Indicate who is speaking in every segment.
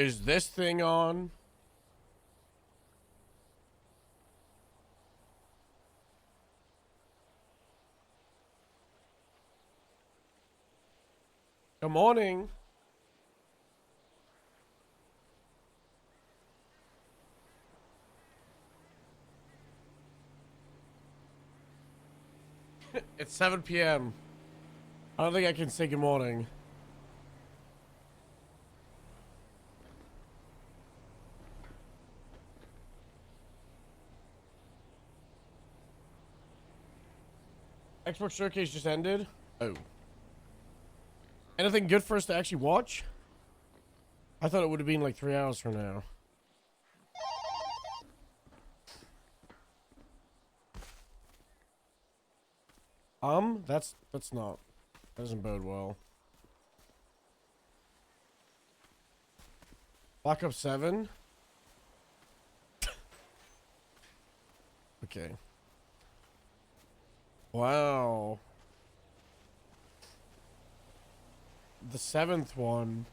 Speaker 1: Is this thing on? Good morning. It's 7 p.m. I don't think I can say good morning. Xbox Showcase just ended. Oh. Anything good for us to actually watch? I thought it would have been like 3 hours from now. That's not. That doesn't bode well. Black Ops 7? Okay. Wow. The 7th one.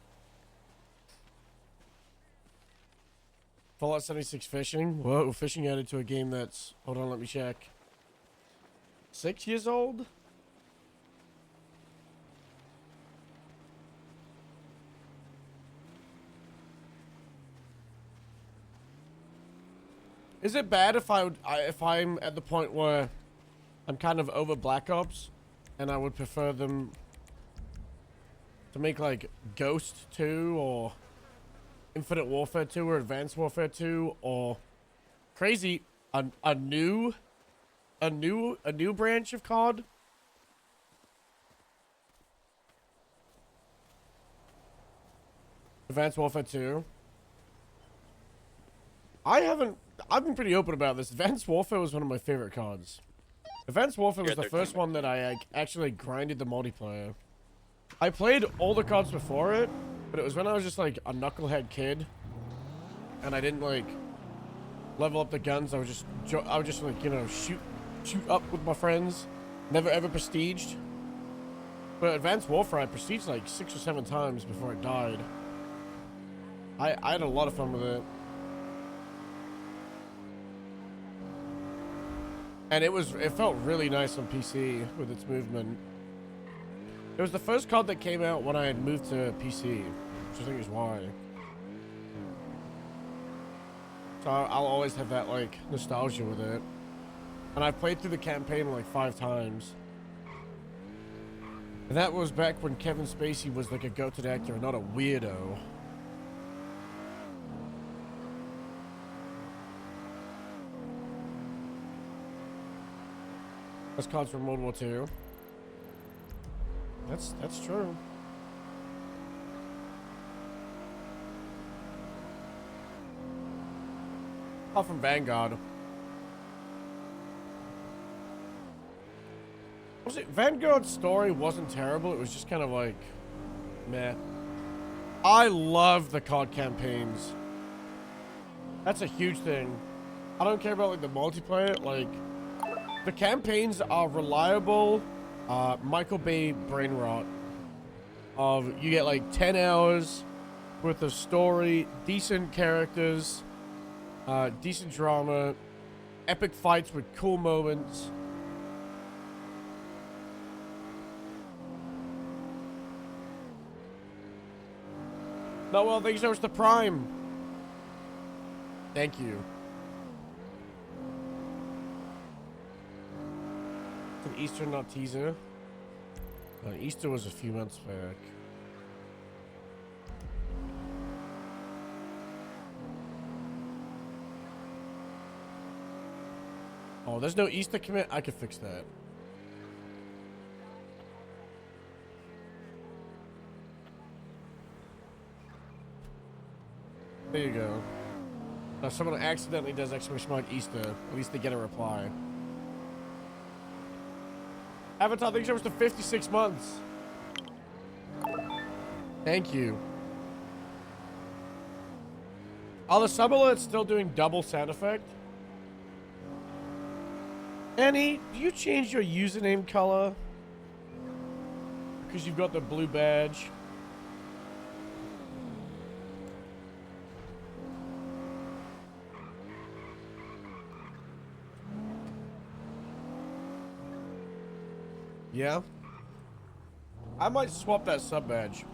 Speaker 1: Fallout 76 fishing? Whoa, fishing added to a game that's... Hold on, let me check. 6 years old? Is it bad if I'm at the point where I'm kind of over Black Ops and I would prefer them to make like Ghost 2 or Infinite Warfare 2 or Advanced Warfare 2 or crazy a new branch of COD? Advanced Warfare 2. I've been pretty open about this. Advanced Warfare was one of my favorite CODs. Advanced Warfare was the first one that I actually grinded the multiplayer. I played all the CODs before it, but it was when I was just like a knucklehead kid, and I didn't like level up the guns. I was just like, you know, shoot up with my friends. Never ever prestiged. But Advanced Warfare I prestiged like 6 or 7 times before it died. I had a lot of fun with it. And it felt really nice on PC with its movement. It was the first COD that came out when I had moved to PC, which I think is why. So I'll always have that like nostalgia with it. And I've played through the campaign like 5 times. And that was back when Kevin Spacey was like a go-to actor and not a weirdo. That's CODs from World War II. That's true. Oh, from Vanguard. Vanguard's story wasn't terrible. It was just kind of like, meh. I love the COD campaigns. That's a huge thing. I don't care about like the multiplayer. Like, the campaigns are reliable. Michael Bay brain rot. You get like 10 hours worth of story, decent characters, decent drama, epic fights with cool moments. No, well, thank you so much to Prime. Thank you. It's an Easter, not teaser. Easter was a few months back. Oh, there's no Easter commit? I could fix that. There you go. Now, if someone accidentally does exclamation mark Easter, at least they get a reply. Avatar, thank you so much to 56 months. Thank you. Are the sub alerts still doing double sound effect? Annie, do you change your username color? Because you've got the blue badge. Yeah? I might swap that sub badge.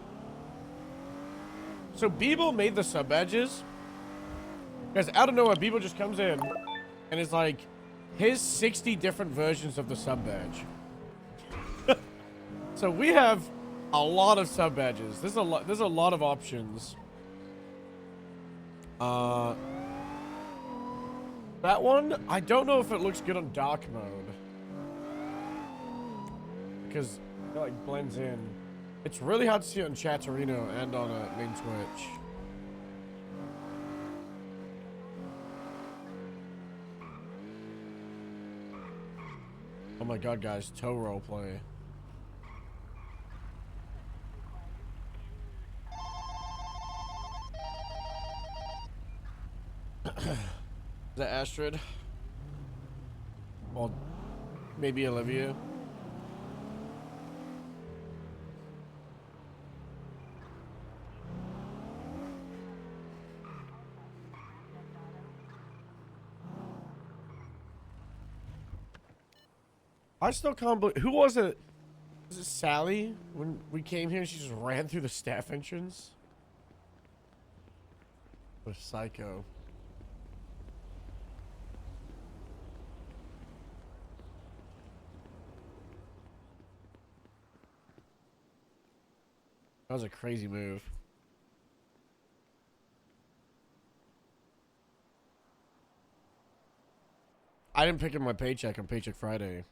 Speaker 1: So Beeble made the sub badges. Because out of nowhere, Beeble just comes in and is like, here's 60 different versions of the sub badge. So we have a lot of sub badges. There's a lot of options. That one, I don't know if it looks good on dark mode. Because it like blends in. It's really hard to see it on Chatterino and on main Twitch. Oh my god, guys, toe roleplay. Is that Astrid? Well, maybe Olivia. I still can't believe, who was it? Was it Sally? When we came here, she just ran through the staff entrance? What a psycho. That was a crazy move. I didn't pick up my paycheck on Paycheck Friday.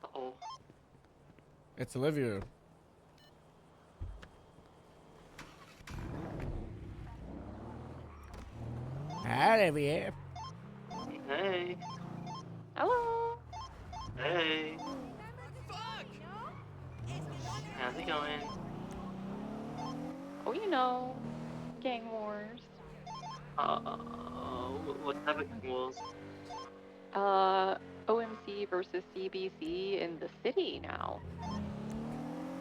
Speaker 2: Uh-oh.
Speaker 1: It's Olivia. Hi, Olivia.
Speaker 2: Hey.
Speaker 3: Hello.
Speaker 2: Hey. How's it going?
Speaker 3: Oh, you know, gang wars.
Speaker 2: What type of rules?
Speaker 3: OMC versus CBC in the city now.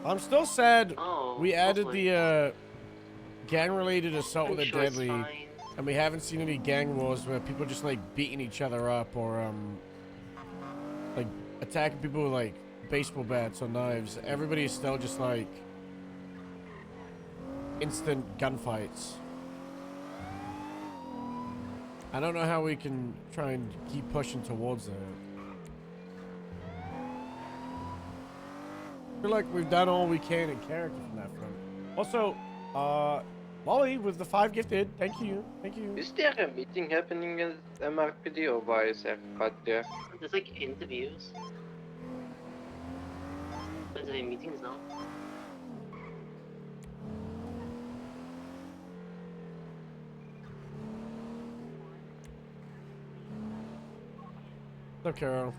Speaker 1: I'm still sad
Speaker 2: Oh,
Speaker 1: we added
Speaker 2: lovely.
Speaker 1: the gang-related assault
Speaker 2: I'm
Speaker 1: with a
Speaker 2: sure it's
Speaker 1: deadly,
Speaker 2: fine.
Speaker 1: and we haven't seen any gang wars where people just like beating each other up or like attacking people with like baseball bats or knives. Everybody's still just like instant gunfights. I don't know how we can try and keep pushing towards that. I feel like we've done all we can in character from that front. Also, Molly with the 5 gifted. Thank you. Thank you.
Speaker 4: Is there a meeting happening at MRPD or why is everybody there?
Speaker 2: There's like interviews. But there are meetings now.
Speaker 1: What's up, Carol?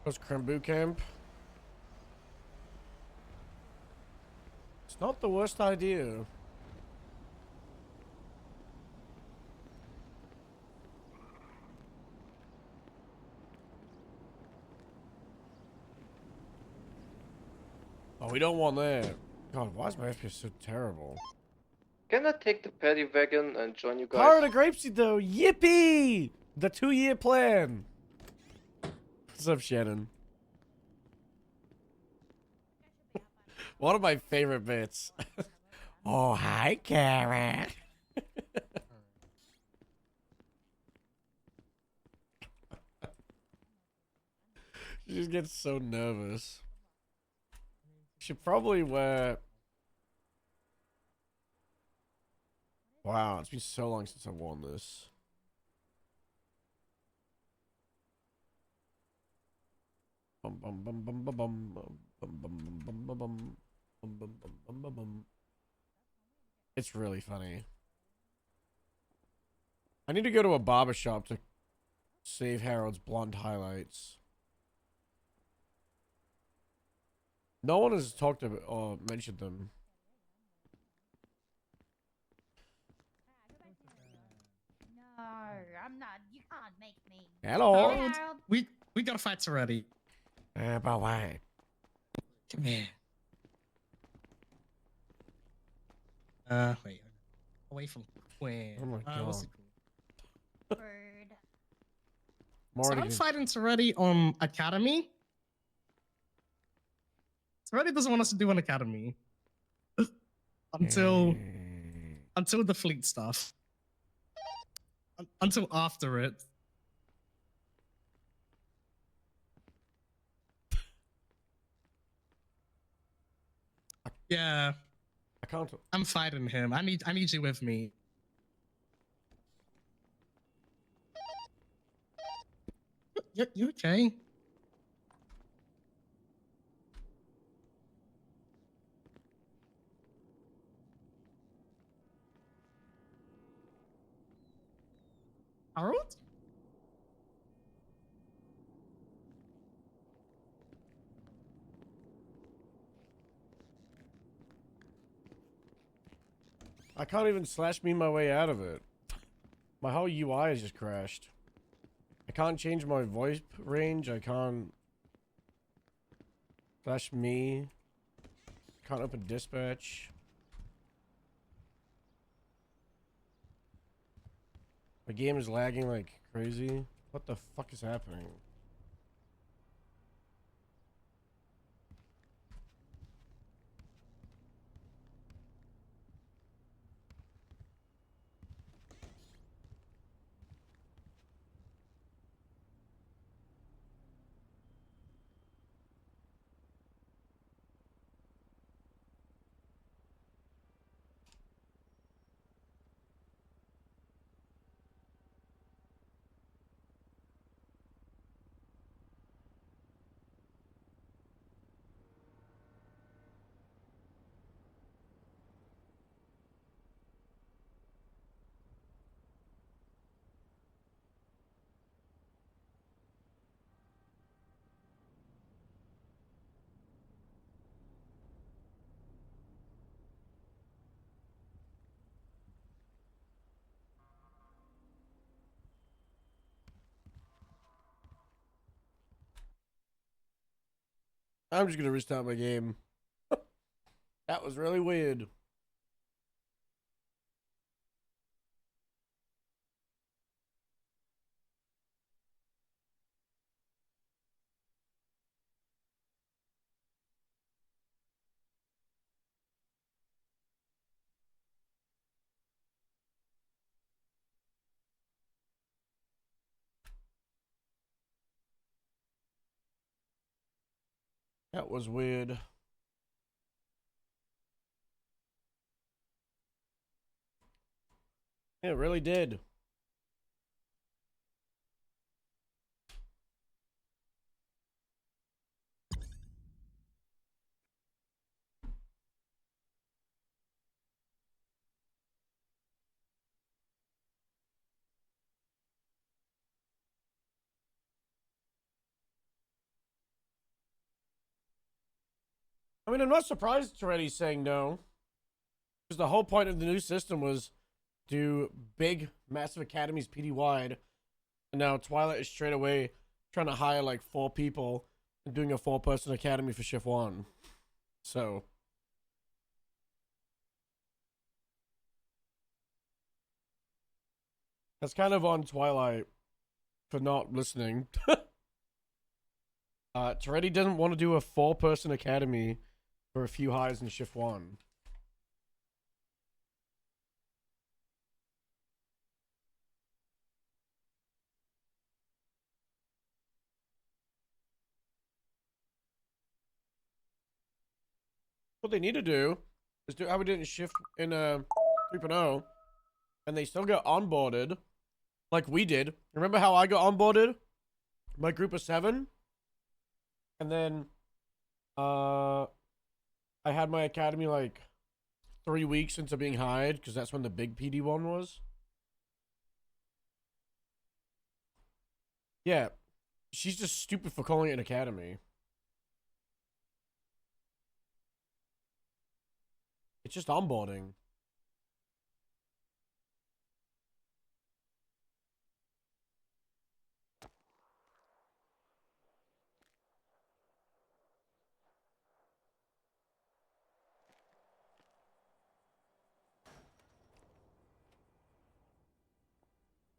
Speaker 1: What's Creme Boot Camp? It's not the worst idea. Oh, we don't want that. God, why is my FPS so terrible?
Speaker 4: Can I take the paddy wagon and join you guys?
Speaker 1: Car to Grapeseed, though. Yippee! The 2-year plan. What's up, Shannon? One of my favorite bits. Oh, hi, Karen. She just gets so nervous. Should probably wear... Wow, it's been so long since I've worn this. Bum bum bum bum bum bum bum bum bum bum bum bum bum bum bum bum bum. It's really funny. I need to go to a barber shop to save Harold's blonde highlights. No one has talked about or mentioned them.
Speaker 5: I'm not. You can't make me.
Speaker 1: Hello.
Speaker 5: Hey,
Speaker 6: Harold,
Speaker 5: Harold.
Speaker 6: we got fights already.
Speaker 1: But why?
Speaker 6: Come here. Wait. Away from Quinn.
Speaker 1: Oh my
Speaker 6: What's
Speaker 1: God.
Speaker 6: it called?
Speaker 5: Bird.
Speaker 6: So
Speaker 1: Morty.
Speaker 6: I'm fighting Toretti on Academy. Toretti doesn't want us to do an Academy until the fleet stuff. Until after it. Yeah,
Speaker 1: I can't.
Speaker 6: I'm fighting him. I need you with me. You okay? Harold?
Speaker 1: I can't even slash me my way out of it. My whole UI has just crashed. I can't change my voice range. I can't slash me. Can't open dispatch. My game is lagging like crazy. What the fuck is happening? I'm just gonna restart my game. That was really weird. That was weird. It really did. I mean, I'm not surprised Toretti's saying no. Because the whole point of the new system was do big, massive academies PD wide. And now Twilight is straight away trying to hire like 4 people and doing a 4-person academy for Shift 1. So. That's kind of on Twilight for not listening. Toretti doesn't want to do a 4-person academy for a few hires in Shift 1. What they need to do is do how we did in Shift in 3.0, and they still get onboarded like we did. Remember how I got onboarded? My group of 7? And then I had my academy like 3 weeks into being hired because that's when the big PD one was. Yeah, she's just stupid for calling it an academy. It's just onboarding.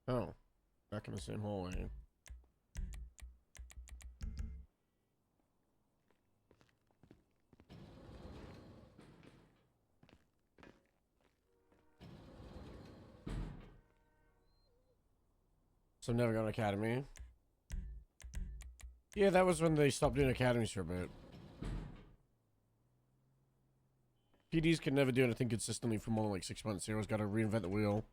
Speaker 1: Oh, back in the same hallway. So never got an academy. Yeah, that was when they stopped doing academies for a bit. PDs can never do anything consistently for more than like 6 months. They always got to reinvent the wheel.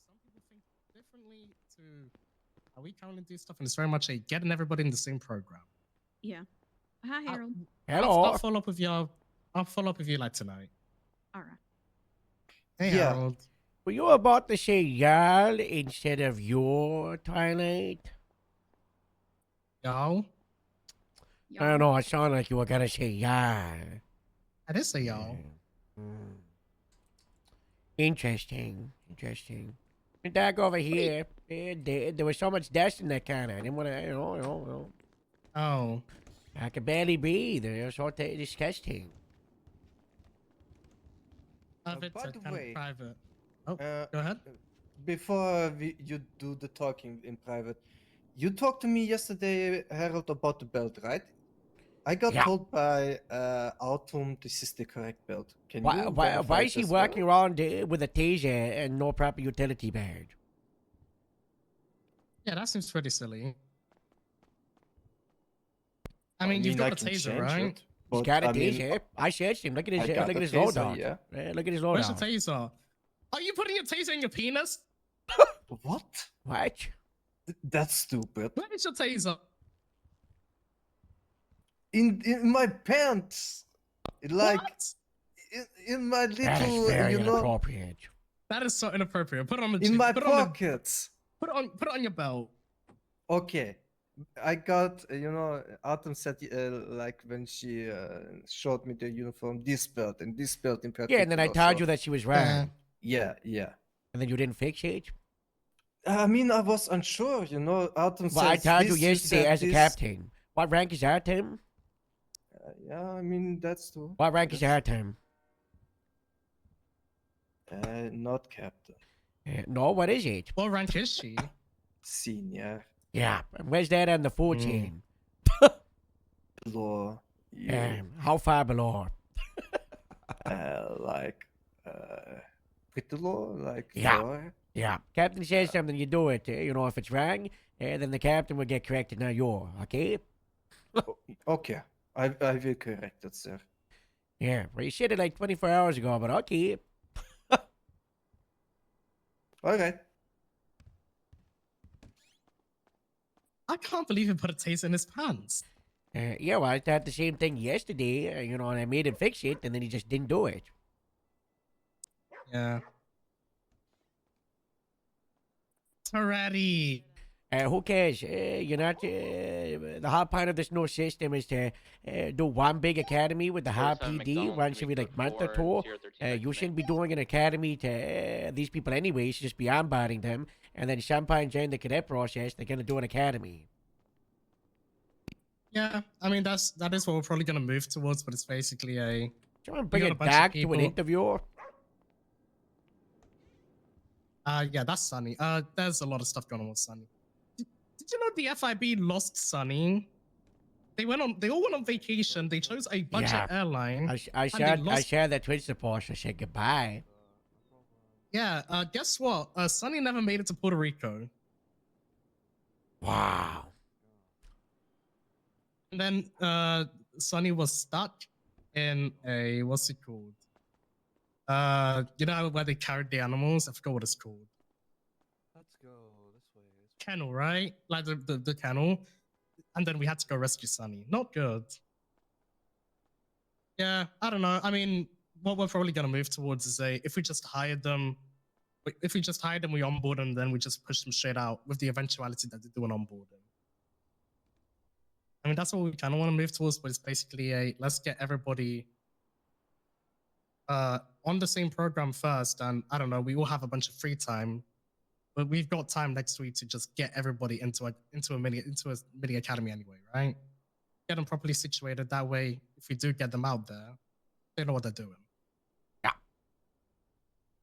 Speaker 6: Some people think differently to how we currently do stuff, and it's very much a getting everybody in the same program.
Speaker 7: Yeah. Hi,
Speaker 6: I'll-
Speaker 7: Harold.
Speaker 1: Hello.
Speaker 6: I'll follow up with you. I'll follow up with you like tonight.
Speaker 7: All right.
Speaker 6: Hey,
Speaker 4: Yeah.
Speaker 6: Harold.
Speaker 1: Were you about to say y'all instead of your, Twilight?
Speaker 6: Y'all.
Speaker 1: I don't know. It sounded like you were gonna say y'all.
Speaker 6: I did say y'all.
Speaker 1: Mm. Interesting. Interesting. And back over here, there was so much dust in that corner. I didn't want to, you know.
Speaker 6: Oh.
Speaker 1: I could barely breathe. It was so disgusting.
Speaker 6: It's
Speaker 4: by the
Speaker 6: kind
Speaker 4: way,
Speaker 6: of private. Oh,
Speaker 4: Uh,
Speaker 6: go ahead.
Speaker 4: Before you do the talking in private, you talked to me yesterday, Harold, about the belt, right? I got
Speaker 1: Yeah.
Speaker 4: told by Autumn this is the correct belt. Can
Speaker 1: Why,
Speaker 4: you
Speaker 1: why,
Speaker 4: verify
Speaker 1: why
Speaker 4: it
Speaker 1: is he
Speaker 4: as
Speaker 1: walking
Speaker 4: well?
Speaker 1: around with a taser and no proper utility badge?
Speaker 6: Yeah, that seems pretty silly. I
Speaker 4: I
Speaker 6: mean, you've
Speaker 4: mean, I
Speaker 6: got the
Speaker 4: can
Speaker 6: taser,
Speaker 4: change
Speaker 6: right?
Speaker 4: it,
Speaker 1: He's
Speaker 4: but
Speaker 1: got a
Speaker 4: I mean,
Speaker 1: taser. I searched him. Look at his,
Speaker 4: I got
Speaker 1: look at
Speaker 4: a
Speaker 1: his
Speaker 4: taser,
Speaker 1: loadout.
Speaker 4: yeah.
Speaker 1: Look at his
Speaker 6: Where's the
Speaker 1: loadout.
Speaker 6: taser? Are you putting your taser in your penis?
Speaker 4: What?
Speaker 1: What?
Speaker 4: That's stupid.
Speaker 6: Where is your taser?
Speaker 4: In my pants, like
Speaker 6: What?
Speaker 4: in my
Speaker 1: That is
Speaker 4: little,
Speaker 1: very
Speaker 4: you know,
Speaker 1: inappropriate.
Speaker 6: That is so inappropriate. Put it on the
Speaker 4: in
Speaker 6: chin.
Speaker 4: my
Speaker 6: Put it on the,
Speaker 4: pockets.
Speaker 6: put it on your belt.
Speaker 4: Okay. I got, you know, Autumn said, like, when she showed me the uniform, this belt and this belt in particular.
Speaker 1: Yeah, and then I told you that she was wrong.
Speaker 4: Yeah, yeah.
Speaker 1: And then you didn't fix it?
Speaker 4: I mean, I was unsure, you know. Autumn
Speaker 1: Well, I
Speaker 4: says
Speaker 1: told you
Speaker 4: this,
Speaker 1: yesterday
Speaker 4: said
Speaker 1: as a
Speaker 4: this.
Speaker 1: captain. What rank is that, Tim?
Speaker 4: Yeah, I mean, that's true.
Speaker 1: What rank is
Speaker 4: That's-
Speaker 1: that, Tim?
Speaker 4: Not captain.
Speaker 1: No, what is it?
Speaker 6: What rank is she?
Speaker 4: Senior.
Speaker 1: Yeah, and where's that on the food
Speaker 6: Hmm.
Speaker 1: chain?
Speaker 4: Below you.
Speaker 1: How far below?
Speaker 4: Like, pretty low, like
Speaker 1: Yeah.
Speaker 4: 4.
Speaker 1: Yeah, captain says something, you do it. You know, if it's wrong, then the captain will get corrected, not you, okay?
Speaker 4: Okay. I will correct it, sir.
Speaker 1: Yeah, well, you said it like 24 hours ago, but okay.
Speaker 4: All right.
Speaker 6: I can't believe he put a taser in his pants.
Speaker 1: Yeah, well, I thought the same thing yesterday, you know, and I made him fix it, and then he just didn't do it.
Speaker 6: Yeah. Alrighty.
Speaker 1: Who cares? You're not. The whole point of this new system is to do one big academy with the high PD once every like month or two. You shouldn't be doing an academy to these people anyways. Just be onboarding them, and then some point during the cadet process, they're gonna do an academy.
Speaker 6: Yeah, I mean that is what we're probably gonna move towards, but it's basically a
Speaker 1: Someone bring
Speaker 6: got
Speaker 1: a
Speaker 6: a bunch of
Speaker 1: doc to an
Speaker 6: people-
Speaker 1: interview.
Speaker 6: yeah, that's Sunny. There's a lot of stuff going on with Sunny. Did you know the FIB lost Sunny? They all went on vacation. They chose a budget
Speaker 1: Yeah.
Speaker 6: airline.
Speaker 1: I
Speaker 6: lost-
Speaker 1: shared that Twitch support. I said goodbye.
Speaker 6: Yeah, guess what? Sunny never made it to Puerto Rico.
Speaker 1: Wow.
Speaker 6: And then Sunny was stuck in a what's it called? You know where they carried the animals? I forgot what it's called.
Speaker 8: Let's go this way.
Speaker 6: Kennel, right? Like the kennel. And then we had to go rescue Sunny. Not good. Yeah, I don't know. I mean, what we're probably gonna move towards is if we just hired them, we onboard them, then we just push them straight out with the eventuality that they do an onboarding. I mean, that's what we kind of want to move towards, but it's basically a let's get everybody on the same program first, and I don't know, we all have a bunch of free time, but we've got time next week to just get everybody into a mini academy anyway, right? Get them properly situated. That way, if we do get them out there, they know what they're doing.
Speaker 1: Yeah.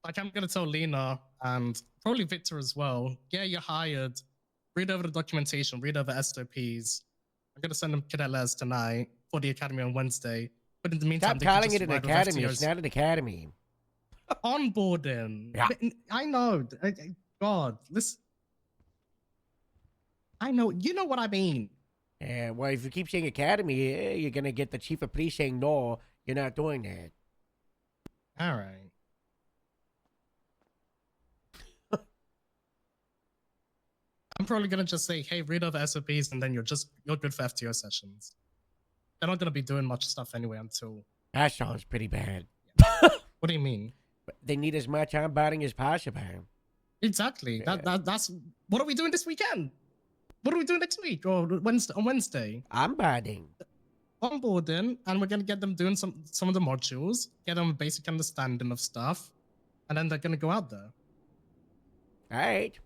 Speaker 6: Like I'm gonna tell Lena and probably Victor as well. Yeah, you're hired. Read over the documentation. Read over SOPs. I'm gonna send them cadet letters tonight for the academy on Wednesday. But in the meantime,
Speaker 1: Stop
Speaker 6: they can
Speaker 1: calling
Speaker 6: just
Speaker 1: it an
Speaker 6: ride with
Speaker 1: academy. It's
Speaker 6: FTOs.
Speaker 1: not an academy.
Speaker 6: Onboarding.
Speaker 1: Yeah.
Speaker 6: I know. God, listen. I know. You know what I mean.
Speaker 1: Yeah, well, if you keep saying academy, you're gonna get the chief of police saying no, you're not doing that.
Speaker 6: All right. I'm probably gonna just say, hey, read over SOPs, and then you're good for FTO sessions. They're not gonna be doing much stuff anyway until.
Speaker 1: That sounds pretty bad.
Speaker 6: What do you mean?
Speaker 1: They need as much onboarding as possible.
Speaker 6: Exactly.
Speaker 1: Yeah.
Speaker 6: That's what are we doing this weekend? What are we doing next week or Wednesday? On Wednesday,
Speaker 1: Onboarding.
Speaker 6: onboarding, and we're gonna get them doing some of the modules, get them a basic understanding of stuff, and then they're gonna go out there.
Speaker 1: All right.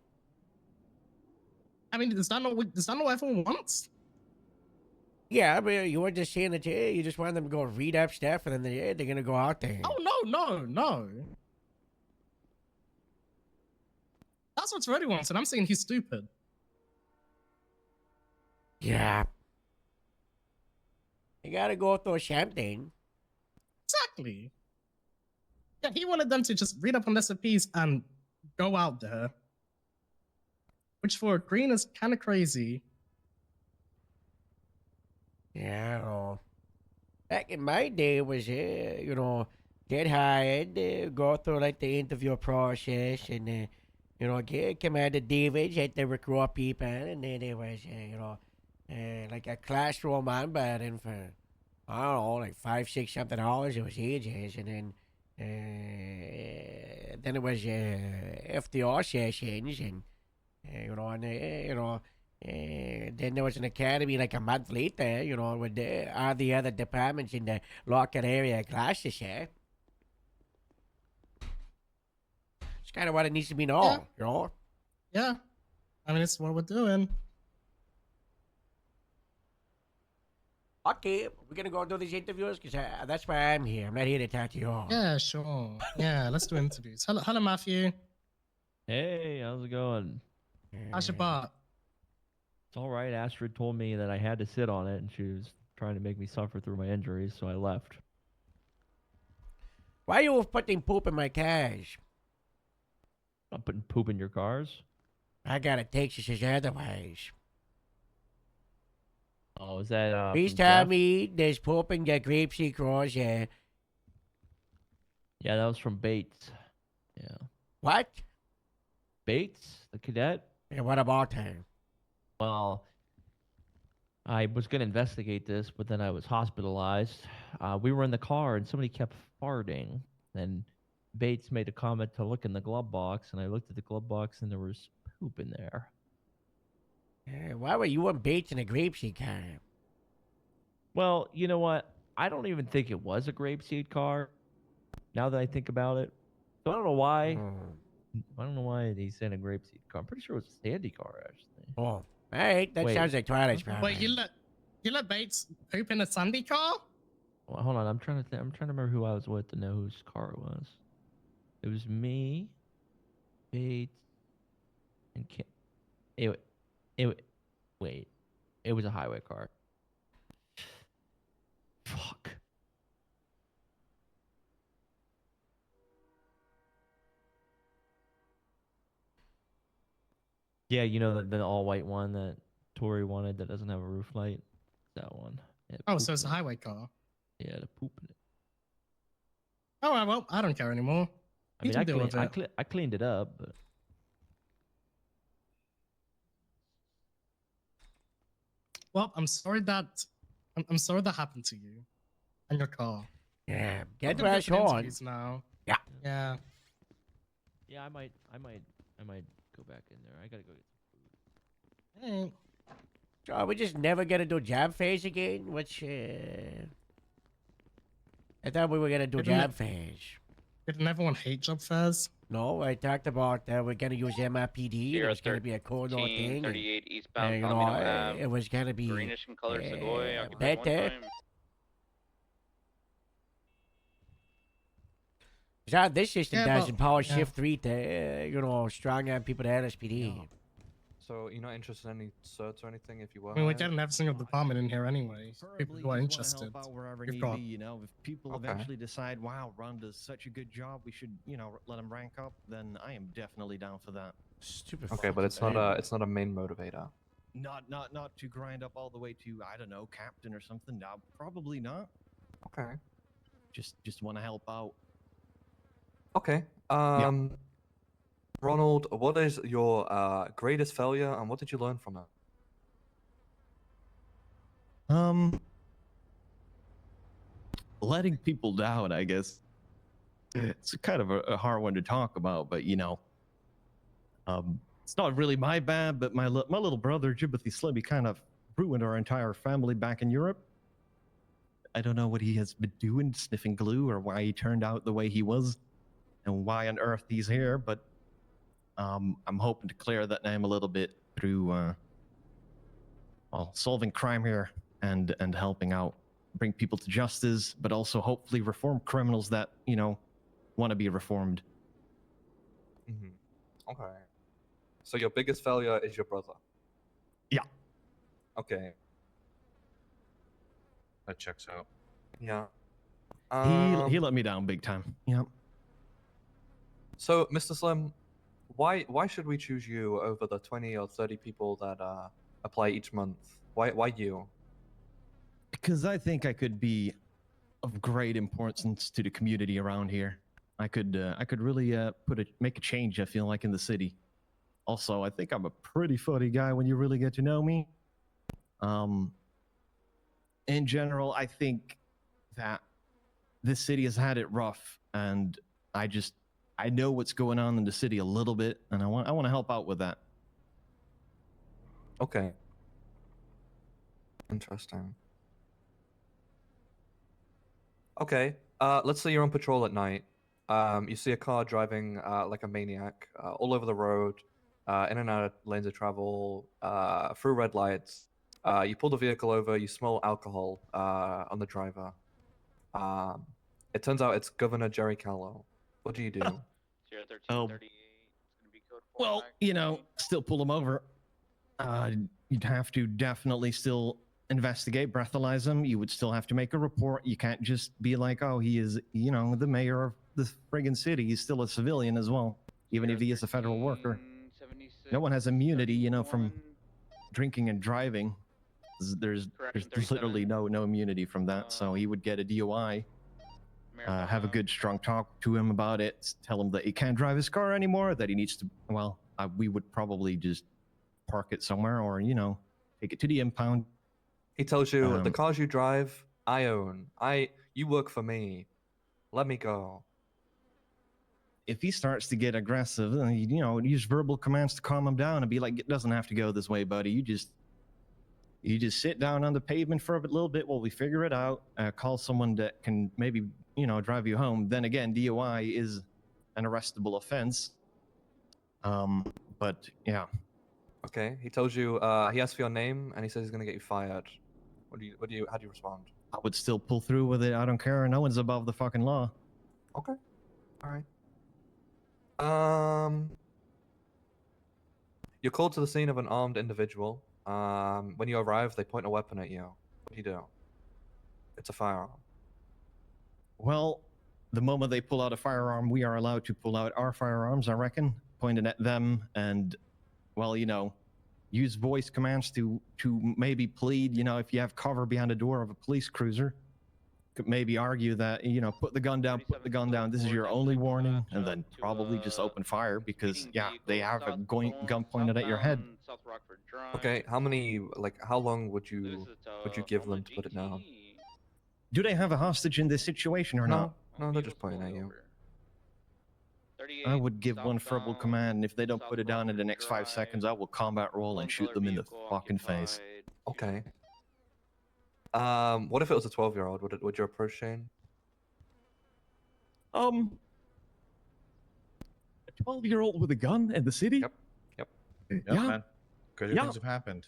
Speaker 6: I mean, is that not what everyone wants?
Speaker 1: Yeah, but you were just saying that you just want them to go read up stuff, and then they're gonna go out there.
Speaker 6: Oh no. That's what Freddy wants, and I'm saying he's stupid.
Speaker 1: Yeah. You gotta go through something.
Speaker 6: Exactly. Yeah, he wanted them to just read up on SOPs and go out there. Which for a green is kind of crazy.
Speaker 1: Yeah, I don't know. Back in my day, it was, get hired, go through, like, the interview process, and, get Commander Davids had to recruit people, and then there was, like a classroom onboarding for, I don't know, like $5, $6 something. It was ages, and then it was FDR sessions, and then there was an academy like a month later, with all the other departments in the local area classes. It's kind of what it needs to be now,
Speaker 6: Yeah. I mean, it's what we're doing.
Speaker 1: Okay, we're gonna go do these interviews because that's why I'm here. I'm not here to talk to you all.
Speaker 6: Yeah, sure. Yeah, let's do interviews. Hello, Matthew.
Speaker 8: Hey, how's it going?
Speaker 6: How's your butt?
Speaker 8: It's all right. Astrid told me that I had to sit on it, and she was trying to make me suffer through my injuries, so I left.
Speaker 1: Why are you putting poop in my cars?
Speaker 8: I'm putting poop in your cars.
Speaker 1: I gotta take this as otherwise.
Speaker 8: Oh, is that
Speaker 1: Please
Speaker 8: from
Speaker 1: tell
Speaker 8: Jeff?
Speaker 1: me there's poop in your grapeseed cross.
Speaker 8: Yeah, that was from Bates. Yeah.
Speaker 1: What?
Speaker 8: Bates, the cadet?
Speaker 1: And what about him?
Speaker 8: Well, I was going to investigate this, but then I was hospitalized. We were in the car, and somebody kept farting. And Bates made a comment to look in the glove box, and I looked at the glove box, and there was poop in there.
Speaker 1: Why were you and Bates in a grapeseed car?
Speaker 8: Well, you know what? I don't even think it was a grapeseed car, now that I think about it. So I don't know why. I don't know why they sent a grapeseed car. I'm pretty sure it was a sandy car, actually.
Speaker 1: Oh, all right. That
Speaker 8: Wait.
Speaker 1: sounds like Twilight's problem.
Speaker 6: Wait, you let Bates poop in a Sunday car?
Speaker 8: Well, hold on, I'm trying to remember who I was with to know whose car it was. It was me, Bates, and Kim. Wait. It was a highway car. Fuck. Yeah, you know the all white one that Tori wanted that doesn't have a roof light. That one. Yeah,
Speaker 6: Oh,
Speaker 8: poop
Speaker 6: so it's a
Speaker 8: in it.
Speaker 6: highway car.
Speaker 8: Yeah, the poop in it.
Speaker 6: Oh, well, I don't care anymore.
Speaker 8: I
Speaker 6: You
Speaker 8: mean,
Speaker 6: can deal with it.
Speaker 8: I cleaned it up, but
Speaker 6: Well, I'm sorry that happened to you and your car.
Speaker 1: Yeah,
Speaker 6: I'm
Speaker 1: get
Speaker 6: gonna go
Speaker 1: rush
Speaker 6: for the
Speaker 1: on.
Speaker 6: interviews now.
Speaker 1: Yeah.
Speaker 6: Yeah.
Speaker 8: yeah, I might go back in there. I gotta go get some food.
Speaker 6: Hey.
Speaker 1: So we just never gonna do jab phase again? Which, I thought we were gonna do
Speaker 6: Didn't it-
Speaker 1: jab phase.
Speaker 6: Didn't everyone hate job fairs?
Speaker 1: No, I talked about we're gonna use MRPD. It was gonna be a corridor thing. And,
Speaker 9: 38 eastbound
Speaker 1: you know,
Speaker 9: Palomino Ave.
Speaker 1: it was gonna be
Speaker 9: Greenish in color, Segoy, occupied one
Speaker 1: better.
Speaker 9: time.
Speaker 1: This system
Speaker 6: Yeah,
Speaker 1: does
Speaker 6: but-
Speaker 1: empower
Speaker 6: yeah.
Speaker 1: shift 3 to, strong arm people to LSPD.
Speaker 10: Yeah. So you're not interested in any certs or anything if you were?
Speaker 6: I mean, we're
Speaker 10: hired?
Speaker 6: getting every single department in here anyway. People
Speaker 11: Preferably
Speaker 6: who are
Speaker 11: just wanna
Speaker 6: interested.
Speaker 11: help out wherever
Speaker 6: We've
Speaker 11: need
Speaker 6: got-
Speaker 11: be, you know, if people
Speaker 10: Okay.
Speaker 11: eventually decide, wow, Ron does such a good job, we should, you know, let him rank up, then I am definitely down for that.
Speaker 1: Stupid.
Speaker 10: Okay, but it's not a main motivator.
Speaker 11: Not to grind up all the way to, I don't know, captain or something. No, probably not.
Speaker 10: Okay.
Speaker 11: Just want to help out.
Speaker 10: Okay. Ronald, what is your greatest failure, and what did you learn from it?
Speaker 11: Letting people down, I guess. It's kind of a hard one to talk about, but you know, it's not really my bad, but my little brother, Jibothy Slim, he kind of ruined our entire family back in Europe. I don't know what he has been doing, sniffing glue, or why he turned out the way he was, and why on earth he's here, but I'm hoping to clear that name a little bit through well, solving crime here and helping out, bring people to justice, but also hopefully reform criminals that, you know, want to be reformed.
Speaker 10: Okay. So your biggest failure is your brother.
Speaker 11: Yeah.
Speaker 10: Okay.
Speaker 12: That checks out.
Speaker 10: Yeah.
Speaker 11: He let me down big time. Yep.
Speaker 10: So, Mr. Slim, why should we choose you over the 20 or 30 people that apply each month? Why you?
Speaker 11: Because I think I could be of great importance to the community around here. I could really make a change. I feel like in the city. Also, I think I'm a pretty funny guy when you really get to know me. In general, I think that this city has had it rough, and I know what's going on in the city a little bit, and I want to help out with that.
Speaker 10: Okay. Interesting. Okay. Let's say you're on patrol at night. You see a car driving like a maniac all over the road, in and out of lanes of travel, through red lights. You pull the vehicle over. You smell alcohol on the driver. It turns out it's Governor Jerry Callow. What do you do?
Speaker 9: 01338. It's gonna be code 4.
Speaker 11: Well, you know, still pull him over. You'd have to definitely still investigate, breathalyze him. You would still have to make a report. You can't just be like, oh, he is, you know, the mayor of the friggin' city. He's still a civilian as well, even if he is a federal worker. No one has immunity, you know, from drinking and driving. There's literally no immunity from that. So he would get a DUI. Have a good strong talk to him about it. Tell him that he can't drive his car anymore. That he needs to. Well, we would probably just park it somewhere, or you know, take it to the impound.
Speaker 10: He tells you the cars you drive, I own. You work for me. Let me go.
Speaker 11: If he starts to get aggressive, then you know, use verbal commands to calm him down and be like, "It doesn't have to go this way, buddy. You just sit down on the pavement for a little bit while we figure it out. Call someone that can maybe, you know, drive you home. Then again, DUI is an arrestable offense. But yeah.
Speaker 10: Okay. He tells you. He asks for your name, and he says he's gonna get you fired. How do you respond?
Speaker 11: I would still pull through with it. I don't care. No one's above the fucking law.
Speaker 10: Okay. All right. You're called to the scene of an armed individual. When you arrive, they point a weapon at you. What do you do? It's a firearm.
Speaker 11: Well, the moment they pull out a firearm, we are allowed to pull out our firearms, I reckon, pointed at them, and, well, you know, use voice commands to maybe plead, you know, if you have cover behind the door of a police cruiser, could maybe argue that, you know, put the gun down, this is your only warning, and then probably just open fire because, yeah, they have a gun pointed at your head.
Speaker 10: Okay, how long would you give them to put it down?
Speaker 11: Do they have a hostage in this situation or not?
Speaker 10: No, they're just pointing at you.
Speaker 11: I would give one verbal command, and if they don't put it down in the next 5 seconds, I will combat roll and shoot them in the fucking face.
Speaker 10: Okay. What if it was a 12-year-old? Would you approach Shane?
Speaker 11: A 12-year-old with a gun in the city?
Speaker 10: Yep. Yep.
Speaker 12: Yep,
Speaker 11: Yeah.
Speaker 12: man. Crazy
Speaker 11: Yeah.
Speaker 12: things have happened.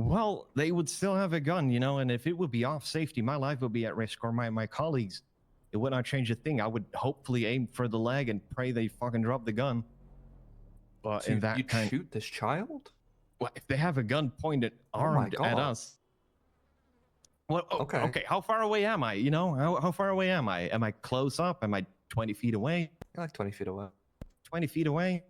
Speaker 11: Well, they would still have a gun, you know, and if it would be off safety, my life would be at risk, or my colleagues. It would not change a thing. I would hopefully aim for the leg and pray they fucking drop the gun. But
Speaker 10: So
Speaker 11: in that
Speaker 10: you'd
Speaker 11: kind,
Speaker 10: shoot this child?
Speaker 11: well, if they have a gun pointed
Speaker 10: Oh my
Speaker 11: armed at
Speaker 10: God.
Speaker 11: us. Well,
Speaker 10: Okay.
Speaker 11: okay. How far away am I? You know, how far away am I? Am I close up? Am I 20 feet away?
Speaker 10: You're like 20 feet away.
Speaker 11: 20 feet away?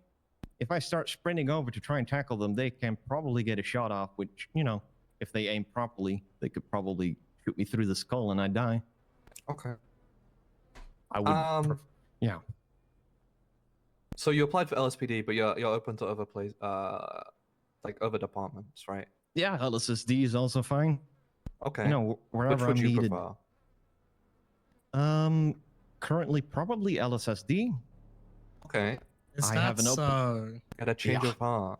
Speaker 11: If I start sprinting over to try and tackle them, they can probably get a shot off, which, you know, if they aim properly, they could probably shoot me through the skull and I die.
Speaker 10: Okay.
Speaker 11: I would. Yeah.
Speaker 10: So you applied for LSPD, but you're open to other like other departments, right?
Speaker 11: Yeah, LSSD is also fine.
Speaker 10: Okay.
Speaker 11: You know,
Speaker 10: Which
Speaker 11: wherever
Speaker 10: would
Speaker 11: I'm
Speaker 10: you
Speaker 11: needed.
Speaker 10: prefer?
Speaker 11: Currently probably LSSD.
Speaker 10: Okay.
Speaker 6: Is
Speaker 11: I
Speaker 6: that
Speaker 11: have an open-
Speaker 6: so?
Speaker 10: Get a change
Speaker 11: Yeah.
Speaker 10: of heart.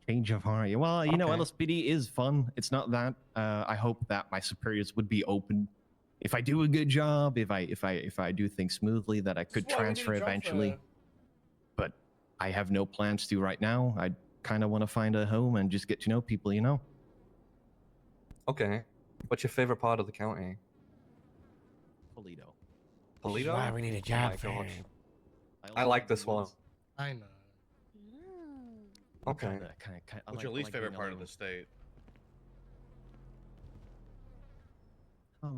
Speaker 11: Change of heart. Well, you know,
Speaker 10: Okay.
Speaker 11: LSPD is fun. It's not that. I hope that my superiors would be open. If I do a good job, if I do things smoothly, that I could
Speaker 1: That's why we need
Speaker 11: transfer
Speaker 1: a job
Speaker 11: eventually.
Speaker 1: fair.
Speaker 11: But I have no plans to right now. I kind of want to find a home and just get to know people, you know?
Speaker 10: Okay. What's your favorite part of the county?
Speaker 11: Polito.
Speaker 1: This is
Speaker 10: Polito?
Speaker 1: why we need a
Speaker 10: Oh
Speaker 1: job
Speaker 10: my
Speaker 1: fair.
Speaker 10: gosh.
Speaker 11: also
Speaker 10: I like this
Speaker 11: the
Speaker 10: one.
Speaker 11: woods.
Speaker 6: I know.
Speaker 10: Okay.
Speaker 11: I
Speaker 12: What's your least favorite part of the state? Go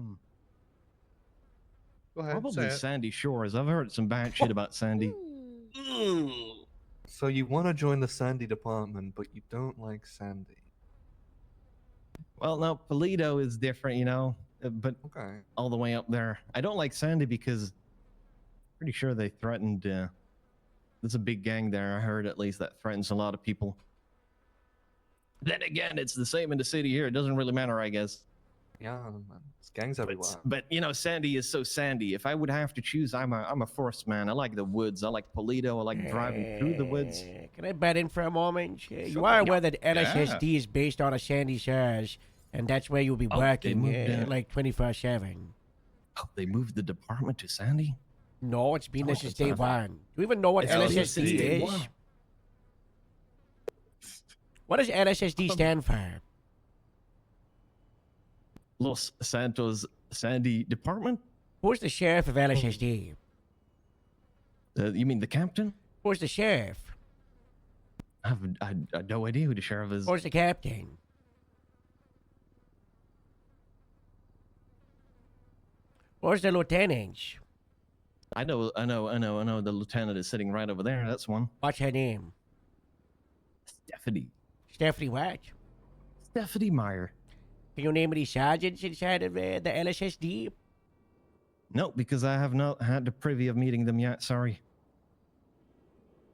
Speaker 12: ahead.
Speaker 11: Probably
Speaker 12: say it.
Speaker 11: Sandy Shores. I've heard some bad shit about Sandy.
Speaker 10: So you want to join the Sandy department, but you don't like Sandy.
Speaker 11: Well, no, Polito is different, you know, but
Speaker 10: Okay.
Speaker 11: all the way up there. I don't like Sandy because pretty sure they threatened. There's a big gang there. I heard at least that threatens a lot of people. Then again, it's the same in the city here. It doesn't really matter, I guess.
Speaker 10: Yeah, man. It's gangs everywhere.
Speaker 11: But you know, Sandy is so Sandy. If I would have to choose, I'm a forest man. I like the woods. I like Polito. I like driving through the woods.
Speaker 1: Can I butt in for a moment? You
Speaker 11: Sure.
Speaker 1: are aware that LSSD is based on a Sandy Shores, and that's where you'll be
Speaker 11: Oh, they
Speaker 1: working
Speaker 11: moved
Speaker 1: like 24/7.
Speaker 11: Oh, they moved the department to Sandy?
Speaker 1: No, it's been
Speaker 11: Oh,
Speaker 1: there since
Speaker 11: that's
Speaker 1: day
Speaker 11: not-
Speaker 1: one. Do you even know what
Speaker 11: It's been
Speaker 1: LSSD
Speaker 11: since day
Speaker 1: is?
Speaker 11: one.
Speaker 1: What does LSSD stand for?
Speaker 11: Los Santos Sandy Department?
Speaker 1: Who's the sheriff of LSSD?
Speaker 11: You mean the captain?
Speaker 1: Who's the sheriff?
Speaker 11: I have no idea who the sheriff is.
Speaker 1: Who's the captain? Where's the lieutenant?
Speaker 11: I know. The lieutenant is sitting right over there. That's one.
Speaker 1: What's her name?
Speaker 11: Stephanie.
Speaker 1: Stephanie what?
Speaker 11: Stephanie Meyer.
Speaker 1: Can you name any sergeants inside of the LSSD?
Speaker 11: No, because I have not had the privy of meeting them yet. Sorry.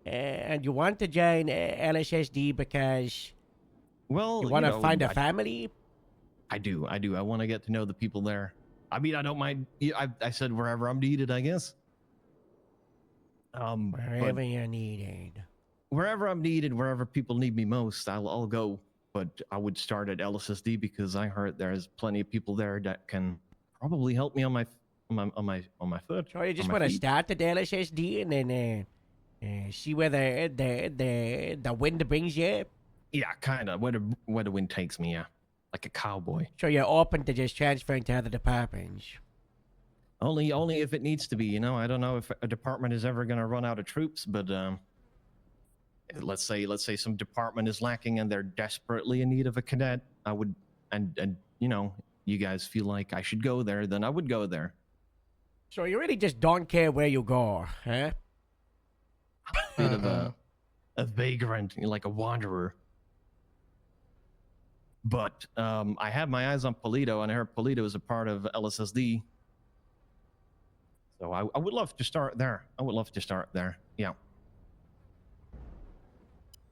Speaker 1: And you want to join LSSD because
Speaker 11: Well,
Speaker 1: you want to
Speaker 11: know,
Speaker 1: find a family?
Speaker 11: I do. I want to get to know the people there. I mean, I don't mind. I said wherever I'm needed, I guess. But
Speaker 1: Wherever you're needed.
Speaker 11: wherever I'm needed, wherever people need me most, I'll go. But I would start at LSSD because I heard there's plenty of people there that can probably help me on my foot.
Speaker 1: So you just
Speaker 11: on my
Speaker 1: want to
Speaker 11: feet.
Speaker 1: start at the LSSD and then see where the wind brings you?
Speaker 11: Yeah, kind of. Where the wind takes me, yeah. Like a cowboy.
Speaker 1: So you're open to just transferring to other departments?
Speaker 11: Only if it needs to be, you know. I don't know if a department is ever going to run out of troops, but let's say some department is lacking and they're desperately in need of a cadet. I would, and you know, you guys feel like I should go there, then I would go there.
Speaker 1: So you really just don't care where you go, huh?
Speaker 11: Bit of a vagrant, like a wanderer. But I had my eyes on Polito, and I heard Polito is a part of LSSD. So I would love to start there. Yeah.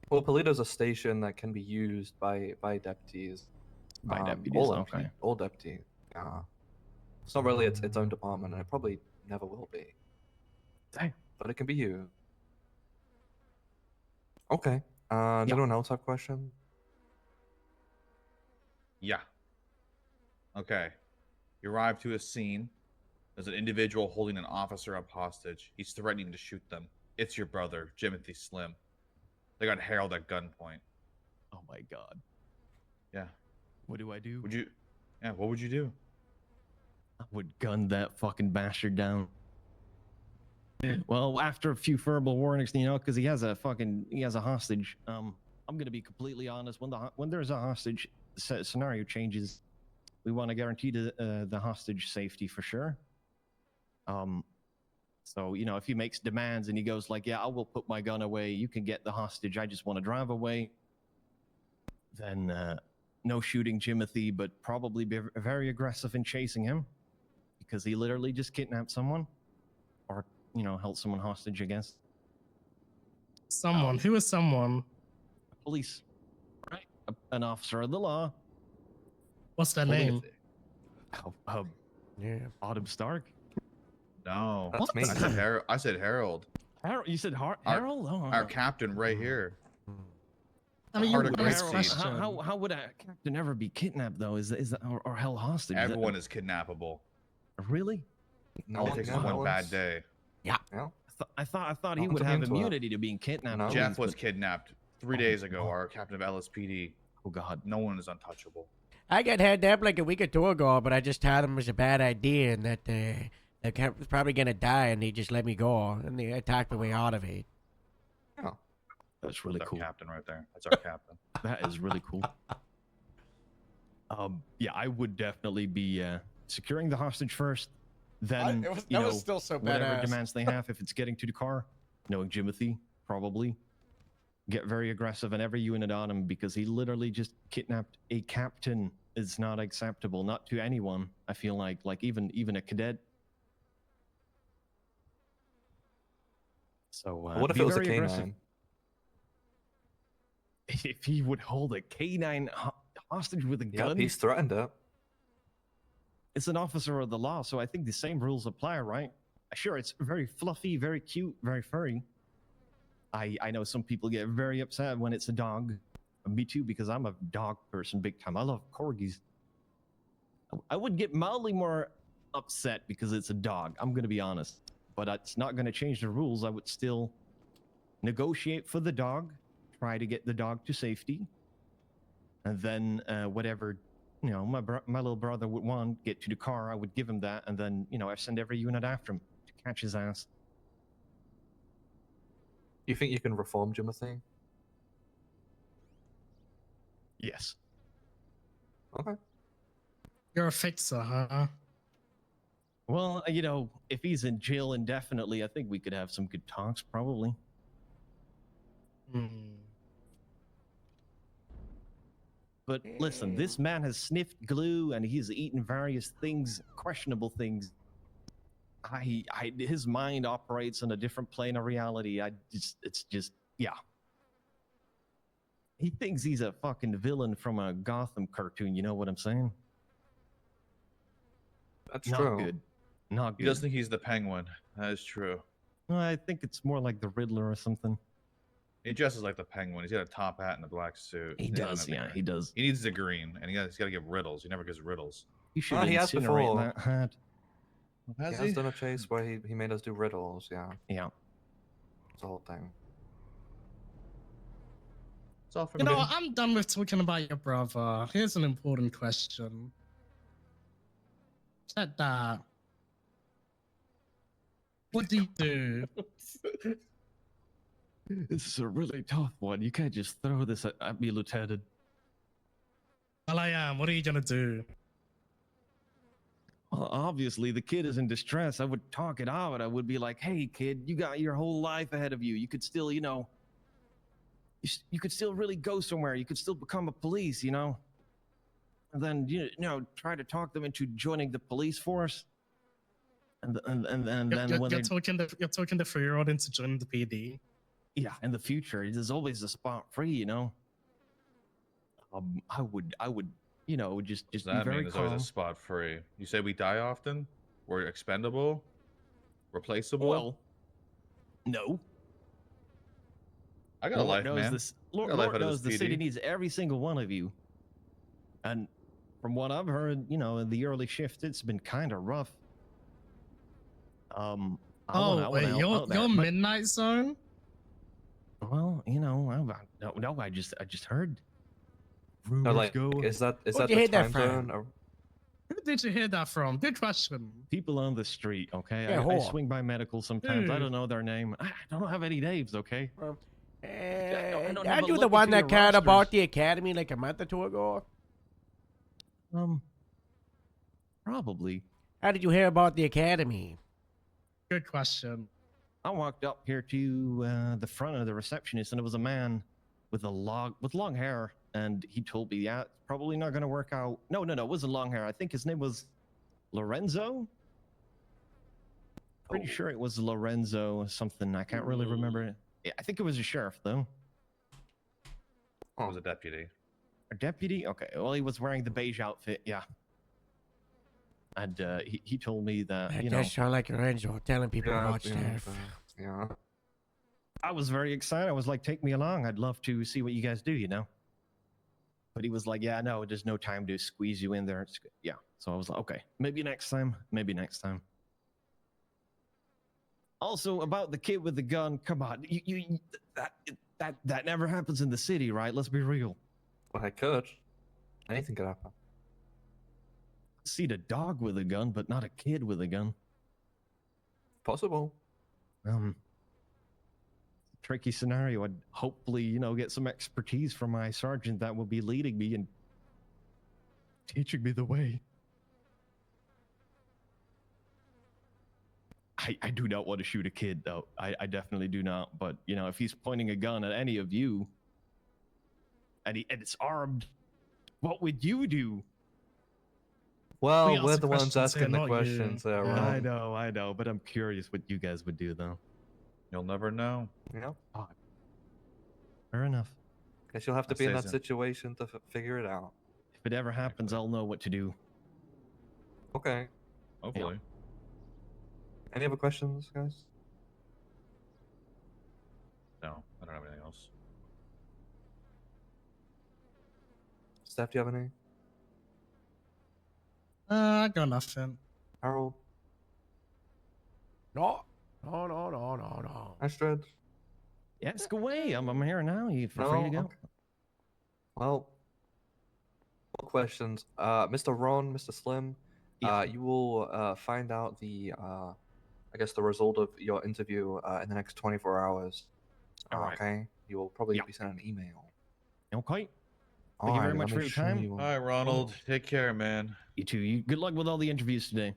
Speaker 10: Well, Polito's a station that can be used by deputies.
Speaker 11: By deputies,
Speaker 10: all
Speaker 11: okay.
Speaker 10: All deputies. Yeah. It's not really its own department, and it probably never will be.
Speaker 11: Dang.
Speaker 10: But it can be used. Okay. Does anyone else have question?
Speaker 12: Yeah. Okay. You arrive to a scene. There's an individual holding an officer up hostage. He's threatening to shoot them. It's your brother, Jimothy Slim. They got Harold at gunpoint.
Speaker 11: Oh my god.
Speaker 12: Yeah.
Speaker 11: What do I do?
Speaker 12: Would you? Yeah. What would you do?
Speaker 11: I would gun that fucking bastard down. Well, after a few verbal warnings, you know, because he has a hostage. I'm gonna be completely honest. When there's a hostage, scenario changes. We want to guarantee the hostage safety for sure. So you know, if he makes demands and he goes like, "Yeah, I will put my gun away. You can get the hostage. I just want to drive away." Then no shooting Jimothy, but probably be very aggressive in chasing him because he literally just kidnapped someone, or you know, held someone hostage against
Speaker 6: Someone. Who is someone?
Speaker 11: police, right? An officer of the law.
Speaker 6: What's their name?
Speaker 1: Yeah.
Speaker 11: Autumn Stark.
Speaker 12: No.
Speaker 10: That's me.
Speaker 12: I said Harold.
Speaker 11: Harold, you said Harold? Oh,
Speaker 12: Our captain right here.
Speaker 6: I mean,
Speaker 12: Heart
Speaker 6: you
Speaker 12: of
Speaker 6: asked
Speaker 12: Gracie.
Speaker 6: question.
Speaker 11: how would a captain ever be kidnapped though? Is that or held hostage?
Speaker 12: Everyone is kidnappable.
Speaker 11: Really?
Speaker 10: No
Speaker 12: All it takes is one bad day.
Speaker 1: Yeah.
Speaker 10: Yeah.
Speaker 11: I thought he
Speaker 10: Don't
Speaker 11: would
Speaker 10: look
Speaker 11: have
Speaker 10: into it.
Speaker 11: immunity to being kidnapped.
Speaker 10: No.
Speaker 12: Jeff was
Speaker 11: but-
Speaker 12: kidnapped 3 days ago. Our captain of LSPD.
Speaker 11: Oh God.
Speaker 12: No one is untouchable.
Speaker 1: I got head up like a week or two ago, but I just told him it was a bad idea and that the captain was probably gonna die, and he just let me go, and they attacked my way out of it.
Speaker 10: Yeah.
Speaker 11: That's really
Speaker 12: That's
Speaker 11: cool.
Speaker 12: our captain right there. That's our captain.
Speaker 11: That is really cool. Yeah, I would definitely be securing the hostage first. Then
Speaker 1: that was still so
Speaker 11: whatever
Speaker 1: badass.
Speaker 11: demands they have, if it's getting to the car, knowing Jimothy, probably get very aggressive in every unit on him because he literally just kidnapped a captain. Is not acceptable, not to anyone. I feel like even a cadet. So
Speaker 10: What if
Speaker 11: be
Speaker 10: it was a
Speaker 11: very aggressive.
Speaker 10: canine?
Speaker 11: If he would hold a canine hostage with a gun,
Speaker 10: Yep, he's threatened it.
Speaker 11: it's an officer of the law, so I think the same rules apply, right? Sure, it's very fluffy, very cute, very furry. I know some people get very upset when it's a dog. Me too, because I'm a dog person big time. I love corgis. I would get mildly more upset because it's a dog. I'm going to be honest. But it's not going to change the rules. I would still negotiate for the dog, try to get the dog to safety. And then whatever, you know, my little brother would want, get to the car, I would give him that. And then, you know, I send every unit after him to catch his ass.
Speaker 10: You think you can reform Jimothy?
Speaker 11: Yes.
Speaker 10: Okay.
Speaker 6: You're a fixer, huh?
Speaker 11: Well, you know, if he's in jail indefinitely, I think we could have some good talks, probably. But listen, this man has sniffed glue and he's eaten various things, questionable things. His mind operates on a different plane of reality. It's just, yeah. He thinks he's a fucking villain from a Gotham cartoon. You know what I'm saying?
Speaker 10: That's
Speaker 11: Not
Speaker 10: true.
Speaker 11: good. Not
Speaker 12: He
Speaker 11: good.
Speaker 12: does think he's the Penguin. That is true.
Speaker 11: Well, I think it's more like the Riddler or something.
Speaker 12: He dresses like the Penguin. He's got a top hat and a black suit.
Speaker 11: He does, yeah, he does.
Speaker 12: He needs the green, and he's got to give riddles. He never gives riddles.
Speaker 11: You should
Speaker 10: He has
Speaker 11: incinerate
Speaker 10: before.
Speaker 11: that hat.
Speaker 10: He has done a chase where he made us do riddles, yeah.
Speaker 11: Yeah.
Speaker 10: It's the whole thing.
Speaker 12: It's all for
Speaker 6: You know,
Speaker 12: me.
Speaker 6: I'm done with talking about your brother. Here's an important question. Said that. What do you do?
Speaker 11: This is a really tough one. You can't just throw this at me, Lieutenant.
Speaker 6: Well, I am. What are you gonna do?
Speaker 11: Well, obviously, the kid is in distress. I would talk it out. I would be like, hey, kid, you got your whole life ahead of you. You could still, you know, you could still really go somewhere. You could still become a police, you know? And then, you know, try to talk them into joining the police force. And then
Speaker 6: You're
Speaker 11: when they,
Speaker 6: talking the 3-year-old into joining the PD.
Speaker 11: yeah, in the future, there's always a spot free, you know? I would, you know, just
Speaker 12: Does
Speaker 11: be
Speaker 12: that mean
Speaker 11: very
Speaker 12: there's
Speaker 11: calm.
Speaker 12: always a spot free? You say we die often? We're expendable? Replaceable?
Speaker 11: Well, no.
Speaker 12: I got a life, man.
Speaker 11: Lord,
Speaker 12: Got life
Speaker 11: Lord
Speaker 12: out of
Speaker 11: knows the
Speaker 12: this
Speaker 11: city
Speaker 12: PD.
Speaker 11: needs every single one of you. And from what I've heard, you know, in the early shift, it's been kind of rough. I wanna
Speaker 6: wait,
Speaker 11: help out there,
Speaker 6: you're
Speaker 11: but-
Speaker 6: Midnight Zone?
Speaker 11: Well, you know, I just heard. Rumors
Speaker 10: No, like,
Speaker 11: go.
Speaker 10: is that
Speaker 1: Where'd
Speaker 10: the
Speaker 1: you hear that
Speaker 10: time
Speaker 1: from?
Speaker 10: zone? Or...
Speaker 6: Who did you hear that from? Good question.
Speaker 11: People on the street, okay?
Speaker 1: Yeah,
Speaker 11: I
Speaker 1: whore.
Speaker 11: swing by medical sometimes. I
Speaker 6: Dude.
Speaker 11: don't know their name. I don't have any names, okay?
Speaker 1: I
Speaker 11: don't have
Speaker 1: aren't
Speaker 11: a
Speaker 1: you the
Speaker 11: look
Speaker 1: one
Speaker 11: into
Speaker 1: that
Speaker 11: your
Speaker 1: cared about
Speaker 11: rosters.
Speaker 1: the academy like a month or two ago?
Speaker 11: Probably.
Speaker 1: How did you hear about the academy?
Speaker 6: Good question.
Speaker 11: I walked up here to the front of the receptionist, and it was a man with long hair, and he told me, "Yeah, it's probably not going to work out." No, it wasn't long hair. I think his name was Lorenzo. Pretty sure it was Lorenzo something. I can't really remember. Yeah, I think it was a sheriff though.
Speaker 12: I was a deputy.
Speaker 11: A deputy? Okay. Well, he was wearing the beige outfit. Yeah. And he told me that
Speaker 1: That
Speaker 11: you know
Speaker 1: does sound like Lorenzo telling people about stuff.
Speaker 10: Yeah.
Speaker 11: I was very excited. I was like, "Take me along. I'd love to see what you guys do." You know. But he was like, "Yeah, no, there's no time to squeeze you in there." Yeah. So I was like, "Okay, maybe next time. Maybe next time." Also, about the kid with the gun, come on, that never happens in the city, right? Let's be real.
Speaker 10: Well, I could. Anything could happen.
Speaker 11: See the dog with a gun, but not a kid with a gun.
Speaker 10: Possible.
Speaker 11: Tricky scenario. I'd hopefully, you know, get some expertise from my sergeant that will be leading me and teaching me the way. I do not want to shoot a kid, though. I definitely do not. But, you know, if he's pointing a gun at any of you and it's armed, what would you do?
Speaker 10: Well,
Speaker 6: We asked
Speaker 10: we're
Speaker 6: the
Speaker 10: the ones
Speaker 6: questions here,
Speaker 10: asking the
Speaker 6: not you.
Speaker 10: questions there,
Speaker 6: Yeah.
Speaker 10: Ron.
Speaker 11: I know, but I'm curious what you guys would do, though.
Speaker 12: You'll never know.
Speaker 10: Yeah.
Speaker 11: Fair enough.
Speaker 10: Guess you'll have to
Speaker 12: I
Speaker 10: be in
Speaker 12: say
Speaker 10: that
Speaker 12: so.
Speaker 10: situation to figure it out.
Speaker 11: If it ever happens, I'll know what to do.
Speaker 10: Okay.
Speaker 12: Hopefully.
Speaker 10: Any other questions, guys?
Speaker 12: No, I don't have anything else.
Speaker 10: Steph, do you have any?
Speaker 6: I got nothing.
Speaker 10: Harold?
Speaker 1: No.
Speaker 10: Astrid?
Speaker 11: Ask away. I'm here now. You feel
Speaker 10: No?
Speaker 11: free to go.
Speaker 10: Okay. Well, more questions. Mr. Ron, Mr. Slim, you will find out the, I guess, the result of your interview in the next 24 hours.
Speaker 11: All right.
Speaker 10: Okay? You will probably be sent an email.
Speaker 11: Okay. Thank you very much for your time.
Speaker 12: All right, Ronald. Take care, man.
Speaker 11: You too. Good luck with all the interviews today.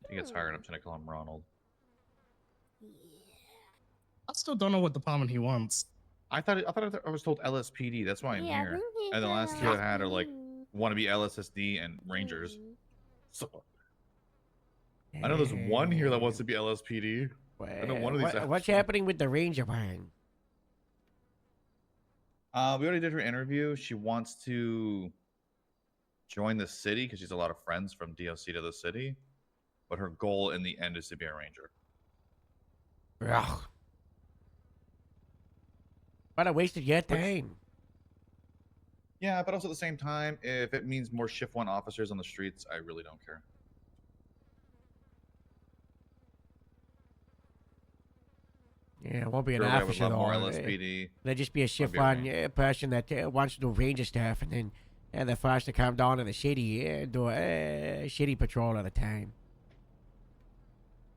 Speaker 12: He gets hired. I'm trying to call him Ronald.
Speaker 6: I still don't know what department he wants.
Speaker 12: I was told LSPD. That's why I'm
Speaker 5: Yeah, I
Speaker 12: here.
Speaker 5: think he's
Speaker 12: And the last two I had are like
Speaker 5: LSPD.
Speaker 12: want to be LSSD and Rangers. So I know there's one here that wants to be LSPD. I know one of these.
Speaker 1: What's happening with the Ranger van?
Speaker 12: We already did her interview. She wants to join the city because she's a lot of friends from DOC to the city. But her goal in the end is to be a ranger.
Speaker 1: Ugh. But I wasted your time.
Speaker 12: Yeah, but also at the same time, if it means more shift one officers on the streets, I really don't care.
Speaker 1: Yeah, it won't be an
Speaker 12: Sure, I would
Speaker 1: officer
Speaker 12: love
Speaker 1: though.
Speaker 12: more LSPD.
Speaker 1: There'll just be a shift
Speaker 12: be a
Speaker 1: one person that wants to do ranger stuff, and then they're forced to come down to the city and do a shitty patrol at a time.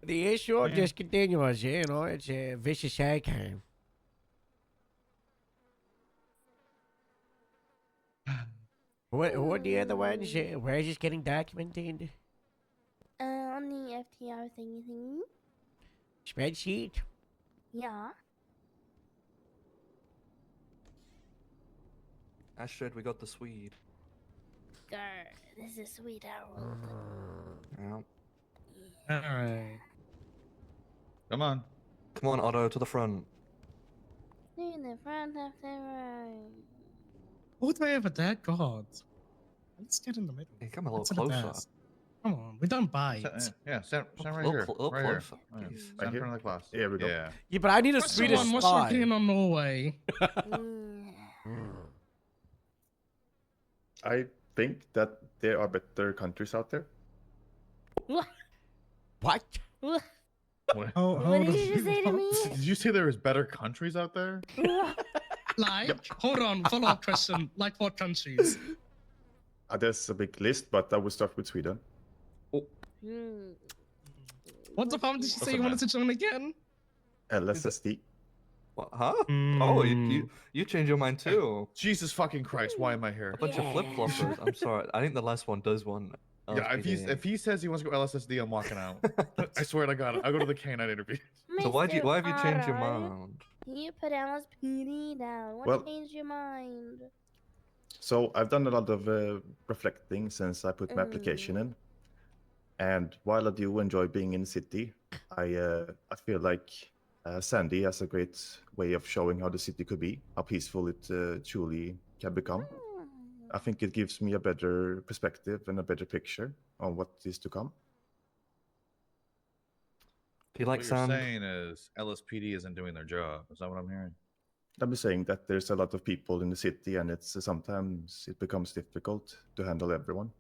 Speaker 1: The issue just continues, you know. It's a vicious cycle. What the other ones? Where is this getting documented?
Speaker 5: On the FTR thingy.
Speaker 1: Spreadsheet?
Speaker 5: Yeah.
Speaker 10: Astrid, we got the Swede.
Speaker 5: Grr, this is sweet Harold.
Speaker 10: Yeah.
Speaker 6: Alright.
Speaker 12: Come on.
Speaker 10: Come on, Otto, to the front.
Speaker 5: In the front of the road.
Speaker 6: All the way over there? God. Let's get in the middle.
Speaker 10: Hey, come a little
Speaker 6: Get to the
Speaker 10: closer.
Speaker 6: desk. Come on, we don't bite.
Speaker 12: Yeah, stand right
Speaker 10: Little
Speaker 12: here.
Speaker 10: little
Speaker 12: Right here.
Speaker 10: closer,
Speaker 12: Oh, yeah.
Speaker 10: please.
Speaker 12: Stand
Speaker 11: Right
Speaker 12: in
Speaker 11: here?
Speaker 12: front of the class.
Speaker 11: Here we go.
Speaker 12: Yeah.
Speaker 1: Yeah, but I need a
Speaker 6: Question
Speaker 1: Swedish
Speaker 6: one, what's your
Speaker 1: spy.
Speaker 6: opinion on Norway?
Speaker 11: I think that there are better countries out there.
Speaker 1: What?
Speaker 12: What?
Speaker 5: What did you just say to me?
Speaker 12: Did you say there was better countries out there?
Speaker 6: Like, hold on, follow-up question. Like what countries?
Speaker 11: There's a big list, but I will start with Sweden.
Speaker 6: What department did you say you wanted to join again?
Speaker 11: LSSD.
Speaker 10: What, huh? Oh,
Speaker 6: Mm.
Speaker 10: you changed your mind too.
Speaker 12: Jesus fucking Christ! Why am I here?
Speaker 10: A bunch of flip floppers. I'm sorry. I think the last one does one.
Speaker 12: Yeah, if he says he wants to go LSSD, I'm walking out. I swear to God, I'll go to the canine interview.
Speaker 10: So why have you changed your
Speaker 5: Alright.
Speaker 10: mind?
Speaker 5: You put LSPD down. What
Speaker 11: Well-
Speaker 5: changed your mind?
Speaker 11: So I've done a lot of reflecting since I put my application in. And while I do enjoy being in the city, I feel like Sandy has a great way of showing how the city could be, how peaceful it truly can become. I think it gives me a better perspective and a better picture on what is to come.
Speaker 10: Do you like
Speaker 12: What you're
Speaker 10: sand?
Speaker 12: saying is LSPD isn't doing their job. Is that what I'm hearing?
Speaker 11: I'm saying that there's a lot of people in the city, and it's sometimes it becomes difficult to handle everyone.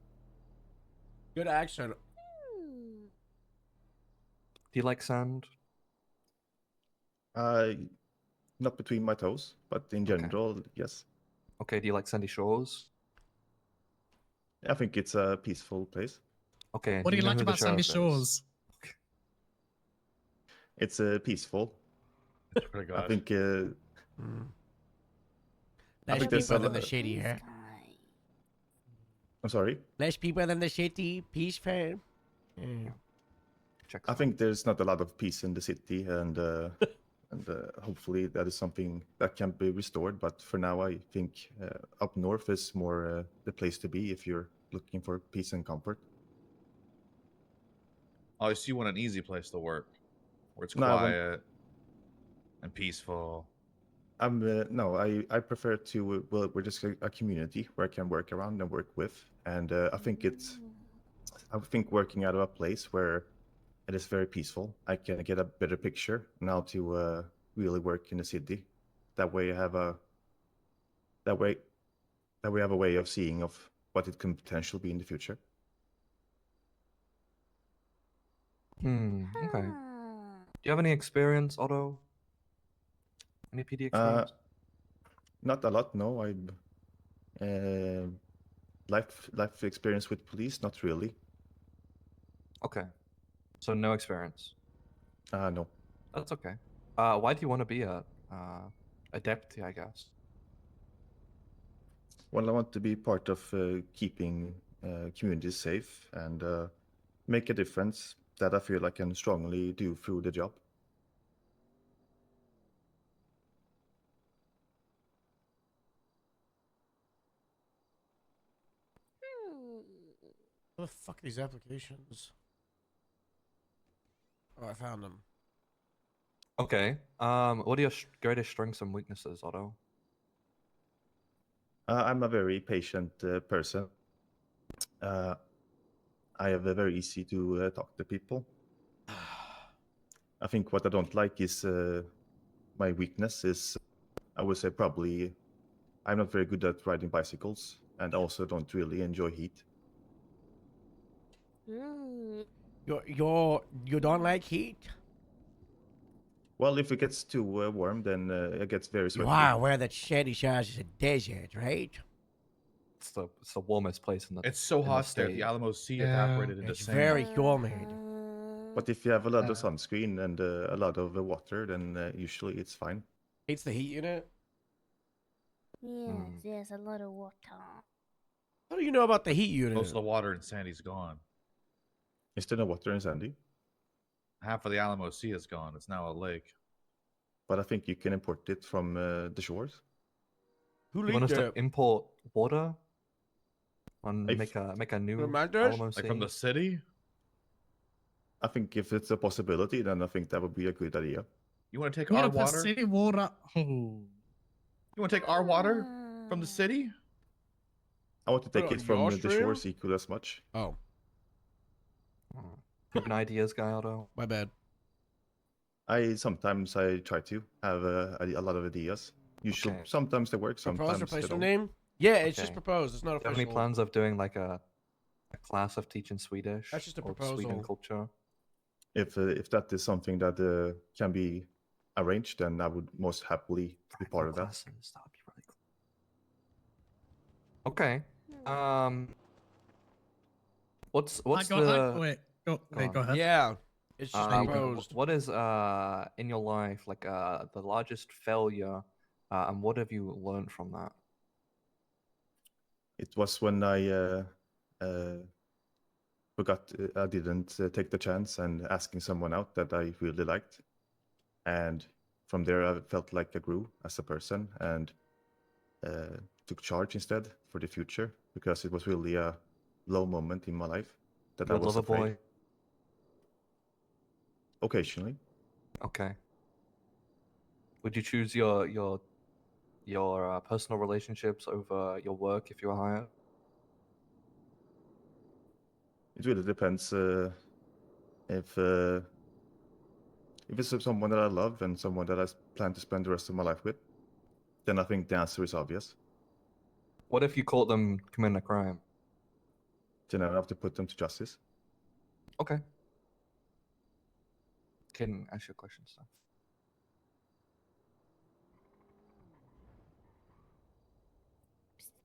Speaker 1: Good accent.
Speaker 10: Do you like sand?
Speaker 11: Not between my toes, but in general, yes.
Speaker 10: Okay, do you like sandy shores?
Speaker 11: I think it's a peaceful place.
Speaker 10: Okay.
Speaker 6: What do you
Speaker 10: know
Speaker 6: like
Speaker 10: who the
Speaker 6: about Sandy
Speaker 10: sheriff is?
Speaker 6: Shores?
Speaker 11: It's peaceful.
Speaker 12: Pretty
Speaker 11: I
Speaker 12: good.
Speaker 11: think.
Speaker 1: Less
Speaker 11: think there's
Speaker 1: people
Speaker 11: a
Speaker 1: than the
Speaker 11: lot-
Speaker 1: shitty here.
Speaker 11: I'm sorry.
Speaker 1: Less people than the shitty. Peaceful. Yeah.
Speaker 11: I think there's not a lot of peace in the city, and hopefully that is something that can be restored. But for now, I think up north is more the place to be if you're looking for peace and comfort.
Speaker 12: Oh, so you want an easy place to work, where it's
Speaker 11: No, I want-
Speaker 12: quiet and peaceful.
Speaker 11: No, I prefer to well, we're just a community where I can work around and work with, and I think working out of a place where it is very peaceful, I can get a better picture now to really work in the city. That way, I have a we have a way of seeing of what it can potentially be in the future.
Speaker 10: Okay. Do you have any experience, Otto? Any PD experience?
Speaker 11: Not a lot, no. I life experience with police, not really.
Speaker 10: Okay. So no experience.
Speaker 11: No.
Speaker 10: That's okay. Why do you want to be a deputy, I guess?
Speaker 11: Well, I want to be part of keeping communities safe and make a difference that I feel I can strongly do through the job.
Speaker 1: What the fuck are these applications? Oh, I found them.
Speaker 10: Okay. What are your greatest strengths and weaknesses, Otto?
Speaker 11: I'm a very patient person. I have a very easy to talk to people. I think what I don't like is my weakness is, I would say probably, I'm not very good at riding bicycles and also don't really enjoy heat.
Speaker 1: You don't like heat?
Speaker 11: Well, if it gets too warm, then it gets very sweaty.
Speaker 1: You are where the shady shores is a desert, right?
Speaker 10: It's the warmest place in the.
Speaker 12: It's so
Speaker 10: in the
Speaker 12: hot there.
Speaker 10: state.
Speaker 12: The Alamo Sea
Speaker 6: Yeah.
Speaker 12: evaporated into
Speaker 1: It's
Speaker 12: sand.
Speaker 1: very humid.
Speaker 11: But if you have a lot of sunscreen and a lot of water, then usually it's fine.
Speaker 1: Hates the heat unit.
Speaker 5: Yes, a lot of water.
Speaker 1: What do you know about the heat unit?
Speaker 12: Most of the water in Sandy's gone.
Speaker 11: Is there no water in Sandy?
Speaker 12: Half of the Alamo Sea is gone. It's now a lake.
Speaker 11: But I think you can import it from the shores.
Speaker 1: Who
Speaker 10: You want us
Speaker 1: leaked
Speaker 10: to
Speaker 1: it?
Speaker 10: import water? And
Speaker 11: If-
Speaker 10: make a new
Speaker 1: Reminders?
Speaker 10: Alamo
Speaker 12: Like from the
Speaker 10: Sea?
Speaker 12: city?
Speaker 11: I think if it's a possibility, then I think that would be a good idea.
Speaker 12: You want to take
Speaker 6: You
Speaker 12: our
Speaker 6: want to put
Speaker 12: water?
Speaker 6: city water? Oh.
Speaker 12: You want to take our water from the city?
Speaker 11: I want to
Speaker 1: Put
Speaker 11: take
Speaker 1: it
Speaker 11: it
Speaker 1: on
Speaker 11: from
Speaker 1: your
Speaker 11: the
Speaker 1: stream?
Speaker 11: shores equal as much.
Speaker 1: Oh.
Speaker 10: You have an ideas guy, Otto?
Speaker 1: My bad.
Speaker 13: Sometimes I try to have a lot of ideas. Usually,
Speaker 10: Okay.
Speaker 13: sometimes they work,
Speaker 1: Propose
Speaker 13: sometimes they
Speaker 1: replacement
Speaker 13: don't.
Speaker 1: name? Yeah, it's just
Speaker 10: Okay.
Speaker 1: proposed. It's not
Speaker 10: Do you have
Speaker 1: official.
Speaker 10: any plans of doing like a class of teaching Swedish
Speaker 1: That's just a
Speaker 10: or Sweden
Speaker 1: proposal.
Speaker 10: culture?
Speaker 13: If that is something that can be arranged, then I would most happily be part of that.
Speaker 10: Classes, that would be really cool. Okay. What's the
Speaker 6: Wait, go
Speaker 10: on.
Speaker 6: ahead.
Speaker 1: Yeah, it's just
Speaker 10: Um,
Speaker 1: proposed.
Speaker 10: what is in your life like the largest failure, and what have you learned from that?
Speaker 13: It was when I forgot I didn't take the chance and asking someone out that I really liked, and from there I felt like I grew as a person and took charge instead for the future, because it was really a low moment in my life that I
Speaker 10: Your
Speaker 13: was
Speaker 10: lover
Speaker 13: afraid.
Speaker 10: boy?
Speaker 13: Occasionally.
Speaker 10: Okay. Would you choose your personal relationships over your work if you were hired?
Speaker 13: It really depends if it's someone that I love and someone that I plan to spend the rest of my life with, then I think the answer is obvious.
Speaker 10: What if you caught them committing a crime?
Speaker 13: Then I have to put them to justice.
Speaker 10: Okay. Can ask you a question, stuff.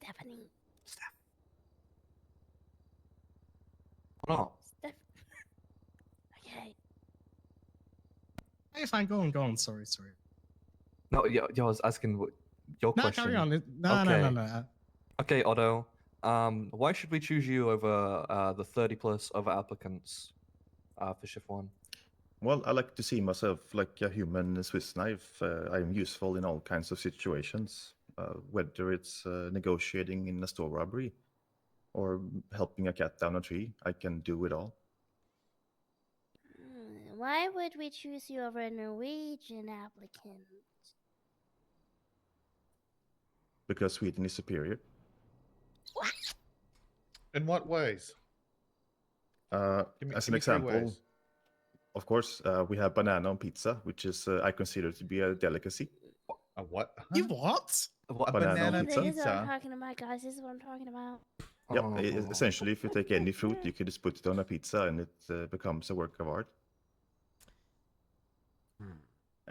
Speaker 5: Stephanie.
Speaker 10: No.
Speaker 5: Steph. Okay.
Speaker 6: Hey, fine, go on. Sorry.
Speaker 10: No, yeah, I was asking your
Speaker 6: No,
Speaker 10: question.
Speaker 6: carry on. No.
Speaker 10: Okay, Otto. Why should we choose you over the 30+ other applicants for shift 1?
Speaker 13: Well, I like to see myself like a human Swiss knife. I am useful in all kinds of situations, whether it's negotiating in a store robbery or helping a cat down a tree. I can do it all.
Speaker 5: Why would we choose you over a Norwegian applicant?
Speaker 13: Because Sweden is superior.
Speaker 5: What?
Speaker 12: In what ways?
Speaker 13: As
Speaker 12: give
Speaker 13: an
Speaker 12: me 3
Speaker 13: example,
Speaker 12: ways.
Speaker 13: of course, we have banana on pizza, which is I consider to be a delicacy.
Speaker 12: A what?
Speaker 6: You what?
Speaker 12: A
Speaker 13: Banana on
Speaker 12: banana
Speaker 13: pizza?
Speaker 5: This is what I'm
Speaker 12: pizza?
Speaker 5: talking about, guys. This is what I'm talking about.
Speaker 13: Yep. Essentially, if you take any fruit, you can just put it on a pizza, and it becomes a work of art.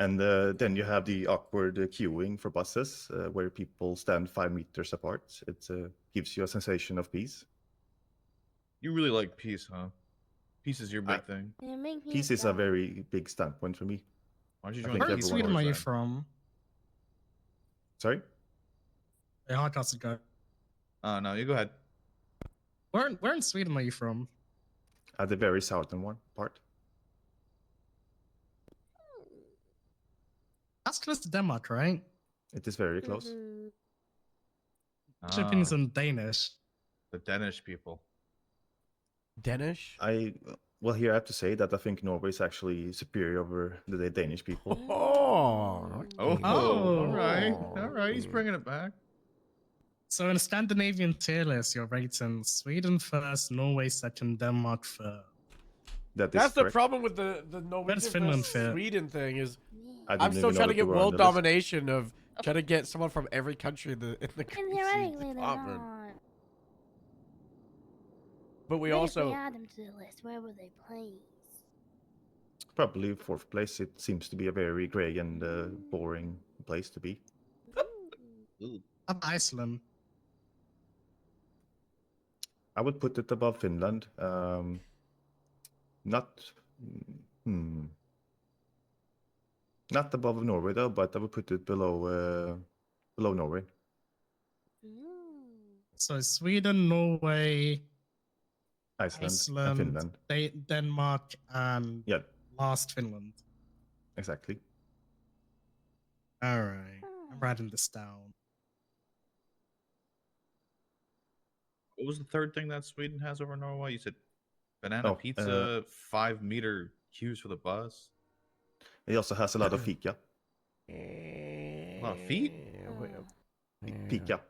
Speaker 13: And then you have the awkward queuing for buses, where people stand 5 meters apart. It gives you a sensation of peace.
Speaker 12: You really like peace, huh? Peace is your big thing.
Speaker 5: Yeah, make me
Speaker 13: Peace is a
Speaker 5: stop.
Speaker 13: very big standpoint for me.
Speaker 12: Why don't you
Speaker 13: I
Speaker 12: join
Speaker 13: think
Speaker 6: Where in
Speaker 12: Peace
Speaker 6: Sweden
Speaker 12: Corps
Speaker 6: are you
Speaker 12: then?
Speaker 6: from?
Speaker 13: Sorry?
Speaker 6: Hey, how does it go?
Speaker 12: No, you go ahead.
Speaker 6: Where in Sweden are you from?
Speaker 13: At the very southern one part.
Speaker 6: That's close to Denmark, right?
Speaker 13: It is very close.
Speaker 5: Mhm.
Speaker 6: Shipping is
Speaker 12: Ah,
Speaker 6: in Danish.
Speaker 12: the Danish people.
Speaker 1: Danish?
Speaker 13: Well, here I have to say that I think Norway is actually superior over the Danish people.
Speaker 1: Oh.
Speaker 12: Oh,
Speaker 6: Oh.
Speaker 12: all right. He's bringing it back.
Speaker 6: So in a Scandinavian tier list, you're rating Sweden first, Norway second, Denmark third.
Speaker 13: That is
Speaker 1: That's the
Speaker 13: correct.
Speaker 1: problem with the Norwegian
Speaker 6: Finland
Speaker 1: versus
Speaker 6: fit?
Speaker 1: Sweden thing is
Speaker 13: I
Speaker 1: I'm
Speaker 13: didn't
Speaker 1: still
Speaker 13: even know
Speaker 1: trying to
Speaker 13: that they
Speaker 1: get
Speaker 13: were on
Speaker 1: world
Speaker 13: the list.
Speaker 1: domination of trying to get someone from every country in the
Speaker 5: And
Speaker 1: crazy
Speaker 5: theoretically, they're
Speaker 1: department.
Speaker 5: not.
Speaker 1: But we
Speaker 5: What
Speaker 1: also
Speaker 5: if we add them to the list? Where would they place?
Speaker 13: Probably 4th place. It seems to be a very grey and boring place to be.
Speaker 6: Up Iceland.
Speaker 13: I would put it above Finland. Not not above Norway though, but I would put it below Norway.
Speaker 6: So Sweden, Norway,
Speaker 13: Iceland and Finland.
Speaker 6: Denmark, and
Speaker 13: Yeah,
Speaker 6: last Finland.
Speaker 13: exactly.
Speaker 6: All right, I'm writing this down.
Speaker 12: What was the third thing that Sweden has over Norway? You said banana
Speaker 13: Oh,
Speaker 12: pizza, 5-meter queues for the bus.
Speaker 13: It also has a lot of fika.
Speaker 12: A lot of feet?
Speaker 13: Fika.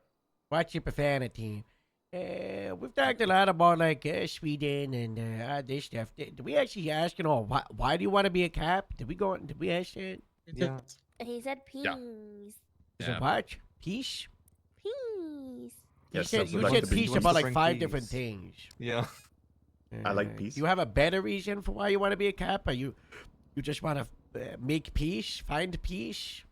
Speaker 1: Watch your profanity. we've talked a lot about like Sweden and this stuff. Did we actually ask, why do you want to be a cop? Did we go? Did we ask that?
Speaker 10: Yeah.
Speaker 5: He said peace.
Speaker 12: Yeah.
Speaker 1: Is it what? Peace?
Speaker 5: Peace.
Speaker 13: Yes,
Speaker 1: you
Speaker 13: I would
Speaker 1: said
Speaker 13: like
Speaker 1: you
Speaker 13: to
Speaker 1: said
Speaker 13: bring
Speaker 1: peace
Speaker 10: He wants
Speaker 1: about
Speaker 10: to
Speaker 1: like
Speaker 10: bring
Speaker 1: 5 different
Speaker 10: peace.
Speaker 1: things.
Speaker 10: Yeah.
Speaker 13: I like peace.
Speaker 1: Do you have a better reason for why you want to be a cop? Or you just want to make peace, find peace?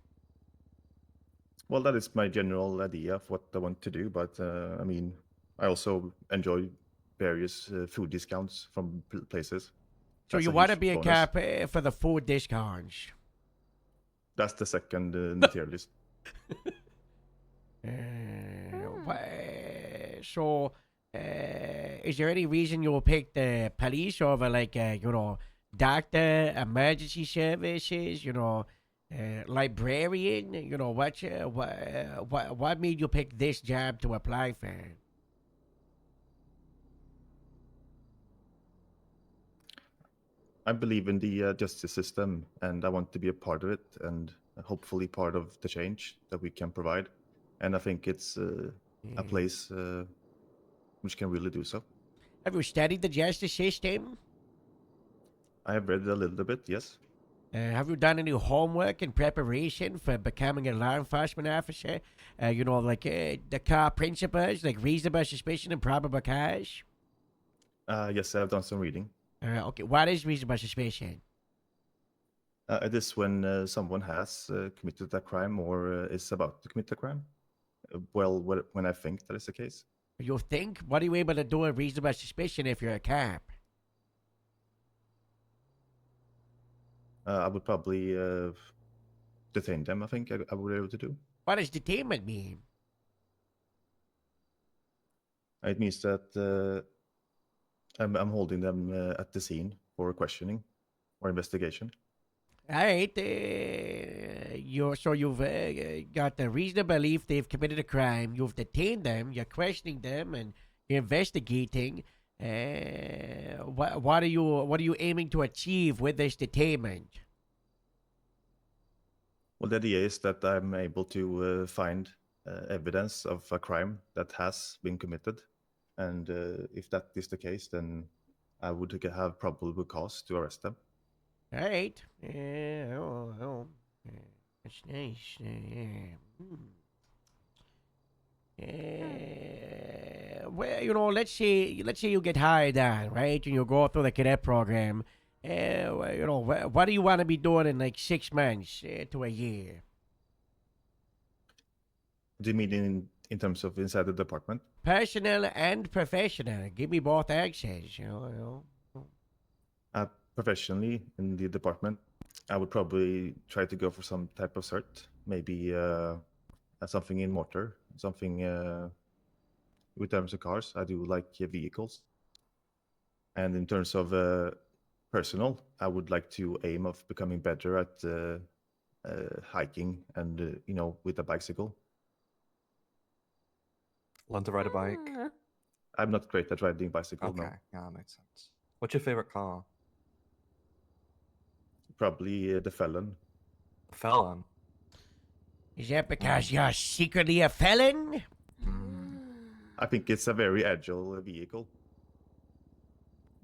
Speaker 13: Well, that is my general idea of what I want to do, but I mean, I also enjoy various food discounts from places.
Speaker 1: So
Speaker 13: That's
Speaker 1: you
Speaker 13: a
Speaker 1: want to
Speaker 13: huge
Speaker 1: be a
Speaker 13: bonus.
Speaker 1: cop for the food discounts?
Speaker 13: That's the second tier list.
Speaker 1: So, is there any reason you'll pick the police over like doctor, emergency services, librarian? What made you pick this job to apply for?
Speaker 13: I believe in the justice system, and I want to be a part of it, and hopefully part of the change that we can provide. And I think it's a place which can really do so.
Speaker 1: Have you studied the justice system?
Speaker 13: I have read a little bit, yes.
Speaker 1: Have you done any homework in preparation for becoming a law enforcement officer? The car principles, like reasonable suspicion and probable cause?
Speaker 13: Yes, I have done some reading.
Speaker 1: Okay, what is reasonable suspicion?
Speaker 13: It is when someone has committed a crime or is about to commit a crime. When I think that is the case.
Speaker 1: You think? What are you able to do with reasonable suspicion if you're a cop?
Speaker 13: I would probably detain them, I think I would be able to do.
Speaker 1: What does detainment mean?
Speaker 13: It means that I'm holding them at the scene for questioning or investigation.
Speaker 1: All right. You've got the reasonable belief they've committed a crime. You've detained them. You're questioning them, and you're investigating. What are you aiming to achieve with this detainment?
Speaker 13: Well, the idea is that I'm able to find evidence of a crime that has been committed, and if that is the case, then I would have probable cause to arrest them.
Speaker 1: All right. That's nice. Well, let's say you get hired on, right, and you go through the cadet program. What do you want to be doing in like 6 months to a year?
Speaker 13: Do you mean in terms of inside the department?
Speaker 1: Personal and professional. Give me both accents.
Speaker 13: Professionally in the department, I would probably try to go for some type of cert, maybe something in motor, something with terms of cars. I do like vehicles. And in terms of personal, I would like to aim of becoming better at hiking and with a bicycle.
Speaker 10: Learn to ride a bike.
Speaker 13: I'm not great at riding bicycle.
Speaker 10: Okay,
Speaker 13: No.
Speaker 10: yeah, that makes sense. What's your favorite car?
Speaker 13: Probably the Felon.
Speaker 10: Felon.
Speaker 1: Is that because you're secretly a felon?
Speaker 13: I think it's a very agile vehicle.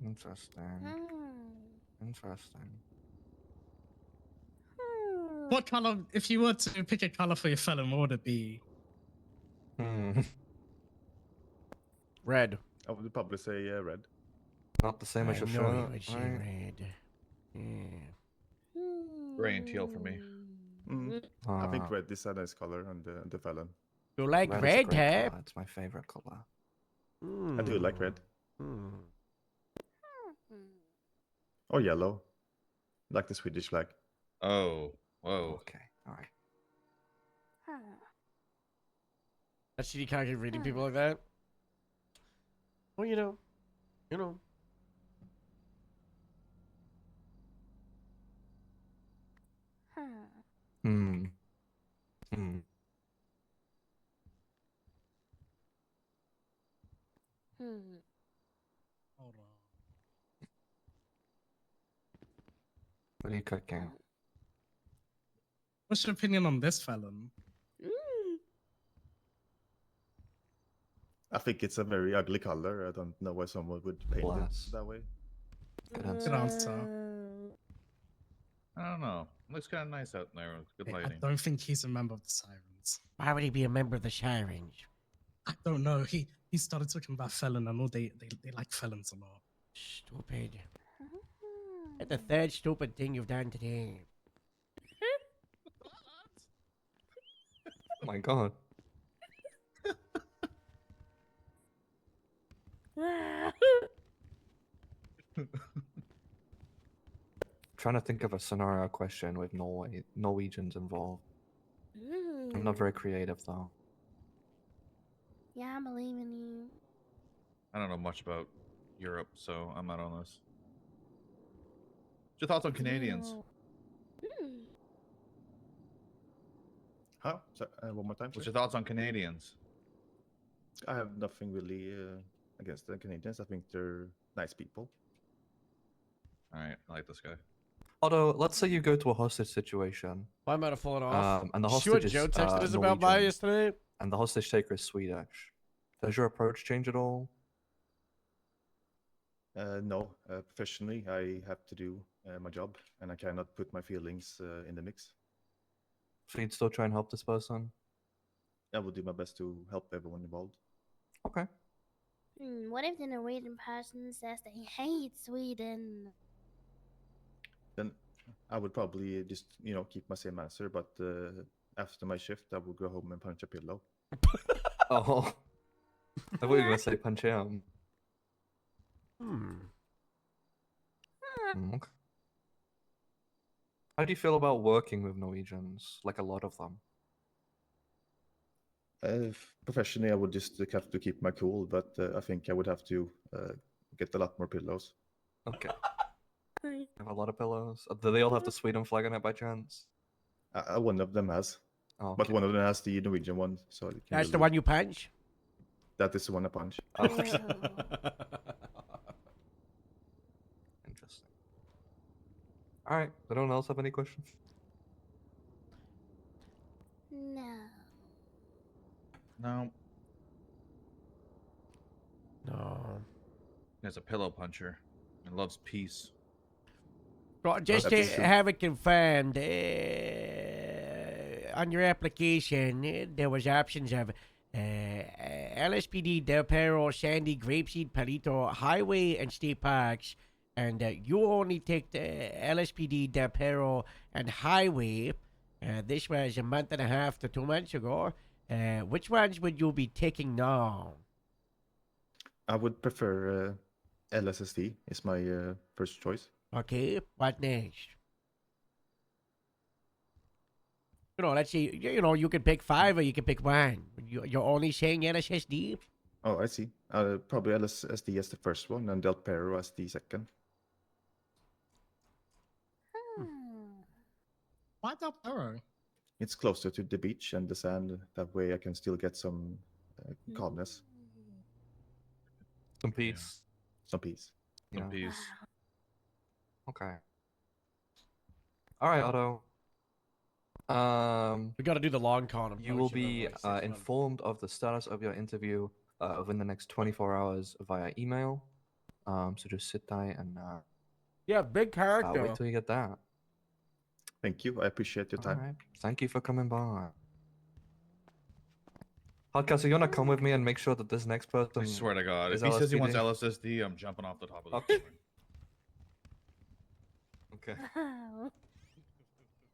Speaker 10: Interesting. Interesting.
Speaker 6: What color, if you were to pick a color for your felon, what would it be?
Speaker 1: Red.
Speaker 13: I would probably say red.
Speaker 10: Not the same as your
Speaker 1: I
Speaker 10: shirt.
Speaker 1: know it's
Speaker 10: right?
Speaker 1: red. Yeah.
Speaker 12: Gray and teal for me.
Speaker 13: I think
Speaker 10: Ah,
Speaker 13: red is a nice color on the Felon.
Speaker 1: You like
Speaker 10: red is a
Speaker 1: red,
Speaker 10: great
Speaker 1: huh?
Speaker 10: color. It's my favorite color.
Speaker 13: I do like red.
Speaker 1: Hmm.
Speaker 13: Or yellow. Like the Swedish flag.
Speaker 12: Oh, whoa.
Speaker 10: Okay, all right.
Speaker 1: That shitty can't keep reading people like that. Well, you know.
Speaker 10: Hmm. Hmm.
Speaker 6: Hold on.
Speaker 10: What are you cooking?
Speaker 6: What's your opinion on this felon?
Speaker 13: I think it's a very ugly color. I don't know why someone would paint
Speaker 10: Bless.
Speaker 13: it that way.
Speaker 10: Good
Speaker 6: Good
Speaker 10: answer.
Speaker 6: answer.
Speaker 12: I don't know. Looks kind of nice out there. With good
Speaker 6: I
Speaker 12: lighting.
Speaker 6: don't think he's a member of the Sirens.
Speaker 1: Why would he be a member of the Sirens?
Speaker 6: I don't know. He started talking about felon and all. They like felons a lot.
Speaker 1: Stupid. That's the third stupid thing you've done today.
Speaker 10: Oh my god. Trying to think of a scenario question with Norwegians involved. I'm not very creative though.
Speaker 5: Yeah, I believe in you.
Speaker 12: I don't know much about Europe, so I'm not on this. What's your thoughts on Canadians?
Speaker 13: Huh? So, one more time.
Speaker 12: What's
Speaker 13: sorry?
Speaker 12: your thoughts on Canadians?
Speaker 13: I have nothing really against the Canadians. I think they're nice people.
Speaker 12: All right, I like this guy.
Speaker 10: Although, let's say you go to a hostage situation.
Speaker 1: Why might have fallen off?
Speaker 10: And the
Speaker 1: See what
Speaker 10: hostage is
Speaker 1: Joe texted us about by
Speaker 10: Norwegian,
Speaker 1: yesterday?
Speaker 10: and the hostage taker is Swedish. Does your approach change at all?
Speaker 13: No, professionally, I have to do my job, and I cannot put my feelings in the mix.
Speaker 10: So you'd still try and help this person?
Speaker 13: I will do my best to help everyone involved.
Speaker 10: Okay.
Speaker 5: What if the Norwegian person says they hate Sweden?
Speaker 13: Then I would probably just, keep my same answer, but after my shift, I will go home and punch a pillow.
Speaker 10: Oh. I thought you were going to say punch him. Okay. How do you feel about working with Norwegians? Like a lot of them?
Speaker 13: Professionally, I would just have to keep my cool, but I think I would have to get a lot more pillows.
Speaker 10: Okay. Have a lot of pillows. Do they all have the Sweden flag on it by chance?
Speaker 13: One of them has.
Speaker 10: Oh,
Speaker 13: But one of them has the Norwegian one. So it can
Speaker 1: That's
Speaker 13: be
Speaker 1: the one you punch?
Speaker 13: That is the one I punch.
Speaker 10: Oh, okay. Interesting. Alright, anyone else have any questions?
Speaker 5: No.
Speaker 12: No.
Speaker 1: No.
Speaker 12: He's a pillow puncher and loves peace.
Speaker 1: Well, just to have it confirmed, on your application, there was options of LSPD, Del Perro, Sandy, Grapeseed, Palito, Highway, and State Parks. And you only take the LSPD, Del Perro, and Highway. This was a month and a half to 2 months ago. Which ones would you be taking now?
Speaker 13: I would prefer LSSD is my first choice.
Speaker 1: Okay, what next? Let's see. You can pick 5 or you can pick 1. You're only saying LSSD?
Speaker 13: Oh, I see. Probably LSSD as the first one and Del Perro as the second.
Speaker 6: Why Del Perro?
Speaker 13: It's closer to the beach and the sand. That way I can still get some calmness.
Speaker 10: Some peace.
Speaker 13: Some peace.
Speaker 12: Some peace.
Speaker 10: Okay. Alright, Otto.
Speaker 1: We got to do the long con.
Speaker 10: You will be informed of the status of your interview within the next 24 hours via email. So just sit tight and
Speaker 1: yeah, big character.
Speaker 10: wait till you get that.
Speaker 13: Thank you. I appreciate your time.
Speaker 10: Alright. Thank you for coming by. Podcast, are you gonna come with me and make sure that this next person?
Speaker 12: I swear to God, if
Speaker 10: is
Speaker 12: he says he wants
Speaker 10: LSPD?
Speaker 12: LSSD, I'm jumping off the top of the
Speaker 10: Okay.
Speaker 12: building.
Speaker 10: Okay.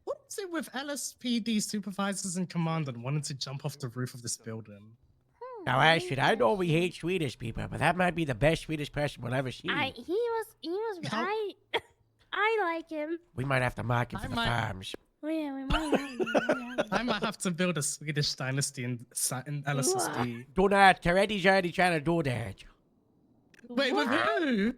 Speaker 6: What's it with LSPD supervisors and commander wanting to jump off the roof of this building?
Speaker 1: Now, Astrid, I know we hate Swedish people, but that might be the best Swedish person we'll ever see.
Speaker 5: I like him.
Speaker 1: We might have to mark him for the farms.
Speaker 5: Oh, yeah, we might.
Speaker 6: I might have to build a Swedish dynasty in LSSD.
Speaker 1: Do not. Toretti's already trying to do that.
Speaker 6: Wait, with who?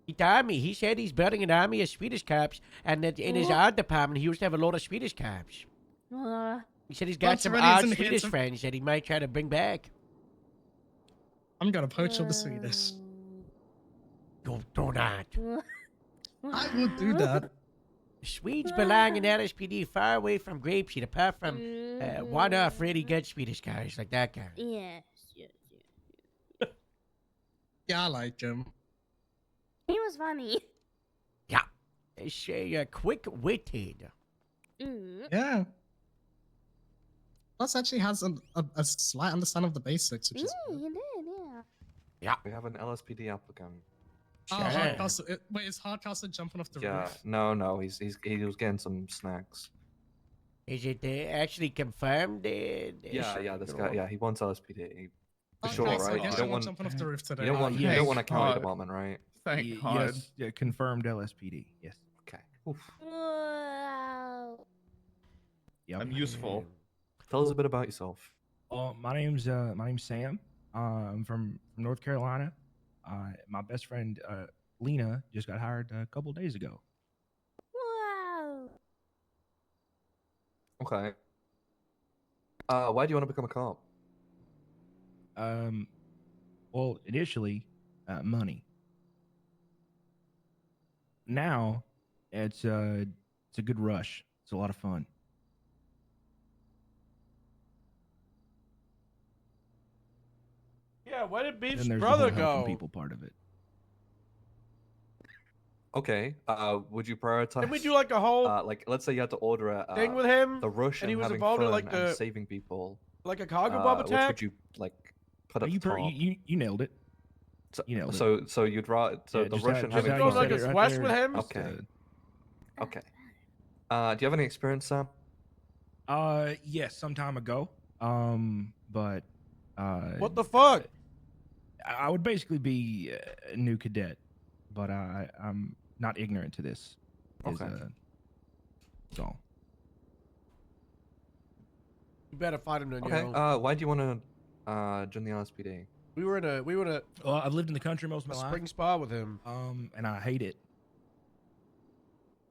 Speaker 1: He told me. He said he's building an army of Swedish cops, and that in his art department, he used to have a lot of Swedish cops. He said he's got some odd Swedish friends that he might try to bring back.
Speaker 6: I'm gonna poach all the Swedish.
Speaker 1: You do not.
Speaker 6: I will do that.
Speaker 1: Swedes belong in LSPD far away from Grapeseed, apart from one-off really good Swedish guys like that guy.
Speaker 5: Yes.
Speaker 6: Yeah, I like him.
Speaker 5: He was funny.
Speaker 1: Yeah. She quick-witted.
Speaker 5: Mm.
Speaker 6: Yeah. Plus, actually has a slight understanding of the basics, which
Speaker 5: Yeah,
Speaker 6: is good.
Speaker 5: he did, yeah.
Speaker 1: Yeah.
Speaker 10: We have an LSPD applicant.
Speaker 6: Oh, Hardcastle. Wait, is Hardcastle jumping off the
Speaker 10: Yeah,
Speaker 6: roof?
Speaker 10: no, he was getting some snacks.
Speaker 1: Is it actually confirmed?
Speaker 10: Yeah, this guy. Yeah, he wants LSPD. For
Speaker 6: Oh,
Speaker 10: sure,
Speaker 6: Castle,
Speaker 10: right?
Speaker 6: I guess
Speaker 10: You
Speaker 6: you're
Speaker 10: don't
Speaker 6: not
Speaker 10: want.
Speaker 6: jumping off the roof today.
Speaker 10: You don't want. You
Speaker 11: yes.
Speaker 10: don't want a county
Speaker 11: Uh,
Speaker 10: department, right?
Speaker 12: Thank God.
Speaker 11: Yes, yeah, confirmed LSPD. Yes.
Speaker 10: Okay. Oof.
Speaker 5: Wow.
Speaker 11: Yep.
Speaker 12: I'm useful.
Speaker 10: Tell us a bit about yourself.
Speaker 14: My name's Sam. I'm from North Carolina. My best friend Lena just got hired a couple days ago.
Speaker 5: Wow.
Speaker 10: Okay. Why do you want to become a cop?
Speaker 14: Well, initially, money. Now, it's a good rush. It's a lot of fun.
Speaker 1: Yeah, where did Beef's
Speaker 14: And there's the
Speaker 1: brother
Speaker 14: whole helping
Speaker 1: go?
Speaker 14: people part of it.
Speaker 10: Okay. Would you prioritize?
Speaker 1: Didn't we do like a whole
Speaker 10: like, let's say you had to order a
Speaker 1: thing with him?
Speaker 10: the rush
Speaker 1: and he was
Speaker 10: having
Speaker 1: involved
Speaker 10: fun
Speaker 1: in like
Speaker 10: and
Speaker 1: the
Speaker 10: saving people.
Speaker 1: like a cargo bomb
Speaker 10: Which
Speaker 1: attack?
Speaker 10: would you like put
Speaker 14: Oh,
Speaker 10: at the top?
Speaker 14: you nailed it.
Speaker 10: So,
Speaker 14: you nailed it.
Speaker 10: so you'd rather
Speaker 14: Yeah,
Speaker 10: the
Speaker 14: just
Speaker 10: Russian
Speaker 14: how- just
Speaker 10: having
Speaker 14: how you
Speaker 10: fun.
Speaker 1: like
Speaker 14: said
Speaker 1: a
Speaker 14: it right
Speaker 1: swash
Speaker 14: there,
Speaker 1: with him?
Speaker 14: just,
Speaker 10: Okay. Okay. Do you have any experience, Sam?
Speaker 14: Yes, some time ago. But
Speaker 1: What the fuck?
Speaker 14: I would basically be a new cadet, but I'm not ignorant to this.
Speaker 10: Okay.
Speaker 14: So.
Speaker 1: You better fight him then,
Speaker 10: Okay.
Speaker 1: yo.
Speaker 10: Why do you want to join the LSPD?
Speaker 1: We were in a
Speaker 14: Well, I've lived in the country most of my
Speaker 1: spring
Speaker 14: life.
Speaker 1: spa with him.
Speaker 14: And I hate it.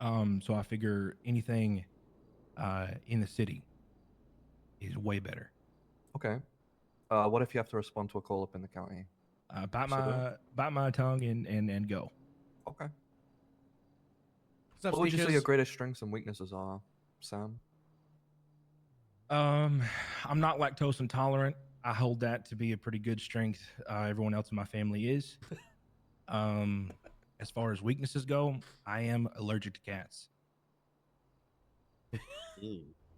Speaker 14: So I figure anything in the city is way better.
Speaker 10: Okay. What if you have to respond to a call up in the county?
Speaker 14: Bite my tongue and go.
Speaker 10: Okay.
Speaker 1: What's up,
Speaker 10: What would you say
Speaker 1: Sneakers?
Speaker 10: your greatest strengths and weaknesses are, Sam?
Speaker 14: I'm not lactose intolerant. I hold that to be a pretty good strength. Everyone else in my family is. As far as weaknesses go, I am allergic to cats.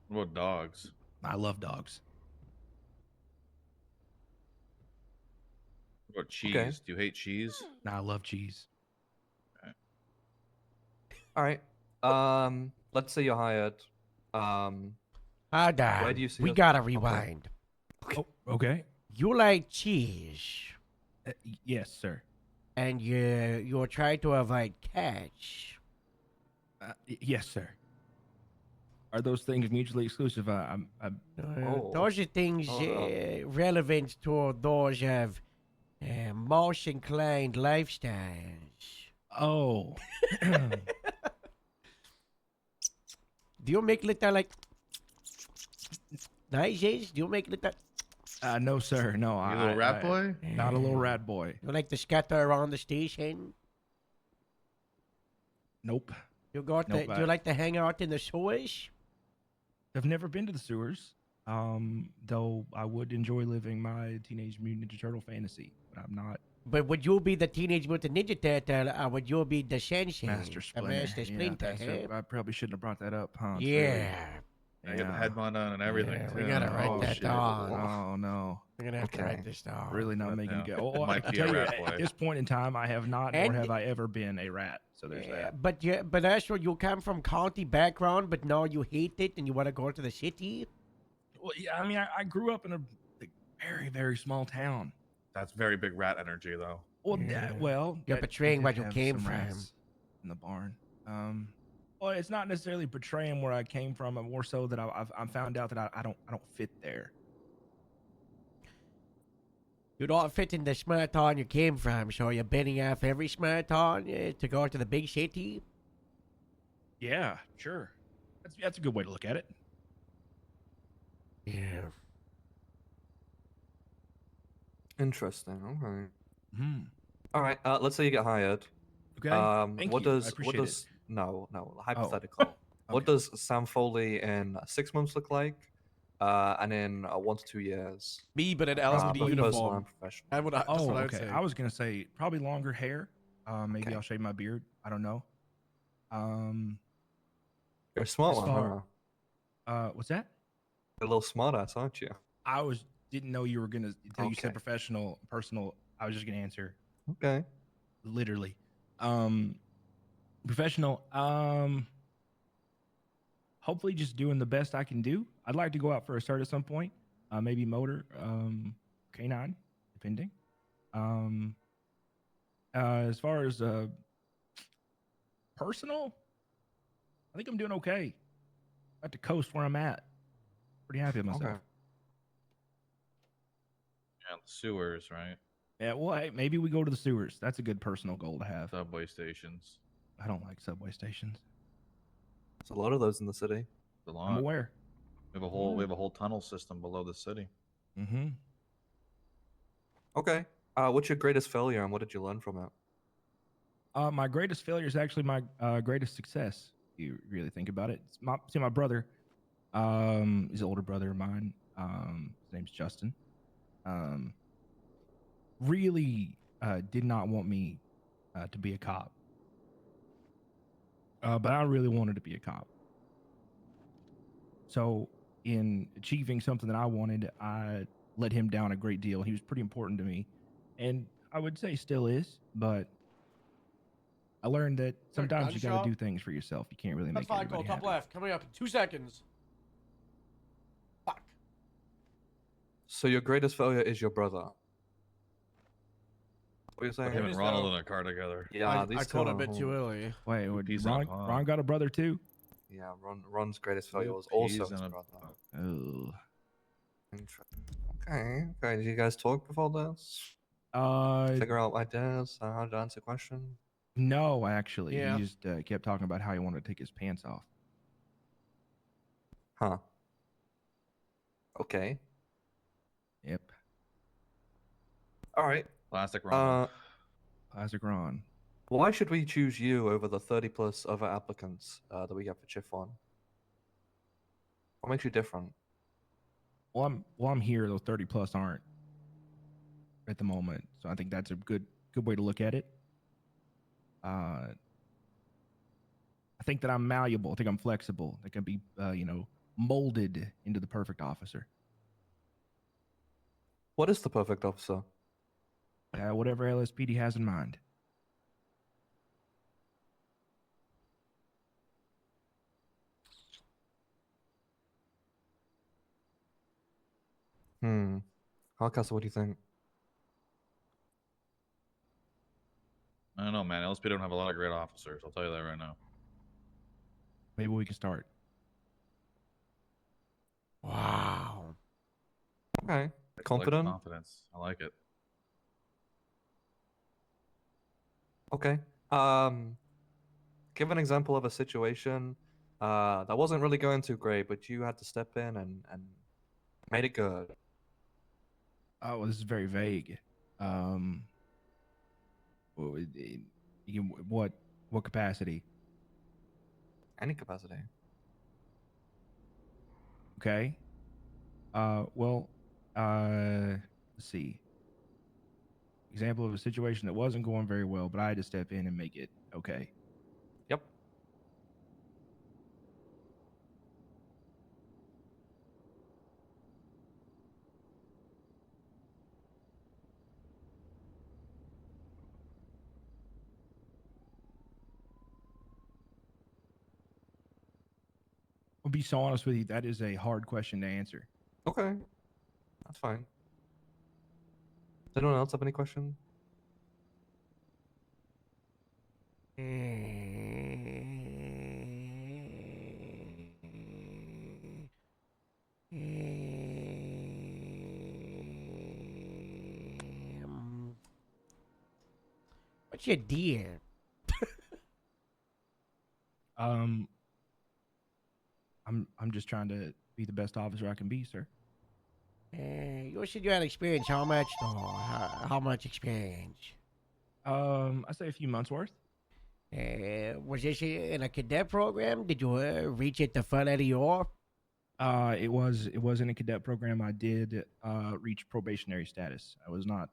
Speaker 12: What about dogs?
Speaker 14: I love dogs.
Speaker 12: What about cheese?
Speaker 10: Okay.
Speaker 12: Do you hate cheese?
Speaker 14: No, I love cheese.
Speaker 10: All right. Let's say you're hired.
Speaker 1: Hold on.
Speaker 10: Where do you see
Speaker 1: we
Speaker 10: us-
Speaker 1: gotta
Speaker 10: okay.
Speaker 1: rewind.
Speaker 14: Oh, okay.
Speaker 1: You like cheese,
Speaker 14: Yes, sir.
Speaker 1: and you're trying to avoid catch.
Speaker 14: Yes, sir. Are those things mutually exclusive? I'm
Speaker 10: Oh.
Speaker 1: Those are things relevant to those of most inclined lifestyles.
Speaker 14: Oh.
Speaker 1: Do you make little like noises? Do you make little?
Speaker 14: No, sir. No,
Speaker 12: You little rat boy?
Speaker 14: Not a little rat boy.
Speaker 1: You like to scatter around the station?
Speaker 14: Nope.
Speaker 1: You got
Speaker 14: Nope,
Speaker 1: do you like to hang out in the sewers?
Speaker 14: I've never been to the sewers. Though I would enjoy living my Teenage Mutant Ninja Turtle fantasy, but I'm not.
Speaker 1: But would you be the Teenage Mutant Ninja Turtle, or would you be the Sensei?
Speaker 14: Master Splinter.
Speaker 1: Master
Speaker 14: Yeah,
Speaker 1: Splinter.
Speaker 14: that's I probably shouldn't have brought that up, huh? It's
Speaker 1: Yeah.
Speaker 12: I get the headband on and everything.
Speaker 1: Yeah, we
Speaker 12: too.
Speaker 1: gotta write
Speaker 12: Oh,
Speaker 1: that
Speaker 12: shit.
Speaker 1: down.
Speaker 14: Oh no.
Speaker 1: We're gonna have to
Speaker 10: Okay.
Speaker 1: write this down.
Speaker 14: Really not
Speaker 12: But
Speaker 14: making
Speaker 12: no,
Speaker 14: it
Speaker 12: it
Speaker 14: go. Oh, I
Speaker 12: might
Speaker 14: can
Speaker 12: be a
Speaker 14: tell you,
Speaker 12: rat
Speaker 14: at
Speaker 12: boy.
Speaker 14: this point in time, I have not, nor
Speaker 1: And-
Speaker 14: have I ever been a rat. So there's
Speaker 1: Yeah,
Speaker 14: that.
Speaker 1: but also you come from county background, but now you hate it and you want to go to the city.
Speaker 14: Well, yeah, I mean, I grew up in a very, very small town.
Speaker 12: That's very big rat energy, though.
Speaker 14: Well,
Speaker 1: Yeah.
Speaker 14: well,
Speaker 1: You're
Speaker 14: we
Speaker 1: betraying
Speaker 14: did
Speaker 1: where you
Speaker 14: have
Speaker 1: came
Speaker 14: some
Speaker 1: from.
Speaker 14: rats in the barn. Well, it's not necessarily betraying where I came from, and more so that I found out that I don't fit there.
Speaker 1: You don't fit in the small town you came from, so you're bending off every small town to go to the big city.
Speaker 14: Yeah, sure. That's a good way to look at it.
Speaker 1: Yeah.
Speaker 10: Interesting. Okay.
Speaker 14: Hmm.
Speaker 10: All right. Let's say you get hired.
Speaker 14: Okay. Thank
Speaker 10: What
Speaker 14: you. I
Speaker 10: does
Speaker 14: appreciate
Speaker 10: does no hypothetical. What
Speaker 14: Okay.
Speaker 10: does Sam Foley in 6 months look like? and in 1 to 2 years.
Speaker 1: Me, but an LSPD
Speaker 10: both personal
Speaker 1: uniform.
Speaker 10: and professional.
Speaker 1: That's
Speaker 14: Oh,
Speaker 1: what I'd
Speaker 14: okay.
Speaker 1: say.
Speaker 14: I was gonna say probably longer hair. Maybe
Speaker 10: Okay.
Speaker 14: I'll shave my beard. I don't know.
Speaker 10: You're a smart
Speaker 14: as
Speaker 10: one,
Speaker 14: far-
Speaker 10: huh?
Speaker 14: What's that?
Speaker 10: You're a little smart ass, aren't you?
Speaker 14: I didn't know you were gonna until you said
Speaker 10: Okay.
Speaker 14: professional, personal. I was just gonna answer
Speaker 10: Okay.
Speaker 14: literally. Professional. Hopefully just doing the best I can do. I'd like to go out for a start at some point. Maybe motor, canine, depending. As far as personal, I think I'm doing okay. At the coast where I'm at. Pretty happy with myself.
Speaker 10: Okay.
Speaker 12: Yeah, the sewers, right?
Speaker 14: Yeah, well, hey, maybe we go to the sewers. That's a good personal goal to have.
Speaker 12: Subway stations.
Speaker 14: I don't like subway stations.
Speaker 10: There's a lot of those in the city.
Speaker 12: A lot.
Speaker 14: I'm aware.
Speaker 12: We have a whole tunnel system below the city.
Speaker 14: Mm-hmm.
Speaker 10: Okay. What's your greatest failure and what did you learn from it?
Speaker 14: My greatest failure is actually my greatest success. If you really think about it. It's my brother. He's an older brother of mine. His name's Justin. Really did not want me to be a cop. But I really wanted to be a cop. So in achieving something that I wanted, I let him down a great deal. He was pretty important to me. And I would say still is, but I learned that sometimes you got to do things for yourself. You can't really
Speaker 1: That's
Speaker 14: make
Speaker 1: fine,
Speaker 14: everybody
Speaker 1: Cole. Top
Speaker 14: happy.
Speaker 1: left. Coming up in 2 seconds. Fuck.
Speaker 10: So your greatest failure is your brother. What are you
Speaker 12: Put
Speaker 10: saying?
Speaker 12: him and Ronald in a car together.
Speaker 10: Yeah,
Speaker 1: I
Speaker 10: these
Speaker 1: called
Speaker 10: two
Speaker 1: a bit too early.
Speaker 14: Wait,
Speaker 12: Peas
Speaker 14: Ron,
Speaker 12: on pie.
Speaker 14: Ron got a brother too?
Speaker 10: Yeah, Ron's greatest failure
Speaker 12: Little
Speaker 10: was also
Speaker 12: peas
Speaker 10: his
Speaker 12: in a
Speaker 10: brother.
Speaker 14: Oh.
Speaker 10: Interesting. Okay. Okay. Did you guys talk before this?
Speaker 14: Uh,
Speaker 10: Figure out ideas, how to answer questions?
Speaker 14: no, actually.
Speaker 1: Yeah.
Speaker 14: He just kept talking about how he wanted to take his pants off.
Speaker 10: Huh. Okay.
Speaker 14: Yep.
Speaker 10: All right.
Speaker 12: Plastic Ronald.
Speaker 14: Classic Ron.
Speaker 10: Why should we choose you over the 30 plus other applicants that we have for Chiffon? What makes you different?
Speaker 14: Well, I'm here. Those 30 plus aren't at the moment, so I think that's a good way to look at it. I think that I'm malleable. I think I'm flexible. I can be, molded into the perfect officer.
Speaker 10: What is the perfect officer?
Speaker 14: Whatever LSPD has in mind.
Speaker 10: Hardcastle, what do you think?
Speaker 12: I don't know, man. LSP don't have a lot of great officers. I'll tell you that right now.
Speaker 14: Maybe we can start.
Speaker 1: Wow.
Speaker 10: Okay.
Speaker 12: I like
Speaker 10: Confident?
Speaker 12: confidence. I like it.
Speaker 10: Okay. Give an example of a situation that wasn't really going too great, but you had to step in and made it good.
Speaker 14: Oh, well, this is very vague. What capacity?
Speaker 10: Any capacity.
Speaker 14: Okay. Let's see. Example of a situation that wasn't going very well, but I had to step in and make it okay.
Speaker 10: Yep.
Speaker 14: I'll be so honest with you. That is a hard question to answer.
Speaker 10: Okay. That's fine. Does anyone else have any questions?
Speaker 1: What's your deal?
Speaker 14: I'm just trying to be the best officer I can be, sir.
Speaker 1: You said you had experience. How much? How much experience?
Speaker 14: I say a few months worth.
Speaker 1: Was this in a cadet program? Did you reach at the front of the door?
Speaker 14: It was in a cadet program. I did reach probationary status. I was not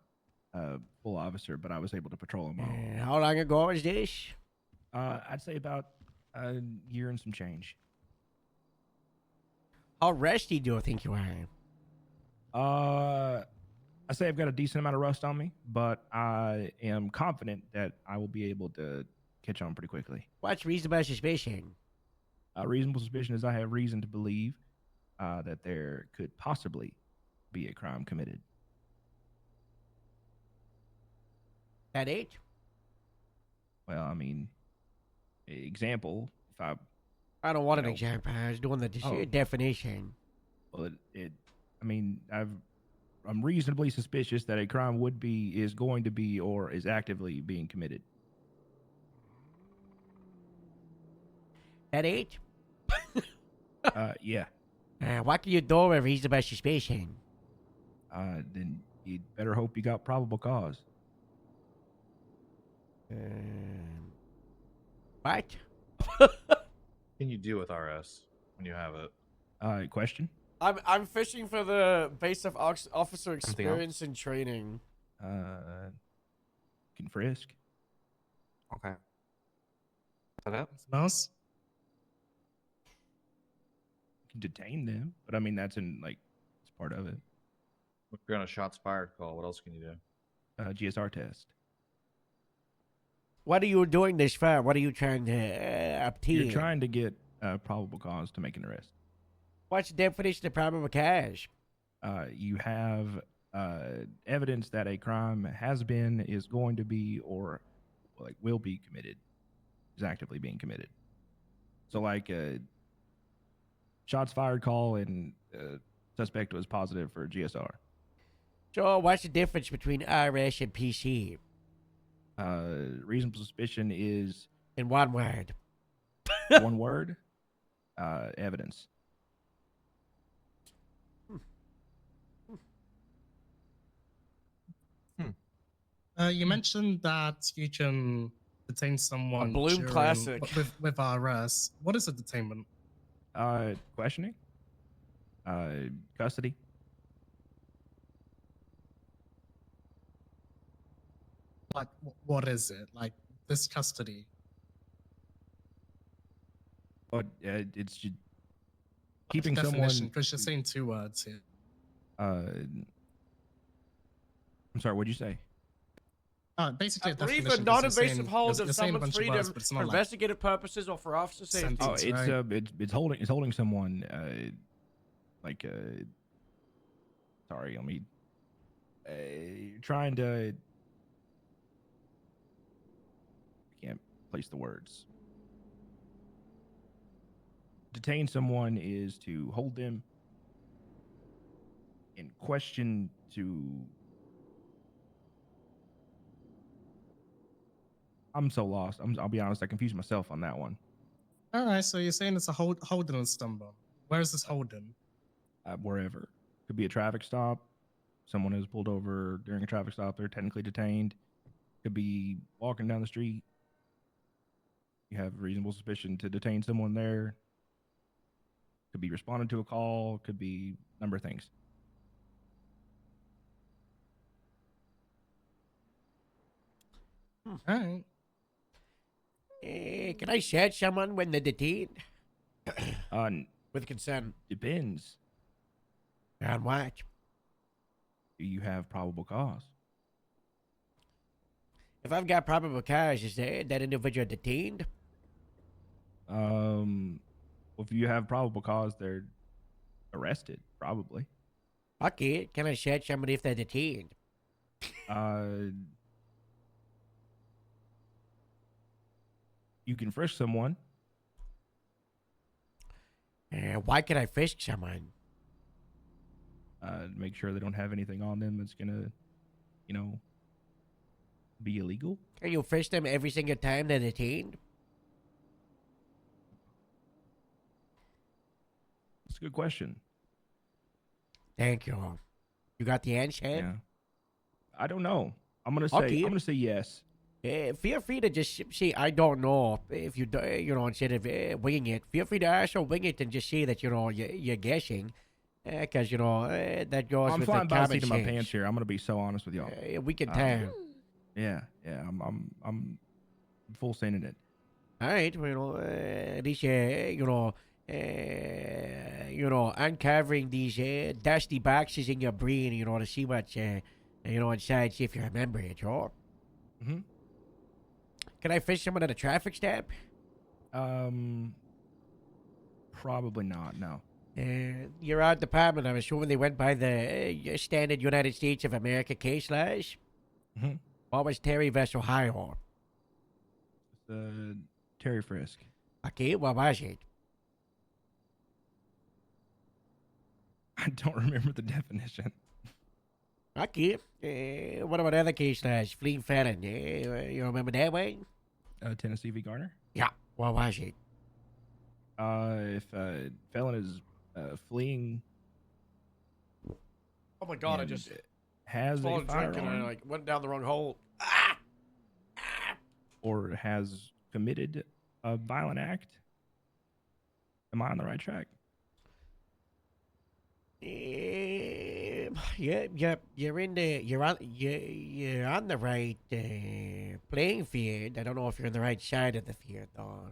Speaker 14: a full officer, but I was able to patrol them all.
Speaker 1: How long ago was this?
Speaker 14: I'd say about a year and some change.
Speaker 1: How rusty do you think you are?
Speaker 14: I say I've got a decent amount of rust on me, but I am confident that I will be able to catch on pretty quickly.
Speaker 1: What's reasonable suspicion?
Speaker 14: Reasonable suspicion is I have reason to believe that there could possibly be a crime committed.
Speaker 1: That it?
Speaker 14: Well, I mean, example, if
Speaker 1: I don't want an example. I was doing the
Speaker 14: Oh.
Speaker 1: definition.
Speaker 14: well, I mean, I'm reasonably suspicious that a crime is going to be, or is actively being committed.
Speaker 1: That it?
Speaker 14: Yeah.
Speaker 1: What can you do if he's the best suspicion?
Speaker 14: Then you'd better hope you got probable cause.
Speaker 1: What?
Speaker 12: Can you do with RS when you have it?
Speaker 14: Question?
Speaker 1: I'm fishing for the base of officer
Speaker 10: else?
Speaker 1: experience and training.
Speaker 14: Can frisk.
Speaker 10: Okay. Is that it?
Speaker 6: Mouse?
Speaker 14: You can detain them, but I mean that's it's part of it.
Speaker 12: If you're on a shots fired call, what else can you do?
Speaker 14: GSR test.
Speaker 1: What are you doing this for? What are you trying to obtain?
Speaker 14: You're trying to get probable cause to make an arrest.
Speaker 1: What's the definition of probable cause?
Speaker 14: You have evidence that a crime has been, is going to be, or will be committed, is actively being committed. So shots fired call and suspect was positive for GSR.
Speaker 1: So what's the difference between RS and PC?
Speaker 14: Reasonable suspicion is
Speaker 1: in one word.
Speaker 14: one word. Evidence.
Speaker 6: You mentioned that you can detain someone
Speaker 1: Bloom classic.
Speaker 6: with RS. What is a detainment?
Speaker 14: Questioning. Custody.
Speaker 6: Like, what is it? Like, this custody?
Speaker 14: But it's just
Speaker 6: What's
Speaker 14: keeping
Speaker 6: the definition?
Speaker 14: someone.
Speaker 6: Because you're saying 2 words here.
Speaker 14: I'm sorry. What'd you say?
Speaker 6: Basically,
Speaker 1: I
Speaker 6: a
Speaker 1: believe
Speaker 6: definition
Speaker 1: a
Speaker 6: 'cause you're
Speaker 1: non-invasive
Speaker 6: saying-
Speaker 1: hold
Speaker 6: you're
Speaker 1: of
Speaker 6: saying a
Speaker 1: someone's
Speaker 6: bunch of
Speaker 1: freedom
Speaker 6: words, but it's
Speaker 1: for
Speaker 6: not like
Speaker 1: investigative purposes or for officer safety.
Speaker 14: Oh, it's
Speaker 6: right?
Speaker 14: it's holding someone sorry, I mean trying to, I can't place the words. Detain someone is to hold them in question to. I'm so lost. I'll be honest. I confused myself on that one.
Speaker 6: All right, so you're saying it's a holding and stumble. Where is this holding?
Speaker 14: Wherever. Could be a traffic stop. Someone is pulled over during a traffic stop. They're technically detained. Could be walking down the street. You have reasonable suspicion to detain someone there. Could be responding to a call. Could be a number of things.
Speaker 6: All right.
Speaker 1: Can I search someone when they're detained?
Speaker 14: With
Speaker 1: consent.
Speaker 14: Depends.
Speaker 1: On what?
Speaker 14: Do you have probable cause?
Speaker 1: If I've got probable cause, is that individual detained?
Speaker 14: If you have probable cause, they're arrested, probably.
Speaker 1: Okay, can I search somebody if they're detained?
Speaker 14: You can frisk someone.
Speaker 1: Why can I frisk someone?
Speaker 14: Make sure they don't have anything on them that's gonna, be illegal.
Speaker 1: Can you frisk them every single time they're detained?
Speaker 14: That's a good question.
Speaker 1: Thank you. You got the answer?
Speaker 14: Yeah. I don't know. I'm gonna say
Speaker 1: Okay.
Speaker 14: I'm gonna say yes.
Speaker 1: feel free to just say I don't know if you do, instead of winging it. Feel free to also wing it and just say that you're guessing, because that goes
Speaker 14: I'm
Speaker 1: with
Speaker 14: flying
Speaker 1: the
Speaker 14: by the
Speaker 1: common
Speaker 14: seat of my
Speaker 1: sense.
Speaker 14: pants here. I'm gonna be so honest with y'all.
Speaker 1: We can
Speaker 14: Um,
Speaker 1: tell.
Speaker 14: Yeah, yeah. I'm full sending it.
Speaker 1: All right, well, at least uncovering these dusty boxes in your brain, to see what's inside, see if you remember it, sure.
Speaker 14: Mm-hmm.
Speaker 1: Can I fish someone at a traffic stop?
Speaker 14: Probably not. No.
Speaker 1: Your odd department, I'm assuming they went by the standard United States of America case laws.
Speaker 14: Mm-hmm.
Speaker 1: What was Terry Vessel high on?
Speaker 14: Terry Frisk.
Speaker 1: Okay, what was it?
Speaker 14: I don't remember the definition.
Speaker 1: Okay. What about other case laws? Fleeing felon. You remember that one?
Speaker 14: Tennessee v. Garner.
Speaker 1: Yeah. What was it?
Speaker 14: If a felon is fleeing.
Speaker 1: Oh my god! I
Speaker 14: and
Speaker 1: just
Speaker 14: has a
Speaker 1: swallowed a drink and
Speaker 14: firearm
Speaker 1: I went down the wrong hole.
Speaker 14: or has committed a violent act. Am I on the right track?
Speaker 1: Yeah, you're on the right playing field. I don't know if you're on the right side of the field, though.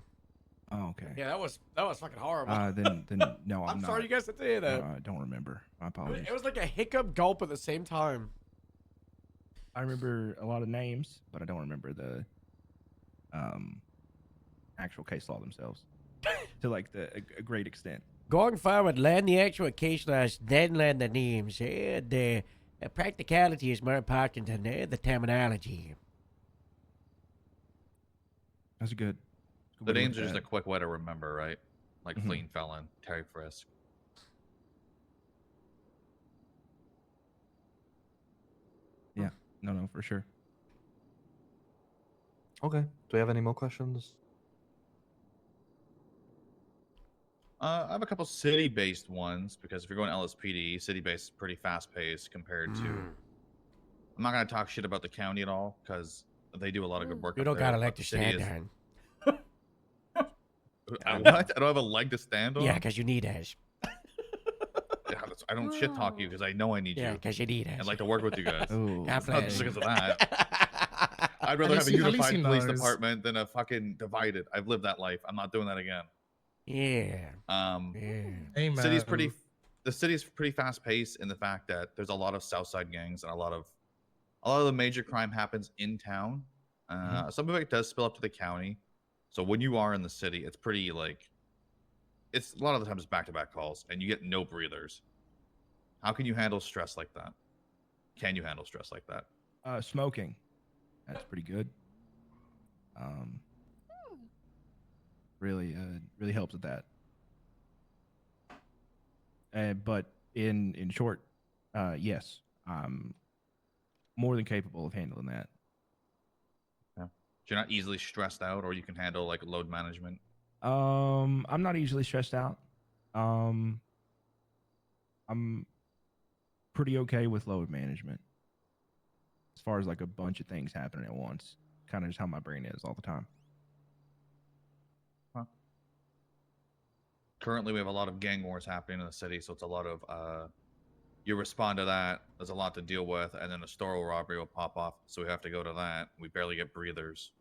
Speaker 14: Oh, okay.
Speaker 1: Yeah, that was fucking horrible.
Speaker 14: Then no, I'm
Speaker 1: I'm
Speaker 14: not.
Speaker 1: sorry you guys had to hear that.
Speaker 14: I don't remember. My
Speaker 1: It
Speaker 14: apologies.
Speaker 1: was like a hiccup gulp at the same time.
Speaker 14: I remember a lot of names, but I don't remember the actual case law themselves to like a great extent.
Speaker 1: Going forward, learn the actual case laws, then learn the names. The practicality is more important than the terminology.
Speaker 14: That's good.
Speaker 12: The names are just a quick way to remember, right? Like fleeing felon, Terry Frisk.
Speaker 14: Yeah. No, for sure.
Speaker 10: Okay. Do we have any more questions?
Speaker 12: I have a couple city-based ones because if you're going LSPD, city-based is pretty fast-paced compared to. I'm not gonna talk shit about the county at all because they do a lot of good work.
Speaker 1: You
Speaker 12: up
Speaker 1: don't
Speaker 12: there,
Speaker 1: gotta
Speaker 12: but
Speaker 1: let
Speaker 12: the
Speaker 1: the
Speaker 12: city
Speaker 1: stand
Speaker 12: is-
Speaker 1: down.
Speaker 12: What? I don't have a leg to stand on.
Speaker 1: Yeah, because you need us.
Speaker 12: Yeah, I don't shit talk you because I know I need
Speaker 1: Yeah,
Speaker 12: you.
Speaker 1: because you need us.
Speaker 12: I'd like to work with you guys.
Speaker 14: Ooh.
Speaker 12: It's not just because of that. I'd rather
Speaker 6: At
Speaker 12: have a
Speaker 6: least he
Speaker 12: unified police
Speaker 6: knows.
Speaker 12: department than a fucking divided. I've lived that life. I'm not doing that again.
Speaker 1: Yeah.
Speaker 6: Hey,
Speaker 12: City's
Speaker 6: man.
Speaker 12: pretty. The city's pretty fast paced in the fact that there's a lot of Southside gangs and a lot of the major crime happens in town. Some of it does spill up to the county. So when you are in the city, it's pretty like. It's a lot of the times back to back calls, and you get no breathers. How can you handle stress like that? Can you handle stress like that?
Speaker 14: Smoking. That's pretty good. Really helps with that. But in short, yes, I'm more than capable of handling that.
Speaker 12: Yeah. So you're not easily stressed out, or you can handle like load management.
Speaker 14: I'm not easily stressed out. I'm pretty okay with load management. As far as like a bunch of things happening at once, kind of just how my brain is all the time.
Speaker 12: Huh. Currently, we have a lot of gang wars happening in the city, so it's a lot of you respond to that. There's a lot to deal with, and then a store robbery will pop off, so we have to go to that. We barely get breathers.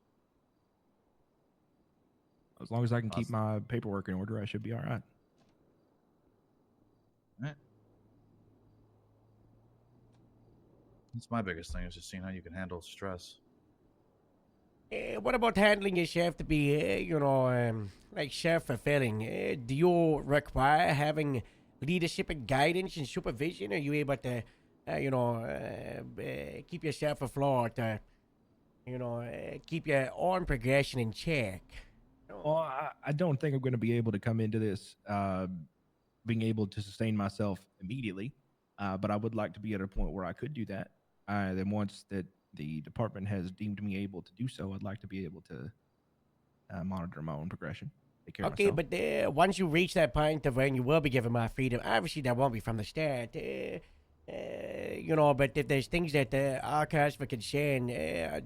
Speaker 14: As long as I can keep my paperwork in order, I should be all right.
Speaker 12: Right. That's my biggest thing is just seeing how you can handle stress.
Speaker 1: What about handling yourself to be, like self-fulfilling? Do you require having leadership and guidance and supervision? Are you able to, keep yourself afloat, keep your own progression in check?
Speaker 14: Well, I don't think I'm going to be able to come into this being able to sustain myself immediately, but I would like to be at a point where I could do that. Then once that the department has deemed me able to do so, I'd like to be able to monitor my own progression. Take care of
Speaker 1: Okay,
Speaker 14: myself.
Speaker 1: but once you reach that point of when you will be given my freedom, obviously that won't be from the start. You know, but if there's things that are cause for concern,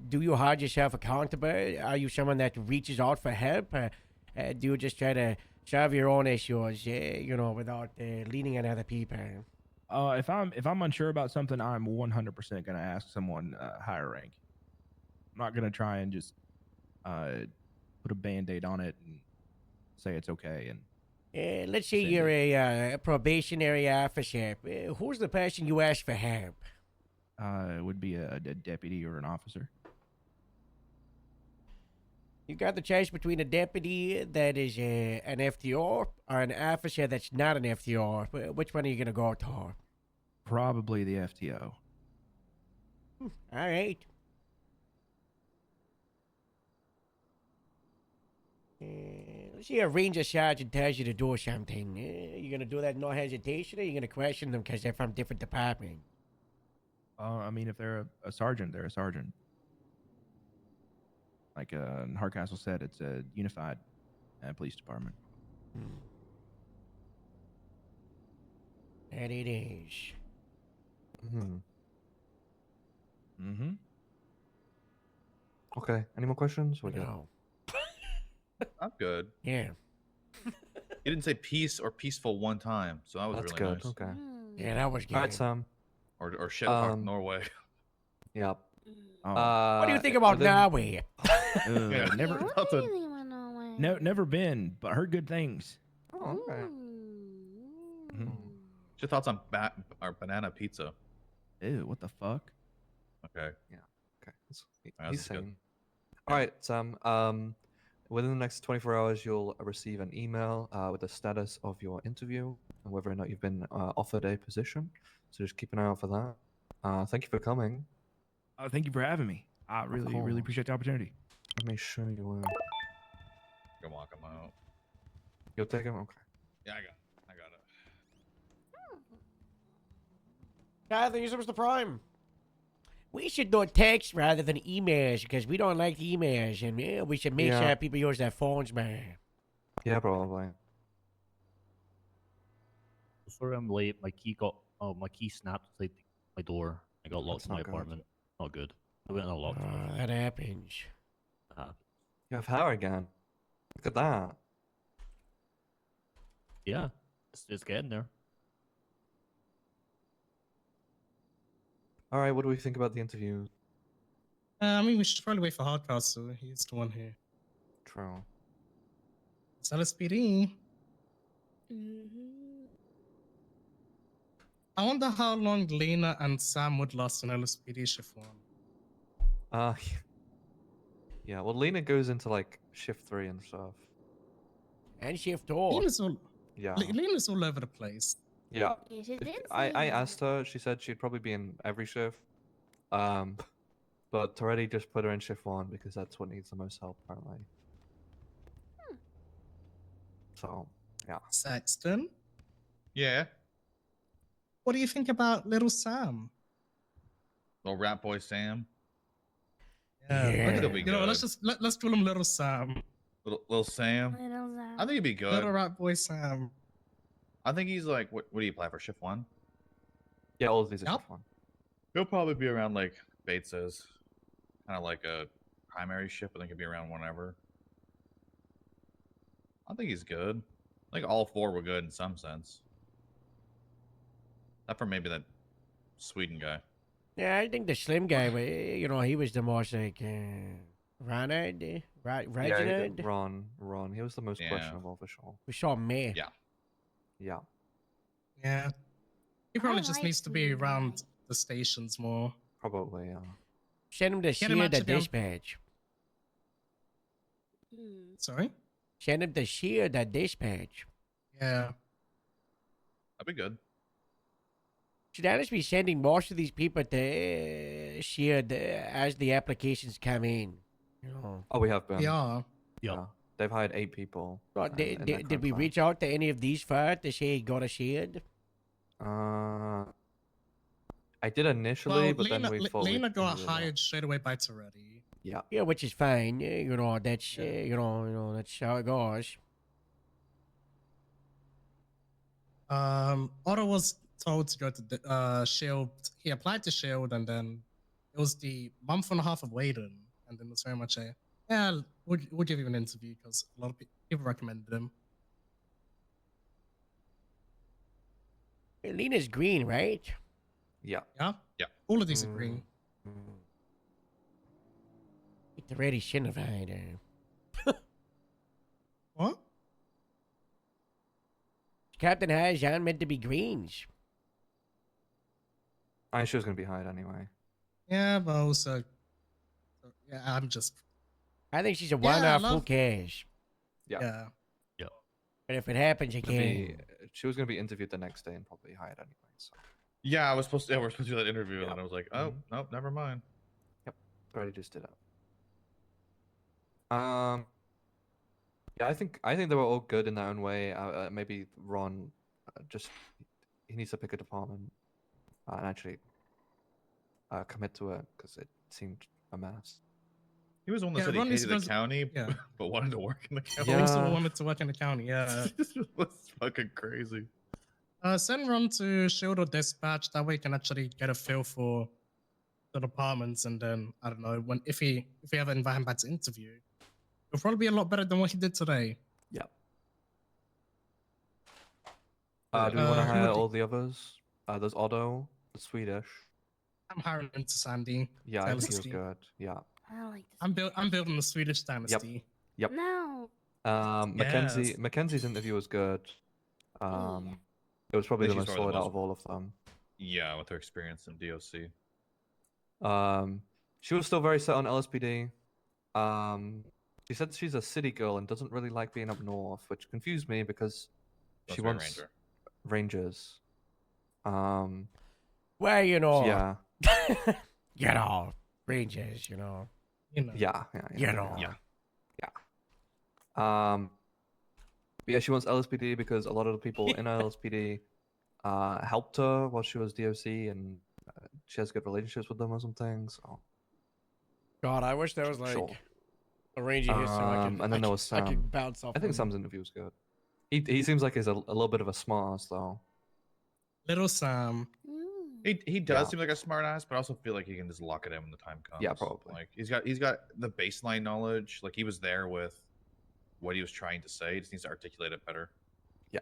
Speaker 1: do you hold yourself accountable? Are you someone that reaches out for help? Do you just try to solve your own issues, you know, without leaning on other people?
Speaker 14: If I'm unsure about something, I'm 100% gonna ask someone higher rank. I'm not gonna try and just put a band-aid on it and say it's okay. And
Speaker 1: Let's say
Speaker 14: send
Speaker 1: you're
Speaker 14: it.
Speaker 1: a probationary officer. Who's the person you ask for help?
Speaker 14: It would be a deputy or an officer.
Speaker 1: You got the choice between a deputy that is an FTR or an officer that's not an FTR. Which one are you going to go to?
Speaker 14: Probably the FTO.
Speaker 1: All right. Let's say a ranger sergeant tells you to do something. You going to do that no hesitation, or you going to question them because they're from different departments?
Speaker 14: I mean, if they're a sergeant, they're a sergeant. Like Hardcastle said, it's a unified police department.
Speaker 1: That it is.
Speaker 10: Okay. Any more questions? We're good.
Speaker 1: No.
Speaker 12: I'm good.
Speaker 1: Yeah.
Speaker 12: You didn't say peace or peaceful one time, so that was
Speaker 10: That's
Speaker 12: really
Speaker 10: good.
Speaker 12: nice.
Speaker 10: Okay.
Speaker 1: Yeah, that was good.
Speaker 10: All right, Sam.
Speaker 12: Or shit, fuck Norway.
Speaker 10: Yep.
Speaker 1: What do you think about Norway?
Speaker 12: Yeah.
Speaker 14: Never,
Speaker 5: I really want to know why.
Speaker 14: no, never been, but heard good things.
Speaker 10: Oh, okay.
Speaker 12: What's your thoughts on our banana pizza?
Speaker 14: Ew, what the fuck?
Speaker 12: Okay.
Speaker 10: Yeah. Okay.
Speaker 12: Alright,
Speaker 10: He's
Speaker 12: that's good.
Speaker 10: sane. All right, Sam. Within the next 24 hours, you'll receive an email with the status of your interview and whether or not you've been offered a position. So just keep an eye out for that. Thank you for coming.
Speaker 14: Thank you for having me. I really
Speaker 10: course.
Speaker 14: appreciate the opportunity.
Speaker 10: Let me show you where.
Speaker 12: Come on, come out.
Speaker 10: You'll take him? Okay.
Speaker 12: Yeah, I got it.
Speaker 1: Kathy, Mr. Prime. We should do text rather than emails because we don't like emails, and we should make
Speaker 10: Yeah.
Speaker 1: sure people use their phones, man.
Speaker 10: Yeah, probably.
Speaker 15: Sorry I'm late. My key snapped outside my door. I got locked
Speaker 10: That's
Speaker 15: in my
Speaker 10: not good.
Speaker 15: apartment. Not good. I went and unlocked it.
Speaker 1: That happens.
Speaker 10: You have hair again. Look at that.
Speaker 15: Yeah, it's getting there.
Speaker 10: All right, what do we think about the interview?
Speaker 6: I mean, we should probably wait for Hardcastle. He's the one here.
Speaker 10: True.
Speaker 6: It's LSPD. I wonder how long Lena and Sam would last an LSPD shift for.
Speaker 10: Yeah, well, Lena goes into like shift 3 and stuff.
Speaker 1: And shift 4.
Speaker 6: Lena's all,
Speaker 10: Yeah.
Speaker 6: Lena's all over the place.
Speaker 10: Yeah.
Speaker 5: Yeah, she did
Speaker 10: I
Speaker 5: say that.
Speaker 10: asked her, she said she'd probably be in every shift. But Toretti just put her in shift 1 because that's what needs the most help, apparently. So, yeah.
Speaker 6: Saxton,
Speaker 12: Yeah.
Speaker 6: what do you think about little Sam?
Speaker 12: Little rat boy Sam.
Speaker 6: Yeah,
Speaker 12: I think he'll be
Speaker 6: you know,
Speaker 12: good.
Speaker 6: let's call him little Sam.
Speaker 12: Little Sam.
Speaker 5: Little Sam.
Speaker 12: I think he'd be good.
Speaker 6: Little rat boy Sam.
Speaker 12: I think he's like, what do you apply for, shift 1?
Speaker 10: Yeah, all of these are shift 1.
Speaker 12: He'll probably be around like Bates says, kind of like a primary shift. I think he'll be around whenever. I think he's good. I think all 4 were good in some sense. Except for maybe that Sweden guy.
Speaker 1: Yeah, I think the slim guy, you know, he was the most like Ronald, Reginald.
Speaker 10: Yeah, Ron. He was the most questionable for sure.
Speaker 1: We saw me.
Speaker 12: Yeah.
Speaker 10: Yeah.
Speaker 6: Yeah. He probably
Speaker 5: I
Speaker 6: just
Speaker 5: like
Speaker 6: needs to be
Speaker 5: Sweden guy.
Speaker 6: around the stations more.
Speaker 10: Probably, yeah.
Speaker 1: Send him to
Speaker 6: Get him
Speaker 1: shear
Speaker 6: out
Speaker 1: the
Speaker 6: to them.
Speaker 1: dispatch.
Speaker 6: Sorry?
Speaker 1: Send him to shear the dispatch.
Speaker 6: Yeah.
Speaker 12: That'd be good.
Speaker 1: Should honestly be sending most of these people to shear as the applications come in. You know.
Speaker 10: Oh, we have been.
Speaker 6: Yeah.
Speaker 10: Yeah. They've hired 8 people.
Speaker 1: Well,
Speaker 10: in their
Speaker 1: did
Speaker 10: current
Speaker 1: we
Speaker 10: class.
Speaker 1: reach out to any of these first to say go to sheared?
Speaker 10: I did initially,
Speaker 6: Well,
Speaker 10: but
Speaker 6: Lena,
Speaker 10: then we thought
Speaker 6: Lena
Speaker 10: we'd
Speaker 6: got
Speaker 10: do that.
Speaker 6: hired straight away by Toretti.
Speaker 10: Yeah.
Speaker 1: Yeah, which is fine. You know, that's you know, that's how it goes.
Speaker 6: Otto was told to go to the Shield. He applied to Shield, and then it was the month and a half of waiting, and then it was very much a yeah, we'll give you an interview because a lot of people recommended him.
Speaker 1: Lena's green, right?
Speaker 10: Yeah.
Speaker 6: Yeah.
Speaker 12: Yeah.
Speaker 6: All of these are green.
Speaker 1: It already shouldn't have had her.
Speaker 6: What?
Speaker 1: Captain Haj aren't meant to be greens.
Speaker 10: I she was gonna be hired anyway.
Speaker 6: Yeah, but also, yeah, I'm just.
Speaker 1: I think she's a
Speaker 6: Yeah, I
Speaker 1: one-off. Who
Speaker 6: love-
Speaker 1: cares?
Speaker 6: Yeah.
Speaker 1: But if it happens
Speaker 10: Gonna
Speaker 1: again,
Speaker 10: she was gonna be interviewed the next day and probably hired anyway. So
Speaker 12: Yeah, I was supposed to. Yeah, we're supposed to do that interview,
Speaker 10: Yeah.
Speaker 12: and I was like, oh, nope, never mind.
Speaker 10: already just did it. Yeah, I think they were all good in their own way. Maybe Ron just he needs to pick a department and actually commit to it because it seemed a mess.
Speaker 12: He was the one that
Speaker 6: Yeah,
Speaker 12: said he
Speaker 6: Ron is
Speaker 12: hated the
Speaker 6: supposed-
Speaker 12: county,
Speaker 6: yeah.
Speaker 12: but wanted to work in the county.
Speaker 6: Yeah. Also wanted to work in the county. Yeah.
Speaker 12: This was fucking crazy.
Speaker 6: Send Ron to Shield or Dispatch. That way, you can actually get a feel for the departments, and then I don't know when if we ever invite him back to interview, it'll probably be a lot better than what he did today.
Speaker 10: Yeah. Do we want to
Speaker 6: who
Speaker 10: hire
Speaker 6: would
Speaker 10: all the others? There's Otto, the Swedish.
Speaker 6: I'm hiring into Sandy.
Speaker 10: Yeah, I think he was
Speaker 6: Dynasty.
Speaker 10: good. Yeah.
Speaker 5: I don't like this.
Speaker 6: I'm building the Swedish dynasty.
Speaker 10: Yep.
Speaker 5: No.
Speaker 10: Mackenzie.
Speaker 6: Yes.
Speaker 10: Mackenzie's interview was good. It was probably
Speaker 12: I
Speaker 10: the
Speaker 12: think
Speaker 10: most
Speaker 12: she's
Speaker 10: solid
Speaker 12: probably the
Speaker 10: out
Speaker 12: most-
Speaker 10: of all of them.
Speaker 12: Yeah, with her experience in DOC.
Speaker 10: She was still very set on LSPD. She said she's a city girl and doesn't really like being up north, which confused me because
Speaker 12: That's
Speaker 10: she
Speaker 12: very
Speaker 10: wants
Speaker 12: Ranger.
Speaker 10: Rangers.
Speaker 1: well, you know,
Speaker 10: Yeah.
Speaker 1: you know, Rangers, you know.
Speaker 6: You know.
Speaker 10: Yeah.
Speaker 1: You know.
Speaker 12: Yeah.
Speaker 10: But yeah, she wants LSPD because a lot of the people in LSPD helped her while she was DOC, and she has good relationships with them or something. So
Speaker 1: God, I wish there was like
Speaker 10: Sure.
Speaker 1: a Ranger here so I could.
Speaker 10: and then there was
Speaker 1: I
Speaker 10: Sam.
Speaker 1: could bounce off.
Speaker 10: I think
Speaker 1: him.
Speaker 10: Sam's interview was good. He seems like he's a little bit of a smart ass though.
Speaker 6: Little Sam.
Speaker 12: He does
Speaker 10: Yeah.
Speaker 12: seem like a smart ass, but I also feel like he can just lock it in when the time comes.
Speaker 10: Yeah, probably.
Speaker 12: Like he's got the baseline knowledge. Like he was there with what he was trying to say. He just needs to articulate it better.
Speaker 10: Yeah.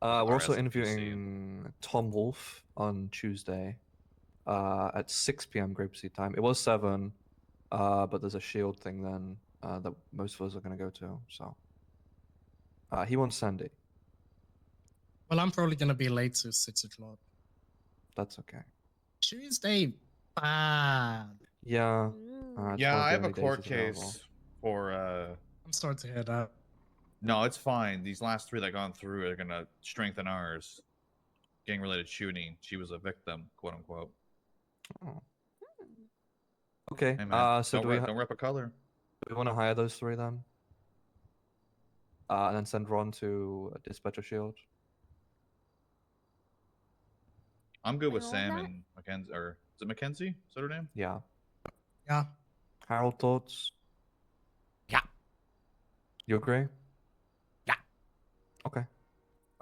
Speaker 10: We're also
Speaker 12: RSPC.
Speaker 10: interviewing Tom Wolf on Tuesday at 6 p.m. Grapeseed time. It was 7, but there's a shield thing then that most of us are going to go to. So he wants Sandy.
Speaker 6: Well, I'm probably gonna be late to 6 o'clock.
Speaker 10: That's okay.
Speaker 6: Tuesday, bad.
Speaker 10: Yeah. it's
Speaker 12: Yeah,
Speaker 10: one of
Speaker 12: I
Speaker 10: the
Speaker 12: have a
Speaker 10: only days
Speaker 12: court
Speaker 10: it's available.
Speaker 12: case for.
Speaker 6: I'm sorry to hear that.
Speaker 12: No, it's fine. These last 3 that gone through are gonna strengthen ours. Gang-related shooting. She was a victim, quote unquote.
Speaker 10: Oh. Okay.
Speaker 12: Hey, man,
Speaker 10: So
Speaker 12: don't rep a color.
Speaker 10: do we want to hire those 3 then? And then send Ron to Dispatcher Shield.
Speaker 12: I'm good with
Speaker 5: Roll
Speaker 12: Sam
Speaker 5: that?
Speaker 12: and Mackenzie. Or is it Mackenzie? Is that her name?
Speaker 10: Yeah.
Speaker 6: Yeah.
Speaker 10: Harold, thoughts?
Speaker 1: Yeah.
Speaker 10: You agree?
Speaker 1: Yeah.
Speaker 10: Okay.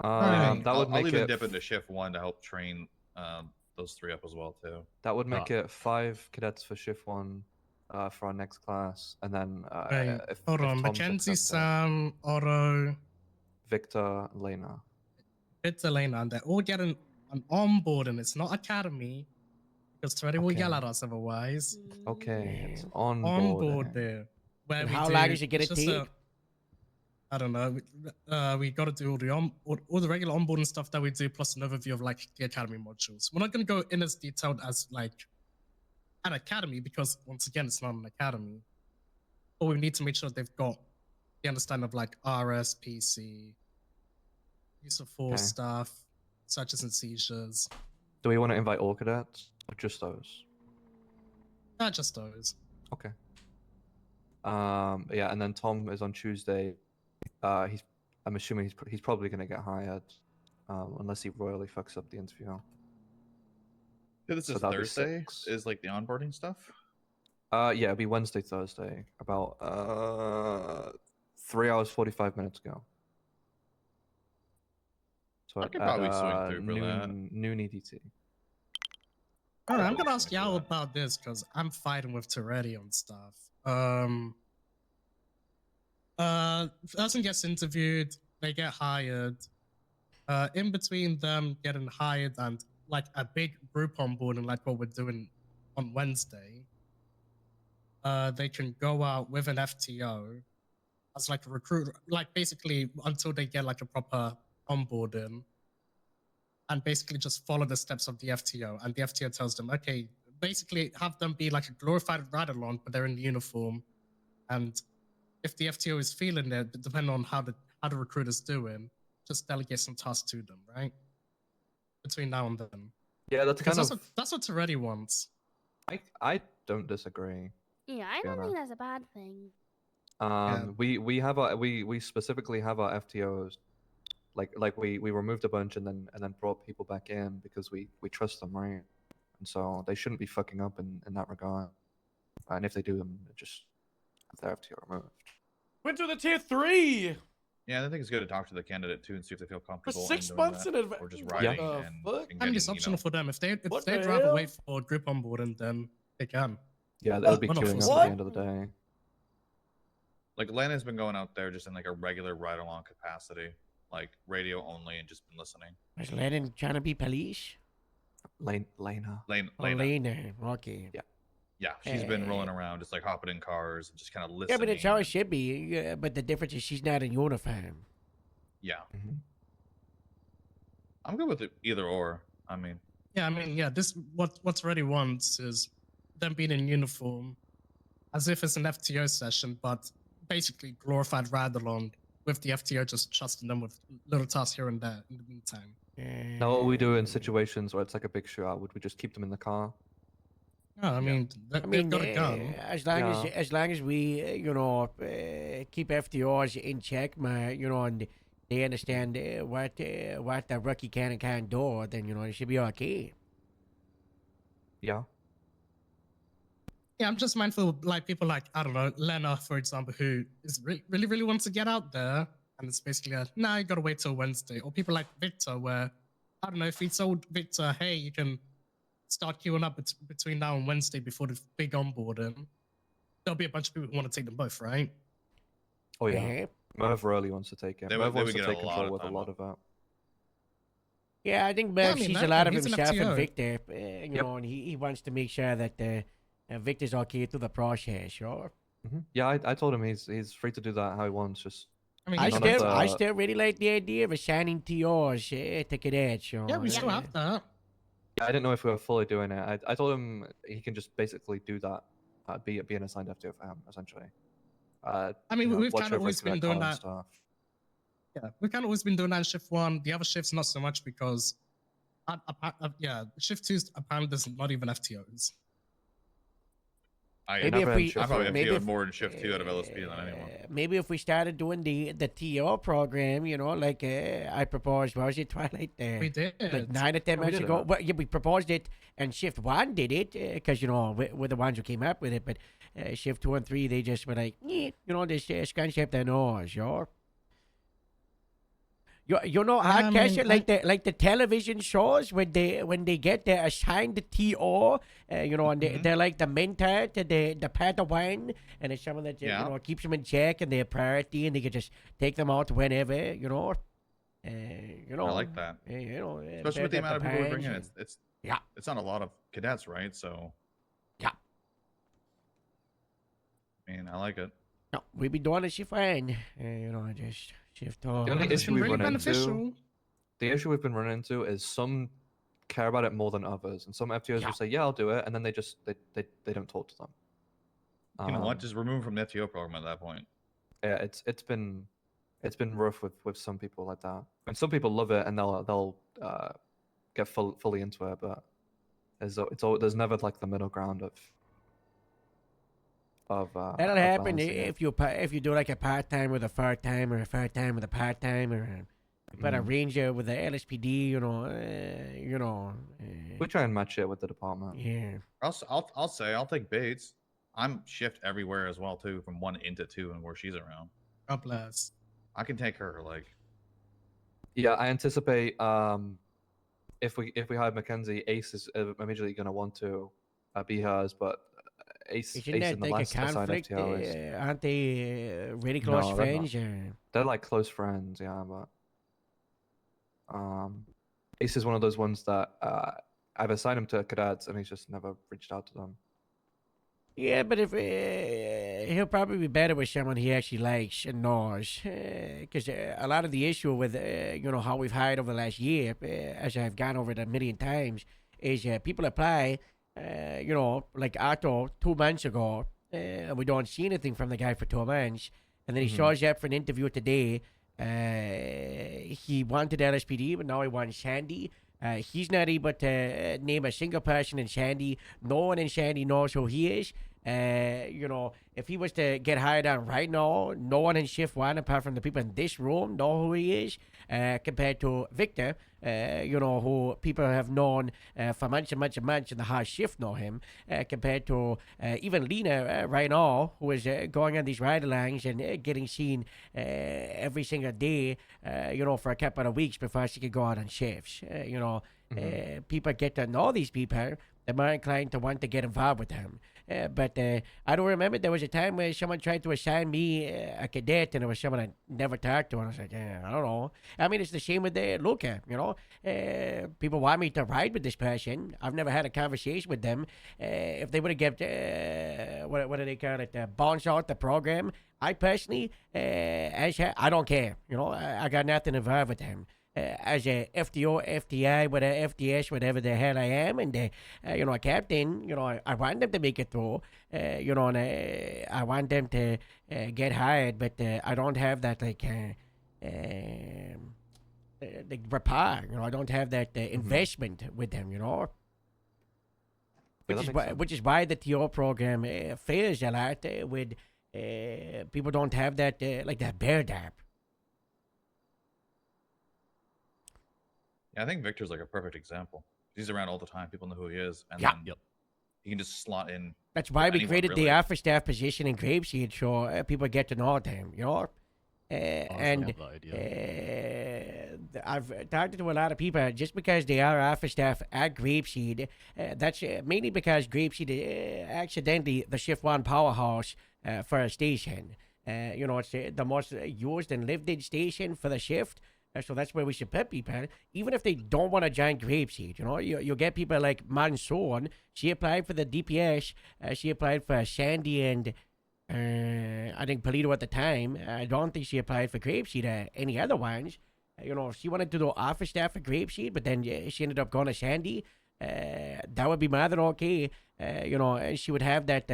Speaker 6: Alright.
Speaker 10: That would
Speaker 12: I'll
Speaker 10: make
Speaker 12: even
Speaker 10: it
Speaker 12: dip into shift 1 to help train those 3 up as well too.
Speaker 10: that would make it 5 cadets for shift 1 for our next class, and then
Speaker 6: Wait, hold on.
Speaker 10: Tom's
Speaker 6: Mackenzie,
Speaker 10: successful,
Speaker 6: Sam, Otto,
Speaker 10: Victor, Lena.
Speaker 6: it's Elena, and they're all getting an onboard, and it's not academy because Teddy will yell
Speaker 10: Okay.
Speaker 6: at us otherwise.
Speaker 10: Okay, it's on
Speaker 6: Onboard there. Where
Speaker 1: And
Speaker 6: we
Speaker 1: how
Speaker 6: do-
Speaker 1: long is it gonna
Speaker 6: it's just a-
Speaker 1: take?
Speaker 6: I don't know. We got to do all the regular onboarding stuff that we do, plus an overview of like the academy modules. We're not going to go in as detailed as like an academy because once again, it's not an academy. But we need to make sure they've got the understanding of like RS, PC, use of force
Speaker 10: Okay.
Speaker 6: stuff, searches and seizures.
Speaker 10: Do we want to invite all cadets or just those?
Speaker 6: Not just those.
Speaker 10: Okay. Yeah, and then Tom is on Tuesday. I'm assuming he's probably going to get hired, unless he royally fucks up the interview.
Speaker 12: Yeah, this
Speaker 10: So
Speaker 12: is
Speaker 10: that'll be
Speaker 12: Thursday.
Speaker 10: 6.
Speaker 12: Is like the onboarding stuff.
Speaker 10: Yeah, it'll be Wednesday, Thursday, about 3 hours 45 minutes ago. So
Speaker 12: I could probably swing through for that.
Speaker 10: noon EDT.
Speaker 6: All right, I'm gonna ask y'all about this because I'm fighting with Toretti on stuff. Person gets interviewed, they get hired. In between them getting hired and like a big group onboarding, like what we're doing on Wednesday, they can go out with an FTO as like a recruiter, like basically until they get like a proper onboarding, and basically just follow the steps of the FTO. And the FTO tells them, okay, basically have them be like a glorified ride-along, but they're in uniform. And if the FTO is feeling it, depending on how the recruiter's doing, just delegate some tasks to them, right? Between now and then.
Speaker 10: Yeah, that's kind of.
Speaker 6: That's what Toretti wants.
Speaker 10: I don't disagree.
Speaker 5: Yeah, I don't think that's a bad thing.
Speaker 10: We have our we specifically have our FTOs. Like we removed a bunch and then brought people back in because we trust them, right? And so they shouldn't be fucking up in that regard. And if they do, them just have their FTO removed.
Speaker 1: Went to the tier 3.
Speaker 12: Yeah, I think it's good to talk to the candidate too and see if they feel comfortable.
Speaker 1: 6
Speaker 12: doing
Speaker 1: months
Speaker 12: that,
Speaker 1: in advance.
Speaker 12: or just riding and
Speaker 6: I mean, it's optional for them. If they'd rather wait for group onboarding, then they can.
Speaker 10: Yeah, they'll be queuing up at the end of the day.
Speaker 12: Like Lena's been going out there just in like a regular ride-along capacity, like radio only, and just been listening.
Speaker 1: Was Lennon trying to be police?
Speaker 10: Lena.
Speaker 1: Lena. Okay.
Speaker 12: Yeah, she's been rolling around, just like hopping in cars and just kind of listening.
Speaker 1: Yeah, but it's how it should be. But the difference is she's not in uniform.
Speaker 12: Yeah. I'm good with it either or. I mean.
Speaker 6: Yeah. This what's already wants is them being in uniform, as if it's an FTO session, but basically glorified ride-along with the FTO just trusting them with little tasks here and there in the meantime.
Speaker 10: Now, what we do in situations where it's like a big shootout, would we just keep them in the car?
Speaker 6: No, I mean, they've got a gun.
Speaker 1: As long as we, keep FTOs in check, and they understand what the rookie can and can't do, then it should be okay.
Speaker 10: Yeah.
Speaker 6: Yeah, I'm just mindful of like people like, I don't know, Lena, for example, who is really wants to get out there, and it's basically you gotta wait till Wednesday. Or people like Victor, where I don't know if we told Victor, hey, you can start queuing up between now and Wednesday before the big onboarding, there'll be a bunch of people who want to take them both, right?
Speaker 10: Oh yeah. Merv really wants to take it. Merv wants to take control with a lot of that.
Speaker 1: Yeah, I think Merv sees a lot of himself in Victor, and he wants to make sure that Victor's okay through the process, sure.
Speaker 10: Yeah, I told him he's free to do that how he wants. Just
Speaker 1: I still really like the idea of assigning TOs to cadets, sure.
Speaker 6: Yeah, we still have that.
Speaker 10: Yeah, I didn't know if we were fully doing it. I told him he can just basically do that, be an assigned FTO for him, essentially.
Speaker 6: I mean, we've kind of always been doing that. Yeah, we've kind of always been doing that in shift 1. The other shifts not so much because, shift 2 apparently there's not even FTOs.
Speaker 12: I probably FTO'd more in shift 2 out of LSP than anyone.
Speaker 1: Maybe if we started doing the TO program, like I proposed, what was it, Twilight?
Speaker 6: We did.
Speaker 1: Like 9 or 10 months ago. Well, yeah, we proposed it, and shift 1 did it, because, we're the ones who came up with it, but shift 2 and 3, they just were like, this concept I know, sure. Hard Castle, like the television shows when they get their assigned TO, and they're like the mentor to the Padawan, and it's someone that keeps them in check and they're priority, and they can just take them out whenever, I
Speaker 12: like that. Especially with the amount of people we bring in, it's not a lot of cadets, right? So
Speaker 1: yeah,
Speaker 12: I mean, I like it.
Speaker 1: No, we be doing it shift fine, just shift on.
Speaker 10: The only issue we've been running into is some care about it more than others, and some FTOs will say, "Yeah, I'll do it," and then they don't talk to them.
Speaker 12: You know what? Just remove from the FTO program at that point.
Speaker 10: Yeah, it's been rough with some people like that, and some people love it and they'll get fully into it, but there's never like the middle ground of.
Speaker 1: That'll happen if you do like a part-time with a part-time, or a part-time with a part-time, or but a ranger with the LSPD,
Speaker 10: we try and match it with the department.
Speaker 1: Yeah.
Speaker 12: I'll take Bates. I'm shift everywhere as well too, from 1 into 2 and where she's around.
Speaker 6: God bless.
Speaker 12: I can take her, like.
Speaker 10: Yeah, I anticipate if we hire Mackenzie, Ace is immediately going to want to be hers, but Ace
Speaker 1: Isn't
Speaker 10: in
Speaker 1: that
Speaker 10: the
Speaker 1: like a
Speaker 10: last assigned
Speaker 1: conflict?
Speaker 10: FTO is
Speaker 1: Aren't they really close
Speaker 10: no, they're not.
Speaker 1: friends? Or...
Speaker 10: They're like close friends, yeah, but Ace is one of those ones that I've assigned him to cadets and he's just never reached out to them.
Speaker 1: Yeah, but if he'll probably be better with someone he actually likes and knows, because a lot of the issue with how we've hired over the last year, as I've gone over it a million times, is people apply, like Otto 2 months ago, and we don't see anything from the guy for 2 months, and then he shows up for an interview today. He wanted LSPD, but now he wants Sandy. He's not able to name a single person in Sandy. No one in Sandy knows who he is. If he was to get hired on right now, no one in Shift 1, apart from the people in this room, know who he is, compared to Victor, who people have known for months and months and months, and the hard shift know him, compared to even Lena right now, who is going on these ride-alongs and getting seen every single day, for a couple of weeks before she could go out on shifts. People get to know these people. They're more inclined to want to get involved with them. But I don't remember there was a time where someone tried to assign me a cadet, and it was someone I never talked to, and I was like, I don't know. I mean, it's the same with Luca, people want me to ride with this person. I've never had a conversation with them. If they would have given, what do they call it, bounce out the program, I personally, I don't care. I got nothing involved with them. As a FTO, FTI, whatever, FTS, whatever the hell I am, and a captain, I want them to make it through, and I want them to get hired, but I don't have that the rapport, I don't have that investment with them, which is why the TO program fails a lot with people don't have that that bear dap.
Speaker 12: Yeah, I think Victor's like a perfect example. He's around all the time. People know who he is, and
Speaker 1: Yeah.
Speaker 12: then he can just slot in.
Speaker 1: That's why we
Speaker 12: anyone,
Speaker 1: created
Speaker 12: really.
Speaker 1: the office staff position in Grapeseed, so people get to know him, I've talked to a lot of people. Just because they are office staff at Grapeseed, that's mainly because Grapeseed is accidentally the Shift 1 powerhouse for a station. It's the most used and lived in station for the shift. So that's where we should put people, even if they don't want to join Grapeseed. You'll get people like Monsoon. She applied for the DPS. She applied for Sandy and I think Polito at the time. I don't think she applied for Grapeseed or any other ones. She wanted to do office staff for Grapeseed, but then she ended up going to Sandy. That would be more than okay. And she would have that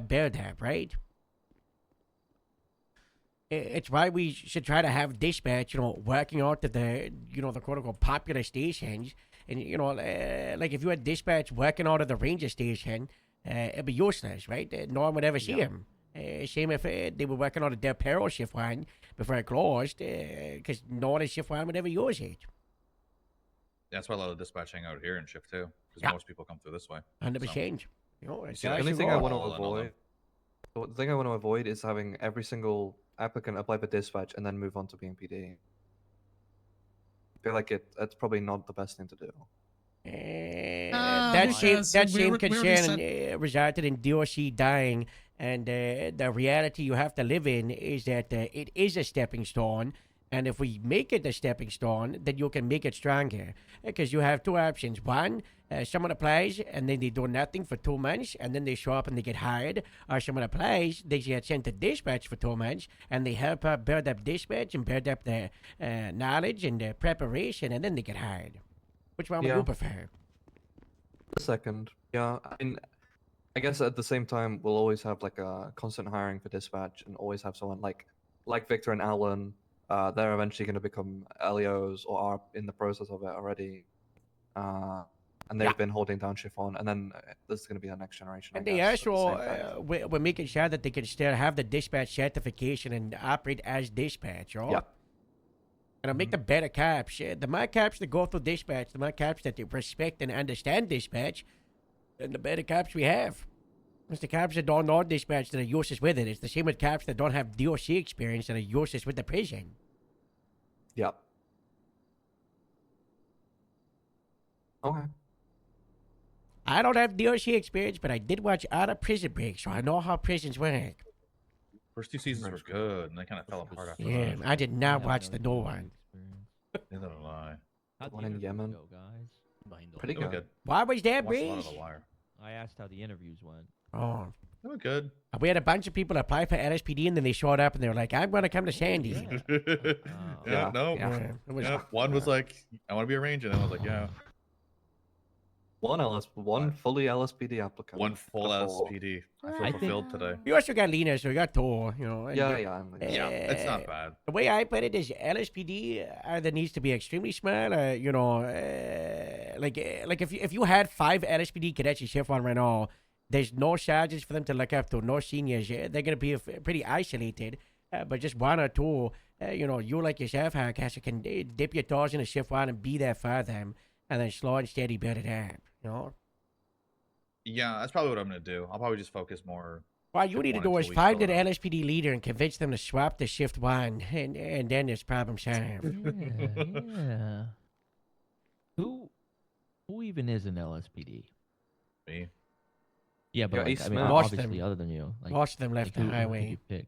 Speaker 1: bear tap, right? It's why we should try to have dispatch, working out to the quote-unquote popular stations. And, like if you had dispatch working out of the ranger station, it'd be useless, right? No one would ever see him. Same if they were working out of their Peril Shift 1 before it closed, because no one in Shift 1 would ever use it.
Speaker 12: That's why a lot of dispatching out here in Shift 2, because most people come through this way.
Speaker 1: 100%.
Speaker 10: The only thing I want to avoid, the thing I want to avoid is having every single applicant apply for dispatch and then move on to BMPD. I feel like it's probably not the best thing to do.
Speaker 1: That same concern resulted in DOC dying, and the reality you have to live in is that it is a stepping stone. And if we make it a stepping stone, then you can make it stronger. Because you have two options. One, someone applies and then they do nothing for 2 months and then they show up and they get hired. Or someone applies, they get sent to dispatch for 2 months and they help build up dispatch and build up their knowledge and their preparation and then they get hired. Which one would you prefer?
Speaker 10: The second. Yeah, I guess at the same time, we'll always have like a constant hiring for dispatch and always have someone like Victor and Alan. They're eventually going to become LEOs or are in the process of it already. And they've been holding down Chiffon, and then this is going to be the next generation.
Speaker 1: And they also, we're making sure that they can still have the dispatch certification and operate as dispatch, right?
Speaker 10: Yeah.
Speaker 1: And make them better cops. The more cops that go through dispatch, the more cops that they respect and understand dispatch, and the better cops we have. It's the cops that don't know dispatch that are useless with it. It's the same with cops that don't have DOC experience that are useless with the prison.
Speaker 10: Yep. Okay.
Speaker 1: I don't have DOC experience, but I did watch Out of Prison Break, so I know how prisons work.
Speaker 12: First 2 seasons were good, and they kind of fell apart after
Speaker 1: Yeah,
Speaker 12: that.
Speaker 1: I did not watch the new one.
Speaker 12: Neither did I.
Speaker 8: How'd
Speaker 10: One
Speaker 8: the
Speaker 10: in
Speaker 8: interviews
Speaker 10: Yemen.
Speaker 8: go, guys?
Speaker 10: Pretty
Speaker 12: They were
Speaker 10: good.
Speaker 12: good.
Speaker 1: Why was that,
Speaker 12: I watched a lot of
Speaker 1: Breeze?
Speaker 12: The Wire.
Speaker 8: I asked how the interviews went.
Speaker 1: Oh.
Speaker 12: They were good.
Speaker 1: We had a bunch of people apply for LSPD, and then they showed up, and they were like, I'm going to come to Sandy.
Speaker 12: Yeah, no.
Speaker 1: Yeah, it was-
Speaker 12: Yeah, one was like, I want to be a ranger, and I was like, yeah.
Speaker 10: One fully LSPD applicant.
Speaker 12: One full
Speaker 10: out of 4.
Speaker 12: LSPD. I feel fulfilled today.
Speaker 1: We also got Lena, so we got Thor, you know. and
Speaker 10: Yeah,
Speaker 1: the-
Speaker 10: yeah.
Speaker 12: Yeah, it's not bad.
Speaker 1: The way I put it is LSPD either needs to be extremely smart, or, you know, like if you had 5 LSPD cadets in shift 1 right now, there's no sergeants for them to look up to, no seniors. They're going to be pretty isolated. But just 1 or 2, you know, you like yourself, Hardcastle, can dip your toes in a shift 1 and be there for them, and then slow and steady build it up, you know?
Speaker 12: Yeah, that's probably what I'm going to do. I'll probably just focus more.
Speaker 1: What you
Speaker 12: shift
Speaker 1: need to
Speaker 12: 1
Speaker 1: do
Speaker 12: until
Speaker 1: is
Speaker 12: we
Speaker 1: find
Speaker 12: fill
Speaker 1: an
Speaker 12: it up.
Speaker 1: LSPD leader and convince them to swap to shift 1, and then there's problem solved.
Speaker 8: Yeah. Who even is an LSPD?
Speaker 12: Me.
Speaker 8: Yeah, but
Speaker 10: Yeah,
Speaker 8: like,
Speaker 10: Ace
Speaker 8: I mean,
Speaker 10: Smith.
Speaker 1: Most
Speaker 8: obviously,
Speaker 1: them-
Speaker 8: other than you, like,
Speaker 1: most of them left
Speaker 8: like
Speaker 1: the
Speaker 8: who could
Speaker 1: highway.
Speaker 8: you pick?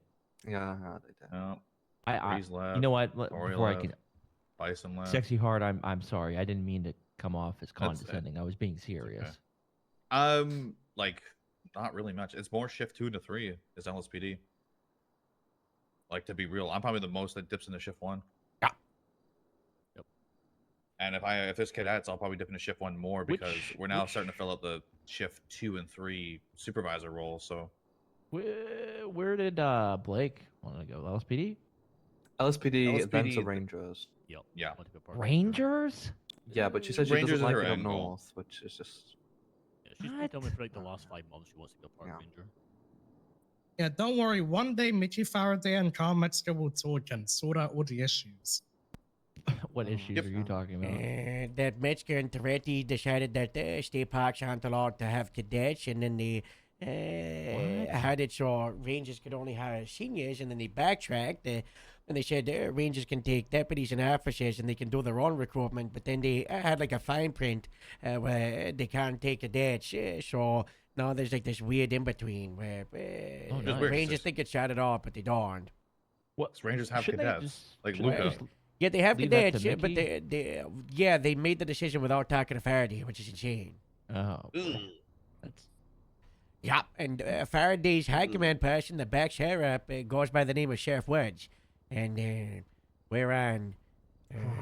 Speaker 10: Yeah, they did.
Speaker 12: No.
Speaker 8: I
Speaker 12: Breeze left.
Speaker 8: you know what?
Speaker 12: Tori
Speaker 8: Before I
Speaker 12: left,
Speaker 8: can,
Speaker 12: Bison left.
Speaker 8: sexy heart. I'm sorry. I didn't mean to come off as
Speaker 12: That's-
Speaker 8: condescending. I was being serious.
Speaker 12: Like, not really much. It's more shift 2 to 3 is LSPD. Like, to be real, I'm probably the most that dips into shift 1.
Speaker 1: Yeah.
Speaker 8: Yep.
Speaker 12: And if there's cadets, I'll probably dip into shift 1 more because we're now starting to fill up the shift 2 and 3 supervisor role. So
Speaker 8: Where did Blake want to go? LSPD?
Speaker 10: LSPD, then to
Speaker 12: LSPD
Speaker 10: Rangers.
Speaker 15: Yep.
Speaker 12: Yeah.
Speaker 8: Rangers?
Speaker 10: Yeah, but she said she
Speaker 12: Rangers
Speaker 10: doesn't
Speaker 12: is
Speaker 10: like
Speaker 12: her
Speaker 10: it up
Speaker 12: end goal.
Speaker 10: north, which is just.
Speaker 15: Yeah, she's been telling me for like the last 5 months she wants to go park
Speaker 10: Yeah.
Speaker 15: ranger.
Speaker 6: Yeah, don't worry. One day, Mickey Faraday and Carl Metzger will talk and sort out all the issues.
Speaker 8: What issues are you talking about?
Speaker 1: That Metzger and Toretti decided that state parks aren't allowed to have cadets, and then they had it so rangers could only hire seniors, and then they backtracked, and they said rangers can take deputies and officers, and they can do their own recruitment, but then they had like a fine print where they can't take cadets, so now there's like this weird in-between where
Speaker 12: nice.
Speaker 1: rangers think it's shot it off, but they don't.
Speaker 12: What Rangers have
Speaker 8: Shouldn't they
Speaker 12: cadets?
Speaker 8: just-
Speaker 12: Like
Speaker 8: shouldn't they
Speaker 12: Luca.
Speaker 8: just
Speaker 1: Yeah, they have
Speaker 8: leave that
Speaker 1: cadets,
Speaker 8: to
Speaker 1: but
Speaker 8: Mickey?
Speaker 1: they made the decision without talking to Faraday, which is insane.
Speaker 8: Oh, boy. That's
Speaker 1: Yeah, and Faraday's high command person that backs her up goes by the name of Sheriff Woods, and we're on.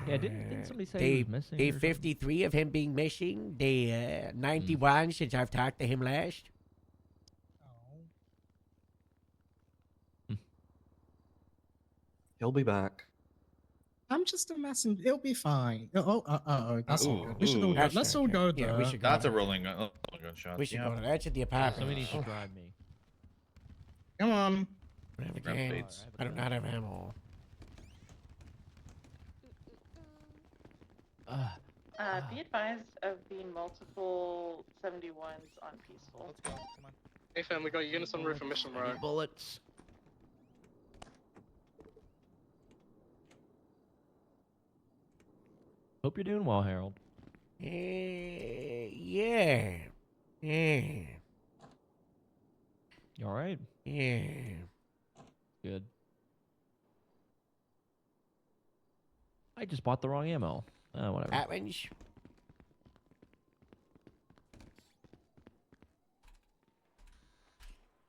Speaker 8: Yeah, didn't somebody say
Speaker 1: day,
Speaker 8: he was missing?
Speaker 1: Day
Speaker 8: or something?
Speaker 1: 53 of him being missing. Day 91 since I've talked to him last.
Speaker 10: He'll be back.
Speaker 6: I'm just a messenger. It'll be fine. That's all
Speaker 12: Ooh,
Speaker 6: good. We should all
Speaker 12: ooh.
Speaker 6: go.
Speaker 1: That's
Speaker 6: Let's
Speaker 1: not
Speaker 6: all
Speaker 1: good.
Speaker 6: go
Speaker 1: Yeah,
Speaker 6: there.
Speaker 1: we should go.
Speaker 12: That's a rolling gunshot.
Speaker 1: We should
Speaker 12: yeah.
Speaker 1: go to that's at the
Speaker 8: Yeah,
Speaker 1: apartment.
Speaker 8: somebody needs to drive me.
Speaker 6: Come on.
Speaker 1: Whatever
Speaker 12: Grab
Speaker 1: can.
Speaker 12: Bates.
Speaker 1: I do not have ammo.
Speaker 3: Be advised of the multiple 71s on peaceful.
Speaker 12: Let's go. Come on.
Speaker 6: Hey fam, we got units on roof and mission
Speaker 8: I need bullets. Hope you're doing well, Harold.
Speaker 1: Yeah.
Speaker 8: You all right?
Speaker 1: Yeah.
Speaker 8: Good. I just bought the wrong ammo. Whatever.
Speaker 1: Happens.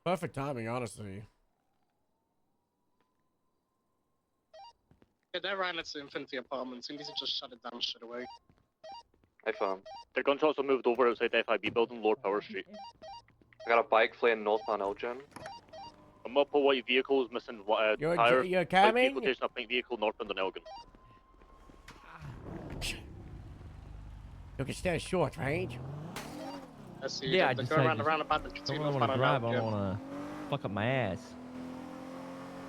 Speaker 1: Perfect timing, honestly.
Speaker 6: Yeah, they're right next to Infinity Apartments. We need to just shut it down straight away.
Speaker 10: Hey, fam.
Speaker 9: Their gunshots are moved over outside the FIB building, Lower Power Street.
Speaker 10: I got a bike fleeing northbound Elgin.
Speaker 9: A multiple white vehicles missing
Speaker 1: You're
Speaker 9: tire.
Speaker 1: you're
Speaker 9: White
Speaker 1: coming?
Speaker 9: vehicle chasing a pink vehicle northbound on Elgin.
Speaker 1: You can stand short, right?
Speaker 6: I see.
Speaker 8: Yeah, I
Speaker 6: they
Speaker 8: just
Speaker 6: go
Speaker 8: said
Speaker 6: around
Speaker 8: just
Speaker 6: the roundabout the
Speaker 8: don't
Speaker 6: casino
Speaker 8: really want
Speaker 6: front
Speaker 8: to
Speaker 6: of
Speaker 8: drive. I
Speaker 6: Elgin.
Speaker 8: don't want to fuck up my ass.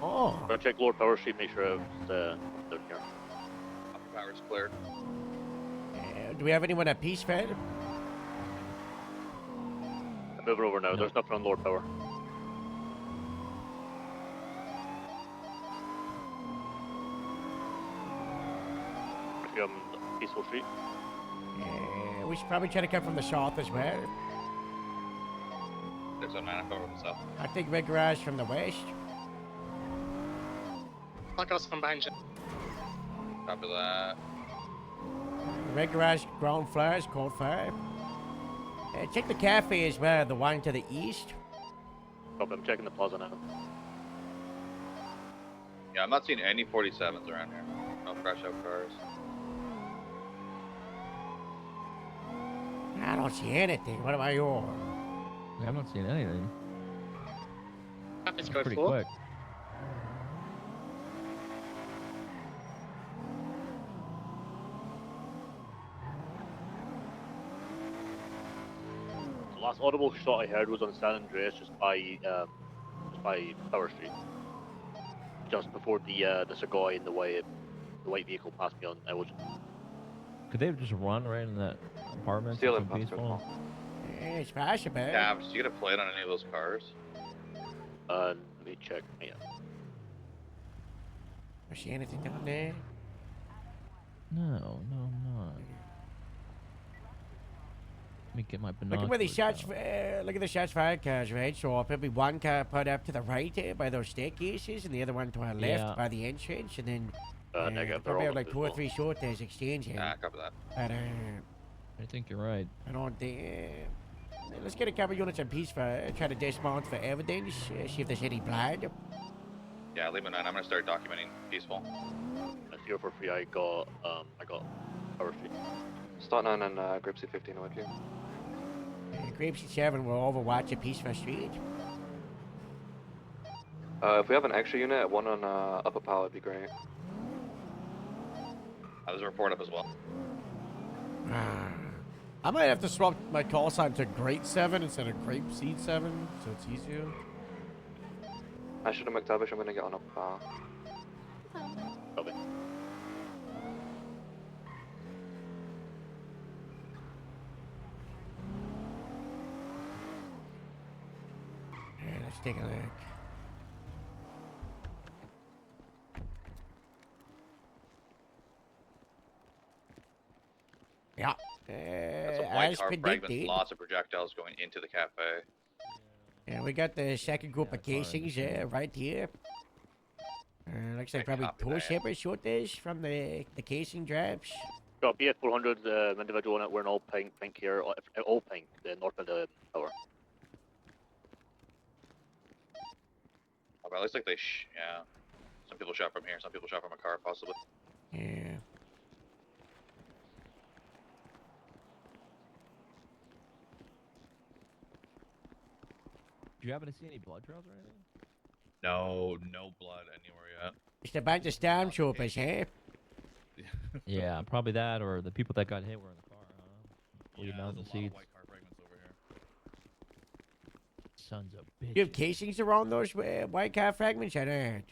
Speaker 1: Oh.
Speaker 9: Gonna check Lower Power Street, make sure it's down here.
Speaker 12: Upper power's cleared.
Speaker 1: Do we have anyone at Peace Fed?
Speaker 9: I'm moving over now. There's nothing on Lower Power. Peaceful Street.
Speaker 1: we should probably try to come from the south as well.
Speaker 12: 609, I'm over the south.
Speaker 1: I think red garage from the west.
Speaker 16: I'll go from behind you.
Speaker 12: Copy that.
Speaker 1: Red garage, ground floor is code 5. Check the cafe as well, the one to the east.
Speaker 9: Copy, I'm checking the plaza now.
Speaker 12: Yeah, I'm not seeing any 47s around here. No crash out cars.
Speaker 1: I don't see anything. What about you?
Speaker 8: I'm not seeing anything.
Speaker 16: It's
Speaker 8: Pretty
Speaker 16: full.
Speaker 8: quick.
Speaker 9: The last audible shot I heard was on San Andreas, just by Tower Street, just before the Segoy and the white vehicle passed me on. I was.
Speaker 8: Could they have just run right in that apartment?
Speaker 10: Steal
Speaker 8: It's
Speaker 10: it,
Speaker 8: so peaceful.
Speaker 1: It's possible.
Speaker 12: Yeah, did you get a plate on any of those cars?
Speaker 9: Let me check. Yeah.
Speaker 1: I see anything down there?
Speaker 8: No, I'm not. Let me get my
Speaker 1: Look
Speaker 8: binoculars.
Speaker 1: at where the shots.
Speaker 8: out.
Speaker 1: Look at the shots fired cars, right? So probably one car put up to the right there by those staircases, and the other one to our left
Speaker 8: Yeah.
Speaker 1: by the entrance, and then
Speaker 9: Negative.
Speaker 1: probably have like 2 or 3 shooters exchanging.
Speaker 12: Yeah, copy that.
Speaker 1: But
Speaker 8: I think you're right.
Speaker 1: I don't think. Let's get a couple units on piece for try to dismount for evidence. See if there's any blood.
Speaker 12: Yeah, leave it 9. I'm gonna start documenting peaceful.
Speaker 9: If you're for free, I got Tower Street.
Speaker 10: Start 9 and Gripsy 15 with you.
Speaker 1: Grapesy 7 will overwatch a piece for street.
Speaker 10: If we have an extra unit, one on upper power would be great.
Speaker 12: There's a report up as well.
Speaker 1: I might have to swap my call sign to Great 7 instead of Grape Seed 7, so it's easier.
Speaker 10: I should have McTavish, I'm gonna get on upper power.
Speaker 9: Copy.
Speaker 1: Let's take a look. Yeah.
Speaker 12: That's a white
Speaker 1: As
Speaker 12: car fragment.
Speaker 1: predicted.
Speaker 12: Lots of projectiles going into the cafe.
Speaker 1: Yeah, we got the second group of casings right here. Looks like probably
Speaker 12: copy
Speaker 1: 2
Speaker 12: that.
Speaker 1: separate shooters from the casing drops.
Speaker 9: Got BF 400 individual in it. We're in all pink here. All pink. The north of the tower.
Speaker 12: Oh, but it looks like yeah. Some people shot from here. Some people shot from a car, possibly.
Speaker 1: Yeah.
Speaker 8: Do you happen to see any blood trails or anything?
Speaker 12: No blood anywhere yet.
Speaker 1: It's a bunch of stormtroopers, eh?
Speaker 8: Yeah, probably that, or the people that got hit were in the car, huh? Bleeding
Speaker 12: Yeah,
Speaker 8: out
Speaker 12: there's
Speaker 8: the
Speaker 12: a lot of
Speaker 8: seats.
Speaker 12: white car fragments over here.
Speaker 8: Sons of bitches.
Speaker 1: You have casings around those white car fragments? I don't.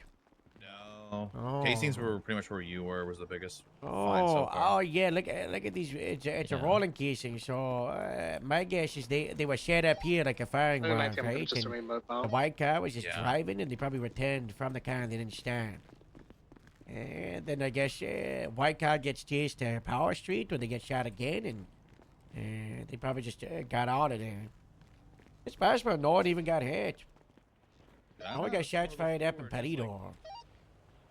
Speaker 12: No.
Speaker 1: Oh.
Speaker 12: Casings were pretty much where you were. Was the biggest find so
Speaker 1: Oh,
Speaker 12: far.
Speaker 1: oh yeah. Look at these. It's a
Speaker 8: Yeah.
Speaker 1: rolling casing. So my guess is they were set up here like a firing
Speaker 16: Maybe
Speaker 1: line,
Speaker 16: might come
Speaker 1: right?
Speaker 16: just a
Speaker 1: And
Speaker 16: rainbow
Speaker 1: the
Speaker 16: bomb.
Speaker 1: white car was just
Speaker 12: Yeah.
Speaker 1: driving, and they probably returned from the car and they didn't stand. And then I guess white car gets chased to Power Street when they get shot again, and they probably just got out of there. It's possible no one even got hit.
Speaker 12: Yeah,
Speaker 1: No one got
Speaker 12: it's
Speaker 1: shots
Speaker 12: one of those
Speaker 1: fired up in
Speaker 12: few where it's like-
Speaker 1: Perdido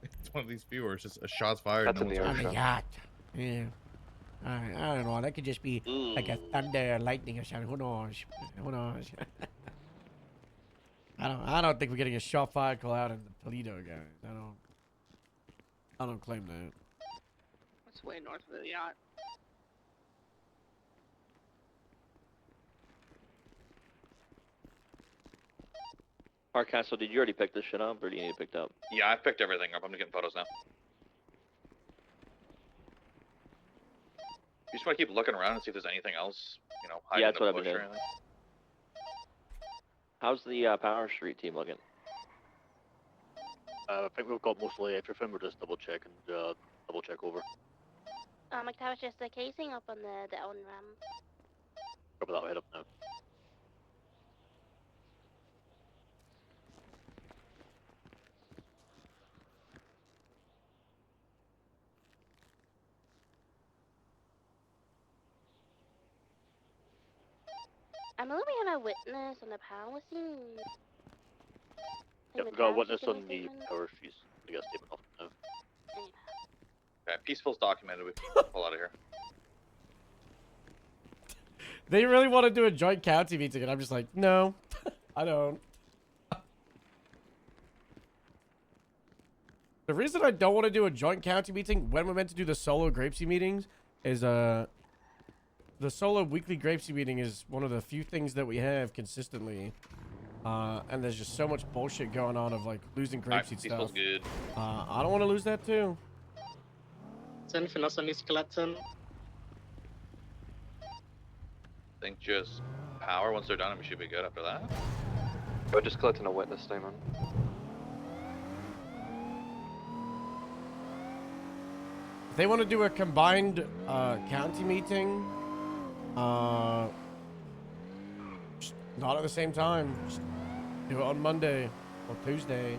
Speaker 12: It's one of these few where it's just a shots fired.
Speaker 10: That's
Speaker 12: no
Speaker 10: in the
Speaker 12: one's
Speaker 10: air
Speaker 1: on the
Speaker 10: shot.
Speaker 1: yacht. Yeah. I don't know. That could just be like a thunder, lightning, or something. Who knows? Who knows? I don't think we're getting a shot fire call out in the Toledo, guys. I don't claim that.
Speaker 16: It's way north of the yacht.
Speaker 17: Hardcastle, did you already pick this shit up, or do you need it picked up?
Speaker 12: Yeah, I've picked everything up. I'm getting photos now. You just want to keep looking around and see if there's anything else, hiding
Speaker 17: Yeah,
Speaker 12: in
Speaker 17: that's
Speaker 12: the
Speaker 17: what I've
Speaker 12: bush
Speaker 17: been
Speaker 12: or
Speaker 17: doing.
Speaker 12: anything.
Speaker 17: How's the Power Street team looking?
Speaker 9: I think we've got mostly everything. We're just double check over.
Speaker 5: McTavish, just the casing up on the on ramp.
Speaker 9: Cover that head up now.
Speaker 5: I know we have a witness on the power scene.
Speaker 9: Yep, we got a witness on the power streets. We got a statement off now.
Speaker 12: Okay, peaceful's documented. We can pull out of here.
Speaker 1: They really want to do a joint county meeting, and I'm just like, no, I don't. The reason I don't want to do a joint county meeting when we're meant to do the solo Grapesy meetings is, the solo weekly Grapesy meeting is one of the few things that we have consistently. And there's just so much bullshit going on of, like, losing Grapeseed
Speaker 12: peaceful's
Speaker 1: stuff.
Speaker 12: good.
Speaker 1: I don't want to lose that, too.
Speaker 16: Is anything else on this skeleton?
Speaker 12: I think just power. Once they're done, we should be good after that.
Speaker 10: We're just collecting a witness statement.
Speaker 1: If they want to do a combined county meeting, just not at the same time. Just do it on Monday or Tuesday.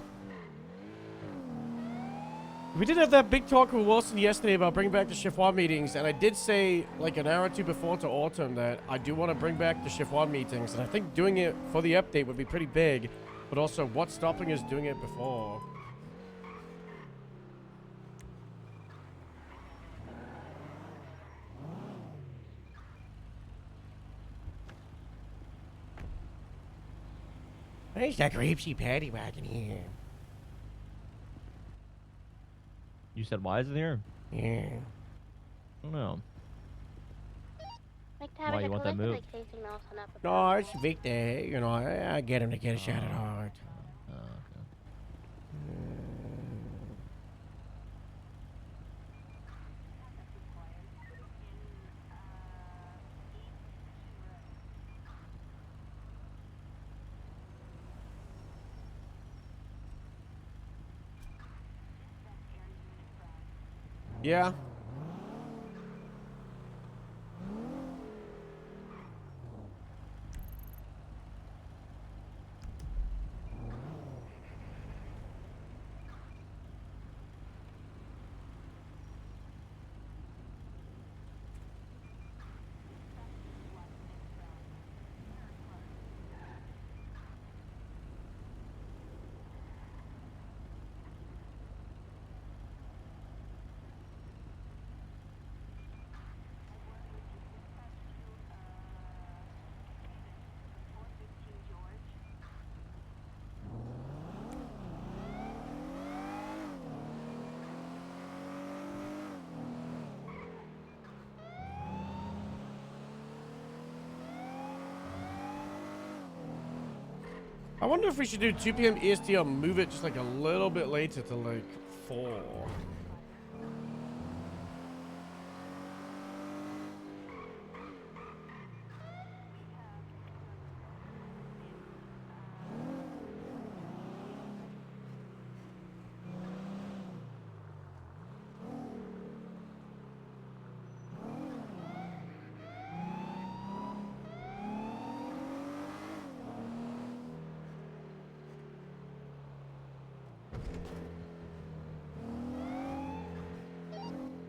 Speaker 1: We did have that big talk with Wilson yesterday about bringing back the Shift 1 meetings, and I did say like an hour or two before to Autumn that I do want to bring back the Shift 1 meetings, and I think doing it for the update would be pretty big, but also what's stopping us doing it before? Where's that Grapesy paddy wagon here?
Speaker 8: You said why is it here?
Speaker 1: Yeah.
Speaker 8: I don't know.
Speaker 5: Like,
Speaker 8: Why you want that moved?
Speaker 1: No, it's Victor. You know, I get him to get a shot at heart. Yeah. I wonder if we should do 2 p.m. EST or move it just like a little bit later to like 4.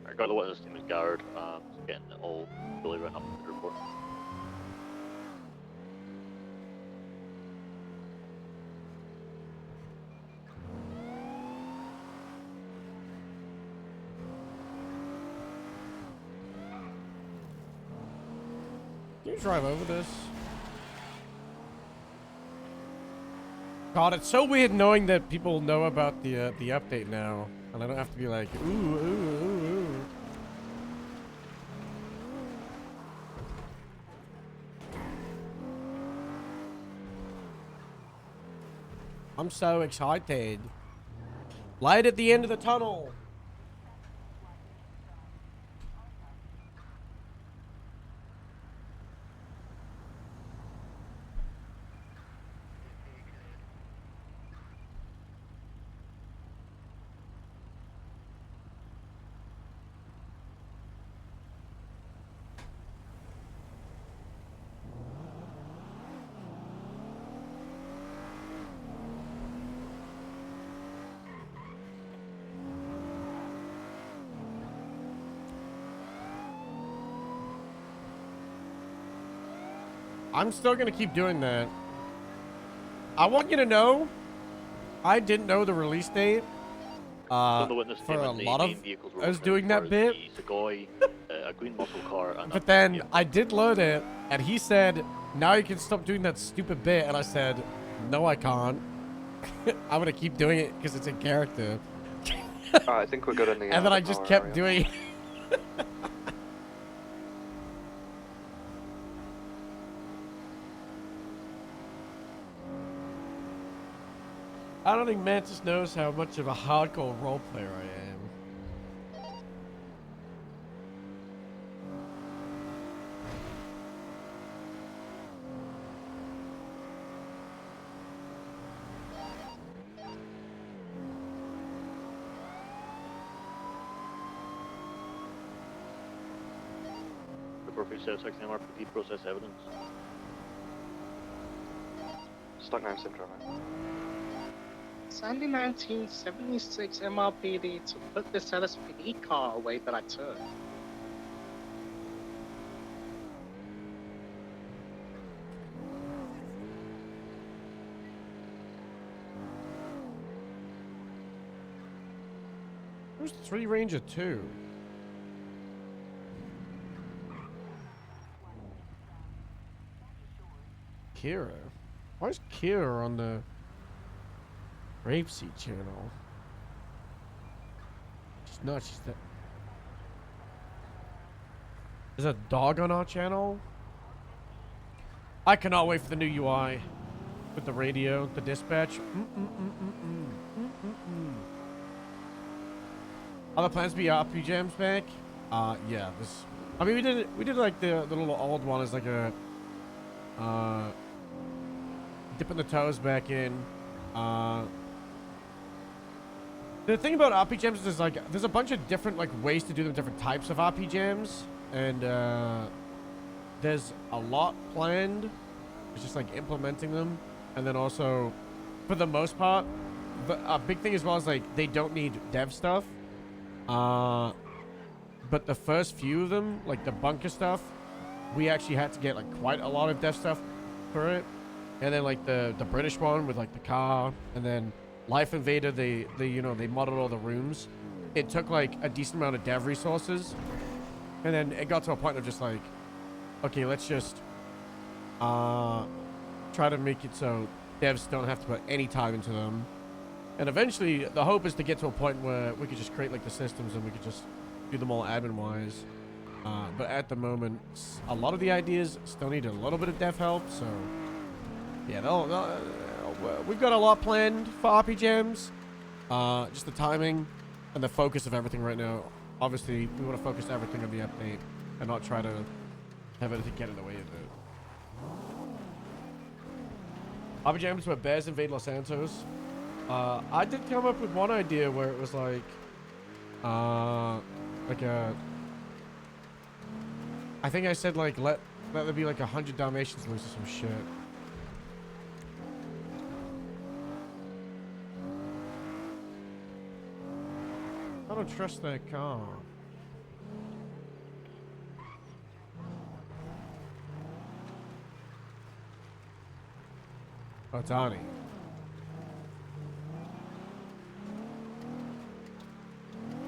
Speaker 9: I got the witness statement guard. Just getting it all fully run up to the report.
Speaker 1: Can you drive over this? God, it's so weird knowing that people know about the update now, and I don't have to be like, ooh, ooh, ooh, ooh. I'm so excited. Light at the end of the tunnel. I'm still gonna keep doing that. I want you to know, I didn't know the release date.
Speaker 9: From the witness
Speaker 1: For a
Speaker 9: statement, the
Speaker 1: lot of
Speaker 9: main vehicles were
Speaker 1: us
Speaker 9: looking out
Speaker 1: doing that
Speaker 9: for
Speaker 1: bit.
Speaker 9: the Segoy, a green muscle car, and
Speaker 1: But then I did learn it, and he said, now you can stop doing that stupid bit. And I said, no, I can't. I'm going to keep doing it because it's in character.
Speaker 10: I think we're good in the.
Speaker 1: And then I just kept doing it. I don't think Mantis knows how much of a hardcore role player I am.
Speaker 9: appropriate set of section MRPD process evidence.
Speaker 10: Stock 9 Sim driver.
Speaker 16: Sandy 1976 MRPD to put this LSPD car away that I took.
Speaker 1: Who's 3 Ranger 2? Kira? Why is Kira on the Rapeseed channel? She's not, she's the... There's a dog on our channel? I cannot wait for the new UI. With the radio, the dispatch. Other plans to be RP Jams back? Yeah, this... I mean, we did like the little old one as like a... dipping the toes back in. The thing about RP Jams is like, there's a bunch of different like ways to do them, different types of RP Jams. And there's a lot planned. It's just like implementing them. And then also, for the most part, a big thing as well is like, they don't need dev stuff. But the first few of them, like the bunker stuff, we actually had to get like quite a lot of dev stuff for it. And then like the British one with like the car, and then Life Invader, they you know, they modeled all the rooms. It took like a decent amount of dev resources. And then it got to a point of just like, okay, let's just try to make it so devs don't have to put any time into them. And eventually the hope is to get to a point where we could just create like the systems and we could just do them all admin wise. But at the moment, a lot of the ideas still need a little bit of dev help. So yeah, we've got a lot planned for RP Jams. Just the timing and the focus of everything right now. Obviously, we want to focus everything on the update and not try to have anything get in the way of it. RP Jams where bears invade Los Santos. I did come up with one idea where it was like a... I think I said like let there be like 100 Dalmatians loose or some shit. I don't trust that car. Oh, it's Arnie.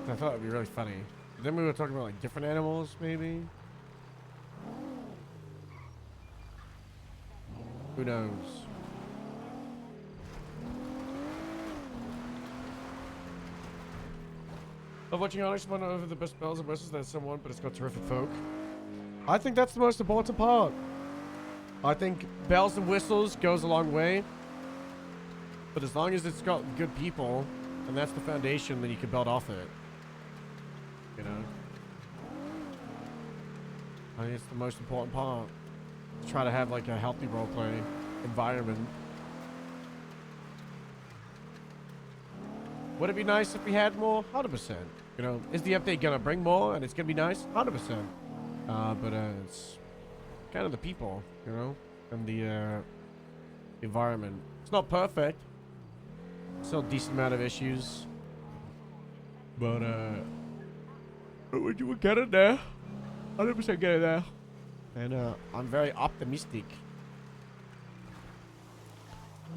Speaker 1: I thought it'd be really funny. Then we were talking about like different animals, maybe. Who knows? Love watching Onyx won over the best bells and whistles than someone, but it's got terrific folk. I think that's the most important part. I think bells and whistles goes a long way. But as long as it's got good people, and that's the foundation, then you can build off it. You know? I think it's the most important part. To try to have like a healthy roleplay environment. Would it be nice if we had more? 100%. You know, is the update gonna bring more and it's gonna be nice? 100%. But it's kind of the people, you know, and the environment. It's not perfect. Still a decent amount of issues. But we'll get it there. 100% get it there. And I'm very optimistic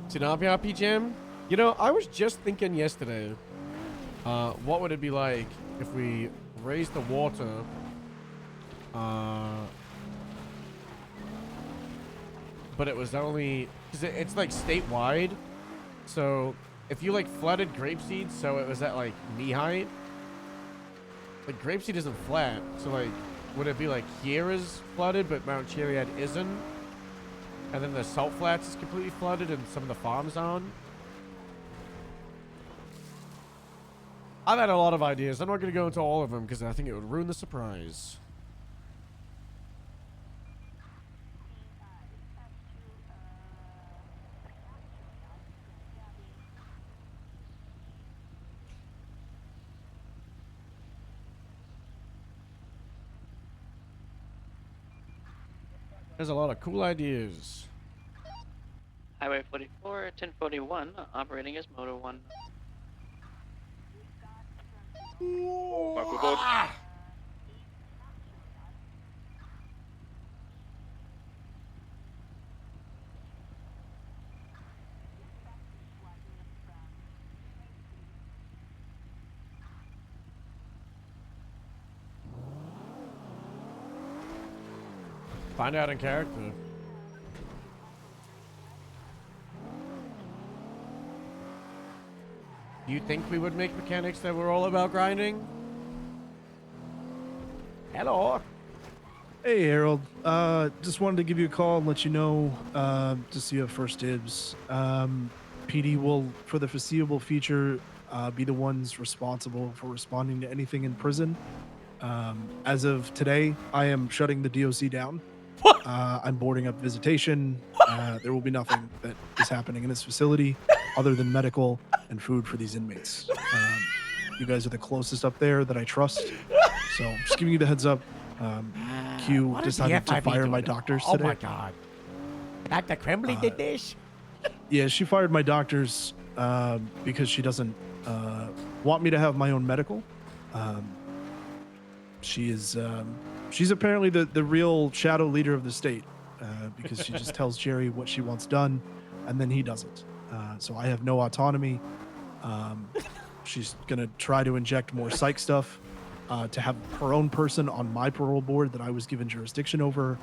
Speaker 1: Tinapi Jam? You know, I was just thinking yesterday, what would it be like if we raised the water, but it was only, cause it's like statewide, so if you like flooded grapeseed so it was at like knee height, like grapeseed isn't flat, so like, would it be like here is flooded but Mount Chiliad isn't? And then the salt flats is completely flooded and some of the farms aren't? I've had a lot of ideas. I'm not going to go into all of them because I think it would ruin the surprise. There's a lot of cool ideas.
Speaker 18: Highway 44, 1041, operating as Moto 1.
Speaker 1: Find out in character. Do you think we would make mechanics that were all about grinding? Hello.
Speaker 19: Hey Harold, just wanted to give you a call and let you know, just so you have first dibs. PD will, for the foreseeable future, be the ones responsible for responding to anything in prison. As of today, I am shutting the DOC down. I'm boarding up visitation. There will be nothing that is happening in this facility other than medical and food for these inmates. You guys are the closest up there that I trust. So just giving you the heads up. Q decided to fire my doctors today.
Speaker 1: Oh my god. Dr. Kremley did this?
Speaker 19: Yeah, she fired my doctors because she doesn't want me to have my own medical. She's apparently the real shadow leader of the state because she just tells Jerry what she wants done and then he doesn't. So I have no autonomy. She's going to try to inject more psych stuff to have her own person on my parole board that I was given jurisdiction over.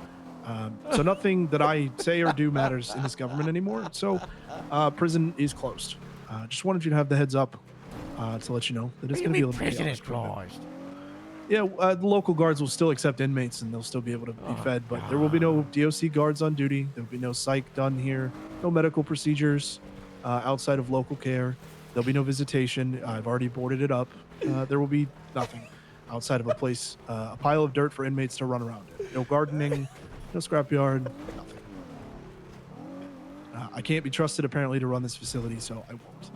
Speaker 19: So nothing that I say or do matters in this government anymore. So prison is closed. Just wanted you to have the heads up to let you know that it's going to be a little
Speaker 1: prison
Speaker 19: chaotic
Speaker 1: is
Speaker 19: for a bit.
Speaker 1: closed.
Speaker 19: Yeah, the local guards will still accept inmates and they'll still be able to be fed, but there will be no DOC guards on duty. There will be no psych done here, no medical procedures outside of local care. There'll be no visitation. I've already boarded it up. There will be nothing outside of a place, a pile of dirt for inmates to run around in. No gardening, no scrapyard, nothing. I can't be trusted apparently to run this facility, so I won't.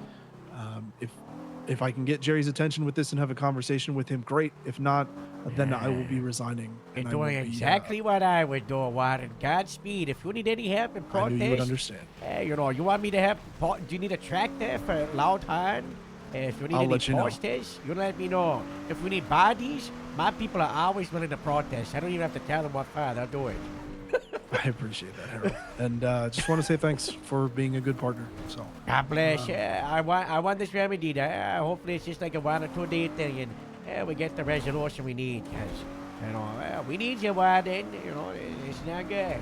Speaker 19: If I can get Jerry's attention with this and have a conversation with him, great. If not, then I will be resigning.
Speaker 1: You're
Speaker 19: and I
Speaker 1: doing
Speaker 19: will be,
Speaker 1: exactly what I would do, Warren. Godspeed. If you need any help in
Speaker 19: I
Speaker 1: protest,
Speaker 19: knew you would understand.
Speaker 1: Hey, you know, you want me to have? Do you need a tractor for loud hand? If you need
Speaker 19: I'll
Speaker 1: any
Speaker 19: let you know.
Speaker 1: posters, you let me know. If we need bodies, my people are always willing to protest. I don't even have to tell them what fire they'll do it.
Speaker 19: I appreciate that, Harold. And just want to say thanks for being a good partner. So
Speaker 1: God bless you. I want this remedied. Hopefully it's just like a 1 or 2 day thing, and we get the resolution we need. Cause you know we need you, Warden. You know it's not good.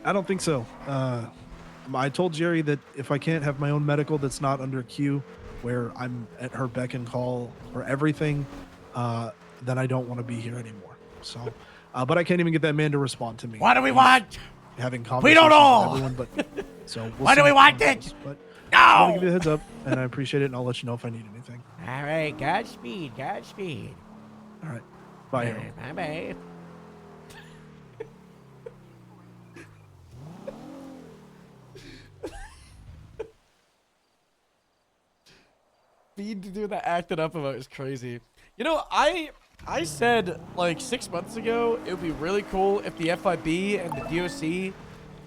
Speaker 19: I don't think so. I told Jerry that if I can't have my own medical that's not under Q, where I'm at her beck and call for everything, then I don't want to be here anymore. So, but I can't even get that man to respond to me.
Speaker 1: What do we want?
Speaker 19: Having
Speaker 1: We
Speaker 19: conversations
Speaker 1: don't know.
Speaker 19: with everyone, but so we'll
Speaker 1: Why
Speaker 19: see
Speaker 1: do we
Speaker 19: what
Speaker 1: want
Speaker 19: happens,
Speaker 1: it?
Speaker 19: But
Speaker 1: No.
Speaker 19: I want to give you the heads up, and I appreciate it, and I'll let you know if I need anything.
Speaker 1: All right, Godspeed, Godspeed.
Speaker 19: All right, bye. Harold.
Speaker 1: Bye, bye. Being to do that acted up about is crazy. You know, I said like 6 months ago it would be really cool if the FIB and the DOC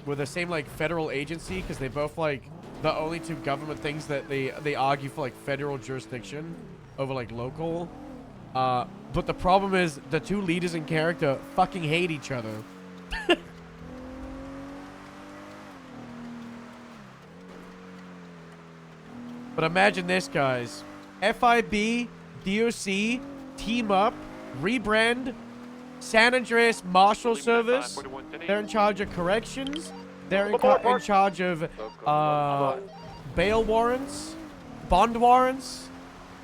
Speaker 1: were the same like federal agency because they both like the only two government things that they argue for like federal jurisdiction over like local. But the problem is the two leaders in character fucking hate each other. But imagine this, guys. FIB, DOC, team up, rebrand, San Andreas Marshal Service. They're in charge of corrections. They're in charge of bail warrants, bond warrants.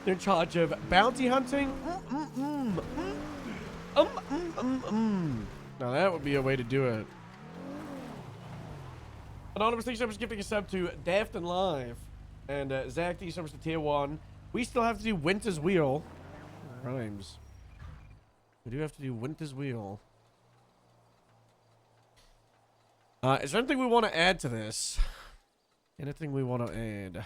Speaker 1: They're in charge of bounty hunting. Now that would be a way to do it. Anonymous, thank you so much for gifting a sub to Daft and Live. And Zach, thank you so much to Tier 1. We still have to do Winter's Wheel. Rhymes. We do have to do Winter's Wheel. Is there anything we want to add to this? Anything we want to add?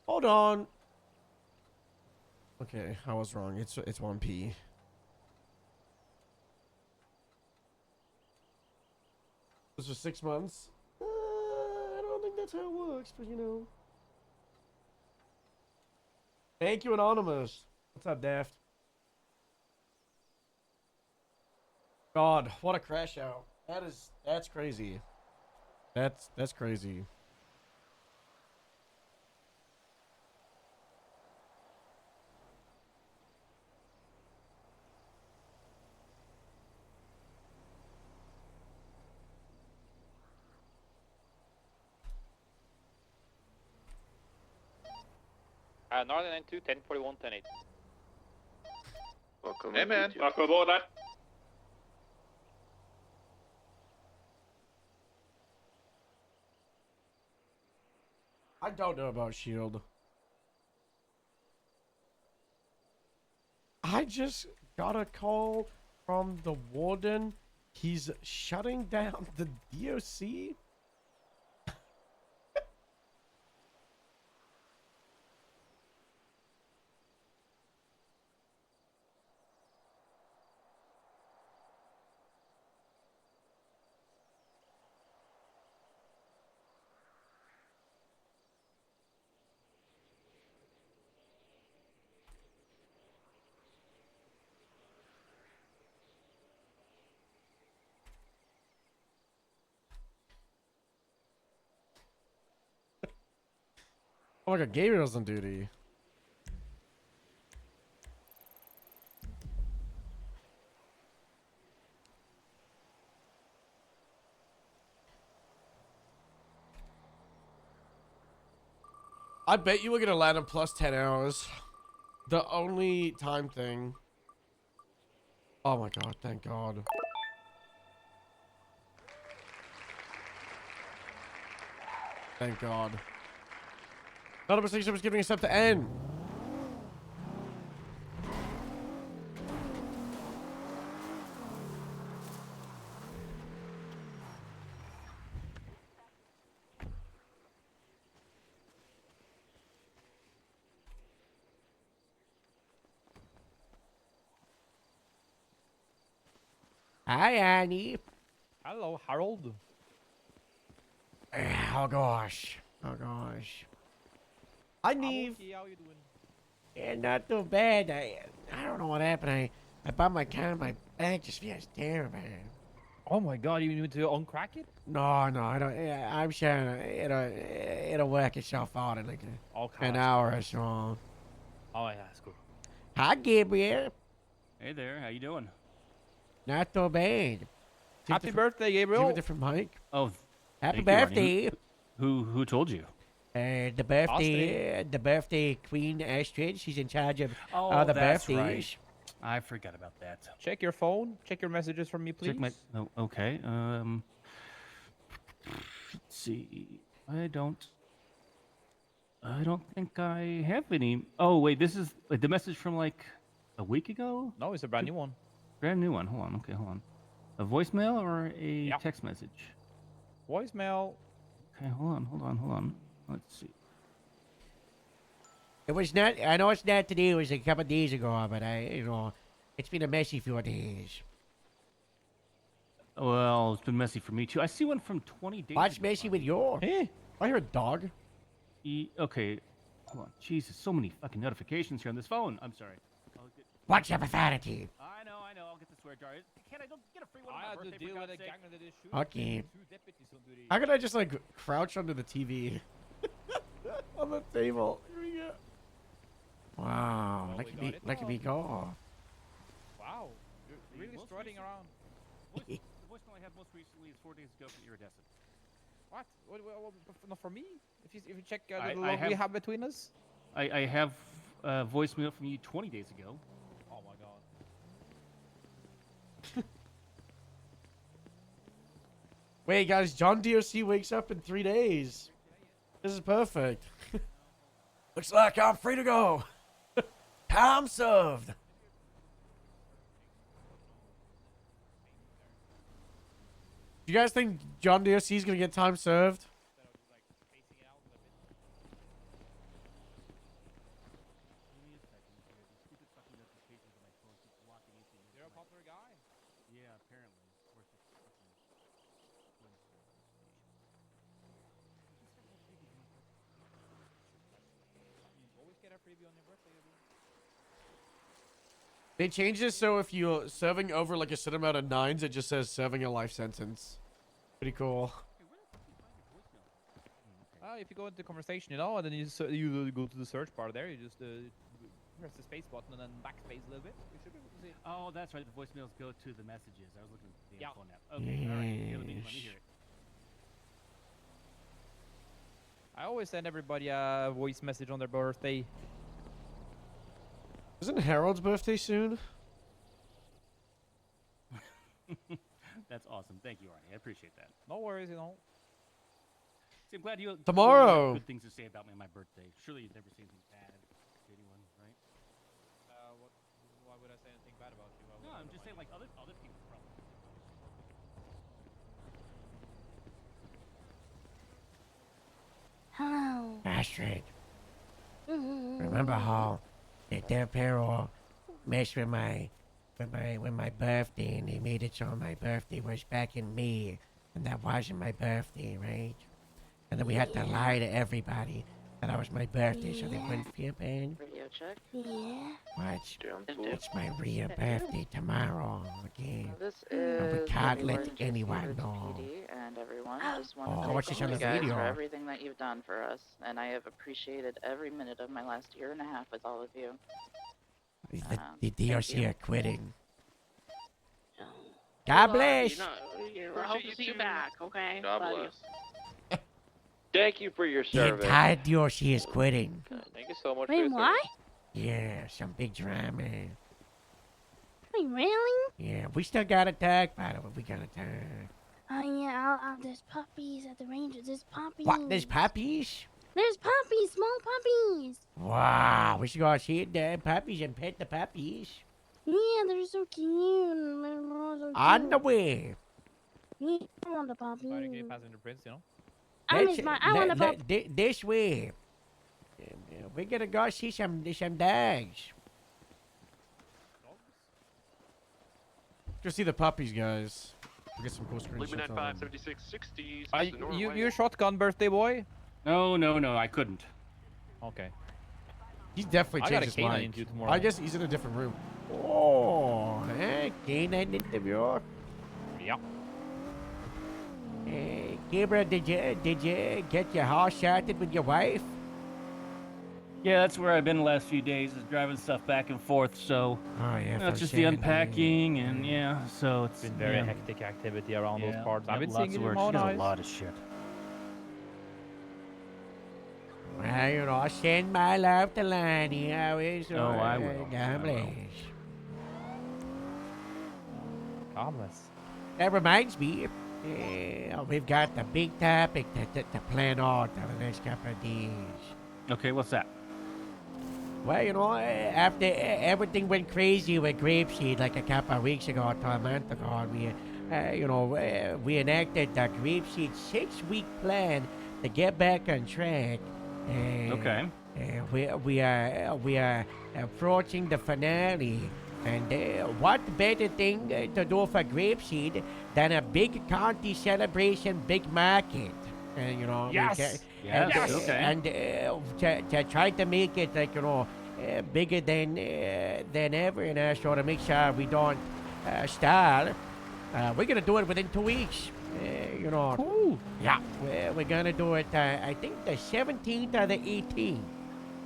Speaker 1: Hold on. Okay, I was wrong. It's 1P. This was 6 months. I don't think that's how it works, but you know. Thank you, Anonymous. What's up, Daft? God, what a crash out. That's crazy. That's crazy.
Speaker 17: Northern 92, 1041, 108.
Speaker 12: Welcome. Hey, man.
Speaker 17: Welcome aboard, lad.
Speaker 1: I don't know about S.H.I.E.L.D. I just got a call from the warden. He's shutting down the DOC. Oh my god, Gabriel's on duty. I bet you we're gonna land on plus 10 hours. The only time thing. Oh my god, thank god. Thank god. Not a mistake, was giving us up to N. Hi, Annie.
Speaker 15: Hello, Harold.
Speaker 1: Oh gosh. Oh gosh. Hi, Neve.
Speaker 15: How you doing?
Speaker 1: Yeah, not too bad. I don't know what happened. I bumped my car. My back just feels terrible.
Speaker 15: Oh my god, you need to uncrack it?
Speaker 1: No, I don't. Yeah, I'm sure it'll work itself out in like an hour or so.
Speaker 15: Oh yeah, that's good.
Speaker 1: Hi, Gabriel.
Speaker 20: Hey there, how you doing?
Speaker 1: Not too bad.
Speaker 15: Happy birthday,
Speaker 1: Do you
Speaker 15: Gabriel.
Speaker 1: have a different mic?
Speaker 20: Oh,
Speaker 1: Happy
Speaker 20: thank you, Ronnie.
Speaker 1: birthday.
Speaker 20: Who told you?
Speaker 1: The birthday queen Astrid. She's in charge of
Speaker 20: Oh,
Speaker 1: the
Speaker 20: that's
Speaker 1: birthdays.
Speaker 20: right. I forgot about that.
Speaker 15: Check your phone. Check your messages from me, please.
Speaker 20: Check my. Oh, okay. Let's see. I don't think I have any. Oh wait, this is like the message from like a week ago.
Speaker 15: No, it's a brand new one.
Speaker 20: Brand new one. Hold on. Okay, hold on. A voicemail or a text message?
Speaker 15: Voicemail.
Speaker 20: Okay, hold on. Let's see.
Speaker 1: It was not. I know it's not today. It was a couple of days ago, but it's been a messy few days.
Speaker 20: Well, it's been messy for me too. I see one from 20 days.
Speaker 1: What's messy with your?
Speaker 15: Hey.
Speaker 1: I hear a dog.
Speaker 20: Okay, hold on. Jesus, so many fucking notifications here on this phone. I'm sorry.
Speaker 1: What's your pathetic?
Speaker 20: I know. I'll get the swear jar. Can't I get a free one on my birthday, for God's sake?
Speaker 1: Okay. How could I just like crouch under the TV? On the table. Here we go. Wow, look at me go.
Speaker 21: Wow, you're really strutting around.
Speaker 20: The voicemail I had most recently is 4 days ago from Iridescent.
Speaker 21: What? Not for me? If you check the
Speaker 20: I
Speaker 21: log we have between us.
Speaker 20: I have voicemail from you 20 days ago.
Speaker 21: Oh my god.
Speaker 1: Wait, guys, John DOC wakes up in 3 days. This is perfect. Looks like I'm free to go. Time served. Do you guys think John DOC is gonna get time served?
Speaker 21: You're a popular guy.
Speaker 20: Yeah, apparently. Or it's just fucking
Speaker 21: Always get a freebie on your birthday.
Speaker 1: They changed it so if you're serving over like a certain amount of nines, it just says serving a life sentence. Pretty cool.
Speaker 21: If you go into conversation, you know, and then you go to the search bar there, you just press the space button and then backspace a little bit. You should be able to see it.
Speaker 20: Oh, that's right. The voicemails go to the messages. I was looking at the phone app. Okay, all right. Yeah, let me hear it.
Speaker 21: I always send everybody a voice message on their birthday.
Speaker 1: Isn't Harold's birthday soon?
Speaker 20: That's awesome. Thank you, Arnie. I appreciate that.
Speaker 21: No worries, you know.
Speaker 20: See, I'm glad you
Speaker 1: Tomorrow.
Speaker 20: have good things to say about me on my birthday. Surely you've never seen anything bad to anyone, right?
Speaker 21: Why would I say anything bad about you?
Speaker 20: No, I'm just saying like other people probably.
Speaker 5: Hello.
Speaker 1: Astrid. Remember how that Perro messed with my birthday and they made it so my birthday was back in May and that wasn't my birthday, right? And then we had to lie to everybody that that was my birthday so they wouldn't feel bad.
Speaker 3: Radio check.
Speaker 5: Yeah.
Speaker 1: It's my real birthday tomorrow, okay?
Speaker 3: This
Speaker 1: And we
Speaker 3: is
Speaker 1: can't
Speaker 3: February
Speaker 1: let anyone
Speaker 3: 25th,
Speaker 1: know.
Speaker 3: PD and everyone. I just want
Speaker 1: Oh,
Speaker 3: to
Speaker 1: what's
Speaker 3: thank
Speaker 1: this on
Speaker 3: you
Speaker 1: the
Speaker 3: guys
Speaker 1: video?
Speaker 3: for everything that you've done for us, and I have appreciated every minute of my last year and a half with all of you.
Speaker 1: The DOC
Speaker 3: you.
Speaker 1: are quitting. God bless.
Speaker 18: We're hoping to see you back, okay?
Speaker 17: God
Speaker 18: Love you.
Speaker 17: bless. Thank you for your
Speaker 1: The
Speaker 17: service.
Speaker 1: entire DOC is quitting.
Speaker 17: Thank you so much for
Speaker 5: Wait,
Speaker 17: your
Speaker 5: what?
Speaker 1: Yeah, some big drama.
Speaker 5: Wait, really?
Speaker 1: Yeah, we still got attacked, by the way. We got attacked.
Speaker 5: Oh yeah, there's puppies at the Rangers. There's puppies.
Speaker 1: What? There's puppies?
Speaker 5: There's puppies, small puppies.
Speaker 1: Wow, we should go see the puppies and pet the puppies.
Speaker 5: Yeah, they're so cute. They're so cute.
Speaker 1: On the way.
Speaker 5: Yeah, I want the puppy.
Speaker 21: By the gay passenger prince, you know.
Speaker 5: I want the puppy.
Speaker 1: This way. We're gonna go see some dogs. Go see the puppies, guys. We get some cool screenshots.
Speaker 22: Luminet
Speaker 1: on them.
Speaker 22: 576 60s.
Speaker 21: You shotgun birthday boy?
Speaker 20: No, I couldn't.
Speaker 21: Okay.
Speaker 1: He's definitely
Speaker 21: I got
Speaker 1: changed
Speaker 21: a
Speaker 1: his
Speaker 21: canine
Speaker 1: mind.
Speaker 21: due tomorrow.
Speaker 1: I guess he's in a different room. Oh, canine interview.
Speaker 21: Yep.
Speaker 1: Hey, Gabriel, did you get your house shattered with your wife?
Speaker 20: Yeah, that's where I've been the last few days, is driving stuff back and forth. So
Speaker 1: Oh yeah,
Speaker 20: it's
Speaker 1: for
Speaker 20: just the
Speaker 1: sure.
Speaker 20: unpacking and yeah. So it's
Speaker 21: Been very
Speaker 20: yeah.
Speaker 21: hectic activity around
Speaker 20: Yeah,
Speaker 21: those parts.
Speaker 20: yeah,
Speaker 21: I've been
Speaker 20: lots
Speaker 21: seeing
Speaker 20: of
Speaker 21: it in
Speaker 20: work.
Speaker 21: my
Speaker 20: She
Speaker 21: own
Speaker 20: does
Speaker 21: eyes.
Speaker 20: a lot of shit.
Speaker 1: Well, you know, send my love to Lonnie. Always.
Speaker 20: Oh, I will.
Speaker 1: God
Speaker 20: I will.
Speaker 1: bless.
Speaker 21: Harmless.
Speaker 1: That reminds me, we've got the big topic to plan out for the next couple of days.
Speaker 20: Okay, what's that?
Speaker 1: Well, you know, after everything went crazy with Grapeseed like a couple of weeks ago, to a month ago, we enacted the Grapeseed 6-week plan to get back on track.
Speaker 20: Okay.
Speaker 1: We are approaching the finale, and what better thing to do for Grapeseed than a big county celebration, big market? And you know,
Speaker 20: Yes!
Speaker 1: and,
Speaker 20: Yes! Okay.
Speaker 1: and to try to make it like bigger than than ever in our store to make sure we don't stall. We're gonna do it within 2 weeks. You know.
Speaker 20: Cool.
Speaker 1: Yeah, we're gonna do it. I think the 17th or the 18th.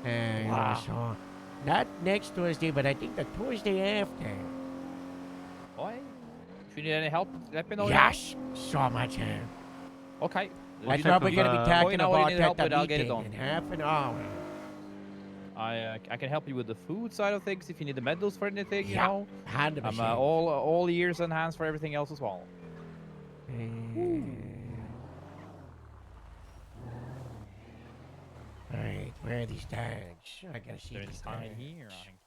Speaker 1: You know, so not next Tuesday, but I think the Tuesday after.
Speaker 21: Boy, if you need any help, let me know.
Speaker 1: Yes, so much help.
Speaker 21: Okay.
Speaker 1: That's what we're gonna be talking
Speaker 21: know what you
Speaker 1: about
Speaker 21: need help
Speaker 1: at
Speaker 21: with,
Speaker 1: the
Speaker 21: I'll get it
Speaker 1: meeting
Speaker 21: done.
Speaker 1: in half an hour.
Speaker 21: I can help you with the food side of things if you need the medals for anything, you
Speaker 1: Yeah,
Speaker 21: know.
Speaker 1: 100%.
Speaker 21: I'm all ears and hands for everything else as well.
Speaker 1: Alright, where are these tags? I gotta see
Speaker 21: They're
Speaker 1: these
Speaker 21: inside
Speaker 1: tags.
Speaker 21: here, I think.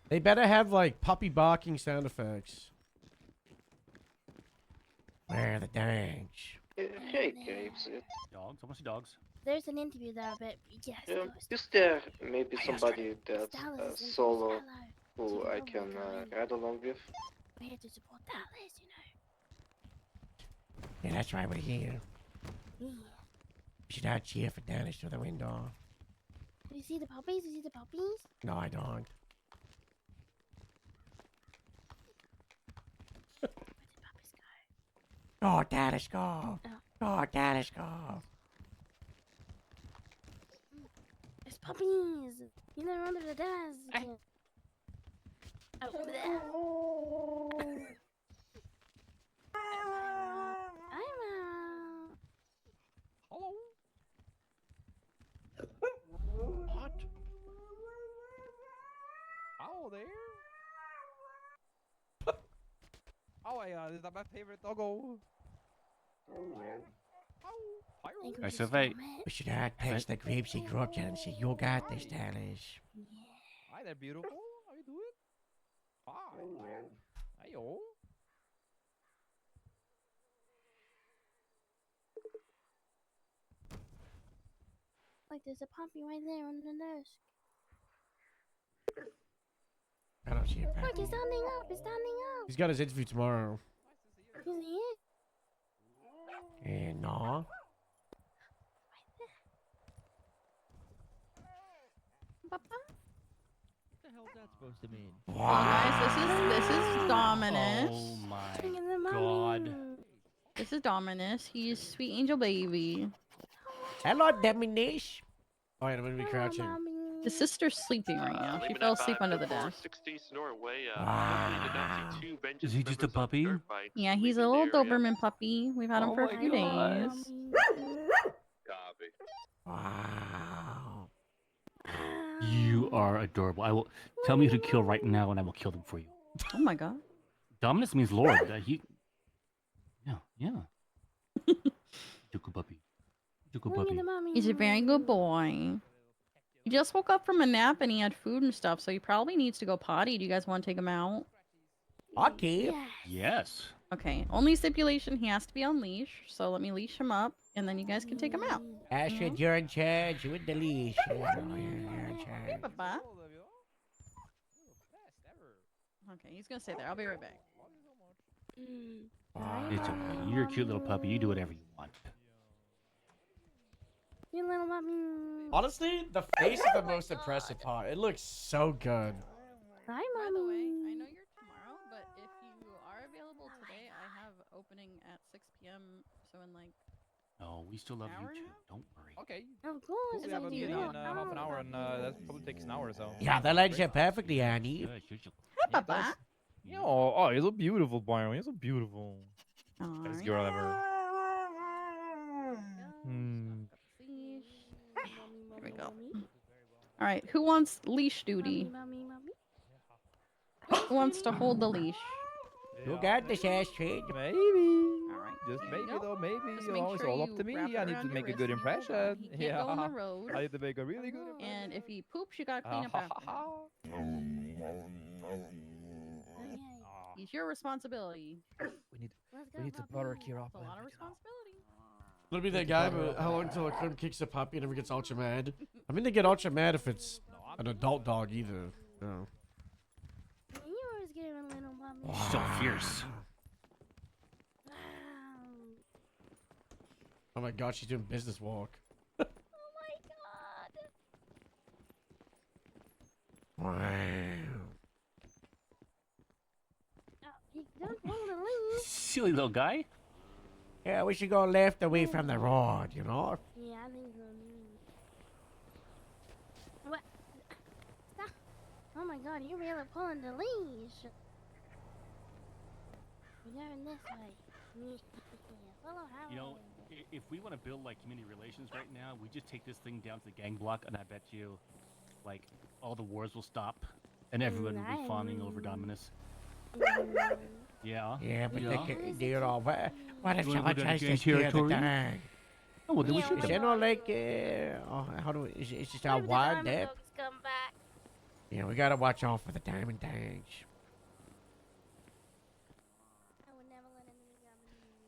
Speaker 1: They better have like puppy barking sound effects. Where are the tags?
Speaker 2: Hey, Caves.
Speaker 21: Dogs? I want to see dogs.
Speaker 5: There's an interview there, but yes.
Speaker 2: Is there maybe somebody that's
Speaker 5: Dallas is
Speaker 2: solo
Speaker 5: hello.
Speaker 2: who I can ride along with?
Speaker 5: We're here to support Dallas, you know.
Speaker 1: Yeah, that's why we're here.
Speaker 5: Yeah.
Speaker 1: We should not cheer for Dennis through the window.
Speaker 5: Do you see the puppies? Do you see the puppies?
Speaker 1: No, I don't. Go, Dennis, go. Go, Dennis, go.
Speaker 5: There's puppies. You know, under the desk. Over there. I'm
Speaker 21: Hello. What? Hello there. Oh yeah, is that my favorite doggo?
Speaker 20: Right, so if I...
Speaker 1: We should not pass the grapes he grew up and say, you got this, Dennis.
Speaker 21: Hi there, beautiful. How you doing? Hi. Heyo.
Speaker 5: like, there's a puppy right there on the desk.
Speaker 1: I don't see him.
Speaker 5: Look, he's standing up. He's standing up.
Speaker 1: He's got his interview tomorrow.
Speaker 5: He's here.
Speaker 1: And no.
Speaker 5: Papa?
Speaker 8: What the hell is that supposed to mean?
Speaker 7: Well, guys, this is Dominus.
Speaker 20: Oh my
Speaker 5: Bring in the
Speaker 20: god.
Speaker 5: mommy.
Speaker 7: This is Dominus. He's sweet angel baby.
Speaker 1: Hello, Dominus. Oh, yeah, I'm gonna be crouching.
Speaker 7: His sister's sleeping right now. She fell asleep under the desk.
Speaker 22: 60 Norway. Hopefully did not see two benches
Speaker 20: Is he just a puppy?
Speaker 7: Yeah, he's a little Doberman puppy. We've had him
Speaker 20: Oh
Speaker 7: for a
Speaker 20: my
Speaker 7: few
Speaker 20: God.
Speaker 7: days.
Speaker 22: Copy.
Speaker 1: Wow.
Speaker 20: You are adorable. I will tell me who to kill right now, and I will kill them for you.
Speaker 7: Oh my god.
Speaker 20: Dominus means Lord. Yeah. Duku puppy. Duku puppy.
Speaker 7: He's a very good boy. He just woke up from a nap and he had food and stuff, so he probably needs to go potty. Do you guys want to take him out?
Speaker 1: Okay.
Speaker 20: Yes.
Speaker 7: Okay. Only stipulation, he has to be on leash. So let me leash him up, and then you guys can take him out.
Speaker 1: Astrid, you're in charge with the leash. You're in
Speaker 7: Hey,
Speaker 1: charge.
Speaker 7: Papa. Okay, he's gonna stay there. I'll be right back.
Speaker 20: It's okay. You're a cute little puppy. You do whatever you want.
Speaker 5: You little mommy.
Speaker 1: Honestly, the face is the most impressive part. It looks so good.
Speaker 5: Hi,
Speaker 7: By the way,
Speaker 5: mommy.
Speaker 7: I know you're tomorrow, but if you are available today, I have opening at 6 p.m. So in like.
Speaker 20: No, we still love you
Speaker 7: Hour
Speaker 20: too.
Speaker 7: now?
Speaker 20: Don't worry.
Speaker 21: Okay.
Speaker 5: Of course.
Speaker 21: We have a meeting in half an hour, and that probably takes an hour or so.
Speaker 1: Yeah, that lines up perfectly, Annie.
Speaker 7: Hi, Papa.
Speaker 21: Yeah, oh, you're so beautiful, Byron. You're so beautiful. Best girl ever.
Speaker 7: Here we go. All right, who wants leash duty? Who wants to hold the leash?
Speaker 1: You got this, Astrid.
Speaker 21: Maybe.
Speaker 7: All right.
Speaker 21: Just maybe,
Speaker 7: Nope.
Speaker 21: though. Maybe.
Speaker 7: Just
Speaker 21: You
Speaker 7: make
Speaker 21: know, it's
Speaker 7: sure
Speaker 21: all up
Speaker 7: you
Speaker 21: to me.
Speaker 7: wrap it
Speaker 21: I need
Speaker 7: around
Speaker 21: to
Speaker 7: your
Speaker 21: make a
Speaker 7: wrist
Speaker 21: good
Speaker 7: and you hold on.
Speaker 21: impression.
Speaker 7: He can't
Speaker 21: Yeah.
Speaker 7: go on the road.
Speaker 21: I need to make a really good impression.
Speaker 7: And if he poops, you gotta clean up after him. He's your responsibility.
Speaker 21: We need to butter Kira up.
Speaker 7: It's a lot of responsibility.
Speaker 1: It'll be that guy, but how long until a kid kicks a puppy and never gets ultra mad? I mean, they get ultra mad if it's an adult dog either. No.
Speaker 5: You always get a little mommy.
Speaker 20: So fierce.
Speaker 1: Oh my god, she's doing business walk.
Speaker 5: Oh my
Speaker 1: Wow.
Speaker 5: Don't pull the leash.
Speaker 20: Silly little guy.
Speaker 1: Yeah, we should go left away from the road, you know?
Speaker 5: Yeah, I think so. What? Stop. Oh my god, you're really pulling the leash. We're going this way. Follow how
Speaker 20: You know, if we want to build like community relations right now, we just take this thing down to the gang block, and I bet you, like, all the wars will stop, and everyone will be fawning over Dominus. Yeah.
Speaker 1: Yeah, but
Speaker 20: yeah.
Speaker 1: they can, you know, what if
Speaker 20: You wanna
Speaker 1: someone
Speaker 20: go down
Speaker 1: tries
Speaker 20: gang
Speaker 1: to steal the
Speaker 20: territory?
Speaker 1: thing?
Speaker 20: Oh, well, then we should.
Speaker 1: Is there no like, how do we, is it just how wide depth?
Speaker 5: Come back.
Speaker 1: Yeah, we gotta watch out for the diamond tanks.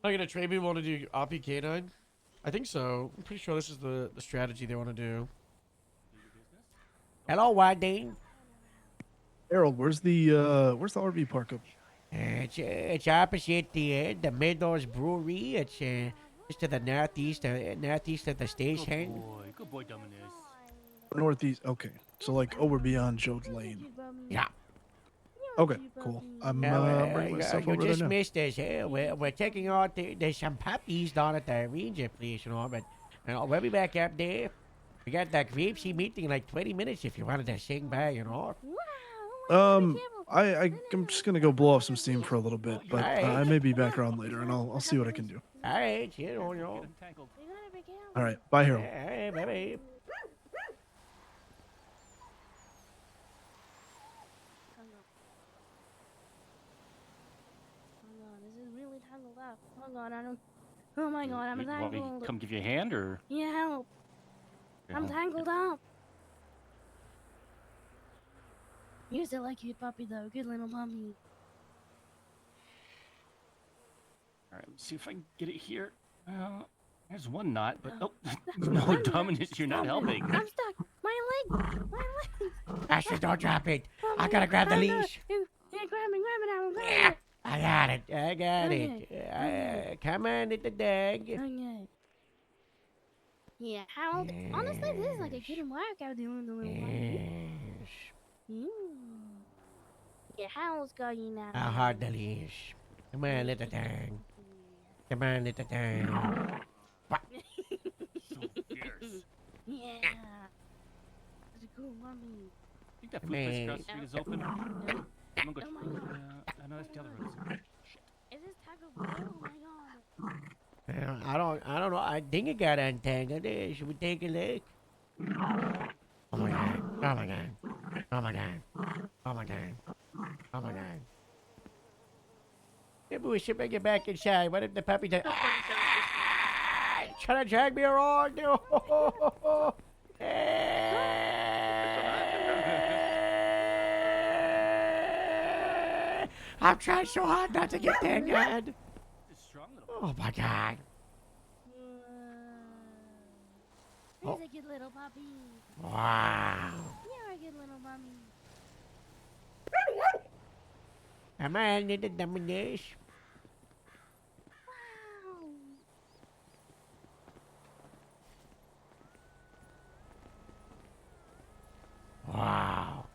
Speaker 1: I'm gonna trade me want to do RPK9? I think so. I'm pretty sure this is the strategy they want to do. Hello, Wading.
Speaker 19: Harold, where's the RV park up?
Speaker 1: It's opposite the Meadows Brewery. It's just to the northeast of the station.
Speaker 20: Good boy, Dominus.
Speaker 19: Northeast. Okay, so like over beyond Joe's Lane.
Speaker 1: Yeah.
Speaker 19: Okay, cool. I'm bringing myself
Speaker 1: you
Speaker 19: over there
Speaker 1: just
Speaker 19: now.
Speaker 1: missed us. We're checking out. There's some puppies down at the ranger place, you know. But we'll be back up there. We got that Grapesy meeting in like 20 minutes if you wanted to sing by, you know.
Speaker 19: I'm just gonna go blow off some steam for a little bit, but
Speaker 1: Alright.
Speaker 19: I may be back around later, and I'll see what I can do.
Speaker 1: All right, you know.
Speaker 19: All right, bye, Harold.
Speaker 1: Hey, baby.
Speaker 5: Hold on, this is really tangled up. Hold on, I don't. Oh my god, I'm
Speaker 20: You want me to
Speaker 5: tangled.
Speaker 20: come give you a hand, or?
Speaker 5: Yeah, help. I'm tangled up. You're still a cute puppy, though. Good little puppy.
Speaker 20: All right, let's see if I can get it here. There's one knot, but oh, no, Dominus, you're not helping.
Speaker 5: I'm stuck. My leg. My leg.
Speaker 1: Ashley, don't drop it. I gotta grab the leash.
Speaker 5: Yeah, grab it, grab it.
Speaker 1: I got it.
Speaker 5: Okay.
Speaker 1: it. Come on, little dog.
Speaker 5: Okay. Yeah, how? Honestly, this is like a good workout doing the little puppy.
Speaker 1: Yes.
Speaker 5: Yeah, how's going now?
Speaker 1: I'll hold the leash. Come on, little dog. Come on, little dog.
Speaker 20: So fierce.
Speaker 5: Yeah. It's a cool puppy.
Speaker 20: I think that food place across the street is open. I'm gonna go. No, that's the other road.
Speaker 5: Is this Taco Bell? Oh my god.
Speaker 1: I don't know. I think it got untangled. Should we take a look? Oh my god. Oh my god. Oh my god. Oh my god. Oh my god. Maybe we should bring it back inside. What if the puppy does? Trying to drag me around? I'm trying so hard not to get tangled. Oh my god.
Speaker 5: He's a good little puppy.
Speaker 1: Wow.
Speaker 5: You're a good little puppy.
Speaker 1: Come on, little Dominus. Wow.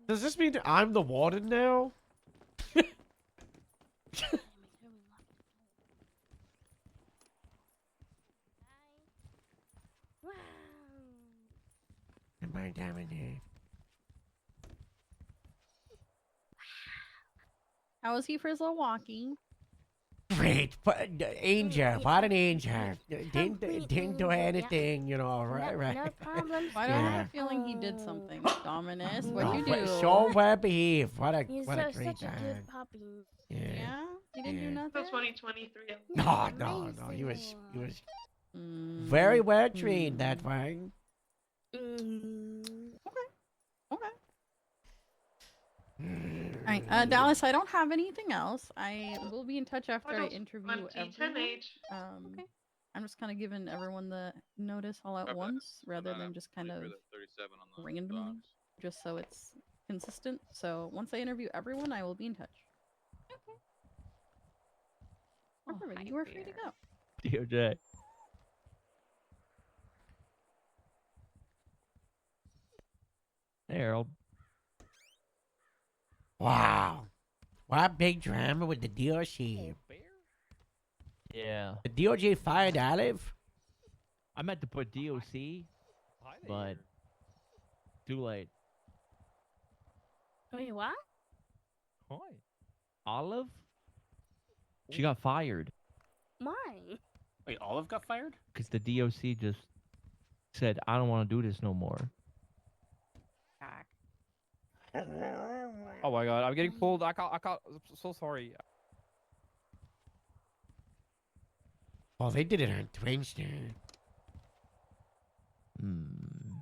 Speaker 1: Does this mean that I'm the warden now? Come on, Dominus.
Speaker 7: How was he for his little walking?
Speaker 1: Great, but angel, what an angel. Didn't do anything, you know, right.
Speaker 5: No problem.
Speaker 7: Why do I have a feeling he did something? Dominus, what'd you do?
Speaker 1: So well behaved. What a
Speaker 5: He's
Speaker 1: what a
Speaker 5: such
Speaker 1: great
Speaker 5: a
Speaker 1: guy.
Speaker 5: good puppy.
Speaker 7: Yeah? He didn't do nothing?
Speaker 3: 2023.
Speaker 1: No. He was very well trained. That one.
Speaker 7: Alright, Dallas, I don't have anything else. I will be in touch after I
Speaker 3: don't-
Speaker 7: interview
Speaker 3: I'm
Speaker 7: everyone.
Speaker 3: T10H.
Speaker 7: I'm just kind of giving everyone the notice all at once, rather than just kind of randomly, just so it's consistent. So once I interview everyone, I will be in touch. Perfect. You are free to go.
Speaker 8: DOJ. Hey, Harold.
Speaker 1: Wow. What big drama with the DOC?
Speaker 8: Yeah.
Speaker 1: The DOJ fired Olive?
Speaker 8: I meant to put DOC, but too late.
Speaker 5: Wait, what?
Speaker 8: Hi. Olive? She got fired
Speaker 5: Why?
Speaker 20: Wait, Olive got fired?
Speaker 8: because the DOC just said, I don't want to do this no more.
Speaker 21: Oh my god, I'm getting pulled. I can't. I'm so sorry.
Speaker 1: Oh, they did it on Twitter.
Speaker 8: And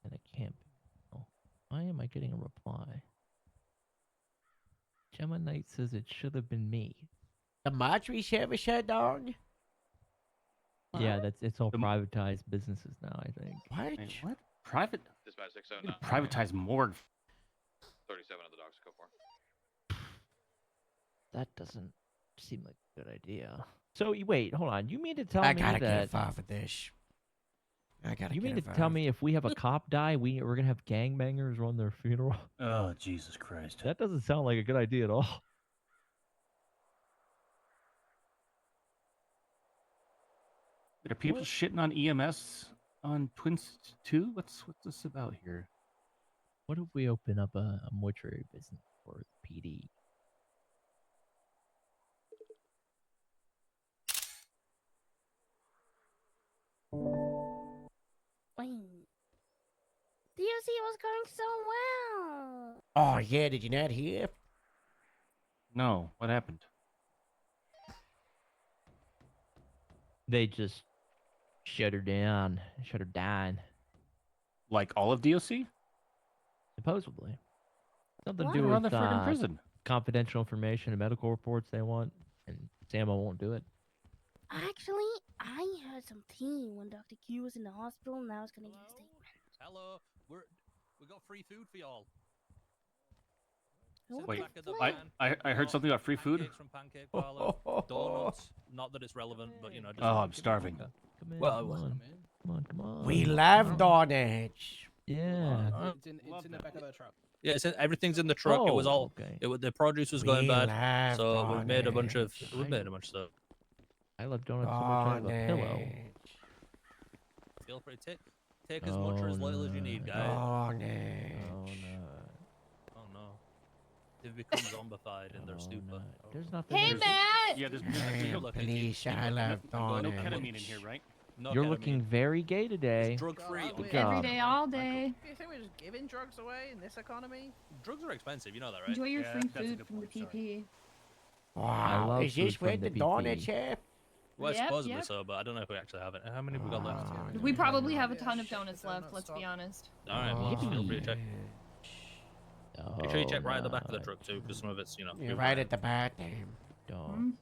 Speaker 8: it can't be. Oh, why am I getting a reply? Gemma Knight says it should have been me.
Speaker 1: The mortuary service shut down?
Speaker 8: Yeah, it's all privatized businesses now, I think.
Speaker 1: What?
Speaker 20: Wait, what? Private?
Speaker 22: Dispatch
Speaker 20: You need to privatize morgue.
Speaker 22: 37 of the dogs, go for it.
Speaker 8: That doesn't seem like a good idea. So, wait, hold on. You mean to tell
Speaker 1: I
Speaker 8: me
Speaker 1: gotta
Speaker 8: that...
Speaker 1: get involved with this.
Speaker 8: You mean to tell me if we have a cop die, we're going to have gangbangers run their funeral?
Speaker 20: Oh, Jesus Christ.
Speaker 8: That doesn't sound like a good idea at all.
Speaker 20: Are people shitting on EMS on Twins too? What's this about here?
Speaker 8: What if we open up a mortuary business for PD?
Speaker 5: Wait. DOC was going so well.
Speaker 1: Oh, yeah, did you not hear?
Speaker 20: No, what happened?
Speaker 8: They just shut her down. Shut her down.
Speaker 20: Like all of DOC?
Speaker 8: Supposedly. Something
Speaker 20: Why?
Speaker 8: to do
Speaker 20: They're
Speaker 8: with
Speaker 20: on the freaking prison.
Speaker 8: confidential information and medical reports they want, and Samo won't do it.
Speaker 5: Actually, I heard some tea when Dr. Q was in the hospital, and I was gonna give a statement.
Speaker 4: Hello, we got free food for y'all.
Speaker 5: What
Speaker 20: Wait,
Speaker 5: the flip?
Speaker 20: I heard something about free food.
Speaker 4: Pancakes from Pancake Parlor, donuts. Not that it's relevant, but you know. Just
Speaker 20: Oh, I'm starving.
Speaker 8: Come in,
Speaker 4: Well,
Speaker 8: come on.
Speaker 1: We love donuts.
Speaker 8: Yeah.
Speaker 4: It's in the back of the truck. Yeah, everything's in the truck. It was
Speaker 8: Oh,
Speaker 4: all.
Speaker 8: okay.
Speaker 4: The produce was going
Speaker 1: We
Speaker 4: bad,
Speaker 1: love
Speaker 4: so we've made a bunch of
Speaker 1: donuts.
Speaker 4: stuff.
Speaker 8: I love donuts so much I have a pillow.
Speaker 4: Feel free to take as much or as little as you need, guys.
Speaker 1: Donuts.
Speaker 8: Oh, no.
Speaker 4: Oh no, they've become zombified in their stupor.
Speaker 8: There's nothing.
Speaker 3: Hey,
Speaker 8: there's-
Speaker 3: Matt!
Speaker 20: Yeah, there's
Speaker 1: Hey, please, I love
Speaker 20: no
Speaker 1: donuts.
Speaker 20: ketamine in here, right?
Speaker 4: No
Speaker 8: You're
Speaker 4: ketamine.
Speaker 8: looking very gay today.
Speaker 4: Drug free.
Speaker 8: Good
Speaker 13: Every
Speaker 8: job.
Speaker 13: day, all day.
Speaker 23: You think we're just giving drugs away in this economy?
Speaker 4: Drugs are expensive, you know that, right?
Speaker 13: Enjoy your
Speaker 20: Yeah,
Speaker 13: free
Speaker 20: that's a
Speaker 13: food
Speaker 20: good
Speaker 13: from the
Speaker 20: point, sorry.
Speaker 13: PP.
Speaker 1: Wow,
Speaker 8: love
Speaker 1: is this
Speaker 8: food
Speaker 1: where
Speaker 8: from
Speaker 1: the
Speaker 8: the
Speaker 1: donuts
Speaker 8: BP.
Speaker 1: at?
Speaker 4: Well,
Speaker 13: Yep,
Speaker 4: supposedly
Speaker 13: yep.
Speaker 4: so, but I don't know if we actually have it. How many have we got left?
Speaker 13: We probably have a ton of donuts left, let's be honest.
Speaker 4: All right, well, just feel free to check. Make sure you check right at the back of the
Speaker 8: Donut.
Speaker 4: truck too, because some of it's, you know.
Speaker 1: You're right at the back there.
Speaker 8: Donut.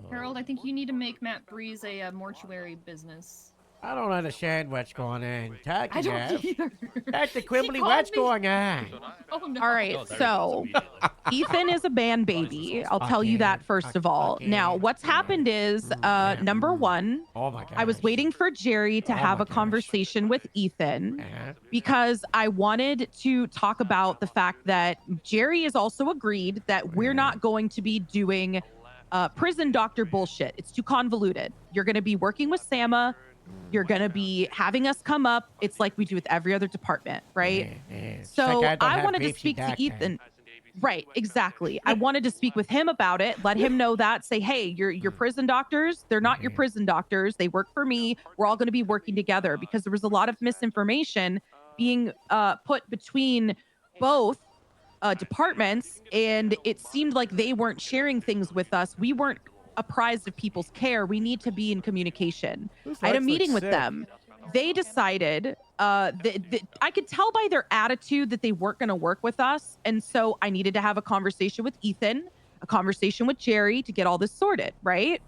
Speaker 13: Harold, I think you need to make Matt Breeze a mortuary business.
Speaker 1: I don't understand what's going on. Talk
Speaker 13: I
Speaker 1: to
Speaker 13: don't
Speaker 1: Jeff.
Speaker 13: either.
Speaker 1: Dr. Quibbly,
Speaker 13: called
Speaker 1: what's
Speaker 13: me-
Speaker 1: going on?
Speaker 13: Oh no.
Speaker 24: All right, so Ethan is a band baby. I'll tell you that first of all. Now, what's happened is, number one,
Speaker 1: Oh my god.
Speaker 24: I was waiting for Jerry to have a conversation with Ethan because I wanted to talk about the fact that Jerry has also agreed that we're not going to be doing prison doctor bullshit. It's too convoluted. You're going to be working with Sama. You're going to be having us come up. It's like we do with every other department, right? So I wanted to speak to Ethan. Right, exactly. I wanted to speak with him about it, let him know that, say, hey, your prison doctors, they're not your prison doctors. They work for me. We're all going to be working together, because there was a lot of misinformation being put between both departments, and it seemed like they weren't sharing things with us. We weren't apprised of people's care. We need to be in communication. I had a meeting with them. They decided I could tell by their attitude that they weren't going to work with us. And so I needed to have a conversation with Ethan, a conversation with Jerry to get all this sorted, right?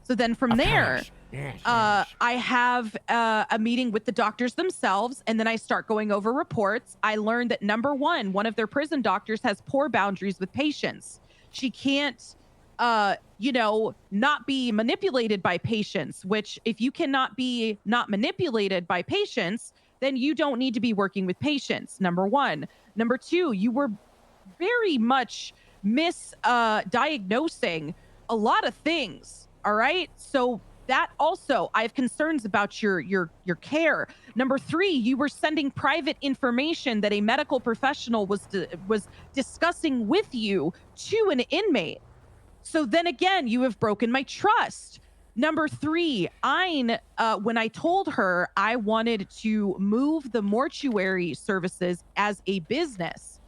Speaker 24: So then from there, I have a meeting with the doctors themselves, and then I start going over reports. I learned that number one of their prison doctors has poor boundaries with patients. She can't, not be manipulated by patients, which if you cannot be not manipulated by patients, then you don't need to be working with patients. Number one. Number two, you were very much diagnosing a lot of things. All right. So that also, I have concerns about your care. Number three, you were sending private information that a medical professional was discussing with you to an inmate. So then again, you have broken my trust. Number three, when I told her I wanted to move the mortuary services as a business,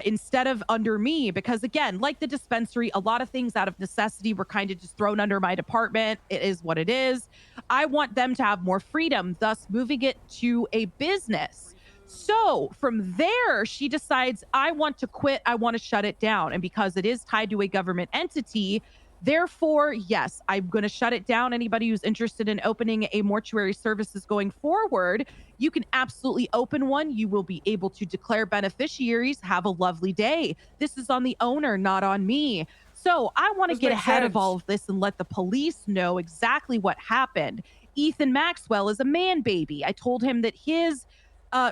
Speaker 24: instead of under me, because again, like the dispensary, a lot of things out of necessity were kind of just thrown under my department. It is what it is. I want them to have more freedom, thus moving it to a business. So from there, she decides, I want to quit. I want to shut it down. And because it is tied to a government entity, therefore, yes, I'm going to shut it down. Anybody who's interested in opening a mortuary services going forward, you can absolutely open one. You will be able to declare beneficiaries. Have a lovely day. This is on the owner, not on me. So I want to
Speaker 1: This
Speaker 24: get
Speaker 1: makes
Speaker 24: ahead of
Speaker 1: sense.
Speaker 24: all of this and let the police know exactly what happened. Ethan Maxwell is a man baby. I told him that his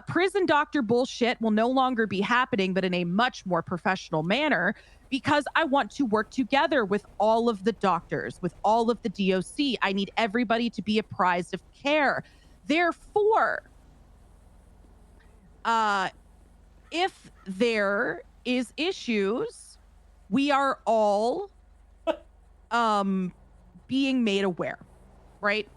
Speaker 24: prison doctor bullshit will no longer be happening, but in a much more professional manner, because I want to work together with all of the doctors, with all of the DOC. I need everybody to be apprised of care. Therefore, if there is issues, we are all being made aware, right?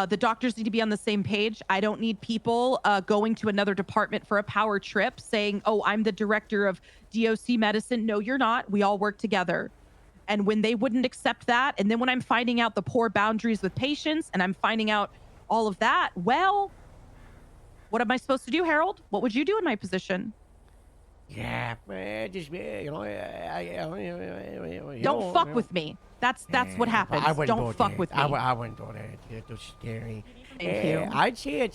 Speaker 24: The doctors need to be on the same page. I don't need people going to another department for a power trip saying, oh, I'm the director of DOC medicine. No, you're not. We all work together. And when they wouldn't accept that, and then when I'm finding out the poor boundaries with patients and I'm finding out all of that, well, what am I supposed to do, Harold? What would you do in my position?
Speaker 1: Yeah, just
Speaker 24: Don't fuck with me. That's what happens. Don't fuck with me.
Speaker 1: I wouldn't do that. It's too scary.
Speaker 24: Thank you.
Speaker 1: I'd say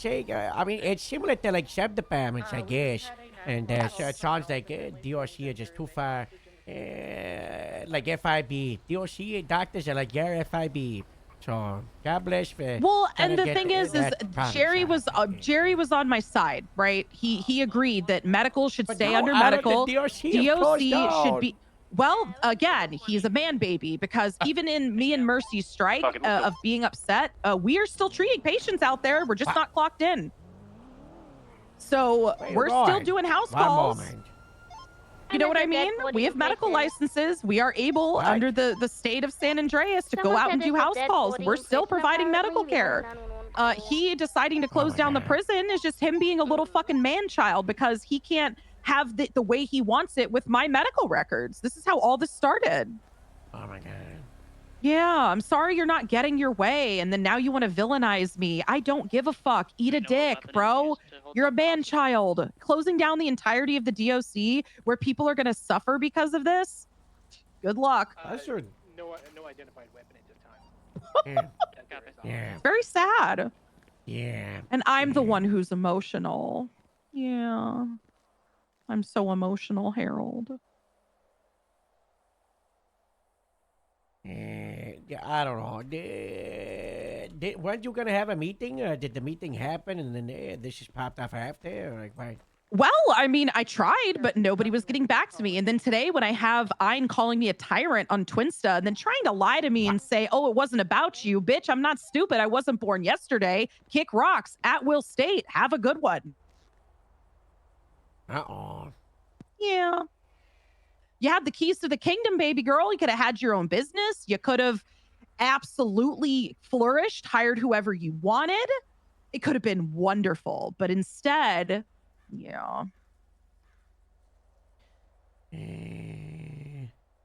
Speaker 1: I mean, it's similar to like sub departments, I guess. And so it sounds like DOC are just too far. Like FIB. DOC doctors are like your FIB. So God bless for.
Speaker 24: Well,
Speaker 1: trying
Speaker 24: and
Speaker 1: to
Speaker 24: the
Speaker 1: get
Speaker 24: thing is
Speaker 1: that
Speaker 24: Jerry was on my side, right? He agreed that medical should stay under medical.
Speaker 1: The DOC
Speaker 24: should be. Well, again, he's a man baby because even in me and Mercy's strike of being upset, we are still treating patients out there. We're just not clocked in. So we're still doing house calls. You know what I mean? We have medical licenses. We are able, under the state of San Andreas, to go out and do house calls. We're still providing medical care. He deciding to close down the prison is just him being a little fucking man-child because he can't have the way he wants it with my medical records. This is how all this started.
Speaker 1: Oh my God.
Speaker 24: Yeah, I'm sorry you're not getting your way, and then now you want to villainize me. I don't give a fuck. Eat a dick, bro. You're a man-child. Closing down the entirety of the DOC where people are going to suffer because of this? Good luck.
Speaker 16: No identified weapon at this time.
Speaker 1: Yeah.
Speaker 24: Very sad.
Speaker 1: Yeah.
Speaker 24: And I'm the one who's emotional. Yeah. I'm so emotional, Harold.
Speaker 1: Yeah, I don't know. Weren't you gonna have a meeting? Did the meeting happen and then this just popped off after? Or like, why?
Speaker 24: Well, I mean, I tried, but nobody was getting back to me. And then today, when I have Ein calling me a tyrant on Twinsta and then trying to lie to me and say, oh, it wasn't about you. Bitch, I'm not stupid. I wasn't born yesterday. Kick rocks. At Will State. Have a good one.
Speaker 1: Uh-oh.
Speaker 24: Yeah. You had the keys to the kingdom, baby girl. You could have had your own business. You could have absolutely flourished, hired whoever you wanted. It could have been wonderful. But instead, yeah.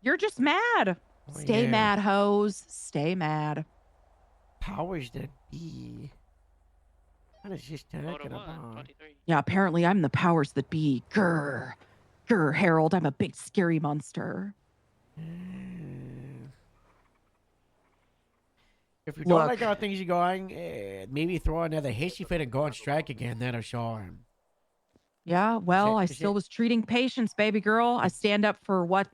Speaker 24: You're just mad. Stay
Speaker 1: yeah.
Speaker 24: mad, hoes. Stay mad.
Speaker 1: Powers that be. What is this talking about?
Speaker 24: Yeah, apparently I'm the powers that be. Grr. Grr, Harold. I'm a big scary monster.
Speaker 1: If you don't like how things are going, maybe throw another hissy fit and go on strike again. That'll show him.
Speaker 24: Yeah, well, I still was treating patients, baby girl. I stand up for what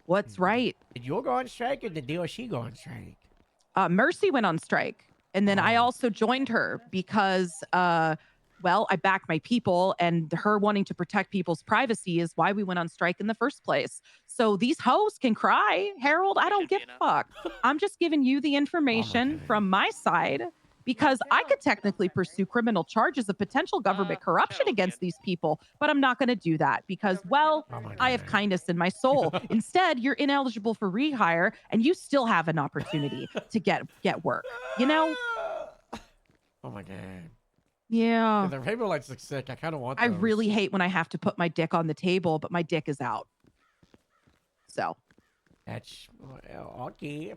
Speaker 24: What's right?
Speaker 1: Did you go on strike or did DOC go on strike?
Speaker 24: Mercy went on strike. And then I
Speaker 1: Oh.
Speaker 24: also joined her because, well, I back my people, and her wanting to protect people's privacy is why we went on strike in the first place. So these hoes can cry. Harold, I don't give a fuck. I'm just giving you the information from my side because I could technically pursue criminal charges of potential government corruption against these people, but I'm not going to do that because, well, I have kindness in my soul. Instead, you're ineligible for rehire and you still have an opportunity to get work, you know?
Speaker 1: Oh my god.
Speaker 24: Yeah.
Speaker 1: The rainbow lights look sick. I kind of want
Speaker 24: I
Speaker 1: those.
Speaker 24: really hate when I have to put my dick on the table, but my dick is out. So.
Speaker 1: That's okay.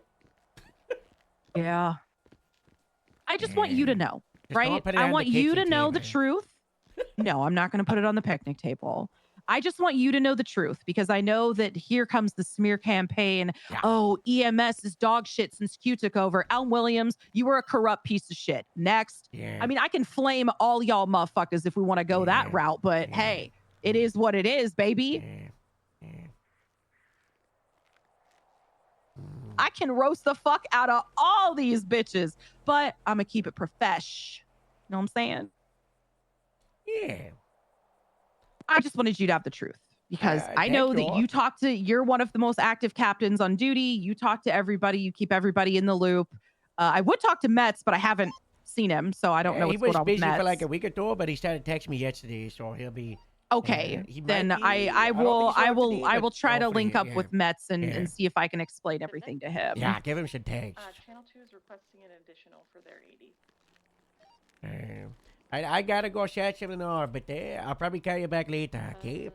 Speaker 24: Yeah. I just want you to know,
Speaker 1: Just don't
Speaker 24: right?
Speaker 1: put it
Speaker 24: I
Speaker 1: on
Speaker 24: want
Speaker 1: the
Speaker 24: you to
Speaker 1: kitchen
Speaker 24: know the
Speaker 1: table.
Speaker 24: truth. No, I'm not going to put it on the picnic table. I just want you to know the truth because I know that here comes the smear campaign.
Speaker 1: Yeah.
Speaker 24: Oh, EMS is dog shit since Q took over. Elm Williams, you were a corrupt piece of shit. Next.
Speaker 1: Yeah.
Speaker 24: I mean, I can flame all y'all motherfuckers if we want to go that route, but hey, it is what it is, baby. I can roast the fuck out of all these bitches, but I'm going to keep it profesh. You know what I'm saying?
Speaker 1: Yeah.
Speaker 24: I just wanted you to have the truth because I
Speaker 1: thank
Speaker 24: know
Speaker 1: you.
Speaker 24: that you're one of the most active captains on duty. You talk to everybody, you keep everybody in the loop. I would talk to Metz, but I haven't seen him, so I don't know
Speaker 1: He
Speaker 24: what's
Speaker 1: was
Speaker 24: going on with
Speaker 1: busy
Speaker 24: Metz.
Speaker 1: for like a week or two, but he started texting me yesterday, so he'll be.
Speaker 24: Okay,
Speaker 1: he
Speaker 24: then
Speaker 1: might be-
Speaker 24: I will
Speaker 1: don't think so today,
Speaker 24: I
Speaker 1: but
Speaker 24: will try to
Speaker 1: hopefully,
Speaker 24: link up
Speaker 1: yeah.
Speaker 24: with Metz and,
Speaker 1: Yeah.
Speaker 24: and see if I can explain everything to him.
Speaker 1: Yeah, give him some tags.
Speaker 3: Channel 2 is requesting an additional for their 80.
Speaker 1: I gotta go share something off, but I'll probably call you back later, okay?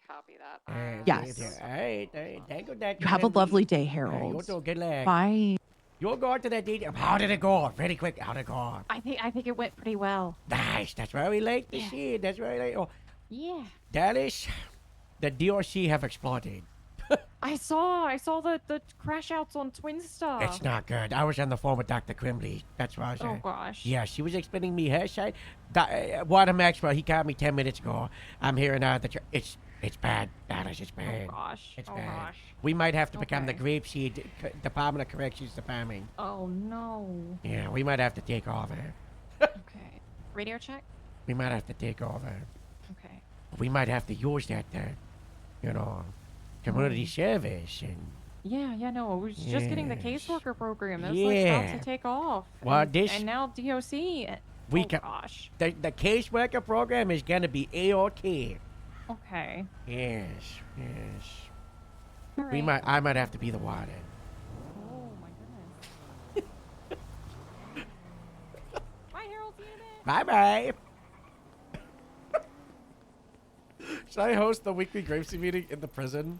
Speaker 6: Copy that.
Speaker 24: Yes.
Speaker 1: All right. Thank you, Dr.
Speaker 24: You have a
Speaker 1: Wendy.
Speaker 24: lovely day,
Speaker 1: You
Speaker 24: Harold.
Speaker 1: too. Good luck.
Speaker 24: Bye.
Speaker 1: You'll go to that date. How did it go? Really quick. How did it go?
Speaker 6: I think it went pretty well.
Speaker 1: Nice. That's what we like to see. That's what I like. Oh,
Speaker 6: Yeah.
Speaker 1: Dallas, the DRC have exploded.
Speaker 6: I saw the crash outs on Twin Star.
Speaker 1: It's not good. I was on the phone with Dr. Quimbley. That's what I was
Speaker 6: Oh
Speaker 1: saying.
Speaker 6: gosh.
Speaker 1: Yeah, she was explaining me her side. Water Maxwell, he called me 10 minutes ago. I'm hearing that it's bad. Dallas, it's bad.
Speaker 6: Oh gosh.
Speaker 1: It's
Speaker 6: oh
Speaker 1: bad.
Speaker 6: gosh.
Speaker 1: We might have to become the
Speaker 6: Okay.
Speaker 1: Grapeseed Department of Corrections Department.
Speaker 6: Oh no.
Speaker 1: Yeah, we might have to take over.
Speaker 6: Okay. Radio check.
Speaker 1: We might have to take over.
Speaker 6: Okay.
Speaker 1: We might have to use that, community service and.
Speaker 6: Yeah, no, we was just getting the
Speaker 1: Yes.
Speaker 6: caseworker program. That was like about
Speaker 1: Yeah.
Speaker 6: to take off.
Speaker 1: Well,
Speaker 6: and,
Speaker 1: this-
Speaker 6: and now DOC.
Speaker 1: We
Speaker 6: oh
Speaker 1: can.
Speaker 6: gosh.
Speaker 1: The caseworker program is gonna be A-OK.
Speaker 6: Okay.
Speaker 1: Yes.
Speaker 6: All
Speaker 1: We
Speaker 6: right.
Speaker 1: I might have to be the warden.
Speaker 6: Oh my goodness. Bye, Harold. See you in a bit.
Speaker 1: Bye-bye. Should I host the weekly Grapeseed meeting in the prison?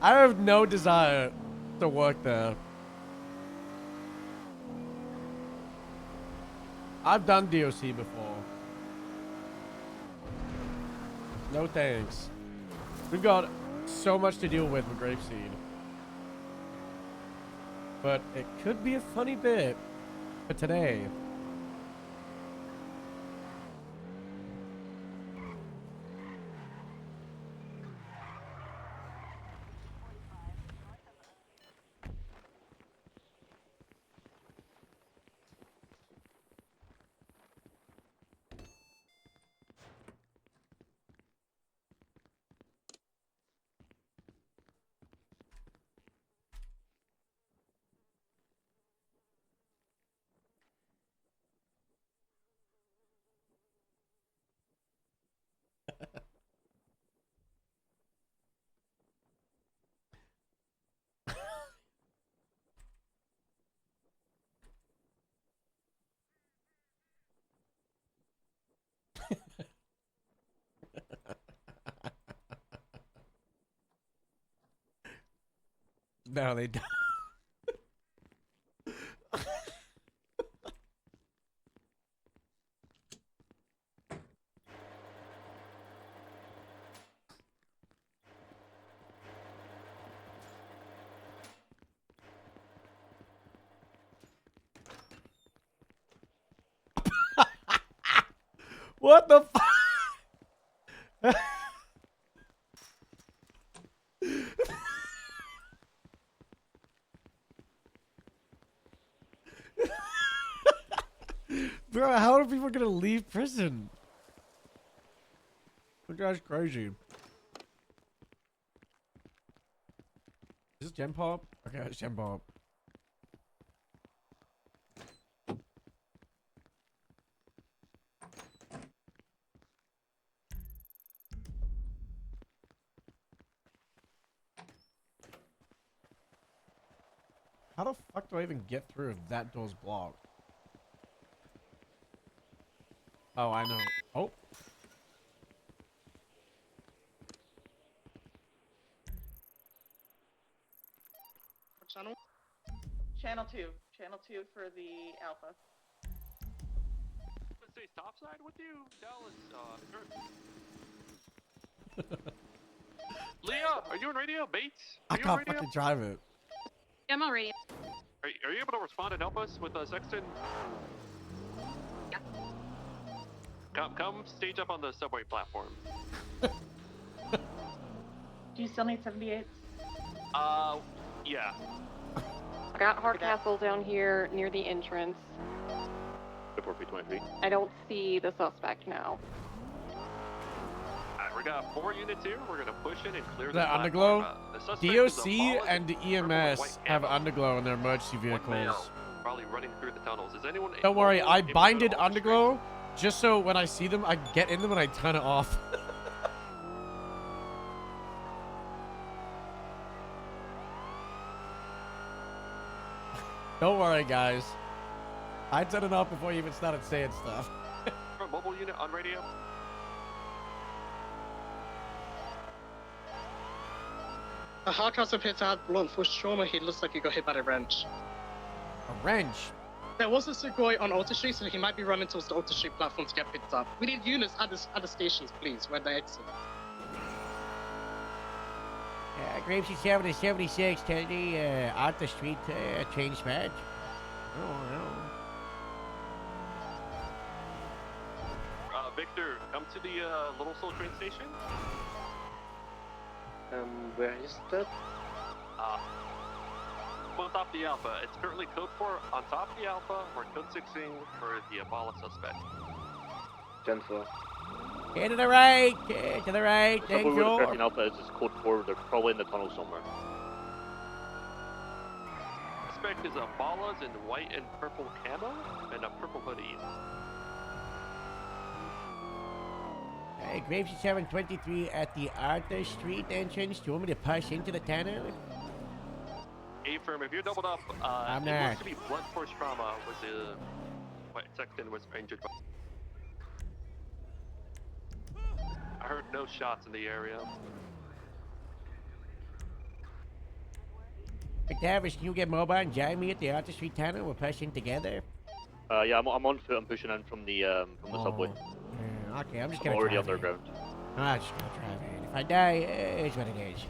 Speaker 1: I have no desire to work there. I've done DOC before. No thanks. We've got so much to deal with Grapeseed. But it could be a funny bit for today. No, they don't. What the fuck? Bro, how are people gonna leave prison? That guy's crazy. Is this Gen Pop? Okay, it's Gen Pop. How the fuck do I even get through if that door's blocked? Oh, I know. Oh.
Speaker 16: What channel?
Speaker 3: Channel 2. Channel 2 for the Alpha.
Speaker 22: Let's say topside with you, Dallas. Leah, are you on radio? Bates?
Speaker 1: I
Speaker 22: Are you on
Speaker 1: can't
Speaker 22: radio?
Speaker 1: fucking drive it.
Speaker 13: Yeah, I'm on radio.
Speaker 22: Are you able to respond and help us with Sexton?
Speaker 13: Yeah.
Speaker 22: Come stage up on the subway platform.
Speaker 3: Do you still need 78s?
Speaker 22: Yeah.
Speaker 9: I got Hardcastle down here near the entrance.
Speaker 22: 4P23.
Speaker 9: I don't see the suspect now.
Speaker 22: Alright, we got 4 units here. We're gonna push in and clear
Speaker 1: The
Speaker 22: the
Speaker 1: Underglow,
Speaker 22: platform. The suspect is a
Speaker 1: DOC
Speaker 22: Apollo
Speaker 1: and
Speaker 22: with
Speaker 1: EMS
Speaker 22: white
Speaker 1: have
Speaker 22: camo.
Speaker 1: Underglow in their emergency
Speaker 22: One male,
Speaker 1: vehicles.
Speaker 22: probably running through the tunnels. Is anyone?
Speaker 1: Don't worry, I
Speaker 22: able to
Speaker 1: binded
Speaker 22: go off the
Speaker 1: Underglow just so when I see them, I get in them and I turn it off. Don't worry, guys. I turned it off before you even started saying stuff.
Speaker 22: Mobile unit on radio.
Speaker 16: The Hardcastle appears to have blunt force trauma. He looks like he got hit by a wrench.
Speaker 1: A wrench?
Speaker 16: There was a Sugoi on Alta Street, so he might be running towards the Alta Street platform to get picked up. We need units at the stations, please, where they exit.
Speaker 1: Gravesy 7 and 76, Kennedy, out the street, train smash.
Speaker 22: Victor, come to the Little Soul train station.
Speaker 2: Where is that?
Speaker 22: On top of the Alpha. It's currently code 4 on top of the Alpha. We're code 6ing for the Ebola suspect.
Speaker 2: Gen 4.
Speaker 1: To the right, to the right, thank
Speaker 17: Subway with
Speaker 1: you.
Speaker 17: 13 Alpha is just code 4. They're probably in the tunnel somewhere.
Speaker 22: Suspect is Ebolas in white and purple camo and a purple hoodie.
Speaker 1: Gravesy 723 at the Arthur Street entrance. Do you want me to push into the tunnel?
Speaker 22: Affirm, if you're doubled up,
Speaker 1: I'm
Speaker 22: it
Speaker 1: not.
Speaker 22: looks to be blunt force trauma was what Sexton was injured by. I heard no shots in the area.
Speaker 1: McTavish, can you get mobile and join me at the Arthur Street tunnel? We're pushing together.
Speaker 17: Yeah, I'm on foot. I'm pushing in from the subway.
Speaker 1: Yeah, okay, I'm just
Speaker 17: I'm
Speaker 1: gonna
Speaker 17: already
Speaker 1: drive in.
Speaker 17: underground.
Speaker 1: I'm just gonna drive in. If I die, it's what it is.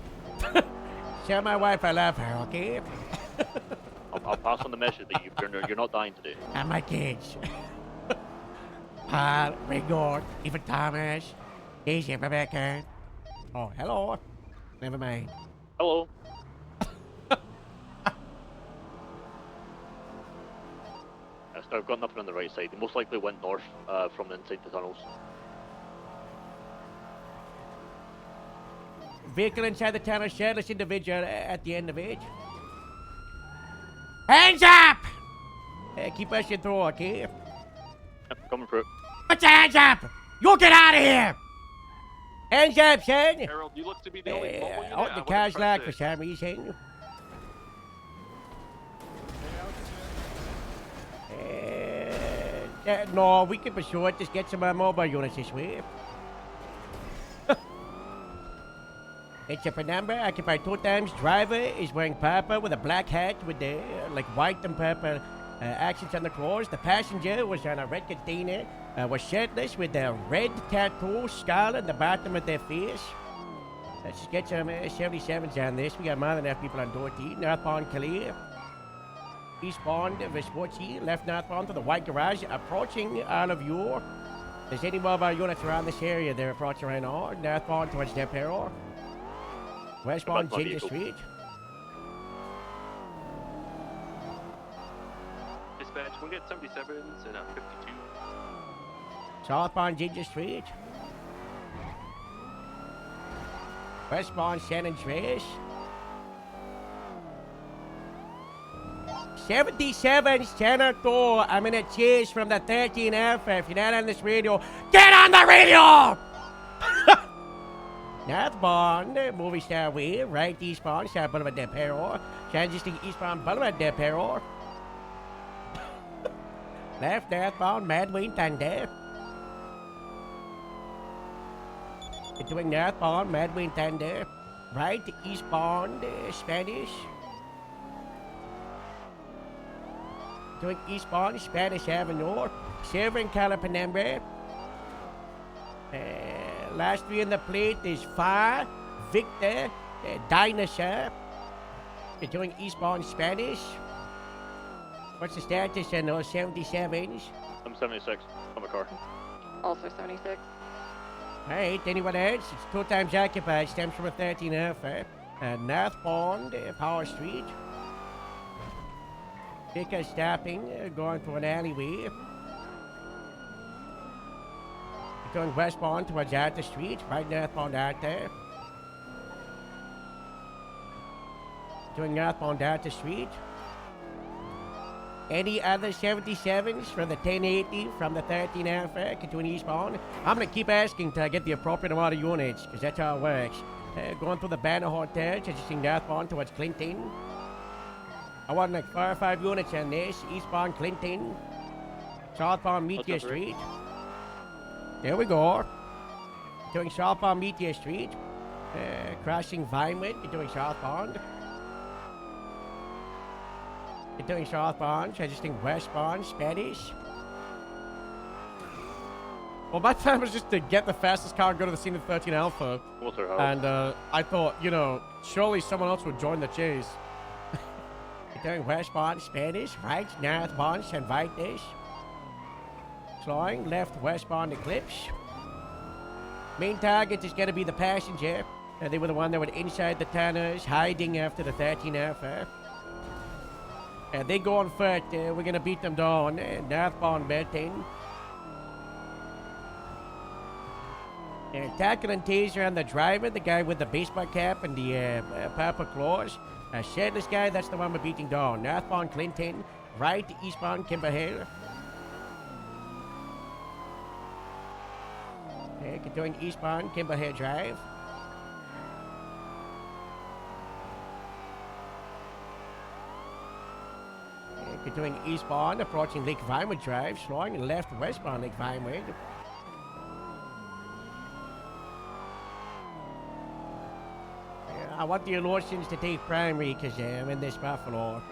Speaker 1: Tell my wife I love her, okay?
Speaker 17: I'll pass on the message that you're not dying today.
Speaker 1: And my kids. Paul, Rigord, even Thomas. Easy, Rebecca. Oh, hello. Never mind.
Speaker 17: Hello. I've got nothing on the right side. They most likely went north from inside the tunnels.
Speaker 1: Vehicle inside the tunnel, shirtless individual at the end of it. Hands up! Keep pushing through, okay?
Speaker 17: Yep, coming through.
Speaker 1: Put your hands up! You get out of here! Hands up, son!
Speaker 22: Harold, you look to be the only mobile unit.
Speaker 1: Oh,
Speaker 22: I
Speaker 1: the
Speaker 22: wouldn't
Speaker 1: car's
Speaker 22: trust
Speaker 1: locked
Speaker 22: it.
Speaker 1: for some reason. No, we can pursue it. Just get some mobile units this way. It's a number occupied 2 times. Driver is wearing purple with a black hat with the like white and purple accents on the claws. The passenger was on a red container, was shirtless with a red tattoo skull at the bottom of their face. Let's just get some 77s on this. We got more than enough people on Dorothy. Northbound clear. Eastbound Vespucci, left northbound to the white garage, approaching all of you. There's any mobile units around this area. They're approaching right now. Northbound towards Del Perro. Westbound
Speaker 17: About my
Speaker 1: Ginger
Speaker 17: vehicle.
Speaker 1: Street.
Speaker 22: Dispatch, we get 77s and 52.
Speaker 1: Southbound Ginger Street. Westbound San Andreas. 77 Senator. I'm in a chase from the 13 Alpha. If you're not on this radio, get on the radio! Northbound, movie star way, right eastbound, South Boulevard Del Perro. Transitioning eastbound Boulevard Del Perro. Left northbound, Madwin Thunder. Doing northbound, Madwin Thunder. Right eastbound, Spanish. Doing eastbound, Spanish Avenue. Silver and Color Penumbra. Last three in the plate is Fire, Victor, Dinosaur. You're doing eastbound Spanish. What's the status on those 77s?
Speaker 17: I'm 76. I'm a car.
Speaker 9: Also 76.
Speaker 1: Alright, anyone else? It's 2 times occupied, stems from a 13 Alpha. Northbound, Power Street. Picker stopping, going through an alleyway. Going westbound towards Arthur Street, right northbound Arthur. Doing northbound Arthur Street. Any other 77s from the 1080 from the 13 Alpha continuing eastbound? I'm gonna keep asking till I get the appropriate amount of units, because that's how it works. Going through the Banner Hotel, just northbound towards Clinton. I want like 4 or 5 units on this. Eastbound Clinton. Southbound Meteor Street. There we go. Doing southbound Meteor Street. Crossing Vinewood. You're doing southbound. You're doing southbound. Transitioning westbound Spanish. Well, my plan was just to get the fastest car and go to the scene of 13 Alpha. And I thought, you know, surely someone else would join the chase. You're doing westbound Spanish, right northbound San Vitus. Slowing left westbound Eclipse. Main target is going to be the passenger. They were the one that were inside the tunnels, hiding after the 13 Alpha. They go on foot. We're going to beat them down. Northbound Belting. Tackle and taser on the driver, the guy with the baseball cap and the purple claws. Shirtless guy, that's the one we're beating down. Northbound Clinton, right eastbound Kimber Hill. Continuing eastbound Kimber Hill Drive. Continuing eastbound, approaching Lake Vinewood Drive, slowing left westbound Lake Vinewood. I want the Illusions to take primary because I'm in this Buffalo.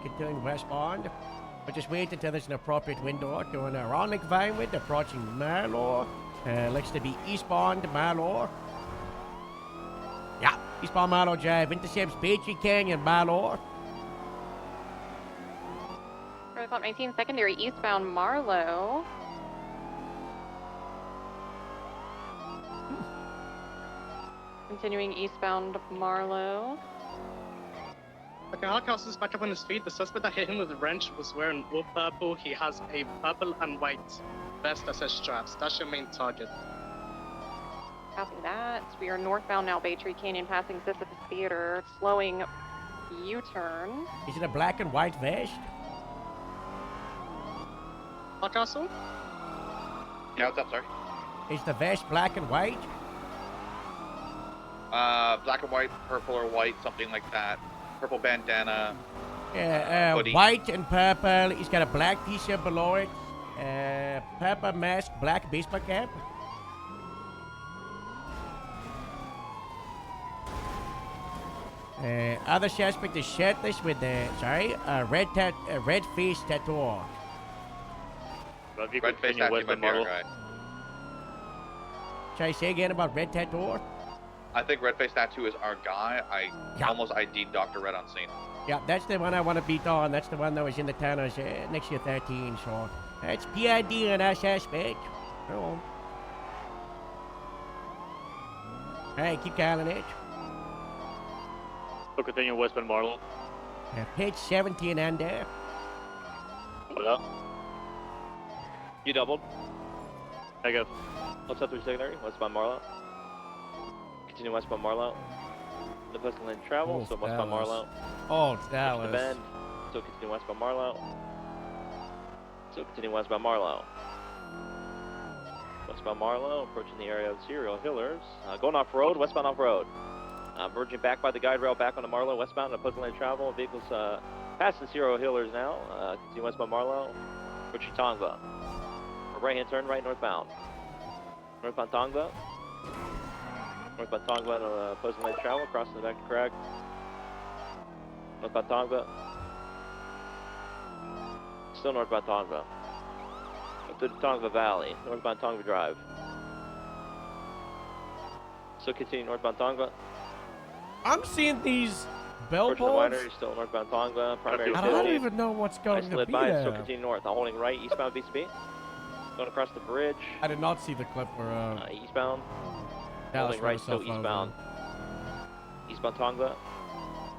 Speaker 1: Continuing westbound. But just wait until there's an appropriate window. Going around Lake Vinewood, approaching Marlow. Looks to be eastbound Marlow. Yeah, eastbound Marlow Drive. Intercepts Battery Canyon Marlow.
Speaker 9: About 19 secondary eastbound Marlow. Continuing eastbound Marlow.
Speaker 16: Okay, Hardcastle is back up on his feet. The suspect that hit him with a wrench was wearing all purple. He has a purple and white vest that says straps. That's your main target.
Speaker 9: Copy that. We are northbound now, Baytree Canyon, passing Sisyphus Theater, slowing U-turn.
Speaker 1: Is it a black and white vest?
Speaker 16: Hardcastle?
Speaker 10: Yeah, what's up, sorry?
Speaker 1: Is the vest black and white?
Speaker 10: Black and white, purple or white, something like that. Purple bandana.
Speaker 1: Yeah, white and purple. He's got a black t-shirt below it. Purple mask, black baseball cap. Other suspect is shirtless with a red face tattoo.
Speaker 10: Red face tattoo, my dear guy.
Speaker 1: Should I say again about red tattoo?
Speaker 10: I think red face tattoo is our guy. I almost ID'd Dr. Red on scene.
Speaker 1: Yeah, that's the one I want to beat on. That's the one that was in the tunnels next year 13. So that's PID and our suspect. Go on. Hey, keep calling it.
Speaker 17: So continue westbound Marlow.
Speaker 1: Pitch 17 under.
Speaker 17: What up?
Speaker 10: You doubled.
Speaker 17: Negative.
Speaker 2: What's up, 3 secondary? Westbound Marlow. Continue westbound Marlow. The Pleasant lane travel, so westbound Marlow.
Speaker 1: Oh,
Speaker 2: Push
Speaker 1: Dallas.
Speaker 2: the bend. So continue westbound Marlow. So continue westbound Marlow. Westbound Marlow, approaching the area of serial hillers. Going off road, westbound off road. Merging back by the guide rail, back onto Marlow, westbound on Pleasant lane travel. Vehicles passing serial hillers now. Continue westbound Marlow. Approaching Tongva. Right hand turn, right northbound. Northbound Tongva. Northbound Tongva on Pleasant lane travel, crossing the back to Craig. Northbound Tongva. Still northbound Tongva. Up to the Tongva Valley, northbound Tongva Drive. Still continue northbound Tongva.
Speaker 1: I'm seeing these bell
Speaker 2: Approaching the
Speaker 1: bulbs.
Speaker 2: winery, still northbound Tongva. Primary
Speaker 1: I don't even know what's going to
Speaker 2: slid
Speaker 1: be
Speaker 2: by,
Speaker 1: there.
Speaker 2: still continue north. I'm holding right, eastbound VCB. Going across the bridge.
Speaker 1: I did not see the clip where
Speaker 2: Eastbound.
Speaker 1: Dallas
Speaker 2: Holding right,
Speaker 1: wrote
Speaker 2: still
Speaker 1: herself over.
Speaker 2: eastbound. Eastbound Tongva.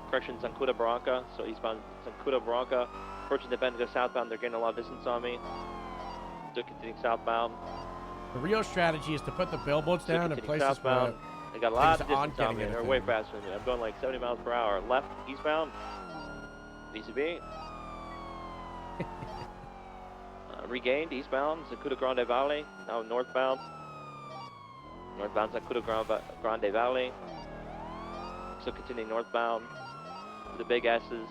Speaker 2: Correction, Zancuda Barranca. So eastbound Zancuda Barranca. Approaching the bend to go southbound. They're getting a lot of distance on me. Still continuing southbound.
Speaker 1: The real strategy is to put the billboards
Speaker 2: Still
Speaker 1: down in
Speaker 2: continuing
Speaker 1: places
Speaker 2: southbound.
Speaker 1: where
Speaker 2: They got a lot of
Speaker 1: things
Speaker 2: distance
Speaker 1: aren't
Speaker 2: on
Speaker 1: getting
Speaker 2: me. They're
Speaker 1: anything.
Speaker 2: way faster than me. I'm going like 70 miles per hour. Left, eastbound. VCB. Regained, eastbound. Zancuda Grande Valley. Now northbound. Northbound Zancuda Grande Valley. Still continuing northbound. The big S's.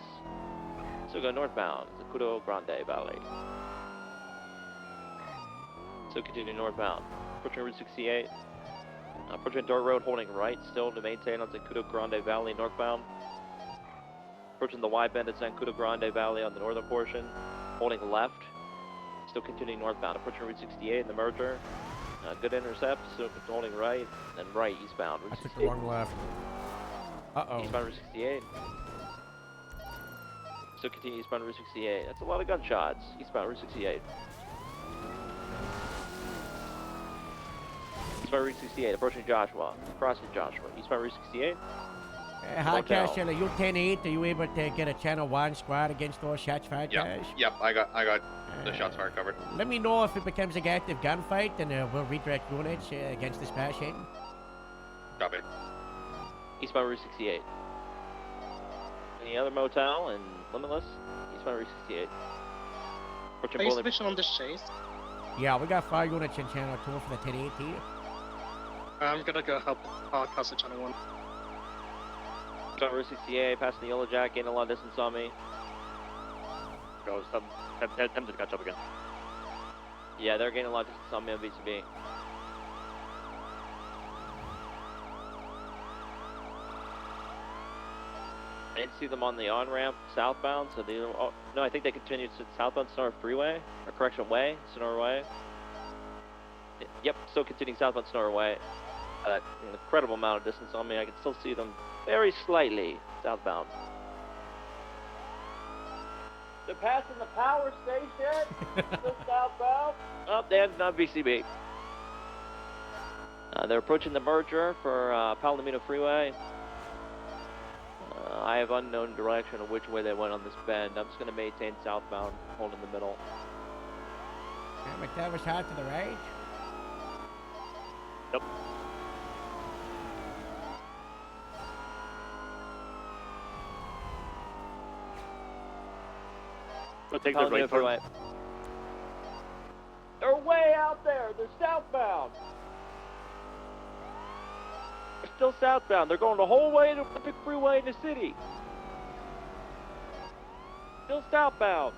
Speaker 2: Still going northbound. Zancuda Grande Valley. Still continuing northbound. Approaching Route 68. Approaching Dirt Road, holding right still to maintain on Zancuda Grande Valley northbound. Approaching the wide bend at Zancuda Grande Valley on the northern portion. Holding left. Still continuing northbound. Approaching Route 68 in the merger. Good intercept. Still holding right. And right eastbound. Route
Speaker 1: I took the
Speaker 2: 68.
Speaker 1: wrong left. Uh-oh.
Speaker 2: Eastbound Route 68. Still continue eastbound Route 68. That's a lot of gunshots. Eastbound Route 68. Eastbound Route 68. Approaching Joshua. Crossing Joshua. Eastbound Route 68.
Speaker 1: Hi, Cash. Are you 10-8? Are you able to get a Channel 1 squad against those shots fired, Cash?
Speaker 10: Yep, I got the shots fired covered.
Speaker 1: Let me know if it becomes an active gunfight, and we'll redirect units against this passion.
Speaker 10: Copy.
Speaker 2: Eastbound Route 68. Any other motel and limitless? Eastbound Route 68. Approaching
Speaker 16: Are you
Speaker 2: Bowling.
Speaker 16: switching on this chase?
Speaker 1: Yeah, we got 5 units in Channel 2 for the 10-8 here.
Speaker 16: I'm gonna go help Castle Channel 1.
Speaker 2: Eastbound Route 68, passing the Yellow Jack, gaining a lot of distance on me.
Speaker 17: Goes, Tim to catch up again.
Speaker 2: Yeah, they're gaining a lot of distance on me on VCB. I didn't see them on the on-ramp southbound, so they don't, oh, no, I think they continued southbound Sonora Freeway, or correction, Way, Sonora Way. Yep, still continuing southbound Sonora Way. An incredible amount of distance on me. I can still see them very slightly southbound. They're passing the power station. Still southbound. Oh, they had not VCB. They're approaching the merger for Palomino Freeway. I have unknown direction of which way they went on this bend. I'm just going to maintain southbound, hold in the middle.
Speaker 1: McTavish hot to the right.
Speaker 17: Yep. We'll take the
Speaker 2: Palomino
Speaker 17: right
Speaker 2: Freeway.
Speaker 17: turn.
Speaker 2: They're way out there. They're southbound. They're still southbound. They're going the whole way to Olympic Freeway in the city. Still southbound.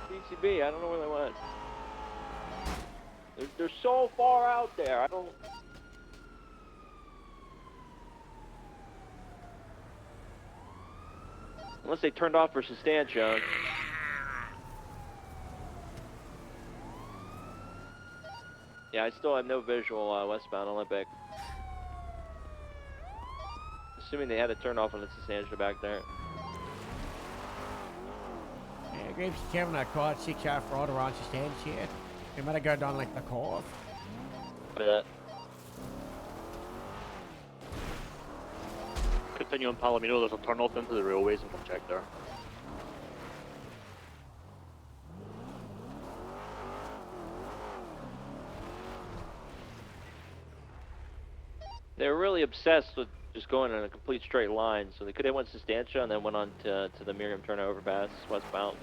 Speaker 2: BCB, I don't know where they went. They're so far out there. I don't. Unless they turned off for Sustantia. Yeah, I still have no visual westbound Olympic. Assuming they had it turned off on the Sustantia back there.
Speaker 1: Grapes Kevin, I caught 6 out for auto on stand shit. They might have gone down like the cough.
Speaker 2: That.
Speaker 17: Continue on Palomino, there's a turn off into the railways and come check there.
Speaker 2: They're really obsessed with just going in a complete straight line, so they could have went Sustancia and then went on to the Miriam Turner overpass westbound.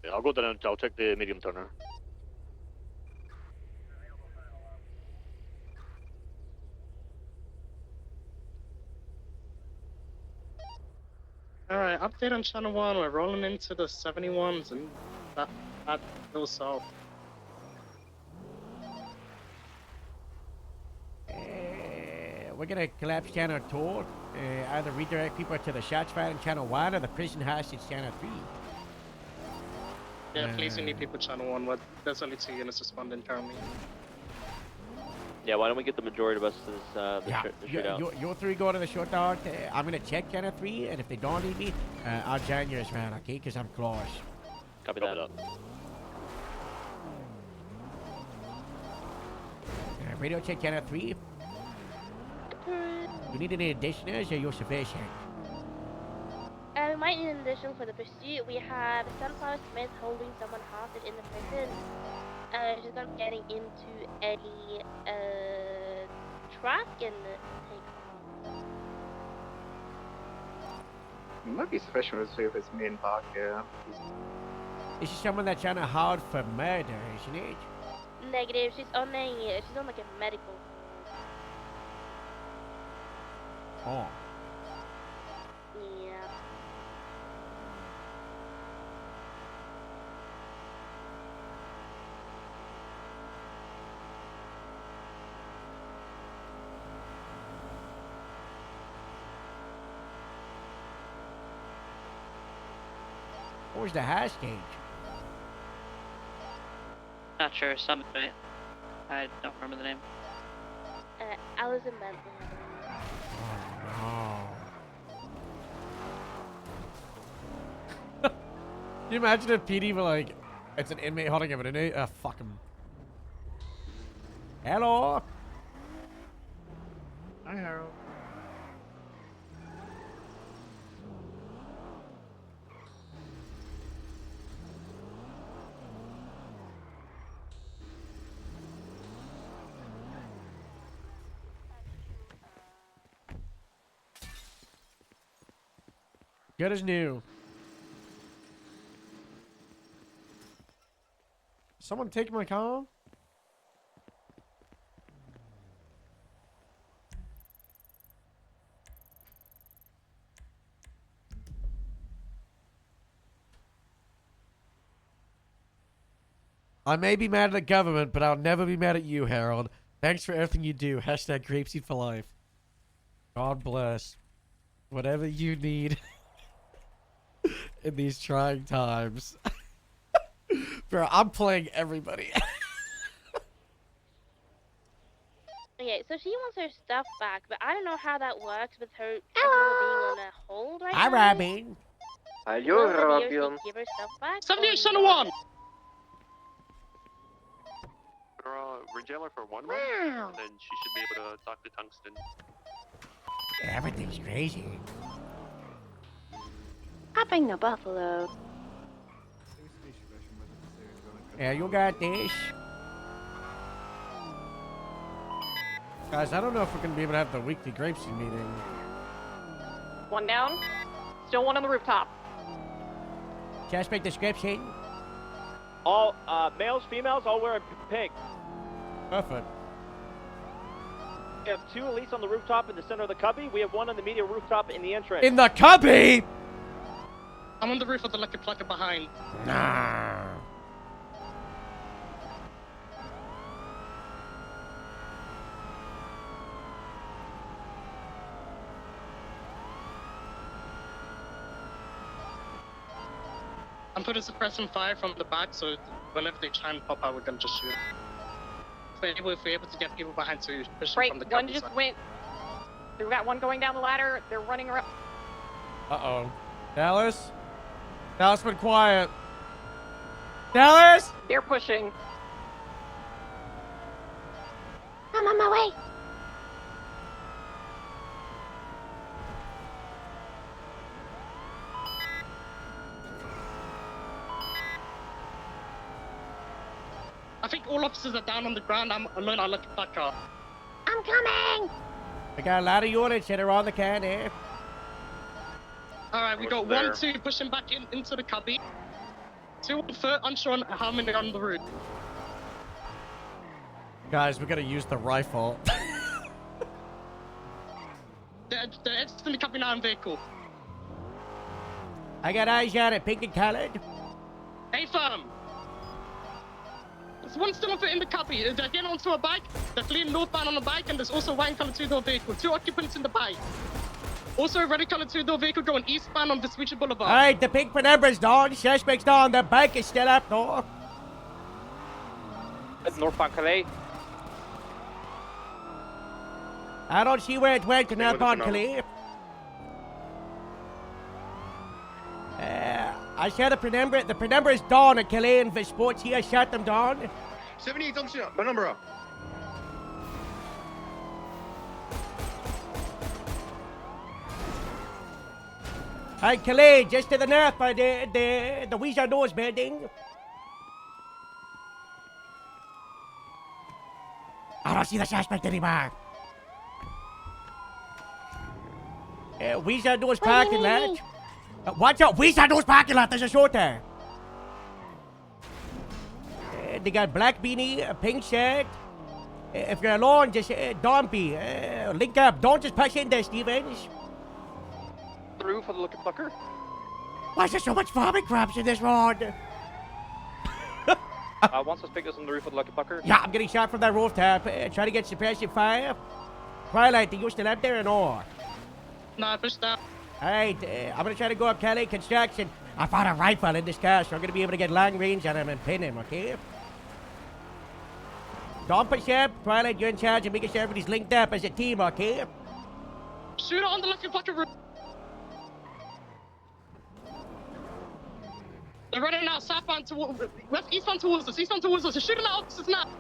Speaker 17: Yeah, I'll go down and I'll check the Miriam Turner.
Speaker 16: Alright, update on channel 1. We're rolling into the 71s and that goes south.
Speaker 1: We're gonna collapse channel 2. Either redirect people to the shots fired in channel 1 or the prison hostage channel 3.
Speaker 16: Yeah, please, we need people channel 1. There's only 2 units responding currently.
Speaker 2: Yeah, why don't we get the majority of us to this, the shootout?
Speaker 1: You 3 go to the short dog. I'm gonna check channel 3, and if they don't need me, I'll join you as well, okay? Because I'm close.
Speaker 2: Copy that.
Speaker 1: Radio check channel 3. You need any additionals or you're sufficient?
Speaker 5: We might need an addition for the pursuit. We have Sunflower Smith holding someone hostage in the prison. She's not getting into any truck and take off.
Speaker 11: It might be sufficient to see if it's main park, yeah.
Speaker 1: This is someone that's on a hard for murder, isn't it?
Speaker 5: Negative. She's on like a medical.
Speaker 1: Oh.
Speaker 5: Yeah.
Speaker 1: What was the hash gauge?
Speaker 18: Not sure, some I don't remember the name.
Speaker 5: Allison Bentley.
Speaker 1: Oh. Can you imagine if PD were like, it's an inmate holding him an inmate? Fuck him. Hello?
Speaker 11: Hi, Harold.
Speaker 1: Good as new. Someone take my car? I may be mad at the government, but I'll never be mad at you, Harold. Thanks for everything you do. Hashtag Grapeseed for life. God bless. Whatever you need in these trying times. Bro, I'm playing everybody.
Speaker 5: Okay, so she wants her stuff back, but I don't know how that works with her being on a hold right
Speaker 1: Hi,
Speaker 5: now.
Speaker 1: Robin.
Speaker 11: Hello,
Speaker 5: Will her be able
Speaker 11: Robin.
Speaker 5: to give her stuff back?
Speaker 16: 78 channel 1!
Speaker 22: We're jailer for 1 month, and then she should be able to talk to Tungsten.
Speaker 1: Everything's crazy.
Speaker 9: Hopping the buffalo.
Speaker 1: Yeah, you got this. Guys, I don't know if we're going to be able to have the weekly Grapeseed meeting.
Speaker 9: 1 down. Still 1 on the rooftop.
Speaker 1: Suspect description.
Speaker 2: All males, females, all wearing pink.
Speaker 1: Perfect.
Speaker 2: We have 2 elites on the rooftop in the center of the cubby. We have 1 on the media rooftop in the entrance.
Speaker 1: In the cubby?
Speaker 16: I'm on the roof of the Lucky Plucker behind.
Speaker 1: Nah.
Speaker 16: I'm putting suppressing fire from the back, so whenever they try and pop out, we're gonna just shoot. If we're able to get people behind to push them
Speaker 9: Break,
Speaker 16: from the
Speaker 9: one
Speaker 16: cubby
Speaker 9: just
Speaker 16: side.
Speaker 9: went. We've got one going down the ladder. They're running around.
Speaker 1: Uh-oh. Dallas? Dallas, been quiet. Dallas?
Speaker 9: They're pushing.
Speaker 5: I'm on my way.
Speaker 16: I think all officers are down on the ground. I'm alone. I look at that car.
Speaker 5: I'm coming.
Speaker 1: I got a lot of units that are on the can here.
Speaker 16: All right, we got
Speaker 10: there?
Speaker 16: 1, 2 pushing back into the cubby. 2 on foot, unsure on how many on the route.
Speaker 1: Guys, we gotta use the rifle.
Speaker 16: They're in the cubby now in vehicle.
Speaker 1: I got eyes on it, pink and colored.
Speaker 16: Hey, firm. There's one still on foot in the cubby. They're getting onto a bike. They're fleeing northbound on the bike, and there's also a white colored 2-door vehicle. 2 occupants in the bike. Also a red colored 2-door vehicle going eastbound on Vespucci Boulevard.
Speaker 1: Alright, the pink Penumbra's down. Suspect's down. The bike is still up north.
Speaker 2: Northbound Calais.
Speaker 1: I don't see where it went to northbound Calais. I shot a Penumbra. The Penumbra is down at Calais and Vespucci. I shot them down.
Speaker 10: 78 junction, Penumbra.
Speaker 1: Alright, Calais, just to the north by the Weezer Nose building. I don't see the suspect anymore. Weezer Nose parking lot. Watch out, Weezer Nose parking lot. There's a shooter. They got black beanie, a pink shirt. If you're alone, just don't be. Link up. Don't just push in there, Stevens.
Speaker 2: Through for the looking fucker.
Speaker 1: Why is there so much farming crops in this road?
Speaker 2: One suspect is on the roof of the lucky fucker.
Speaker 1: Yeah, I'm getting shot from that rooftop. Trying to get suppressive fire. Twilight, do you still up there or no?
Speaker 16: No, I pushed out.
Speaker 1: Alright, I'm gonna try to go up Kelly Construction. I found a rifle in this car, so I'm gonna be able to get long range on him and pin him, okay? Don't push up. Twilight, you're in charge of making sure everybody's linked up as a team, okay?
Speaker 16: Shoot on the lucky fucker roof. They're running out southbound towards, eastbound towards us, They're shooting at officers now.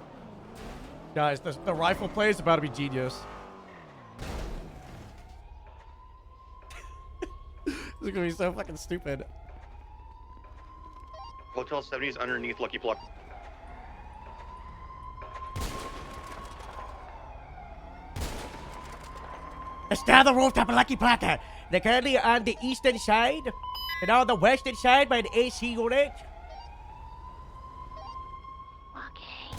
Speaker 1: Guys, the rifle play is about to be genius. This is gonna be so fucking stupid.
Speaker 10: Hotel 70 is underneath Lucky Pluck.
Speaker 1: It's down the rooftop of Lucky Plaka. They're currently on the eastern side. And on the western side by the AC unit.
Speaker 5: Okay.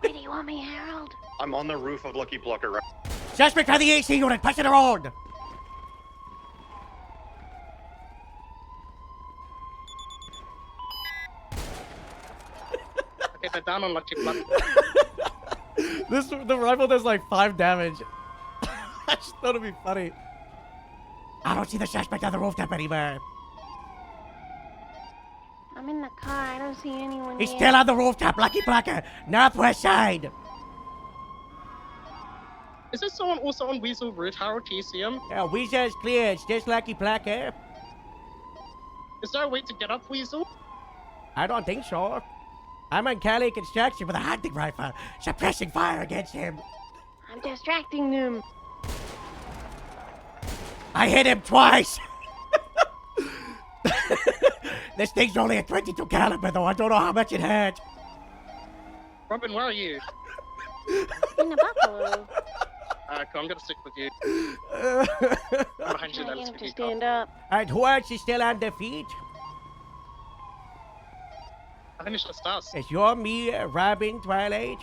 Speaker 5: Where do you want me, Harold?
Speaker 10: I'm on the roof of Lucky Plucker right.
Speaker 1: Suspect on the AC unit, pushing around.
Speaker 16: Okay, they're down on Lucky Plucker.
Speaker 1: The rifle does like 5 damage. I just thought it'd be funny. I don't see the suspect on the rooftop anywhere.
Speaker 5: I'm in the car. I don't see anyone
Speaker 1: He's
Speaker 5: yet.
Speaker 1: still on the rooftop, Lucky Plucker, northwest side.
Speaker 16: Is there someone also on Weasel roof? Harold, can you see him?
Speaker 1: Yeah, Weezer is clear. It's just Lucky Plucker.
Speaker 16: Is there a way to get up Weasel?
Speaker 1: I don't think so. I'm on Cali Construction with a hunting rifle, suppressing fire against him.
Speaker 5: I'm distracting them.
Speaker 1: I hit him twice. This thing's only a 22 caliber, though. I don't know how much it hurt.
Speaker 16: Robin, where are you?
Speaker 5: In the buffalo.
Speaker 16: Alright, cool, I'm gonna stick with you. I'm behind you,
Speaker 5: Trying to
Speaker 16: then.
Speaker 5: get him to stand up.
Speaker 1: And who else is still on their feet?
Speaker 16: I think it's just us.
Speaker 1: It's you, me, Robin, Twilight.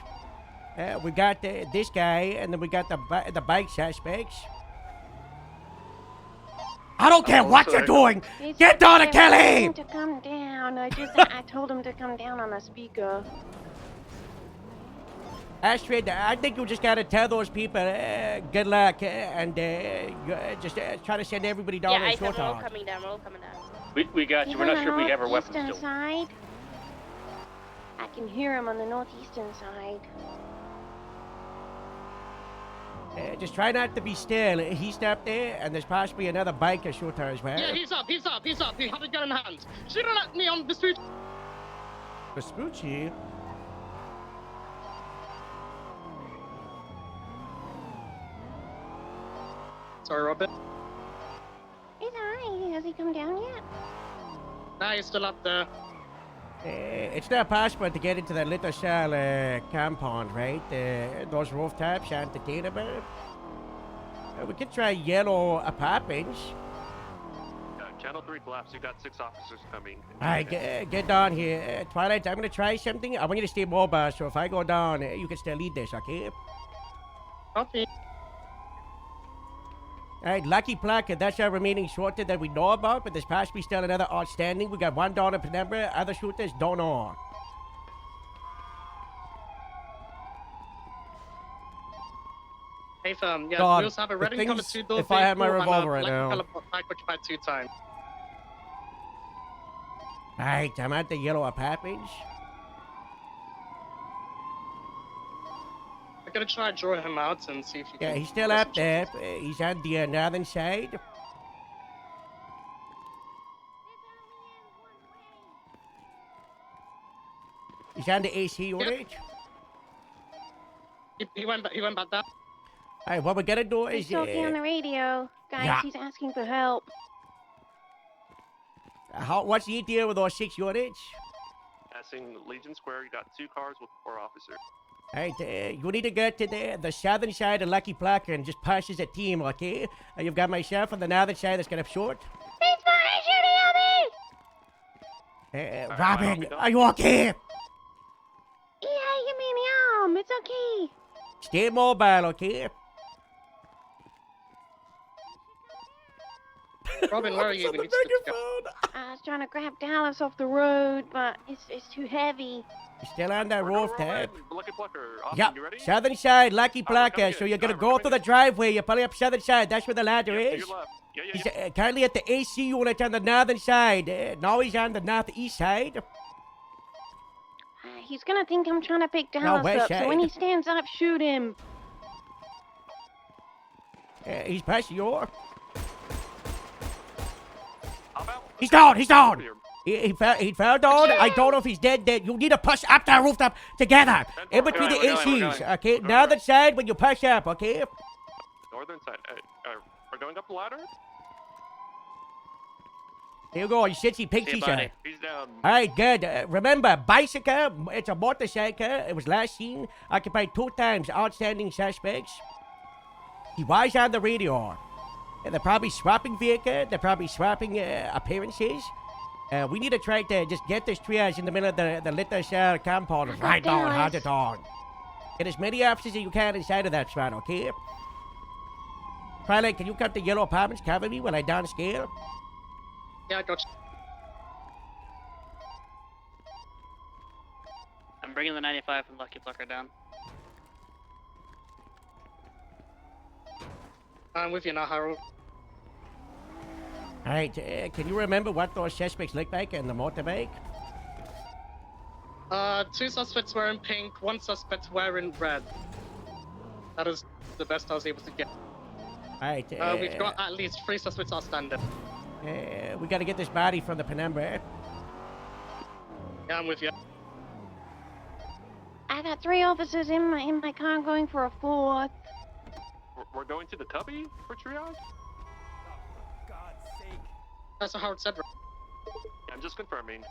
Speaker 1: We got this guy, and then we got the bike suspects. I don't care what you're doing. Get down to Kelly.
Speaker 5: To come down. I told him to come down on a speaker.
Speaker 1: Astrid, I think you just gotta tell those people good luck and just try to send everybody down
Speaker 5: Yeah,
Speaker 1: to
Speaker 5: I
Speaker 1: short
Speaker 5: said we're all
Speaker 1: haul.
Speaker 5: coming down. We're all coming down.
Speaker 22: We got you. We're not sure if we have our weapons
Speaker 12: Eastern
Speaker 22: still.
Speaker 12: side. I can hear him on the northeastern side.
Speaker 1: Just try not to be still. He's up there, and there's possibly another biker shooter as well.
Speaker 16: Yeah, he's up. He had a gun in hand. Shooting at me on the street.
Speaker 1: Vespucci?
Speaker 16: Sorry, Robert.
Speaker 12: He's alright. Has he come down yet?
Speaker 16: Nah, he's still up there.
Speaker 1: It's not possible to get into that little cell compound, right? Those rooftops aren't attainable. We could try yellow apartments.
Speaker 22: Channel 3 collapse. You got 6 officers coming.
Speaker 1: Alright, get down here. Twilight, I'm gonna try something. I want you to stay mobile, so if I go down, you can still lead this, okay?
Speaker 16: Copy.
Speaker 1: Alright, Lucky Plucker, that's our remaining shooter that we know about, but there's possibly still another outstanding. We got one down in Penumbra, other shooters don't know.
Speaker 16: Hey, yeah,
Speaker 1: God,
Speaker 16: we also have a
Speaker 1: the
Speaker 16: red and
Speaker 1: things-
Speaker 16: colored two-door
Speaker 1: if I had my
Speaker 16: vehicle and a
Speaker 1: revolver right
Speaker 16: black and
Speaker 1: now.
Speaker 16: colored bike occupied 2 times.
Speaker 1: Alright, I'm at the yellow apartments.
Speaker 16: I'm gonna try to draw him out and see if you
Speaker 1: Yeah,
Speaker 16: can...
Speaker 1: he's still up there. He's on the northern side. He's on the AC unit.
Speaker 16: He went back down.
Speaker 1: Alright, what we're gonna do
Speaker 12: He's
Speaker 1: is...
Speaker 12: talking on the radio. Guys,
Speaker 1: yeah.
Speaker 12: he's asking for help.
Speaker 1: What's the deal with those 6 units?
Speaker 22: Passing Legion Square, you got 2 cars with 4 officers.
Speaker 1: Alright, you need to get to the southern side of Lucky Plucker and just pass as a team, okay? You've got myself on the northern side that's gonna shoot.
Speaker 12: He's fucking shooting at me!
Speaker 1: Robin, are you okay?
Speaker 12: Yeah, give me the arm. It's okay.
Speaker 1: Stay mobile, okay?
Speaker 16: Robin, where are you? We need to go.
Speaker 12: I was trying to grab Dallas off the road, but it's too heavy.
Speaker 1: You're still on that rooftop.
Speaker 22: Lucky Plucker, Austin,
Speaker 1: Yep,
Speaker 22: you ready?
Speaker 1: southern side, Lucky Plucker. So you're gonna go through the driveway. You're probably up southern side. That's where the ladder
Speaker 22: To
Speaker 1: is.
Speaker 22: your left. Yeah,
Speaker 1: He's currently at the AC unit on the northern side. Now he's on the northeast side.
Speaker 12: He's gonna think I'm trying to pick Dallas
Speaker 1: west
Speaker 12: up, so when
Speaker 1: side.
Speaker 12: he stands up, shoot him.
Speaker 1: He's past you. He's down. He's down. He fell down. I don't know if he's dead. You need to push up that rooftop together. In between the
Speaker 22: We're going,
Speaker 1: ACs. Okay, northern side when you push up. Okay.
Speaker 22: Northern side. We're going up the ladder?
Speaker 1: There you go. You should see pink
Speaker 22: See you,
Speaker 1: t-shirt.
Speaker 22: buddy. He's down.
Speaker 1: All right, good. Remember, bicycle. It's a motorcycle. It was last seen occupied 2 times. Outstanding suspects. He was on the radio. They're probably swapping vehicle. They're probably swapping appearances. We need to try to just get this triage in the middle of the little cell compound right down, hard it on. Get as many officers as you can inside of that spot, okay? Twilight, can you cut the yellow apartments? Cover me when I downscale?
Speaker 16: Yeah, I got you.
Speaker 18: I'm bringing the 95 from Lucky Plucker down.
Speaker 16: I'm with you now, Harold.
Speaker 1: All right, can you remember what those suspects look like in the motorbike?
Speaker 16: 2 suspects wearing pink, 1 suspect wearing red. That is the best I was able to get.
Speaker 1: All right,
Speaker 16: We've got at least 3 suspects outstanding.
Speaker 1: we gotta get this body from the Penumbra.
Speaker 16: Yeah, I'm with you.
Speaker 12: I got 3 officers in my car going for a 4th.
Speaker 22: We're going to the cubby for triage?
Speaker 16: That's what Howard said.
Speaker 22: I'm just confirming.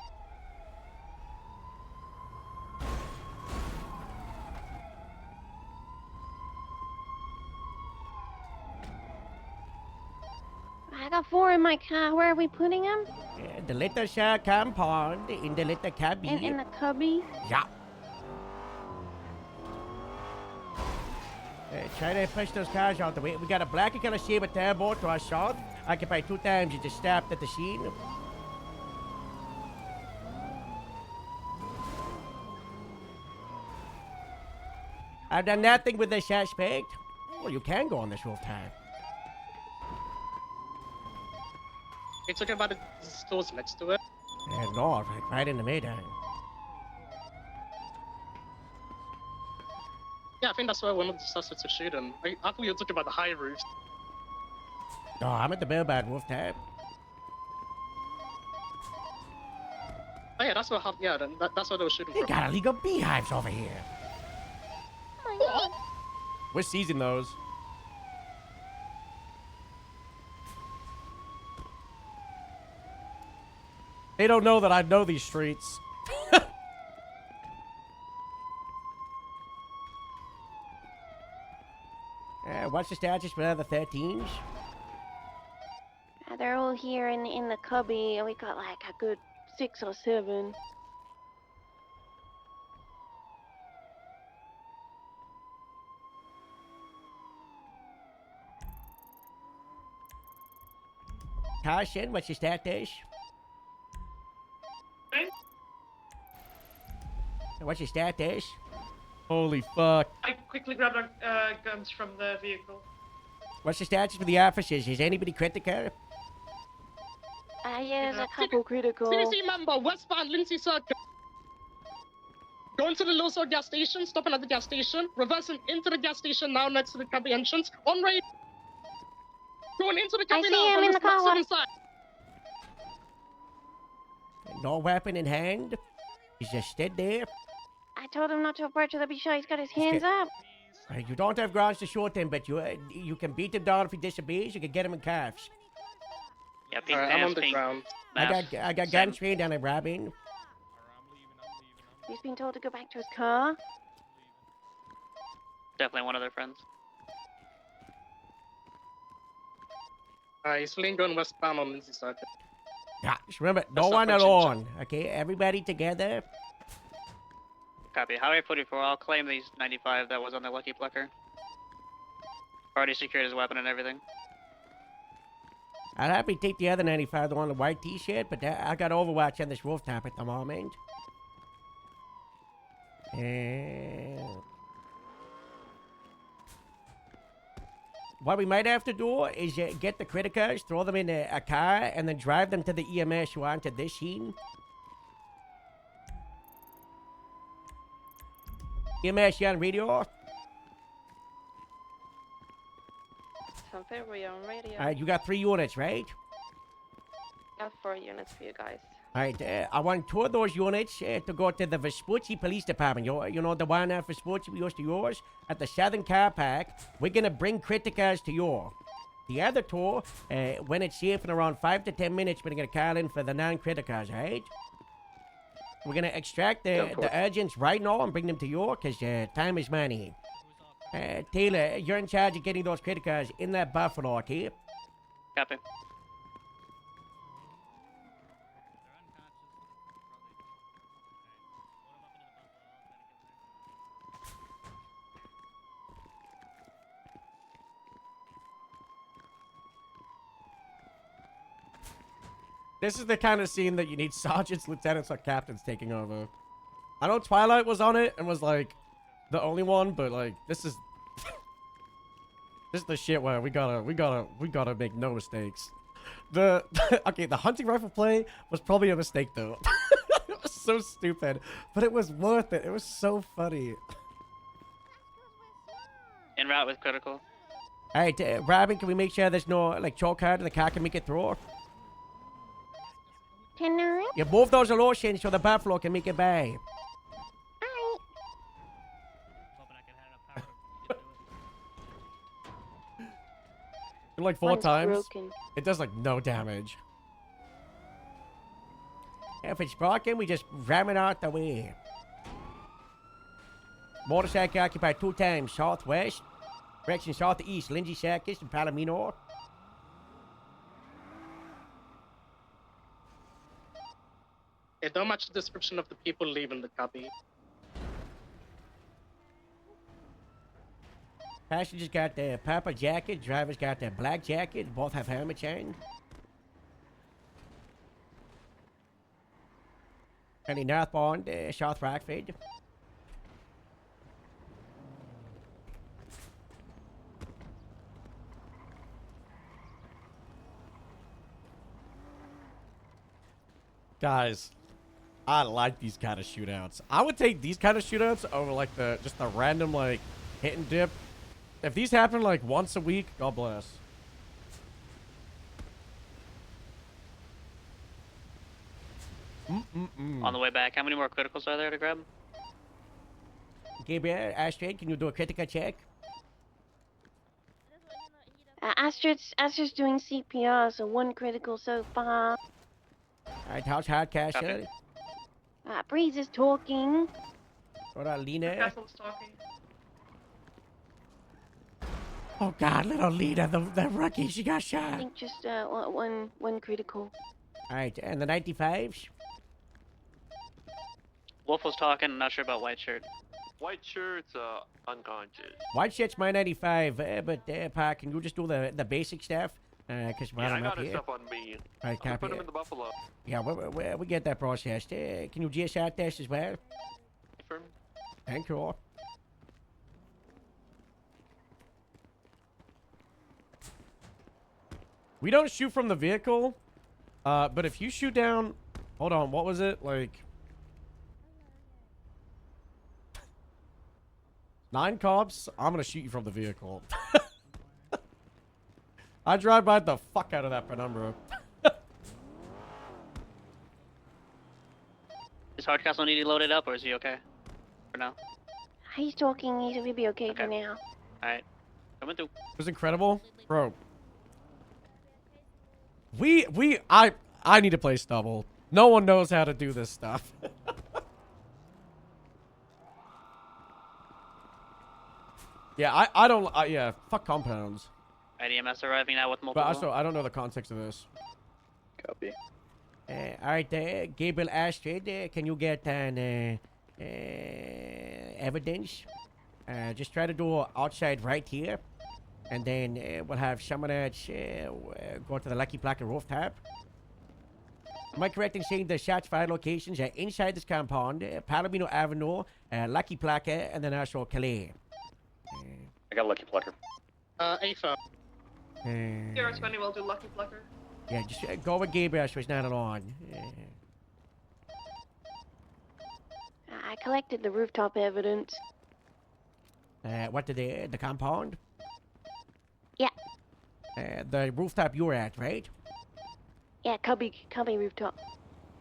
Speaker 12: I got 4 in my car. Where are we putting them?
Speaker 1: The little cell compound in the little cabby.
Speaker 12: In the cubby?
Speaker 1: Yeah. Try to push those cars out the way. We got a black and color Sabre turbo to our south. Occupied 2 times. You just stopped at the scene. I've done nothing with the suspect. Well, you can go on this rooftop.
Speaker 16: You're talking about the stores next to it?
Speaker 1: Yeah, no, like right in the middle.
Speaker 16: Yeah, I think that's where one of the suspects were shooting. I thought you were talking about the high roofs.
Speaker 1: No, I'm at the Bellbad Wolf Tab.
Speaker 16: Oh yeah, that's what happened. Yeah, that's what they were shooting
Speaker 1: They
Speaker 16: from.
Speaker 1: got illegal beehives over here.
Speaker 5: Oh my god.
Speaker 1: We're seizing those. They don't know that I know these streets. What's the status with other 13s?
Speaker 12: They're all here in the cubby. We got like a good 6 or 7.
Speaker 1: Carson, what's your status? What's your status? Holy fuck.
Speaker 3: I quickly grabbed our guns from the vehicle.
Speaker 1: What's the status with the officers? Is anybody critical?
Speaker 12: Yeah, there's a couple critical.
Speaker 16: CDC member, westbound Lindsay Circle. Going to the Loso gas station, stopping at the gas station, reversing into the gas station now next to the cubby entrance. On radio. Going into the cubby now from the massive side.
Speaker 1: No weapon in hand. He's just stood there.
Speaker 12: I told him not to approach her. Be sure he's got his hands up.
Speaker 1: You don't have grounds to shoot him, but you can beat him down if he disobeys. You can get him in cuffs.
Speaker 18: Yeah, pink
Speaker 16: I'm
Speaker 18: pants,
Speaker 16: on the
Speaker 18: pink
Speaker 16: ground.
Speaker 1: I got gun trained down in robbing.
Speaker 12: He's been told to go back to his car.
Speaker 18: Definitely one of their friends.
Speaker 16: He's fleeing going westbound on Lindsay Circle.
Speaker 1: Yeah, just remember, no
Speaker 16: That's not
Speaker 1: one
Speaker 16: French
Speaker 1: alone. Okay, everybody together.
Speaker 18: Copy. Highway 44, I'll claim these 95 that was on the Lucky Plucker. Already secured his weapon and everything.
Speaker 1: I'd happy take the other 95, the one in the white t-shirt, but I got Overwatch on this rooftop at the moment. What we might have to do is get the criticals, throw them in a car, and then drive them to the EMS who onto this scene. EMS, you on radio?
Speaker 9: Something we on radio.
Speaker 1: Alright, you got 3 units, right?
Speaker 9: Got 4 units for you guys.
Speaker 1: Alright, I want 2 of those units to go to the Vespucci Police Department. You know the one at Vespucci we used to use? At the Southern Car Park. We're gonna bring criticals to you. The other 2, when it's safe in around 5 to 10 minutes, we're gonna call in for the non-criticals, alright? We're gonna extract the urgents right now and bring them to you, because time is money. Taylor, you're in charge of getting those criticals in that Buffalo, okay?
Speaker 18: Copy.
Speaker 1: This is the kind of scene that you need sergeants, lieutenants, or captains taking over. I know Twilight was on it and was like the only one, but like this is this is the shit where we gotta make no mistakes. Okay, the hunting rifle play was probably a mistake though. It was so stupid, but it was worth it. It was so funny.
Speaker 18: En route with critical.
Speaker 1: All right, Robin, can we make sure there's no like choke hard and the car can make it through?
Speaker 12: Can I?
Speaker 1: You move those lotions so the Buffalo can make it by. Like 4
Speaker 12: One's
Speaker 1: times.
Speaker 12: broken.
Speaker 1: It does like no damage. If it's broken, we just ram it out the way. Motorcycle occupied 2 times. Southwest. Direction southeast. Lindsay Circus and Palomino.
Speaker 16: It don't match the description of the people leaving the cubby.
Speaker 1: Passenger's got the purple jacket. Driver's got the black jacket. Both have helmets on. Any northbound, South Rockford. Guys, I like these kind of shootouts. I would take these kind of shootouts over like just the random like hit and dip. If these happen like once a week, God bless.
Speaker 18: On the way back, how many more criticals are there to grab?
Speaker 1: Gabriel, Astrid, can you do a critical check?
Speaker 12: Astrid's doing CPR, so 1 critical so far.
Speaker 1: Alright, how's Hardcastle?
Speaker 12: Breeze is talking.
Speaker 1: What about Lena?
Speaker 3: Castle's talking.
Speaker 1: Oh God, little Lena, the rookie, she got
Speaker 12: I
Speaker 1: shot.
Speaker 12: think just one critical.
Speaker 1: Alright, and the 95s?
Speaker 18: Wolf was talking, I'm not sure about white shirt.
Speaker 22: White shirt's unconscious.
Speaker 1: White shirt's my 95, but Pa, can you just do the basic stuff? Cause
Speaker 22: Yeah, I
Speaker 1: I'm
Speaker 22: got
Speaker 1: up
Speaker 22: his
Speaker 1: here.
Speaker 22: stuff on me.
Speaker 1: Right,
Speaker 22: I'm gonna
Speaker 1: copy.
Speaker 22: put him in the Buffalo.
Speaker 1: Yeah, we get that processed. Can you GSR test as well?
Speaker 22: Confirm.
Speaker 1: Thank you. We don't shoot from the vehicle, but if you shoot down... Hold on, what was it? Like... 9 cops, I'm gonna shoot you from the vehicle. I drive by the fuck out of that penumbra.
Speaker 18: Is Hardcastle need to load it up, or is he okay? For now?
Speaker 12: He's talking. He'll be okay for now.
Speaker 18: Alright. Coming through.
Speaker 1: It was incredible. Bro. I need to play Stubble. No one knows how to do this stuff. Yeah, I don't, yeah, fuck compounds.
Speaker 18: IDMS arriving now with multiple.
Speaker 1: But also, I don't know the context of this.
Speaker 11: Copy.
Speaker 1: Alright, Gabriel Astrid, can you get an, evidence? Just try to do outside right here. And then we'll have someone else go to the Lucky Placa rooftop. Am I correct in saying the shots fired locations are inside this compound, Palomino Avenue, Lucky Placa, and then also Calais?
Speaker 17: I got a Lucky Plucker.
Speaker 16: AFA.
Speaker 3: Sierra 20 will do Lucky Plucker.
Speaker 1: Yeah, just go with Gabriel so he's not alone.
Speaker 12: I collected the rooftop evidence.
Speaker 1: What did the compound?
Speaker 12: Yeah.
Speaker 1: The rooftop you were at, right?
Speaker 12: Yeah, Cubby rooftop.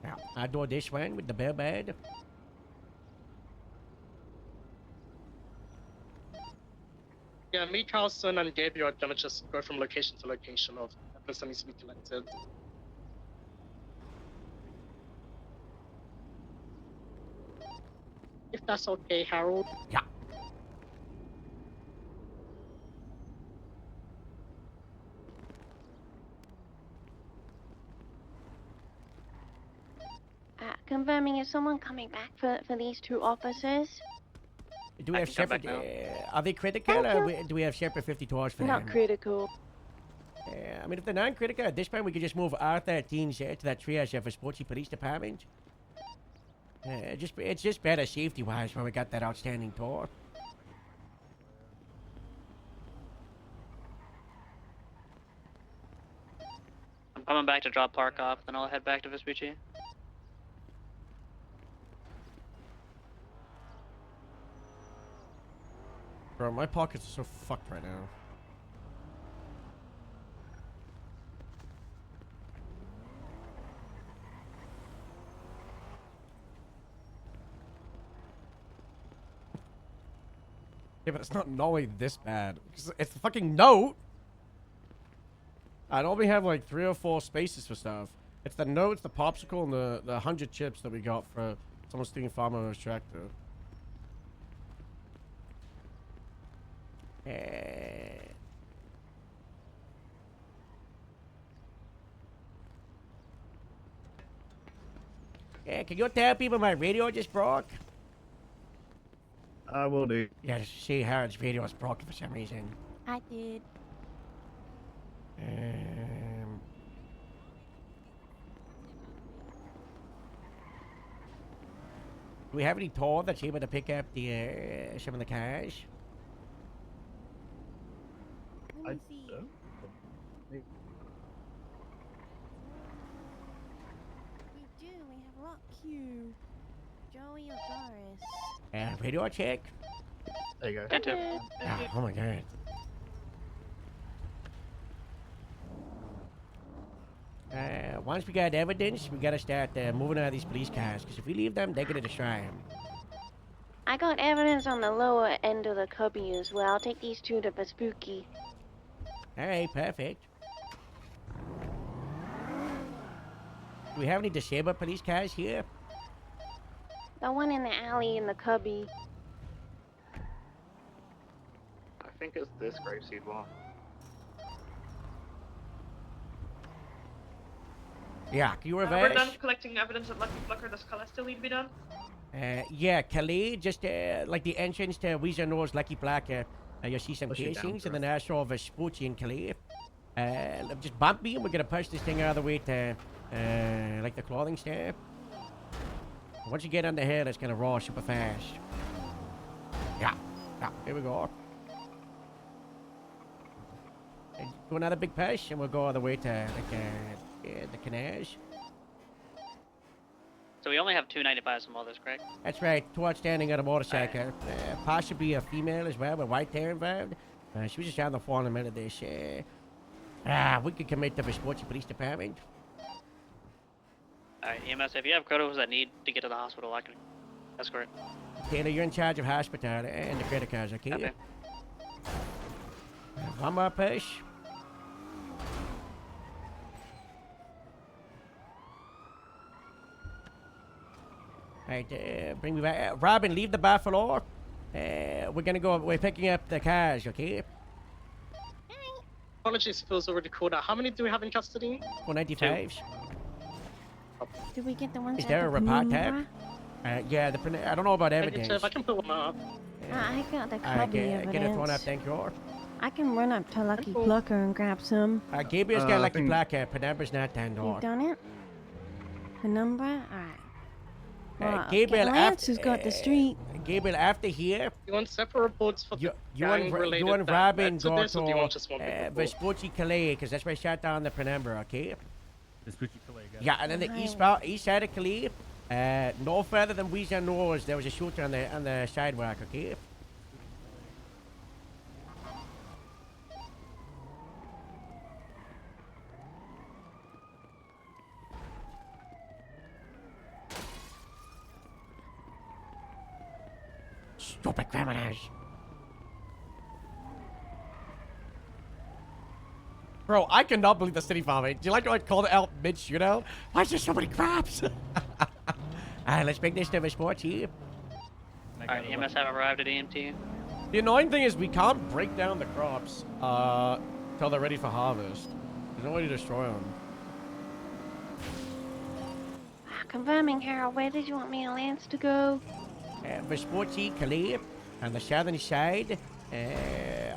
Speaker 1: Yeah, I'll do this one with the bell bed.
Speaker 16: Yeah, me, Carlson, and Gabriel are gonna just go from location to location of evidence that needs to be collected. If that's okay, Harold.
Speaker 1: Yeah.
Speaker 12: Confirming, is someone coming back for these 2 officers?
Speaker 1: Do we have separate, are they critical, or do we have separate 52s for them?
Speaker 12: Not critical.
Speaker 1: I mean, if they're non-critical, at this point we could just move R13s to that triage for Sportsy Police Department. It's just better safety-wise when we got that outstanding tour.
Speaker 18: I'm coming back to drop Park off, then I'll head back to Vespucci.
Speaker 1: Bro, my pockets are so fucked right now. Yeah, but it's not normally this bad. It's the fucking note. I normally have like 3 or 4 spaces for stuff. It's the note, it's the popsicle, and the 100 chips that we got for someone stealing Farmer's tractor. Yeah, can you tell people my radio just broke?
Speaker 11: I will do.
Speaker 1: Yeah, just see Harold's radio is broken for some reason.
Speaker 6: I did.
Speaker 1: Do we have any toll that's able to pick up the some of the cars?
Speaker 11: I
Speaker 6: Let me see.
Speaker 11: don't.
Speaker 6: We do. We
Speaker 12: Fuck you. Joey or Doris?
Speaker 1: Radio check.
Speaker 11: There you go.
Speaker 18: Enter.
Speaker 1: Oh my god. Once we got evidence, we gotta start moving out of these police cars. Because if we leave them, they're gonna destroy them.
Speaker 12: I got evidence on the lower end of the cubby as well. I'll take these two to Spooky.
Speaker 1: Alright, perfect. Do we have any disabled police cars here?
Speaker 12: The one in the alley in the cubby.
Speaker 11: I think it's this grapeseed one.
Speaker 1: Yeah, can you
Speaker 16: We're
Speaker 1: reverse?
Speaker 16: done collecting evidence at Lucky Plucker. Does Calais still need to be done?
Speaker 1: Yeah, Calais, just like the entrance to Weezer Nor's Lucky Placa. You'll see some
Speaker 11: Push it down
Speaker 1: casings, and then
Speaker 11: first.
Speaker 1: I saw Vespucci in Calais. Just bump me, and we're gonna push this thing out of the way to, like the clothing store. Once you get on the hill, it's gonna roll super fast. Yeah, here we go. And do another big push, and we'll go all the way to, like, the canals.
Speaker 18: So we only have 295s from all this, correct?
Speaker 1: That's right, two outstanding on a motorcycle. Possibly a female as well, with white hair involved. She was just on the phone a minute this. We could commit to the Vespucci Police Department.
Speaker 18: Alright, EMS, if you have criticals that need to get to the hospital, I can escort.
Speaker 1: Taylor, you're in charge of hospital and the credit cards, okay?
Speaker 18: Okay.
Speaker 1: One more push. Right, bring me back. Robin, leave the Buffalo. We're picking up the cars, okay?
Speaker 16: Apologies, spills over the quota. How many do we have in custody?
Speaker 1: 495s.
Speaker 12: Did we get the ones
Speaker 1: Is
Speaker 12: at
Speaker 1: there a
Speaker 12: the
Speaker 1: report
Speaker 12: Penumbra?
Speaker 1: tab? Yeah, I don't know about evidence.
Speaker 16: If I can put one up.
Speaker 12: I got the cubby evidence.
Speaker 1: Get it thrown up, thank you.
Speaker 12: I can run up to Lucky Plucker and grab some.
Speaker 1: Gabriel's got Lucky Placa. Penumbra's not done,
Speaker 12: You
Speaker 1: though.
Speaker 12: done it? Penumbra? Alright. Well,
Speaker 1: Gabriel,
Speaker 12: Lance has got the street.
Speaker 1: Gabriel, after here,
Speaker 16: You want separate reports for
Speaker 1: you
Speaker 16: gang-related
Speaker 1: and Robin go
Speaker 16: this, or do you want just one big
Speaker 1: to
Speaker 16: report?
Speaker 1: Vespucci Calais, because that's where I shot down the Penumbra, okay?
Speaker 20: Vespucci Calais, got it.
Speaker 1: Yeah, and then the east side of Calais, no further than Weezer Nor's, there was a shooter on the sidewalk, okay? Stupid criminals. Bro, I cannot believe the city farming. Do you like to call it out mid-shootout? Why is there so many crops? Alright, let's make this to a sport here.
Speaker 18: Alright, EMS have arrived at EMT.
Speaker 1: The annoying thing is we can't break down the crops till they're ready for harvest. There's no way to destroy them.
Speaker 12: Confirming, Harold, where did you want me and Lance to go?
Speaker 1: Vespucci Calais on the southern side,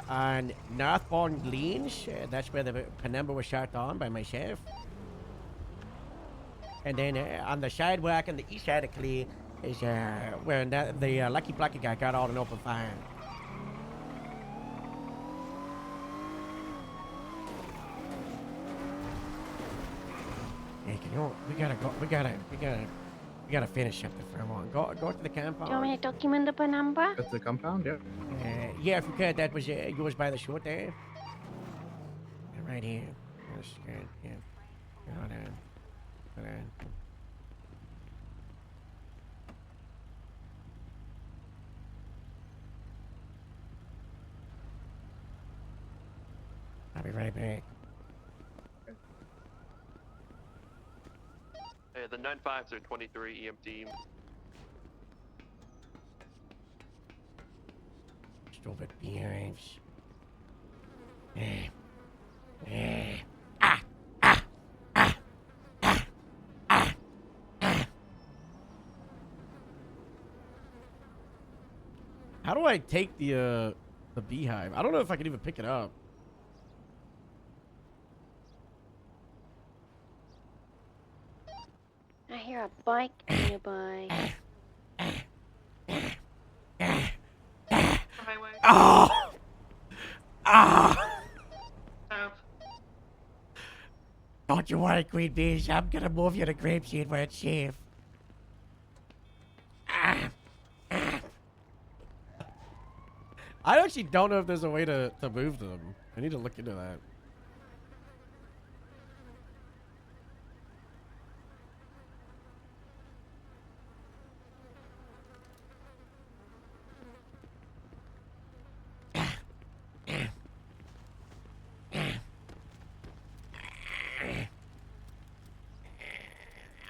Speaker 1: on northbound lanes. That's where the Penumbra was shot down by myself. And then on the sidewalk on the east side of Calais is where the Lucky Plucky guy got out an open fire. Hey, we gotta finish up the Fairmont. Go to the compound.
Speaker 12: Do you want me to document the Penumbra?
Speaker 11: At the compound, yeah.
Speaker 1: Yeah, if you could, that was yours by the short there. Right here. That's good, yeah. Hold on. Hold on. I'll be right back.
Speaker 22: Hey, the 95s are 23 EMT.
Speaker 1: Stupid beehives. How do I take the beehive? I don't know if I can even pick it up.
Speaker 12: I hear a bike nearby.
Speaker 1: Oh! Ah! Don't you worry, Queen Bees. I'm gonna move you to Grapeseed where it's safe. I actually don't know if there's a way to move them. I need to look into that.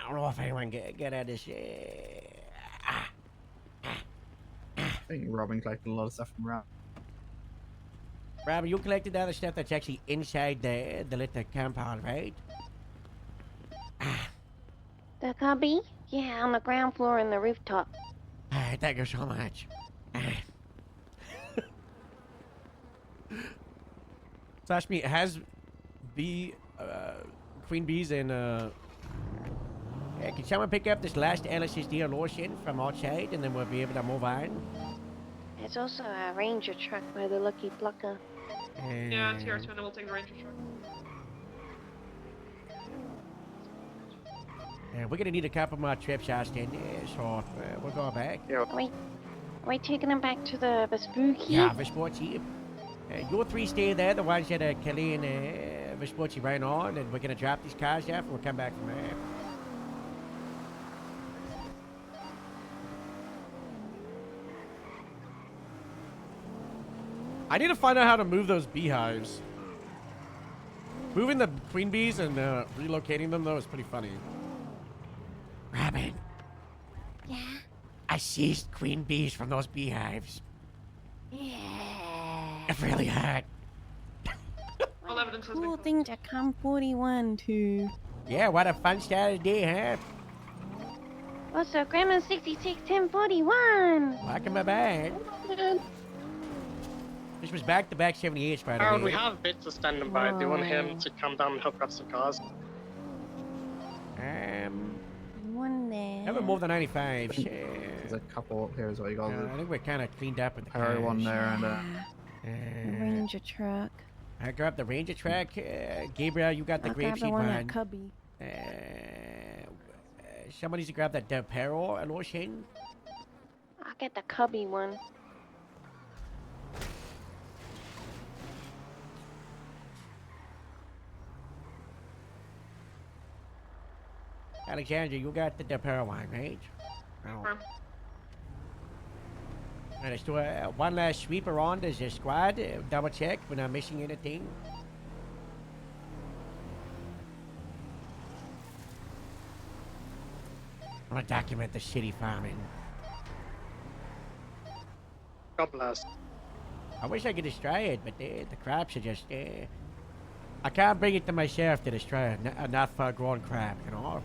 Speaker 1: I don't know if anyone get at this.
Speaker 11: I think Robin collected a lot of stuff from around.
Speaker 1: Robin, you collected all the stuff that's actually inside the little compound, right?
Speaker 12: The cubby? Yeah, on the ground floor in the rooftop.
Speaker 1: Thank you so much. Slash me has queen bees and can someone pick up this last LSSD lotion from outside and then we'll be able to move on?
Speaker 12: There's also a ranger truck by the Lucky Plucker.
Speaker 3: Yeah, TR2, and then we'll take the ranger truck.
Speaker 1: We're gonna need a couple more trips, Austin, so we'll go back.
Speaker 12: Are we taking them back to the Vespucci?
Speaker 1: Yeah, Vespucci. You three stay there, the ones that are Kelly and Vespucci right on, and we're gonna drop these cars off and we'll come back from there. I need to find out how to move those beehives. Moving the queen bees and relocating them, though, is pretty funny. Robin.
Speaker 12: Yeah?
Speaker 1: I seized queen bees from those beehives.
Speaker 12: Yeah.
Speaker 1: It's really hard.
Speaker 3: All evidence has
Speaker 12: Cool thing to come 41 to.
Speaker 1: Yeah, what a fun Saturday, huh?
Speaker 12: Also, Grandma 661041.
Speaker 1: Welcome back. This was back-to-back 78s, by the
Speaker 16: Harold,
Speaker 1: way.
Speaker 16: we have Victor standing by. Do you want him to come down and help grab some cars?
Speaker 12: One there.
Speaker 1: Haven't more than 95.
Speaker 11: There's a couple up here as well. You got
Speaker 1: I think we're kind of cleaned up with the
Speaker 11: Harry
Speaker 1: cars.
Speaker 11: one there and
Speaker 12: Ranger truck.
Speaker 1: I grabbed the Ranger truck. Gabriel, you got the
Speaker 12: I'll grab the
Speaker 1: grapeseed
Speaker 12: one
Speaker 1: one.
Speaker 12: at Cubby.
Speaker 1: Somebody needs to grab that Del Perro lotion.
Speaker 12: I'll get the Cubby one.
Speaker 1: Alexandra, you got the Del Perro one, right? Oh. Alright, let's do one last sweep around as a squad. Double check we're not missing anything. I want to document the city farming.
Speaker 16: God bless.
Speaker 1: I wish I could destroy it, but the crops are just... I can't bring it to myself to destroy it. Not for a grown crop, you know?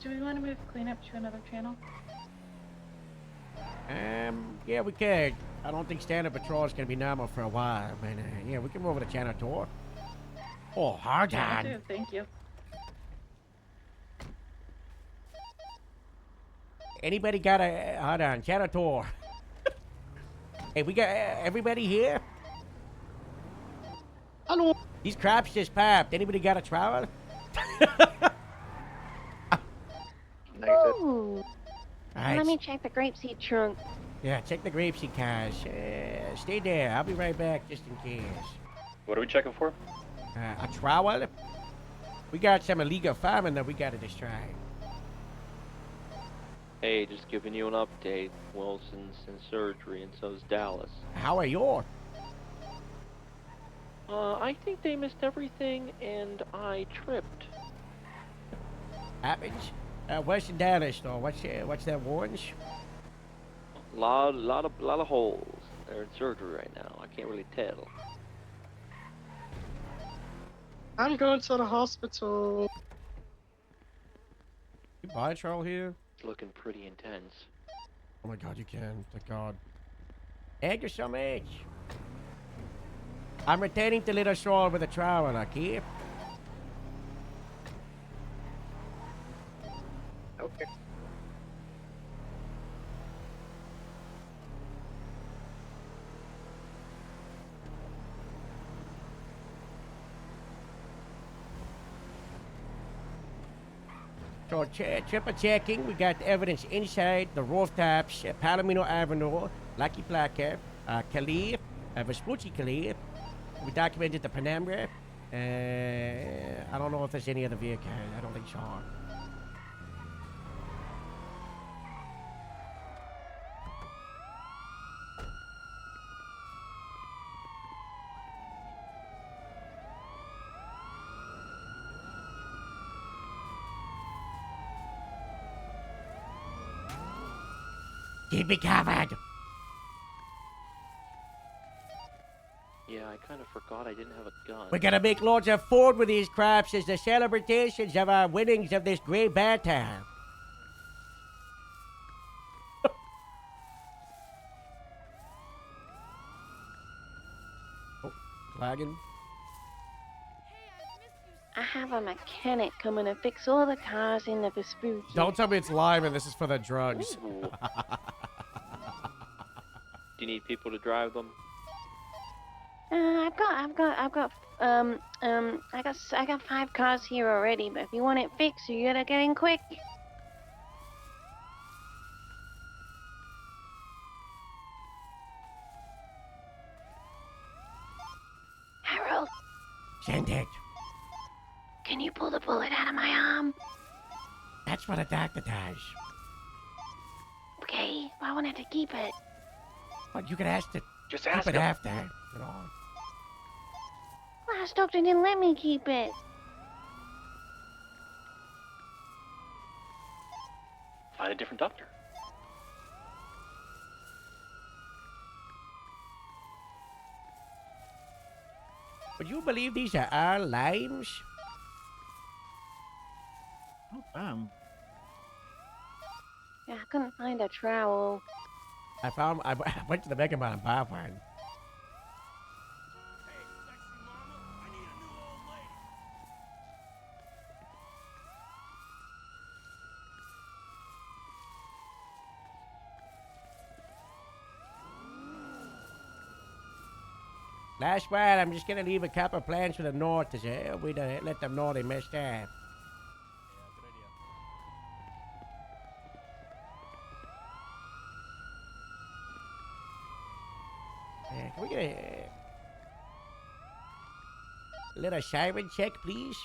Speaker 3: Do we want to move cleanup to another channel?
Speaker 1: Yeah, we could. I don't think standard patrol is going to be normal for a while, but yeah, we can move over to channel 2. Oh, hard on.
Speaker 3: Yeah, thank you.
Speaker 1: Anybody got a... Hold on, channel 2. Hey, we got everybody here?
Speaker 16: Hello.
Speaker 1: These crops just popped. Anybody got a trowel?
Speaker 12: Ooh.
Speaker 1: Alright.
Speaker 12: Let me check the grapeseed trunk.
Speaker 1: Yeah, check the grapeseed cars. Stay there. I'll be right back just in case.
Speaker 17: What are we checking for?
Speaker 1: A trowel? We got some illegal farming that we gotta destroy.
Speaker 2: Hey, just giving you an update. Wilson's in surgery, and so's Dallas.
Speaker 1: How are you?
Speaker 2: I think they missed everything, and I tripped.
Speaker 1: Happens. Where's the Dallas though? What's that orange?
Speaker 2: Lot of holes. They're in surgery right now. I can't really tell.
Speaker 16: I'm going to the hospital.
Speaker 1: You buy a trowel here?
Speaker 2: It's looking pretty intense.
Speaker 1: Oh my god, you can. Thank god. Thank you so much. I'm returning to Little Shore with a trowel, okay?
Speaker 16: Okay.
Speaker 1: So triple checking. We got evidence inside the rooftops, Palomino Avenue, Lucky Placa, Calais, Vespucci Calais. We documented the Penumbra. I don't know if there's any other vehicle. I don't think so. Keep me covered.
Speaker 2: Yeah, I kind of forgot I didn't have a gun.
Speaker 1: We're gonna make loads of food with these crops as the celebrations of our winnings of this great battle. Oh, lagging.
Speaker 12: I have a mechanic coming to fix all the cars in the Vespucci.
Speaker 1: Don't tell me it's live and this is for the drugs.
Speaker 2: Do you need people to drive them?
Speaker 12: I got 5 cars here already, but if you want it fixed, you gotta get in quick. Harold,
Speaker 1: Send it.
Speaker 12: can you pull the bullet out of my arm?
Speaker 1: That's what a doctor does.
Speaker 12: Okay, I wanted to keep it.
Speaker 1: But you could ask to
Speaker 12: Just
Speaker 1: keep
Speaker 12: ask
Speaker 1: it
Speaker 12: him.
Speaker 1: after. You know.
Speaker 12: Last doctor didn't let me keep it.
Speaker 17: Find a different doctor.
Speaker 1: Would you believe these are our limes?
Speaker 11: Oh, damn.
Speaker 12: Yeah, I couldn't find a trowel.
Speaker 1: I went to the Mega Mart and bought one. Last while, I'm just gonna leave a couple of plans for the north to say, we don't let them know they messed up. Can we get a little siren check, please?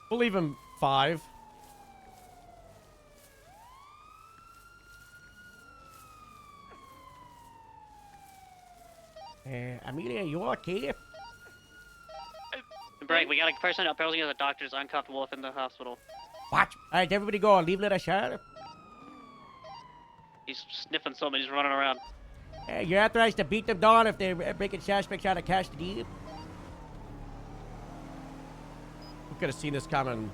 Speaker 1: We'll leave him 5. Amelia, you okay?
Speaker 18: Break, we got a person apparently the doctor's uncomfortable within the hospital.
Speaker 1: What? Alright, everybody go. Leave little shot.
Speaker 18: He's sniffing something, he's running around.
Speaker 1: You're authorized to beat them down if they're breaking suspects out of custody. We could have seen this coming.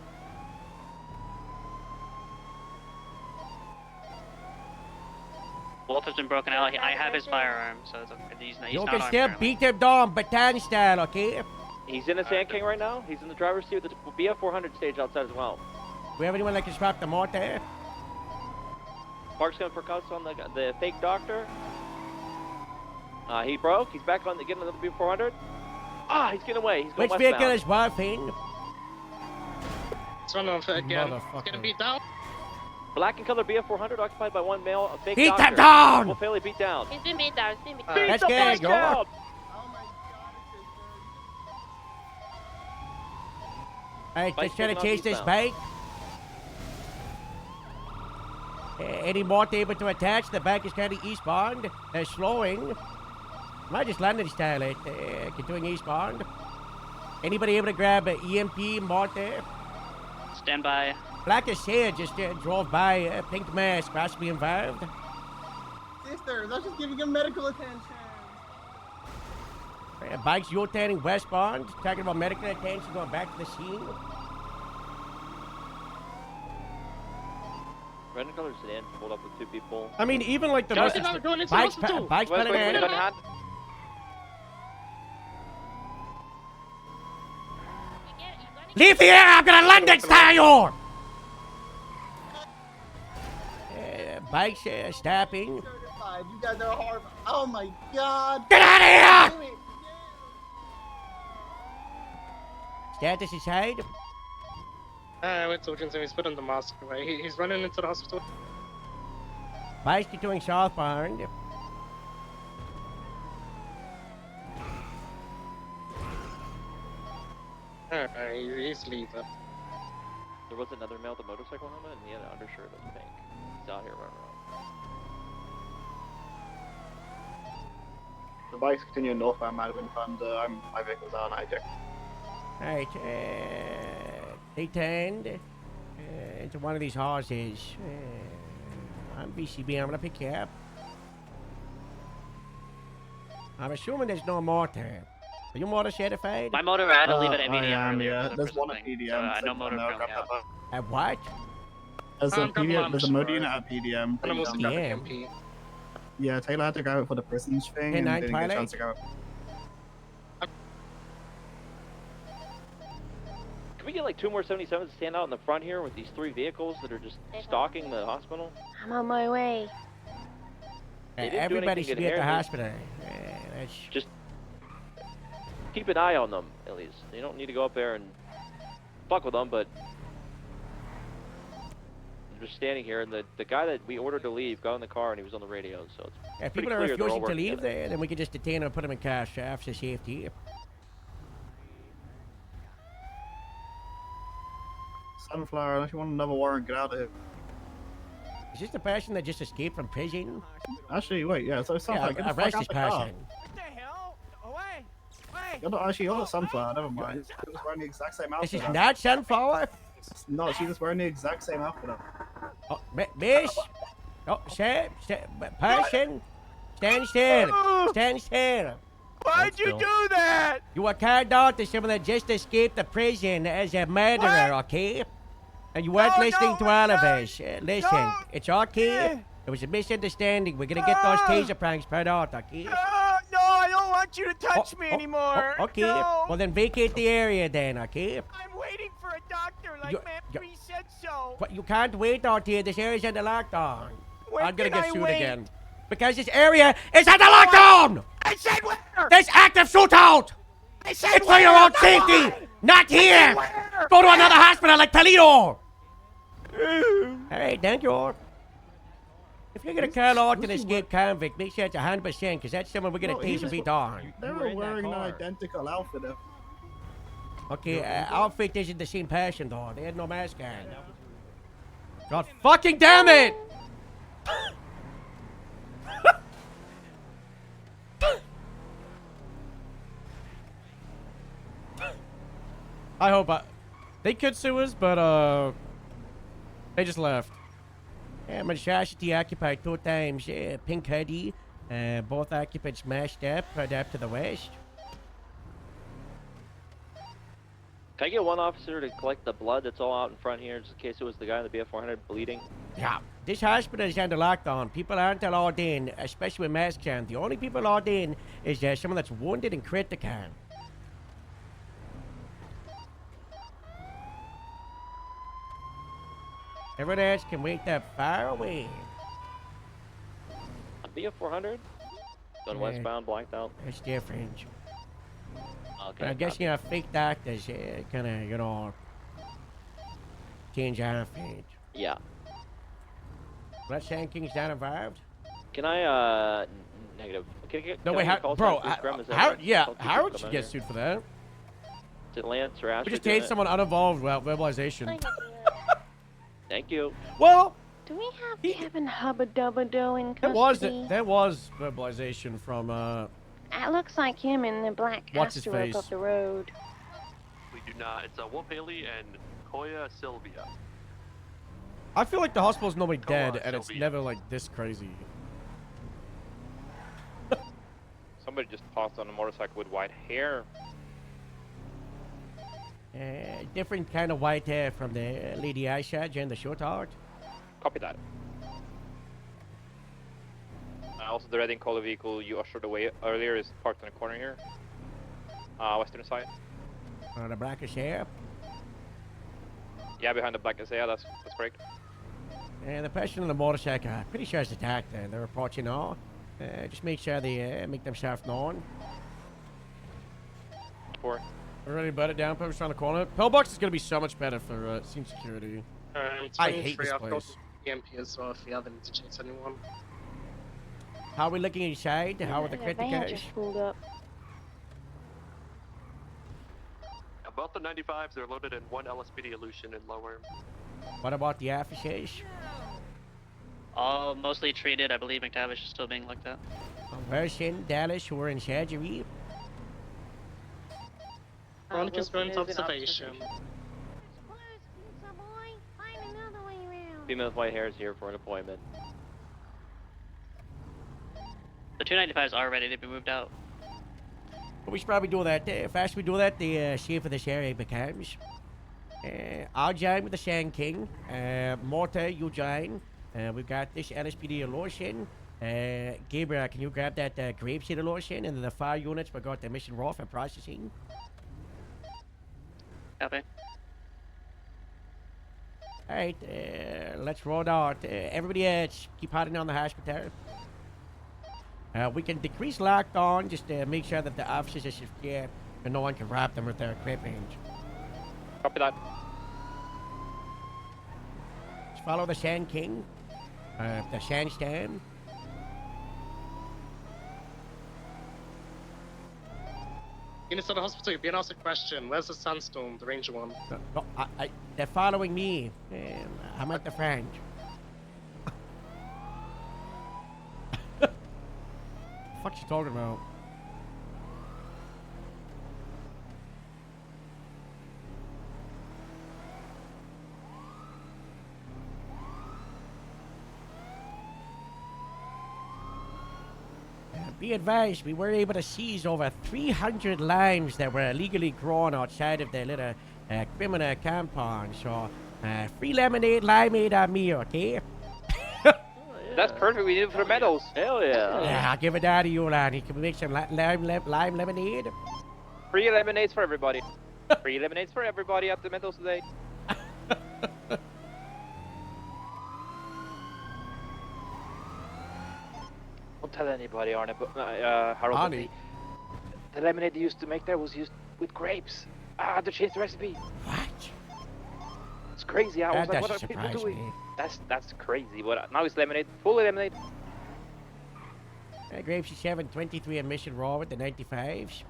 Speaker 18: Wolf has been broken out. I have his firearm, so it's okay. He's
Speaker 1: You
Speaker 18: not
Speaker 1: can
Speaker 18: armed
Speaker 1: still
Speaker 18: currently.
Speaker 1: beat them down, baton style, okay?
Speaker 2: He's in the Sand King right now. He's in the driver's seat with the BF 400 stage outside as well.
Speaker 1: We have anyone that can swap them out there?
Speaker 2: Park's going for cuts on the fake doctor. He broke. He's back on getting another BF 400. He's getting away. He's going
Speaker 1: Which
Speaker 2: westbound.
Speaker 1: vehicle is morphine?
Speaker 16: It's running off again. It's gonna beat down.
Speaker 2: Black and color BF 400 occupied by one male, a fake
Speaker 1: Beat
Speaker 2: doctor.
Speaker 1: them down!
Speaker 2: Will fairly beat down.
Speaker 5: He's been beat down. He's been beat down.
Speaker 2: Beat
Speaker 1: Let's
Speaker 2: the
Speaker 1: get
Speaker 2: fuck
Speaker 1: it, go.
Speaker 2: down!
Speaker 1: Alright,
Speaker 2: Bike's
Speaker 1: just trying to
Speaker 2: taking off
Speaker 1: chase this
Speaker 2: eastbound.
Speaker 1: bike. Any more able to attach? The bike is kind of eastbound. They're slowing. Might just landing style it. Continuing eastbound. Anybody able to grab an EMP mortar?
Speaker 18: Stand by.
Speaker 1: Black as said, just drove by. Pink mask, possibly involved.
Speaker 23: Sisters, I was just giving him medical attention.
Speaker 1: Bikes U-turning westbound. Talking about medical attention, going back to the scene.
Speaker 2: Red and color sedan pulled up with 2 people.
Speaker 1: I mean, even like the
Speaker 2: Guys,
Speaker 1: most...
Speaker 2: they're going into
Speaker 1: Bikes,
Speaker 2: hospital.
Speaker 1: bikes
Speaker 2: Wait,
Speaker 1: pedaling
Speaker 2: wait,
Speaker 1: in.
Speaker 2: gun in hand.
Speaker 1: Leave the area, I'm gonna London style you! Bikes stopping.
Speaker 23: Certified. You guys are horrible. Oh my god.
Speaker 1: Get out of here!
Speaker 23: Damn it.
Speaker 1: Status inside.
Speaker 16: I went to urgency. He's put in the mask. Right? He's running into the hospital.
Speaker 1: Bikes doing southbound.
Speaker 16: He's leaving.
Speaker 2: There was another male with a motorcycle helmet, and he had an undershirt of pink. He's out here running around.
Speaker 11: The bikes continue northbound, Madison, and my vehicle's out on hijack.
Speaker 1: Alright, they turned into one of these horses. I'm BCB, I'm gonna pick you up. I'm assuming there's no mortar. Are you motor certified?
Speaker 18: My motor, I had to leave it at
Speaker 11: I
Speaker 18: medium
Speaker 11: am,
Speaker 18: earlier.
Speaker 11: yeah.
Speaker 18: for
Speaker 11: There's one at
Speaker 18: something,
Speaker 11: PDM.
Speaker 18: so I
Speaker 11: so
Speaker 18: know motor
Speaker 11: no,
Speaker 18: currently
Speaker 11: grab
Speaker 18: out.
Speaker 11: that.
Speaker 1: At what?
Speaker 11: There's a PDM, there's a
Speaker 16: sure.
Speaker 11: Modena at PDM.
Speaker 16: And I'm also
Speaker 11: Taylor-
Speaker 16: grabbing MP.
Speaker 11: Yeah, Taylor had to go out for the prisons thing and
Speaker 1: Nine
Speaker 11: didn't get a
Speaker 1: Twilight?
Speaker 11: chance to go.
Speaker 2: Can we get like 2 more 77s to stand out in the front here with these 3 vehicles that are just stalking the hospital?
Speaker 12: I'm on my way.
Speaker 2: They didn't do
Speaker 1: Everybody
Speaker 2: anything
Speaker 1: should be at the
Speaker 2: inherently-
Speaker 1: hospital. That's...
Speaker 2: Just keep an eye on them, at least. You don't need to go up there and fuck with them, but they're just standing here, and the guy that we ordered to leave got in the car and he was on the radio, so it's
Speaker 1: If
Speaker 2: pretty
Speaker 1: people are
Speaker 2: clear they're all
Speaker 1: refusing to
Speaker 2: working
Speaker 1: leave
Speaker 2: together.
Speaker 1: there, then we can just detain them and put them in cash for safety.
Speaker 11: Sunflower, unless you want another warrant, get out of here.
Speaker 1: Is this the person that just escaped from prison?
Speaker 11: Actually, wait, yeah, so Sunflower, get the fuck
Speaker 1: arrest
Speaker 11: out
Speaker 1: this
Speaker 11: the car.
Speaker 1: person.
Speaker 6: What the hell? Away! Away!
Speaker 11: You're not actually, you're not Sunflower, never mind. She was wearing the exact same outfit.
Speaker 1: This is not Sunflower?
Speaker 11: No, she was wearing the exact same outfit.
Speaker 1: Oh, miss? Oh, sir, person, stand still. Stand still.
Speaker 6: Why'd you do that?
Speaker 1: You are carried out to someone that just escaped the prison as a murderer, okay? And you weren't listening to all of us. Listen, it's okay. It was a misunderstanding. We're gonna get those taser pranks put out, okay?
Speaker 6: No, I don't want you to touch me anymore.
Speaker 1: Okay,
Speaker 6: No.
Speaker 1: well then vacate the area then, okay?
Speaker 6: I'm waiting for a doctor, like
Speaker 1: You-
Speaker 6: Matt
Speaker 1: you-
Speaker 6: Bree said so.
Speaker 1: But you can't wait out here. This area's under lockdown.
Speaker 6: Where
Speaker 1: I'm gonna
Speaker 6: can
Speaker 1: get
Speaker 6: I
Speaker 1: sued
Speaker 6: wait?
Speaker 1: again. Because this area is under lockdown!
Speaker 6: I said where?
Speaker 1: There's active shootout!
Speaker 6: I said
Speaker 1: It's for your own
Speaker 6: Come
Speaker 1: safety!
Speaker 6: on.
Speaker 1: Not here!
Speaker 6: where?
Speaker 1: Go to another hospital like Toledo! Hey, thank you. If you're gonna call out an escaped convict, make sure it's 100%, because that's someone we're gonna
Speaker 11: No, he
Speaker 1: tase and
Speaker 11: was-
Speaker 1: beat on.
Speaker 11: They were wearing an identical outfit.
Speaker 1: Okay, outfit isn't the same person, though. They had no mask on. God fucking damn it! I hope they could sue us, but they just left. Yeah, Monstrosity occupied 2 times. Pink hoodie. Both occupants smashed up, right up to the west.
Speaker 2: Can I get one officer to collect the blood that's all out in front here, just in case it was the guy in the BF400 bleeding?
Speaker 1: Yeah, this hospital is under lockdown. People aren't allowed in, especially with masks on. The only people allowed in is someone that's wounded and critical. Everyone else can wait that far away.
Speaker 2: BF400? Going westbound, blacked out.
Speaker 1: It's different.
Speaker 2: Okay.
Speaker 1: But I guess, you know, fake doctors kind of, you know, change outfit.
Speaker 2: Yeah.
Speaker 1: Red Sand King's not involved?
Speaker 2: Can I, negative. Can I get,
Speaker 1: No,
Speaker 2: can
Speaker 1: wait,
Speaker 2: I get calls
Speaker 1: bro,
Speaker 2: on Bruce Graham? Is that
Speaker 1: how,
Speaker 2: right?
Speaker 1: yeah,
Speaker 2: I'll keep
Speaker 1: Howard
Speaker 2: them
Speaker 1: should
Speaker 2: out
Speaker 1: get
Speaker 2: here.
Speaker 1: sued for that.
Speaker 2: Is it Lance or Asher
Speaker 1: We just
Speaker 2: doing
Speaker 1: tased
Speaker 2: it?
Speaker 1: someone uninvolved without verbalization.
Speaker 2: Thank you.
Speaker 1: Well,
Speaker 12: Do we have Kevin Hubba Dubba Doe in custody?
Speaker 1: there was verbalization from,
Speaker 12: It looks like him in the black
Speaker 1: What's his
Speaker 12: Astra
Speaker 1: face?
Speaker 12: up the road.
Speaker 22: We do not. It's Whoop Haley and Koya Sylvia.
Speaker 1: I feel like the hospital's normally
Speaker 22: Come on,
Speaker 1: dead, and it's
Speaker 22: Sylvia.
Speaker 1: never, like, this crazy.
Speaker 7: Somebody just passed on a motorcycle with white hair.
Speaker 1: Different kind of white hair from the lady I shot during the shootout.
Speaker 7: Copy that. Also, the red and color vehicle you ushered away earlier is parked in the corner here. Western side.
Speaker 1: The blackish hair.
Speaker 7: Yeah, behind the black SAR, that's correct.
Speaker 1: And the person on the motorcycle, I'm pretty sure it's attacked. They're approaching now. Just make sure they make themselves known.
Speaker 7: 4.
Speaker 1: We're ready to butt it down. Pepper's trying to corner it. Pillbox is going to be so much better for scene security. I hate this
Speaker 22: I've got
Speaker 1: place.
Speaker 22: EMP as well if you ever need to chase anyone.
Speaker 1: How are we looking inside? How are the
Speaker 12: van
Speaker 1: criticals?
Speaker 12: just pulled up.
Speaker 22: About the 95s, they're loaded in 1 LSPD Illusion in lower.
Speaker 1: What about the officers?
Speaker 18: All mostly treated. I believe McTavish is still being looked at.
Speaker 1: Version, Dallas, who are in surgery.
Speaker 22: Veronica's going to observation.
Speaker 2: Female with white hair is here for an appointment.
Speaker 18: The 295s are ready to be moved out.
Speaker 1: We should probably do that. The faster we do that, the safer this area becomes. I'll join with the Sand King. Morta, you join. We've got this LSPD lotion. Gabriel, can you grab that grapeseed lotion? And then the 5 units, we got the mission raw for processing.
Speaker 18: Copy.
Speaker 1: Alright, let's roll out. Everybody else, keep hiding on the hospital. We can decrease lockdown just to make sure that the officers are secure and no one can rob them with their equipment.
Speaker 7: Copy that.
Speaker 1: Just follow the Sand King. The Sandstand.
Speaker 22: Units at the hospital, you're being asked a question. Where's the Sandstorm, the Ranger one?
Speaker 1: No, they're following me. I'm at the front. What the fuck's she talking about? Be advised, we were able to seize over 300 limes that were illegally grown outside of their little criminal compound. So, free lemonade, limeade on me, okay?
Speaker 7: That's perfect. We need it for medals.
Speaker 2: Hell yeah.
Speaker 1: Yeah, I'll give it down to you, Lonnie. Can we make some lime lemonade?
Speaker 7: Free lemonades for everybody. Free lemonades for everybody at the medals today. Don't tell anybody, Arne, but Harold.
Speaker 1: Arnie?
Speaker 7: The lemonade they used to make there was used with grapes. Ah, they changed the recipe.
Speaker 1: What?
Speaker 7: It's crazy. I was
Speaker 1: That
Speaker 7: like, what
Speaker 1: doesn't
Speaker 7: are people
Speaker 1: surprise
Speaker 7: doing?
Speaker 1: me.
Speaker 7: That's crazy. But now it's lemonade, full lemonade.
Speaker 1: Grapes is 723 emission raw with the 95s.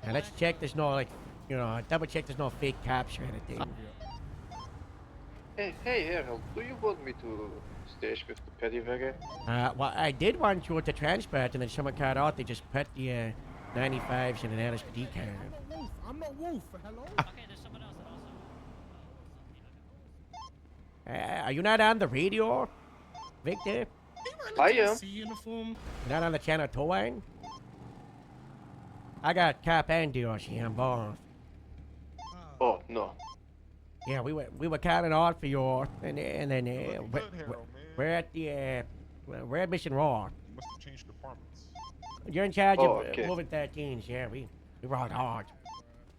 Speaker 1: Now let's check there's no, like, you know, double check there's no fake caps or anything.
Speaker 10: Hey, Harold, do you want me to stage with the petty wagon?
Speaker 1: Well, I did want you to transport, and then someone cut out. They just put the 95s in an LSPD car.
Speaker 23: I'm not Wolf. Hello?
Speaker 18: Okay, there's someone else that also.
Speaker 1: Are you not on the radio, Victor?
Speaker 10: I am.
Speaker 22: Uniform.
Speaker 1: Not on the channel 2 line? I got Cap and DRC on both.
Speaker 10: Oh, no.
Speaker 1: Yeah, we were counting out for you, and then we're at the we're at Mission Raw.
Speaker 14: You must have changed departments.
Speaker 1: You're in charge
Speaker 10: Oh,
Speaker 1: of
Speaker 10: okay.
Speaker 1: moving 13s. Yeah, we rolled hard.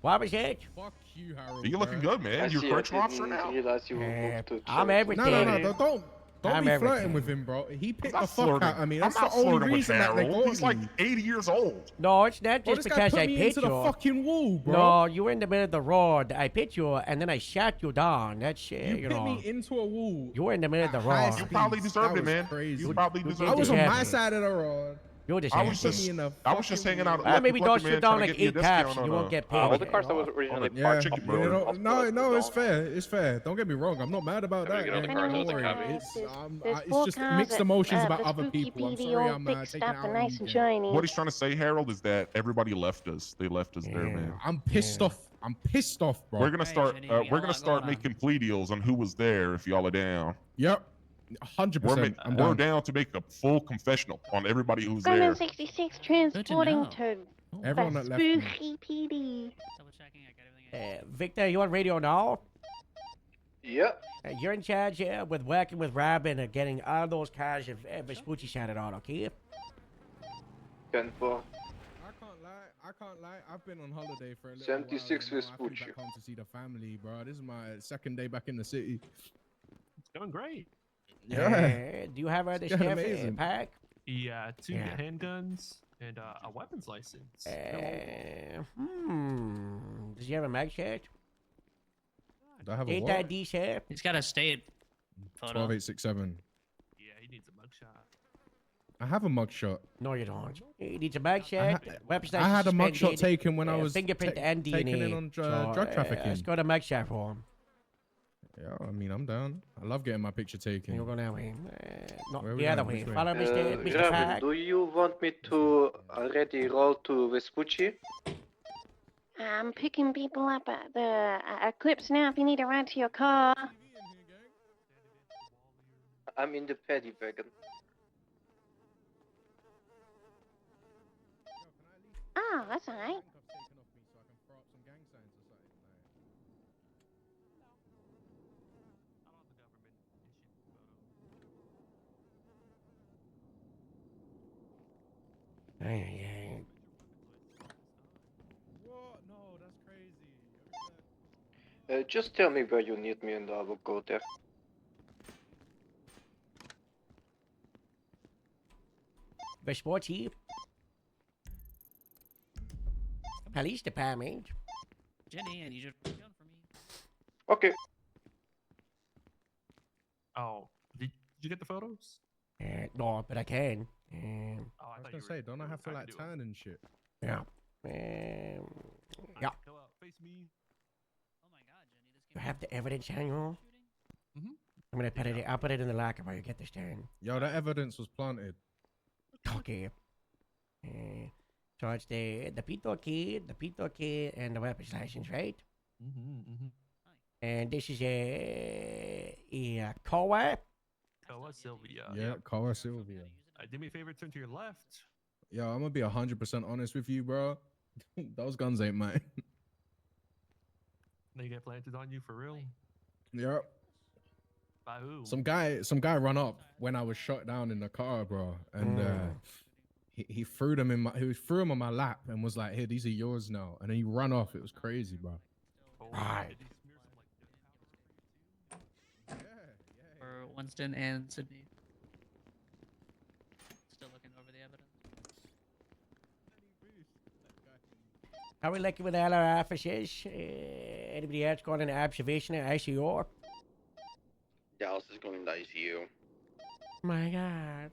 Speaker 1: What was it?
Speaker 23: Fuck you, Harold.
Speaker 14: You're looking good, man.
Speaker 10: I
Speaker 14: You're
Speaker 10: see, I
Speaker 23: Mm-hmm.
Speaker 14: correctional officer
Speaker 10: didn't
Speaker 14: now.
Speaker 10: realize you moved to
Speaker 1: I'm
Speaker 10: Charlotte.
Speaker 1: everything.
Speaker 23: Don't
Speaker 1: I'm
Speaker 23: be
Speaker 1: everything.
Speaker 23: flirting with him, bro. He picked
Speaker 14: I'm
Speaker 23: the
Speaker 14: not
Speaker 23: fuck
Speaker 14: flirting.
Speaker 23: out of me.
Speaker 14: I'm
Speaker 23: That's the
Speaker 14: not
Speaker 23: only
Speaker 14: flirting with
Speaker 23: reason that they
Speaker 14: Harold.
Speaker 23: got
Speaker 14: He's like
Speaker 23: me.
Speaker 14: 80 years old.
Speaker 1: No, it's not
Speaker 23: Bro,
Speaker 1: just
Speaker 23: this guy
Speaker 1: because
Speaker 23: put
Speaker 1: I
Speaker 23: me
Speaker 1: pit
Speaker 23: into the
Speaker 1: you.
Speaker 23: fucking wall, bro.
Speaker 1: No, you were in the middle of the road. I pit you, and then I shot you down. That's
Speaker 23: You
Speaker 1: you
Speaker 23: put
Speaker 1: know.
Speaker 23: me into a wall.
Speaker 1: You were in the middle of the
Speaker 23: at high
Speaker 1: road.
Speaker 14: You probably
Speaker 23: speeds.
Speaker 14: deserved
Speaker 23: That
Speaker 14: it, man.
Speaker 23: was crazy.
Speaker 14: You probably
Speaker 1: You
Speaker 23: I
Speaker 14: deserved
Speaker 23: was
Speaker 14: it.
Speaker 23: on
Speaker 1: deserved
Speaker 23: my
Speaker 1: it.
Speaker 23: side of the road.
Speaker 1: You just
Speaker 14: I
Speaker 1: had
Speaker 14: was
Speaker 1: it.
Speaker 14: just,
Speaker 23: in a
Speaker 14: I was just
Speaker 23: fucking
Speaker 14: hanging out.
Speaker 23: wall.
Speaker 1: Maybe don't shoot down like 8 cops. You won't get paid.
Speaker 7: All the cars that was originally
Speaker 23: Yeah,
Speaker 7: parked.
Speaker 14: Chicken
Speaker 23: you
Speaker 14: burger.
Speaker 23: know, no, it's fair. It's fair. Don't get me wrong. I'm not mad about
Speaker 10: Can we
Speaker 23: that.
Speaker 10: get on the
Speaker 23: man.
Speaker 10: cars
Speaker 23: Don't
Speaker 10: with the
Speaker 23: worry.
Speaker 10: cabbage?
Speaker 23: It's
Speaker 12: four
Speaker 23: just
Speaker 12: cars
Speaker 23: mixed
Speaker 12: at,
Speaker 23: emotions about
Speaker 12: the
Speaker 23: other
Speaker 12: spooky
Speaker 23: people. I'm
Speaker 12: PD
Speaker 23: sorry
Speaker 12: all
Speaker 23: I'm
Speaker 12: fixed
Speaker 23: taking
Speaker 12: up
Speaker 23: out
Speaker 12: and
Speaker 23: on
Speaker 12: nice
Speaker 23: you,
Speaker 12: and
Speaker 23: Jen.
Speaker 12: shiny.
Speaker 14: What he's trying to say, Harold, is that everybody left us. They left us there, man.
Speaker 23: I'm pissed off. I'm pissed off, bro.
Speaker 14: We're gonna start.
Speaker 4: Jenny, we got a
Speaker 14: We're gonna
Speaker 4: lot
Speaker 14: start
Speaker 4: going on.
Speaker 14: making plea deals on who was there if y'all are down.
Speaker 23: Yep. 100%.
Speaker 14: We're down to make a full confessional on everybody who's there.
Speaker 12: Grumman 66 transporting
Speaker 4: know.
Speaker 12: to
Speaker 23: Everyone
Speaker 12: the
Speaker 23: that left me.
Speaker 12: spooky PD.
Speaker 18: Double checking. I got everything.
Speaker 1: Victor, you on radio now?
Speaker 10: Yep.
Speaker 1: You're in charge with working with Robin and getting all those cars Vespucci shouted out, okay?
Speaker 10: 10-4.
Speaker 23: I can't lie.
Speaker 8: I can't lie. I've been on holiday for a little
Speaker 10: 76
Speaker 8: while. I flew
Speaker 10: Vespucci.
Speaker 8: back home to see the family, bro. This is my second day back in the city.
Speaker 15: It's going great.
Speaker 8: Yeah.
Speaker 1: Do you have the
Speaker 8: It's going
Speaker 1: chef
Speaker 8: amazing.
Speaker 1: pack?
Speaker 15: Yeah, two
Speaker 1: Yeah.
Speaker 15: handguns and a weapons license.
Speaker 1: Does he have a mag check?
Speaker 8: Do I have a
Speaker 1: Ain't
Speaker 8: what?
Speaker 1: that D chef?
Speaker 18: He's got a state photo.
Speaker 8: 12867.
Speaker 15: Yeah, he needs a mugshot.
Speaker 8: I have a mugshot.
Speaker 1: No, you don't. He needs a mag check. Weapons
Speaker 8: I had a
Speaker 1: license
Speaker 8: mugshot
Speaker 1: suspended,
Speaker 8: taken when I was
Speaker 1: fingerprint and DNA.
Speaker 8: taken in on drug trafficking.
Speaker 1: Let's go to mag check for him.
Speaker 8: Yeah, I mean, I'm down. I love getting my picture taken.
Speaker 1: You'll go that way. Not
Speaker 8: Where are we
Speaker 1: the other
Speaker 8: going?
Speaker 1: way.
Speaker 8: Which way?
Speaker 1: Follow Mr. Mr.
Speaker 10: Raven,
Speaker 1: Pack.
Speaker 10: do you want me to already roll to Vespucci?
Speaker 12: I'm picking people up at the Eclipse now if you need to ride to your car.
Speaker 10: I'm in the paddy wagon.
Speaker 12: Oh, that's alright.
Speaker 8: What? No, that's crazy.
Speaker 10: Just tell me where you need me and I will go there.
Speaker 1: Vespucci. Police department.
Speaker 18: Jenny, I need you to put a gun for me.
Speaker 10: Okay.
Speaker 15: Oh, did you get the photos?
Speaker 1: No, but I can.
Speaker 15: Oh,
Speaker 8: I was gonna say, don't I have to like turn and shit?
Speaker 1: Yeah. Yeah.
Speaker 15: Go out, face me.
Speaker 18: Oh my god, Jenny, this
Speaker 1: You have the evidence hanging.
Speaker 15: Mhm.
Speaker 1: I'm gonna put it. I'll put it in the locker while you get this done.
Speaker 8: Yo, that evidence was planted.
Speaker 1: Okay. So it's the P2 key, and the weapons license, right? And this is a Kowa.
Speaker 15: Koa Sylvia.
Speaker 8: Yeah, Cara Sylvia.
Speaker 15: Do me a favor, turn to your left.
Speaker 8: Yo, I'm gonna be 100% honest with you, bro. Those guns ain't mine.
Speaker 15: They get planted on you for real.
Speaker 8: Yep.
Speaker 15: By who?
Speaker 8: Some guy run up when I was shot down in the car, bro, and he threw them in my on my lap and was like, "Here, these are yours now." And then he ran off. It was crazy, bro.
Speaker 1: Right.
Speaker 18: For Winston and Sydney. Still looking over the evidence.
Speaker 1: Are we lucky with all our officers? Anybody else got an observation at ICU?
Speaker 19: Dallas is going to ICU.
Speaker 1: My God.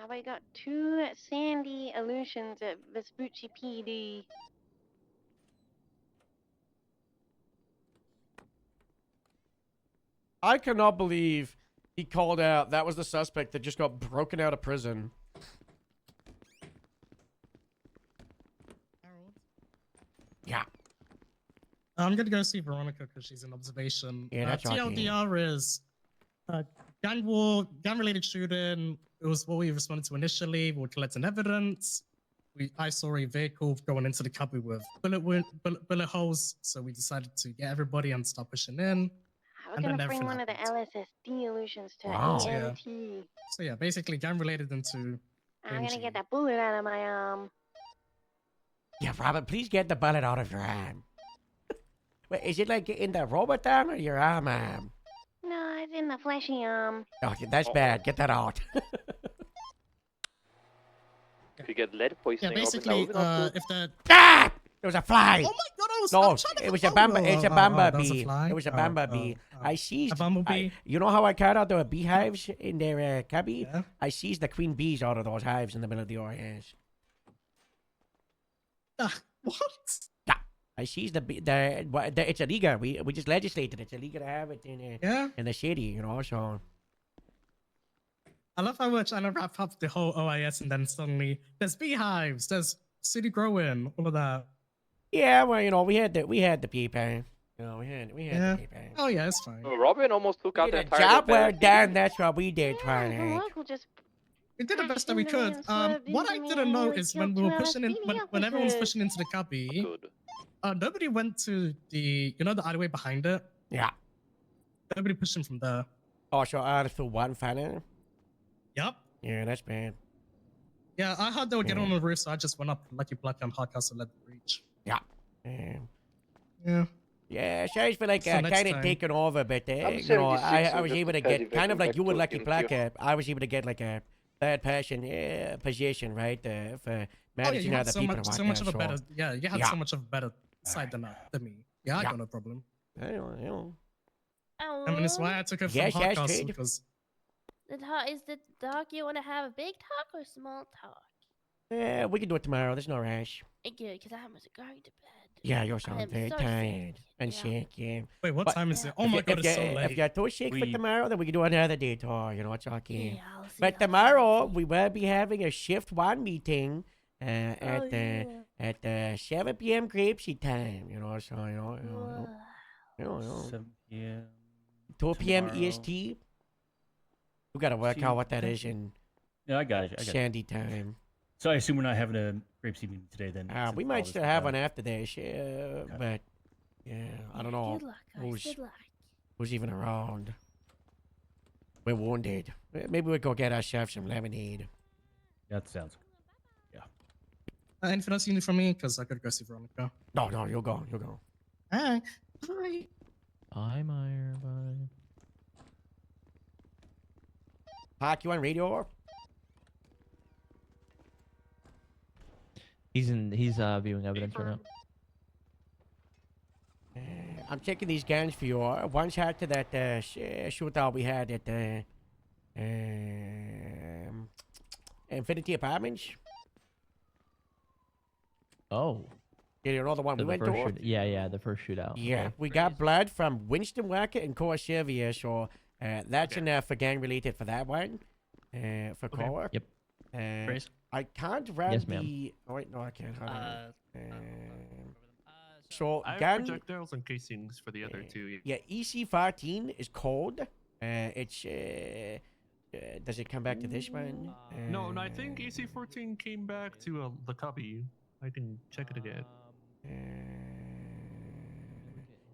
Speaker 12: We got 2 Sandy Illusions at Vespucci PD.
Speaker 1: I cannot believe he called out that was the suspect that just got broken out of prison. Yeah.
Speaker 21: I'm gonna go see Veronica because she's in observation.
Speaker 1: Yeah, that's
Speaker 21: TLDR is gang war, gang-related shooting. It was what we responded to initially. We were collecting evidence. I saw a vehicle going into the cubby with bullet holes, so we decided to get everybody and start pushing in.
Speaker 12: We're gonna bring one of the LSSD illusions to EMT.
Speaker 21: So yeah, basically gang-related into.
Speaker 12: I'm gonna get that bullet out of my arm.
Speaker 1: Yeah, Robert, please get the bullet out of your arm. Wait, is it like in the robot arm or your arm?
Speaker 12: No, it's in the fleshy arm.
Speaker 1: Okay, that's bad. Get that out.
Speaker 2: If you get lead poisoning,
Speaker 21: Yeah, basically, if the
Speaker 1: Ah! There was a fly.
Speaker 21: Oh my god, I was
Speaker 1: No,
Speaker 21: I'm trying to
Speaker 1: it was
Speaker 21: get
Speaker 1: a bumblebee.
Speaker 21: photo.
Speaker 1: It's a
Speaker 21: Oh, that was a
Speaker 1: bumblebee.
Speaker 21: fly?
Speaker 1: It was a
Speaker 21: Oh,
Speaker 1: bumblebee.
Speaker 21: oh,
Speaker 1: I seized.
Speaker 21: a bumblebee?
Speaker 1: You know how I cut out the beehives in their cubby? Yeah. I seized the queen bees out of those hives in the middle of the ONX.
Speaker 21: What?
Speaker 1: Yeah. I seized the it's illegal. We just legislated. It's illegal to have it in the city, you know. So
Speaker 21: I love how we're trying to wrap up the whole OIS and then suddenly there's beehives, there's city growing, all of that.
Speaker 1: yeah, well, you know, we had the people. You know, we had the people.
Speaker 21: Oh yeah, it's fine.
Speaker 2: Robin almost took out the
Speaker 1: Did a
Speaker 2: entire
Speaker 1: job well
Speaker 2: defense.
Speaker 1: done. That's what we did, Twilight.
Speaker 21: We did the best that we could. What I didn't know is when we were pushing in, when everyone was pushing into the cubby, nobody went to the the alleyway behind it.
Speaker 1: Yeah.
Speaker 21: Nobody pushed in from there.
Speaker 1: Oh, so I for one final.
Speaker 21: Yep.
Speaker 1: Yeah, that's bad.
Speaker 21: Yeah, I heard they were getting on the roof, so I just went up Lucky Black and Hardcastle led the breach.
Speaker 1: Yeah.
Speaker 21: Yeah.
Speaker 1: Yeah, sorry for like
Speaker 21: So
Speaker 1: kind
Speaker 21: next
Speaker 1: of
Speaker 21: time.
Speaker 1: taking over, but
Speaker 10: I'm
Speaker 1: you know,
Speaker 10: 76,
Speaker 1: I
Speaker 10: so
Speaker 1: was
Speaker 10: just
Speaker 1: able to
Speaker 10: a paddy
Speaker 1: get kind of
Speaker 10: back
Speaker 1: like you with
Speaker 10: to
Speaker 1: Lucky Black.
Speaker 10: Intier.
Speaker 1: I was able to get like a third person position, right, for
Speaker 21: Oh yeah,
Speaker 1: managing
Speaker 21: you
Speaker 1: other
Speaker 21: had so
Speaker 1: people.
Speaker 21: much,
Speaker 1: and
Speaker 21: so much of a
Speaker 1: whatnot,
Speaker 21: better. Yeah, you had
Speaker 1: yeah.
Speaker 21: so much of a better side than me. Yeah, I
Speaker 1: Yeah.
Speaker 21: got no problem.
Speaker 1: I know.
Speaker 21: I mean, it's why I took it from
Speaker 1: Yes, yes,
Speaker 21: Hardcastle
Speaker 1: kid.
Speaker 21: because
Speaker 5: Is the talk you want to have a big talk or small talk?
Speaker 1: Yeah, we can do it tomorrow. There's no rush.
Speaker 5: Good, because I was going to bed.
Speaker 1: Yeah, you're
Speaker 5: I
Speaker 1: sounding
Speaker 5: am
Speaker 1: very
Speaker 5: so
Speaker 1: tired and
Speaker 5: Yeah.
Speaker 1: sick. Yeah.
Speaker 21: Wait, what
Speaker 1: But
Speaker 21: time is it? Oh
Speaker 1: if
Speaker 21: my
Speaker 1: you-
Speaker 21: god,
Speaker 1: if
Speaker 21: it's so
Speaker 1: you-
Speaker 21: late.
Speaker 1: If you're too sick for tomorrow, then we can do another day tour. You know, it's okay.
Speaker 5: Yeah, I'll see.
Speaker 1: But tomorrow we will be having a shift one meeting at
Speaker 5: Oh, yeah.
Speaker 1: at 7 p.m. Grapeseed time. You know, so you know.
Speaker 9: 7 p.m.
Speaker 1: 2 p.m.
Speaker 9: tomorrow.
Speaker 1: EST. We gotta work out what that is in
Speaker 9: Yeah, I got it.
Speaker 1: Sandy time.
Speaker 9: So I assume we're not having a grapeseed meeting today then.
Speaker 1: We
Speaker 9: since all
Speaker 1: might
Speaker 9: this
Speaker 1: still
Speaker 9: is
Speaker 1: have
Speaker 9: done.
Speaker 1: one after this, but yeah, I don't know
Speaker 5: Good luck, guys. Good luck.
Speaker 1: who's even around. We're wounded. Maybe we'll go get ourselves some lemonade.
Speaker 9: That sounds good. Yeah.
Speaker 21: Anything else you need from me? Because I gotta go see Veronica.
Speaker 1: No, you'll go.
Speaker 21: Alright. Bye.
Speaker 13: Bye, Meyer. Bye.
Speaker 1: Park, you on radio?
Speaker 13: He's viewing evidence right now.
Speaker 1: I'm checking these guns for you. One shot to that shootout we had at the Infinity Apartments.
Speaker 13: Oh.
Speaker 1: Yeah, you know the one we
Speaker 13: The
Speaker 1: went
Speaker 13: first
Speaker 1: to?
Speaker 13: yeah, the first shootout.
Speaker 1: Yeah,
Speaker 13: Okay.
Speaker 1: we got blood from Winston Wacker and Core Sylvia, so that's enough for gang related for that one. For Core.
Speaker 13: Yep.
Speaker 18: Grace?
Speaker 1: I can't run
Speaker 13: Yes, ma'am.
Speaker 1: the. Oh wait, no, I can't. Hold on. So
Speaker 22: I have
Speaker 1: gun.
Speaker 22: projectiles and casings for the other two.
Speaker 1: Yeah, EC14 is cold. It's. Does it come back to this one?
Speaker 22: No, I think EC14 came back to the cubby. I can check it again.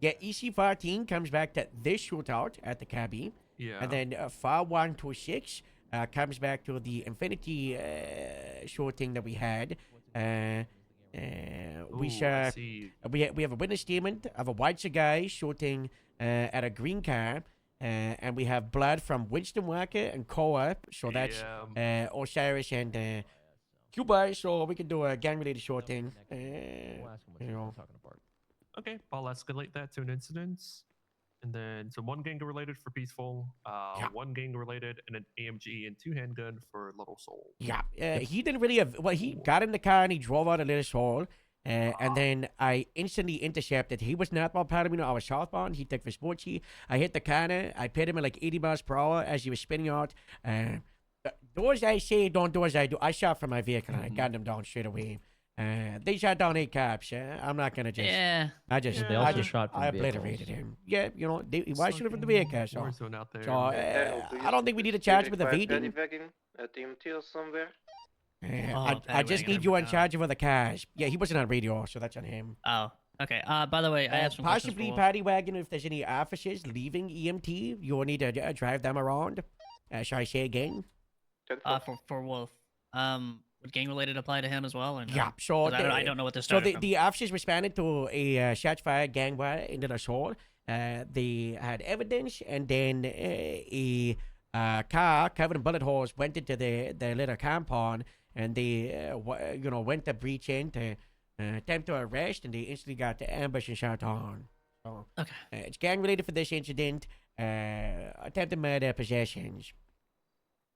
Speaker 1: Yeah, EC14 comes back to this shootout at the cabby.
Speaker 22: Yeah.
Speaker 1: And then FAR 126 comes back to the Infinity shooting that we had. We saw we have a witness statement of a white guy shooting at a green car. And we have blood from Winston Walker and Koa, so that's Osiris and Cuba, so we can do a gang-related shooting. You know.
Speaker 22: Okay, I'll escalate that to an incident. And then, so one gang related for peaceful, one gang related, and an AMG and 2 handgun for Little Soul.
Speaker 1: Yeah, he didn't really have. Well, he got in the car and he drove out of Little Soul. And then I instantly intercepted. He was northbound Palomino. I was southbound. He took Vespucci. I hit the corner. I pit him at like 80 miles per hour as he was spinning out. Do as I say, don't do as I do. I shot from my vehicle and I got him down straight away. They shot down 8 cops. I'm not gonna just.
Speaker 18: Yeah.
Speaker 13: They also shot from
Speaker 1: I obliterated
Speaker 13: vehicles.
Speaker 1: him. Yeah, you know, why shooting from the vehicle? So,
Speaker 22: Warzone out there.
Speaker 1: so I don't think we need a charge with the
Speaker 10: Paddy
Speaker 1: evading.
Speaker 10: wagon at MT or somewhere?
Speaker 1: I just need you in charge of the cars. Yeah, he wasn't on radio, so that's on him.
Speaker 18: Oh, okay. By the way, I have some questions
Speaker 1: Possibly
Speaker 18: for
Speaker 1: paddy wagon. If there's any officers leaving EMT, you will need to drive them around. Shall I say again?
Speaker 18: for Wolf. Would gang related apply to him as well? Or no?
Speaker 1: Yeah, so
Speaker 18: 'Cause I don't know what this
Speaker 1: So
Speaker 18: started from.
Speaker 1: the officers responded to a shots fired gang war into the soul. They had evidence, and then a car covered in bullet holes went into their little compound, and they went to breach in to attempt to arrest, and they instantly got the ambush and shot on. So
Speaker 18: okay,
Speaker 1: it's gang related for this incident. Attempted murder, possessions.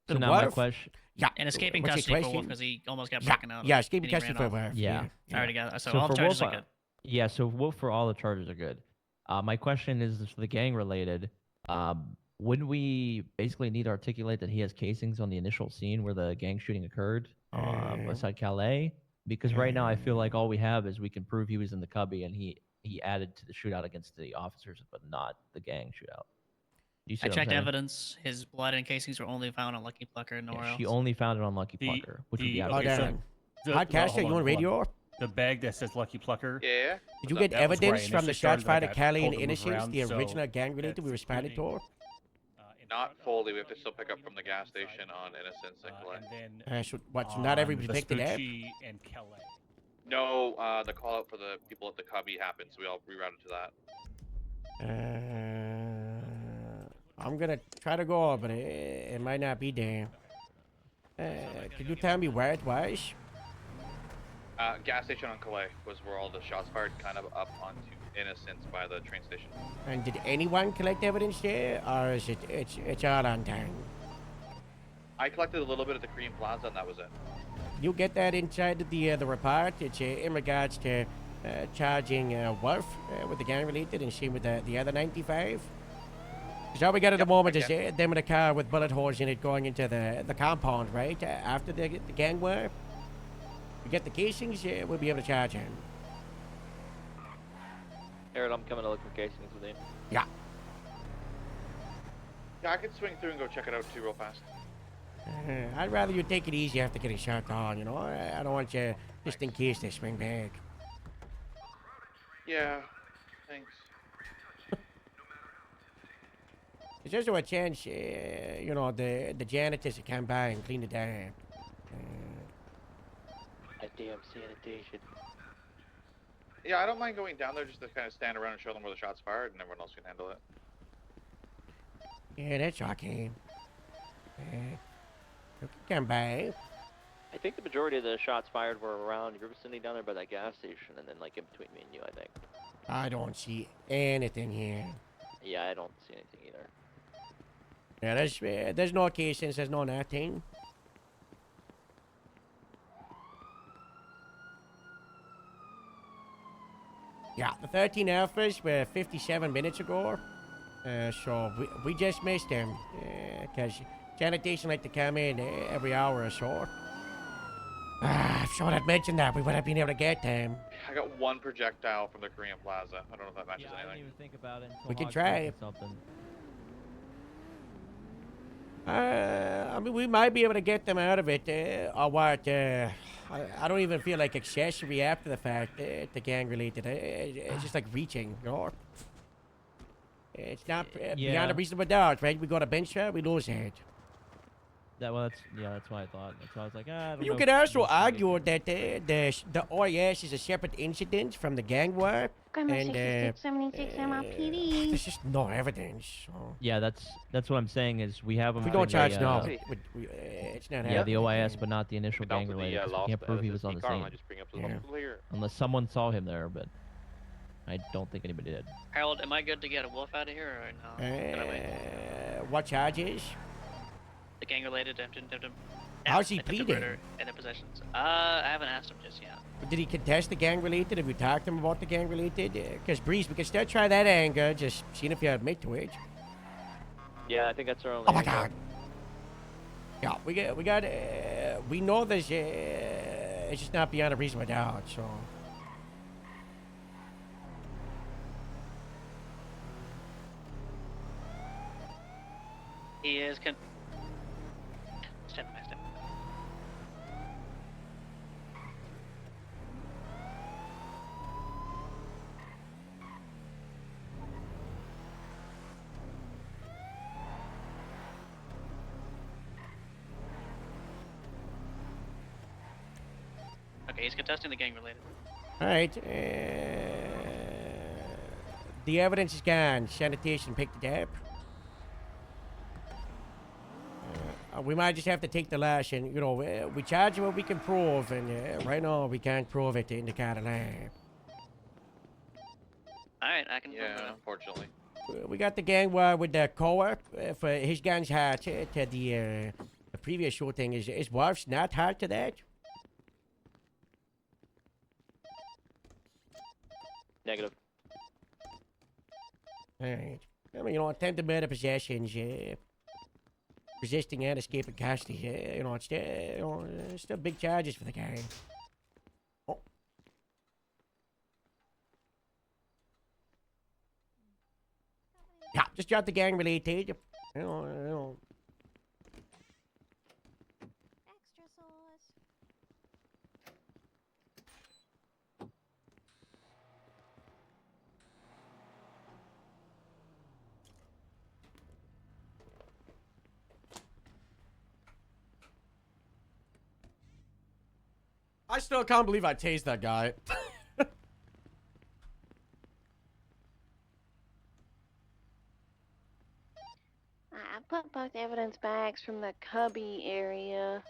Speaker 13: So
Speaker 1: And
Speaker 13: now my
Speaker 1: Worf-
Speaker 13: question.
Speaker 1: Yeah.
Speaker 18: And escaping
Speaker 1: What's your
Speaker 18: custody for Wolf
Speaker 1: question?
Speaker 18: because he almost got
Speaker 1: Yeah,
Speaker 18: broken out.
Speaker 1: yeah, escaping
Speaker 18: and he
Speaker 1: custody
Speaker 18: ran
Speaker 1: for
Speaker 18: off.
Speaker 1: Worf,
Speaker 13: Yeah.
Speaker 18: I already got. So
Speaker 13: So
Speaker 18: all
Speaker 13: for
Speaker 18: charges
Speaker 13: Wolf,
Speaker 18: are good.
Speaker 13: Yeah, so Wolf for all the charges are good. My question is for the gang related. Wouldn't we basically need to articulate that he has casings on the initial scene where the gang shooting occurred beside Calais? Because right now I feel like all we have is we can prove he was in the cubby and he added to the shootout against the officers, but not the gang shootout. Do you see
Speaker 18: I
Speaker 13: what I'm
Speaker 18: checked
Speaker 13: saying?
Speaker 18: evidence. His blood and casings were only found on Lucky Plucker and nowhere
Speaker 13: Yeah,
Speaker 18: else.
Speaker 13: she only found it on Lucky Plucker, which would be out
Speaker 1: okay,
Speaker 13: of
Speaker 1: so- Podcast, you on radio?
Speaker 9: The bag that says Lucky Plucker.
Speaker 10: Yeah.
Speaker 1: Did you get evidence from the shots fired at Calais and
Speaker 9: Innocence?
Speaker 1: Innocence, the original gang related we responded to?
Speaker 3: Not fully. We have to still pick up from the gas station on Innocence and Calais.
Speaker 9: And then
Speaker 1: So what? Not everybody picked it up.
Speaker 9: Vespucci and Calais.
Speaker 3: No, the call out for the people at the cubby happened, so we all rerouted to that.
Speaker 1: I'm gonna try to go, but it might not be there. Could you tell me where it was?
Speaker 3: Gas station on Calais was where all the shots fired, kind of up onto Innocence by the train station.
Speaker 1: And did anyone collect evidence there, or is it's all on time?
Speaker 3: I collected a little bit at the Korean Plaza, and that was it.
Speaker 1: You get that inside the report. It's in regards to charging Wolf with the gang related and same with the other 95. Because all we got at the moment is them in a car with bullet holes in it going into the compound, right? After the gang war. We get the casings, we'll be able to charge him.
Speaker 2: Harold, I'm coming to look for casings with him.
Speaker 1: Yeah.
Speaker 3: Yeah, I could swing through and go check it out too real fast.
Speaker 1: I'd rather you take it easy after getting shot on, you know? I don't want you just in case they swing back.
Speaker 3: Yeah, thanks.
Speaker 1: There's also a chance, you know, the janitors will come by and clean it down.
Speaker 2: That damn sanitation.
Speaker 3: Yeah, I don't mind going down there just to kind of stand around and show them where the shots fired, and everyone else can handle it.
Speaker 1: Yeah, that's okay. You can come by.
Speaker 2: I think the majority of the shots fired were around your vicinity down there by that gas station, and then like in between me and you, I think.
Speaker 1: I don't see anything here.
Speaker 2: Yeah, I don't see anything either.
Speaker 1: Yeah, there's no casings, there's no nothing. Yeah, the 13 Alphas were 57 minutes ago. So we just missed them. Because sanitation like to come in every hour or so. If someone had mentioned that, we would have been able to get them.
Speaker 3: I got one projectile from the Korean Plaza. I don't know if that matches
Speaker 13: I didn't
Speaker 3: anything.
Speaker 13: even think about it.
Speaker 1: We can try.
Speaker 13: Something.
Speaker 1: I mean, we might be able to get them out of it, or what? I don't even feel like accessory after the fact, the gang related. It's just like reaching, you know? It's not beyond a reasonable doubt, right? We got a bench shot, we lose it.
Speaker 13: That's what I thought. That's why I was like, I don't
Speaker 1: You
Speaker 13: know
Speaker 1: could
Speaker 13: if-
Speaker 1: also argue that the ONX is a separate incident from the gang war.
Speaker 12: Grammar
Speaker 1: And
Speaker 12: 66, 76 MLPD.
Speaker 1: there's just no evidence. So.
Speaker 13: Yeah, that's what I'm saying is we have them.
Speaker 1: We don't charge now.
Speaker 13: no.
Speaker 1: It's not
Speaker 13: Yeah, the
Speaker 1: happening.
Speaker 13: OIS, but not the initial
Speaker 2: Down
Speaker 13: gang
Speaker 2: to the,
Speaker 13: related. 'Cause we
Speaker 2: lost
Speaker 13: can't prove he was
Speaker 2: SSD
Speaker 13: on the
Speaker 2: car
Speaker 13: scene.
Speaker 2: line, just bring up to the clear.
Speaker 13: Unless someone saw him there, but I don't think anybody did.
Speaker 18: Harold, am I good to get a wolf out of here or no? Can I wait?
Speaker 1: What charges?
Speaker 18: The gang related
Speaker 1: How's he pleading?
Speaker 18: and their possessions. I haven't asked him just yet.
Speaker 1: Did he contest the gang related? Have you talked to him about the gang related? Because Breeze, we can still try that anger, just seeing if you admit to it.
Speaker 2: Yeah, I think that's our only.
Speaker 1: Oh my god. Yeah, we know there's, it's just not beyond a reasonable doubt, so.
Speaker 18: He is Stand by, stand by. Okay, he's contesting the gang related.
Speaker 1: Alright, the evidence is gone. Sanitation picked it up. We might just have to take the lash and, you know, we charge what we can prove, and right now we can't prove it in the kind of lab.
Speaker 18: Alright, I can
Speaker 3: unfortunately.
Speaker 1: We got the gang war with the co-op for his gang's heart to the previous shooting. Is Wolf's not hard to that?
Speaker 2: Negative.
Speaker 1: Alright. I mean, you know, attempted murder, possessions, resisting and escaping custody. You know, it's still big charges for the gang. Oh. Yeah, just got the gang related. You know.
Speaker 12: Extra sauce.
Speaker 1: I still can't believe I tased that guy.
Speaker 12: I put both evidence bags from the cubby area.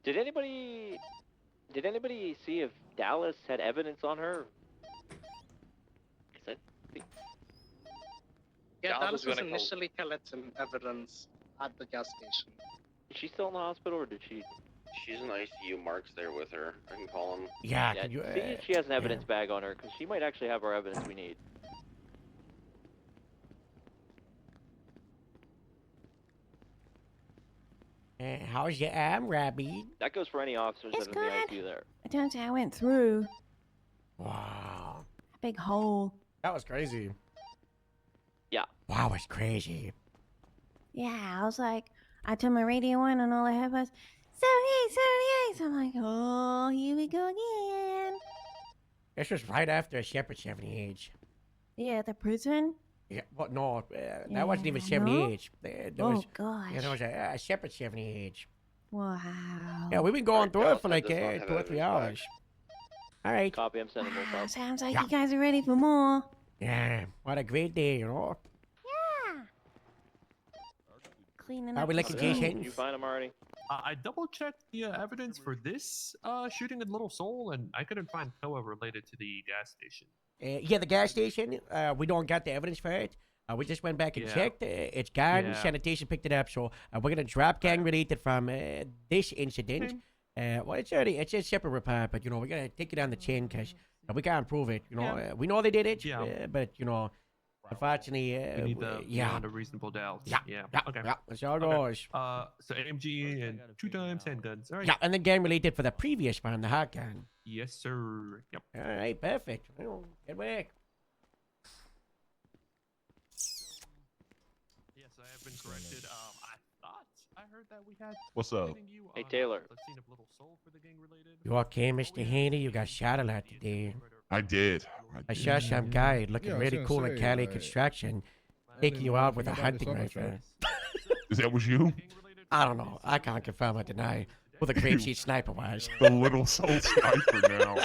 Speaker 2: Did anybody see if Dallas had evidence on her?
Speaker 7: Yeah,
Speaker 3: Dallas
Speaker 7: Dallas
Speaker 3: is
Speaker 7: was
Speaker 3: gonna
Speaker 7: initially collecting evidence at the gas station.
Speaker 2: Is she still in the hospital, or did she?
Speaker 19: She's in ICU. Mark's there with her. I can call him.
Speaker 1: Yeah,
Speaker 2: Yeah,
Speaker 1: can you?
Speaker 2: see if she has an evidence bag on her, because she might actually have our evidence we need.
Speaker 1: How's your arm, Rabbi?
Speaker 2: That goes for any officers
Speaker 12: It's
Speaker 2: that are in
Speaker 12: good.
Speaker 2: the ICU there.
Speaker 12: It turns out I went through
Speaker 1: Wow.
Speaker 12: a big hole.
Speaker 1: That was crazy.
Speaker 2: Yeah.
Speaker 1: Wow, it's crazy.
Speaker 12: Yeah, I was like, I turned my radio on and all I heard was 78, 78. So I'm like, oh, here we go again.
Speaker 1: This was right after Shepherd 78.
Speaker 12: Yeah, the prison.
Speaker 1: Yeah, what? No, that wasn't even
Speaker 12: Yeah,
Speaker 1: 78.
Speaker 12: no?
Speaker 1: There
Speaker 12: Oh,
Speaker 1: was,
Speaker 12: gosh.
Speaker 1: Yeah, there was a Shepherd 78.
Speaker 12: Wow.
Speaker 1: Yeah, we've been going through it for like
Speaker 19: does not have
Speaker 1: 2 or 3
Speaker 19: evidence back.
Speaker 1: hours. All right.
Speaker 2: Copy, I'm sending those up.
Speaker 12: Sounds like
Speaker 1: Yeah.
Speaker 12: you guys are ready for more.
Speaker 1: Yeah, what a great day, you know.
Speaker 12: Yeah. Cleaning
Speaker 1: Are
Speaker 12: up
Speaker 1: we
Speaker 12: the
Speaker 1: looking
Speaker 12: street.
Speaker 1: decent?
Speaker 2: Did you find him already?
Speaker 22: I double checked the evidence for this shooting in Little Seoul, and I couldn't find Koa related to the gas station.
Speaker 1: Yeah, the gas station. We don't got the evidence for it. We just went back and
Speaker 22: Yeah.
Speaker 1: checked. It's gone.
Speaker 22: Yeah.
Speaker 1: Sanitation picked it up. So we're gonna drop gang related from this incident. Well, it's a separate report, but you know we gotta take it on the chin because we can't prove it. You know,
Speaker 22: Yeah.
Speaker 1: we know they did it.
Speaker 22: Yeah.
Speaker 1: But you know, unfortunately,
Speaker 22: We need the
Speaker 1: yeah,
Speaker 22: beyond a reasonable doubt.
Speaker 1: Yeah.
Speaker 22: Yeah.
Speaker 1: yeah,
Speaker 22: Okay.
Speaker 1: yeah. That's how it
Speaker 22: Okay.
Speaker 1: goes.
Speaker 22: So AMG and 2 times handguns. All right.
Speaker 1: Yeah, and then gang related for the previous one, the hot gun.
Speaker 22: Yes, sir. Yep.
Speaker 1: All right, perfect. Well, good work.
Speaker 22: Yes, I have been corrected. I thought I heard that we had.
Speaker 14: What's up?
Speaker 22: cleaning you
Speaker 2: Hey,
Speaker 22: on,
Speaker 2: Taylor.
Speaker 22: the scene of Little Seoul for the gang related.
Speaker 1: You okay, Mr. Haney? You got shot a lot today.
Speaker 14: I did.
Speaker 1: I saw some guy looking
Speaker 8: Yeah, I was
Speaker 1: really
Speaker 8: gonna
Speaker 1: cool in
Speaker 8: say,
Speaker 1: Cali
Speaker 8: like,
Speaker 1: construction,
Speaker 8: I
Speaker 1: taking
Speaker 8: didn't
Speaker 1: you
Speaker 8: know
Speaker 1: out with a
Speaker 8: anything about
Speaker 1: hunting
Speaker 8: this other
Speaker 1: rifle.
Speaker 14: Is that was you?
Speaker 1: I don't know. I can't confirm or deny who the grapeseed sniper was.
Speaker 14: The Little Soul sniper now.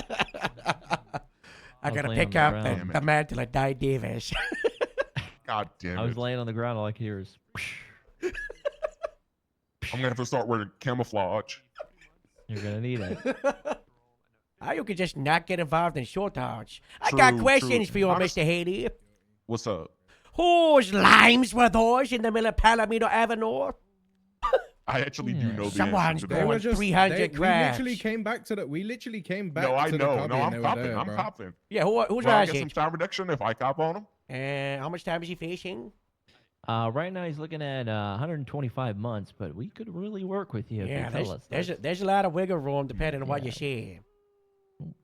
Speaker 1: I
Speaker 13: was
Speaker 1: gotta
Speaker 13: laying
Speaker 1: pick
Speaker 13: on the
Speaker 1: up
Speaker 13: ground.
Speaker 1: the mantle of Di Davis.
Speaker 14: God damn
Speaker 13: I was
Speaker 14: it.
Speaker 13: laying on the ground. All I could hear is.
Speaker 14: I'm gonna have to start wearing camouflage.
Speaker 13: You're gonna need it.
Speaker 1: How you could just not get involved in short talks. I got
Speaker 14: True,
Speaker 1: questions
Speaker 14: true.
Speaker 1: for you,
Speaker 14: Honest-
Speaker 1: Mr. Haney.
Speaker 14: What's up?
Speaker 1: Whose limes were those in the middle of Palomino Avenue?
Speaker 14: I actually do know the
Speaker 1: Someone's
Speaker 14: answer to
Speaker 8: They
Speaker 14: that.
Speaker 1: going
Speaker 8: were just
Speaker 1: 300
Speaker 8: we
Speaker 1: cracks.
Speaker 8: literally came back to the. We literally came back.
Speaker 14: No, I
Speaker 8: to
Speaker 14: know.
Speaker 8: The
Speaker 14: No,
Speaker 8: cubby and
Speaker 14: I'm
Speaker 8: they were
Speaker 14: copping.
Speaker 8: there,
Speaker 14: I'm
Speaker 8: bro.
Speaker 14: copping.
Speaker 1: Yeah, who's
Speaker 14: Well, I
Speaker 1: was
Speaker 14: get some
Speaker 1: it?
Speaker 14: time reduction if I cop on him.
Speaker 1: How much time is he facing?
Speaker 13: Right now he's looking at 125 months, but we could really work with you if
Speaker 1: Yeah,
Speaker 13: you tell us.
Speaker 1: there's a lot of wiggle room depending on what you
Speaker 13: Yeah.
Speaker 1: say.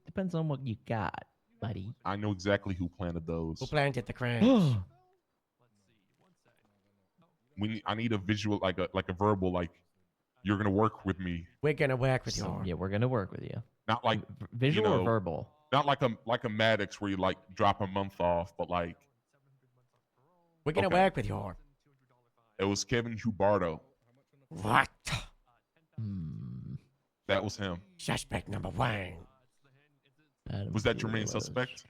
Speaker 13: Depends on what you got, buddy.
Speaker 14: I know exactly who planted those.
Speaker 1: Who planted the crabs?
Speaker 14: I need a visual, like a verbal, like you're gonna work with me.
Speaker 1: We're gonna work with you.
Speaker 13: Yeah, we're gonna work with you.
Speaker 14: Not like
Speaker 13: Visual
Speaker 14: you
Speaker 13: or
Speaker 14: know,
Speaker 13: verbal?
Speaker 14: Not like a Maddox where you like drop a month off, but like
Speaker 1: We're gonna
Speaker 14: okay.
Speaker 1: work with you.
Speaker 14: It was Kevin Hubardo.
Speaker 1: What?
Speaker 14: That was him.
Speaker 1: Suspect number one.
Speaker 14: Was that your main suspect?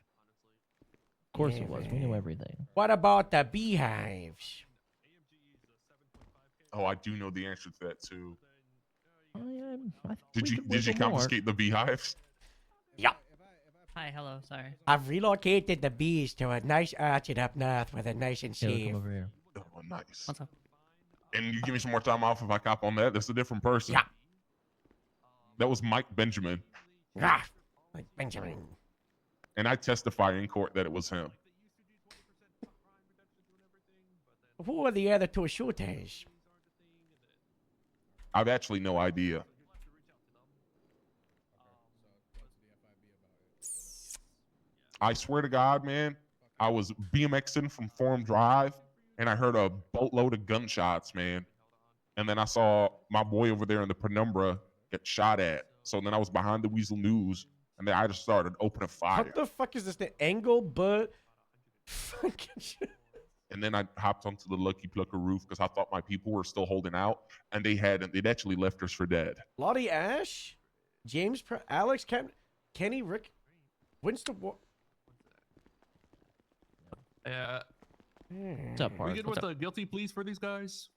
Speaker 13: Of course it was. We knew everything.
Speaker 1: What about the beehives?
Speaker 14: Oh, I do know the answer to that too.
Speaker 13: I think
Speaker 14: Did
Speaker 13: we
Speaker 14: you
Speaker 13: could
Speaker 14: did you
Speaker 13: wiggle more.
Speaker 14: confiscate the beehives?
Speaker 1: Yep.
Speaker 18: Hi, hello, sorry.
Speaker 1: I've relocated the bees to a nice orchard up north where they're nice and
Speaker 13: Yeah,
Speaker 1: safe.
Speaker 13: come over here.
Speaker 14: Oh, nice.
Speaker 18: What's up?
Speaker 14: And you give me some more time off if I cop on that. That's a different person.
Speaker 1: Yeah.
Speaker 14: That was Mike Benjamin.
Speaker 1: Ah, like Benjamin.
Speaker 14: And I testify in court that it was him.
Speaker 1: Who are the other two shooters?
Speaker 14: I've actually no idea. I swear to God, man, I was BMXing from Forum Drive, and I heard a boatload of gunshots, man. And then I saw my boy over there in the penumbra get shot at. So then I was behind the Weasel News, and then I just started opening fire.
Speaker 1: What the fuck is this thing? Angle, but fucking shit.
Speaker 14: And then I hopped onto the Lucky Plucker roof because I thought my people were still holding out, and they'd actually left us for dead.
Speaker 1: Lottie Ash, James, Alex, Kenny, Rick, Winston.
Speaker 13: What's up,
Speaker 22: We
Speaker 13: Park?
Speaker 22: good
Speaker 13: What's
Speaker 22: with
Speaker 13: up?
Speaker 22: the guilty pleas for these guys?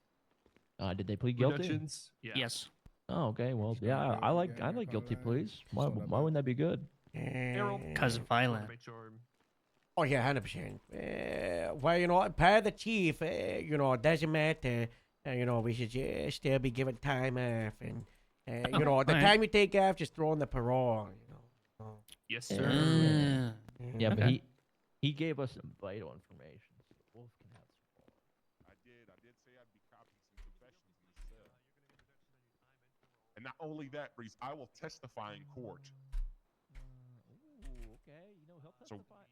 Speaker 13: Did they plead guilty?
Speaker 22: Reductions? Yeah.
Speaker 18: Yes.
Speaker 13: Oh, okay. Well, yeah, I like guilty pleas. Why wouldn't that be good?
Speaker 18: Because violent.
Speaker 1: Oh yeah, 100%. Well, you know, per the chief, you know, it doesn't matter. You know, we should just still be given time off, and you know, the
Speaker 18: alright.
Speaker 1: time you take off, just throw in the parole. You know.
Speaker 22: Yes,
Speaker 13: sir. Yeah, but
Speaker 18: Okay.
Speaker 13: he gave us some vital information, so the wolf can have some more.
Speaker 14: I did say I'd be copying some confessions in the cell. And not only that, Breeze, I will testify in court.
Speaker 13: Ooh, okay. You know, he'll testify.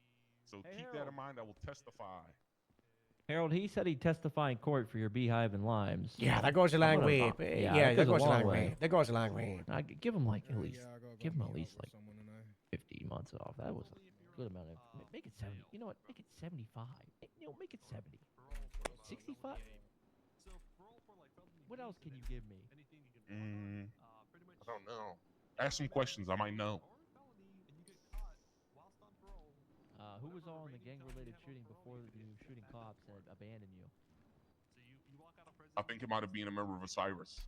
Speaker 14: So
Speaker 13: Hey,
Speaker 14: keep that in mind. I will testify.
Speaker 13: Harold, he said he'd testify in court for your beehive and limes.
Speaker 1: Yeah, that goes a long way. Yeah, that goes a long way. That goes a long way.
Speaker 13: Give him like at least, give him at least like 50 months off. That was a good amount of. Make it 70. You know what? Make it 75. You know, make it 70. 65. What else can you give me?
Speaker 14: I don't know. Ask some questions. I might know.
Speaker 13: Who was all in the gang-related shooting before you shooting cops and abandoned you?
Speaker 14: I think it might have been a member of Osiris.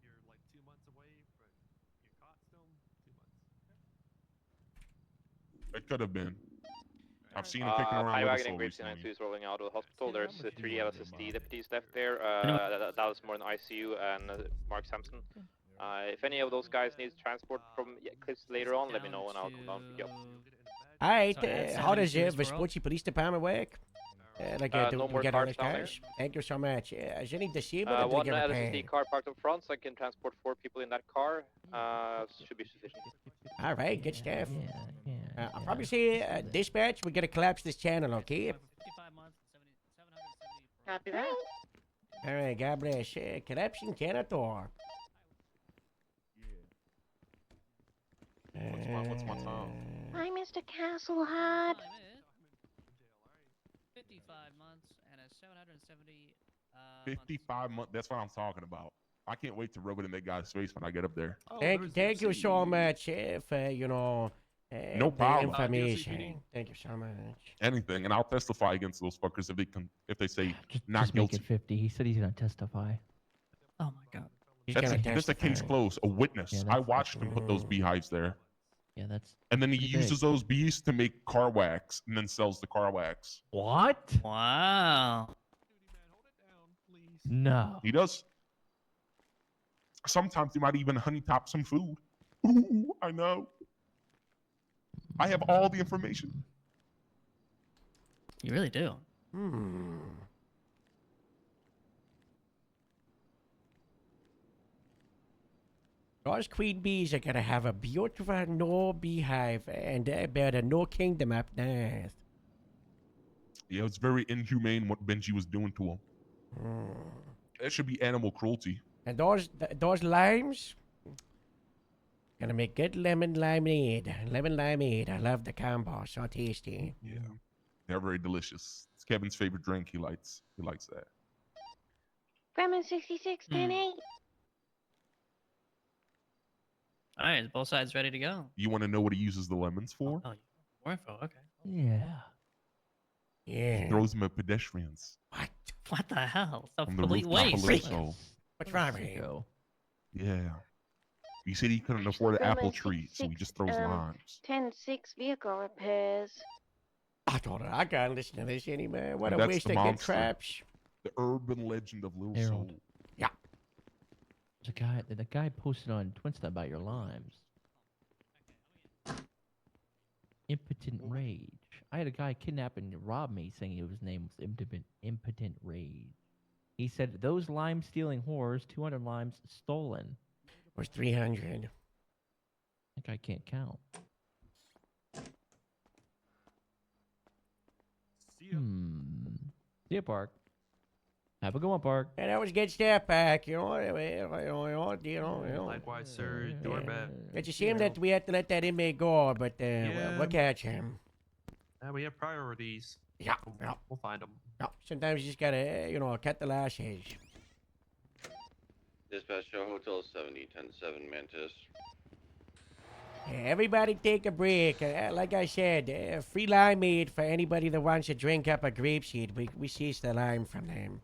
Speaker 22: You're like 2 months away, but you're caught still. 2 months.
Speaker 14: It could have been. I've seen him kicking around
Speaker 2: High
Speaker 14: with
Speaker 2: wagon
Speaker 14: us
Speaker 2: and Grape
Speaker 14: recently.
Speaker 2: 92 is rolling out of the hospital. There's 3 LSSD deputies left there. Dallas more in ICU and Mark Sampson. If any of those guys need transport from Cliffs later on, let me know and I'll come down and pick you up.
Speaker 1: All right,
Speaker 18: So
Speaker 1: how does the
Speaker 18: 72 is
Speaker 1: Vespucci Police Department work? Do
Speaker 2: no
Speaker 1: we
Speaker 2: more
Speaker 1: get all
Speaker 2: cars
Speaker 1: this
Speaker 2: down there.
Speaker 1: cash? Thank you so much. Is any disabled or do we
Speaker 2: One
Speaker 1: get a pay?
Speaker 2: LSSD car parked up front, so I can transport 4 people in that car. Should be sufficient.
Speaker 1: All right, good stuff. I'll probably say, dispatch, we gotta collapse this channel, okay?
Speaker 18: 55 months, 770.
Speaker 5: Copy that.
Speaker 1: All right, God bless. Collapsing janitor.
Speaker 14: What's my time?
Speaker 5: Hi, Mr. Castleheart.
Speaker 18: 55 months and a 770.
Speaker 14: 55 months. That's what I'm talking about. I can't wait to rub it in that guy's face when I get up there.
Speaker 1: Thank you so much for, you know,
Speaker 14: No
Speaker 1: the
Speaker 14: problem.
Speaker 1: information. Thank you so much.
Speaker 14: Anything, and I'll testify against those fuckers if they say not
Speaker 13: Just make
Speaker 14: guilty.
Speaker 13: it 50. He said he's gonna testify.
Speaker 18: Oh my god.
Speaker 14: That's a case closed. A witness.
Speaker 13: Yeah,
Speaker 14: I
Speaker 13: that's-
Speaker 14: watched him put those beehives there.
Speaker 13: Yeah, that's.
Speaker 14: And then he
Speaker 13: pretty
Speaker 14: uses
Speaker 13: big.
Speaker 14: those bees to make car wax and then sells the car wax.
Speaker 13: What?
Speaker 18: Wow.
Speaker 13: No.
Speaker 14: He does. Sometimes he might even honey top some food. Ooh, I know. I have all the information.
Speaker 18: You really do.
Speaker 1: Those queen bees are gonna have a beautiful no beehive and they better no kingdom up north.
Speaker 14: Yeah, it's very inhumane what Benji was doing to him. That should be animal cruelty.
Speaker 1: And those limes gonna make good lemon limeade. Lemon limeade. I love the combo. So tasty.
Speaker 14: Yeah, they're very delicious. It's Kevin's favorite drink. He likes that.
Speaker 5: Gremlin 66, 10-8.
Speaker 18: All right, is both sides ready to go?
Speaker 14: You want to know what he uses the lemons for?
Speaker 18: Oh, more info. Okay.
Speaker 13: Yeah.
Speaker 14: He throws them at pedestrians.
Speaker 18: What the hell? It's a
Speaker 14: On the
Speaker 18: complete
Speaker 14: rooftop of
Speaker 18: waste.
Speaker 14: Liverpool.
Speaker 1: What's wrong with you?
Speaker 14: Yeah. He said he couldn't afford an
Speaker 5: Gremlin
Speaker 14: apple tree, so he just throws limes.
Speaker 5: 10-6 vehicle repairs.
Speaker 1: I told her I can't listen to this anymore. What
Speaker 14: And
Speaker 1: a
Speaker 14: that's
Speaker 1: waste
Speaker 14: the
Speaker 1: of good
Speaker 14: monster.
Speaker 1: traps.
Speaker 14: The urban legend of Little
Speaker 13: Harold.
Speaker 14: Soul.
Speaker 1: Yeah.
Speaker 13: The guy posted on Twinsta about your limes. Impotent Rage. I had a guy kidnap and rob me saying his name was Impotent Rage. He said, those lime stealing whores, 200 limes stolen.
Speaker 1: It was 300.
Speaker 13: That guy can't count. Hmm. See you, Park. Have a good one, Park.
Speaker 1: And I always get step back, you know.
Speaker 15: Likewise, sir. Do our best.
Speaker 1: It's a shame that we had to let that inmate go, but we'll catch him.
Speaker 15: We have priorities.
Speaker 1: Yeah,
Speaker 15: We'll find them.
Speaker 1: Yeah, sometimes you just gotta, cut the lashes.
Speaker 19: Dispatch show Hotel 70, 10-7 Mantis.
Speaker 1: Everybody take a break. Like I said, free limeade for anybody that wants to drink up a grapeseed. We seize the lime from them.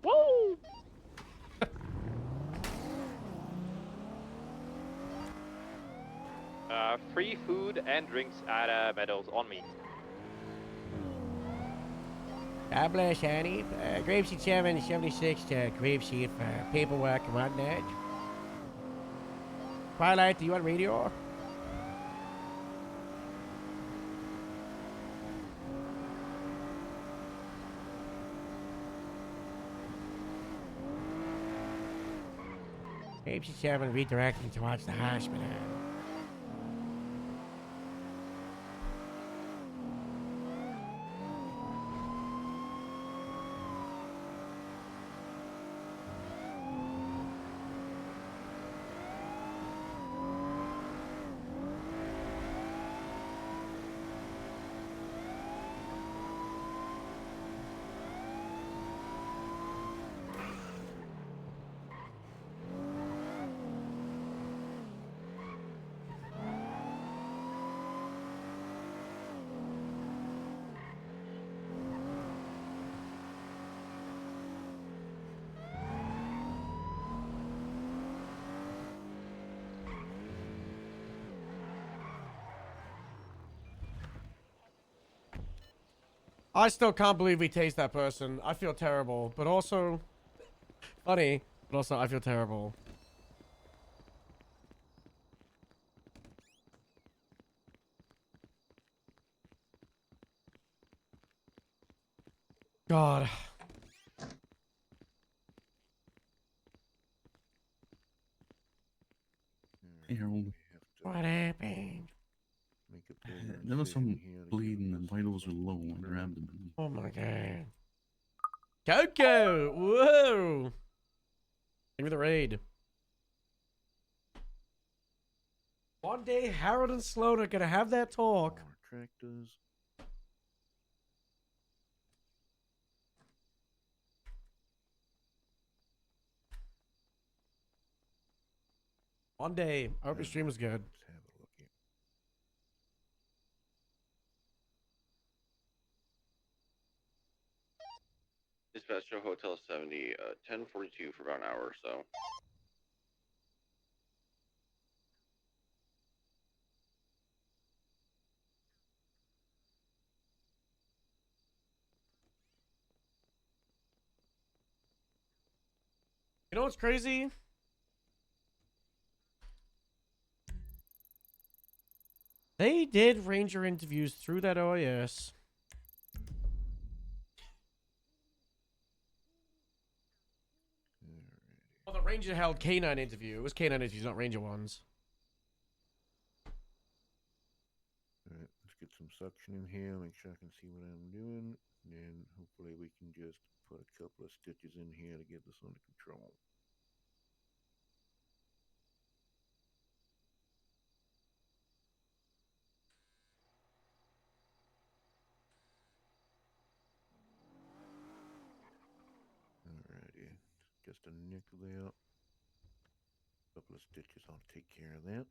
Speaker 2: Woo! Free food and drinks at Meadows on me.
Speaker 1: God bless, Annie. Grapeseed 776 to Grapeseed for paperwork and whatnot. Twilight, do you want radio? Grapeseed 7 redirecting towards the hospital. I still can't believe we tased that person. I feel terrible, but also funny, but also I feel terrible. God.
Speaker 16: Hey, Harold.
Speaker 1: What happened?
Speaker 16: There was some bleeding and vitals were low on your abdomen.
Speaker 1: Oh my god. Coco! Whoa! Give me the raid. One day, Harold and Sloan are gonna have that talk.
Speaker 16: Tractors.
Speaker 1: One day. I hope your stream was good.
Speaker 19: Dispatch show Hotel 70, 10:42 for about an hour or so.
Speaker 1: You know what's crazy? They did Ranger interviews through that OIS. Well, the Ranger held K9 interview. It was K9 interviews, not Ranger ones.
Speaker 16: Alright, let's get some suction in here, make sure I can see what I'm doing. And hopefully we can just put a couple of stitches in here to get this under control. Alrighty, just a nick there. Couple of stitches, I'll take care of that.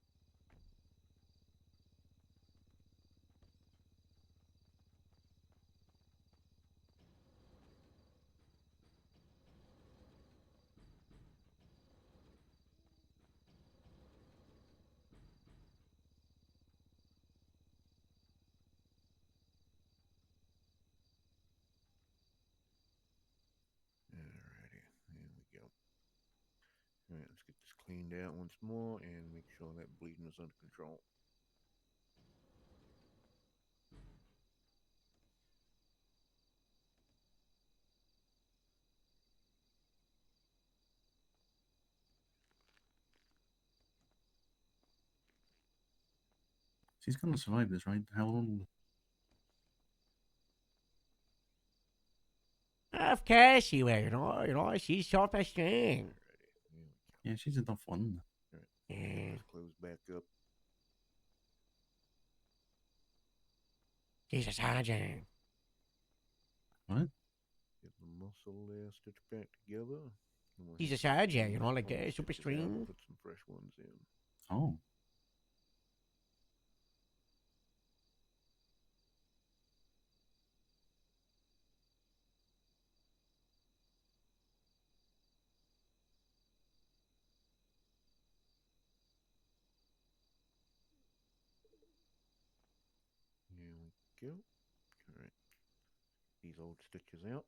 Speaker 16: Alrighty, there we go. Alright, let's get this cleaned out once more and make sure that bleeding is under control. She's gonna survive this, right? How old?
Speaker 1: Of course she will, you know, she's sharp as string.
Speaker 6: Yeah, she's a tough one.
Speaker 1: Yeah.
Speaker 16: Let's close back up.
Speaker 1: She's a sergeant.
Speaker 6: What?
Speaker 16: Get the muscle there stitched back together. and we'll
Speaker 1: She's
Speaker 16: hit
Speaker 1: a sergeant,
Speaker 16: these
Speaker 1: you know, like
Speaker 16: old
Speaker 1: a super
Speaker 16: stitches out and
Speaker 1: string.
Speaker 16: Put some fresh ones in.
Speaker 6: Oh.
Speaker 16: Here we go. All right. These old stitches out.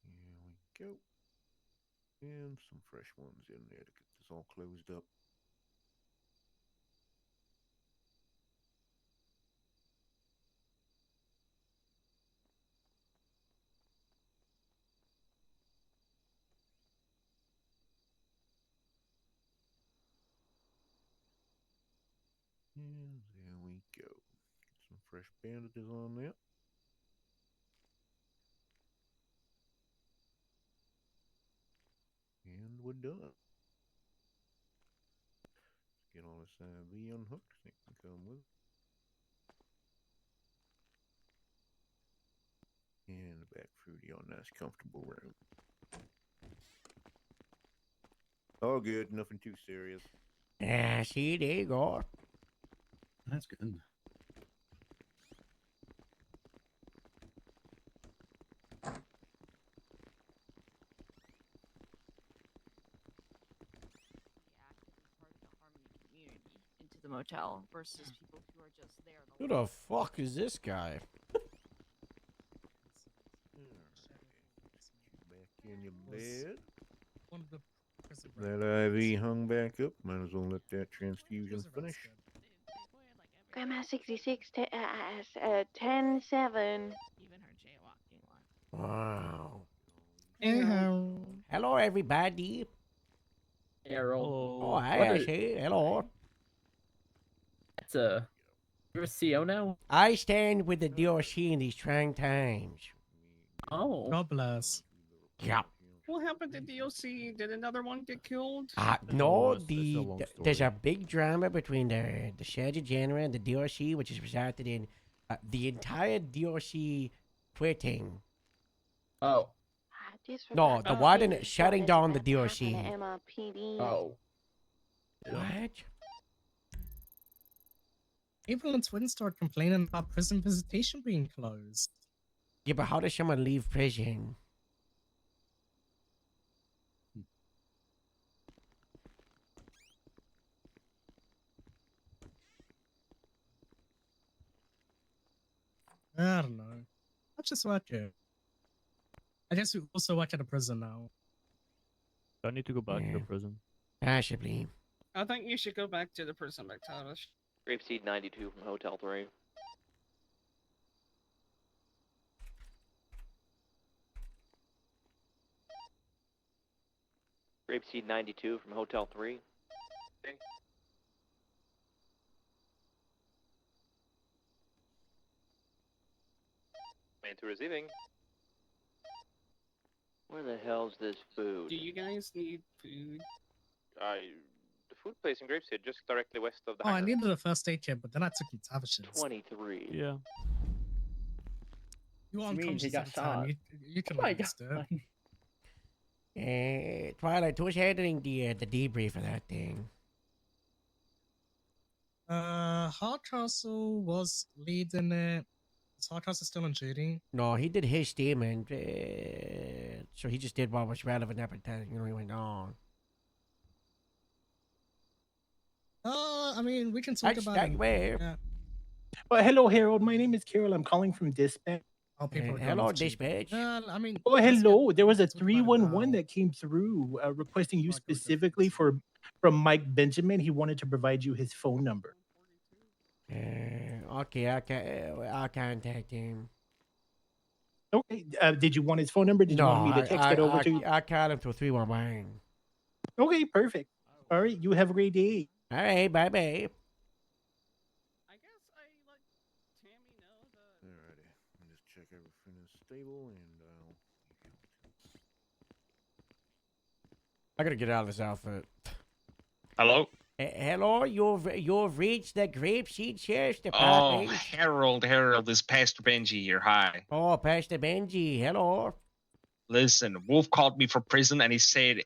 Speaker 16: Here we go. And some fresh ones in there to get this all closed up. And there we go. Get some fresh bandages on there. And we're done. Let's get all this IV unhooked. So it can come with. And back through to your nice comfortable room. All good, nothing too serious.
Speaker 1: Yeah, see, there you go.
Speaker 6: That's good.
Speaker 17: Into the motel versus people who are just there.
Speaker 1: Who the fuck is this guy?
Speaker 16: Back in your bed.
Speaker 21: One of the prison
Speaker 16: That IV hung back up. Might as well let that transfusion finish.
Speaker 12: Grandma 66, 10-7.
Speaker 1: Wow.
Speaker 21: Hello,
Speaker 1: everybody.
Speaker 20: Errol.
Speaker 1: Oh, hi, I see. Hello.
Speaker 20: That's a. You're a CO now?
Speaker 1: I stand with the DRC in these trying times.
Speaker 20: Oh.
Speaker 21: God bless.
Speaker 1: Yeah.
Speaker 24: What happened to DOC? Did another one get killed?
Speaker 1: No, there's a big drama between the Surgeon General and the DRC, which has resulted in the entire DRC quitting.
Speaker 20: Oh.
Speaker 1: No, the warden shutting down the DRC.
Speaker 20: Oh.
Speaker 1: What?
Speaker 21: April and Twin started complaining about prison visitation being closed.
Speaker 1: Yeah, but how does someone leave prison?
Speaker 21: I don't know. I just work here. I guess we also work at a prison now.
Speaker 25: I need to go back to
Speaker 1: Yeah.
Speaker 25: the prison.
Speaker 1: Possibly.
Speaker 24: I think you should go back to the prison, McTavish.
Speaker 2: Grapeseed 92 from Hotel 3. Grapeseed 92 from Hotel 3.
Speaker 26: Main to receiving.
Speaker 2: Where the hell's this food?
Speaker 24: Do you guys need food?
Speaker 26: The food place in Grapeseed, just directly west of the
Speaker 21: Oh, I
Speaker 26: hangar.
Speaker 21: needed a first aid kit, but then I took McTavish's.
Speaker 2: 23.
Speaker 25: Yeah.
Speaker 21: You were
Speaker 20: What do you mean? He
Speaker 21: unconscious
Speaker 20: got
Speaker 21: at the time.
Speaker 20: shot.
Speaker 21: You can
Speaker 20: Oh my
Speaker 21: understand.
Speaker 1: Twilight, who's handling the debrief for that thing?
Speaker 21: Hardcastle was leading it. Is Hardcastle still on duty?
Speaker 1: No, he did his statement, so he just did what was relevant at the time. You know, he went on.
Speaker 21: I mean, we can talk about it. Yeah.
Speaker 27: Well, hello, Harold. My name is Carol. I'm calling from dispatch.
Speaker 21: Oh, people are
Speaker 1: hello,
Speaker 21: going to
Speaker 1: dispatch.
Speaker 21: I mean,
Speaker 27: Oh,
Speaker 21: let's
Speaker 27: hello. There was a
Speaker 21: talk about it
Speaker 27: 311
Speaker 21: now.
Speaker 27: that came through requesting you specifically from Mike Benjamin. He wanted to provide you his phone number.
Speaker 1: Okay, I'll contact him.
Speaker 27: Okay. Did you want his phone number? Did you
Speaker 1: No,
Speaker 27: want me to text it over to you?
Speaker 1: I called him to 311.
Speaker 27: Okay, perfect. All right. You have a great day.
Speaker 1: All right, bye, babe.
Speaker 16: Alrighty, I'll just check everything is stable and
Speaker 1: I gotta get out of this outfit.
Speaker 3: Hello?
Speaker 1: Hello, you've reached the Grapeseed Sheriff's
Speaker 3: Oh,
Speaker 1: Department.
Speaker 3: Harold, this is Pastor Benji here. Hi.
Speaker 1: Oh, Pastor Benji, hello.
Speaker 3: Listen, Wolf called me from prison and he said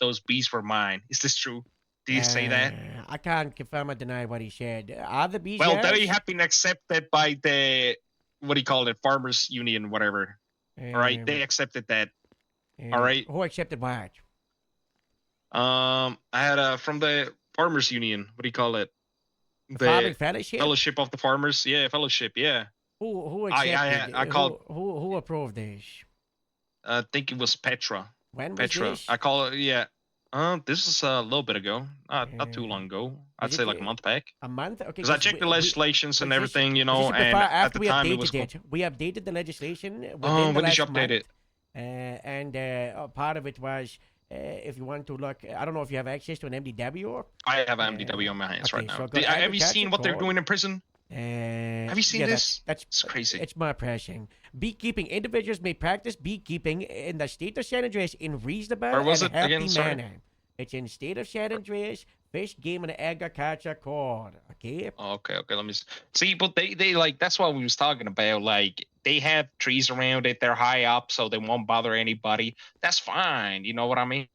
Speaker 3: those bees were mine. Is this true? Did he say that?
Speaker 1: I can't confirm or deny what he said. Are the bees
Speaker 3: Well,
Speaker 1: yours?
Speaker 3: they have been accepted by the what do you call it, Farmers Union, whatever. All right, they accepted that. All right.
Speaker 1: Who accepted what?
Speaker 3: I had from the Farmers Union. What do you call it?
Speaker 1: The Farming Fellowship?
Speaker 3: Fellowship of the Farmers. Yeah, fellowship. Yeah.
Speaker 1: Who accepted?
Speaker 3: I called.
Speaker 1: Who approved this?
Speaker 3: I think it was Petra.
Speaker 1: When was
Speaker 3: Petra.
Speaker 1: this?
Speaker 3: I call it. Yeah. This is a little bit ago. Not too long ago. I'd say like a month back.
Speaker 1: A month? Okay.
Speaker 3: Because I checked the legislations and everything, you
Speaker 1: was
Speaker 3: know,
Speaker 1: this
Speaker 3: and
Speaker 1: before,
Speaker 3: at
Speaker 1: after
Speaker 3: the
Speaker 1: we
Speaker 3: time it
Speaker 1: updated
Speaker 3: was.
Speaker 1: it. We updated the legislation.
Speaker 3: Oh, when did you
Speaker 1: last
Speaker 3: update it?
Speaker 1: And part of it was, if you want to look, I don't know if you have access to an MDW.
Speaker 3: I have an MDW on my hands right now.
Speaker 1: so go to
Speaker 3: Have you seen
Speaker 1: agriculture
Speaker 3: what they're
Speaker 1: code.
Speaker 3: doing in prison? Have you seen
Speaker 1: yeah,
Speaker 3: this?
Speaker 1: That's
Speaker 3: crazy.
Speaker 1: It's more pressing. Beekeeping. Individuals may practice beekeeping in the state of San Andreas in reasonable
Speaker 3: Where was
Speaker 1: and
Speaker 3: it again?
Speaker 1: healthy
Speaker 3: Sorry.
Speaker 1: manner. It's in state of San Andreas, Fish, Game, and Agriculture Code. Okay?
Speaker 3: Okay, let me see. But they like that's what we was talking about. Like they have trees around it. They're high up, so they won't bother anybody. That's fine. You know what I mean?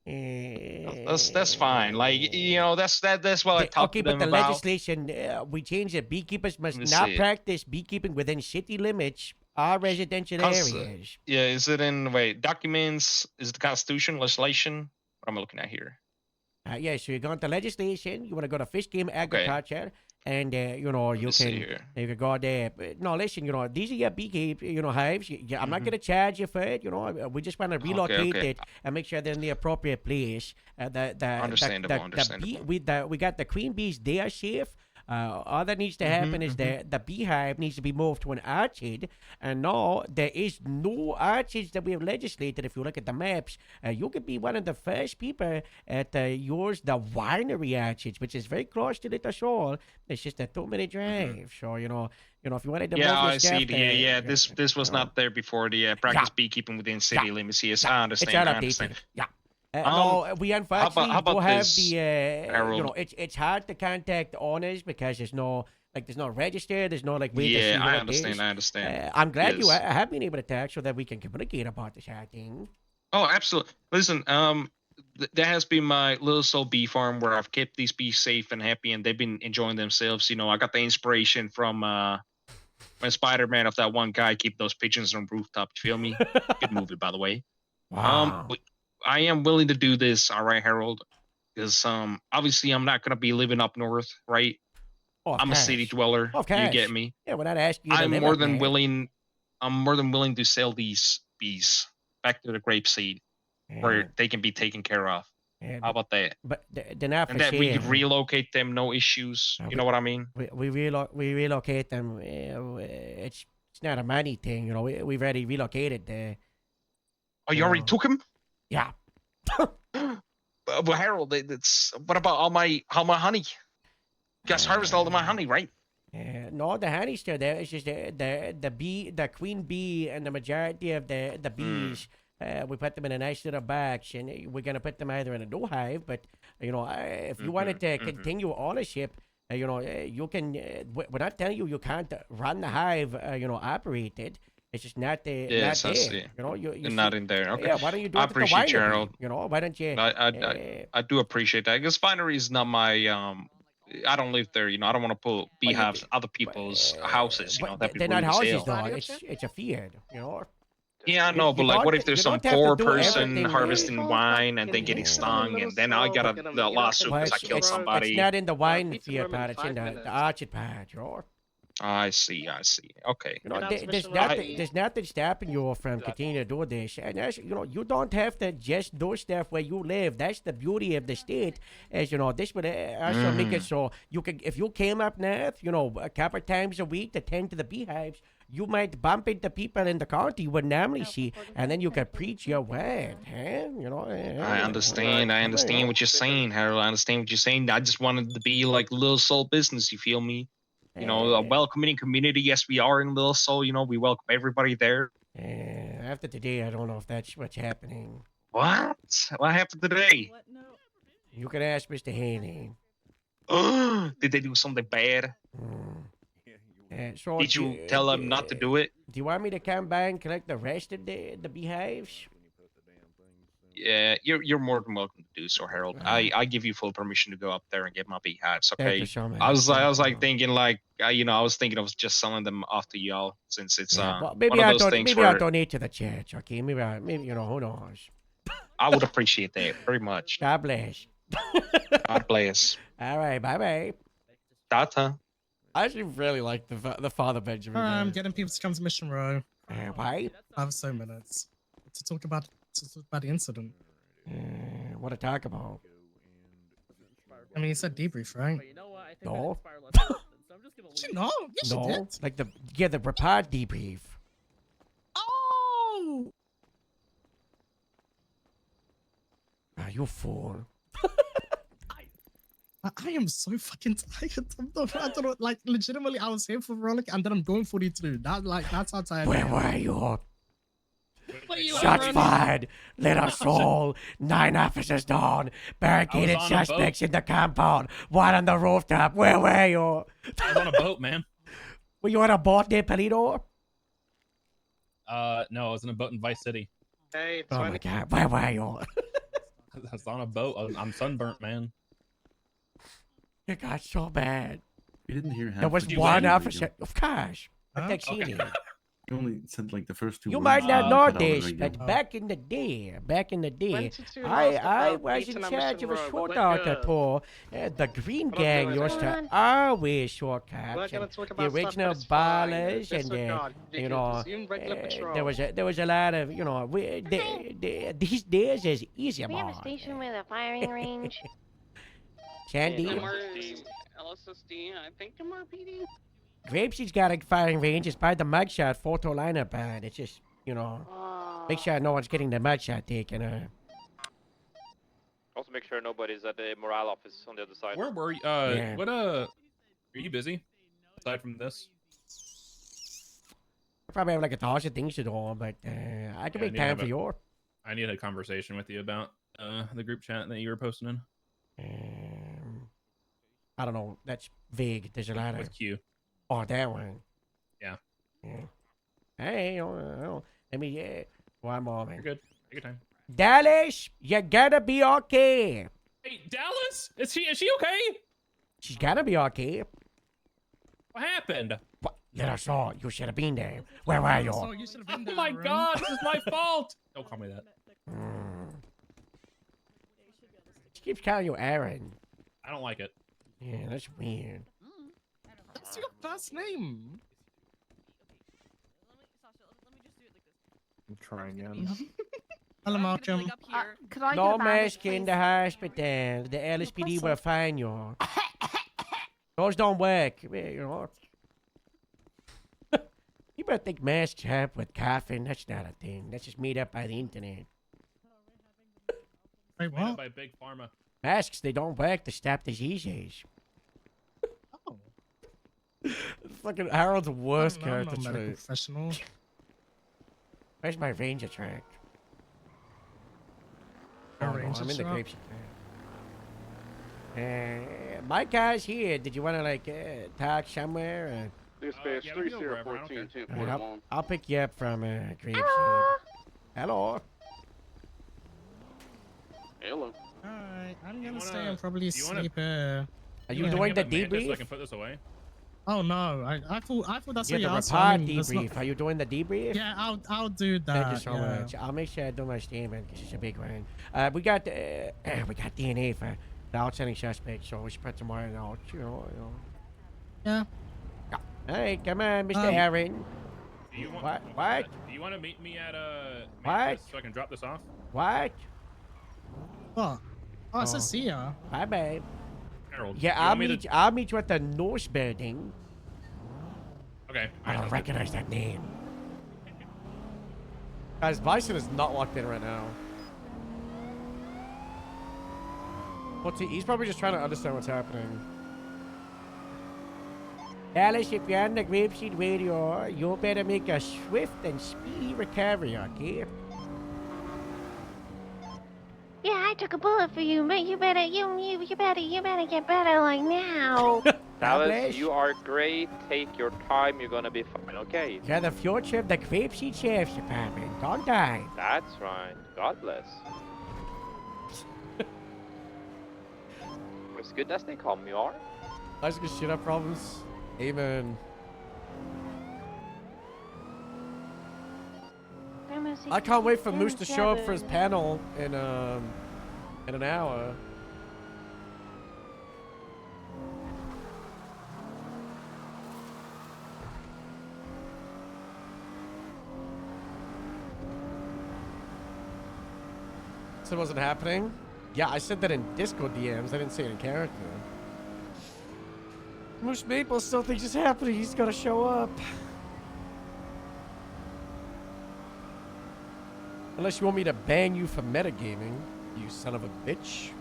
Speaker 3: That's fine. Like you know, that's what I talked
Speaker 1: Okay,
Speaker 3: to them
Speaker 1: but the
Speaker 3: about.
Speaker 1: legislation, we changed it. Beekeepers must
Speaker 3: Let me
Speaker 1: not
Speaker 3: see.
Speaker 1: practice beekeeping within city limits or residential areas.
Speaker 3: Yeah, is it in documents? Is it the Constitution, legislation? What am I looking at here?
Speaker 1: Yeah, so you're going to legislation. You want to go to Fish, Game, Agriculture, and you know you
Speaker 3: see
Speaker 1: can
Speaker 3: here.
Speaker 1: you can go there. No, listen, you know these are your beekeep, hives. I'm not gonna charge you for it. You know, we just want to relocate
Speaker 3: okay.
Speaker 1: it and make sure they're in the appropriate place.
Speaker 3: Understandable.
Speaker 1: We got the queen bees. They are safe. All that needs to happen is the beehive needs to be moved to an orchard, and no, there is no orchards that we have legislated. If you look at the maps, you could be one of the first people at use the winery orchards, which is very close to the shore. It's just a 2-minute drive. So you know, if you wanted to move
Speaker 3: Yeah,
Speaker 1: your
Speaker 3: I
Speaker 1: stuff
Speaker 3: see.
Speaker 1: there,
Speaker 3: Yeah. This was not there before. The practice beekeeping within city limits. Yes, I understand.
Speaker 1: It's all
Speaker 3: I
Speaker 1: updated.
Speaker 3: understand.
Speaker 1: Yeah. No, we unfortunately
Speaker 3: how about
Speaker 1: don't have
Speaker 3: this,
Speaker 1: the
Speaker 3: Harold?
Speaker 1: it's hard to contact owners because there's no register, there's no way to see
Speaker 3: Yeah,
Speaker 1: who
Speaker 3: I
Speaker 1: it
Speaker 3: understand.
Speaker 1: is.
Speaker 3: I understand.
Speaker 1: I'm glad you
Speaker 3: Yes.
Speaker 1: have been able to talk so that we can communicate about this whole thing.
Speaker 3: Oh, absolutely. Listen, that has been my little soul bee farm where I've kept these bees safe and happy, and they've been enjoying themselves. You know, I got the inspiration from when Spider-Man of that one guy keep those pigeons on rooftop. You feel me? Good movie, by the way.
Speaker 1: Wow.
Speaker 3: But I am willing to do this, all right, Harold, because obviously I'm not gonna be living up north, right?
Speaker 1: Oh, of
Speaker 3: I'm a city
Speaker 1: course.
Speaker 3: dweller.
Speaker 1: Of
Speaker 3: You
Speaker 1: course.
Speaker 3: get me?
Speaker 1: Yeah, we're not asking you to
Speaker 3: I'm
Speaker 1: live
Speaker 3: more
Speaker 1: up
Speaker 3: than
Speaker 1: there.
Speaker 3: willing. I'm more than willing to sell these bees back to the grape seed, where they can be taken care of.
Speaker 1: Yeah,
Speaker 3: How about that?
Speaker 1: But they're not for
Speaker 3: And that we could
Speaker 1: sale.
Speaker 3: relocate them, no issues. You know what I mean?
Speaker 1: We relocate them. It's not a money thing, you know. We've already relocated there.
Speaker 3: Oh, you already took him?
Speaker 1: Yeah.
Speaker 3: Well, Harold, it's what about all my honey? You guys harvested all of my honey, right?
Speaker 1: No, the honey's still there. It's just the queen bee, and the majority of the bees. We put them in a nice little box, and we're gonna put them either in a new hive. But you know, if you wanted to continue ownership, you can. We're not telling you can't run the hive. Operate it. It's just not there.
Speaker 3: Yes,
Speaker 1: not
Speaker 3: I
Speaker 1: there.
Speaker 3: see.
Speaker 1: You know, you
Speaker 3: Not in there. Okay.
Speaker 1: Yeah, why don't you do
Speaker 3: I
Speaker 1: it at the
Speaker 3: appreciate you,
Speaker 1: winery?
Speaker 3: Harold.
Speaker 1: You know, why don't you?
Speaker 3: I do appreciate that. Because winery is not my I don't live there. You know, I don't want to put beehives other people's houses. You know, that'd be
Speaker 1: They're
Speaker 3: rude
Speaker 1: not
Speaker 3: as
Speaker 1: houses,
Speaker 3: hell.
Speaker 1: though. It's a field. You know.
Speaker 3: Yeah, I know,
Speaker 1: You
Speaker 3: but like, what if there's
Speaker 1: you
Speaker 3: some
Speaker 1: don't have to
Speaker 3: poor
Speaker 1: do
Speaker 3: person
Speaker 1: everything.
Speaker 3: harvesting wine and then getting stung, and then I got a lawsuit because I killed somebody?
Speaker 1: It's not in the wine field part. It's in the orchard part. You know.
Speaker 3: I see. Okay.
Speaker 1: You know, there's nothing stopping you from continuing to do this. And that's, you don't have to just do stuff where you live. That's the beauty of the state. As you know, this would also make it so you can, if you came up north, a couple times a week to tend to the beehives, you might bump into people in the county you would normally see, and then you could preach your word, huh? You know.
Speaker 3: I understand what you're saying, Harold. I understand what you're saying. I just wanted to be like Little Soul business. You feel me? You know, a welcoming community. Yes, we are in Little Soul. You know, we welcome everybody there.
Speaker 1: After today, I don't know if that's what's happening.
Speaker 3: What? What happened today?
Speaker 1: You can ask Mr. Haney.
Speaker 3: Did they do something bad?
Speaker 1: So
Speaker 3: Did you tell them not to do it?
Speaker 1: Do you want me to come by and collect the rest of the beehives?
Speaker 3: Yeah, you're more than welcome to do so, Harold. I give you full permission to go up there and get my beehives. Okay.
Speaker 1: Thank you so much.
Speaker 3: I was like thinking like I was thinking of just selling them off to y'all since it's
Speaker 1: Well, maybe
Speaker 3: one of
Speaker 1: I
Speaker 3: those
Speaker 1: don't.
Speaker 3: things
Speaker 1: Maybe
Speaker 3: where
Speaker 1: I'll donate to the church. Okay. Maybe you know, who knows?
Speaker 3: I would appreciate that very much.
Speaker 1: God bless.
Speaker 3: God bless.
Speaker 1: All right. Bye bye.
Speaker 3: Tata.
Speaker 1: I actually really like the Father Benjamin.
Speaker 21: I'm getting people to come to Mission Row.
Speaker 1: Why?
Speaker 21: I have so minutes to talk about the incident.
Speaker 1: What to talk about?
Speaker 21: I mean, you said debrief, right?
Speaker 1: No.
Speaker 21: No, yes, you
Speaker 1: No.
Speaker 21: did.
Speaker 1: Like the report debrief.
Speaker 21: Oh.
Speaker 1: You fool.
Speaker 21: I am so fucking tired. I don't know, like legitimately, I was here for Veronica, and then I'm going 42. That's how tired.
Speaker 1: Where were you?
Speaker 21: you
Speaker 1: Shots
Speaker 21: at,
Speaker 1: fired. Little Soul. 9 officers down. Barricaded
Speaker 4: on a boat.
Speaker 1: suspects in the compound. One on the rooftop. Where were you?
Speaker 4: I was on a boat, man.
Speaker 1: Were you on a boat there, Palito?
Speaker 4: No, I was in a boat in Vice City.
Speaker 24: Hey,
Speaker 1: Oh my God. Where were you?
Speaker 4: I was on a boat. I'm sunburnt, man.
Speaker 1: It got so bad.
Speaker 6: We didn't hear half.
Speaker 1: There was
Speaker 6: of
Speaker 1: one
Speaker 6: the
Speaker 1: officer.
Speaker 6: radio.
Speaker 1: Of course. I've
Speaker 21: Huh?
Speaker 1: seen it.
Speaker 6: You only said like the first two.
Speaker 1: You
Speaker 6: words
Speaker 1: might
Speaker 6: and
Speaker 1: not
Speaker 6: then
Speaker 1: know
Speaker 6: cut out the
Speaker 1: this,
Speaker 6: radio.
Speaker 1: but back in the day,
Speaker 24: lost
Speaker 1: I
Speaker 24: about
Speaker 1: was
Speaker 24: 8
Speaker 1: in
Speaker 24: to
Speaker 1: charge of a
Speaker 24: Mission Row, but
Speaker 1: shootout
Speaker 24: we're
Speaker 1: at Paul. The Green
Speaker 24: What
Speaker 1: Gang
Speaker 24: I'm doing
Speaker 1: used to
Speaker 24: is-
Speaker 1: always
Speaker 24: We're
Speaker 1: shortcuts.
Speaker 24: not gonna
Speaker 1: And
Speaker 24: talk
Speaker 1: the
Speaker 24: about stuff,
Speaker 1: original
Speaker 24: but it's fine.
Speaker 1: ballers, and
Speaker 24: Disregard.
Speaker 1: you
Speaker 24: You
Speaker 1: know,
Speaker 24: can resume regular patrol.
Speaker 1: there was a lot of these days is easy,
Speaker 5: We have a
Speaker 1: boy.
Speaker 5: station with a firing range.
Speaker 1: Sandy,
Speaker 24: LSSD, I think MRPD.
Speaker 1: Grapeseed's got a firing range. It's by the mugshot photo lineup, and it's just make sure no one's getting the mugshot taken.
Speaker 2: Also make sure nobody's at the morale office on the other side.
Speaker 4: Where were you?
Speaker 1: Yeah.
Speaker 4: What are you busy? Aside from this?
Speaker 1: I probably have like 1,000 things to do, but I can make time for you.
Speaker 4: I need a conversation with you about the group chat that you were posting in.
Speaker 1: I don't know. That's vague. There's a lot of.
Speaker 4: With Q.
Speaker 1: Oh, that one.
Speaker 4: Yeah.
Speaker 1: Hey, let me. One moment.
Speaker 4: You're good. Take your time.
Speaker 1: Dallas, you gotta be okay.
Speaker 4: Hey, Dallas, is she okay?
Speaker 1: She's gotta be okay.
Speaker 4: What happened?
Speaker 1: What? Little Soul, you should have been there. Where were you?
Speaker 21: So you should have been there.
Speaker 4: Oh my
Speaker 21: Aaron.
Speaker 4: God, this is my fault. Don't call me that.
Speaker 1: She keeps calling you Aaron.
Speaker 4: I don't like it.
Speaker 1: Yeah, that's weird.
Speaker 21: That's your first name.
Speaker 16: I'm trying again.
Speaker 21: Hello, Malcolm.
Speaker 17: Could I
Speaker 1: No
Speaker 17: get a bandage,
Speaker 1: mask in
Speaker 17: please?
Speaker 1: the hospital. The LSPD will find you. Those don't work. You know. You better think masks help with coughing. That's not a thing. That's just made up by the internet.
Speaker 21: Wait,
Speaker 4: Made up
Speaker 21: what?
Speaker 4: by Big Pharma.
Speaker 1: Masks, they don't work to stop diseases.
Speaker 21: Oh.
Speaker 1: Fucking Harold's worst
Speaker 21: I'm not a
Speaker 1: character
Speaker 21: medical
Speaker 1: trait.
Speaker 21: professional.
Speaker 1: Where's my ranger track?
Speaker 21: Your
Speaker 1: Oh, no,
Speaker 21: ranger
Speaker 1: I'm in the
Speaker 21: truck?
Speaker 1: grapes. My car's here. Did you want to like talk somewhere?
Speaker 16: New space
Speaker 4: yeah, we can go wherever, I don't
Speaker 16: 3014
Speaker 4: care.
Speaker 16: to
Speaker 1: I'll,
Speaker 16: Portland.
Speaker 1: I'll pick you up from Grapeseed. Hello.
Speaker 16: Hello.
Speaker 21: Alright, I'm
Speaker 4: You
Speaker 21: gonna
Speaker 4: wanna-
Speaker 21: stay and probably
Speaker 4: you wanna-
Speaker 21: sleep here.
Speaker 1: Are you
Speaker 21: Yeah.
Speaker 1: doing the
Speaker 4: Can you have a bandage so I
Speaker 1: debrief?
Speaker 4: can put this away.
Speaker 21: Oh no, I thought that's
Speaker 1: Yeah,
Speaker 21: what you
Speaker 1: the
Speaker 21: asked.
Speaker 1: report
Speaker 21: I mean, that's
Speaker 1: debrief.
Speaker 21: not-
Speaker 1: Are you doing the debrief?
Speaker 21: Yeah, I'll do that.
Speaker 1: Thank you so
Speaker 21: yeah.
Speaker 1: much. I'll make sure I do my statement because it's a big one. We got DNA for the outstanding suspect, so we should put some more out. You know.
Speaker 21: Yeah.
Speaker 1: Hey, come on, Mr. Aaron.
Speaker 4: Do you want,
Speaker 1: What?
Speaker 4: Do you want to meet me at
Speaker 1: What?
Speaker 4: Manchester so I can drop this off?
Speaker 1: What?
Speaker 21: What? Oh, it says see ya.
Speaker 1: Bye, babe.
Speaker 4: Harold.
Speaker 1: Yeah,
Speaker 4: you
Speaker 1: I'll
Speaker 4: want me
Speaker 1: meet.
Speaker 4: to-
Speaker 1: I'll meet you at the Norse building.
Speaker 4: Okay.
Speaker 1: I don't recognize that name. Guys, Bison is not locked in right now. He's probably just trying to understand what's happening. Alice, if you're on the Grapeseed Radio, you better make a swift and speedy recovery, okay?
Speaker 12: Yeah, I took a bullet for you, but you better get better like now.
Speaker 2: Alice, you are great. Take your time. You're gonna be fine. Okay.
Speaker 1: You're the future of the Grapeseed Sheriff's Department. Don't die.
Speaker 2: That's right. God bless. As good as they come, you are.
Speaker 1: Let's get shit up problems. Amen. I can't wait for Moose to show up for his panel in an hour. So it wasn't happening? Yeah, I said that in Discord DMs. I didn't say it in character. Moose Maple still thinks it's happening. He's gotta show up. Unless you want me to ban you for metagaming, you son of a bitch.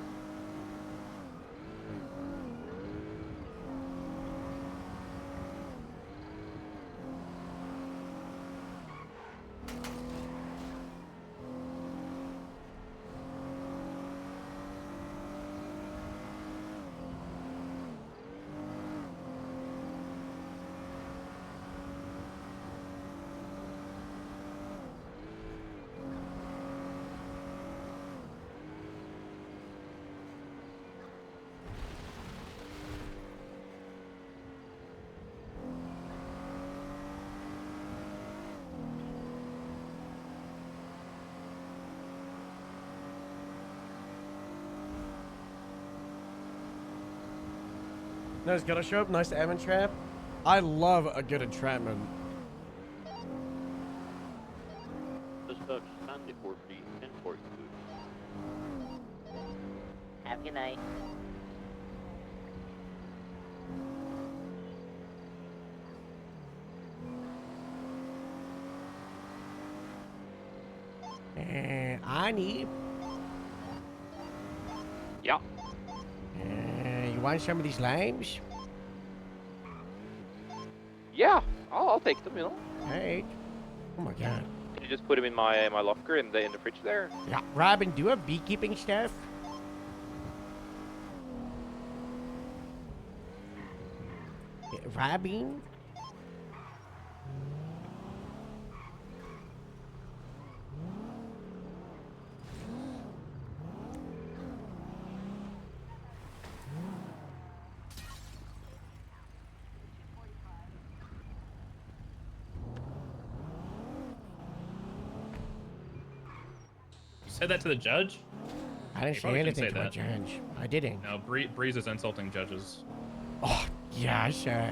Speaker 1: No, he's gonna show up. Nice to trap. I love a good entrapment.
Speaker 2: Dispatch Sandy 4-3, 10-42.
Speaker 7: Have a good night.
Speaker 1: Ani.
Speaker 2: Yeah.
Speaker 1: You want some of these limes?
Speaker 2: Yeah, I'll take them, you know.
Speaker 1: Alright. Oh my god.
Speaker 2: Can you just put them in my locker in the fridge there?
Speaker 1: Yeah. Robin, do you have beekeeping stuff? Robin?
Speaker 4: Said that to the judge?
Speaker 1: I didn't
Speaker 4: You
Speaker 1: say
Speaker 4: probably
Speaker 1: anything
Speaker 4: shouldn't
Speaker 1: to a
Speaker 4: say
Speaker 1: judge. I didn't.
Speaker 4: No, Breeze is insulting judges.
Speaker 1: Oh, yeah, sure.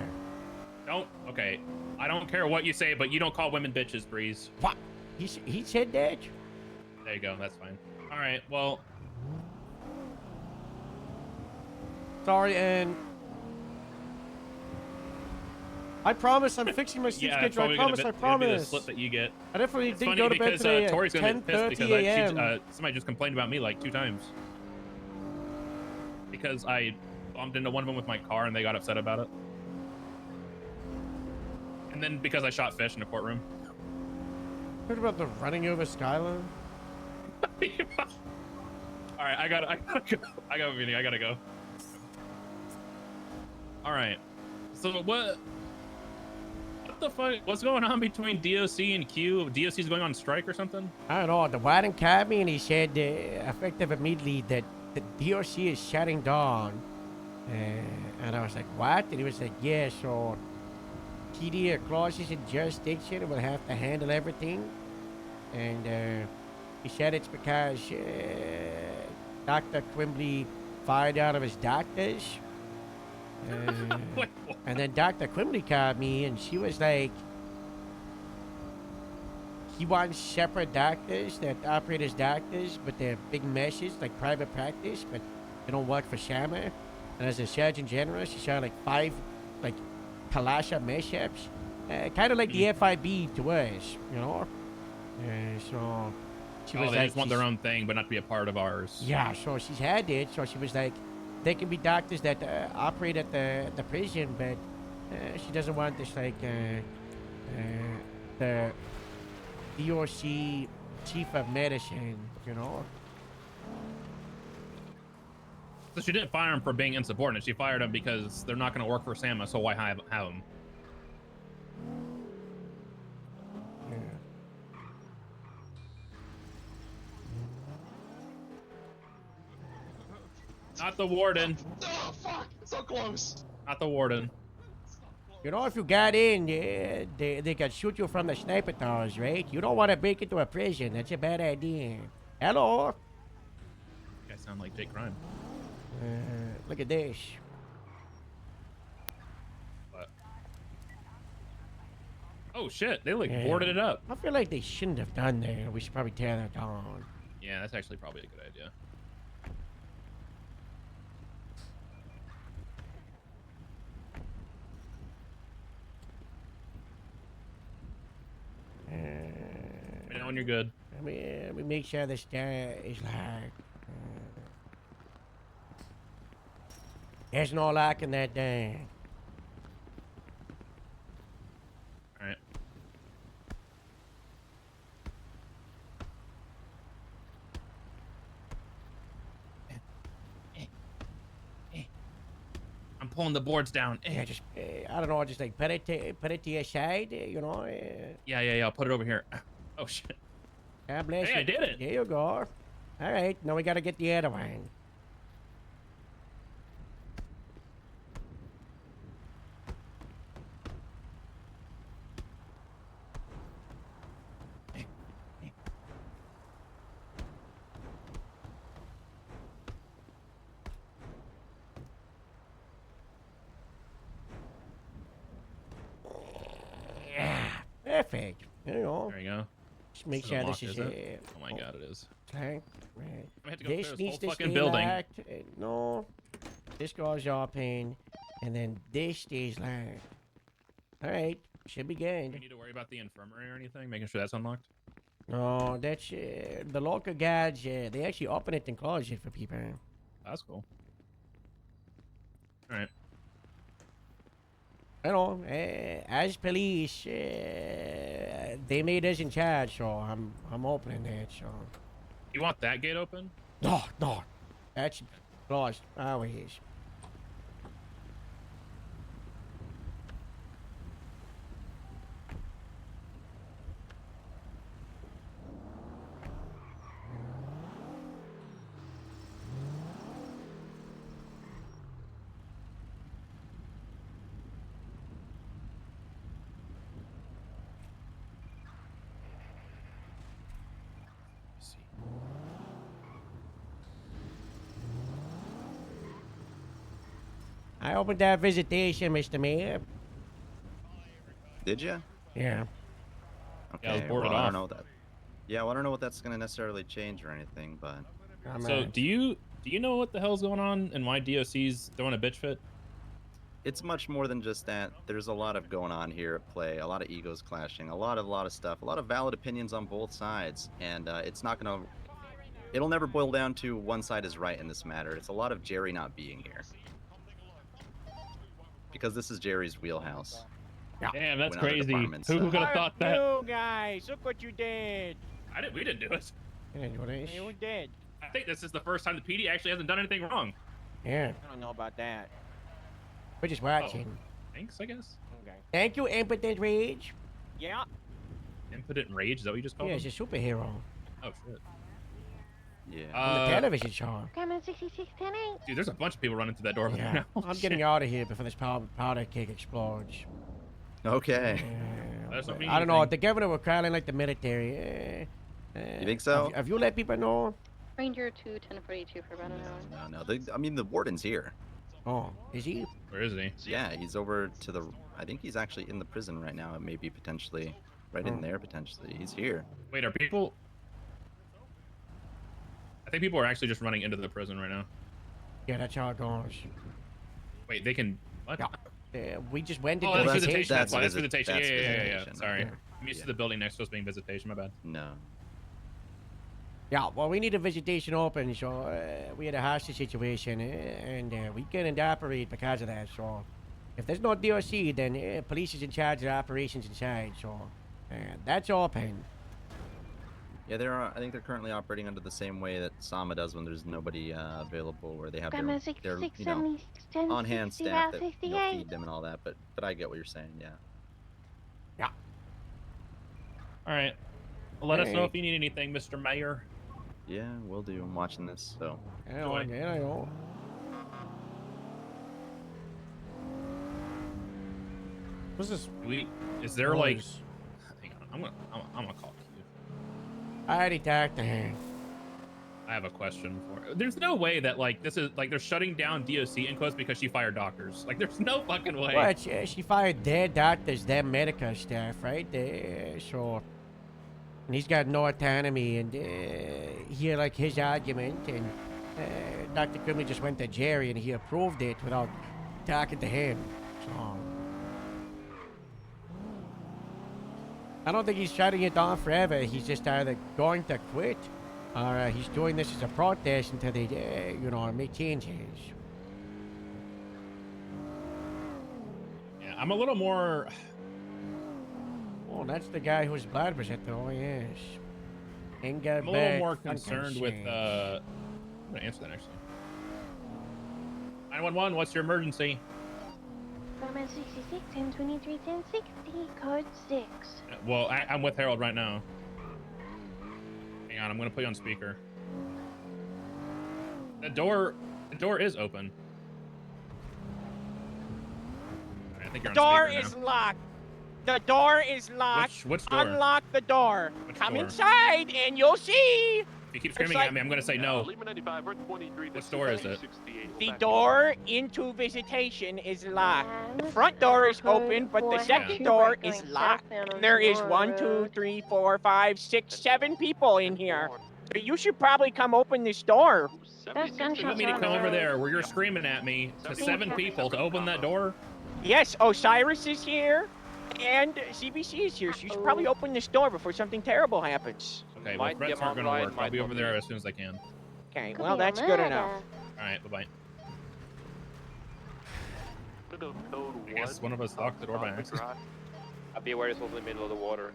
Speaker 4: Don't. Okay. I don't care what you say, but you don't call women bitches, Breeze.
Speaker 1: What? He said that?
Speaker 4: There you go. That's fine. All right. Well.
Speaker 1: Sorry, and I promise I'm fixing my sleep
Speaker 4: Yeah, it's
Speaker 1: schedule. I
Speaker 4: probably
Speaker 1: promise.
Speaker 4: gonna be the
Speaker 1: promise.
Speaker 4: slip that you get.
Speaker 1: I definitely
Speaker 4: It's
Speaker 1: didn't
Speaker 4: funny
Speaker 1: go to bed
Speaker 4: because
Speaker 1: today
Speaker 4: Tori's
Speaker 1: at
Speaker 4: gonna be pissed
Speaker 1: 10:30
Speaker 4: because
Speaker 1: a.m.
Speaker 4: somebody just complained about me like 2 times. Because I bumped into one of them with my car and they got upset about it. And then because I shot fish in the courtroom.
Speaker 1: Heard about the running over Skylar?
Speaker 4: All right, I gotta go. I got a meeting. I gotta go. All right. So what the fuck? What's going on between DOC and Q? DOC's going on strike or something?
Speaker 1: I don't know. The warden called me and he said, effective immediately, that the DOC is shutting down. And I was like, what? And he was like, yeah, so TD clauses in jurisdiction will have to handle everything. And he said it's because Dr. Quimbley fired out of his doctors. And then Dr. Quimbley called me and she was like, he wants separate doctors that operate as doctors, but they're big meshes, like private practice, but they don't work for Shama. And as a Surgeon General, she saw like 5 like Kalasha meshaps. kind of like the FIB to us, you know. So she was
Speaker 4: they
Speaker 1: like,
Speaker 4: just want their own thing, but not to be a part of ours.
Speaker 1: yeah. So she's had it. So she was like, they can be doctors that operate at the prison, but she doesn't want this like the DOC chief of medicine, you know.
Speaker 4: So she didn't fire him for being insubordinate. She fired him because they're not going to work for Sama, so why have him? Not the warden.
Speaker 3: Oh, fuck. So close.
Speaker 4: Not the warden.
Speaker 1: You know, if you got in, they can shoot you from the sniper towers, right? You don't want to break into a prison. That's a bad idea. Hello?
Speaker 4: You guys sound like Jake Crime.
Speaker 1: Look at this.
Speaker 4: What? Oh, shit. They, like,
Speaker 1: Yeah.
Speaker 4: boarded it up.
Speaker 1: I feel like they shouldn't have done that. We should probably tear that down.
Speaker 4: Yeah, that's actually probably a good idea. Let me know when you're good.
Speaker 1: Let me make sure this guy is like... there's no lock in that thing.
Speaker 4: Alright. I'm pulling the boards down.
Speaker 1: Yeah, just, I don't know, just like put it to your side, you know.
Speaker 4: Yeah. I'll put it over here. Oh, shit.
Speaker 1: God bless
Speaker 4: Hey,
Speaker 1: you.
Speaker 4: I did it.
Speaker 1: There you go. All right, now we got to get the other one. Yeah, perfect. There you go.
Speaker 4: There you go.
Speaker 1: Just make
Speaker 4: Is it
Speaker 1: sure
Speaker 4: unlocked,
Speaker 1: this is
Speaker 4: is it? Oh my god, it is.
Speaker 1: Tank. Right.
Speaker 4: I have to go
Speaker 1: This
Speaker 4: through this
Speaker 1: needs
Speaker 4: whole
Speaker 1: to
Speaker 4: fucking
Speaker 1: stay
Speaker 4: building.
Speaker 1: locked. No. This goes open, and then this stays locked. All right, should be
Speaker 4: Do you
Speaker 1: good.
Speaker 4: need to worry about the infirmary or anything? Making sure that's unlocked?
Speaker 1: No, that's the local guards. They actually open it and close it for people.
Speaker 4: That's cool. Alright.
Speaker 1: You know, as police, they made us in charge, so I'm opening that. So.
Speaker 4: You want that gate open?
Speaker 1: No, that's closed always. I opened that visitation, Mr. Mayor.
Speaker 7: Did you?
Speaker 1: Yeah.
Speaker 7: Okay.
Speaker 4: I was boarded
Speaker 7: well, I
Speaker 4: off.
Speaker 7: don't know that. Yeah, well, I don't know what that's going to necessarily change or anything, but.
Speaker 4: So do you know what the hell's going on and why DOC's throwing a bitch fit?
Speaker 7: It's much more than just that. There's a lot of going on here at play, a lot of egos clashing, a lot of stuff, a lot of valid opinions on both sides, and it's not going to. It'll never boil down to one side is right in this matter. It's a lot of Jerry not being here. Because this is Jerry's wheelhouse.
Speaker 4: Damn, that's
Speaker 7: When other
Speaker 4: crazy.
Speaker 7: departments,
Speaker 4: Who could have thought that?
Speaker 24: You guys, look what you did.
Speaker 4: We didn't do it.
Speaker 24: You did.
Speaker 4: I think this is the first time the PD actually hasn't done anything wrong.
Speaker 1: Yeah.
Speaker 24: I don't know about that.
Speaker 1: We're just watching.
Speaker 4: Thanks, I guess.
Speaker 24: Okay.
Speaker 1: Thank you, Impotent Rage.
Speaker 24: Yeah.
Speaker 4: Impotent Rage, is that what you just called
Speaker 1: Yeah,
Speaker 4: him?
Speaker 1: he's a superhero.
Speaker 4: Oh, shit.
Speaker 7: Yeah.
Speaker 1: On the television show.
Speaker 5: Coming 6610
Speaker 4: Dude, there's a bunch of people running through that door over there
Speaker 1: Yeah.
Speaker 4: now.
Speaker 1: I'm getting out of here before this powder cake explodes.
Speaker 7: Okay.
Speaker 4: That's not me
Speaker 1: I don't know.
Speaker 4: anything.
Speaker 1: The governor was calling like the military.
Speaker 7: You think so?
Speaker 1: Have you let people know?
Speaker 5: Ranger 21042 for about an hour.
Speaker 7: No. I mean, the warden's here.
Speaker 1: Oh, is he?
Speaker 4: Where is he?
Speaker 7: Yeah, he's over to the. I think he's actually in the prison right now. Maybe potentially, right in there potentially. He's here.
Speaker 4: Wait, are people... I think people are actually just running into the prison right now.
Speaker 1: Yeah, that's how it goes.
Speaker 4: Wait, they can... What?
Speaker 1: Yeah. We just went
Speaker 4: Oh,
Speaker 1: into
Speaker 4: that's
Speaker 1: visitation.
Speaker 4: visitation. That's why. That's
Speaker 7: visit-
Speaker 4: visitation.
Speaker 7: that's
Speaker 4: Yeah.
Speaker 7: visitation,
Speaker 4: Sorry.
Speaker 7: okay.
Speaker 4: I'm used
Speaker 7: Yeah.
Speaker 4: to the building next to us being visitation. My bad.
Speaker 7: No.
Speaker 1: Yeah, well, we need a visitation open, so we had a hostage situation, and we couldn't operate because of that. So, if there's no DOC, then police is in charge of operations inside. So, that's open.
Speaker 7: Yeah, I think they're currently operating under the same way that Sama does when there's nobody available, where they have
Speaker 5: Grandma
Speaker 7: their
Speaker 5: 66,
Speaker 7: you know
Speaker 5: 76, 10,
Speaker 7: on-hand
Speaker 5: 60,
Speaker 7: staff that
Speaker 5: 68.
Speaker 7: feed them and all that. But I get what you're saying. Yeah.
Speaker 1: Yeah.
Speaker 4: All right. Well, let us know
Speaker 1: Hey.
Speaker 4: if you need anything, Mr. Mayor.
Speaker 7: Yeah, will do. I'm watching this, so.
Speaker 1: I know. What's this?
Speaker 4: Is there like?
Speaker 1: noise?
Speaker 4: Hang on. I'm gonna call Q.
Speaker 1: I already talked to him.
Speaker 4: I have a question for. There's no way that like this is like they're shutting down DOC inquest because she fired doctors. Like there's no fucking way.
Speaker 1: Well, she fired their doctors, their medical staff, right? So, and he's got no autonomy, and he like his argument, and Dr. Grimley just went to Jerry, and he approved it without talking to him. So, I don't think he's shutting it down forever. He's just either going to quit, or he's doing this as a protest until they, make changes.
Speaker 4: Yeah, I'm a little more.
Speaker 1: Oh, that's the guy whose blood was at the ONX.
Speaker 4: I'm a little more concerned with. I'm gonna answer that actually. 911, what's your emergency?
Speaker 5: Grandma 66, 10, 23, 10, 60, code 6.
Speaker 4: Well, I'm with Harold right now. Hang on, I'm gonna put you on speaker. The door is open. I think you're on
Speaker 24: Door
Speaker 4: speaker
Speaker 24: is
Speaker 4: now.
Speaker 24: locked. The door is locked.
Speaker 4: Which door?
Speaker 24: Unlock the door.
Speaker 4: Which
Speaker 24: Come
Speaker 4: door?
Speaker 24: inside and you'll see.
Speaker 4: If you keep screaming at me, I'm gonna say no. Which door is it?
Speaker 24: The door into visitation is locked. The front door is open, but the second door is locked. And there is 1, 2, 3, 4, 5, 6, 7 people in here. So you should probably come open this door.
Speaker 5: There's
Speaker 4: You
Speaker 5: gunshots
Speaker 4: want me to
Speaker 5: on
Speaker 4: come
Speaker 5: the
Speaker 4: over
Speaker 5: road.
Speaker 4: there where you're screaming at me to 7 people to open that door?
Speaker 24: Yes, Osiris is here. And CBC is here, so you should probably open this door before something terrible happens.
Speaker 4: Okay, well, threats aren't gonna work. I'll be over there as soon as I can.
Speaker 24: Okay,
Speaker 5: Could
Speaker 24: well,
Speaker 5: be a
Speaker 24: that's good
Speaker 5: murder.
Speaker 24: enough.
Speaker 4: Alright, bye-bye. I guess one of us locked the door by accident.
Speaker 2: I'll be aware it's also in the middle of the water.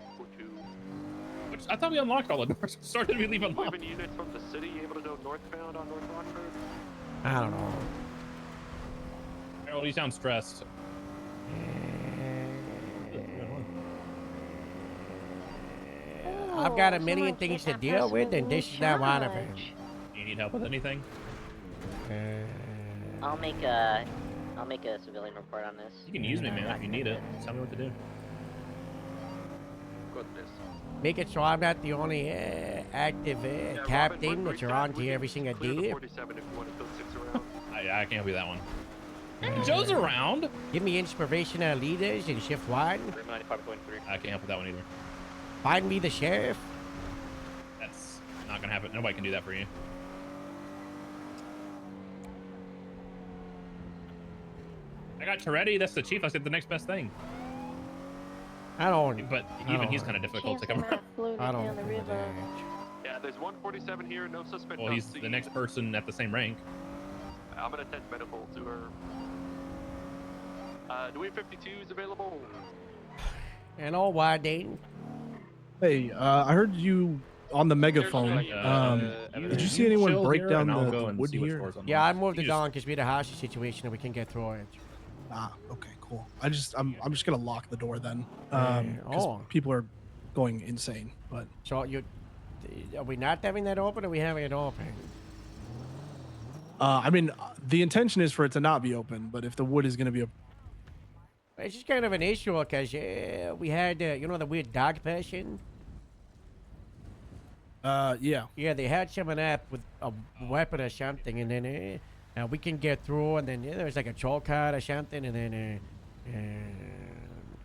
Speaker 4: Which, I thought we unlocked all the doors. Sorry, did we leave unlocked?
Speaker 15: Moving units from the city able to go northbound on North Rockford?
Speaker 1: I don't know.
Speaker 4: Harold, you sound stressed.
Speaker 1: I've got a million things to deal with, and this is not one of them.
Speaker 4: Do you need help with anything?
Speaker 8: I'll make a civilian report on this.
Speaker 4: You can use me, man, if you need it. Just tell me what to do.
Speaker 15: Goodness.
Speaker 1: Make it so I'm not the only active captain that's around here every single day.
Speaker 15: 47 if you want to build 6 around.
Speaker 4: I can't be that one. Joe's around.
Speaker 1: Give me inspirational leaders in shift 1.
Speaker 2: 95.3.
Speaker 4: I can't help with that one either.
Speaker 1: Find me the sheriff.
Speaker 4: That's not gonna happen. Nobody can do that for you. I got Toretti. That's the chief. I said the next best thing.
Speaker 1: I don't.
Speaker 4: But
Speaker 1: I
Speaker 4: even he's
Speaker 1: don't-
Speaker 4: kind of difficult to
Speaker 5: Chance
Speaker 4: come
Speaker 5: of
Speaker 4: around.
Speaker 5: not floating
Speaker 1: I don't
Speaker 5: down the
Speaker 1: do
Speaker 5: river.
Speaker 1: that.
Speaker 15: Yeah, there's 147 here, no suspect.
Speaker 4: Well,
Speaker 15: on
Speaker 4: he's
Speaker 15: scene.
Speaker 4: the next person at the same rank.
Speaker 15: I'm gonna attend medical to her. Do we have 52s available?
Speaker 1: And all why, Dayton?
Speaker 9: Hey, I heard you on the megaphone. Did you see anyone
Speaker 4: chill
Speaker 9: break
Speaker 4: here,
Speaker 9: down
Speaker 4: and I'll
Speaker 9: the
Speaker 4: go and
Speaker 9: wood
Speaker 4: see which
Speaker 9: here?
Speaker 4: door's unlocked.
Speaker 1: Yeah, I moved
Speaker 4: You
Speaker 1: it
Speaker 4: just-
Speaker 1: on because we had a hostage situation and we can get through it.
Speaker 9: Ah, okay, cool. I'm just gonna lock the door then.
Speaker 1: Yeah,
Speaker 9: 'Cause
Speaker 1: oh.
Speaker 9: people are going insane. But
Speaker 1: So are we not having that open, or are we having it open?
Speaker 9: I mean, the intention is for it to not be open. But if the wood is gonna be a
Speaker 1: It's just kind of an issue because we had, the weird dog person.
Speaker 9: yeah.
Speaker 1: Yeah, they had someone up with a weapon or something, and then we can get through, and then there was like a troll card or something, and then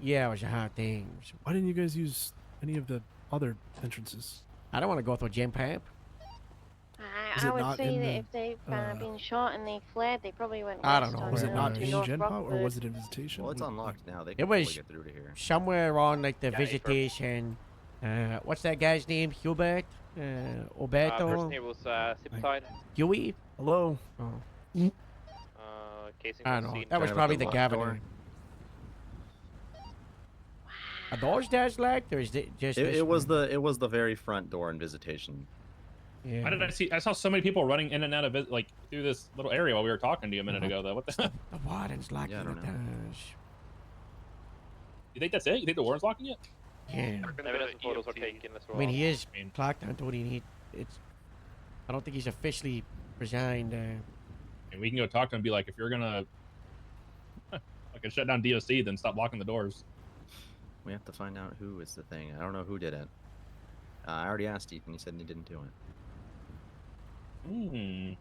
Speaker 1: yeah, it was a hard thing. So
Speaker 9: Why didn't you guys use any of the other entrances?
Speaker 1: I don't want to go through gym pipe.
Speaker 9: Is
Speaker 12: I
Speaker 9: it
Speaker 12: would
Speaker 9: not
Speaker 12: say
Speaker 9: in
Speaker 12: that
Speaker 9: the,
Speaker 12: if they've been shot and they fled, they probably went
Speaker 1: I
Speaker 12: west
Speaker 1: don't know.
Speaker 12: on
Speaker 9: Was it not
Speaker 12: to
Speaker 9: in
Speaker 12: North
Speaker 9: Gen Pop, or
Speaker 12: Rockwood.
Speaker 9: was it in Visitation?
Speaker 7: Well, it's
Speaker 9: What-
Speaker 7: unlocked now. They
Speaker 1: It
Speaker 7: can
Speaker 1: was
Speaker 7: totally get through to here.
Speaker 1: somewhere on like the
Speaker 2: Yeah, he's perfect.
Speaker 1: vegetation. What's that guy's name? Hubert? Alberto?
Speaker 2: Person here was Siptide.
Speaker 1: Huey? Hello? Oh.
Speaker 2: Casing
Speaker 1: I
Speaker 2: was
Speaker 1: don't know.
Speaker 2: seen.
Speaker 1: That was
Speaker 7: Kind of
Speaker 1: probably
Speaker 7: at
Speaker 1: the
Speaker 7: the locked
Speaker 1: governor.
Speaker 7: door.
Speaker 1: Are those dash locked, or is it just this
Speaker 7: It was
Speaker 1: one?
Speaker 7: the very front door in Visitation.
Speaker 1: Yeah.
Speaker 4: Why did I see? I saw so many people running in and out of it, like through this little area while we were talking to you a minute ago. Though, what the?
Speaker 1: The warden's locking
Speaker 7: Yeah, I
Speaker 1: the
Speaker 7: don't know.
Speaker 1: dash.
Speaker 4: You think that's it? You think the warden's locking it?
Speaker 1: Yeah.
Speaker 2: Evidence and photos are taken as well.
Speaker 1: I mean, he is clocked on 20. It's. I don't think he's officially resigned.
Speaker 4: And we can go talk to him and be like, if you're gonna like shut down DOC, then stop locking the doors.
Speaker 7: We have to find out who is the thing. I don't know who did it. I already asked Ethan. He said he didn't do it.
Speaker 4: Hmm.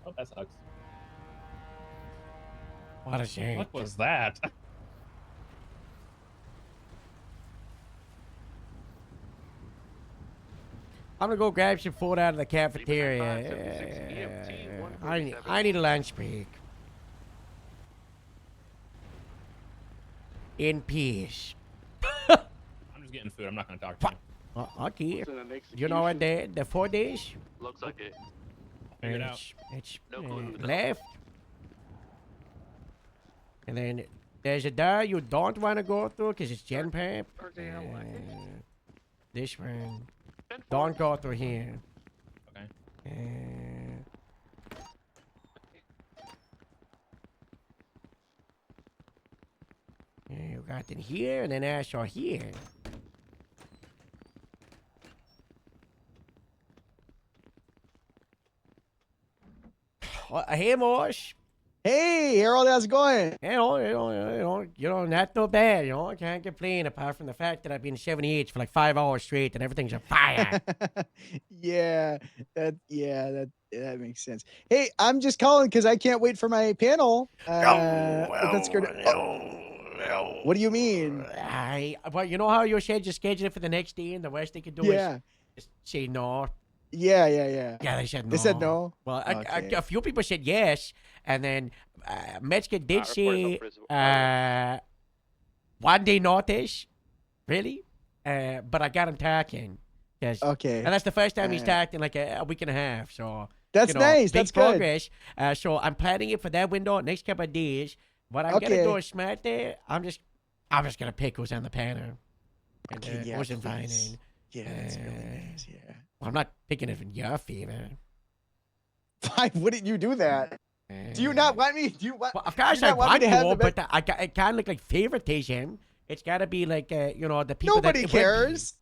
Speaker 4: Oh, that sucks.
Speaker 1: What a shame.
Speaker 4: What was that?
Speaker 1: I'm gonna go grab some food out of the cafeteria. I need a lunch break. In peace.
Speaker 4: I'm just getting food. I'm not gonna talk to you.
Speaker 1: Okay. You know what the 4 days?
Speaker 15: Looks like it.
Speaker 4: Figure it out.
Speaker 1: It's
Speaker 15: No clue who the-
Speaker 1: left. And then there's a door you don't want to go through because it's Gen Pap. This one. Don't go through here.
Speaker 4: Okay.
Speaker 1: You got it here and then Asher here. Hey, Mosh.
Speaker 10: Hey, Harold, how's it going?
Speaker 1: Not so bad. I can't complain apart from the fact that I've been 78 for like 5 hours straight and everything's on fire.
Speaker 10: Yeah, that makes sense. Hey, I'm just calling because I can't wait for my panel. That's good. What do you mean?
Speaker 1: Well, you know how you said you scheduled it for the next day and the worst they could do
Speaker 10: Yeah.
Speaker 1: is say no.
Speaker 10: Yeah.
Speaker 1: Yeah, they said no.
Speaker 10: They said no.
Speaker 1: Well,
Speaker 10: Okay.
Speaker 1: a few people said yes, and then Metzger did
Speaker 2: report
Speaker 1: say
Speaker 2: is up
Speaker 1: 1 day notice. Really? But I got him talking.
Speaker 10: Okay.
Speaker 1: And that's the first time he's
Speaker 10: Alright.
Speaker 1: talked in like a week and a half. So
Speaker 10: That's nice.
Speaker 1: Big
Speaker 10: That's good.
Speaker 1: progress. So I'm planning it for that window next couple of days. What I'm gonna
Speaker 10: Okay.
Speaker 1: do is smart there. I'm just gonna pick who's on the panel. And,
Speaker 10: Okay, yeah,
Speaker 1: who's
Speaker 10: please.
Speaker 1: invited.
Speaker 10: Yeah, that's really nice. Yeah.
Speaker 1: Well, I'm not picking it in your favor.
Speaker 10: Why wouldn't you do that? Do you not want me? Do you want?
Speaker 1: Well, of course
Speaker 10: do you
Speaker 1: I
Speaker 10: not want me
Speaker 1: want
Speaker 10: to have
Speaker 1: to,
Speaker 10: the
Speaker 1: but it can't look like favoritism. It's got to be like, the people
Speaker 10: Nobody
Speaker 1: that it would be.
Speaker 10: cares.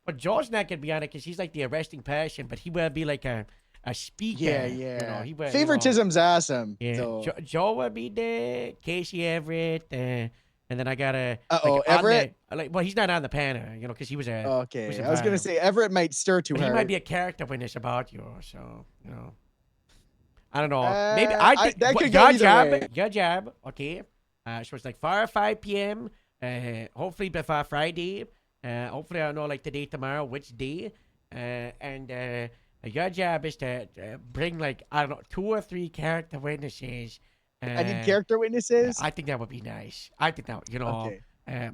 Speaker 1: But Joe's not going to be on it because he's like the arresting person, but he will be like a speaker.
Speaker 10: Yeah.
Speaker 1: He will,
Speaker 10: Favoritism's awesome.
Speaker 1: Yeah.
Speaker 10: So.
Speaker 1: Joe will be there, Casey Everett, and then I got to.
Speaker 10: Everett?
Speaker 1: Well, he's not on the panel, because he was a.
Speaker 10: Okay.
Speaker 1: was
Speaker 10: I was gonna
Speaker 1: involved.
Speaker 10: say Everett might stir too
Speaker 1: But he
Speaker 10: hard.
Speaker 1: might be a character witness about you, so I don't know. Maybe
Speaker 10: I
Speaker 1: think
Speaker 10: that could
Speaker 1: your
Speaker 10: go either
Speaker 1: job.
Speaker 10: way.
Speaker 1: Your job, okay. So it's like 4 or 5 p.m. Hopefully before Friday. Hopefully I'll know like today, tomorrow, which day. And your job is to bring like 2 or 3 character witnesses.
Speaker 10: I need character witnesses.
Speaker 1: I think that would be nice. I think that
Speaker 10: Okay.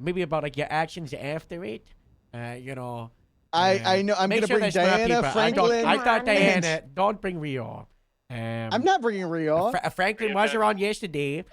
Speaker 1: maybe about like your actions after it.
Speaker 10: I know. I'm
Speaker 1: make
Speaker 10: gonna
Speaker 1: sure
Speaker 10: bring
Speaker 1: there's smart
Speaker 10: Diana,
Speaker 1: people.
Speaker 10: Franklin.
Speaker 1: I thought
Speaker 10: and-
Speaker 1: Diana. Don't bring Rio.
Speaker 10: I'm not bringing Rio.
Speaker 1: Franklin was around yesterday.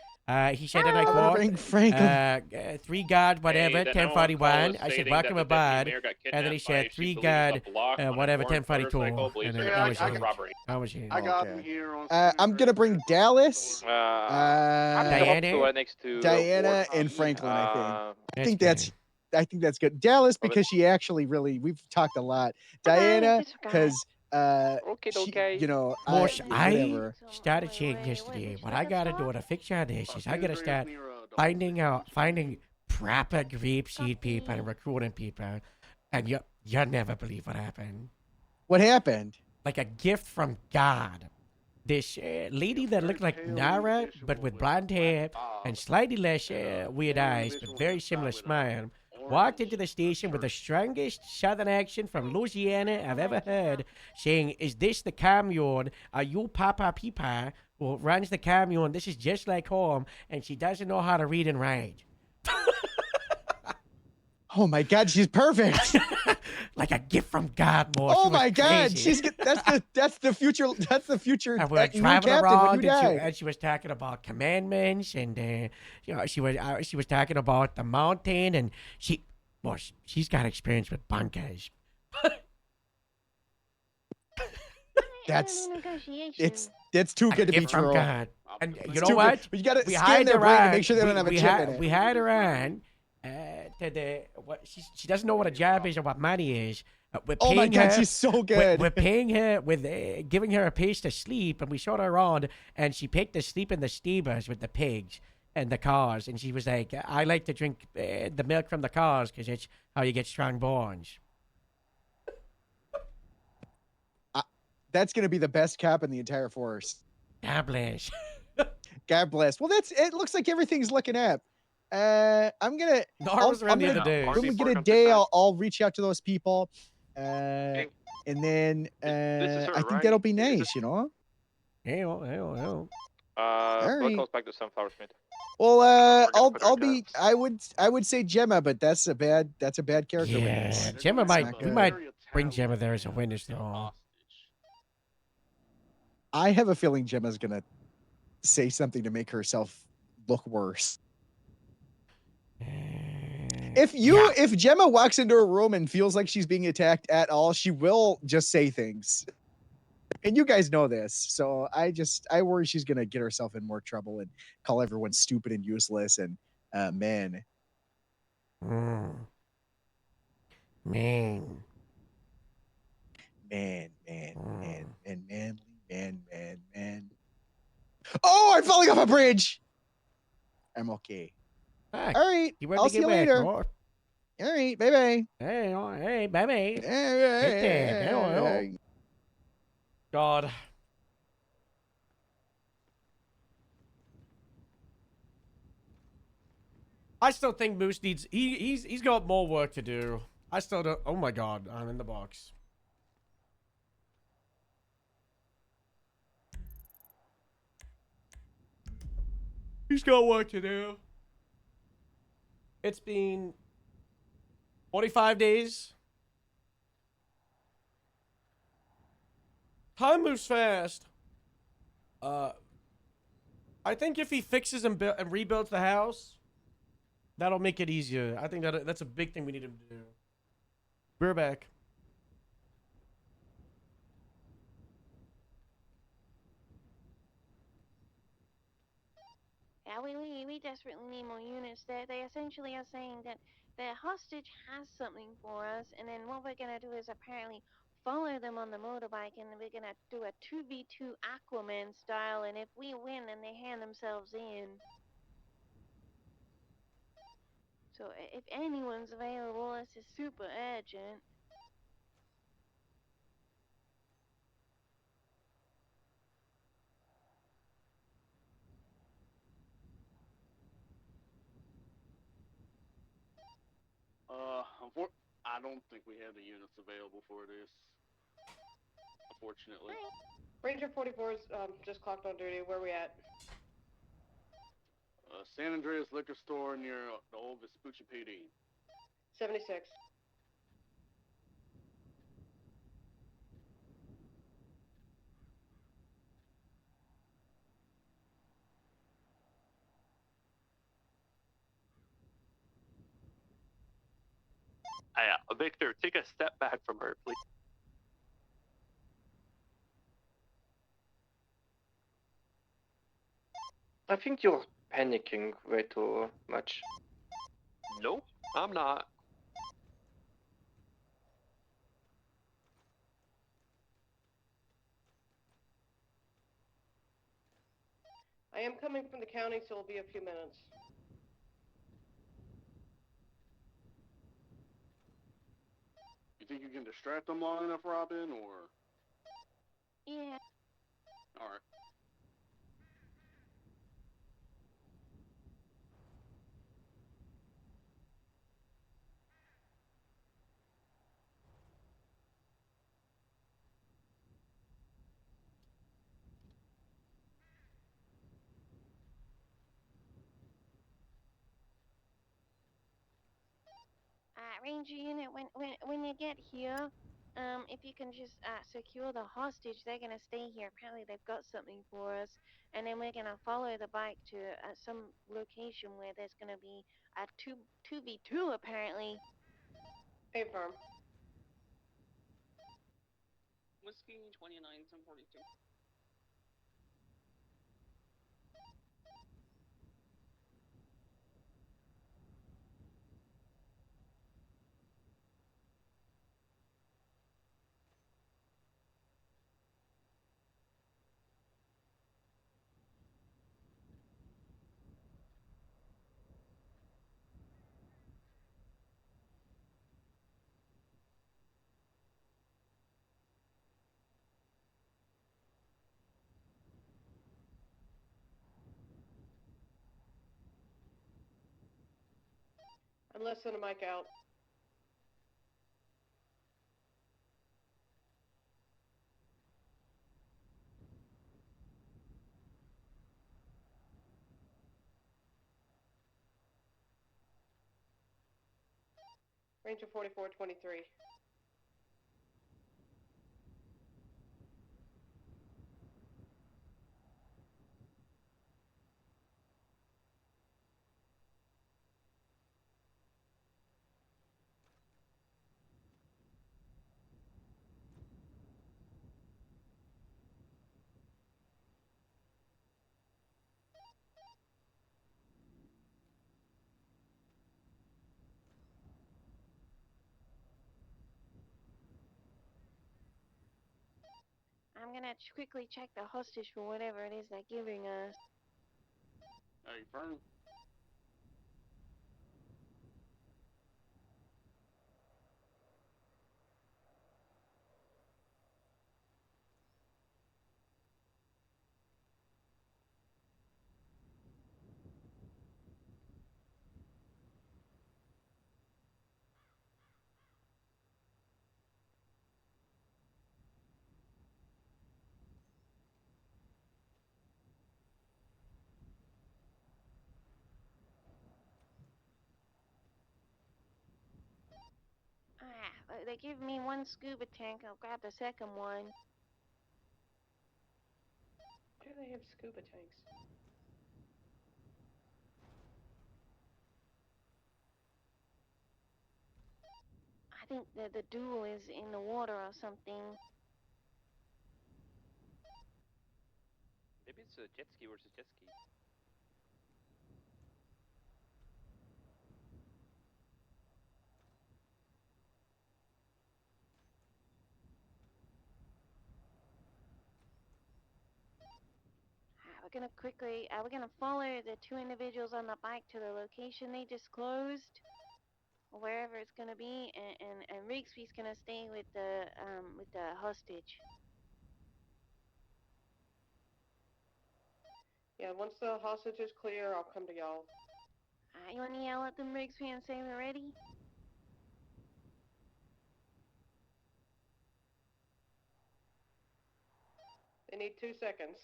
Speaker 1: He said that I
Speaker 10: I'm gonna
Speaker 1: quote,
Speaker 10: bring Franklin.
Speaker 1: 3 God, whatever,
Speaker 2: then no one
Speaker 1: 1041.
Speaker 2: calls
Speaker 1: I said,
Speaker 2: stating
Speaker 1: welcome
Speaker 2: that the deputy
Speaker 1: aboard.
Speaker 2: mayor got
Speaker 1: And then he
Speaker 2: kidnapped by
Speaker 1: said,
Speaker 2: she
Speaker 1: 3
Speaker 2: believes
Speaker 1: God,
Speaker 2: a block on a
Speaker 1: whatever,
Speaker 2: foreign
Speaker 1: 1042.
Speaker 2: motorcycle, believes
Speaker 1: And then
Speaker 2: they're
Speaker 1: that was
Speaker 2: armed
Speaker 1: it.
Speaker 2: robbery.
Speaker 1: That was it.
Speaker 27: I got
Speaker 10: Okay.
Speaker 27: him here on.
Speaker 10: I'm gonna bring Dallas,
Speaker 2: I'm
Speaker 1: Diana?
Speaker 2: next to
Speaker 10: Diana, and Franklin. I
Speaker 1: That's
Speaker 10: think that's good. Dallas because she actually really we've talked a lot. Diana because
Speaker 1: Mosh, I
Speaker 10: whatever.
Speaker 1: started saying yesterday, what I gotta do to fix all this is I gotta start finding proper grapeseed people and recruiting people. And you'll never believe what happened.
Speaker 10: What happened?
Speaker 1: Like a gift from God. This lady that looked like Nara, but with blonde hair and slightly less weird eyes, but very similar smile, walked into the station with the strongest southern accent from Louisiana I've ever heard, saying, "Is this the camion? Are you Papa Pipa who runs the camion? This is just like home," and she doesn't know how to read and write.
Speaker 10: Oh my God, she's perfect.
Speaker 1: Like a gift from God, more.
Speaker 10: Oh my God, that's the future. That's the future.
Speaker 1: And we're
Speaker 10: new
Speaker 1: driving
Speaker 10: captain
Speaker 1: around,
Speaker 10: when you die.
Speaker 1: and she was talking about commandments, and she was talking about the mountain, and she's got experience with bunkers.
Speaker 10: That's too good to be
Speaker 1: gift from
Speaker 10: true.
Speaker 1: God. And
Speaker 10: It's
Speaker 1: you know
Speaker 10: too
Speaker 1: what?
Speaker 10: good. You gotta
Speaker 1: We
Speaker 10: scan
Speaker 1: hired
Speaker 10: their
Speaker 1: her
Speaker 10: brain to
Speaker 1: on.
Speaker 10: make sure they don't have a chip in it.
Speaker 1: We hired her on. She doesn't know what a job is or what money is. We're
Speaker 10: Oh my
Speaker 1: paying
Speaker 10: God,
Speaker 1: her-
Speaker 10: she's so good.
Speaker 1: We're paying her with giving her a place to sleep, and we showed her around, and she picked to sleep in the steamers with the pigs and the cars, and she was like, "I like to drink the milk from the cars because it's how you get strong bones."
Speaker 10: That's gonna be the best cap in the entire force.
Speaker 1: God bless.
Speaker 10: God bless. Well, it looks like everything's looking up. I'm gonna.
Speaker 1: Nora was around the other day.
Speaker 10: When we get a day, I'll reach out to those people, and then I think that'll be nice, you know.
Speaker 1: Hell.
Speaker 10: All
Speaker 2: Blood
Speaker 10: right.
Speaker 2: calls back to Sunflower Smith.
Speaker 10: Well, I'll be. I would say Gemma, but that's a bad character.
Speaker 1: Yeah,
Speaker 10: witness.
Speaker 1: Gemma
Speaker 10: It's not
Speaker 1: we
Speaker 10: good.
Speaker 1: might bring Gemma there as a witness though.
Speaker 10: I have a feeling Gemma's gonna say something to make herself look worse. If Gemma walks into a room and feels like she's being attacked at all, she will just say things. And you guys know this. So I worry she's gonna get herself in more trouble and call everyone stupid and useless and man.
Speaker 1: Man.
Speaker 10: Man. Oh, I'm falling off a bridge. I'm okay.
Speaker 1: Hi.
Speaker 10: All right.
Speaker 1: You want
Speaker 10: I'll
Speaker 1: to
Speaker 10: see
Speaker 1: get
Speaker 10: you
Speaker 1: back,
Speaker 10: later.
Speaker 1: Nora?
Speaker 10: All right. Bye-bye.
Speaker 1: Hey, baby.
Speaker 10: Get
Speaker 1: there. God. I still think Moose needs. He's got more work to do. I still don't. Oh my God, I'm in the box. He's got work to do. It's been 45 days. Time moves fast. I think if he fixes and rebuilds the house, that'll make it easier. I think that's a big thing we need him to do. We're back.
Speaker 5: Yeah, we desperately need more units. They essentially are saying that the hostage has something for us, and then what we're gonna do is apparently follow them on the motorbike, and we're gonna do a 2v2 Aquaman style, and if we win, then they hand themselves in. So if anyone's available, this is super urgent.
Speaker 11: I don't think we have the units available for this. Unfortunately.
Speaker 13: Ranger 44 is just clocked on duty. Where are we at?
Speaker 11: San Andreas Liquor Store near the old Vespucci PD.
Speaker 13: 76.
Speaker 15: Victor, take a step back from her, please.
Speaker 14: I think you're panicking way too much.
Speaker 15: Nope, I'm not.
Speaker 13: I am coming from the county, so it'll be a few minutes.
Speaker 11: You think you can distract them long enough, Robin, or?
Speaker 5: Yeah.
Speaker 11: Alright.
Speaker 5: Ranger unit, when you get here, if you can just secure the hostage, they're gonna stay here. Apparently, they've got something for us, and then we're gonna follow the bike to some location where there's gonna be a 2v2 apparently.
Speaker 13: Affirm.
Speaker 14: Whiskey 29-1042.
Speaker 13: I'm listening to Mike out. Ranger 4423.
Speaker 5: I'm gonna quickly check the hostage for whatever it is they're giving us.
Speaker 11: Hey, Fern.
Speaker 5: They give me one scuba tank. I'll grab the second one.
Speaker 13: Why do they have scuba tanks?
Speaker 5: I think the duel is in the water or something.
Speaker 2: Maybe it's a jet ski versus jet ski.
Speaker 5: We're gonna follow the two individuals on the bike to the location they disclosed, or wherever it's gonna be, and Rigsby's gonna stay with the hostage.
Speaker 13: Yeah, once the hostage is clear, I'll come to y'all.
Speaker 5: You wanna yell at them, Rigsby, and say we're ready?
Speaker 13: They need 2 seconds.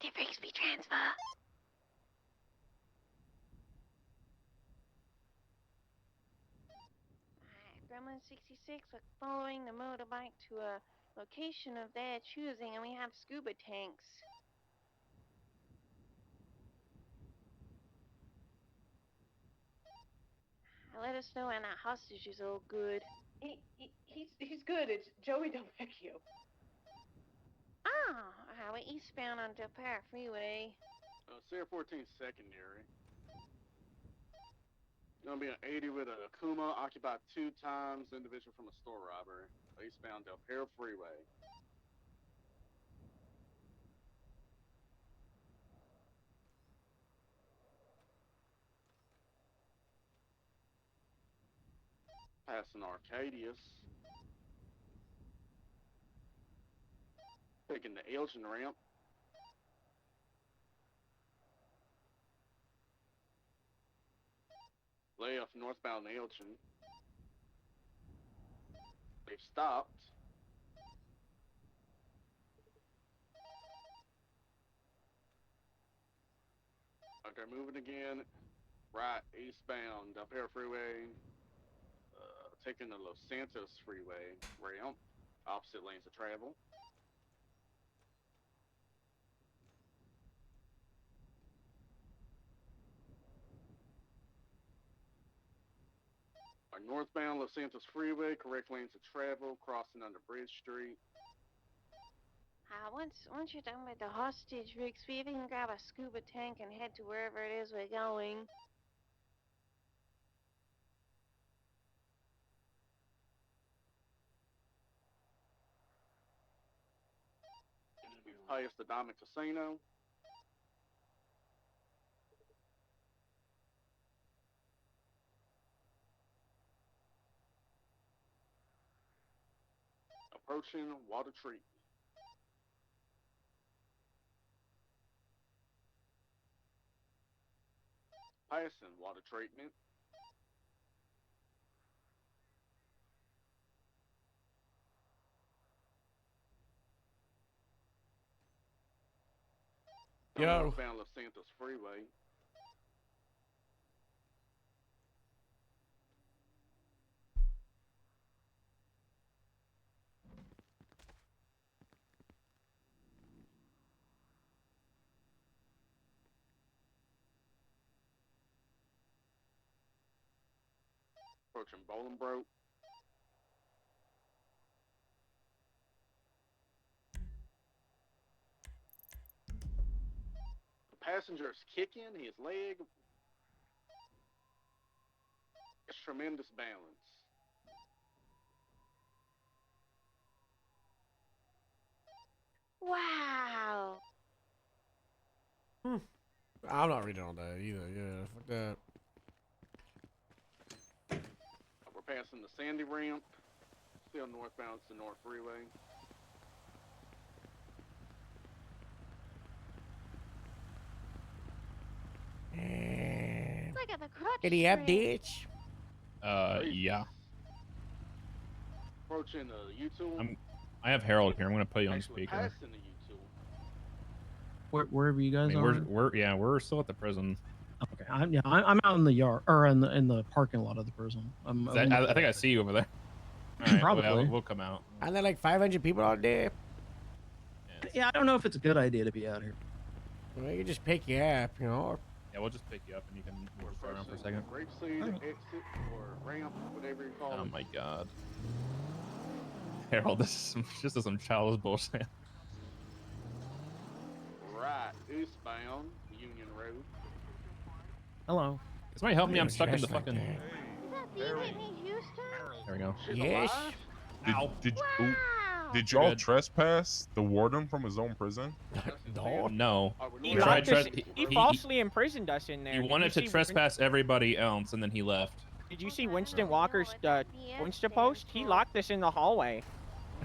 Speaker 5: Did Rigsby transfer? Gremlin 66, we're following the motorbike to a location of their choosing, and we have scuba tanks. Let us know when that hostage is all good.
Speaker 13: He's good. It's Joey Delvecchio.
Speaker 5: Oh, we're eastbound on Del Perro Freeway.
Speaker 11: Sierra 14 secondary. Gonna be an 80 with a Akuma, occupied 2 times, individual from a store robbery. Eastbound Del Perro Freeway. Passing Arcadius. Taking the Elgin ramp. left northbound Elgin. They've stopped. Okay, moving again. Right, eastbound, Del Perro Freeway. Taking the Los Santos Freeway ramp. Opposite lanes of travel. Our northbound Los Santos Freeway, correct lanes of travel, crossing under Bridge Street.
Speaker 12: Once you're done with the hostage, Rick, see if you can grab a scuba tank and head to wherever it is we're going.
Speaker 11: We've passed the Diamond Casino. Approaching water treatment. Passing water treatment.
Speaker 1: Yo.
Speaker 11: Northbound Los Santos Freeway. Approaching Bolingbroke. The passenger's kicking his leg. It's tremendous balance.
Speaker 12: Wow.
Speaker 1: I'm not reading all that either. Yeah, fuck that.
Speaker 11: We're passing the Sandy ramp. Still northbound to North Freeway.
Speaker 12: Look at the crutch.
Speaker 1: Did he have
Speaker 12: string.
Speaker 1: ditch?
Speaker 4: Yeah.
Speaker 11: Approaching U2.
Speaker 4: I have Harold here. I'm gonna put you on
Speaker 11: Actually
Speaker 4: speaker.
Speaker 11: passing the U2.
Speaker 9: Wherever you guys
Speaker 4: I mean,
Speaker 9: are.
Speaker 4: we're still at the prison.
Speaker 9: Okay, I'm out in the yard or in the parking lot of the prison.
Speaker 4: I think I see you over there. All right,
Speaker 9: Probably.
Speaker 4: we'll come out.
Speaker 1: And there like 500 people out there.
Speaker 9: Yeah, I don't know if it's a good idea to be out here.
Speaker 1: Well, you can just pick you up, you know.
Speaker 4: Yeah, we'll just pick you up and you can move around for a second.
Speaker 11: Grapeseed, exit, or ramp, whatever you call it.
Speaker 4: Oh my god. Harold, this is just some childish bullshit.
Speaker 11: Right, eastbound, Union Road.
Speaker 9: Hello.
Speaker 4: This might help me. I'm stuck in the fucking.
Speaker 12: Is that the Whitney Houston?
Speaker 4: There we go.
Speaker 1: Yes.
Speaker 18: Did y'all trespass the warden from his own prison?
Speaker 4: No.
Speaker 24: He falsely imprisoned us in there.
Speaker 4: He wanted to trespass everybody else, and then he left.
Speaker 24: Did you see Winston Walker's Insta post? He locked us in the hallway.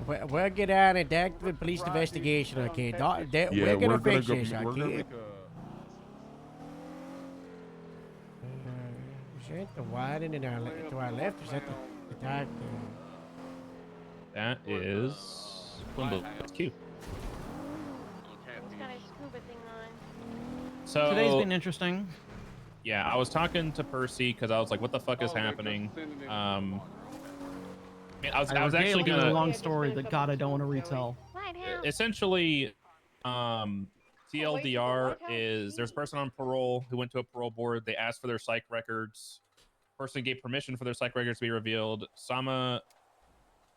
Speaker 1: We'll get out and back to the police investigation, okay? We're gonna fix this, okay? Is that the widen to our left? Is that the dark?
Speaker 4: That is. That's cute.
Speaker 12: He's got a scuba thing on.
Speaker 4: So
Speaker 9: Today's been interesting.
Speaker 4: Yeah, I was talking to Percy because I was like, "What the fuck is happening?" I was actually gonna
Speaker 9: a long story that God I don't want to retell.
Speaker 4: Essentially, TLDR is there's a person on parole who went to a parole board. They asked for their psych records. Person gave permission for their psych records to be revealed. Sama,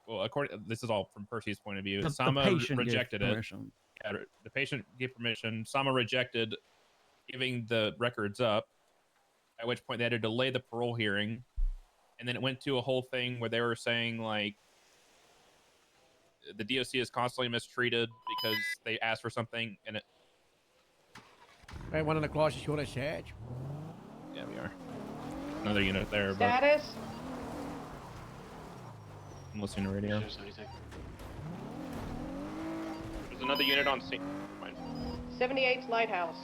Speaker 4: well, this is all from Percy's point of view. Sama rejected it. Yeah, the patient gave permission. Sama rejected giving the records up. At which point they had to delay the parole hearing, and then it went to a whole thing where they were saying like the DOC is constantly mistreated because they asked for something and it.
Speaker 1: Right, one of the closest you want to charge.
Speaker 4: Yeah, we are. Another unit there,
Speaker 13: Status?
Speaker 4: I'm listening to radio. There's another unit on scene.
Speaker 13: 78's Lighthouse.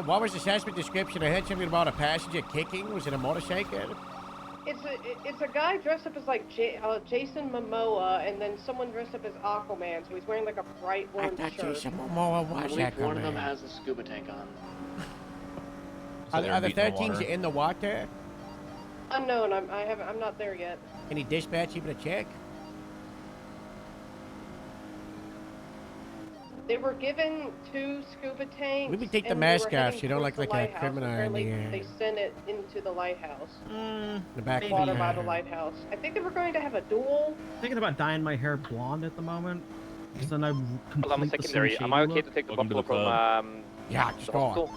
Speaker 1: What was the suspect description? I heard something about a passenger kicking. Was it a motorcycle?
Speaker 13: It's a guy dressed up as like Jason Momoa, and then someone dressed up as Aquaman. So he's wearing like a bright orange shirt.
Speaker 1: Jason Momoa
Speaker 6: I
Speaker 1: was
Speaker 6: believe one of them
Speaker 1: Aquaman.
Speaker 6: has a scuba tank on.
Speaker 1: Are the 13s in the water?
Speaker 13: Unknown. I'm not there yet.
Speaker 1: Any dispatch even a check?
Speaker 13: They were given 2 scuba tanks.
Speaker 1: We would take the
Speaker 13: and they
Speaker 1: mask
Speaker 13: were
Speaker 1: off
Speaker 13: heading
Speaker 1: so you don't
Speaker 13: towards
Speaker 1: look
Speaker 13: the
Speaker 1: like a
Speaker 13: lighthouse.
Speaker 1: criminal in
Speaker 13: Apparently,
Speaker 1: the
Speaker 13: they sent it into the lighthouse.
Speaker 1: The back
Speaker 13: Water by the lighthouse. I think they were going to have a duel.
Speaker 19: Thinking about dyeing my hair blonde at the moment. Because then I
Speaker 2: Well, I'm a
Speaker 19: complete the
Speaker 2: secondary.
Speaker 19: Slim
Speaker 2: Am I
Speaker 19: Shady
Speaker 2: okay
Speaker 19: look.
Speaker 2: to take the
Speaker 4: Welcome to
Speaker 2: buffalo
Speaker 4: the
Speaker 2: from
Speaker 1: Yeah,
Speaker 2: the
Speaker 1: just go on.
Speaker 2: hospital?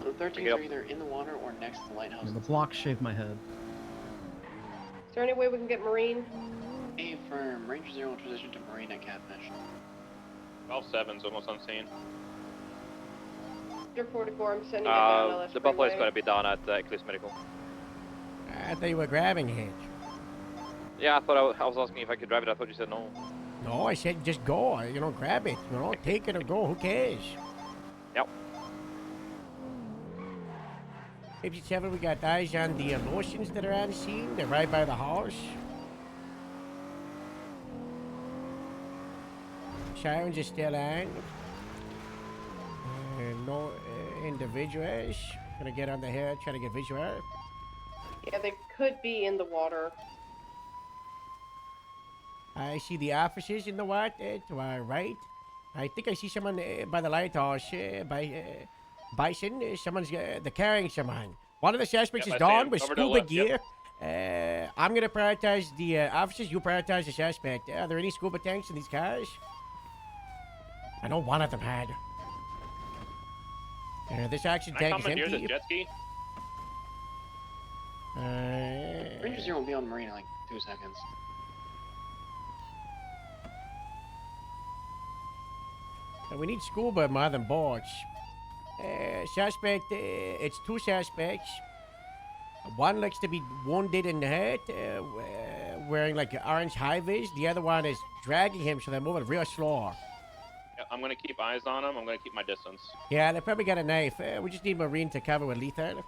Speaker 6: The 13s are either in the water or next to the lighthouse.
Speaker 19: And the block shaved my head.
Speaker 13: Is there any way we can get Marine?
Speaker 6: Affirm. Ranger 0 in transition to Marine at Catfish.
Speaker 2: 12-7's almost unseen.
Speaker 13: Ranger 44, I'm sending it down LS
Speaker 2: The buffalo's
Speaker 13: Freeway.
Speaker 2: got to be down at Eclipse Medical.
Speaker 1: I thought you were grabbing it.
Speaker 2: Yeah, I thought I was asking if I could drive it. I thought you said no.
Speaker 1: No, I said just go. You know, grab it. You know, take it or go. Who cares?
Speaker 2: Yep.
Speaker 1: 57, we got eyes on the lotions that are on scene. They're right by the house. Sirens are still on. No individuals. Gonna get on the hill, try to get visual.
Speaker 13: Yeah, they could be in the water.
Speaker 1: I see the officers in the water to our right. I think I see someone by the lighthouse by Bison. Someone's they're carrying someone. One of the suspects
Speaker 2: Yep,
Speaker 1: is
Speaker 2: I see
Speaker 1: gone
Speaker 2: him.
Speaker 1: with
Speaker 2: Over to the
Speaker 1: scuba
Speaker 2: left,
Speaker 1: gear.
Speaker 2: yep.
Speaker 1: I'm gonna prioritize the officers. You prioritize the suspect. Are there any scuba tanks in these cars? I know one of them had. This action
Speaker 2: Can I
Speaker 1: tank is
Speaker 2: commandeer
Speaker 1: empty.
Speaker 2: this jet ski?
Speaker 6: Ranger 0 will be on Marine in like 2 seconds.
Speaker 1: We need scuba more than boats. Suspect, it's 2 suspects. One looks to be wounded in the head, wearing like orange high-vis. The other one is dragging him, so they're moving real slow.
Speaker 2: Yeah, I'm going to keep eyes on him. I'm going to keep my distance.
Speaker 1: Yeah, they probably got a knife. We just need Marine to cover with lethal.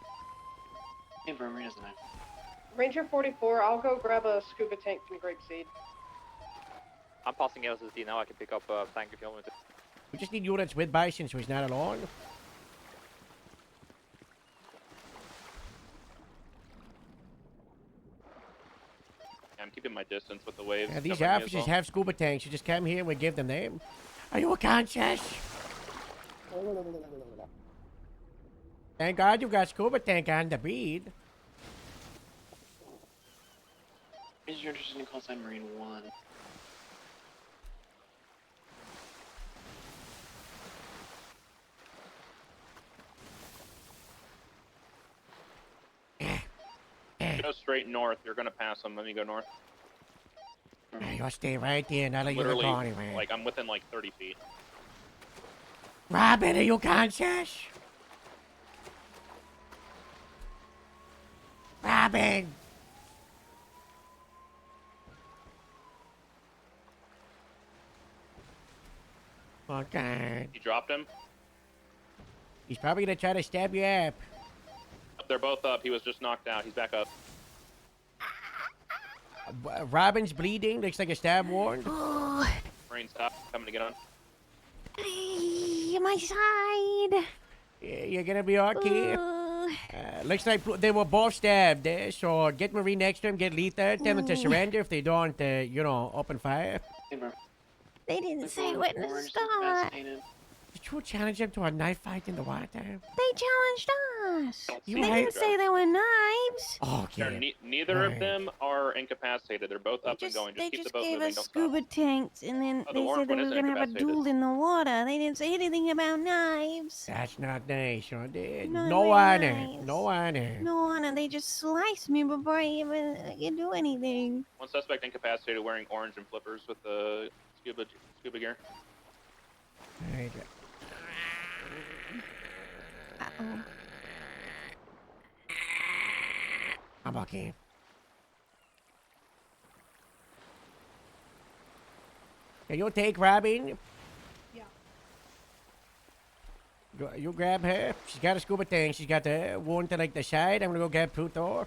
Speaker 6: Affirm. Marine has the knife.
Speaker 13: Ranger 44, I'll go grab a scuba tank from Grapeseed.
Speaker 2: I'm passing LSSD now. I can pick up tank if you want me to.
Speaker 1: We just need units with Bison so he's not alone.
Speaker 2: I'm keeping my distance with the waves.
Speaker 1: These
Speaker 2: covering me as
Speaker 1: officers
Speaker 2: well.
Speaker 1: have scuba tanks. You just come here and we give them name. Are you unconscious? Thank God you got scuba tank on the bead.
Speaker 6: Ranger, you're interested in call sign Marine 1.
Speaker 2: Go straight north. You're going to pass them. Let me go north.
Speaker 1: You'll stay right there. Not let you
Speaker 2: Literally,
Speaker 1: go anywhere.
Speaker 2: like, I'm within like 30 feet.
Speaker 1: Robin, are you conscious? Robin! Okay.
Speaker 2: You dropped him?
Speaker 1: He's probably gonna try to stab you up.
Speaker 2: They're both up. He was just knocked out. He's back up.
Speaker 1: Robin's bleeding. Looks like a stab wound.
Speaker 2: Marine, stop. Coming to get on.
Speaker 12: My side.
Speaker 1: You're gonna be okay. Looks like they were both stabbed. So get Marine next to him. Get lethal. Tell them to surrender if they don't, you know, open fire.
Speaker 12: They didn't say when to start.
Speaker 1: Did you challenge them to a knife fight in the water?
Speaker 12: They challenged us.
Speaker 1: You
Speaker 12: They
Speaker 1: hate-
Speaker 12: didn't say there were knives.
Speaker 1: Okay.
Speaker 2: Neither of them are incapacitated. They're both up and going.
Speaker 12: They
Speaker 2: Just keep the
Speaker 12: just
Speaker 2: boat
Speaker 12: gave
Speaker 2: moving.
Speaker 12: us
Speaker 2: Don't stop.
Speaker 12: scuba tanks, and then
Speaker 2: Oh, the
Speaker 12: they
Speaker 2: orange
Speaker 12: said that
Speaker 2: one
Speaker 12: we were
Speaker 2: is
Speaker 12: gonna have a
Speaker 2: incapacitated.
Speaker 12: duel in the water. They didn't say anything about knives.
Speaker 1: That's not nice, huh?
Speaker 12: Not
Speaker 1: No
Speaker 12: very
Speaker 1: honor.
Speaker 12: nice.
Speaker 1: No honor.
Speaker 12: No, Anna, they just sliced me before I even could do anything.
Speaker 2: One suspect incapacitated wearing orange and flippers with the scuba gear.
Speaker 1: Alright.
Speaker 12: Uh-oh.
Speaker 1: I'm okay. Can you take Robin?
Speaker 13: Yeah.
Speaker 1: You grab her. She's got a scuba thing. She's got the one to like the side. I'm gonna go get Pluto.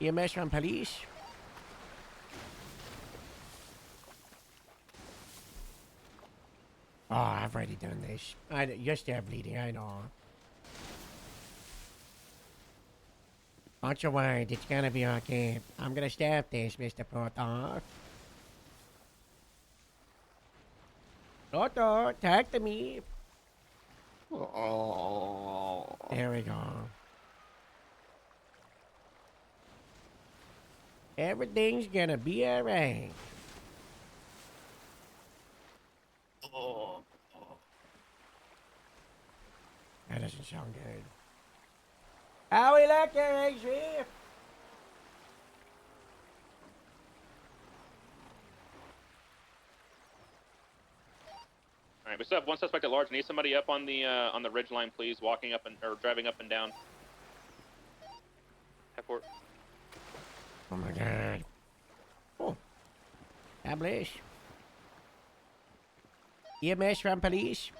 Speaker 1: EMS from police. Oh, I've already done this. You're still bleeding, I know. Don't you worry, it's gonna be okay. I'm gonna stop this, Mr. Proto. Proto, talk to me. There we go. Everything's gonna be alright. That doesn't sound good. How we like it, XG?
Speaker 2: All right, we still have one suspect at large. Need somebody up on the ridge line, please, walking up and or driving up and down. Airport.
Speaker 1: Oh my god. Oh. Establish. EMS from police.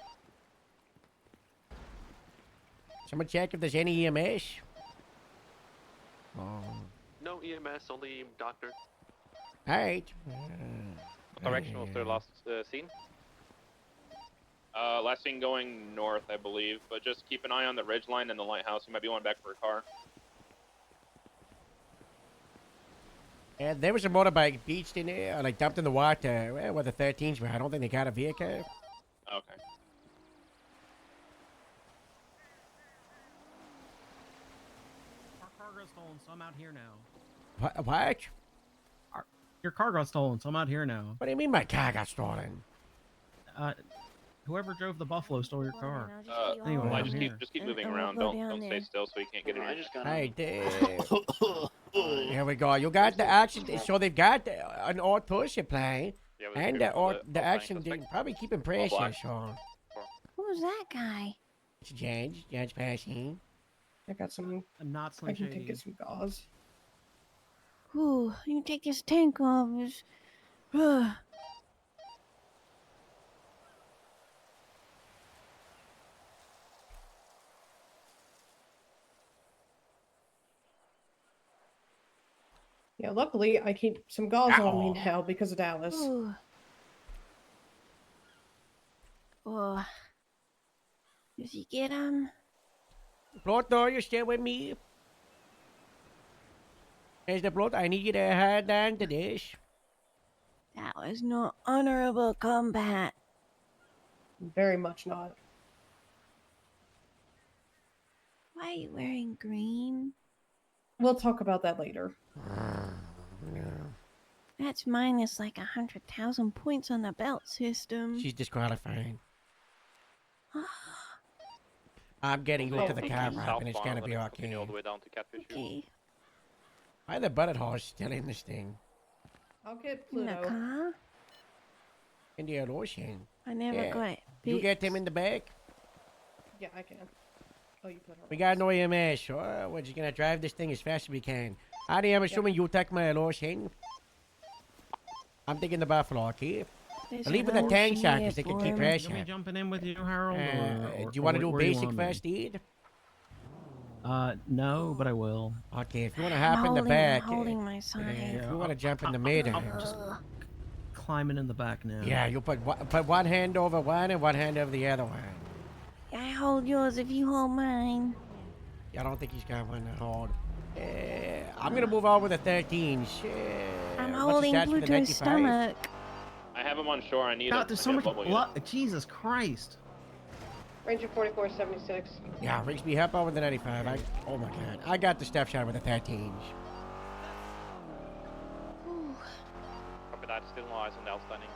Speaker 1: Someone check if there's any EMS. Oh.
Speaker 15: No EMS, only doctor.
Speaker 1: Alright.
Speaker 2: What direction was their last scene? Last scene going north, I believe. But just keep an eye on the ridge line and the lighthouse. You might be going back for a car.
Speaker 1: And there was a motorbike beached in there, like dumped in the water, where the 13s were. I don't think they got a vehicle.
Speaker 2: Okay.
Speaker 19: Our car got stolen, so I'm out here now.
Speaker 1: What?
Speaker 19: Your car got stolen, so I'm out here now.
Speaker 1: What do you mean my car got stolen?
Speaker 19: Whoever drove the Buffalo stole your car.
Speaker 2: Anyway,
Speaker 19: I'm
Speaker 2: just
Speaker 19: here.
Speaker 2: keep moving around. Don't stay still so you can't get in.
Speaker 6: I just got
Speaker 1: Right there. Here we go. You got the action. So they've got an auto plan.
Speaker 2: Yeah,
Speaker 1: And the action did probably keep him precious, so.
Speaker 12: Who was that guy?
Speaker 1: It's Judge passing.
Speaker 13: I got some.
Speaker 19: I'm not
Speaker 13: I
Speaker 19: Slim
Speaker 13: can
Speaker 19: Shady.
Speaker 13: get some gauze.
Speaker 12: Ooh, you take this tank off. It's,
Speaker 13: Yeah, luckily I keep some gauze on me now because of Dallas.
Speaker 12: Ooh. Oh. Did he get him?
Speaker 1: Proto, you stay with me. There's the Proto. I need you to hold on to this.
Speaker 12: That was no honorable combat.
Speaker 13: Very much not.
Speaker 12: Why are you wearing green?
Speaker 13: We'll talk about that later.
Speaker 12: That's minus like 100,000 points on the belt system.
Speaker 1: She's disqualified. I'm getting you to the car, Rob, and it's gonna be okay.
Speaker 2: All the way down to Catfish.
Speaker 12: Okay.
Speaker 1: Why the butted horse still in this thing?
Speaker 13: I'll get
Speaker 12: In the
Speaker 13: Pluto.
Speaker 12: car?
Speaker 1: In the ocean.
Speaker 12: I never
Speaker 1: Yeah.
Speaker 12: got it.
Speaker 1: You get him in the back?
Speaker 13: Yeah, I can. Oh, you put her.
Speaker 1: We got no EMS, so we're just gonna drive this thing as fast as we can. Adi, I'm assuming you take my ocean. I'm taking the Buffalo, okay? Leave with the tank shot, because they can kick crash.
Speaker 19: Are we jumping in with you, Harold?
Speaker 1: Do you want to do
Speaker 19: where you
Speaker 1: basic
Speaker 19: want me?
Speaker 1: first aid?
Speaker 19: No, but I will.
Speaker 1: Okay, if you want to hop in the back.
Speaker 12: I'm holding my side.
Speaker 1: If you want to jump in the middle.
Speaker 19: Climbing in the back now.
Speaker 1: Yeah, you put one hand over one and one hand over the other one.
Speaker 12: I hold yours if you hold mine.
Speaker 1: I don't think he's got one to hold. I'm gonna move on with the 13s.
Speaker 12: I'm
Speaker 1: what's the
Speaker 12: holding
Speaker 1: stats for the
Speaker 12: Pluto's
Speaker 1: 95?
Speaker 12: stomach.
Speaker 2: I have him on shore. I need
Speaker 19: God, there's so much
Speaker 2: bubble
Speaker 19: blood. Jesus Christ.
Speaker 13: Ranger 4476.
Speaker 1: Yeah, Rigsby, help out with the 95. Oh my god. I got the step shot with the 13s.
Speaker 2: Copy that. Still no eyes on the outstanding.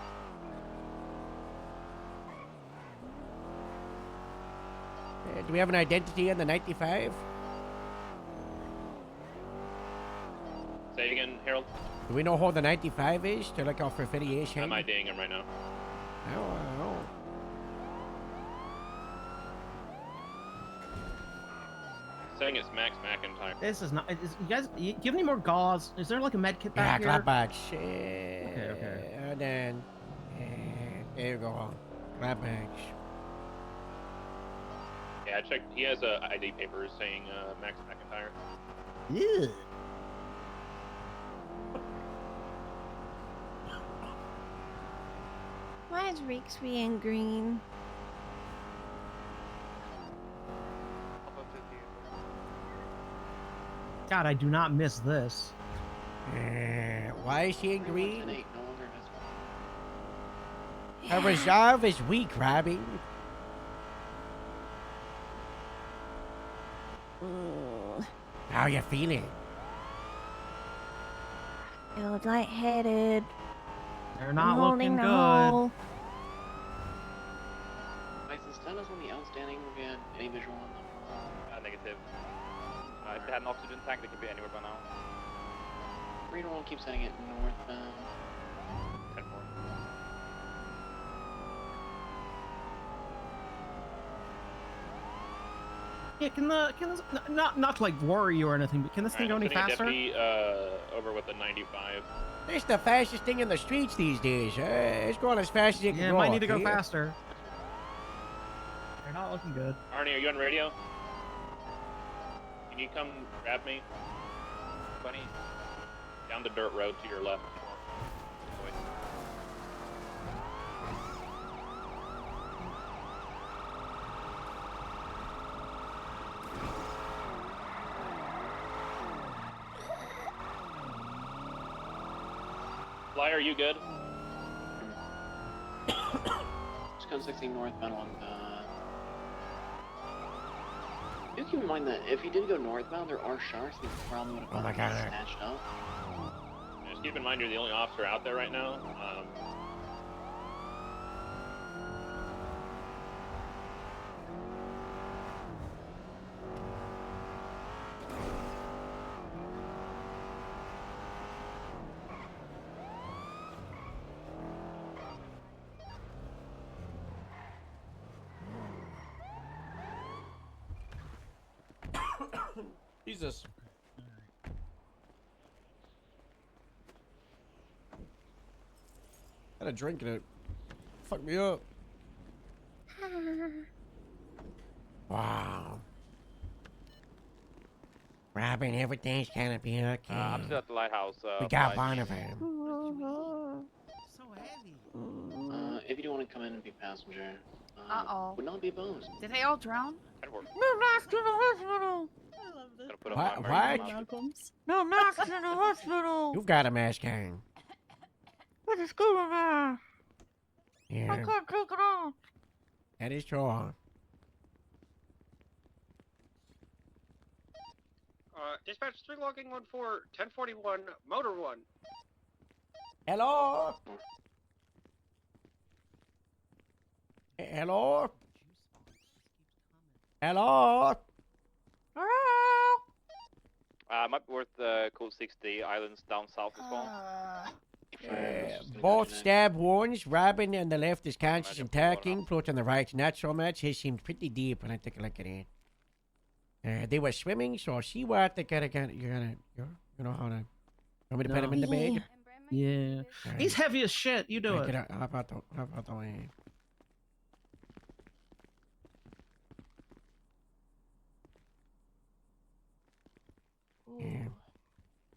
Speaker 1: Do we have an identity on the 95?
Speaker 2: Say it again, Harold.
Speaker 1: Do we know who the 95 is to look out for affiliation?
Speaker 2: I'm IDing him right now. saying it's Max McIntyre.
Speaker 19: This is not. You guys, do you have any more gauze? Is there like a med kit
Speaker 1: Yeah,
Speaker 19: back here?
Speaker 1: grab bags.
Speaker 19: Okay.
Speaker 1: And then, there you go. Grab bags.
Speaker 2: Yeah, I checked. He has a ID paper saying Max McIntyre.
Speaker 19: Yeah.
Speaker 12: Why is Rixby in green?
Speaker 19: God, I do not miss this.
Speaker 1: Why is he in green?
Speaker 6: 318 no longer visible.
Speaker 1: A reserve is weak, Robbie. How you feeling?
Speaker 12: Feel lightheaded.
Speaker 19: They're
Speaker 12: I'm
Speaker 19: not
Speaker 12: holding
Speaker 19: looking
Speaker 12: the
Speaker 19: good.
Speaker 12: hole.
Speaker 6: Guys, the status on the outstanding, we had any visual on them?
Speaker 2: Negative. If they had an oxygen tank, they could be anywhere by now.
Speaker 6: Radar will keep sending it northbound.
Speaker 2: 10-4.
Speaker 19: Yeah, can this not to like worry you or anything, but can this thing go any faster?
Speaker 2: Deputy, over with the 95.
Speaker 1: It's the fastest thing in the streets these days. It's going as fast as it can
Speaker 19: Yeah,
Speaker 1: go.
Speaker 19: it might need to go
Speaker 1: okay?
Speaker 19: faster. They're not looking good.
Speaker 2: Arnie, are you on radio? Can you come grab me, buddy? Down the dirt road to your left. Fly, are you good?
Speaker 6: Just go 16 northbound along the... Do keep in mind that if he did go northbound, there are sharks that probably would have gotten snatched up.
Speaker 2: Just keep in mind you're the only officer out there right now.
Speaker 1: Jesus. Had a drink in it. Fuck me up. Wow. Robin, everything's gonna be okay.
Speaker 2: I'm still at the lighthouse.
Speaker 1: We got
Speaker 2: Fly.
Speaker 1: one of them.
Speaker 6: If you do want to come in and be passenger,
Speaker 16: Uh-oh.
Speaker 6: would not be opposed.
Speaker 16: Did they all drown?
Speaker 2: No
Speaker 16: mask in the hospital.
Speaker 2: I love this.
Speaker 1: What?
Speaker 16: No mask in the hospital.
Speaker 1: You've got a mask on.
Speaker 16: With a scuba mask. I
Speaker 1: Yeah,
Speaker 16: can't take it off.
Speaker 1: that is true.
Speaker 15: Dispatch 3 logging 1 for 1041 motor 1.
Speaker 1: Hello? Hello? Hello?
Speaker 2: Might be worth code 60 islands down south as well.
Speaker 1: Both stab wounds. Robin on the left is conscious and talking. Float on the right, not so much. He seemed pretty deep when I took a look at it. They were swimming, so see what they gotta get. You know how to. Want me to put him in the bed?
Speaker 19: Yeah.
Speaker 1: Alright.
Speaker 19: He's heavy as shit. You do
Speaker 1: Alright,
Speaker 19: it.
Speaker 1: get out. How about the way? Yeah.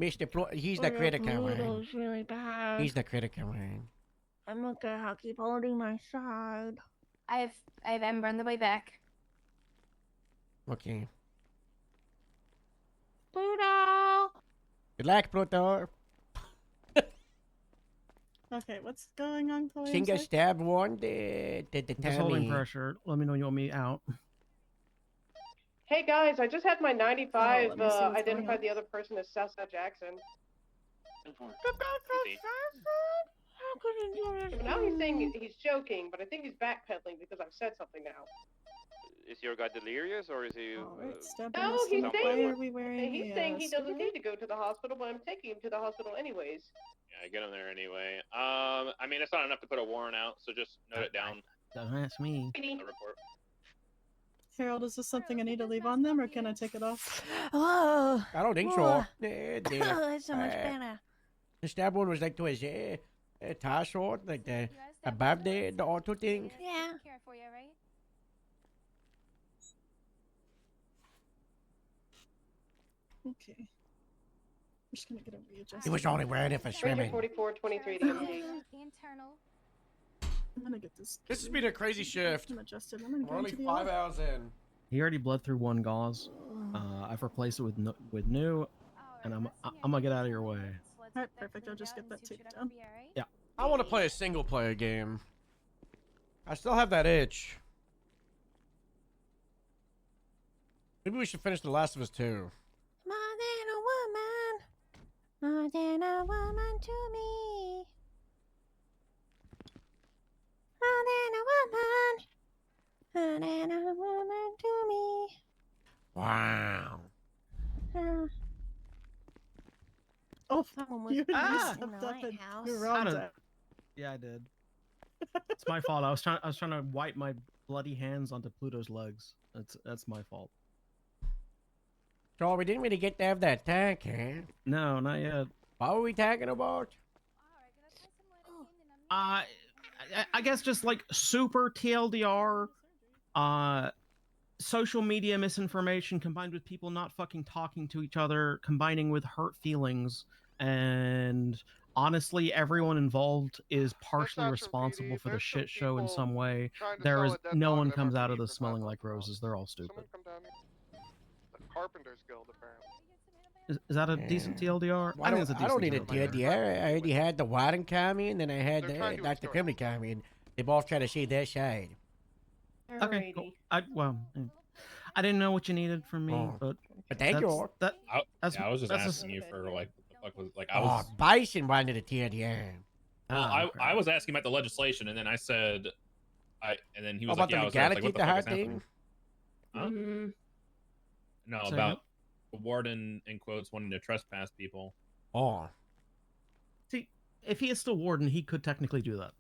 Speaker 1: Mr. He's the critical one.
Speaker 12: Really bad.
Speaker 1: He's the critical one.
Speaker 12: I'm okay. I'll keep holding my side.
Speaker 16: I have Ember on the way back.
Speaker 1: Okay.
Speaker 12: Pluto!
Speaker 1: Good luck, Pluto.
Speaker 17: Okay, what's going on, Chloe? I'm
Speaker 1: Single
Speaker 17: sorry?
Speaker 1: stab wound. The
Speaker 19: Just holding
Speaker 1: tummy.
Speaker 19: pressure. Let me know you want me out.
Speaker 13: Hey guys, I just had my 95
Speaker 17: let me see what's going
Speaker 13: identify
Speaker 17: on.
Speaker 13: the other person as Southside Jackson.
Speaker 12: How could you do this?
Speaker 13: Now he's saying he's joking, but I think he's backpedaling because I've said something now.
Speaker 2: Is your guy delirious or is he?
Speaker 13: No, he's
Speaker 17: Why
Speaker 13: saying
Speaker 17: are we wearing
Speaker 13: he's
Speaker 17: a,
Speaker 13: saying he
Speaker 17: scuba
Speaker 13: doesn't need to go to the hospital, but I'm taking him to the hospital anyways.
Speaker 2: Yeah, get him there anyway. I mean, it's not enough to put a warrant out, so just note it down.
Speaker 19: Don't ask me.
Speaker 2: The report.
Speaker 17: Harold, is this something I need to leave on them, or can I take it off?
Speaker 12: Oh,
Speaker 1: I don't think so.
Speaker 12: oh,
Speaker 1: That's
Speaker 12: so much better.
Speaker 1: The stab one was like to his tie short, like the above the auto thing.
Speaker 12: Yeah.
Speaker 16: Care for you, right?
Speaker 17: Okay. I'm just gonna get a readjust.
Speaker 1: He was only wearing it for swimming.
Speaker 13: 4423 DMD.
Speaker 16: The internal.
Speaker 17: I'm gonna get this.
Speaker 1: This has been a crazy shift.
Speaker 17: I'm adjusted. I'm gonna
Speaker 1: We're
Speaker 17: go
Speaker 1: only
Speaker 17: into the
Speaker 1: 5 hours in.
Speaker 19: He already bled through one gauze. I've replaced it with new, and I'm gonna get out of your way.
Speaker 17: Alright, perfect. I'll just get that taken down.
Speaker 19: Yeah.
Speaker 1: I want to play a single player game. I still have that itch. Maybe we should finish The Last of Us 2.
Speaker 12: More than a woman. More than a woman to me. More than a woman. More than a woman to me.
Speaker 1: Wow.
Speaker 17: Oh,
Speaker 12: someone was
Speaker 17: you
Speaker 12: ah!
Speaker 17: stepped
Speaker 12: in the
Speaker 17: up and
Speaker 12: lighthouse.
Speaker 17: you're wrong. Zach.
Speaker 19: Yeah, I did. It's my fault. I was trying to wipe my bloody hands onto Pluto's legs. That's my fault.
Speaker 1: So we didn't really get to have that tag, huh?
Speaker 19: No, not yet.
Speaker 1: What were we talking about?
Speaker 19: I guess just like super TLDR, social media misinformation combined with people not fucking talking to each other, combining with hurt feelings, and honestly, everyone involved is partially responsible for the shit show in some way. There is no one comes out of this smelling like roses. They're all stupid.
Speaker 15: The Carpenters Guild, apparently.
Speaker 19: Is that a decent TLDR?
Speaker 1: I don't need a TLDR. I already had the Warden coming, and then I had Dr. Kimley coming, and they both try to see their side.
Speaker 19: Okay, cool. I didn't know what you needed from me, but
Speaker 1: thank you.
Speaker 4: I was just asking you for like what the fuck was like. I was
Speaker 1: Bison wanted a TLDR.
Speaker 4: Well, I was asking about the legislation, and then I said, and then he was
Speaker 1: about
Speaker 4: like, yeah,
Speaker 1: the
Speaker 4: I was like, what
Speaker 1: legality,
Speaker 4: the
Speaker 1: the
Speaker 4: fuck
Speaker 1: hard
Speaker 4: is happening?
Speaker 1: thing?
Speaker 4: Huh? No,
Speaker 19: Say
Speaker 4: about the warden in quotes wanting to trespass people.
Speaker 1: Oh.
Speaker 19: See, if he is still warden, he could technically do that.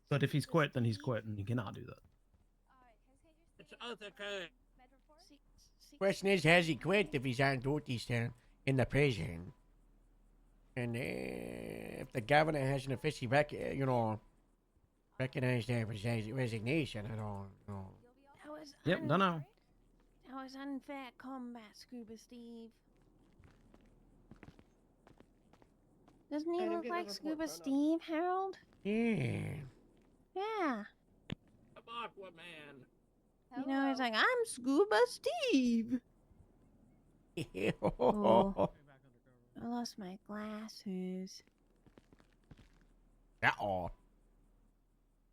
Speaker 19: But if he's quit, then he's quit, and he cannot do that.
Speaker 15: It's okay.
Speaker 1: Question is, has he quit if he's on duty still in the prison? And if the governor hasn't officially recognized their resignation, I don't know.
Speaker 19: Yep, don't know.
Speaker 12: That was unfair combat, Scuba Steve. Doesn't he look like Scuba Steve, Harold?
Speaker 1: Yeah.
Speaker 12: Yeah.
Speaker 15: Aquaman.
Speaker 12: You know, he's like, I'm Scuba Steve. Oh, I lost my glasses.
Speaker 1: Uh-oh.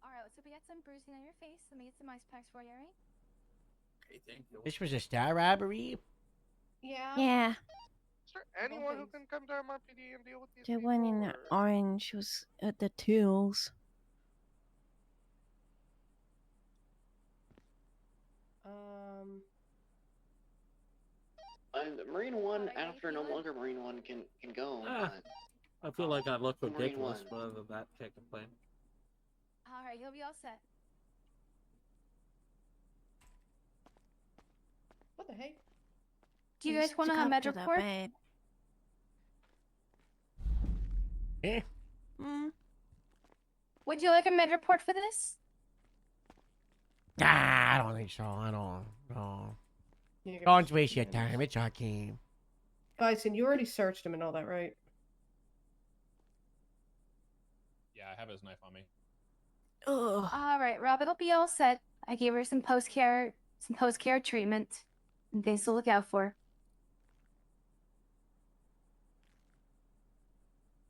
Speaker 16: Alright, so we got some bruising on your face. Let me get some ice packs for you, alright?
Speaker 15: Okay, thank you.
Speaker 1: This was a star robbery?
Speaker 13: Yeah.
Speaker 12: Yeah.
Speaker 15: Is there anyone who can come to MRPD and deal with these
Speaker 12: The
Speaker 15: people?
Speaker 12: one in the orange was at the tools.
Speaker 6: Marine One, after no longer Marine One can go.
Speaker 14: I feel like I look
Speaker 6: Marine
Speaker 14: ridiculous,
Speaker 6: One.
Speaker 14: but other than that, can't complain.
Speaker 16: Alright, you'll be all set.
Speaker 13: What the heck?
Speaker 16: Do you guys want a med report?
Speaker 1: Eh?
Speaker 16: Would you like a med report for this?
Speaker 1: Nah, I don't think so. I don't. No. Don't waste your time. It's Hakeem.
Speaker 13: Bison, you already searched him and all that, right?
Speaker 4: Yeah, I have his knife on me.
Speaker 12: Ugh.
Speaker 16: Alright, Rob, it'll be all set. I gave her some post-care treatment. And things to look out for.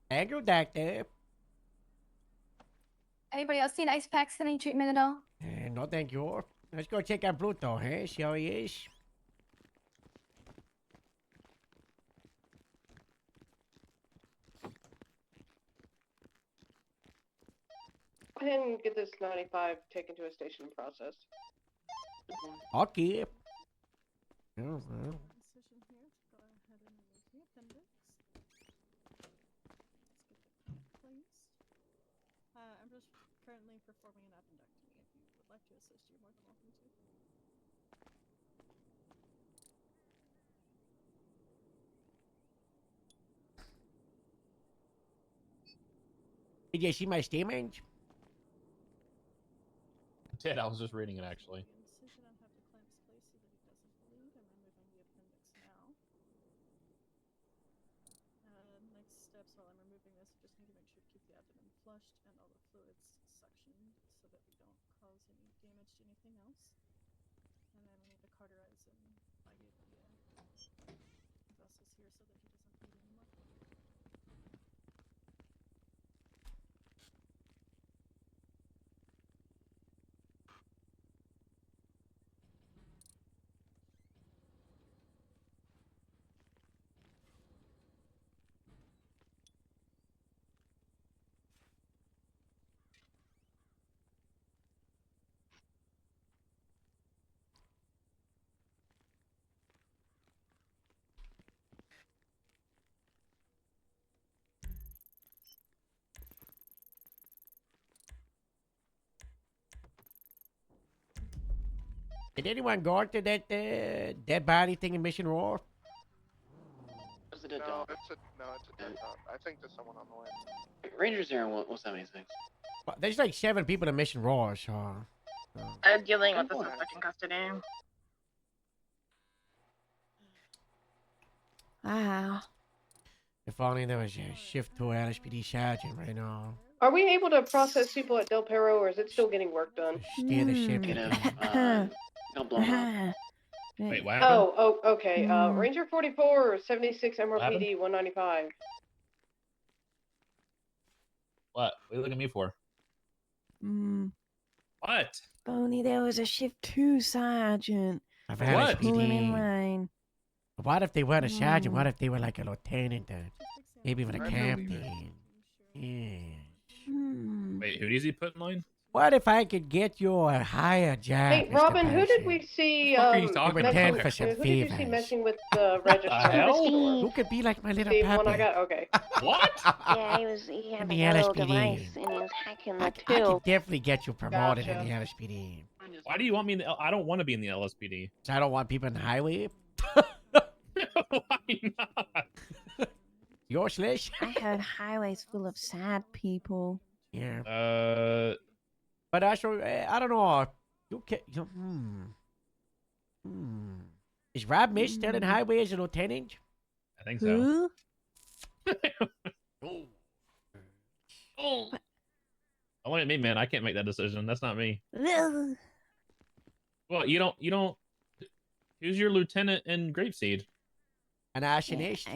Speaker 1: Thank you, doctor.
Speaker 16: Anybody else need ice packs and any treatment at all?
Speaker 1: No, thank you. Let's go check out Pluto, huh? See how he is.
Speaker 13: Go ahead and get this 95 taken to a station and processed.
Speaker 1: Okay. Oh, well.
Speaker 17: Decision here to go ahead and remove the appendix. Let's get the pen placed. I'm just currently performing an appendectomy. If you would like to assist, you're more than welcome to.
Speaker 1: Did you see my statement?
Speaker 4: Did I was just reading it actually.
Speaker 17: Incision and have the clamps placed so that it doesn't bleed. I'm removing the appendix now. Next steps while I'm removing this, I just need to make sure to keep the abdomen flushed and all the fluids suctioned so that we don't cause any damage to anything else. And then we need to cauterize and ligate the vessels here so that he doesn't bleed anymore.
Speaker 1: Did anyone go to that dead body thing in Mission Roar?
Speaker 6: What's the dead
Speaker 15: No,
Speaker 6: dog?
Speaker 15: it's a dead dog. I think there's someone on the way.
Speaker 6: Ranger Zero, what's that mean?
Speaker 1: Well, there's like 7 people in Mission Roar, so.
Speaker 3: Dealing with the suspect in custody.
Speaker 12: Wow.
Speaker 1: If only there was a shift to LSPD sergeant right now.
Speaker 13: Are we able to process people at Del Perro, or is it still getting work done?
Speaker 1: Steer the ship.
Speaker 6: Don't blow up.
Speaker 4: Wait, what happened?
Speaker 13: Oh, okay. Ranger 44, 76 MRPD 195.
Speaker 4: What? What are you looking at me for? What?
Speaker 12: If only there was a shift 2 sergeant.
Speaker 1: Of
Speaker 4: What?
Speaker 12: Pulling in
Speaker 1: LSPD.
Speaker 12: line.
Speaker 1: What if they weren't a sergeant? What if they were like a lieutenant? Maybe even a captain? Yeah.
Speaker 4: Wait, who does he put in line?
Speaker 1: What if I could get you a higher job?
Speaker 13: Hey,
Speaker 1: Mr.
Speaker 13: Robin, who did
Speaker 1: Passion?
Speaker 13: we see?
Speaker 4: What are you talking
Speaker 1: about?
Speaker 13: messing-
Speaker 1: For some
Speaker 13: who did you see
Speaker 1: favors.
Speaker 13: messing with the register?
Speaker 1: Who could be like my little
Speaker 13: Steve,
Speaker 1: puppy?
Speaker 13: one I got. Okay.
Speaker 4: What?
Speaker 12: Yeah, he had
Speaker 1: In
Speaker 12: like
Speaker 1: the
Speaker 12: a little
Speaker 1: LSPD.
Speaker 12: device and he was hacking the
Speaker 1: I
Speaker 12: till.
Speaker 1: could definitely get you promoted
Speaker 13: Gotcha.
Speaker 1: in the LSPD.
Speaker 4: Why do you want me in the I don't want to be in the LSPD.
Speaker 1: So I don't want people in the highway.
Speaker 4: Why not?
Speaker 1: Your slash?
Speaker 12: I heard highways full of sad people.
Speaker 1: Yeah. But actually, I don't know. You can. Is Rob Mish still in highway as a lieutenant?
Speaker 4: I think so.
Speaker 12: Who?
Speaker 4: Don't look at me, man. I can't make that decision. That's not me.
Speaker 12: Ugh.
Speaker 4: Well, you don't. Who's your lieutenant in Grapeseed?
Speaker 1: An arsonist?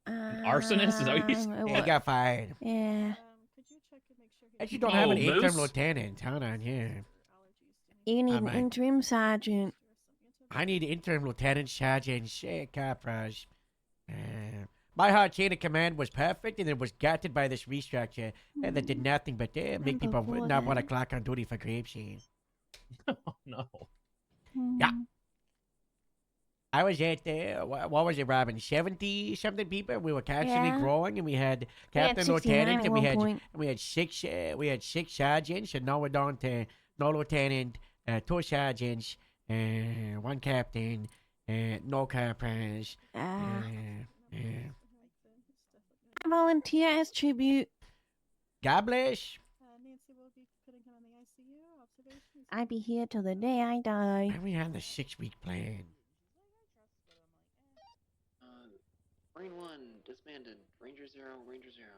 Speaker 4: An arsonist? Is that what you said?
Speaker 1: He got fired.
Speaker 12: Yeah.
Speaker 1: Actually, don't have an
Speaker 4: Oh,
Speaker 1: interim
Speaker 4: Moose?
Speaker 1: lieutenant. Hold on, here.
Speaker 12: You need an
Speaker 1: might-
Speaker 12: interim sergeant.
Speaker 1: I need interim lieutenant, sergeant, corporals. My hard chain of command was perfect, and it was gutted by this restructure that did nothing but make people
Speaker 12: before
Speaker 1: not want to
Speaker 12: that.
Speaker 1: clock on duty for Grapeseed.
Speaker 4: Oh no.
Speaker 1: Yeah. I was at what was it, Robin? 70-something people. We were constantly
Speaker 12: Yeah.
Speaker 1: growing, and we had
Speaker 12: We had
Speaker 1: captain,
Speaker 12: 69
Speaker 1: lieutenant,
Speaker 12: at
Speaker 1: and we
Speaker 12: one
Speaker 1: had
Speaker 12: point.
Speaker 1: six sergeants, and now we're down to no lieutenant, 2 sergeants, 1 captain, no corporals.
Speaker 12: Volunteer as tribute.
Speaker 1: God bless.
Speaker 17: Nancy will be putting him in the ICU. Observations.
Speaker 12: I'd be here till the day I die.
Speaker 1: And we had the 6-week plan.
Speaker 6: Marine 1, disbanded. Ranger 0, Ranger 0.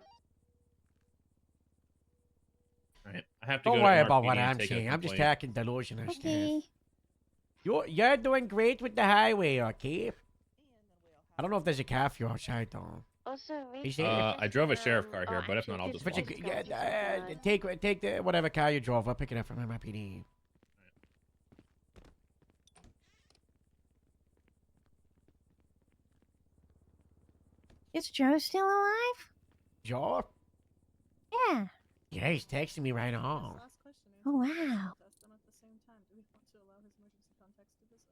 Speaker 4: Alright, I have to
Speaker 1: Don't
Speaker 4: go
Speaker 1: worry
Speaker 4: to
Speaker 1: about
Speaker 4: NRPD
Speaker 1: what
Speaker 4: and
Speaker 1: I'm
Speaker 4: take a
Speaker 1: saying. I'm just
Speaker 4: complaint.
Speaker 1: talking delusional stuff.
Speaker 12: Okay.
Speaker 1: You're doing great with the highway, okay? I don't know if there's a curfew outside though.
Speaker 5: Also,
Speaker 1: Is there?
Speaker 4: I drove a sheriff car here, but if not, I'll just
Speaker 1: But
Speaker 4: walk.
Speaker 1: take the whatever car you drove. I'll pick it up from MIPD.
Speaker 12: Is Joe still alive?
Speaker 1: Joe?
Speaker 12: Yeah.
Speaker 1: Yeah, he's texting me right now.
Speaker 12: Oh, wow.
Speaker 17: Test them at the same time. Do we want to allow his emergency contacts to visit?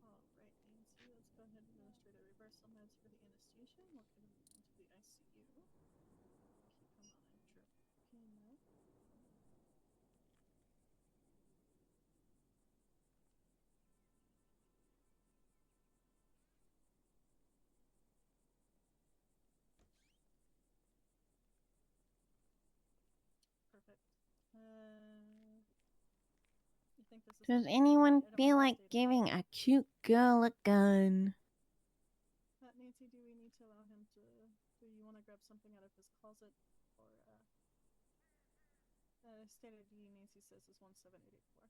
Speaker 17: Alright, Nancy, let's go ahead and administer the reversal meds for the anesthesia. We'll get him into the ICU. Keep him on a drip peanut. You think this is
Speaker 12: Does
Speaker 17: something
Speaker 12: anyone
Speaker 17: I don't
Speaker 12: feel
Speaker 17: wanna
Speaker 12: like
Speaker 17: stay
Speaker 12: giving a cute girl a gun?
Speaker 17: Nancy, do we need to allow him to? Do you want to grab something out of his closet, or state ID? Nancy says is 17884.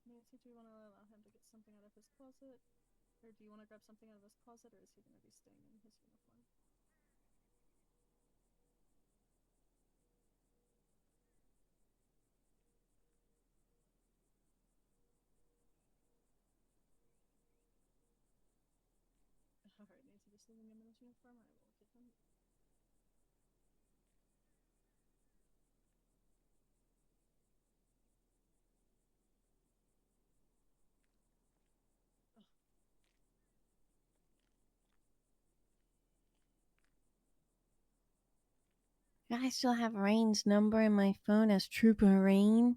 Speaker 17: Nancy, do you want to allow him to get something out of his closet, or do you want to grab something out of his closet, or is he going to be staying in his uniform? Alright, Nancy, just leaving him in his uniform. I will get him.
Speaker 12: I still have Rain's number in my phone as Trooper Rain.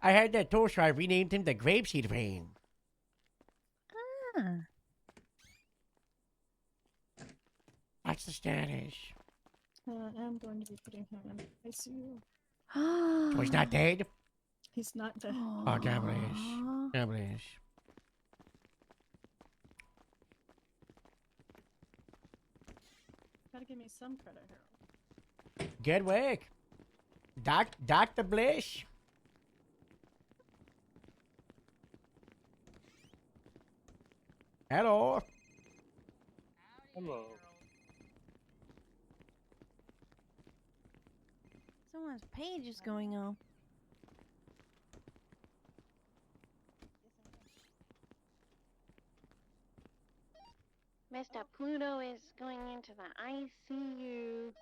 Speaker 1: I had that too, so I renamed him the Grapeseed Rain.
Speaker 12: Ah.
Speaker 1: What's the status?
Speaker 17: I'm going to be putting him in ICU.
Speaker 1: So he's not dead?
Speaker 17: He's not dead.
Speaker 1: Oh, God bless. God bless.
Speaker 17: Gotta give me some credit, Harold.
Speaker 1: Good work. Dr. Bliss. Hello.
Speaker 14: Hello.
Speaker 12: Someone's page is going off.
Speaker 5: Mr. Pluto is going into the ICU.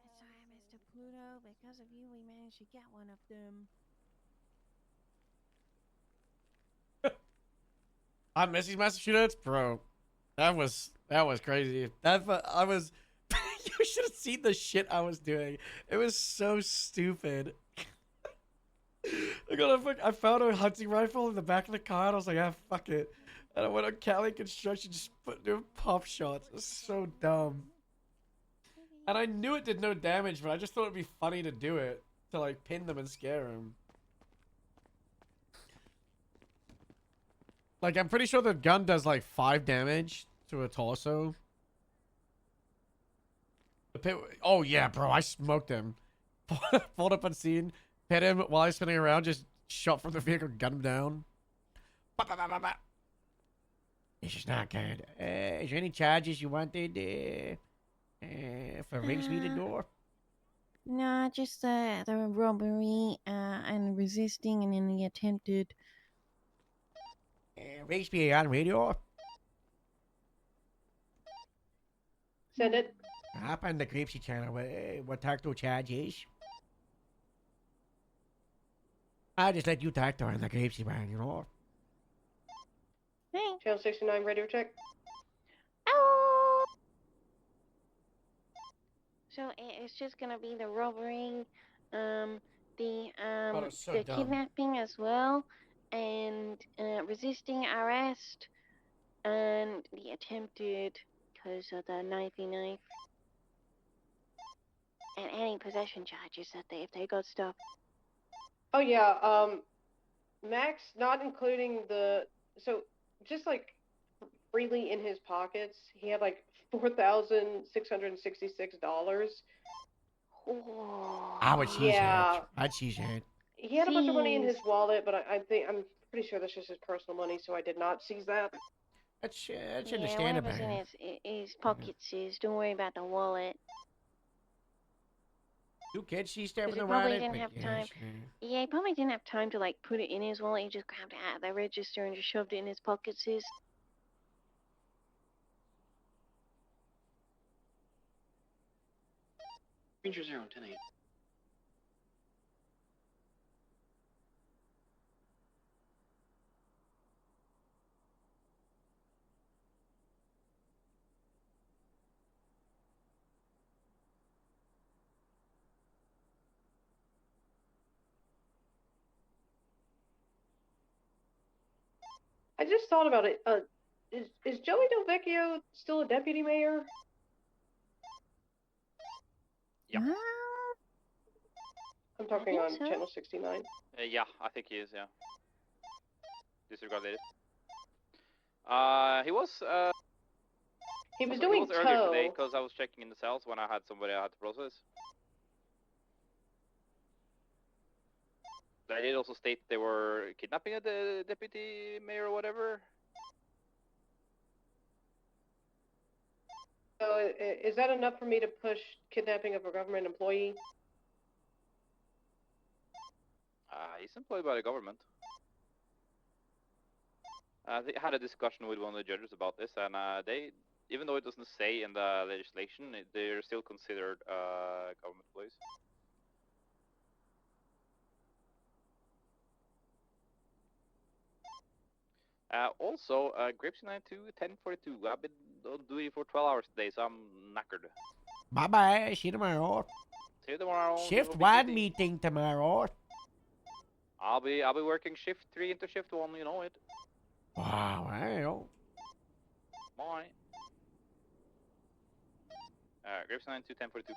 Speaker 12: It's alright, Mr. Pluto. Because of you, we managed to get one of them.
Speaker 1: I'm Missy Massachusetts, bro. That was crazy. I was. You should have seen the shit I was doing. It was so stupid. I found a hunting rifle in the back of the car, and I was like, ah, fuck it. And I went on Cali Construction, just doing pop shots. It was so dumb. And I knew it did no damage, but I just thought it'd be funny to do it. To, like, pin them and scare them. Like, I'm pretty sure the gun does, like, 5 damage to a torso. Oh, yeah, bro, I smoked him. Pulled up on scene, hit him while he's spinning around, just shot from the vehicle, gun him down. This is not good. Is there any charges you wanted for rings me the door?
Speaker 12: No, just the robbery and resisting and then the attempted.
Speaker 1: Rings me on radio?
Speaker 13: Send it.
Speaker 1: Hop on the Grapesy channel. What talk to charges? I'll just let you talk to her on the Grapesy one, you know?
Speaker 12: Hey.
Speaker 13: Channel 69 radio check.
Speaker 5: Oh! So it's just gonna be the robbery, the
Speaker 1: it's so dumb.
Speaker 5: kidnapping as well, and resisting arrest, and the attempted because of the knifey knife, and any possession charges that if they got stopped.
Speaker 13: Oh yeah, Max, not including so just like freely in his pockets, he had like $4,666.
Speaker 1: Ah, what she's
Speaker 13: Yeah.
Speaker 1: had. What she's had.
Speaker 13: He had a bunch of money in his wallet, but I think I'm pretty sure that's just his personal money, so I did not seize that.
Speaker 1: That's
Speaker 5: Yeah,
Speaker 1: understandable.
Speaker 5: whatever's in his pockets is. Don't worry about the wallet.
Speaker 1: You can't see stuff
Speaker 5: Because
Speaker 1: in
Speaker 5: he
Speaker 1: the
Speaker 5: probably
Speaker 1: wallet,
Speaker 5: didn't
Speaker 1: but
Speaker 5: have
Speaker 1: yes,
Speaker 5: time. Yeah, he probably didn't have time to like put it in his wallet. He just grabbed it out of the register and just shoved it in his pockets.
Speaker 6: Ranger 010-8.
Speaker 13: I just thought about it. Is Joey Del Vecchio still a deputy mayor?
Speaker 2: Yeah.
Speaker 13: I'm talking on channel 69.
Speaker 2: Yeah, I think he is. Yeah. Disregard it. He was.
Speaker 13: He was
Speaker 2: He
Speaker 13: doing
Speaker 2: was earlier
Speaker 13: tow.
Speaker 2: today because I was checking in the cells when I had somebody I had to process. They did also state they were kidnapping the deputy mayor or whatever.
Speaker 13: So is that enough for me to push kidnapping of a government employee?
Speaker 2: He's employed by the government. I had a discussion with one of the judges about this, and they, even though it doesn't say in the legislation, they're still considered government employees. Also, Grips 92, 1042. I've been on duty for 12 hours today, so I'm knackered.
Speaker 1: Bye bye. See you tomorrow.
Speaker 2: See you tomorrow.
Speaker 1: Shift 1 meeting tomorrow.
Speaker 2: I'll be working shift 3 into shift 1. You know it.
Speaker 1: Wow. Well.
Speaker 2: Bye. Grips 92, 1042.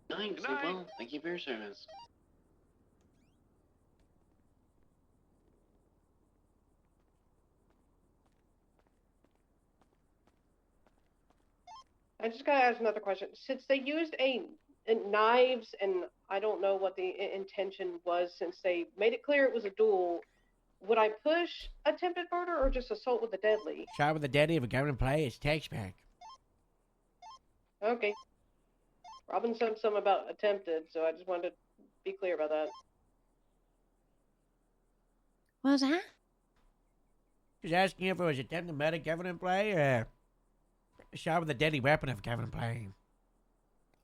Speaker 6: Night, sleep well. Thank you for your service.
Speaker 13: I just gotta ask another question. Since they used knives, and I don't know what the intention was, since they made it clear it was a duel, would I push attempted murder or just assault with a deadly?
Speaker 1: Shot with the deadly of a government play is text back.
Speaker 13: Okay. Robin said something about attempted, so I just wanted to be clear about that.
Speaker 12: What was that?
Speaker 1: Just asking if it was attempted murder government play or shot with a deadly weapon of government play.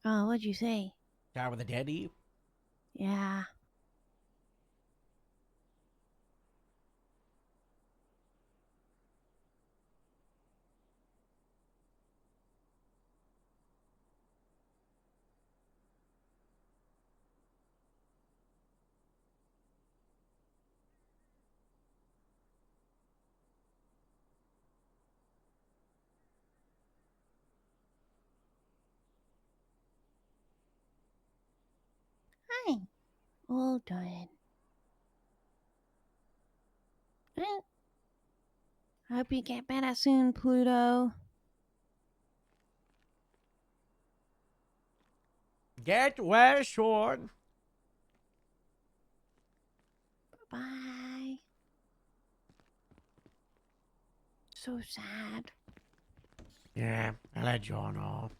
Speaker 12: Oh, what'd you say?
Speaker 1: Shot with a deadly?
Speaker 12: Yeah. Hi. All done. Well, hope you get better soon, Pluto.
Speaker 1: Get well short.
Speaker 12: Bye. So sad.
Speaker 1: Yeah, I let John off.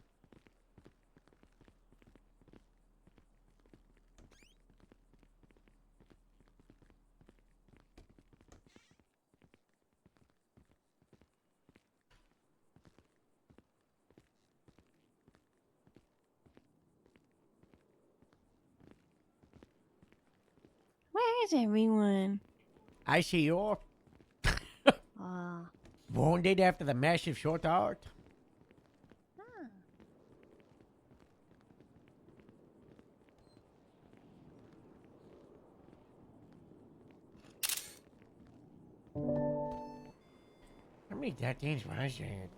Speaker 12: Where is everyone?
Speaker 1: I see you.
Speaker 12: Ah.
Speaker 1: Wounded after the massive short art. How many dead things was there?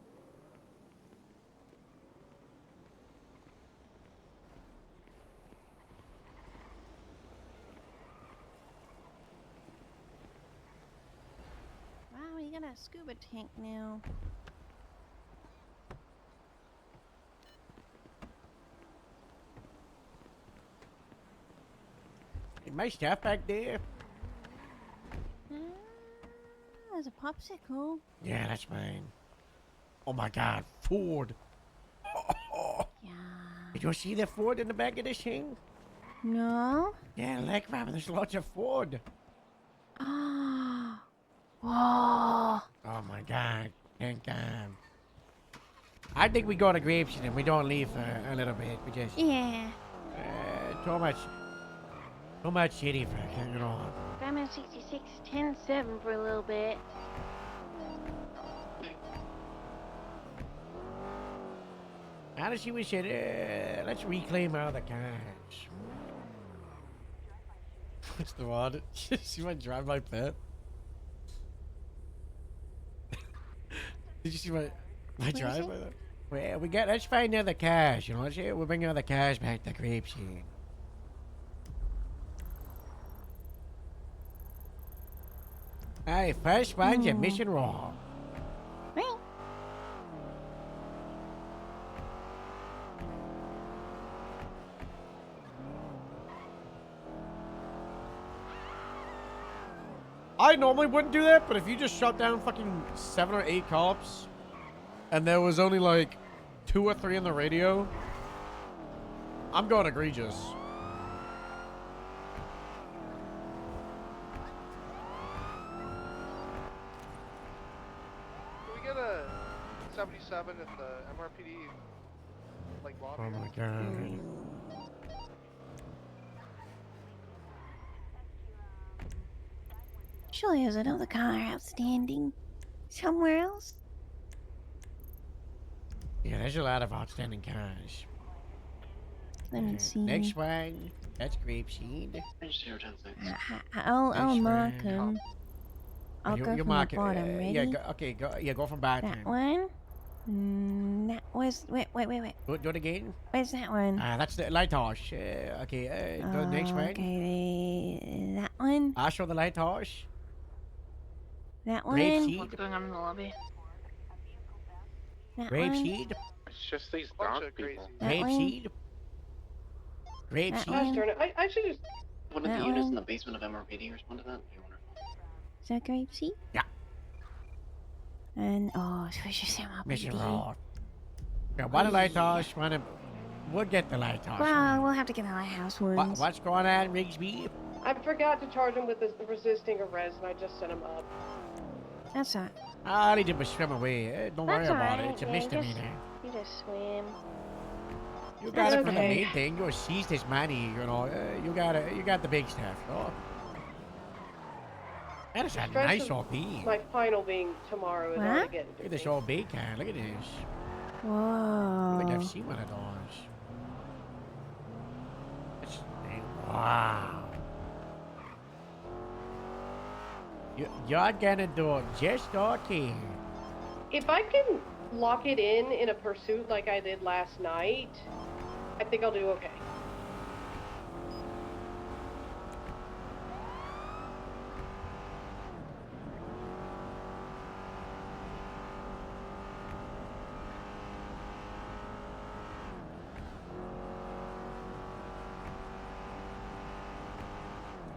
Speaker 12: Wow, you got a scuba tank now.
Speaker 1: Is my stuff back there?
Speaker 12: There's a popsicle.
Speaker 1: Yeah, that's mine. Oh my god, Ford.
Speaker 12: Yeah.
Speaker 1: Did you see the Ford in the back of this thing?
Speaker 12: No?
Speaker 1: Yeah, like Robin, there's lots of Ford.
Speaker 12: Ah. Whoa.
Speaker 1: Oh my god, thank God. I think we go to Grapes and we don't leave for a little bit. We just
Speaker 12: Yeah.
Speaker 1: too much shitty for you know.
Speaker 12: I'm at 66, 10-7 for a little bit.
Speaker 1: Honestly, we should let's reclaim our other cars. What's the one? She might drive my pet. Did you see my
Speaker 12: What is
Speaker 1: drive?
Speaker 12: it?
Speaker 1: Well, let's find other cars. You know, we'll bring other cars back to Grape Seed. Hey, first find your mission roll.
Speaker 12: Right.
Speaker 1: I normally wouldn't do that, but if you just shot down fucking 7 or 8 cops, and there was only like 2 or 3 in the radio, I'm going egregious.
Speaker 15: Can we get a 77 at the MRPD like lobby?
Speaker 1: Oh my god.
Speaker 12: Surely there's another car outstanding somewhere else.
Speaker 1: Yeah, there's a lot of outstanding cars.
Speaker 12: Let me see.
Speaker 1: Next one, that's Grape Seed.
Speaker 12: I'll mark
Speaker 1: one.
Speaker 12: them. I'll go from
Speaker 1: mark
Speaker 12: the
Speaker 1: it.
Speaker 12: bottom. Ready?
Speaker 1: Yeah, go from bottom.
Speaker 12: That one. That was. Wait.
Speaker 1: Do it again.
Speaker 12: Where's that one?
Speaker 1: That's the lighthouse. Okay, go to the next one.
Speaker 12: Okay, that one.
Speaker 1: I'll show the lighthouse.
Speaker 12: That one.
Speaker 1: Grape Seed.
Speaker 3: What's going on in the lobby?
Speaker 12: That
Speaker 1: Grape
Speaker 12: one.
Speaker 1: Seed.
Speaker 15: It's just these drunk people.
Speaker 12: That
Speaker 1: Grape
Speaker 12: one.
Speaker 1: Seed. Grape
Speaker 12: That
Speaker 1: Seed.
Speaker 12: one.
Speaker 13: Darn it. I should just.
Speaker 6: One of
Speaker 12: That
Speaker 6: the units
Speaker 12: one.
Speaker 6: in the basement of MRPD respond to that? That'd be wonderful.
Speaker 12: Is that grape seed?
Speaker 1: Yeah.
Speaker 12: And Swisher Sam
Speaker 1: Mission roll. Yeah, one lighthouse, we'll get the lighthouse.
Speaker 12: Well, we'll have to get the lighthouse ones.
Speaker 1: What's going on, Rigsby?
Speaker 13: I forgot to charge him with the resisting arrest, and I just sent him up.
Speaker 12: That's all right.
Speaker 1: All he did was swim away. Don't worry
Speaker 12: That's all
Speaker 1: about
Speaker 12: right.
Speaker 1: it. It's a
Speaker 12: Yeah,
Speaker 1: misdemeanor.
Speaker 12: You just swim.
Speaker 1: You got
Speaker 12: That's
Speaker 1: it for the
Speaker 12: okay.
Speaker 1: main thing. You seized his money. You know, you got the big stuff. Oh. That is a
Speaker 13: Stress
Speaker 1: nice
Speaker 13: of
Speaker 1: old bee.
Speaker 13: My final being tomorrow is all I get.
Speaker 1: Look at this old bee can. Look at this.
Speaker 12: Whoa.
Speaker 1: I think I've seen one of those. Wow. You're gonna do it just okay.
Speaker 13: If I can lock it in a pursuit like I did last night, I think I'll do okay.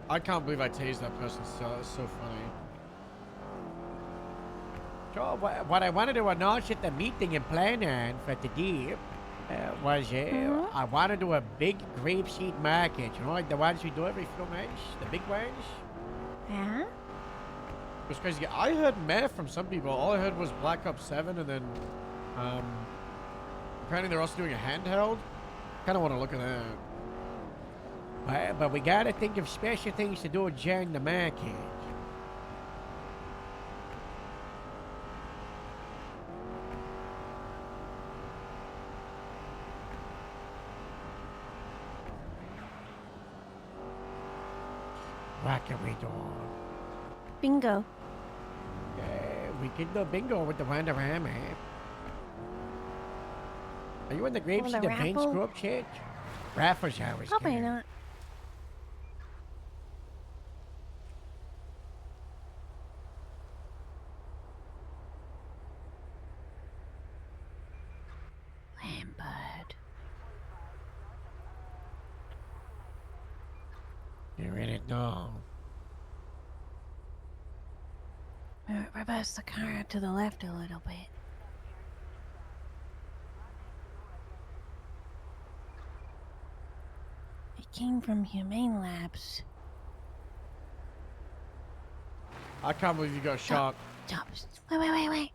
Speaker 1: I can't believe I tased that person. It's so funny. So what I wanted to announce at the meeting and plan on for today was I want to do a big grapeseed market. You know, like the ones we do every few months, the big ones.
Speaker 12: Yeah.
Speaker 1: It's crazy. I heard meth from some people. All I heard was Black Ops 7, and then apparently they're also doing a handheld. Kind of want to look at that. But we gotta think of special things to do during the market. What can we do?
Speaker 12: Bingo.
Speaker 1: We can do bingo with the Wanderama. Are you in the Grapeseed
Speaker 12: the
Speaker 1: Events
Speaker 12: raffle?
Speaker 1: group chat? Raffles always
Speaker 12: Probably
Speaker 1: good.
Speaker 12: not. Lambert.
Speaker 1: You're in it now.
Speaker 12: Reverse the car to the left a little bit. It came from Humane Labs.
Speaker 1: I can't believe you got shot.
Speaker 12: Stop. Wait.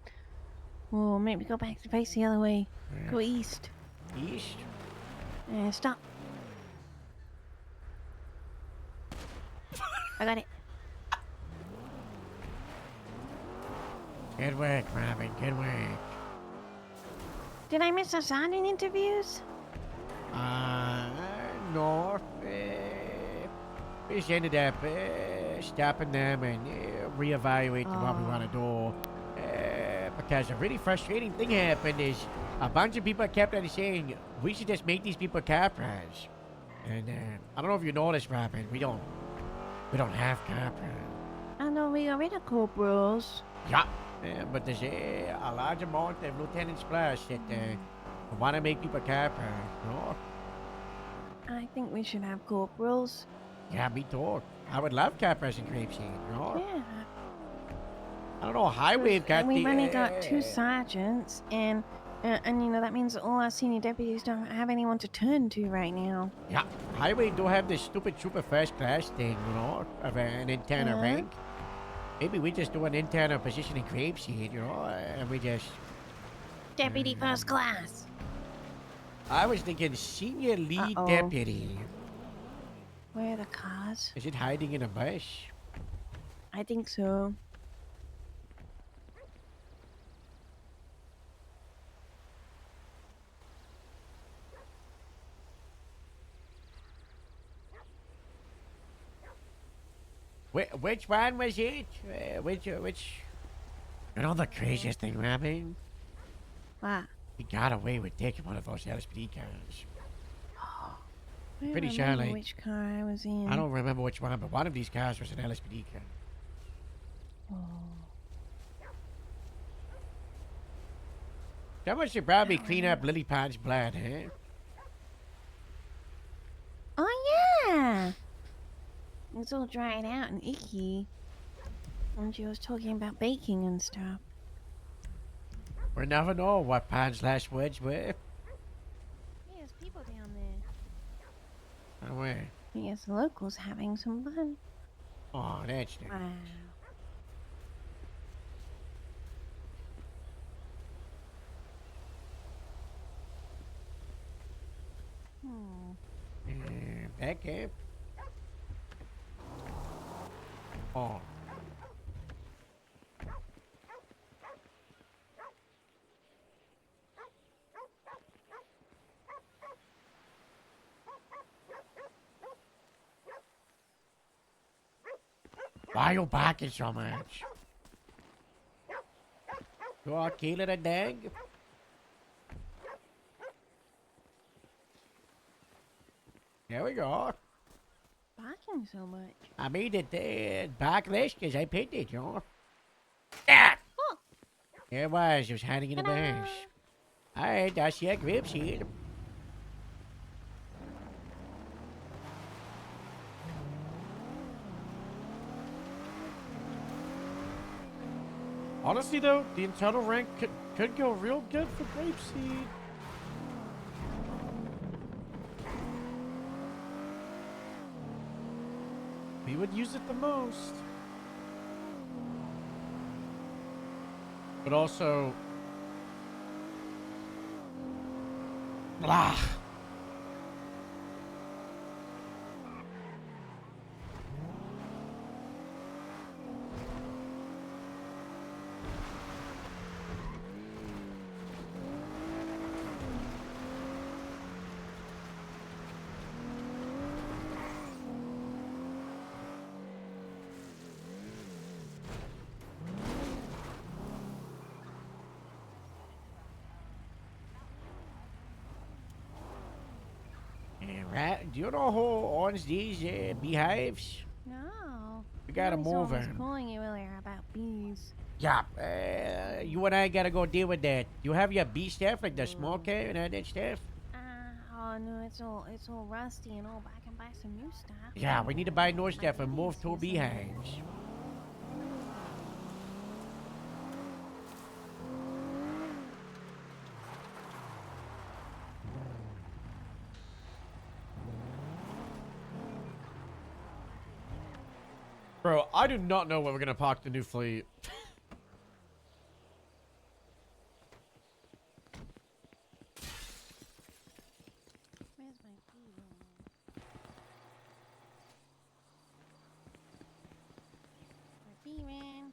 Speaker 12: Oh, maybe go back to face the other way.
Speaker 1: Yeah.
Speaker 12: Go east.
Speaker 1: East?
Speaker 12: Yeah, stop. I got it.
Speaker 1: Good work, Robin. Good work.
Speaker 12: Did I miss the sounding interviews?
Speaker 1: No. We just ended up stopping them and reevaluating what we want to do. because a really frustrating thing happened is a bunch of people kept on saying we should just make these people capras. And I don't know if you noticed, Robin, we don't have capras.
Speaker 12: I know we got rid of corporals.
Speaker 1: Yeah, but there's a large amount of Lieutenant Splash that want to make people capra. No?
Speaker 12: I think we should have corporals.
Speaker 1: Yeah, me too. I would love capras and grapeseed. No?
Speaker 12: Yeah.
Speaker 1: I don't know. Highway got
Speaker 12: And we've
Speaker 1: the.
Speaker 12: only got 2 sergeants, and you know that means all our senior deputies don't have anyone to turn to right now.
Speaker 1: Yeah, Highway don't have this stupid super first class thing, you know, of an antenna
Speaker 12: Yeah.
Speaker 1: rank. Maybe we just do an antenna position in grapeseed, you know, and we just.
Speaker 12: Deputy first class.
Speaker 1: I was thinking senior lead
Speaker 12: Uh-oh.
Speaker 1: deputy.
Speaker 12: Where are the cars?
Speaker 1: Is it hiding in a bush?
Speaker 12: I think so.
Speaker 1: Which one was it? Which? You know the craziest thing, Robin?
Speaker 12: What?
Speaker 1: He got away with taking one of those LSPD cars.
Speaker 12: I don't
Speaker 1: Pretty sure,
Speaker 12: remember
Speaker 1: like,
Speaker 12: which car I was in.
Speaker 1: I don't remember which one, but one of these cars was an LSPD car.
Speaker 12: Oh.
Speaker 1: Someone should probably clean up Lily Pod's blood, huh?
Speaker 12: Oh yeah. It's all dried out and icky. And she was talking about baking and stuff.
Speaker 1: We'll never know what Pod's last words were.
Speaker 12: Yeah, there's people down there.
Speaker 1: Oh, where?
Speaker 12: Yes, the locals having some fun.
Speaker 1: Oh, that's nice.
Speaker 12: Wow.
Speaker 1: Back up. Oh. Why are you barking so much? You are killing a dog? There we go.
Speaker 12: Barking so much.
Speaker 1: I made it backlash because I picked it, you know. Ah!
Speaker 12: Oh.
Speaker 1: There it was. It was hiding in the bush. Alright, that's your grip sheet. Honestly, though, the internal rank could go real good for grapeseed. We would use it the most. But also... Blah. Right? Do you know who owns these beehives?
Speaker 12: No.
Speaker 1: We gotta move
Speaker 12: I was
Speaker 1: him.
Speaker 12: calling you earlier about bees.
Speaker 1: Yeah, you and I gotta go deal with that. You have your bee stuff, like the smoker and all that stuff?
Speaker 12: Oh no, it's all rusty and all, but I can buy some new stuff.
Speaker 1: Yeah, we need to buy new stuff and move 2 beehives. Bro, I do not know when we're gonna park the new fleet.
Speaker 12: Where's my bee room? My bee room.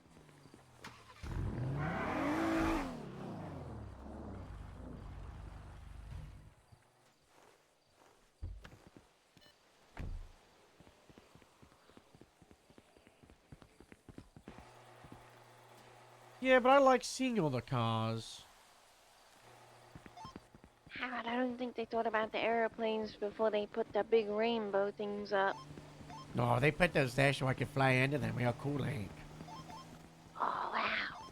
Speaker 1: Yeah, but I like seeing all the cars.
Speaker 12: Howard, I don't think they thought about the airplanes before they put the big rainbow things up.
Speaker 1: No, they put those there so I could fly into them real cool, ain't.
Speaker 12: Oh, wow.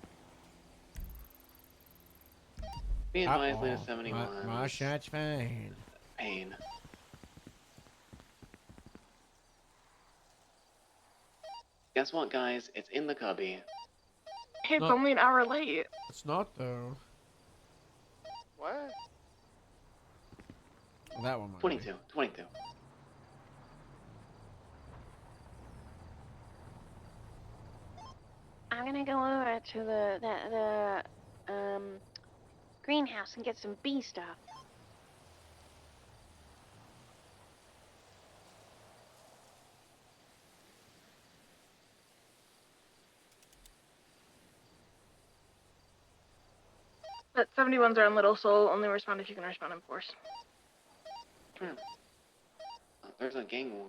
Speaker 6: Be advised, Luna 71.
Speaker 1: My shot's fine.
Speaker 6: Pain. Guess what, guys? It's in the cubby.
Speaker 3: It's
Speaker 1: No.
Speaker 3: only an hour late.
Speaker 1: It's not, though.
Speaker 15: What?
Speaker 1: That one might
Speaker 6: 22. 22.
Speaker 12: I'm gonna go over to the greenhouse and get some bee stuff.
Speaker 3: But 71s are on Little Soul. Only respond if you can respond in force.
Speaker 6: Oh, there's a gang war.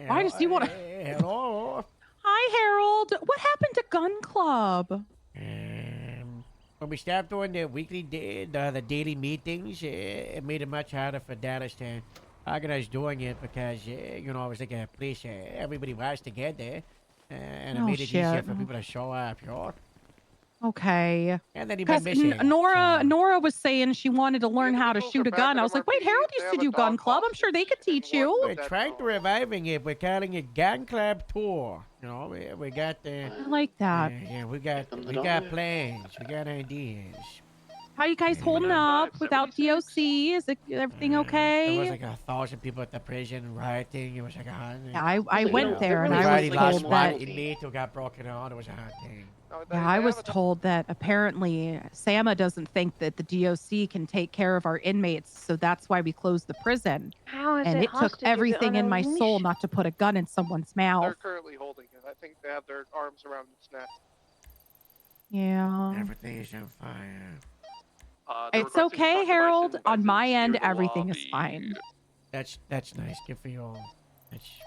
Speaker 8: Why does he want to?
Speaker 1: Hello.
Speaker 8: Hi, Harold. What happened to Gun Club?
Speaker 1: When we stopped doing the weekly, the daily meetings, it made it much harder for Dallas to organize doing it because, you know, it was like a place everybody was together, and it
Speaker 8: Oh,
Speaker 1: made it easier
Speaker 8: shit.
Speaker 1: for people to show up, you know?
Speaker 8: Okay.
Speaker 1: And then he went
Speaker 8: Because
Speaker 1: missing.
Speaker 8: Nora was saying she wanted to learn how to shoot a gun. I was like, wait, Harold used to do Gun Club. I'm sure they could teach you.
Speaker 1: We're trying to reviving it. We're calling it Gun Club Tour. You know, we got the.
Speaker 8: I like that.
Speaker 1: Yeah, we got plans. We got ideas.
Speaker 8: How you guys holding up without DOC? Is everything okay?
Speaker 1: There was like 1,000 people at the prison rioting. It was like a hot.
Speaker 8: Yeah, I went there and
Speaker 1: we
Speaker 8: I
Speaker 1: already
Speaker 8: was
Speaker 1: lost
Speaker 8: told
Speaker 1: one
Speaker 8: that.
Speaker 1: inmate who got broken on. It was a hot thing.
Speaker 8: Yeah, I was told that apparently Sama doesn't think that the DOC can take care of our inmates, so that's why we closed the prison.
Speaker 12: How is
Speaker 8: And
Speaker 12: it
Speaker 8: it took
Speaker 12: hostage? Is it
Speaker 8: everything in my
Speaker 12: unleashed?
Speaker 8: soul not to put a gun in someone's mouth.
Speaker 15: They're currently holding it. I think they have their arms around its neck.
Speaker 8: Yeah.
Speaker 1: Everything is on fire.
Speaker 8: It's okay, Harold. On my end, everything is fine.
Speaker 1: That's nice. Good for you all.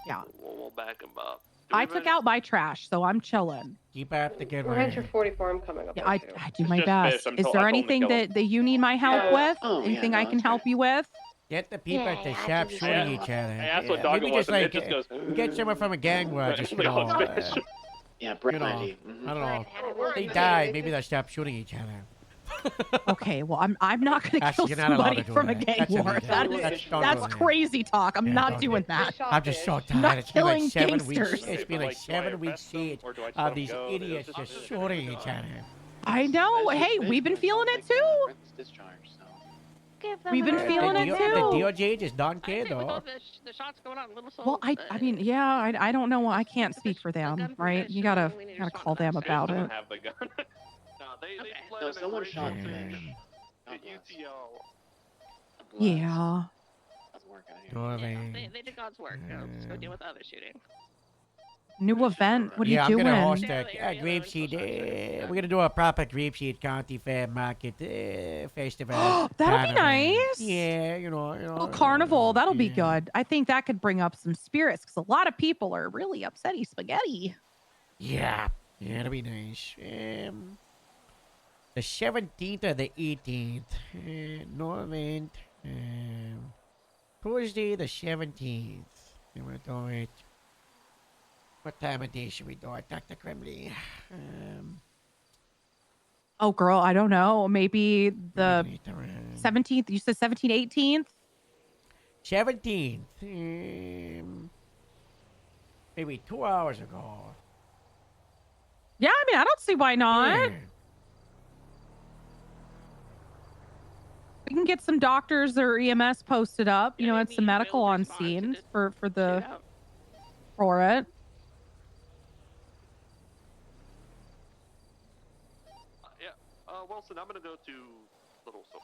Speaker 8: Yeah.
Speaker 14: We'll back him up.
Speaker 8: I took out my trash, so I'm chilling.
Speaker 1: Keep up the good
Speaker 13: We're
Speaker 1: work.
Speaker 13: at your 44. I'm coming up.
Speaker 8: Yeah,
Speaker 13: there,
Speaker 8: I
Speaker 13: too.
Speaker 8: do my
Speaker 2: just
Speaker 8: best.
Speaker 2: fish. I
Speaker 8: Is
Speaker 2: told
Speaker 8: there
Speaker 2: him to
Speaker 8: anything
Speaker 2: kill him.
Speaker 8: that you need my help with?
Speaker 6: Oh, yeah,
Speaker 8: Anything
Speaker 6: no,
Speaker 8: I can
Speaker 6: that's
Speaker 8: help you with?
Speaker 1: Get the people
Speaker 12: Yeah,
Speaker 1: to
Speaker 12: yeah, I
Speaker 1: stop
Speaker 12: can do
Speaker 1: shooting
Speaker 12: that.
Speaker 1: each other.
Speaker 2: I asked what dog
Speaker 1: Maybe
Speaker 2: it was,
Speaker 1: just
Speaker 2: and
Speaker 1: like
Speaker 2: it just goes.
Speaker 1: get someone from a gang war, just you
Speaker 2: Like,
Speaker 1: know,
Speaker 2: oh, fish.
Speaker 6: Yeah, Brett
Speaker 1: you know,
Speaker 6: Reggie.
Speaker 1: I don't know.
Speaker 13: We're
Speaker 1: They
Speaker 13: good.
Speaker 1: died. Maybe they'll stop shooting each other.
Speaker 8: Okay, well, I'm not going to
Speaker 1: Actually,
Speaker 8: kill
Speaker 1: you're not allowed
Speaker 8: somebody
Speaker 1: to do
Speaker 8: from a
Speaker 1: that.
Speaker 8: gang
Speaker 1: That's
Speaker 8: war.
Speaker 1: illegal.
Speaker 8: That
Speaker 1: That's-
Speaker 8: is,
Speaker 1: don't
Speaker 8: that's
Speaker 1: do that.
Speaker 8: crazy talk. I'm
Speaker 1: Yeah,
Speaker 8: not
Speaker 1: don't
Speaker 8: doing
Speaker 1: do
Speaker 8: that.
Speaker 1: I'm just so
Speaker 8: Not
Speaker 1: tired. It's been like
Speaker 8: killing
Speaker 1: 7 weeks.
Speaker 8: gangsters.
Speaker 1: It's been like
Speaker 2: Like, do I
Speaker 1: 7 weeks
Speaker 2: arrest them,
Speaker 1: straight
Speaker 2: or do I just
Speaker 1: of
Speaker 2: let them
Speaker 1: these
Speaker 2: go?
Speaker 1: idiots
Speaker 2: It's
Speaker 1: just
Speaker 2: just-
Speaker 1: shooting each other.
Speaker 8: I know. Hey, we've been feeling it too.
Speaker 6: Brett's discharge, so.
Speaker 12: Give them
Speaker 8: We've been
Speaker 12: an
Speaker 8: feeling
Speaker 12: idea.
Speaker 8: it
Speaker 1: The
Speaker 8: too.
Speaker 1: DOJ just don't care,
Speaker 3: With all
Speaker 1: though.
Speaker 3: the shots going on, Little Soul.
Speaker 8: Well, I mean, yeah, I don't know. I can't speak for them, right? You gotta call them about
Speaker 2: Fish
Speaker 8: it.
Speaker 2: doesn't have the gun.
Speaker 14: No, they fled
Speaker 6: No,
Speaker 14: an
Speaker 6: someone shot
Speaker 14: original
Speaker 6: Fish.
Speaker 14: at UTO.
Speaker 8: Yeah.
Speaker 6: Doesn't work out here.
Speaker 3: They did God's work. Let's go deal with the other shooting.
Speaker 8: New event. What are
Speaker 1: Yeah,
Speaker 8: you
Speaker 1: I'm
Speaker 8: doing?
Speaker 1: gonna host a grape seed. We're gonna do a proper grape seed county fair market festival.
Speaker 8: That'll be
Speaker 1: Carnival.
Speaker 8: nice.
Speaker 1: Yeah, you know.
Speaker 8: Little carnival. That'll be good. I think that could bring up some spirits because a lot of people are really upsetty spaghetti.
Speaker 1: Yeah, it'll be nice. The 17th or the 18th? Norman. Tuesday the 17th. And we'll do it. What time of day should we do it, Dr. Grimley?
Speaker 8: Oh, girl, I don't know. Maybe the
Speaker 1: later on.
Speaker 8: 17th. You said 17th, 18th?
Speaker 1: 17th. Maybe 2 hours ago.
Speaker 8: Yeah, I mean, I don't see why not.
Speaker 1: Yeah.
Speaker 8: We can get some doctors or EMS posted up. You know, it's some medical on scene for it.
Speaker 7: Wilson, I'm gonna go to Little Soul.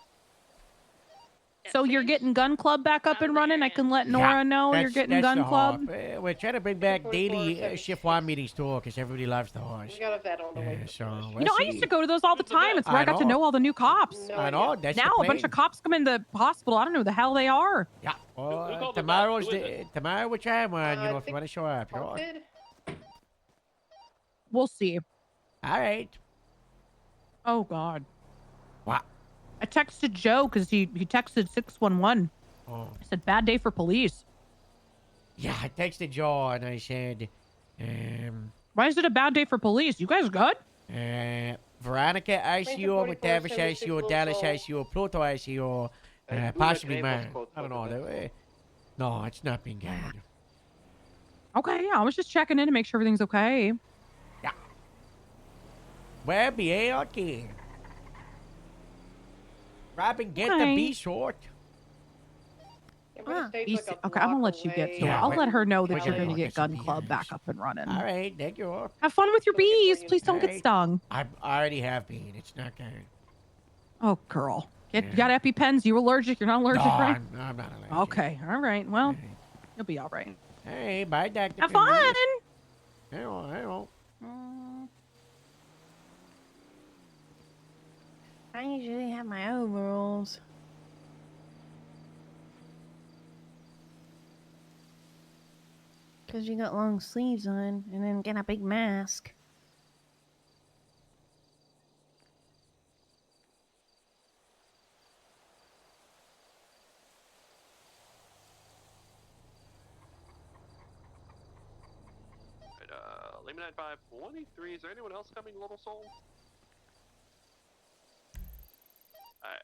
Speaker 8: So you're getting Gun Club back up and running? I can let Nora know you're getting Gun
Speaker 1: the
Speaker 8: Club.
Speaker 1: hope. We're trying to bring back daily shift one meetings too, because everybody loves the horse.
Speaker 13: We got a vet on the way.
Speaker 1: So
Speaker 8: You know, I used to go to those all the time. It's where I got to know all the new cops.
Speaker 1: I know. That's
Speaker 8: Now
Speaker 1: the
Speaker 8: a bunch
Speaker 1: plan.
Speaker 8: of cops come in the hospital. I don't know who the hell they are.
Speaker 1: Yeah.
Speaker 7: Who
Speaker 1: Well,
Speaker 7: called the
Speaker 1: tomorrow's
Speaker 7: vet? Who is
Speaker 1: tomorrow we're trying one. You know, if you want to show up, you know.
Speaker 8: We'll see.
Speaker 1: All right.
Speaker 8: Oh God.
Speaker 1: What?
Speaker 8: I texted Joe because he texted 611.
Speaker 1: Oh.
Speaker 8: I said bad day for police.
Speaker 1: Yeah, I texted Joe and I said,
Speaker 8: Why is it a bad day for police? You guys good?
Speaker 1: Veronica ICU, McTavish ICU, Dallas ICU, Pluto ICU, possibly mine. I don't know. No, it's not being good.
Speaker 8: Okay, yeah, I was just checking in to make sure everything's okay.
Speaker 1: Yeah. Well, be okay. Robin, get the B short.
Speaker 8: Okay, I'm gonna let you get to it. I'll let her know that you're gonna get Gun Club back up and running.
Speaker 1: All right, thank you.
Speaker 8: Have fun with your bees. Please don't get stung.
Speaker 1: I already have been. It's not good.
Speaker 8: Oh, girl. You got EpiPens? You allergic? You're not allergic,
Speaker 1: No,
Speaker 8: right?
Speaker 1: I'm not allergic.
Speaker 8: Okay, all right. Well, you'll be all right.
Speaker 1: Hey, bye, Dr.
Speaker 8: Have fun!
Speaker 1: Hello.
Speaker 12: I usually have my overalls. Because you got long sleeves on and then get a big mask.
Speaker 7: Right, Lehman 9523. Is there anyone else coming, Little Soul? Alright,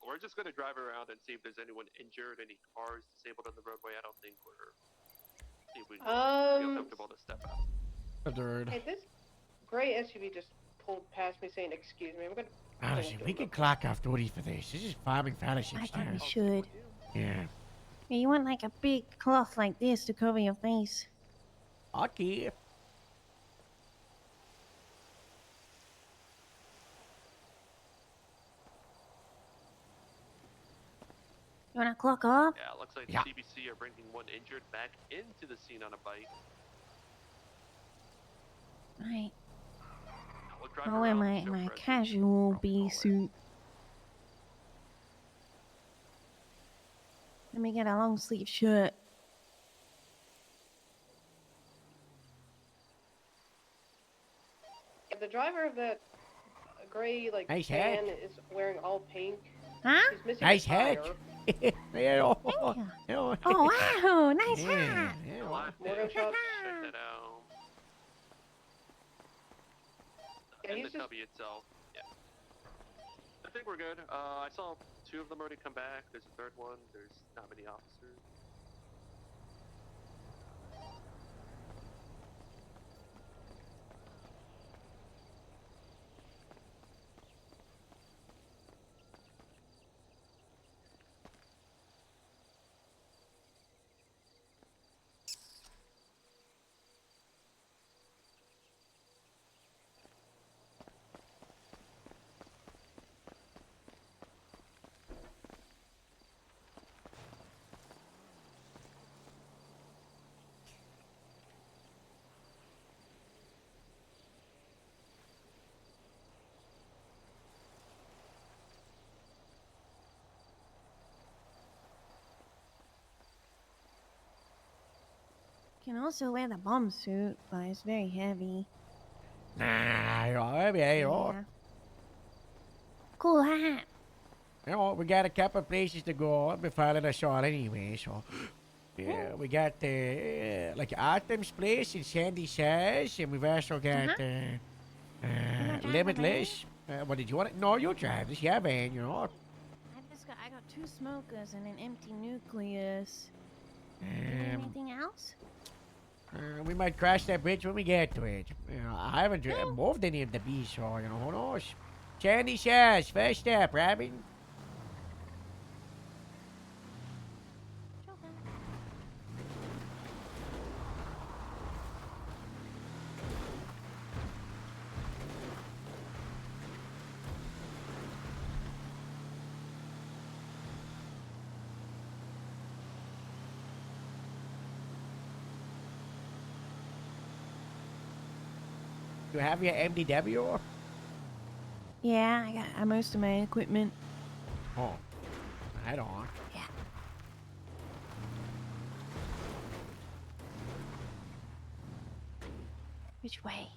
Speaker 7: we're just gonna drive around and see if there's anyone injured, any cars disabled on the roadway. I don't think we're... See if we feel comfortable to step out.
Speaker 13: Hey, this gray SUV just pulled past me saying, "Excuse me." I'm gonna.
Speaker 1: Honestly, we can clock off duty for this. This is farming fellowship
Speaker 12: I think we
Speaker 1: stuff.
Speaker 12: should.
Speaker 1: Yeah.
Speaker 12: Yeah, you want like a big cloth like this to cover your face.
Speaker 1: Okay.
Speaker 12: You wanna clock off?
Speaker 7: Yeah, looks like the
Speaker 1: Yeah.
Speaker 7: CBC are bringing one injured back into the scene on a bike.
Speaker 12: Right.
Speaker 7: We'll drive
Speaker 12: I'll wear
Speaker 7: around, show
Speaker 12: my
Speaker 7: presence.
Speaker 12: casual bee suit. Let me get a long sleeve shirt.
Speaker 13: The driver of that gray
Speaker 1: Nice
Speaker 13: van
Speaker 1: hat.
Speaker 13: is wearing all pink.
Speaker 12: Huh?
Speaker 13: He's missing
Speaker 1: Nice
Speaker 13: a
Speaker 1: hat.
Speaker 13: tire.
Speaker 1: Yeah.
Speaker 12: Oh wow, nice
Speaker 1: Yeah,
Speaker 12: hat.
Speaker 1: yeah.
Speaker 13: Morgan shop.
Speaker 7: Check that out.
Speaker 13: Yeah,
Speaker 7: And
Speaker 13: he's
Speaker 7: the
Speaker 13: just-
Speaker 7: cubby itself. Yeah. I think we're good. I saw 2 of them already come back. There's a 3rd one. There's not many officers.
Speaker 12: You can also wear the bomb suit, but it's very heavy.
Speaker 1: Nah, you're all right, yeah, you're all
Speaker 12: Yeah. cool hat.
Speaker 1: You know, we got a couple of places to go before the show anyway, so. Yeah, we got like Artem's Place in Sandy Says, and we've also got Limitless. What did you want? No, you drive this. Yeah, van, you know.
Speaker 12: I got 2 smokers and an empty nucleus. Anything else?
Speaker 1: We might crash that bridge when we get to it. You know, I haven't moved any of the bees, so you know, who knows? Sandy Says, first step, Robin. You have your MDW?
Speaker 12: Yeah, I got most of my equipment.
Speaker 1: Oh, right on.
Speaker 12: Yeah. Which way?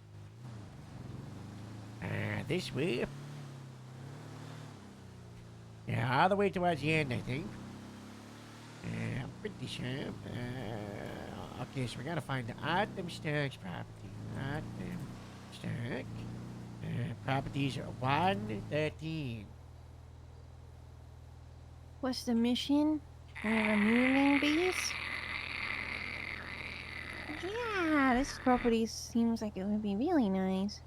Speaker 1: This way. Yeah, all the way towards the end, I think. I'm pretty sure. Okay, so we gotta find the Artem Stacks property. Artem Stack. Properties 113.
Speaker 12: What's the mission? We're removing bees? Yeah, this property seems like it would be really nice.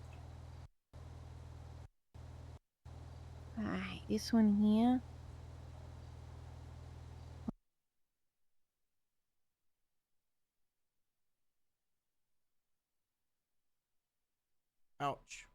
Speaker 12: Alright, this one here.
Speaker 1: Ouch.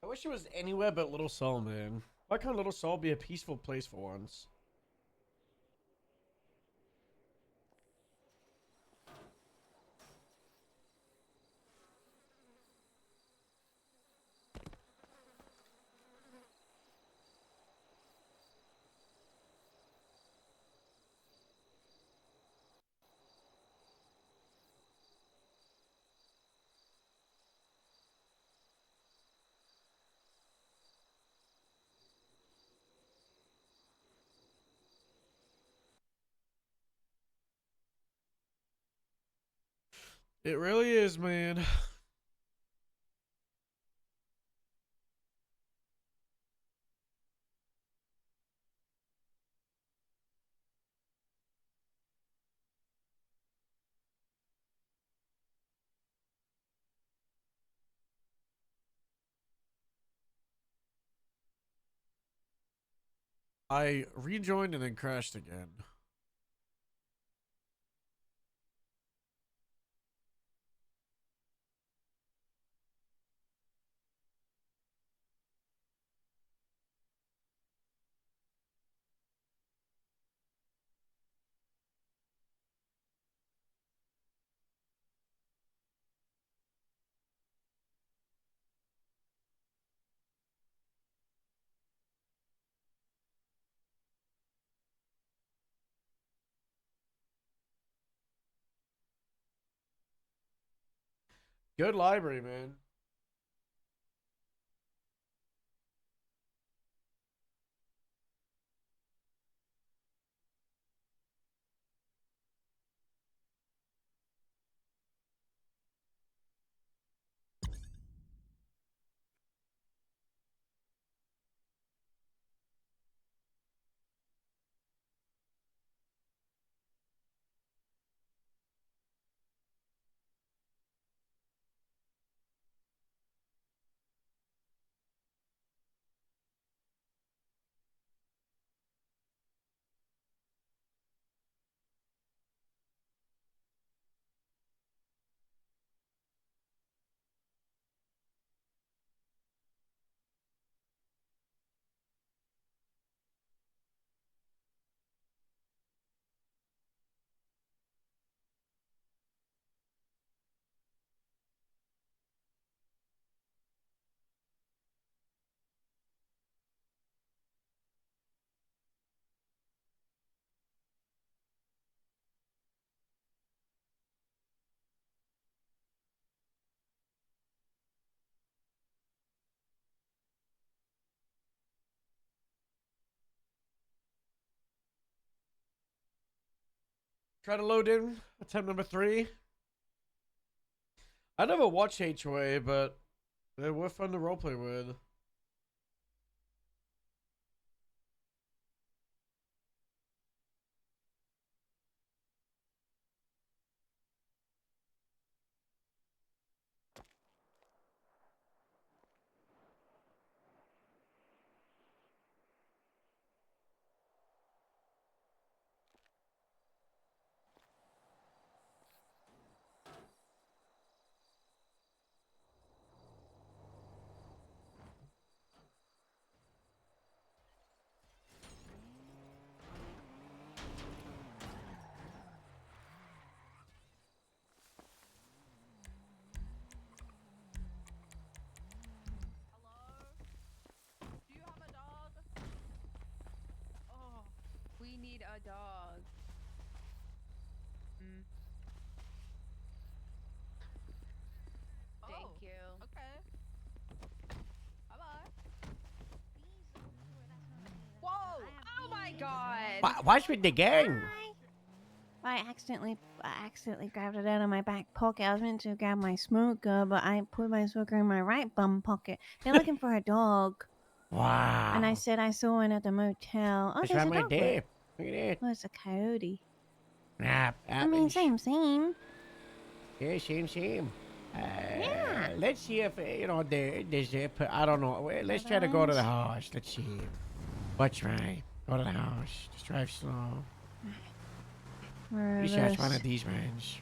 Speaker 1: I wish it was anywhere but Little Seoul, man. Why can't Little Seoul be a peaceful place for once? It really is, man. I rejoined and then crashed again. Good library, man. Try to load in attempt number 3. I never watched HOA, but they were fun to roleplay with.
Speaker 8: Do you have a dog? Oh, we need a dog. Thank you. Okay. Bye-bye. Whoa! Oh my god!
Speaker 1: What's with the gang?
Speaker 12: I accidentally grabbed it out of my back pocket. I was meant to grab my smoker, but I put my smoker in my right bum pocket. They're looking for a dog.
Speaker 1: Wow.
Speaker 12: And I said I saw one at the motel. Oh,
Speaker 1: What's
Speaker 12: there's
Speaker 1: wrong
Speaker 12: a
Speaker 1: with
Speaker 12: dog.
Speaker 1: that? Look at that.
Speaker 12: Oh, it's a coyote.
Speaker 1: Ah,
Speaker 12: I mean, same.
Speaker 1: Yeah, same.
Speaker 12: Yeah.
Speaker 1: Let's see if, there's I don't know. Well, let's try to go to the house. Let's see. What's right? Go to the house. Just drive slow. Pretty sure it's one of these ones.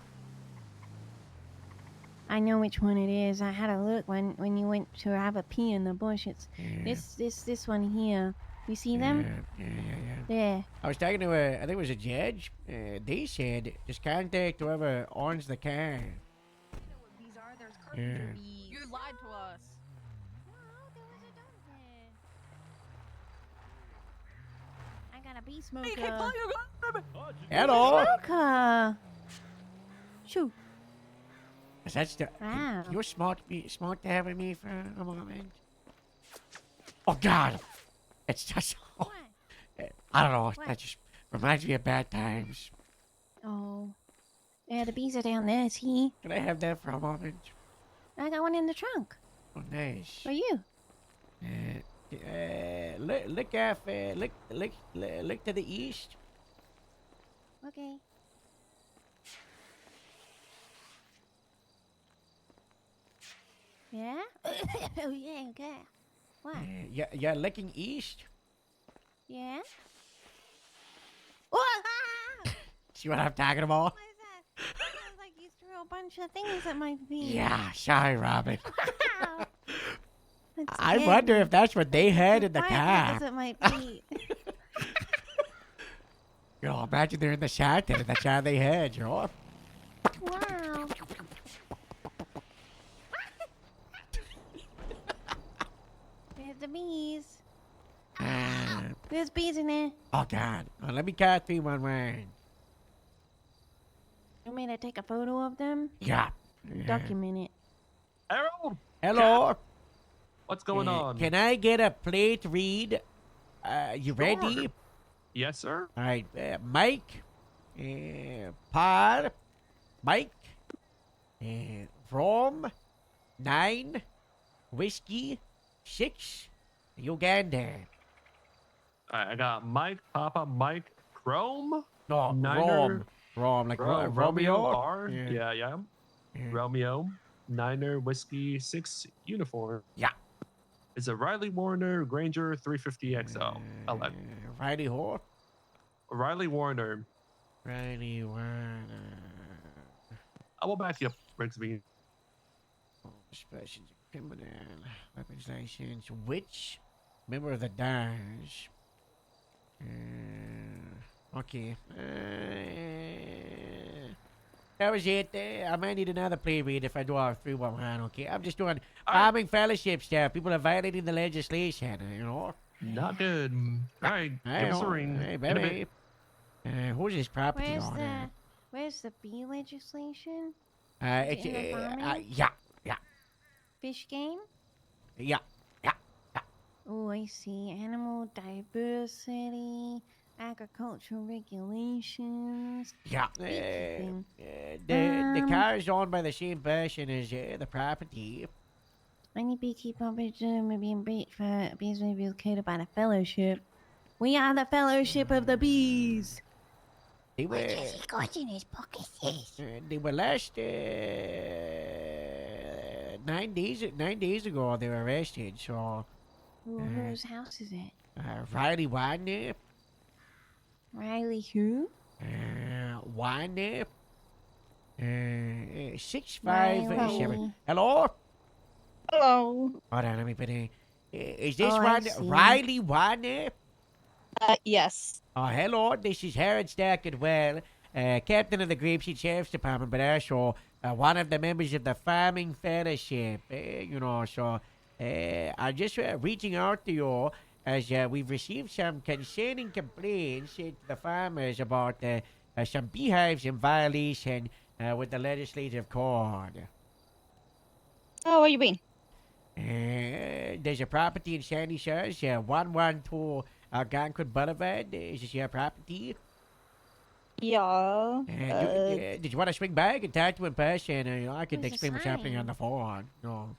Speaker 12: I know which one it is. I had a look when you went to have a pee in the bush. It's this one here. You see them?
Speaker 1: Yeah.
Speaker 12: There.
Speaker 1: I was talking to I think it was a judge. They said just contact whoever owns the car.
Speaker 8: These are there's
Speaker 1: Yeah.
Speaker 8: carpenter bees. You lied to us.
Speaker 12: No, there was a dog there. I got a bee smoker.
Speaker 1: Hello.
Speaker 12: Smoker. Shoo.
Speaker 1: That's the.
Speaker 12: Wow.
Speaker 1: You were smart to have me for a moment. Oh God. It's just. Oh, I don't know.
Speaker 12: What?
Speaker 1: That just reminds me of bad times.
Speaker 12: Oh. Yeah, the bees are down there, see?
Speaker 1: Can I have that for a moment?
Speaker 12: I got one in the trunk.
Speaker 1: Oh, nice.
Speaker 12: For you.
Speaker 1: Look to the east.
Speaker 12: Okay. Yeah? Oh, yeah, okay. What?
Speaker 1: You're looking east.
Speaker 12: Yeah.
Speaker 1: See what I'm talking about?
Speaker 12: Sounds like you threw a bunch of things at my feet.
Speaker 1: Yeah, sorry, Robin.
Speaker 12: That's
Speaker 1: I wonder if that's what they had in the
Speaker 12: firecrackers
Speaker 1: car.
Speaker 12: at my feet.
Speaker 1: You know, imagine they're in the shack and that's all they had, you know?
Speaker 12: Wow. There's the bees. There's bees in there.
Speaker 1: Oh, God. Let me call 311.
Speaker 12: You want me to take a photo of them?
Speaker 1: Yeah.
Speaker 12: Document it.
Speaker 20: Harold!
Speaker 1: Hello?
Speaker 20: What's going on?
Speaker 1: Can I get a plate read? You ready?
Speaker 20: Yes, sir.
Speaker 1: All right. Mike. Pod. Mike. Rom. 9. Whiskey. 6. Uganda.
Speaker 20: Alright, I got Mike, Papa, Mike, Chrome.
Speaker 1: No,
Speaker 20: Niner,
Speaker 1: Rom, like
Speaker 20: Romeo.
Speaker 1: Romeo.
Speaker 20: R. Yeah. Romeo. Niner, Whiskey, 6, uniform.
Speaker 1: Yeah.
Speaker 20: It's a Riley Warner Granger 350 XL.
Speaker 1: Riley Who?
Speaker 20: Riley Warner.
Speaker 1: Riley Warner.
Speaker 20: I will back you up, Rigsby.
Speaker 1: Special criminal weapons license. Which member of the Dash? Okay. That was it. I might need another play read if I do our 311. Okay, I'm just doing farming fellowship stuff. People are violating the legislation. You know.
Speaker 20: Not good. All right, give us a ring.
Speaker 1: Hey,
Speaker 20: In a
Speaker 1: baby.
Speaker 20: bit.
Speaker 1: Who's this property
Speaker 12: Where's
Speaker 1: owner?
Speaker 12: Where's the bee legislation?
Speaker 1: It's
Speaker 12: in the farming?
Speaker 1: yeah.
Speaker 12: Fish game?
Speaker 1: Yeah.
Speaker 12: Oh, I see. Animal diversity, agricultural regulations.
Speaker 1: Yeah.
Speaker 12: beekeeping.
Speaker 1: The car is owned by the same person as the property.
Speaker 12: Any beekeeper may be in breach for bees may be located by the fellowship. We are the fellowship of the bees.
Speaker 1: They were.
Speaker 12: What has he got in his pocket?
Speaker 1: They were last 9 days ago. They were arrested. So.
Speaker 12: Whose house is it?
Speaker 1: Riley Wadnip.
Speaker 12: Riley who?
Speaker 1: Wadnip. 657.
Speaker 12: Riley.
Speaker 1: Hello.
Speaker 21: Hello.
Speaker 1: Hold on, let me put in. Is this
Speaker 21: Oh, I
Speaker 1: one
Speaker 21: see.
Speaker 1: Riley Wadnip?
Speaker 21: Yes.
Speaker 1: Hello, this is Harold Stackett-Well, captain of the Grapeseed Sheriff's Department, but also one of the members of the Farming Fellowship. I'm just reaching out to you as we've received some concerning complaints to the farmers about some beehives in violation with the legislative code.
Speaker 21: Oh, what you mean?
Speaker 1: There's a property in Sandy Shores, 112 Algonquin Boulevard. Is this your property?
Speaker 21: Yeah.
Speaker 1: Did you want to swing back and talk to in person? I could
Speaker 21: Where's the
Speaker 1: explain what's happening
Speaker 21: sign?
Speaker 1: on the phone. No.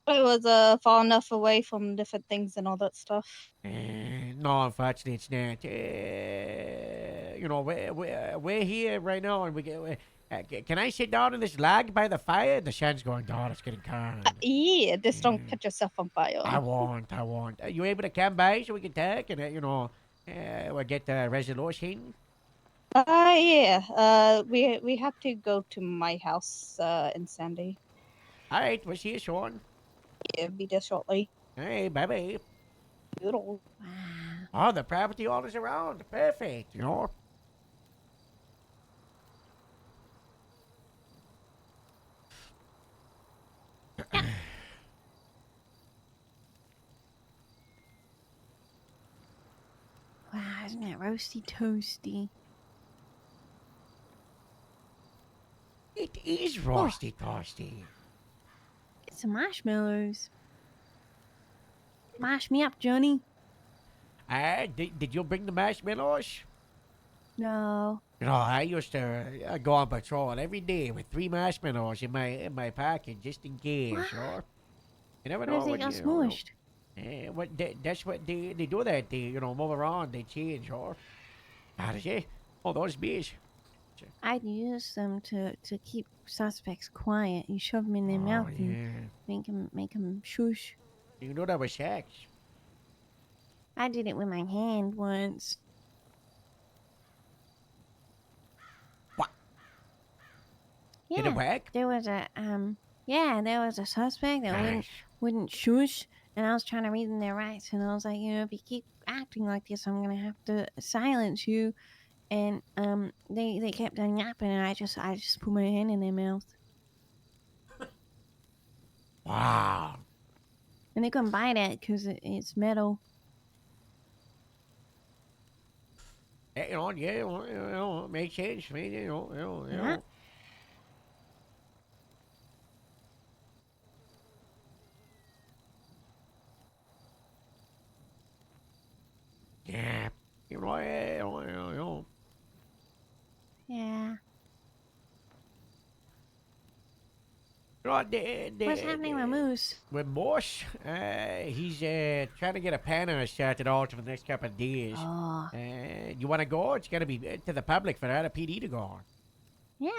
Speaker 21: It was far enough away from different things and all that stuff.
Speaker 1: No, unfortunately, it's not. We're here right now, and can I sit down in this log by the fire? The sun's going down. It's getting cold.
Speaker 21: Yeah, just don't catch yourself on fire.
Speaker 1: I won't. Are you able to come by so we can talk and, we'll get the resolution?
Speaker 21: Yeah. We have to go to my house in Sandy.
Speaker 1: All right, we'll see you soon.
Speaker 21: Yeah, be there shortly.
Speaker 1: Hey, bye-bye.
Speaker 21: Doodle.
Speaker 1: Oh, the property owners around. Perfect,
Speaker 12: Wow, isn't that roasty toasty?
Speaker 1: It is roasty toasty.
Speaker 12: Get some marshmallows. Mash me up, Johnny.
Speaker 1: Did you bring the marshmallows?
Speaker 12: No.
Speaker 1: I used to go on patrol every day with 3 marshmallows in my pocket just in case, You never
Speaker 12: What
Speaker 1: know
Speaker 12: if they
Speaker 1: when
Speaker 12: got
Speaker 1: you
Speaker 12: smushed?
Speaker 1: That's what they do. That they move around, they change, How does it? Oh, those bees.
Speaker 12: I'd use them to keep suspects quiet. You shove them in their mouth and make them shush.
Speaker 1: You know that was sex.
Speaker 12: I did it with my hand once.
Speaker 1: What?
Speaker 12: Yeah.
Speaker 1: Did it work?
Speaker 12: There was a there was a suspect that
Speaker 1: Nice.
Speaker 12: wouldn't shush, and I was trying to read them their rights, and I was like, if you keep acting like this, I'm gonna have to silence you. And they kept on yapping, and I just put my hand in their mouth.
Speaker 1: Wow.
Speaker 12: And they couldn't bite it because it's metal.
Speaker 1: Yeah, makes sense. I mean,
Speaker 12: Yeah.
Speaker 1: Yeah.
Speaker 12: Yeah.
Speaker 1: What's
Speaker 12: What's happening with Moose?
Speaker 1: With Moose, he's trying to get a panel started all for the next couple of days.
Speaker 12: Oh.
Speaker 1: You want to go? It's got to be to the public for our PD to go.
Speaker 12: Yeah.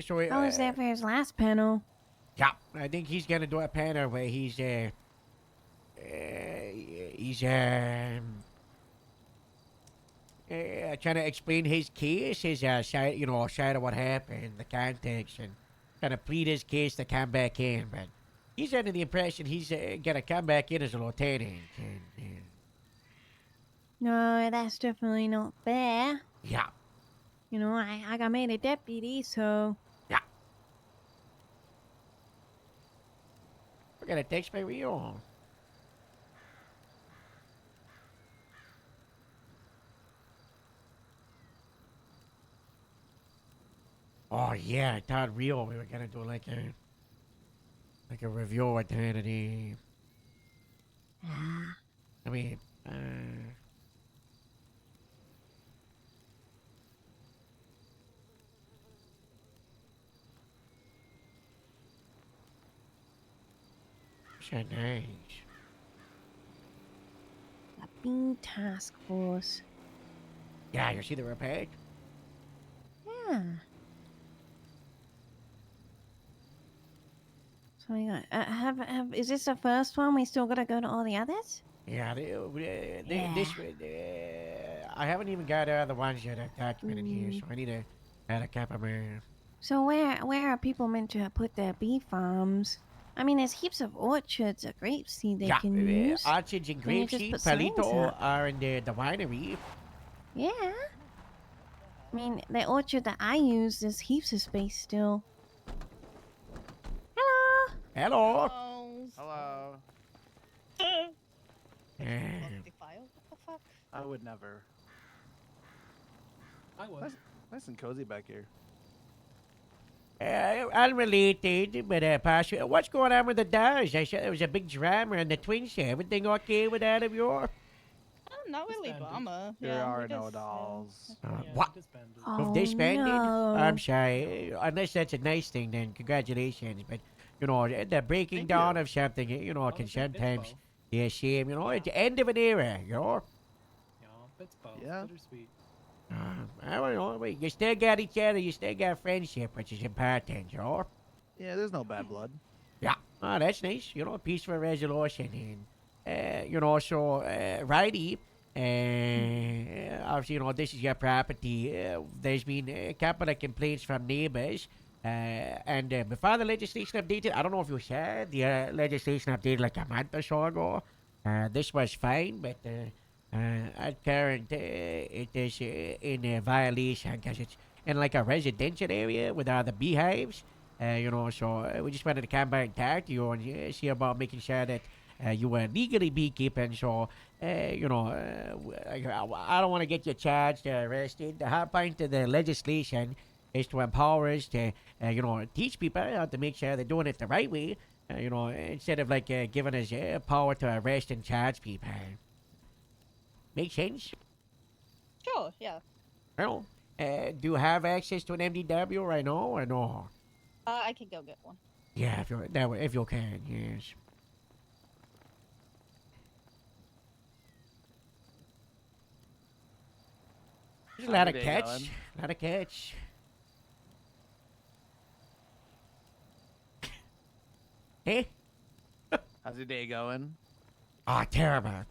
Speaker 1: So
Speaker 12: I was there for his last panel.
Speaker 1: Yeah, I think he's gonna do a panel where he's trying to explain his case, his side, side of what happened, the context, and trying to plead his case to come back in. But he's under the impression he's gonna come back in as a lieutenant.
Speaker 12: No, that's definitely not fair.
Speaker 1: Yeah.
Speaker 12: I got made a deputy, so.
Speaker 1: Yeah. We're gonna text my real. Oh yeah, I thought real we were gonna do like a review at the end of the. I mean, so nice.
Speaker 12: The Bean Task Force.
Speaker 1: Yeah, you see the repair?
Speaker 12: Yeah. So we got. Is this the first one? We still gotta go to all the others?
Speaker 1: Yeah, this. I haven't even got the ones that are documented here, so I need to add a couple more.
Speaker 12: So where are people meant to put their bee farms? I mean, there's heaps of orchards of grapeseed they can use.
Speaker 1: Orchards and
Speaker 12: Then you just
Speaker 1: grapeseed,
Speaker 12: put signs
Speaker 1: Palito
Speaker 12: up.
Speaker 1: are in the winery.
Speaker 12: Yeah. I mean, the orchard that I use, there's heaps of space still. Hello.
Speaker 1: Hello.
Speaker 15: Hello.
Speaker 10: I would never.
Speaker 11: I would.
Speaker 10: Nice and cozy back here.
Speaker 1: Unrelated, but Pastor, what's going on with the dolls? I said there was a big drama in the twins there. Everything okay with all of your?
Speaker 21: Not really bummer.
Speaker 10: There are no dolls.
Speaker 1: What?
Speaker 12: Oh,
Speaker 1: Disbanded?
Speaker 12: no.
Speaker 1: I'm sorry. Unless that's a nice thing, then congratulations. But, the breaking down of something, can sometimes be a shame. It's the end of an era,
Speaker 11: It's both.
Speaker 10: Yeah.
Speaker 11: Bittersweet.
Speaker 1: I don't know. You still got each other. You still got friendship, which is important,
Speaker 10: Yeah, there's no bad blood.
Speaker 1: Yeah. Oh, that's nice. Peaceful resolution. And, righty. Obviously, this is your property. There's been a couple of complaints from neighbors. And before the legislation updated, I don't know if you saw the legislation updated like a month or so ago. This was fine, but at current, it is in violation because it's in like a residential area with all the beehives. So we just wanted to come by and talk to you and see about making sure that you were legally beekeeping. So, I don't want to get you charged or arrested. The whole point of the legislation is to empower us to, teach people how to make sure they're doing it the right way. Instead of like giving us power to arrest and charge people. Make sense?
Speaker 21: Sure, yeah.
Speaker 1: Well, do you have access to an MDW right now or no?
Speaker 21: I can go get one.
Speaker 1: Yeah, if you can, yes. There's a lot of cats. A lot of cats. Hey?
Speaker 10: How's your day going?
Speaker 1: Ah, terrible.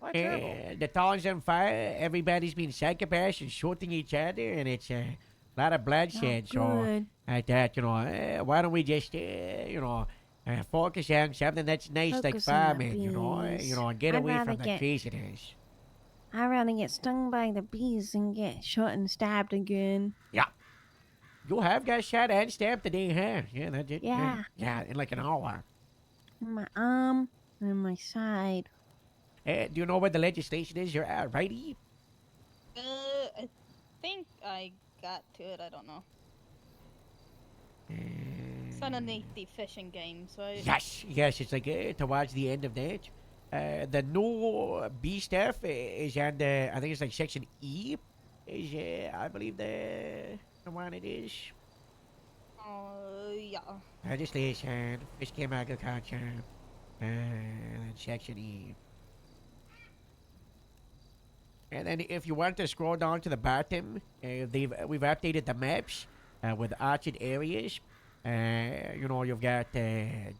Speaker 10: Why terrible?
Speaker 1: The town's on fire. Everybody's been psychopaths and shooting each other, and it's a lot of bloodshed. So
Speaker 12: good.
Speaker 1: I thought, why don't we just, focus on something that's nice, like
Speaker 12: Focus on the
Speaker 1: farming,
Speaker 12: bees.
Speaker 1: and get
Speaker 12: I'd
Speaker 1: away
Speaker 12: rather
Speaker 1: from the
Speaker 12: get-
Speaker 1: craziness.
Speaker 12: I'd rather get stung by the bees than get shot and stabbed again.
Speaker 1: Yeah. You have got shot and stabbed today, huh? Yeah, that's it.
Speaker 12: Yeah.
Speaker 1: Yeah, in like an hour.
Speaker 12: In my arm and my side.
Speaker 1: Do you know what the legislation is? You're righty?
Speaker 21: I think I got to it. I don't know. It's underneath the fishing game, so I...
Speaker 1: Yes, it's like towards the end of that. The new B stuff is on the, I think it's like section E, is I believe the one it is.
Speaker 21: Yeah.
Speaker 1: Legislation, fish game agriculture, and section E. And then if you want to scroll down to the bottom, we've updated the maps with orchard areas. You've got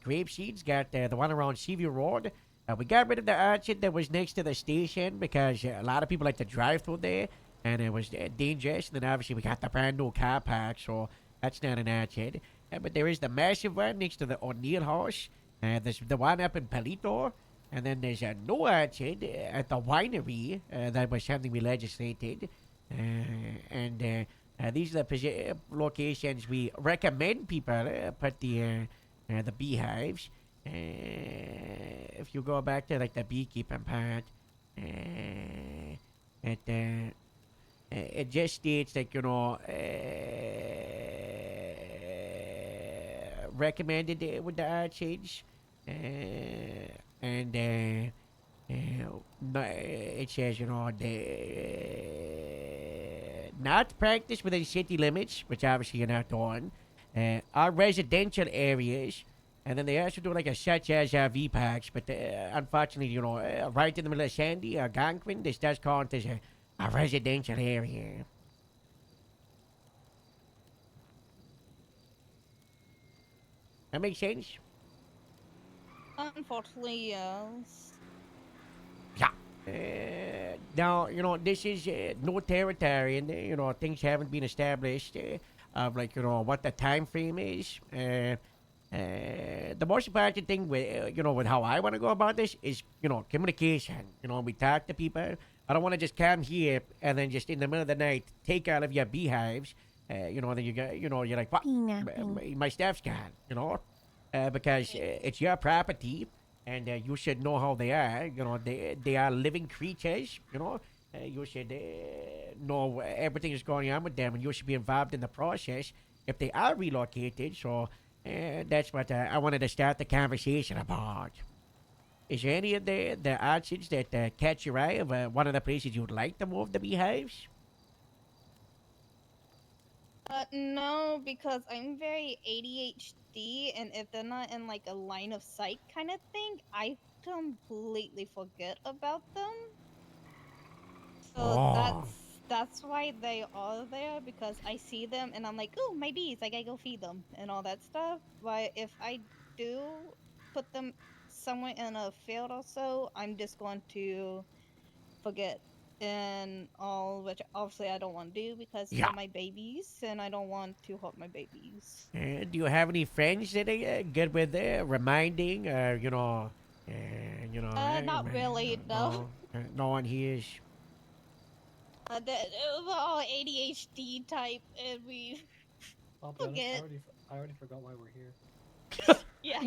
Speaker 1: grape seeds, got the one around Seaview Road. We got rid of the orchard that was next to the station because a lot of people like to drive through there, and it was dangerous. And then obviously we got the brand new car park, so that's not an orchard. But there is the massive one next to the O'Neill house. There's the one up in Palito. And then there's a new orchard at the winery. That was something we legislated. These are the locations we recommend people put the beehives. If you go back to like the beekeeping part, it just states like, recommended with the orchards. It says, not practice within city limits, which obviously you're not doing, are residential areas, and then they also do like a such as RV parks, but unfortunately, right in the middle of Sandy or Algonquin, this does count as a residential area. That makes sense?
Speaker 21: Unfortunately, yes.
Speaker 1: Now, this is no territory, and, things haven't been established of, like, what the time frame is. The most important thing with, with how I want to go about this is, communication. We talk to people. I don't want to just come here and then just in the middle of the night take all of your beehives. Then you get, you're like, what? My stuff's gone, because it's your property. And you should know how they are. They are living creatures. You should know everything that's going on with them, and you should be involved in the process if they are relocated. So that's what I wanted to start the conversation about. Is there any of the orchards that catch your eye of one of the places you'd like to move the beehives?
Speaker 21: No, because I'm very ADHD, and if they're not in like a line of sight kind of thing, I completely forget about them. So that's why they are there, because I see them and I'm like, oh, my bees, I gotta go feed them and all that stuff. But if I do put them somewhere in a field or so, I'm just going to forget and all, which obviously I don't want to do because they're my babies and I don't want to hurt my babies.
Speaker 1: Do you have any friends that are good with reminding, not
Speaker 21: really, no.
Speaker 1: No one here is.
Speaker 21: We're all ADHD type, and we forget.
Speaker 11: I already forgot why we're here.
Speaker 21: Yeah.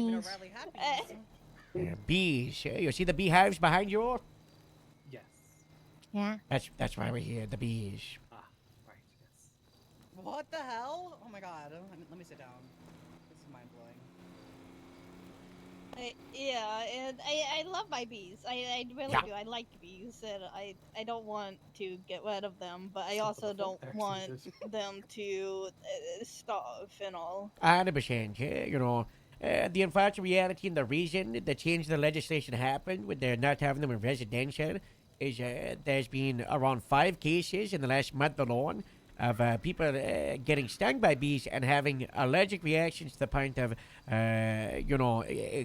Speaker 1: Bees. You see the beehives behind you?
Speaker 11: Yes.
Speaker 12: Yeah.
Speaker 1: That's why we're here. The bees.
Speaker 11: Ah, right. Yes.
Speaker 18: What the hell? Oh my god. Let me sit down. This is mind blowing.
Speaker 21: Yeah, and I love my bees. I really do. I like bees, and I don't want to get rid of them, but I also don't want them to starve and all.
Speaker 1: 100%. The unfortunate reality and the reason the change in the legislation happened with their not having them in residential is there's been around 5 cases in the last month alone of people getting stung by bees and having allergic reactions to the point of,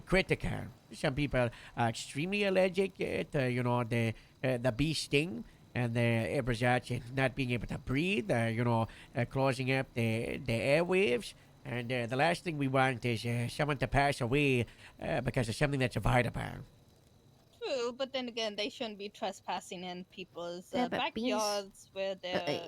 Speaker 1: critical. Some people are extremely allergic to, the bee sting. And it results in not being able to breathe, closing up the airwaves. And the last thing we want is someone to pass away because of something that's avoidable.
Speaker 21: True, but then again, they shouldn't be trespassing in people's
Speaker 12: Yeah, but bees.
Speaker 21: backyards where they're.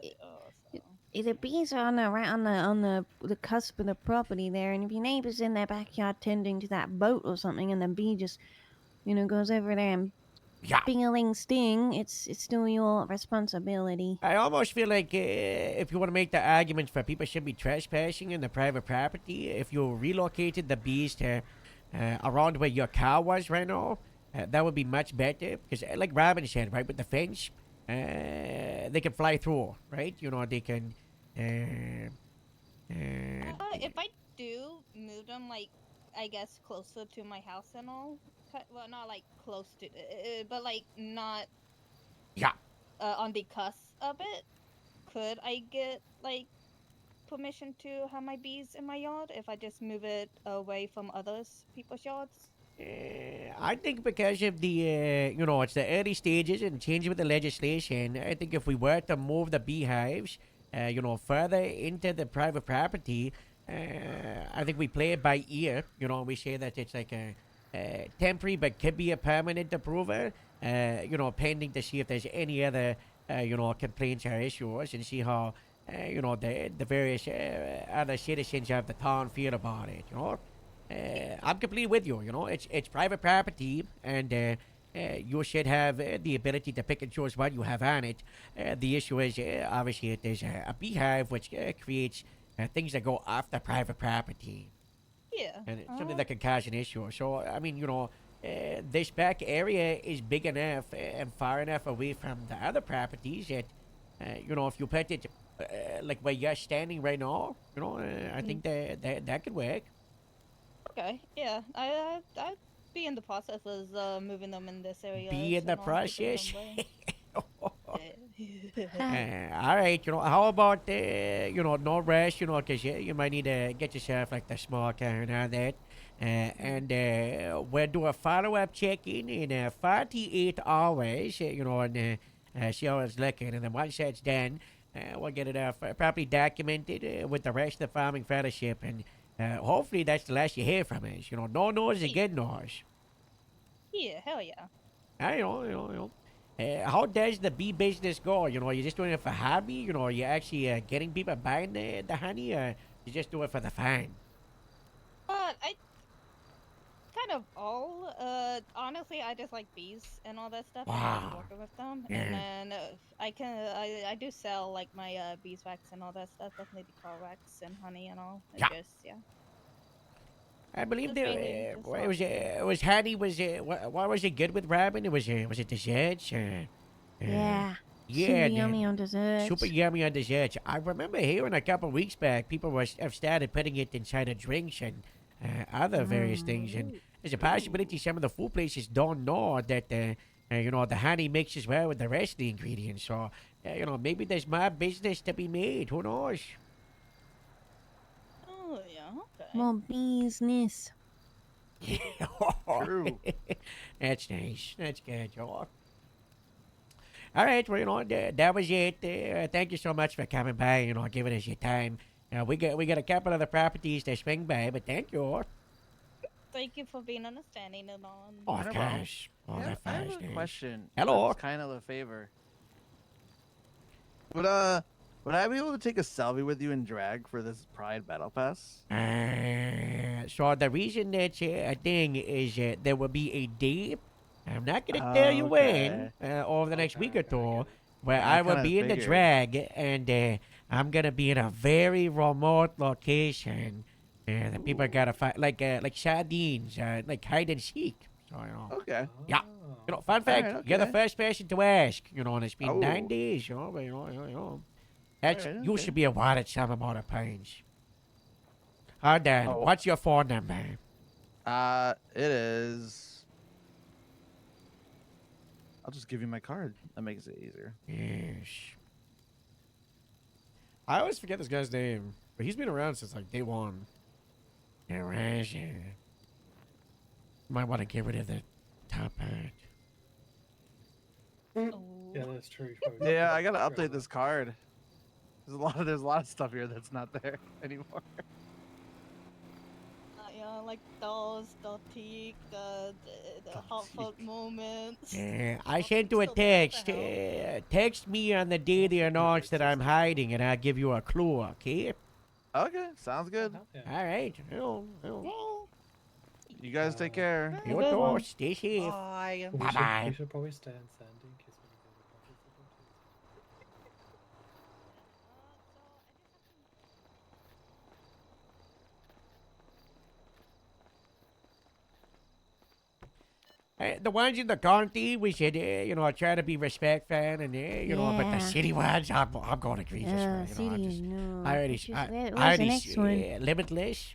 Speaker 12: The bees are on the right on the cusp of the property there, and if your neighbor's in their backyard tending to that boat or something, and the bee just, goes over there and bing-a-ling sting, it's still your responsibility.
Speaker 1: I almost feel like if you want to make the argument for people should be trespassing in the private property, if you relocated the bees to around where your car was right now, that would be much better. Because like Robin said, right, with the fence, they can fly through, right? They can...
Speaker 21: If I do move them, like, I guess closer to my house and all, well, not like close to, but like not.
Speaker 1: Yeah.
Speaker 21: On the cusp of it, could I get like permission to have my bees in my yard if I just move it away from others people's yards?
Speaker 1: I think because of the, it's the early stages and changing with the legislation, I think if we were to move the beehives, further into the private property, I think we play it by ear. We say that it's like a temporary but could be a permanent approval, pending to see if there's any other, complaints or issues and see how, the various other citizens of the town feel about it, I'm completely with you. It's private property, and you should have the ability to pick and choose what you have on it. The issue is, obviously, there's a beehive which creates things that go off the private property.
Speaker 21: Yeah.
Speaker 1: And it's something that can cause an issue. So, I mean, this back area is big enough and far enough away from the other properties that, if you put it like where you're standing right now, I think that could work.
Speaker 21: Okay, yeah, I'd be in the process of moving them in this area.
Speaker 1: Be in the process. All right, how about no rush, because you might need to get yourself like the small car and all that. We'll do a follow-up check-in in 48 hours, and see how it's looking. And then once that's done, we'll get it properly documented with the rest of the farming fellowship. And hopefully that's the last you hear from us. No noise is a good noise.
Speaker 21: Yeah, hell yeah.
Speaker 1: How does the bee business go? You just doing it for hobby? You actually getting people buying the honey, or you just do it for the fun?
Speaker 21: I kind of all. Honestly, I just like bees and all that stuff. And I like working with them, and then I do sell like my beeswax and all that stuff. Definitely the car wax and honey and all.
Speaker 1: I believe there was honey. Why was it good with Robin? Was it desserts?
Speaker 12: Yeah.
Speaker 1: Yeah,
Speaker 12: Super yummy on desserts.
Speaker 1: Super yummy on desserts. I remember hearing a couple weeks back, people have started putting it inside of drinks and other various things. And there's a possibility some of the food places don't know that the honey mixes well with the rest of the ingredients. So, maybe there's more business to be made. Who knows?
Speaker 21: Oh yeah, okay.
Speaker 12: More business.
Speaker 1: True. That's nice. That's good, Joe. All right, well, that was it. Thank you so much for coming by, giving us your time. We got a couple of the properties to swing by, but thank you.
Speaker 21: Thank you for being understanding and all.
Speaker 1: Oh, of course.
Speaker 10: Yeah, I have a question.
Speaker 1: Hello.
Speaker 10: It's kind of a favor. Would I be able to take a selfie with you in drag for this Pride Battle Pass?
Speaker 1: So the reason that's a thing is there will be a day. I'm not gonna tell you when over the next week or two, where I will be in the drag, and I'm gonna be in a very remote location. The people gotta fight like sardines, like hide and seek. So,
Speaker 10: Okay.
Speaker 1: Yeah. Fun fact,
Speaker 10: Alright,
Speaker 1: you're the
Speaker 10: okay.
Speaker 1: first person to ask. And it's been 9 days. But, that's you should be awarded some amount of points. Hold on. What's your phone number?
Speaker 10: It is. I'll just give you my card. That makes it easier.
Speaker 1: Yes. I always forget this guy's name, but he's been around since like day one. Might want to get rid of the top part.
Speaker 11: Yeah, that's true.
Speaker 10: Yeah, I gotta update this card. There's a lot of stuff here that's not there anymore.
Speaker 21: Yeah, like those, the peak, the hot fuck moments.
Speaker 1: I sent you a text. Text me on the day they announce that I'm hiding, and I'll give you a clue, okay?
Speaker 10: Okay, sounds good.
Speaker 1: All right.
Speaker 10: You guys take care.
Speaker 1: You too. Stay safe.
Speaker 11: We
Speaker 1: Bye-bye.
Speaker 11: should probably stay on Sandy in case we need any participants.
Speaker 1: The ones in the county, we should, try to be respectful, and but the
Speaker 12: Yeah.
Speaker 1: city ones, I'm going to agree.
Speaker 12: City, no.
Speaker 1: I already,
Speaker 12: Which is-
Speaker 1: I
Speaker 12: where's
Speaker 1: already,
Speaker 12: the next one?
Speaker 1: Limitless.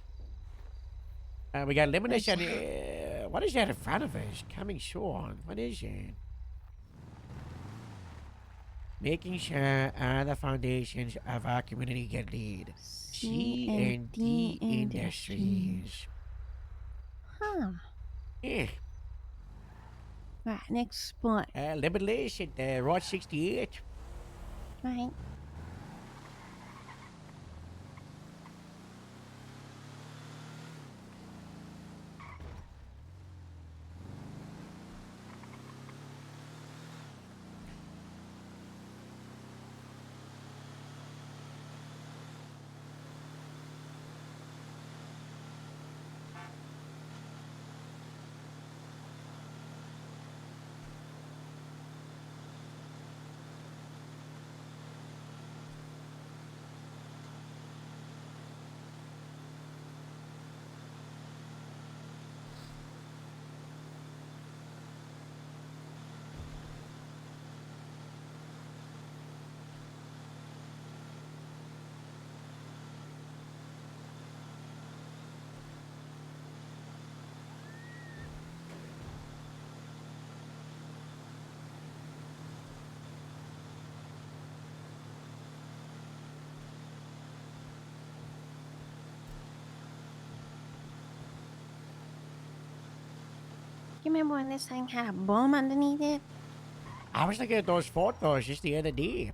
Speaker 1: We got Limitless, and what is that in front of us? Coming soon. What is it? Making sure the foundations of our community get lead. C&D Industries.
Speaker 12: Huh.
Speaker 1: Yeah.
Speaker 12: Right, next spot.
Speaker 1: Limitless at Route 68.
Speaker 12: Right. You remember when this thing had a bomb underneath it?
Speaker 1: I was looking at those photos just the other day.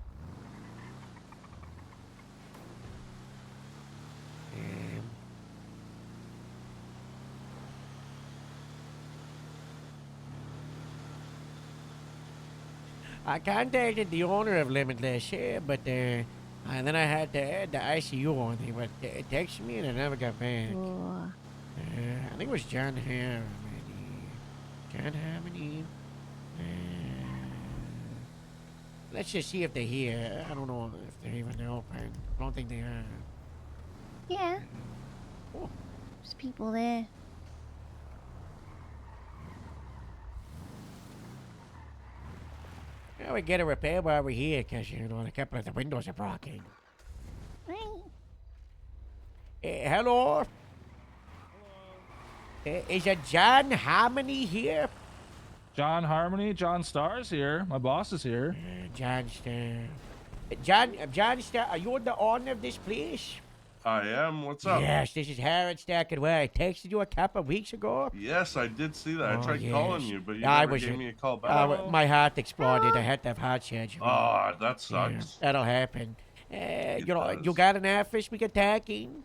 Speaker 1: I contacted the owner of Limitless, but and then I had the ICU on. He would text me and I never got back. I think it was John Harmony. John Harmony. Let's just see if they're here. I don't know if they're even open. I don't think they are.
Speaker 12: Yeah. There's people there.
Speaker 1: Yeah, we get a repair while we're here, because, a couple of the windows are broken.
Speaker 12: Right.
Speaker 1: Hello? Is it John Harmony here?
Speaker 9: John Harmony, John Stars here. My boss is here.
Speaker 1: John Star. John Star, are you the owner of this place?
Speaker 22: I am. What's up?
Speaker 1: Yes, this is Harold Stackenway. I texted you a couple of weeks ago.
Speaker 22: Yes, I did see that. I
Speaker 1: Oh,
Speaker 22: tried
Speaker 1: yes.
Speaker 22: calling you, but you
Speaker 1: I
Speaker 22: never
Speaker 1: was
Speaker 22: gave me a call back.
Speaker 1: my heart exploded. I had to have heart surgery.
Speaker 22: Oh, that
Speaker 1: Yeah,
Speaker 22: sucks.
Speaker 1: that'll happen.
Speaker 22: It
Speaker 1: You
Speaker 22: does.
Speaker 1: got an office we can tag in?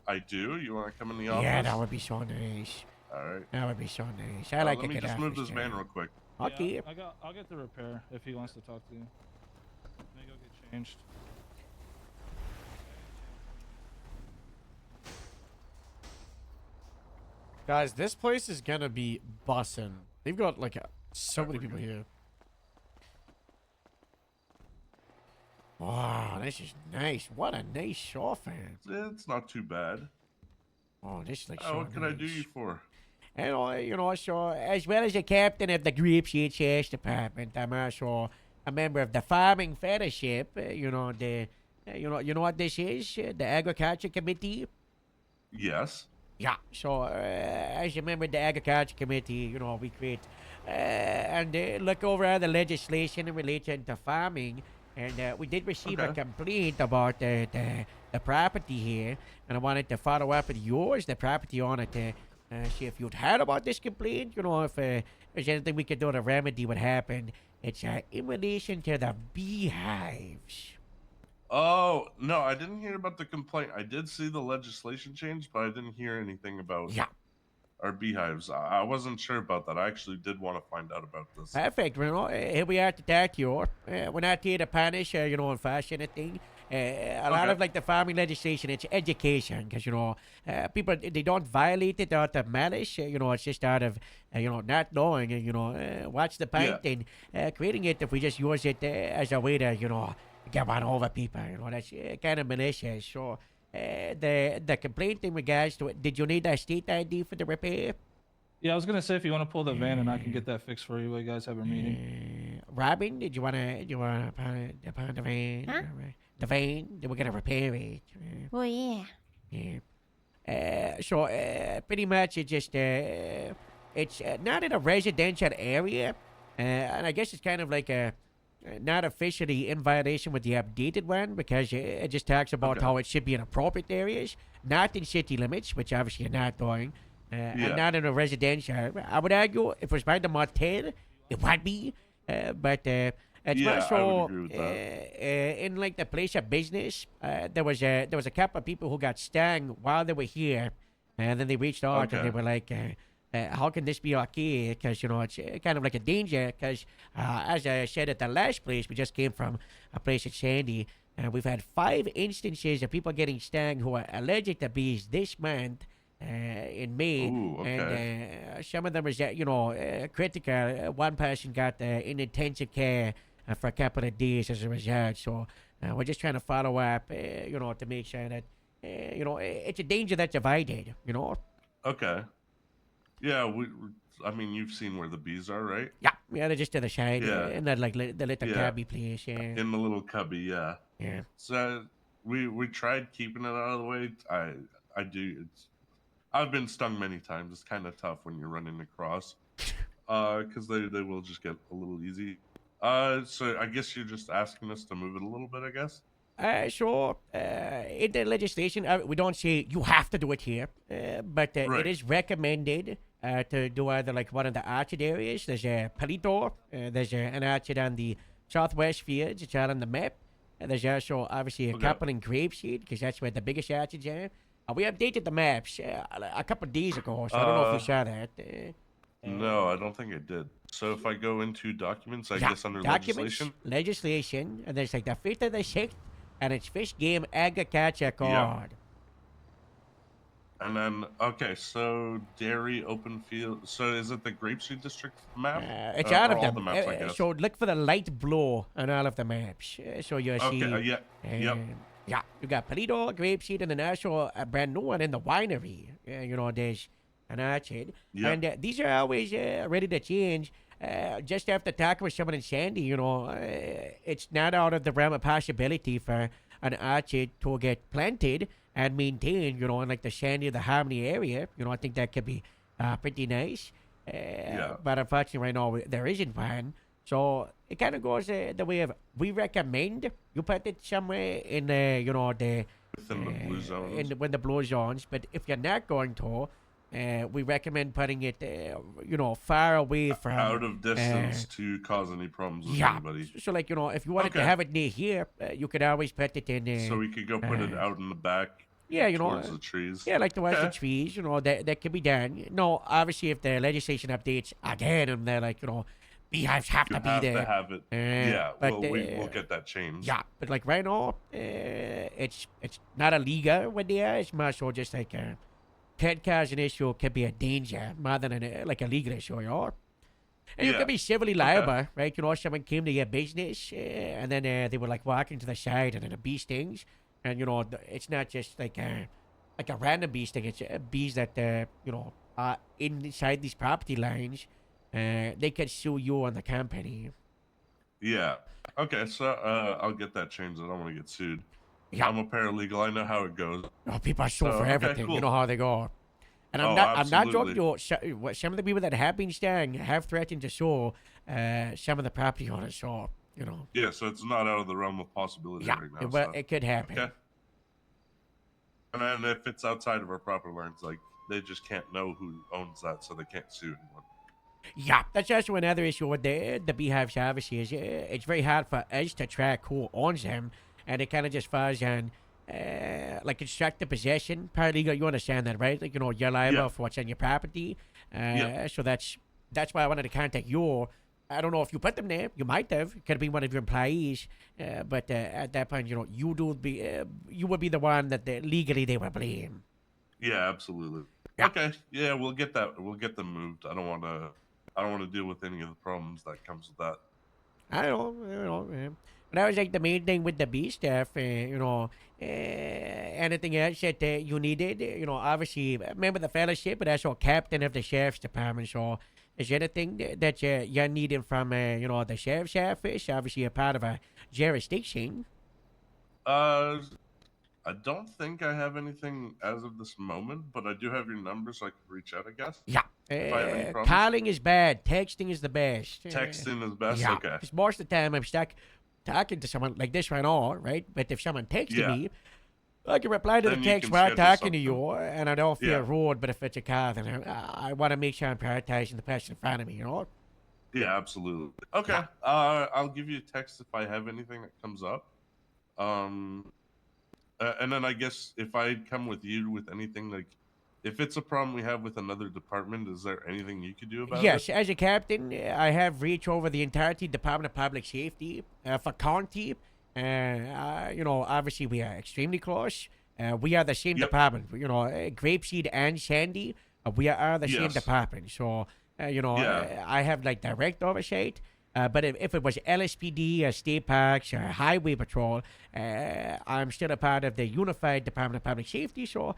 Speaker 22: I do. You want to come in the office?
Speaker 1: Yeah, that would be so nice.
Speaker 22: All right.
Speaker 1: That would be so nice. I like
Speaker 22: Let
Speaker 1: a
Speaker 22: me
Speaker 1: good
Speaker 22: just move
Speaker 1: office
Speaker 22: this van
Speaker 1: there.
Speaker 22: real quick.
Speaker 1: Okay.
Speaker 9: Yeah, I'll get the repair if he wants to talk to you. Let me go get changed.
Speaker 1: Guys, this place is gonna be bussin'. They've got like so many people here. Wow, this is nice. What a nice sofa.
Speaker 22: It's not too bad.
Speaker 1: Oh, this looks
Speaker 22: Oh,
Speaker 1: so
Speaker 22: what can I do
Speaker 1: nice.
Speaker 22: you for?
Speaker 1: And so as well as the captain of the Grape CHS department, I'm also a member of the farming fellowship. You know what this is? The agriculture committee.
Speaker 22: Yes.
Speaker 1: Yeah. So as a member of the agriculture committee, we create and look over the legislation in relation to farming. And we did receive a
Speaker 22: Okay.
Speaker 1: complaint about the property here, and I wanted to follow up with yours, the property owner, to see if you'd heard about this complaint. You know, if there's anything we could do to remedy what happened. It's in relation to the beehives.
Speaker 22: Oh no, I didn't hear about the complaint. I did see the legislation change, but I didn't hear anything about our beehives. I wasn't sure about that. I actually did want to find out about this.
Speaker 1: Perfect. You know, here we are to talk to you. We're not here to punish, you know, and fash anything. A lot of like the farming legislation, it's education, because you know, people they don't violate it out of malice. You know, it's just out of you know not knowing. You know, what's the point in creating it if we just use it as a way to you know get one over people? You know, that's kind of malicious. So. The complaint in regards to it, did you need a state ID for the repair?
Speaker 9: Yeah, I was gonna say if you want to pull the van and I can get that fixed for you while you guys have a meeting.
Speaker 1: Robin, did you wanna pound the van?
Speaker 12: Huh?
Speaker 1: The van? Then we're gonna repair it.
Speaker 12: Well, yeah.
Speaker 1: Yeah. So pretty much it just it's not in a residential area, and I guess it's kind of like a. Not officially in violation with the updated one because it just talks about how it should be in appropriate areas, not in city limits, which obviously you're not doing, and not in a residential. I would argue if it was by the motel, it would be, but it's more so
Speaker 22: I would agree with that.
Speaker 1: in like the place of business. There was a couple of people who got stung while they were here, and then they reached out and they were like. How can this be okay? Because, you know, it's kind of like a danger. Because, as I said at the last place, we just came from a place at Sandy. And we've had 5 instances of people getting stung who are allergic to bees this month in May.
Speaker 22: Ooh, okay.
Speaker 1: And some of them is, you know, critical. One person got in intensive care for a couple of days as a result. So we're just trying to follow up, you know, to make sure that, you know, it's a danger that's avoided, you know.
Speaker 22: Okay. Yeah, I mean, you've seen where the bees are, right?
Speaker 1: Yeah, they're just to the side,
Speaker 22: Yeah.
Speaker 1: in that like the little cubby place,
Speaker 22: In the little cubby, yeah.
Speaker 1: Yeah.
Speaker 22: So we tried keeping it out of the way. I do. I've been stung many times. It's kind of tough when you're running across, because they will just get a little easy. So I guess you're just asking us to move it a little bit, I guess.
Speaker 1: Sure. In the legislation, we don't say you have to do it here, but it is recommended to do either like one of the orchard areas. There's a Palito. There's an orchard on the southwest fields. It's out on the map. There's also obviously a couple in Grapeseed because that's where the biggest orchards are. We updated the maps a couple days ago, so I don't know if you saw that.
Speaker 22: No, I don't think I did. So if I go into documents, I guess under
Speaker 1: legislation, and there's like the 5th and the 6th, and it's Fish Game Agriculture Code.
Speaker 22: Yeah. And then, okay, so dairy, open field. So is it the Grapeseed District map?
Speaker 1: It's all of
Speaker 22: all
Speaker 1: them.
Speaker 22: the maps, I guess.
Speaker 1: So look for the light blue on all of the maps. So you'll see.
Speaker 22: Okay, yep.
Speaker 1: Yeah, you got Palito, Grapeseed, and then also a brand new one in the winery. You know, there's an orchard.
Speaker 22: Yep.
Speaker 1: And these are always ready to change. Just after talking with someone in Sandy, you know, it's not out of the realm of possibility for an orchard to get planted and maintained, you know, in like the Sandy or the Harmony area. You know, I think that could be pretty nice. But unfortunately, right now, there isn't one. So it kind of goes the way of we recommend you put it somewhere in the, you know, the
Speaker 22: within the blue zones.
Speaker 1: When the blue zones. But if you're not going to, we recommend putting it, you know, far away from
Speaker 22: out of distance to cause any problems with anybody.
Speaker 1: So like, you know, if you wanted to have it near here, you could always put it in.
Speaker 22: So we could go put it out in the back.
Speaker 1: Yeah, you know,
Speaker 22: towards the trees.
Speaker 1: Yeah, like towards the trees. You know, that can be done. No, obviously, if the legislation updates again, and they're like, you know, beehives have to be there.
Speaker 22: To have it. Yeah,
Speaker 1: but,
Speaker 22: we'll get that changed.
Speaker 1: Yeah, but like right now, it's not illegal when they are. It's more so just like can cause an issue, can be a danger more than like a legal issue, you know. And you can be civilly liable, right? You know, someone came to your business and then they were like walking to the side and then a bee stings. And, you know, it's not just like a random bee sting. It's bees that, you know, are inside these property lines. They can sue you and the company.
Speaker 22: Yeah. Okay, so I'll get that changed. I don't want to get sued.
Speaker 1: Yeah.
Speaker 22: I'm a paralegal. I know how it goes.
Speaker 1: Oh, people are sued for everything.
Speaker 22: Cool.
Speaker 1: You know how they go. And I'm not joking you. Some of the people that have been stung have threatened to sue some of the property owners. So you know.
Speaker 22: Yeah, so it's not out of the realm of possibility
Speaker 1: Yeah,
Speaker 22: right now.
Speaker 1: well,
Speaker 22: So.
Speaker 1: it could happen.
Speaker 22: Okay. And then if it's outside of our property lines, like they just can't know who owns that, so they can't sue anyone.
Speaker 1: Yeah, that's also another issue with the beehives. Obviously, is it's very hard for us to track who owns them, and it kind of just falls on like constructive possession. Paralegal, you understand that, right? Like, you know, you're liable for what's on your property. So that's why I wanted to contact you. I don't know if you put them there. You might have. It could have been one of your employees. But at that point, you know, you would be the one that legally they would blame.
Speaker 22: Yeah, absolutely. Yeah. Okay. Yeah, we'll get that. We'll get them moved. I don't want to deal with any of the problems that comes with that.
Speaker 1: I don't know. But that was like the main thing with the bee stuff. You know, anything else that you needed? You know, obviously, member of the fellowship, but also captain of the sheriff's department. So, is there anything that you're needing from, you know, the sheriff's office? Obviously, a part of a jurisdiction.
Speaker 22: I don't think I have anything as of this moment, but I do have your number, so I could reach out, I guess.
Speaker 1: Yeah.
Speaker 22: If I have any problems.
Speaker 1: Calling is bad. Texting is the best.
Speaker 22: Texting is best?
Speaker 1: Yeah.
Speaker 22: Okay.
Speaker 1: Because most of the time I'm stuck talking to someone like this right now, right? But if someone texted me, I can reply to
Speaker 22: Then
Speaker 1: the
Speaker 22: you
Speaker 1: text
Speaker 22: can
Speaker 1: while
Speaker 22: schedule
Speaker 1: talking to
Speaker 22: something.
Speaker 1: you, and I don't feel rude. But if it's a car, then I want to make sure I'm prioritizing the person in front of me, you know?
Speaker 22: Yeah, absolutely. Okay. I'll give you a text if I have anything that comes up. And then I guess if I come with you with anything, like if it's a problem we have with another department, is there anything you could do about it?
Speaker 1: Yes, as a captain, I have reach over the entirety Department of Public Safety for county. You know, obviously we are extremely close. We are the same department. You know, Grapeseed and Sandy, we are the same department. So, you know, I have like direct oversight. But if it was LSPD, state parks, or highway patrol, I'm still a part of the Unified Department of Public Safety, so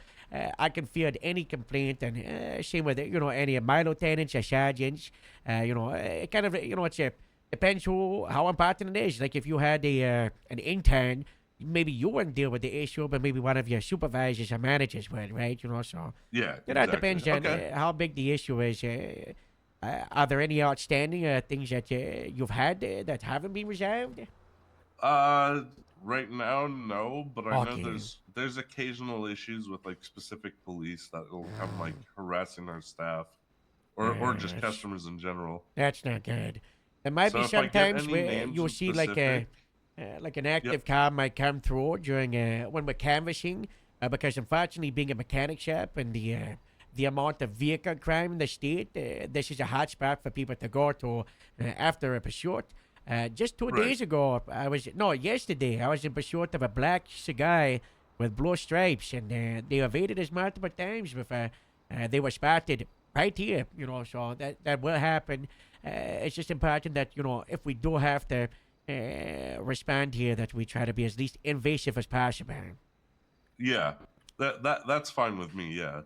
Speaker 1: I can field any complaint, and same with, you know, any of my lieutenants or sergeants. You know, it kind of, you know, it depends how important it is. Like if you had an intern, maybe you wouldn't deal with the issue, but maybe one of your supervisors or managers would, right? You know, so
Speaker 22: yeah,
Speaker 1: you know, it
Speaker 22: exactly.
Speaker 1: depends on how big the issue is. Are there any outstanding things that you've had that haven't been resolved?
Speaker 22: Right now, no, but I know there's occasional issues with like specific police that will come like harassing our staff, or just customers in general.
Speaker 1: That's not good. There might be some times where you'll see like an active car might come through during when we're canvassing, because unfortunately, being a mechanic shop and the amount of vehicle crime in the state, this is a hot spot for people to go to after a pursuit. Just 2 days ago, yesterday, I was in pursuit of a black guy with blue stripes, and they evaded us multiple times before they were spotted right here, you know, so that will happen. It's just important that, you know, if we do have to respond here, that we try to be as least invasive as possible.
Speaker 22: Yeah, that's fine with me, yeah.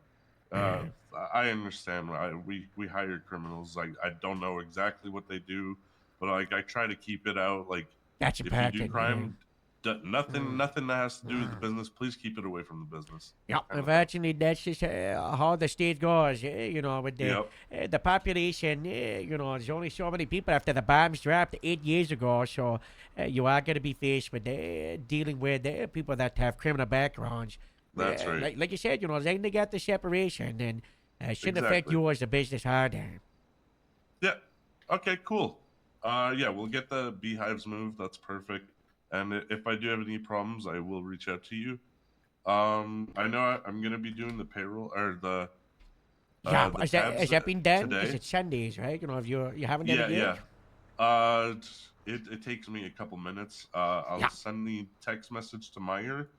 Speaker 22: I understand. We hire criminals. I don't know exactly what they do, but like I try to keep it out. Like
Speaker 1: that's
Speaker 22: if you do crime, nothing that has to do with the business. Please keep it away from the business.
Speaker 1: Yeah, unfortunately, that's just how the state goes. You know, with the population. You know, there's only so many people after the bombs dropped 8 years ago. So you are going to be faced with dealing with people that have criminal backgrounds.
Speaker 22: That's right.
Speaker 1: Like you said, you know, they got the separation, and shouldn't affect you as a business harder.
Speaker 22: Yeah. Okay. Cool. Yeah, we'll get the beehives moved. That's perfect. And if I do have any problems, I will reach out to you. I know I'm gonna be doing the payroll or the.
Speaker 1: Has that been done? Because it's Sundays, right? You know, if you haven't done it yet.
Speaker 22: Yeah. It takes me a couple minutes. I'll send the text message to Meyer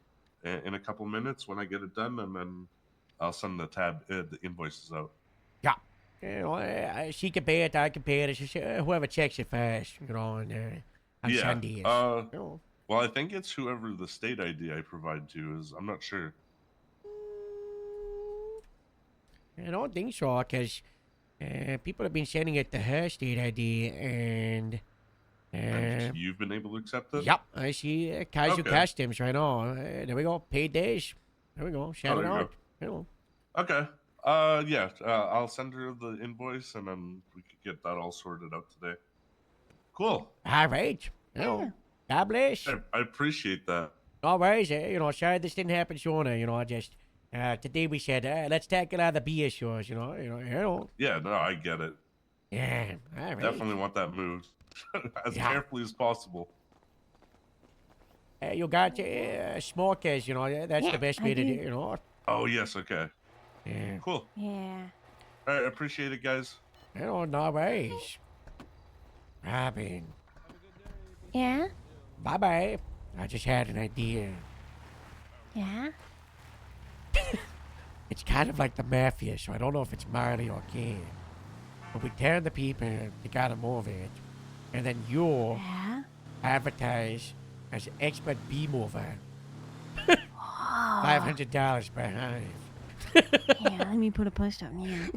Speaker 22: in a couple minutes when I get it done, and then I'll send the invoices out.
Speaker 1: Yeah. You know, she can pay it, I can pay it. It's just, whoever checks it first, you know, on Sundays.
Speaker 22: Well, I think it's whoever the state ID I provide to is. I'm not sure.
Speaker 1: I don't think so, because people have been sending it to her state ID, and
Speaker 22: you've been able to accept it?
Speaker 1: Yep, I see Kaiser Customs right now. There we go, paid days. There we go, shout it out.
Speaker 22: Okay. I'll send her the invoice, and then we could get that all sorted out today. Cool.
Speaker 1: All right. You know, God bless.
Speaker 22: I appreciate that.
Speaker 1: No worries. Sorry this didn't happen sooner. Just today we said let's tackle out the B issues.
Speaker 22: Yeah, no, I get it.
Speaker 1: Yeah, all right.
Speaker 22: Definitely want that moved as
Speaker 1: Yeah.
Speaker 22: carefully as possible.
Speaker 1: You got smokers. That's
Speaker 12: Yeah,
Speaker 1: the best
Speaker 12: I
Speaker 1: way to do.
Speaker 12: do.
Speaker 22: Oh yes, okay.
Speaker 1: Yeah.
Speaker 22: Cool.
Speaker 12: Yeah.
Speaker 22: All right, appreciate it, guys.
Speaker 1: No worries. Robin.
Speaker 12: Yeah.
Speaker 1: Bye bye. I just had an idea.
Speaker 12: Yeah.
Speaker 1: It's kind of like the mafia, so I don't know if it's Marley or Ken. But we tell the people they gotta move it, and then you advertise as an expert bee mover. $500 per hive.
Speaker 12: Yeah, let me put a post up now.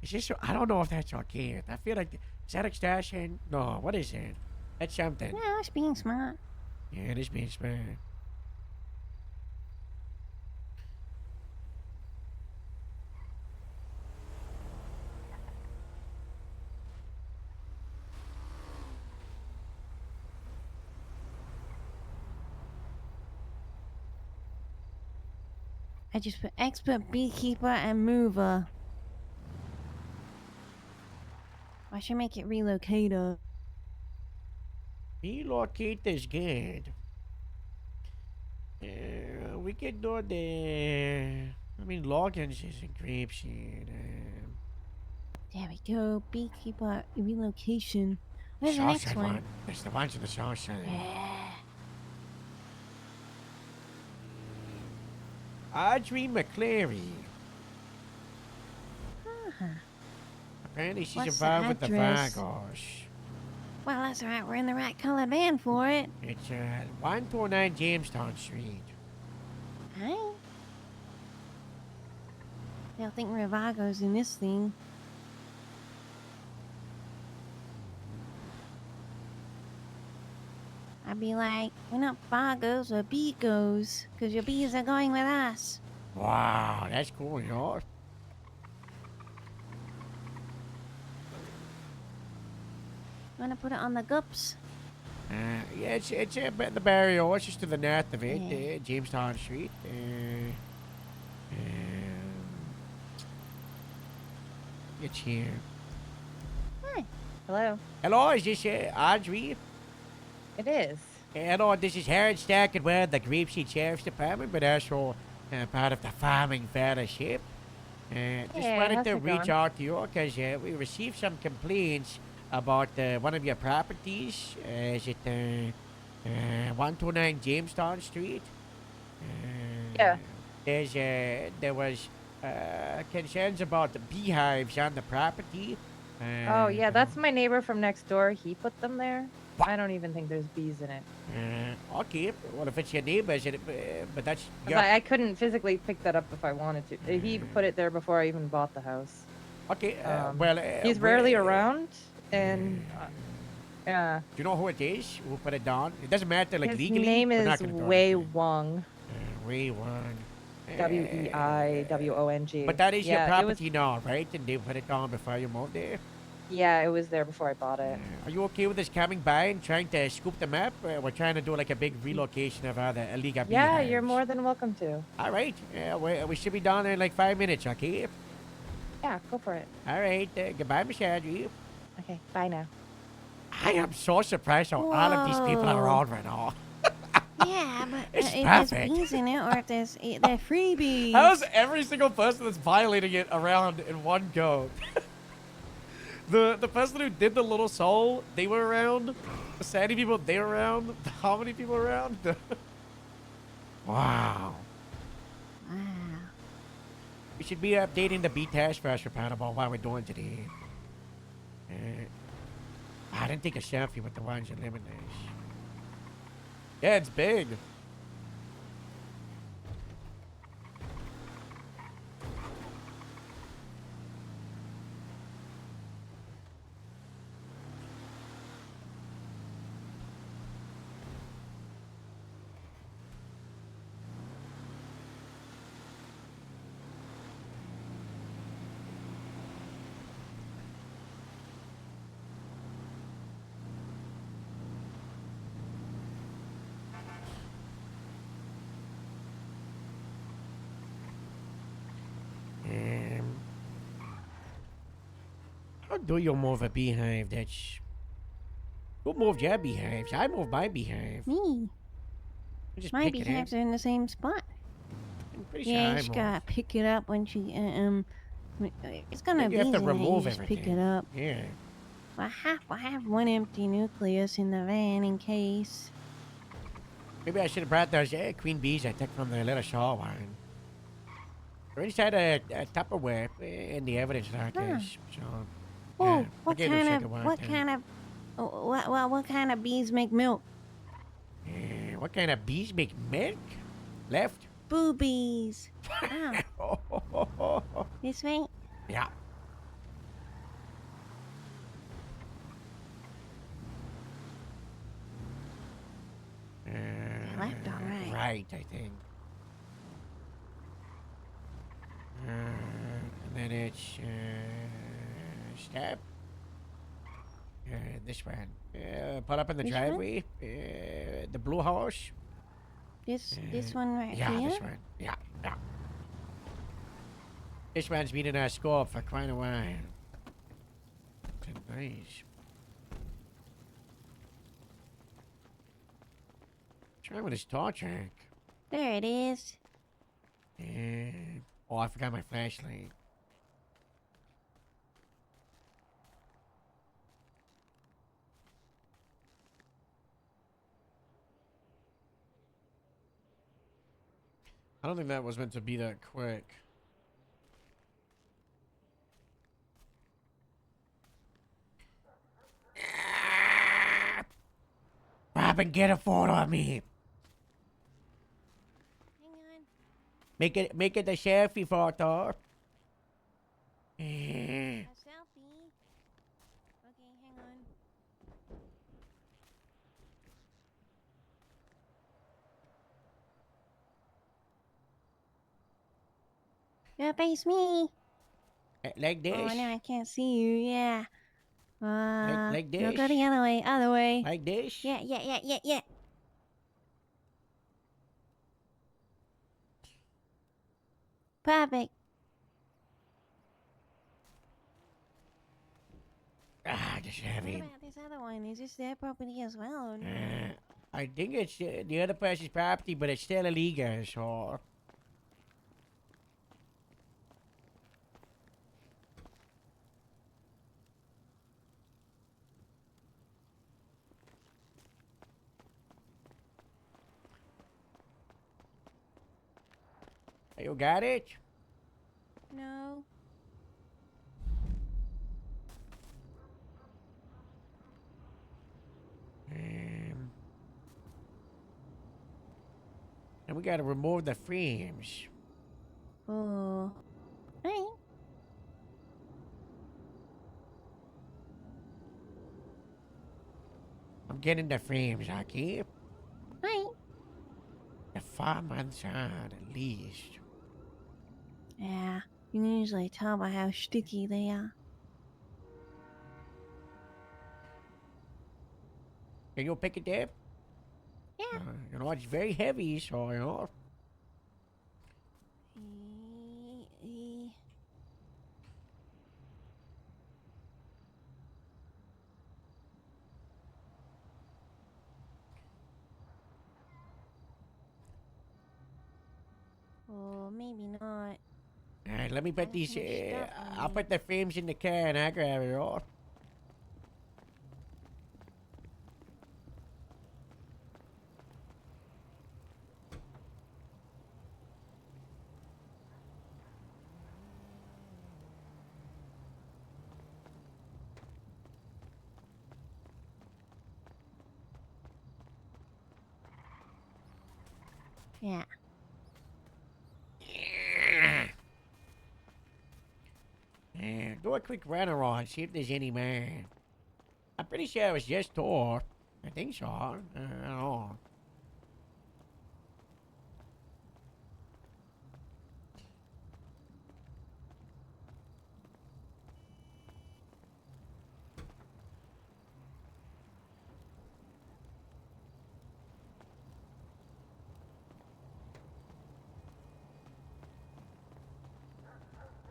Speaker 1: Is this? I don't know if that's okay. I feel like is that extortion? No, what is it? That's something.
Speaker 12: No, it's being smart.
Speaker 1: Yeah, it is being smart.
Speaker 12: I just put expert beekeeper and mover. I should make it relocator.
Speaker 1: Relocate is good. We could do the. I mean, Loggins is a grape seed.
Speaker 12: There we go. Beekeeper relocation. Where's the next one?
Speaker 1: It's the ones in the south side.
Speaker 12: Yeah.
Speaker 1: Audrey McCleary.
Speaker 12: Uh-huh.
Speaker 1: Apparently she's
Speaker 12: What's the
Speaker 1: involved with the
Speaker 12: address?
Speaker 1: Vargos.
Speaker 12: Well, that's alright. We're in the right colored van for it.
Speaker 1: It's 129 Jamestown Street.
Speaker 12: Hey. They'll think we're Vagos in this thing. I'd be like, we're not Vagos, we're Beagos, because your bees are going with us.
Speaker 1: Wow, that's cool,
Speaker 12: Wanna put it on the gups?
Speaker 1: Yeah, it's the barrier. It's just to the north of it, Jamestown Street. It's here.
Speaker 16: Hi. Hello.
Speaker 1: Hello, is this Audrey?
Speaker 16: It is.
Speaker 1: Hello, this is Harold Stackenwell, the Grapeseed Sheriff's Department, but also part of the Farming Fellowship. Just
Speaker 16: Hey,
Speaker 1: wanted
Speaker 16: how's
Speaker 1: to
Speaker 16: it
Speaker 1: reach
Speaker 16: going?
Speaker 1: out to you because we received some complaints about one of your properties. Is it 129 Jamestown Street?
Speaker 16: Yeah.
Speaker 1: There was concerns about the beehives on the property.
Speaker 16: Oh, yeah, that's my neighbor from next door. He put them there. I don't even think there's bees in it.
Speaker 1: Okay, well, if it's your neighbor's, but that's...
Speaker 16: 'Cause I couldn't physically pick that up if I wanted to. He put it there before I even bought the house.
Speaker 1: Okay,
Speaker 16: He's rarely around, and... yeah.
Speaker 1: Do you know who it is? Who put it down? It doesn't matter, like,
Speaker 16: His
Speaker 1: legally.
Speaker 16: name
Speaker 1: we're not
Speaker 16: is
Speaker 1: gonna do
Speaker 16: Wei
Speaker 1: anything.
Speaker 16: Wong.
Speaker 1: Wei Wong.
Speaker 16: Weiwong.
Speaker 1: But that is your
Speaker 16: Yeah,
Speaker 1: property now, right? And they put it down before you moved there?
Speaker 16: Yeah, it was there before I bought it.
Speaker 1: Are you okay with us coming by and trying to scoop them up? We're trying to do like a big relocation of the illegal
Speaker 16: Yeah,
Speaker 1: beehives.
Speaker 16: you're more than welcome to.
Speaker 1: All right. We should be down there in like 5 minutes, okay?
Speaker 16: Yeah, go for it.
Speaker 1: All right. Goodbye, Miss Audrey.
Speaker 16: Okay, bye now.
Speaker 1: I am so surprised how all of these people are
Speaker 12: Whoa.
Speaker 1: on right now.
Speaker 12: Yeah, but
Speaker 1: It's
Speaker 12: if there's
Speaker 1: perfect.
Speaker 12: bees in it or if they're freebies.
Speaker 1: How's every single person that's violating it around in one go? The person who did the little soul, they were around. The Sandy people, they were around. The Hominy people were around. Wow.
Speaker 12: Wow.
Speaker 1: We should be updating the B task force report about what we're doing today. I didn't take a selfie with the ones that live in this. Yeah, it's big. How do you move a beehive? That's... Who moved your beehives? I moved my beehive.
Speaker 12: Me.
Speaker 1: Just
Speaker 12: My
Speaker 1: pick it
Speaker 12: beehives
Speaker 1: up.
Speaker 12: are in the same spot.
Speaker 1: I'm pretty sure
Speaker 12: Yeah, you
Speaker 1: I
Speaker 12: just
Speaker 1: moved.
Speaker 12: gotta pick it up when you it's gonna
Speaker 1: You
Speaker 12: be
Speaker 1: have
Speaker 12: easy.
Speaker 1: to
Speaker 12: You
Speaker 1: remove
Speaker 12: just pick
Speaker 1: everything.
Speaker 12: it up.
Speaker 1: Yeah.
Speaker 12: I have one empty nucleus in the van in case.
Speaker 1: Maybe I should have brought those queen bees I took from the little show one. They're inside a Tupperware in the evidence lockers. So,
Speaker 12: Oh,
Speaker 1: yeah. I
Speaker 12: what
Speaker 1: gave them
Speaker 12: kind
Speaker 1: sugar
Speaker 12: of
Speaker 1: water.
Speaker 12: what kind of bees make milk?
Speaker 1: What kind of bees make milk? Left?
Speaker 12: Boobies. This way?
Speaker 1: Yeah.
Speaker 12: Left, all right.
Speaker 1: Right, I think. And then it's step. This one. Put up in the
Speaker 12: Which one?
Speaker 1: driveway. The blue house.
Speaker 12: This one right
Speaker 1: Yeah,
Speaker 12: here?
Speaker 1: this one. Yeah. This one's been in our scope for quite a while. Nice. What's wrong with his torch tank?
Speaker 12: There it is.
Speaker 1: Oh, I forgot my flashlight. I don't think that was meant to be that quick. Robin, get a photo of me.
Speaker 12: Hang on.
Speaker 1: Make it the selfie photo.
Speaker 12: A selfie. Okay, hang on. Yeah, face me.
Speaker 1: Like this.
Speaker 12: Oh, now I can't see you. Yeah.
Speaker 1: Like
Speaker 12: No, go
Speaker 1: this?
Speaker 12: the other way. Other way.
Speaker 1: Like this?
Speaker 12: Yeah. Perfect.
Speaker 1: Just
Speaker 12: What
Speaker 1: heavy.
Speaker 12: about this other one? Is this their property as well? Or no?
Speaker 1: I think it's the other person's property, but it's still illegal, so... You got it?
Speaker 12: No.
Speaker 1: And we gotta remove the frames.
Speaker 12: Oh. Hey.
Speaker 1: I'm getting the frames, okay?
Speaker 12: Hey.
Speaker 1: The 4 months on, at least.
Speaker 12: Yeah. You can usually tell by how sticky they are.
Speaker 1: Can you pick it up?
Speaker 12: Yeah.
Speaker 1: You know, it's very heavy, so, you know.
Speaker 12: Oh, maybe not.
Speaker 1: Alright, let me put these.
Speaker 12: much stuff on
Speaker 1: I'll
Speaker 12: here.
Speaker 1: put the frames in the car and I'll grab it all.
Speaker 12: Yeah.
Speaker 1: Do a quick run around, see if there's any man. I'm pretty sure it was just Thor. I think so. I don't know.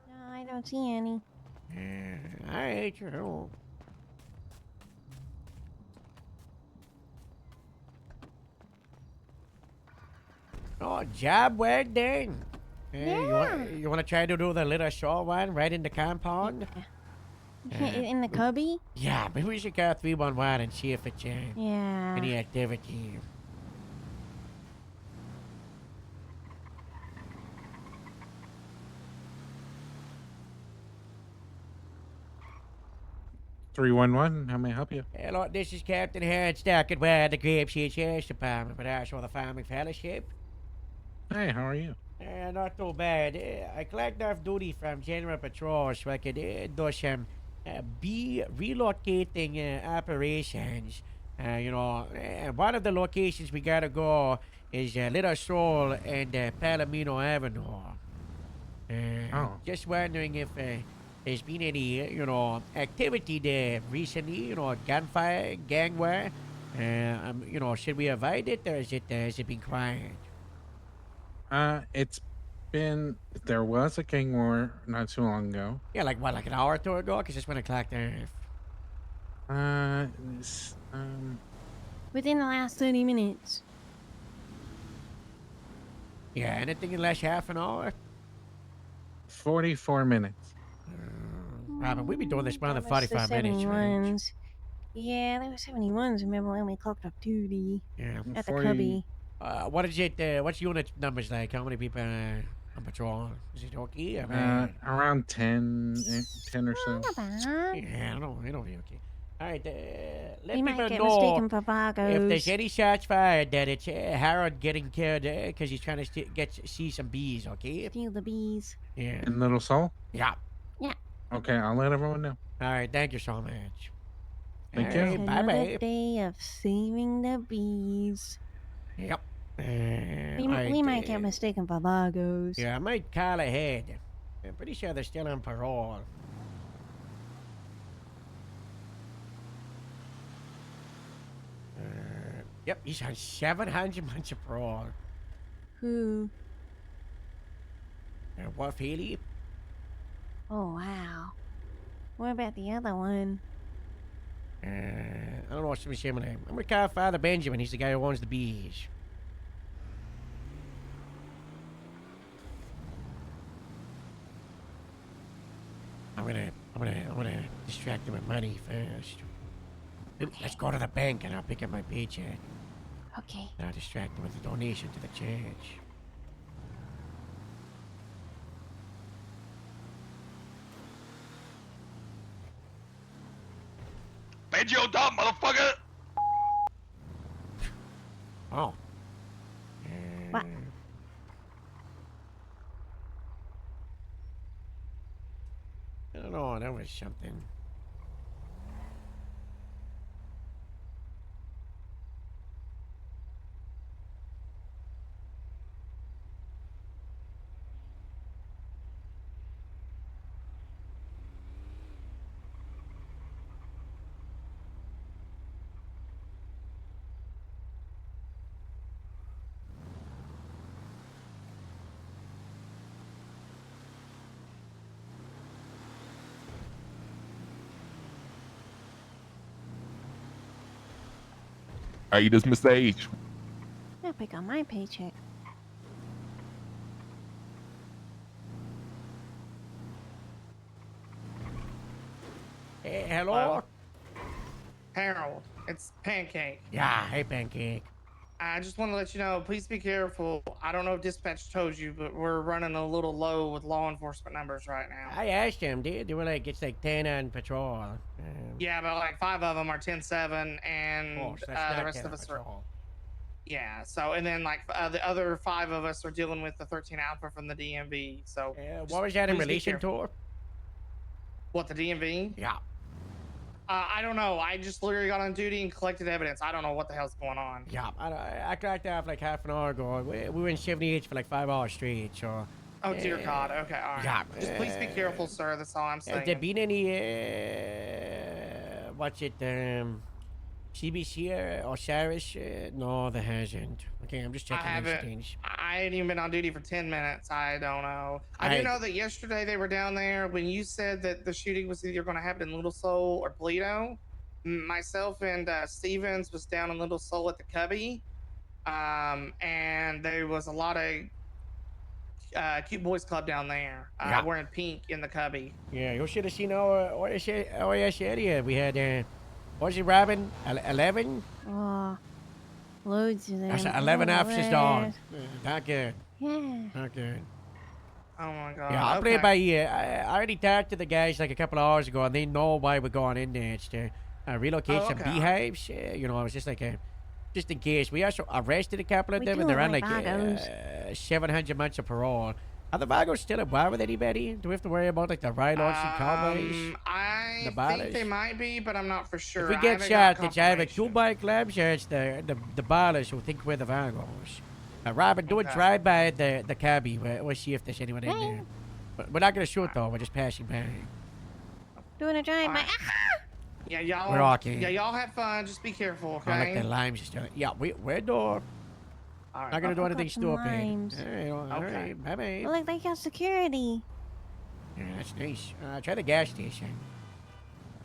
Speaker 12: No, I don't see any.
Speaker 1: Alright, sure. Oh, job well done. You want to try to do the little short one right in the compound?
Speaker 12: In the cubby?
Speaker 1: Yeah, maybe we should call 311 and see if it's
Speaker 12: Yeah.
Speaker 1: any activity.
Speaker 4: $311. How may I help you?
Speaker 1: Hello, this is Captain Hadstock at the Grapeseed Sheriff's Department, but also the Farming Fellowship.
Speaker 4: Hey, how are you?
Speaker 1: Not too bad. I collected off duty from General Patrol so I could do some bee relocating operations. One of the locations we gotta go is Little Soul and Palomino Avenue. Just wondering if there's been any, activity there recently, gunfire, gang war. Should we avoid it or has it been quiet?
Speaker 4: It's been, there was a gang war not too long ago.
Speaker 1: Yeah, like what, like an hour or two ago? Because it's when I clocked off.
Speaker 12: Within the last 30 minutes.
Speaker 1: Yeah, anything in the last half an hour?
Speaker 4: 44 minutes.
Speaker 1: Robin, we've been doing this more than
Speaker 12: That was the
Speaker 1: 45 minutes, right?
Speaker 12: 71s. Yeah, there were 71s. Remember when we clocked off duty?
Speaker 1: Yeah.
Speaker 12: At the cubby.
Speaker 1: What is it? What's unit numbers like? How many people on patrol? Is it okay? I mean,
Speaker 4: Around 10 or so.
Speaker 12: Not bad.
Speaker 1: yeah, I don't be okay. All right, let
Speaker 12: We might
Speaker 1: people
Speaker 12: get
Speaker 1: know
Speaker 12: mistaken for Vagos.
Speaker 1: if there's any shots fired that it's Harold getting killed because he's trying to see some bees, okay?
Speaker 12: Steal the bees.
Speaker 1: Yeah.
Speaker 4: In Little Soul?
Speaker 1: Yeah.
Speaker 12: Yeah.
Speaker 4: Okay, I'll let everyone know.
Speaker 1: All right, thank you so much.
Speaker 4: Thank you.
Speaker 12: Another
Speaker 1: Bye-bye.
Speaker 12: day of saving the bees.
Speaker 1: Yep.
Speaker 12: We might get mistaken for Vagos.
Speaker 1: Yeah, I might call ahead. I'm pretty sure they're still on parole. Yep, he's on 700 months of parole.
Speaker 12: Who?
Speaker 1: What, Haley?
Speaker 12: Oh, wow. What about the other one?
Speaker 1: I don't know what's his name. I'm gonna call Father Benjamin. He's the guy who owns the bees. I'm gonna distract him with money first. Let's go to the bank and I'll pick up my paycheck.
Speaker 12: Okay.
Speaker 1: And I'll distract him with a donation to the church.
Speaker 15: Benjo dumb, motherfucker!
Speaker 1: Oh.
Speaker 12: What?
Speaker 1: I don't know, that was something.
Speaker 19: Hey, this Mr. H.
Speaker 12: I'll pick up my paycheck.
Speaker 1: Hey, hello?
Speaker 23: Harold, it's Pancake.
Speaker 1: Yeah, hey, Pancake.
Speaker 23: I just want to let you know, please be careful. I don't know if dispatch told you, but we're running a little low with law enforcement numbers right now.
Speaker 1: I asked him, dude. They were like, it's like 10 on patrol.
Speaker 23: Yeah, but like 5 of them are 10-7, and
Speaker 1: Oh, so that's
Speaker 23: the
Speaker 1: not
Speaker 23: rest
Speaker 1: 10
Speaker 23: of
Speaker 1: on
Speaker 23: us are.
Speaker 1: patrol.
Speaker 23: Yeah, so, and then like the other 5 of us are dealing with the 13 Alpha from the DMV. So,
Speaker 1: What was that in
Speaker 23: please be
Speaker 1: relation
Speaker 23: careful.
Speaker 1: to?
Speaker 23: What, the DMV?
Speaker 1: Yeah.
Speaker 23: I don't know. I just literally got on duty and collected evidence. I don't know what the hell's going on.
Speaker 1: Yeah, I clocked off like half an hour ago. We were in 78 for like 5 hours straight, so...
Speaker 23: Oh, dear God. Okay, all right.
Speaker 1: Yeah.
Speaker 23: Just please be careful, sir. That's all I'm
Speaker 1: Has
Speaker 23: saying.
Speaker 1: there been any, CBC or Osiris? No, there hasn't. Okay, I'm just checking these things.
Speaker 23: I I ain't even been on duty for 10 minutes. I don't know. I do know that yesterday they were down there when you said that the shooting was either going to happen in Little Seoul or Polito. Myself and Stevens was down in Little Seoul at the Cubby. And there was a lot of cute boys club down there wearing pink in the Cubby.
Speaker 1: Yeah, you should have seen our OS area. We had, what's it, Robin? 11?
Speaker 12: Oh, loads of them.
Speaker 1: That's 11 officers on. Not good.
Speaker 12: Yeah.
Speaker 1: Not good.
Speaker 23: Oh my god.
Speaker 1: Yeah, I'll play it by ear. I already talked to the guys like a couple of hours ago, and they know why we're going in there. It's to relocate some beehives. You know, it's just like just in case. We also arrested a couple of them, and they're on like 700 months of parole. Are the Vagos still at war with anybody? Do we have to worry about like the ride-ons and cowboys?
Speaker 23: I think they might be, but I'm not for sure.
Speaker 1: If we get shot, it's either 2 bike clubs or it's the ballers who think we're the Vagos. Robin, do a drive-by at the cabby. We'll see if there's anyone in there. But we're not going to shoot, though. We're just passing by.
Speaker 12: Doing a drive-by.
Speaker 23: Yeah, y'all.
Speaker 1: We're okay.
Speaker 23: Yeah, y'all have fun. Just be careful, okay?
Speaker 1: I like the limes still. Yeah, we're door.
Speaker 23: All right.
Speaker 1: Not going to do anything stupid.
Speaker 12: Limes.
Speaker 1: All right. Bye-bye.
Speaker 12: Well, they got security.
Speaker 1: Yeah, that's nice. Try the gas station.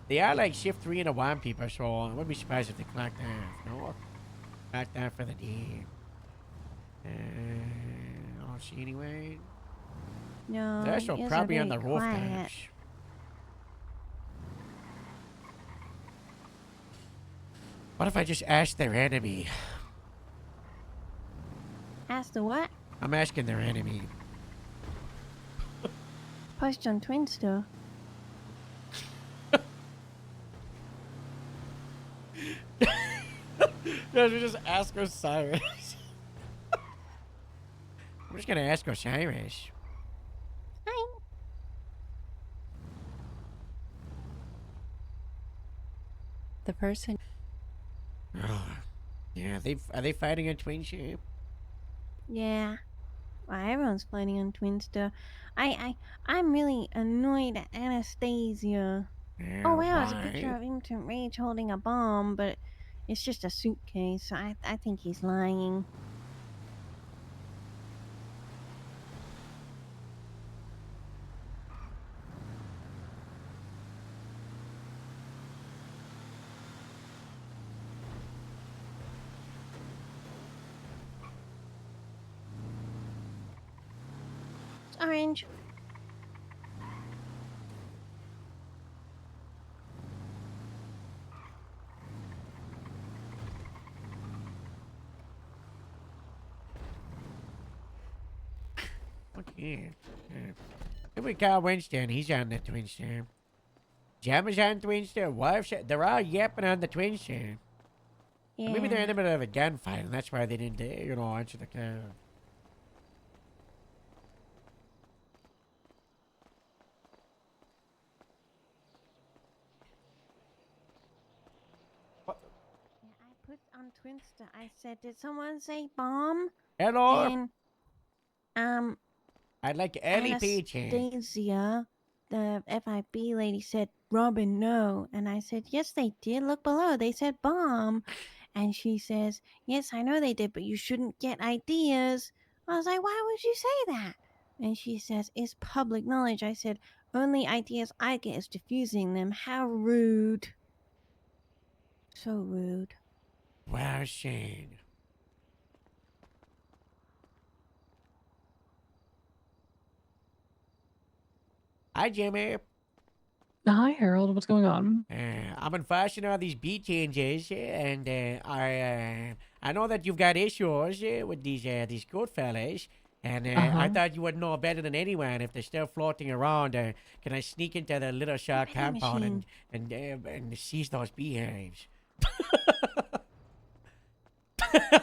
Speaker 1: They are like shift 3 and a 1 people, so I wouldn't be surprised if they clocked off. No? Clocked off for the day. I don't see anyway.
Speaker 12: No,
Speaker 1: They're also
Speaker 12: it's
Speaker 1: probably on the
Speaker 12: very
Speaker 1: rooftops.
Speaker 12: quiet.
Speaker 1: What if I just asked their enemy?
Speaker 12: Ask the what?
Speaker 1: I'm asking their enemy.
Speaker 12: Post on Twinster.
Speaker 1: Yeah, we just ask Osiris. I'm just gonna ask Osiris.
Speaker 12: Hi.
Speaker 2: The person.
Speaker 1: Oh, yeah, are they fighting on twin ship?
Speaker 12: Yeah. Well, everyone's fighting on Twinster. I'm really annoyed at Anastasia.
Speaker 1: Yeah,
Speaker 12: Oh wow, it's a
Speaker 1: why?
Speaker 12: picture of Impotent Rage holding a bomb, but it's just a suitcase. So I think he's lying. It's orange.
Speaker 1: Okay. Then we got Winston. He's on the Twinster. Jammer's on Twinster. Wife's. They're all yapping on the Twinster.
Speaker 12: Yeah.
Speaker 1: Maybe they're in the middle of a gunfight, and that's why they didn't, answer the call.
Speaker 12: I put on Twinster. I said, "Did someone say bomb?"
Speaker 1: Hello.
Speaker 12: And
Speaker 1: I'd like Ellie Peach.
Speaker 12: Anastasia, the FIB lady, said, "Robin, no." And I said, "Yes, they did. Look below. They said bomb." And she says, "Yes, I know they did, but you shouldn't get ideas." I was like, "Why would you say that?" And she says, "It's public knowledge." I said, "Only ideas I get is diffusing them." How rude. So rude.
Speaker 1: Wow, Shane. Hi, Jimmy.
Speaker 2: Hi, Harold. What's going on?
Speaker 1: I'm enforcing all these beat changes, and I know that you've got issues with these good fellas, and I thought you would know better than anyone if they're still floating around. Can I sneak into the Little Shark compound and seize those beehives?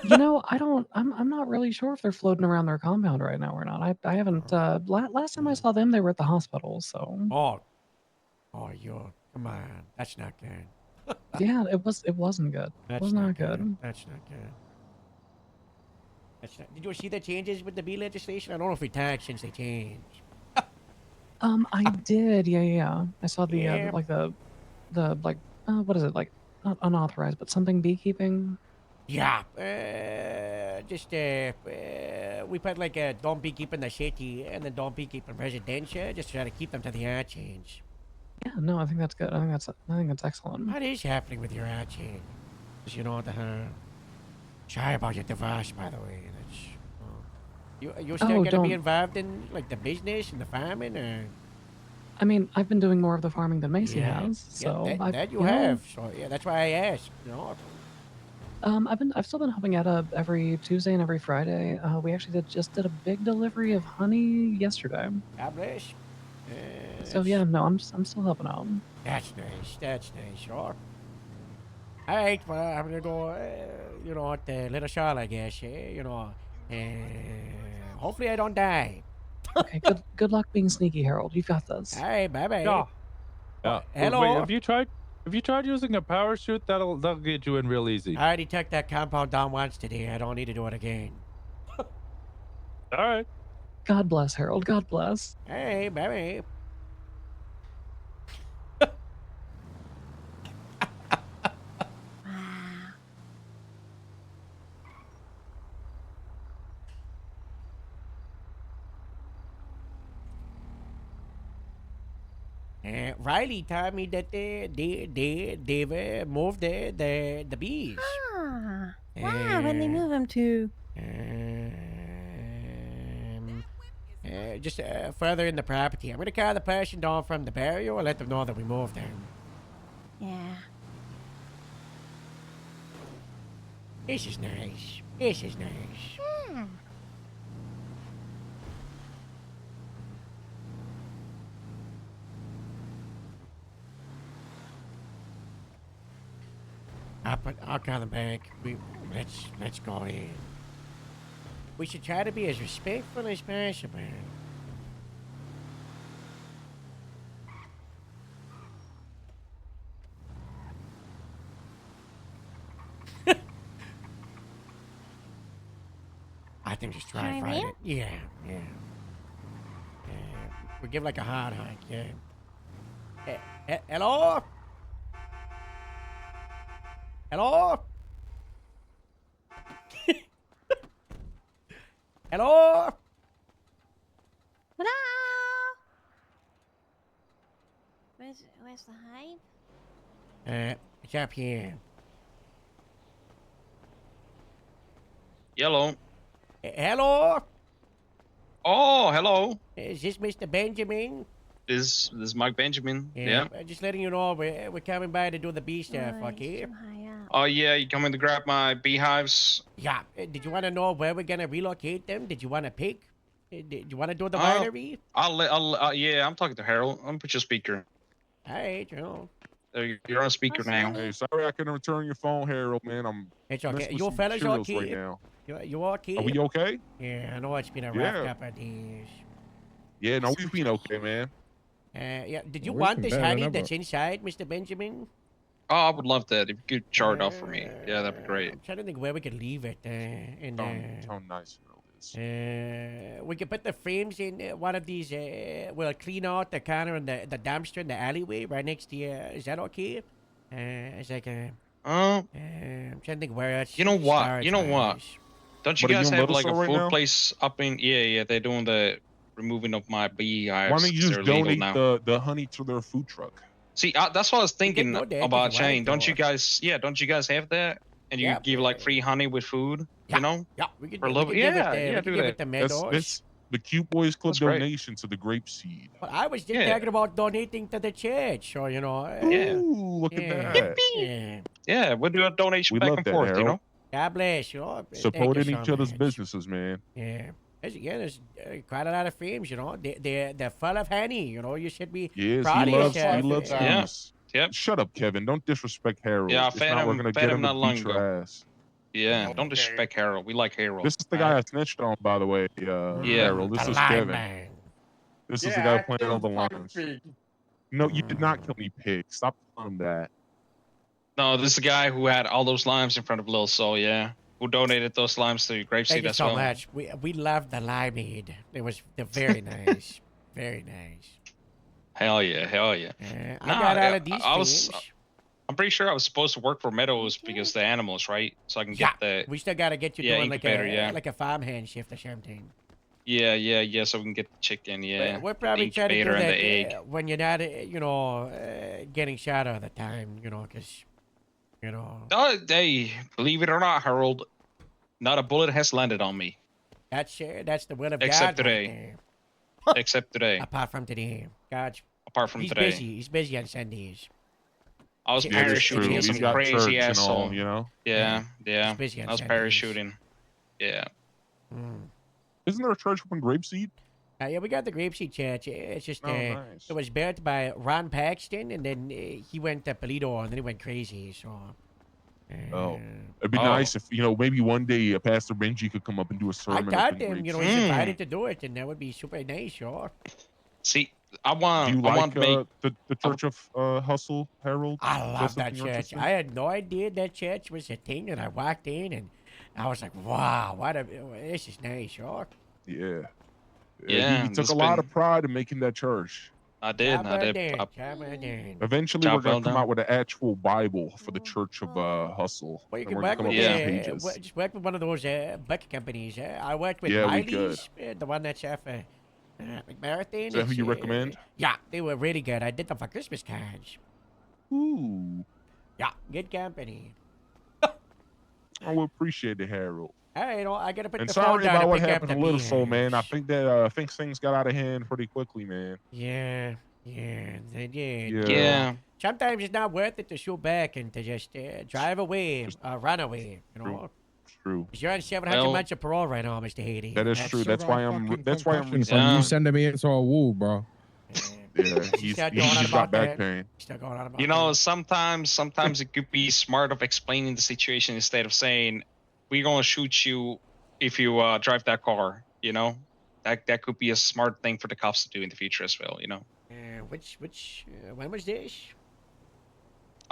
Speaker 2: You know, I'm not really sure if they're floating around their compound right now or not. I haven't. Last time I saw them, they were at the hospital. So.
Speaker 1: Oh, come on. That's not good.
Speaker 2: Yeah, it wasn't good. It was not good.
Speaker 1: That's not good. Did you see the changes with the bee legislation? I don't know if we tagged since they changed.
Speaker 2: I did. Yeah. I saw the what is it, like, not unauthorized, but something beekeeping.
Speaker 1: Yeah. We put like a don't beekeep in the city and then don't beekeep in residential. Just try to keep them to the ad change.
Speaker 2: Yeah, no, I think that's good. I think that's excellent.
Speaker 1: What is happening with your ad change? 'Cause you know sorry about your divorce, by the way. That's, you still gonna
Speaker 2: don't.
Speaker 1: be involved in like the business and the farming, or?
Speaker 2: I mean, I've been doing more of the farming than Macy
Speaker 1: Yeah.
Speaker 2: has, so
Speaker 1: Yeah, that you
Speaker 2: know,
Speaker 1: have. So yeah, that's why I asked. You know.
Speaker 2: I've still been helping out every Tuesday and every Friday. We actually just did a big delivery of honey yesterday.
Speaker 1: God bless.
Speaker 2: So yeah, no, I'm still helping out.
Speaker 1: That's nice. That's nice. Sure. All right. Well, I'm gonna go. At the little shop, I guess. Hopefully I don't die.
Speaker 2: Okay, good luck being sneaky, Harold. You've got this.
Speaker 1: All right. Bye bye.
Speaker 9: Yeah. Yeah.
Speaker 1: Hello.
Speaker 9: Wait, have you tried using a power shoot? That'll get you in real easy.
Speaker 1: I already took that compound down once today. I don't need to do it again.
Speaker 9: All right.
Speaker 2: God bless, Harold. God bless.
Speaker 1: Hey, bye. Riley told me that they've moved the bees.
Speaker 12: Ah, wow, when they move them to?
Speaker 1: Just further in the property. I'm gonna call the person down from the barrio and let them know that we moved them.
Speaker 12: Yeah.
Speaker 1: This is nice. This is nice.
Speaker 12: Hmm.
Speaker 1: I'll call them back. Let's go in. We should try to be as respectful as possible. I think just drive right in. Yeah. We give like a hard hike, yeah. Hello? Hello? Hello?
Speaker 12: Hello? Where's the hive?
Speaker 1: It's up here.
Speaker 5: Yellow.
Speaker 1: Hello?
Speaker 5: Oh, hello.
Speaker 1: Is this Mr. Benjamin?
Speaker 5: This is Mike Benjamin. Yeah.
Speaker 1: Just letting you know we're coming by to do the bee stuff, okay?
Speaker 5: Oh yeah, you coming to grab my beehives?
Speaker 1: Yeah. Did you want to know where we're gonna relocate them? Did you want to pick? Did you want to do the winery?
Speaker 5: Yeah, I'm talking to Harold. I'm gonna put your speaker.
Speaker 1: All right, you know.
Speaker 5: You're on speaker now.
Speaker 19: Hey, sorry I couldn't return your phone, Harold, man.
Speaker 1: It's okay.
Speaker 19: messing with
Speaker 1: You
Speaker 19: some
Speaker 1: fellas
Speaker 19: Cheerios
Speaker 1: okay?
Speaker 19: right now.
Speaker 1: You okay?
Speaker 19: Are we okay?
Speaker 1: Yeah, I know it's been a rough couple of days.
Speaker 19: Yeah, no, we've been okay, man.
Speaker 1: Yeah. Did you
Speaker 19: Well,
Speaker 1: want
Speaker 19: we
Speaker 1: this
Speaker 19: can bet
Speaker 1: honey
Speaker 19: on
Speaker 1: that's inside, Mr. Benjamin?
Speaker 5: Oh, I would love that. If you could chart it off for me. Yeah, that'd be great.
Speaker 1: I'm trying to think where we could leave it.
Speaker 19: How nice it is.
Speaker 1: We could put the frames in one of these. We'll clean out the counter and the dumpster in the alleyway right next to you. Is that okay? It's like a. I'm trying to think where else.
Speaker 5: You know what?
Speaker 1: start-wise.
Speaker 5: Don't you
Speaker 19: What, are
Speaker 5: guys
Speaker 19: you in
Speaker 5: have like a
Speaker 19: Littlesville right
Speaker 5: food
Speaker 19: now?
Speaker 5: place up in? Yeah. They're doing the removing of my beehives.
Speaker 19: Why don't you
Speaker 5: 'cause
Speaker 19: just
Speaker 5: they're legal
Speaker 19: donate
Speaker 5: now.
Speaker 19: the honey to their food truck?
Speaker 5: See, that's what I was thinking
Speaker 1: go there,
Speaker 5: about
Speaker 1: take a ride,
Speaker 5: Shane. Don't you
Speaker 1: though.
Speaker 5: guys? Yeah, don't you guys have that? And you
Speaker 1: Yeah,
Speaker 5: give like free honey with food. You know?
Speaker 1: Yeah, we could
Speaker 5: For a
Speaker 1: we
Speaker 5: little
Speaker 1: could
Speaker 5: bit.
Speaker 1: give it,
Speaker 5: Yeah,
Speaker 1: we
Speaker 5: yeah,
Speaker 1: could
Speaker 5: do
Speaker 1: give
Speaker 5: that.
Speaker 1: it to
Speaker 19: That's
Speaker 1: Meadows.
Speaker 19: the Cute Boys Club
Speaker 5: That's great.
Speaker 19: donation to the Grape Seed.
Speaker 1: But I was just
Speaker 5: Yeah.
Speaker 1: talking about donating to the church, so you know.
Speaker 5: Yeah.
Speaker 19: Ooh, look at that.
Speaker 1: Yeah.
Speaker 5: Yeah, we'll do a donation
Speaker 19: We
Speaker 5: back
Speaker 19: love
Speaker 5: and
Speaker 19: that,
Speaker 5: forth. You
Speaker 19: Harold.
Speaker 5: know?
Speaker 1: God bless you. Thank you
Speaker 19: Supporting
Speaker 1: so
Speaker 19: each other's
Speaker 1: much.
Speaker 19: businesses, man.
Speaker 1: Yeah. There's quite a lot of frames, you know. They're full of honey, you know. You should be
Speaker 19: Yes,
Speaker 1: proud
Speaker 19: he
Speaker 1: of
Speaker 19: loves
Speaker 1: yourself.
Speaker 5: Yeah.
Speaker 19: booze.
Speaker 5: Yep.
Speaker 19: Shut up, Kevin. Don't disrespect Harold.
Speaker 5: Yeah, I
Speaker 19: If
Speaker 5: fed
Speaker 19: not, we're
Speaker 5: him-
Speaker 19: gonna
Speaker 5: fed
Speaker 19: get
Speaker 5: him
Speaker 19: him to
Speaker 5: not long
Speaker 19: beat your
Speaker 5: ago.
Speaker 19: ass.
Speaker 5: Yeah. Don't disrespect Harold. We like Harold.
Speaker 19: This is the guy I snitched on, by the way.
Speaker 5: Yeah.
Speaker 19: Harold. This
Speaker 1: The
Speaker 19: is
Speaker 1: line
Speaker 19: Kevin.
Speaker 1: man.
Speaker 19: This is the guy playing all the lines. No, you did not kill me, pig. Stop telling him that.
Speaker 5: No, this is the guy who had all those limes in front of Lil Soul. Yeah. Who donated those limes to Grape
Speaker 1: Thank
Speaker 5: Seed
Speaker 1: you
Speaker 5: as
Speaker 1: so
Speaker 5: well.
Speaker 1: much. We love the limeade. They're very nice. Very nice.
Speaker 5: Hell yeah. Hell yeah.
Speaker 1: I
Speaker 5: Nah,
Speaker 1: got all
Speaker 5: yeah,
Speaker 1: of these
Speaker 5: I was
Speaker 1: things.
Speaker 5: I'm pretty sure I was supposed to work for Meadows because the animals, right? So I can get the
Speaker 1: We still gotta get you
Speaker 5: yeah,
Speaker 1: doing like
Speaker 5: incubator,
Speaker 1: a
Speaker 5: yeah.
Speaker 1: farmhand shift or something.
Speaker 5: Yeah. So we can get the chicken, yeah.
Speaker 1: We're
Speaker 5: get the
Speaker 1: probably trying to do
Speaker 5: incubator and
Speaker 1: that
Speaker 5: the egg.
Speaker 1: when you're not, getting shot all the time, because,
Speaker 5: Hey, believe it or not, Harold, not a bullet has landed on me.
Speaker 1: That's the will of
Speaker 5: Except
Speaker 1: God right
Speaker 5: today.
Speaker 1: there.
Speaker 5: Except today.
Speaker 1: Apart from today. God's.
Speaker 5: Apart from
Speaker 1: he's
Speaker 5: today.
Speaker 1: busy. He's busy on Sundays.
Speaker 5: I was
Speaker 1: Yeah, that's true.
Speaker 5: parachuting
Speaker 1: He's
Speaker 5: some
Speaker 1: got
Speaker 5: crazy
Speaker 19: church and
Speaker 5: asshole.
Speaker 19: all, you know?
Speaker 5: Yeah.
Speaker 1: He's busy on
Speaker 5: I was
Speaker 1: Sundays.
Speaker 5: parachuting. Yeah.
Speaker 19: Isn't there a church up in Grapeseed?
Speaker 1: Yeah, we got the Grapeseed Church. It's just,
Speaker 19: Oh, nice.
Speaker 1: it was built by Ron Paxton, and then he went to Polito, and then he went crazy, so.
Speaker 19: Oh, it'd be nice if maybe one day Pastor Benji could come up and do a
Speaker 1: I
Speaker 19: sermon.
Speaker 1: got
Speaker 19: up in
Speaker 1: him, he's
Speaker 19: Grapeseed.
Speaker 1: invited to do it, and that would be super nice, sure.
Speaker 5: See, I want.
Speaker 19: Do you
Speaker 5: I
Speaker 19: like
Speaker 5: want to make.
Speaker 19: the Church of Hustle, Harold?
Speaker 1: I love
Speaker 19: Joseph
Speaker 1: that
Speaker 19: in
Speaker 1: church.
Speaker 19: Rochester?
Speaker 1: I had no idea that church was a thing, and I walked in, and I was like, wow, this is nice, sure.
Speaker 19: Yeah.
Speaker 5: Yeah,
Speaker 19: He took
Speaker 5: there's
Speaker 19: a lot
Speaker 5: been-
Speaker 19: of pride in making that church.
Speaker 5: I did.
Speaker 1: Job
Speaker 5: I
Speaker 1: well
Speaker 5: did.
Speaker 1: done,
Speaker 5: I-
Speaker 1: job well done.
Speaker 19: Eventually,
Speaker 5: Job
Speaker 19: we're gonna
Speaker 5: well
Speaker 19: come
Speaker 5: done.
Speaker 19: out with an actual Bible for the Church of Hustle.
Speaker 1: Well, you
Speaker 19: And
Speaker 1: can
Speaker 19: we're
Speaker 1: work
Speaker 19: gonna
Speaker 1: with
Speaker 19: come up with some
Speaker 1: the,
Speaker 19: pages.
Speaker 1: just work with one of those book companies. I worked with
Speaker 19: Yeah, we
Speaker 1: Miley's, the one that's off McMarathon.
Speaker 19: Is that who
Speaker 1: It's,
Speaker 19: you recommend?
Speaker 1: Yeah, they were really good. I did them for Christmas cards.
Speaker 19: Ooh.
Speaker 1: Yeah, good company.
Speaker 19: I would appreciate it, Harold.
Speaker 1: Hey, I gotta put
Speaker 19: And
Speaker 1: the phone
Speaker 19: sorry
Speaker 1: down
Speaker 19: about
Speaker 1: and
Speaker 19: what
Speaker 1: pick up
Speaker 19: happened
Speaker 1: the
Speaker 19: to Little
Speaker 1: beans.
Speaker 19: Soul, man. I think that things got out of hand pretty quickly, man.
Speaker 1: Yeah, they did.
Speaker 19: Yeah.
Speaker 1: Sometimes it's not worth it to shoot back and to just drive away, run away.
Speaker 19: It's true.
Speaker 1: 'Cause you're on 700
Speaker 19: Well,
Speaker 1: months of parole right now, Mr. Haiti.
Speaker 19: That is true. That's why I'm. That's why I'm.
Speaker 6: From you sending me into a woo, bro.
Speaker 19: Yeah, he's got back pain.
Speaker 1: Still going on about
Speaker 5: You know, sometimes it could be smart of explaining the situation instead of saying, "We're gonna shoot you if you drive that car." You know, that could be a smart thing for the cops to do in the future as well. You know.
Speaker 1: When was this?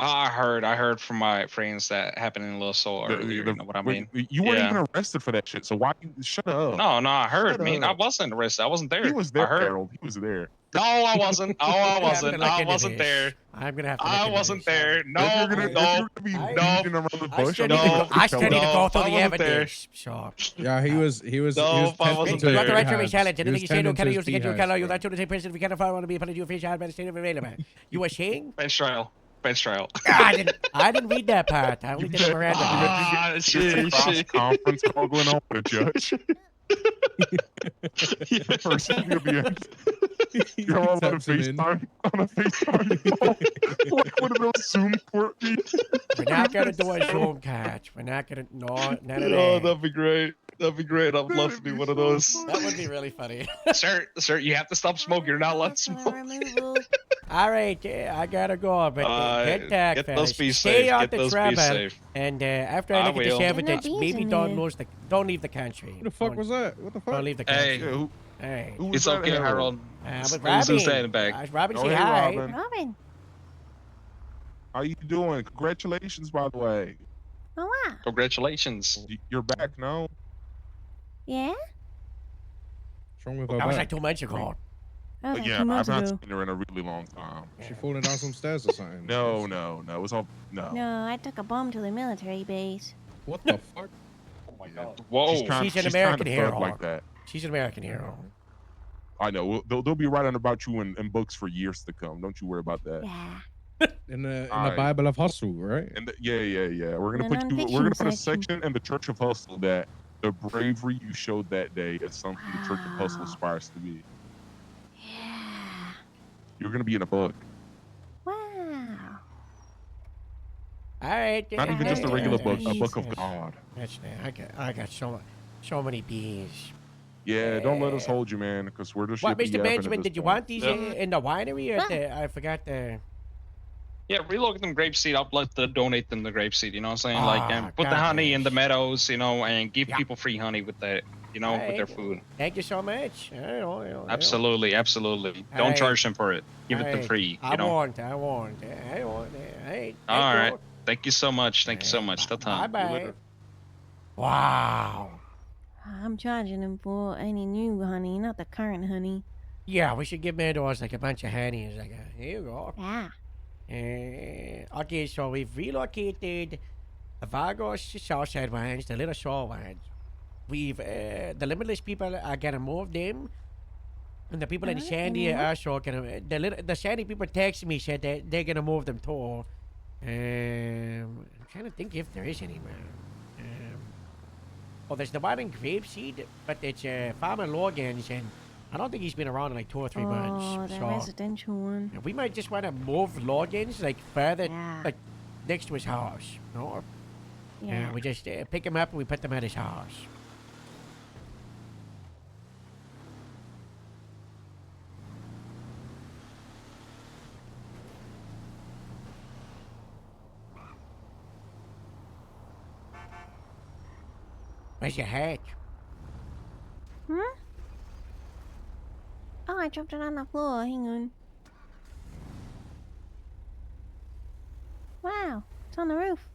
Speaker 5: I heard from my friends that happened in Little Soul earlier. You know what I mean?
Speaker 19: You weren't
Speaker 5: Yeah.
Speaker 19: even arrested for that shit. So why? Shut up.
Speaker 5: No, I heard,
Speaker 19: Shut
Speaker 5: man. I
Speaker 19: up.
Speaker 5: wasn't arrested. I wasn't there.
Speaker 19: He was there,
Speaker 5: I heard.
Speaker 19: Harold. He was there.
Speaker 5: No, I wasn't. Oh, I wasn't.
Speaker 1: I'm gonna look
Speaker 5: I
Speaker 1: into
Speaker 5: wasn't
Speaker 1: this.
Speaker 5: there.
Speaker 1: I'm gonna have to.
Speaker 5: I wasn't there. No,
Speaker 19: If you're gonna be
Speaker 5: no.
Speaker 19: beating around the
Speaker 1: I
Speaker 19: bush,
Speaker 1: still
Speaker 19: I'm
Speaker 1: need to
Speaker 19: gonna
Speaker 1: go, I still need to
Speaker 19: tell
Speaker 1: go
Speaker 19: you.
Speaker 1: through the
Speaker 5: I wasn't there.
Speaker 1: evidence. So.
Speaker 6: Yeah, he was
Speaker 5: No,
Speaker 6: he was
Speaker 5: if I
Speaker 6: tending
Speaker 5: wasn't
Speaker 6: to
Speaker 5: there.
Speaker 1: You got the right to
Speaker 6: his-
Speaker 1: remain silent.
Speaker 6: he
Speaker 1: Anything
Speaker 6: was
Speaker 1: you say, no
Speaker 6: tending to
Speaker 1: color,
Speaker 6: his
Speaker 1: use to get you a
Speaker 6: beehives,
Speaker 1: color. You
Speaker 6: bro.
Speaker 1: not to the same person. We cannot want to be a penalty of fish out by the state of available. You were saying?
Speaker 5: Bench trial. Bench trial.
Speaker 1: I didn't read that part. I only did the Miranda.
Speaker 5: Ah,
Speaker 19: It's
Speaker 5: shit,
Speaker 19: a cross
Speaker 5: shit.
Speaker 19: conference call going on with a judge. The person you'll be you're all on a
Speaker 6: Taps him in.
Speaker 19: FaceTime on a FaceTime call. Like one of those Zoom court meetings.
Speaker 1: We're not gonna do a Zoom catch. We're not gonna. No, none of
Speaker 5: Oh,
Speaker 1: that.
Speaker 5: that'd be great. That'd be great. I'd love to be one of those.
Speaker 1: That would be really funny.
Speaker 5: Sir, you have to stop smoking. You're not allowed to smoke.
Speaker 1: All right, I gotta go, but get back
Speaker 5: get
Speaker 1: fast.
Speaker 5: those bees
Speaker 1: Stay
Speaker 5: safe.
Speaker 1: out
Speaker 5: Get
Speaker 1: the
Speaker 5: those
Speaker 1: trouble.
Speaker 5: bees safe.
Speaker 1: And after I
Speaker 5: I
Speaker 1: look at
Speaker 5: will.
Speaker 1: the
Speaker 5: Get
Speaker 12: no
Speaker 1: evidence,
Speaker 12: bees
Speaker 1: maybe
Speaker 12: in
Speaker 1: don't
Speaker 12: there.
Speaker 1: don't leave the country.
Speaker 6: Who the fuck was that? What the fuck?
Speaker 1: Don't leave the
Speaker 5: Hey.
Speaker 1: country.
Speaker 19: Yeah,
Speaker 1: Hey.
Speaker 19: who was
Speaker 5: It's
Speaker 19: that,
Speaker 5: okay, Harold.
Speaker 1: With
Speaker 5: Who's
Speaker 1: Robin.
Speaker 5: that in the back?
Speaker 1: Robin,
Speaker 19: Oh,
Speaker 1: say
Speaker 19: hey,
Speaker 1: hi.
Speaker 19: Robin.
Speaker 12: Robin.
Speaker 19: How you doing? Congratulations, by the way.
Speaker 12: Oh wow.
Speaker 5: Congratulations.
Speaker 19: You're back now.
Speaker 12: Yeah.
Speaker 6: What's wrong with her
Speaker 1: That was
Speaker 6: back?
Speaker 1: like 2 months ago.
Speaker 12: Oh, like
Speaker 19: Yeah,
Speaker 12: 2
Speaker 19: I've
Speaker 12: months
Speaker 19: not
Speaker 12: ago.
Speaker 19: seen her in a really long time.
Speaker 6: She falling down some stairs or something?
Speaker 19: No. It was all no.
Speaker 12: No, I took a bomb to the military base.
Speaker 6: What the fuck?
Speaker 5: Oh my god. Whoa.
Speaker 1: She's an
Speaker 19: she's
Speaker 1: American
Speaker 19: kind of
Speaker 1: hero.
Speaker 19: like that.
Speaker 1: She's an American hero.
Speaker 19: I know. They'll be writing about you in books for years to come. Don't you worry about that.
Speaker 12: Yeah.
Speaker 6: In the
Speaker 19: Alright.
Speaker 6: Bible of Hustle, right?
Speaker 19: And yeah. We're gonna
Speaker 12: The
Speaker 19: put we're gonna put a
Speaker 12: nonfiction
Speaker 19: section in the Church of Hustle that the bravery you showed that day is something the Church of Hustle aspires to be.
Speaker 12: Yeah.
Speaker 19: You're gonna be in a book,
Speaker 12: Wow.
Speaker 1: All right.
Speaker 19: not even just a regular book, a book of
Speaker 12: Jesus.
Speaker 19: God.
Speaker 1: That's I got so many bees.
Speaker 19: Yeah, don't let us hold you, man, because we're just.
Speaker 1: What,
Speaker 19: shipping
Speaker 1: Mr.
Speaker 19: you up
Speaker 1: Benjamin?
Speaker 19: at this
Speaker 1: Did you
Speaker 19: point.
Speaker 1: want these
Speaker 5: Yeah.
Speaker 1: in the winery? Or I forgot the.
Speaker 5: Yeah, relocate them grapeseed. I'd like to donate them the grapeseed. You know what I'm saying?
Speaker 1: Ah,
Speaker 5: Put the honey in the
Speaker 1: gosh.
Speaker 5: meadows, and give people free honey with that, with their
Speaker 1: Alright.
Speaker 5: food.
Speaker 1: Thank you so much.
Speaker 5: Absolutely. Don't
Speaker 1: Alright.
Speaker 5: charge them for it. Give it
Speaker 1: Alright.
Speaker 5: them free.
Speaker 1: I
Speaker 5: You know.
Speaker 1: won't. All right.
Speaker 5: All right. Thank you so much. Thank you so much.
Speaker 1: Bye
Speaker 5: Ta-ta.
Speaker 1: bye. Wow.
Speaker 12: I'm charging them for any new honey, not the current honey.
Speaker 1: Yeah, we should give Meadows like a bunch of honey. It's like, here you go.
Speaker 12: Yeah.
Speaker 1: Okay, so we've relocated the Vagos Southside Ranch, the Little Shore Ranch. We've, the Limitless people are gonna move them. And the people in Sandy are also gonna, the Sandy people texted me, said that they're gonna move them too. I'm trying to think if there is any, man. Well, there's the one in Grapeseed, but it's Farmer Logan's, and I don't think he's been around in like 2 or 3 months.
Speaker 12: Oh, the
Speaker 1: So
Speaker 12: residential one.
Speaker 1: we might just want to move Logan's like further, like next to his house. No?
Speaker 12: Yeah.
Speaker 1: We just pick him up and we put them at his house. Where's your hat?
Speaker 12: Hmm? Oh, I dropped it on the floor. Hang on. Wow, it's on the roof.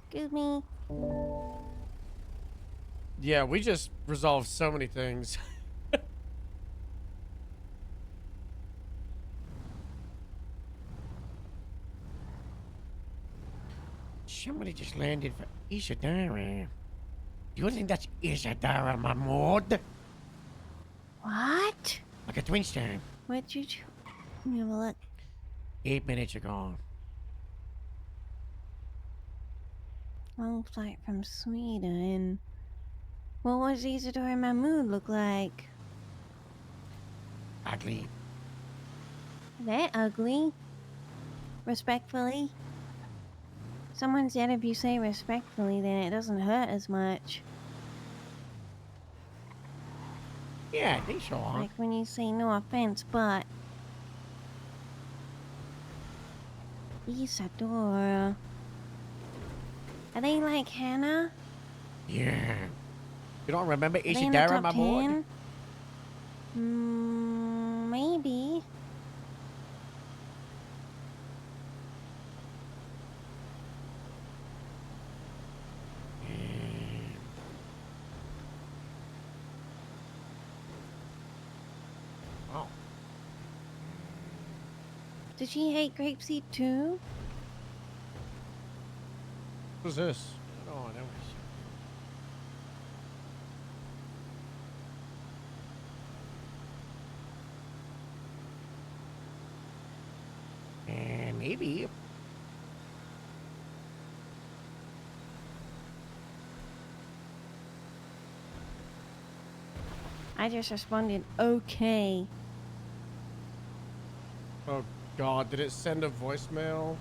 Speaker 12: Excuse me.
Speaker 1: Yeah, we just resolved so many things. Somebody just landed for Isadora. Do you think that's Isadora Mahmoud?
Speaker 12: What?
Speaker 1: Like a twin star.
Speaker 12: What'd you do? Let me have a look.
Speaker 1: 8 minutes ago.
Speaker 12: Long flight from Sweden. What was Isadora Mahmood look like?
Speaker 1: Ugly.
Speaker 12: That ugly? Respectfully? Someone said if you say respectfully, then it doesn't hurt as much.
Speaker 1: Yeah, I think so.
Speaker 12: Like when you say no offense, but... Isadora... Are they like Hannah?
Speaker 1: Yeah. You don't remember
Speaker 12: Are they in the
Speaker 1: Isadora
Speaker 12: top
Speaker 1: Mahmoud?
Speaker 12: 10? Maybe.
Speaker 1: Oh.
Speaker 12: Did she hate grapeseed too?
Speaker 1: Who's this? Oh, that was... maybe.
Speaker 12: I just responded, okay.
Speaker 1: Oh God, did it send a voicemail?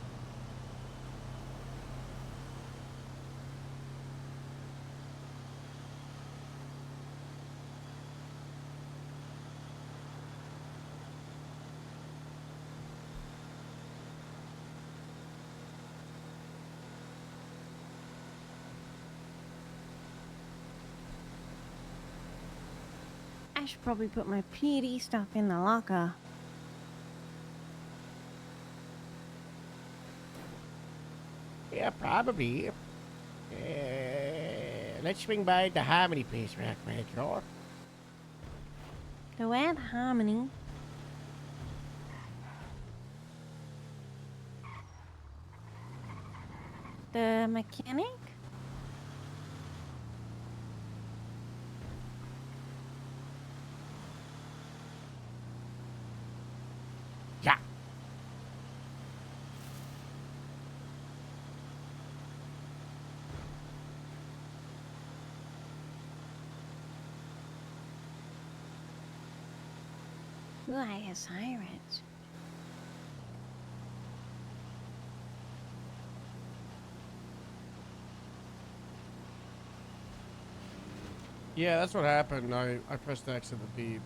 Speaker 12: I should probably put my PD stuff in the locker.
Speaker 1: Yeah, probably. Let's swing by the Harmony place real quick, sure?
Speaker 12: The word harmony. The mechanic?
Speaker 1: Yeah.
Speaker 12: Ooh, I hear sirens.
Speaker 1: Yeah, that's what happened. I pressed X at the beep.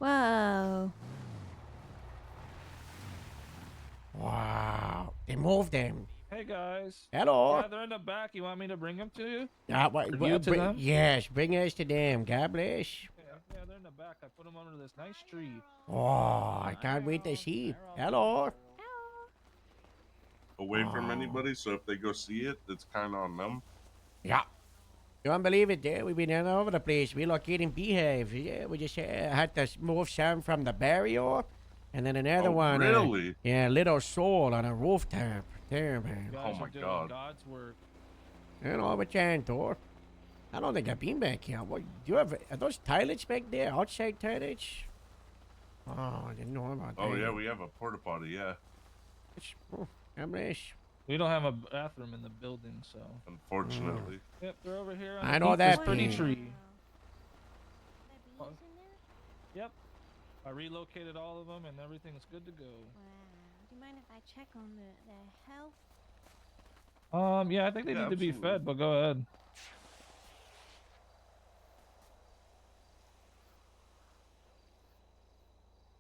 Speaker 12: Whoa.
Speaker 1: Wow. They moved him.
Speaker 9: Hey guys.
Speaker 1: Hello.
Speaker 9: Yeah, they're in the back. You want me to bring them to you?
Speaker 1: What,
Speaker 9: You to them?
Speaker 1: yes, bring us to them. God bless.
Speaker 9: Yeah, they're in in the back. I put him under this nice tree.
Speaker 1: Oh, I can't wait to see. Hello.
Speaker 22: Away from
Speaker 1: Oh.
Speaker 22: anybody, so if they go see it, it's kind of on them.
Speaker 1: Yeah. You won't believe it, yeah. We've been all over the place. Relocating beehives. Yeah, we just had to move some from the barrier. And then another one.
Speaker 22: Really?
Speaker 1: Yeah, little soul on a rooftop. There, man.
Speaker 9: You guys are doing God's work.
Speaker 1: You know, but can't door. I don't think I've been back here. What, do you have, are those toilets back there? Outside toilets? Oh, I didn't know about that.
Speaker 22: Oh yeah, we have a porta potty. Yeah.
Speaker 9: We don't have a bathroom in the building, so.
Speaker 22: Unfortunately.
Speaker 9: Yep, they're over here.
Speaker 1: I know
Speaker 9: underneath this
Speaker 1: that,
Speaker 9: pretty
Speaker 1: yeah.
Speaker 9: tree. Yep. I relocated all of them, and everything's good to go.
Speaker 12: Do you mind if I check on the health?
Speaker 9: Yeah, I think they need to be fed, but go ahead.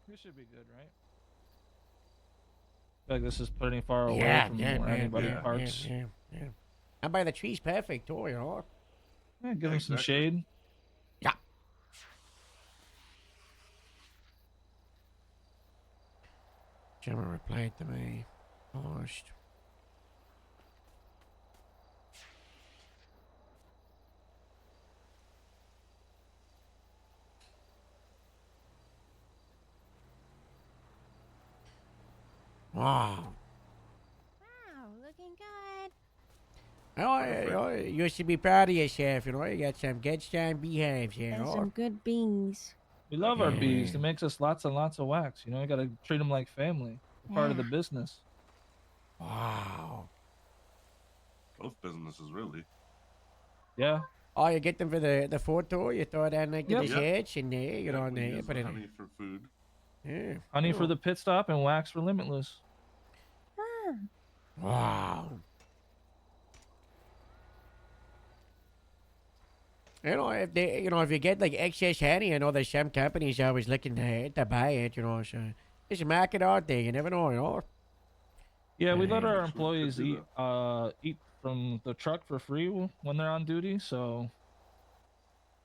Speaker 9: You should be good, right? I feel like this is pretty far away from where anybody parks.
Speaker 1: Yeah. And by the tree's perfect, too, you know.
Speaker 9: Yeah, give them some shade.
Speaker 1: Yeah. Gemma replied to me. Lost. Wow.
Speaker 12: Wow, looking good.
Speaker 1: Oh, you should be proud of yourself, you know. You got some good strong beehives here,
Speaker 12: And
Speaker 1: you
Speaker 12: some
Speaker 1: know.
Speaker 12: good beans.
Speaker 9: We love our bees. It makes us lots and lots of wax. You know, you gotta treat them like family. They're part of the business.
Speaker 1: Wow.
Speaker 22: Both businesses, really.
Speaker 9: Yeah.
Speaker 1: Oh, you get them for the photo, you throw it on like the
Speaker 9: Yep.
Speaker 1: desserts and there, you know, and
Speaker 22: we
Speaker 1: there,
Speaker 22: use
Speaker 1: put
Speaker 22: the
Speaker 1: it
Speaker 22: honey for food.
Speaker 1: Yeah.
Speaker 9: Honey for the pit stop and wax for Limitless.
Speaker 1: Wow. You know, if you get like excess honey, I know there's some companies always looking to buy it, you know, so there's a market out there, you never know, you know.
Speaker 9: Yeah, we let
Speaker 1: Yeah.
Speaker 9: our employees eat from the truck for free when they're on duty, so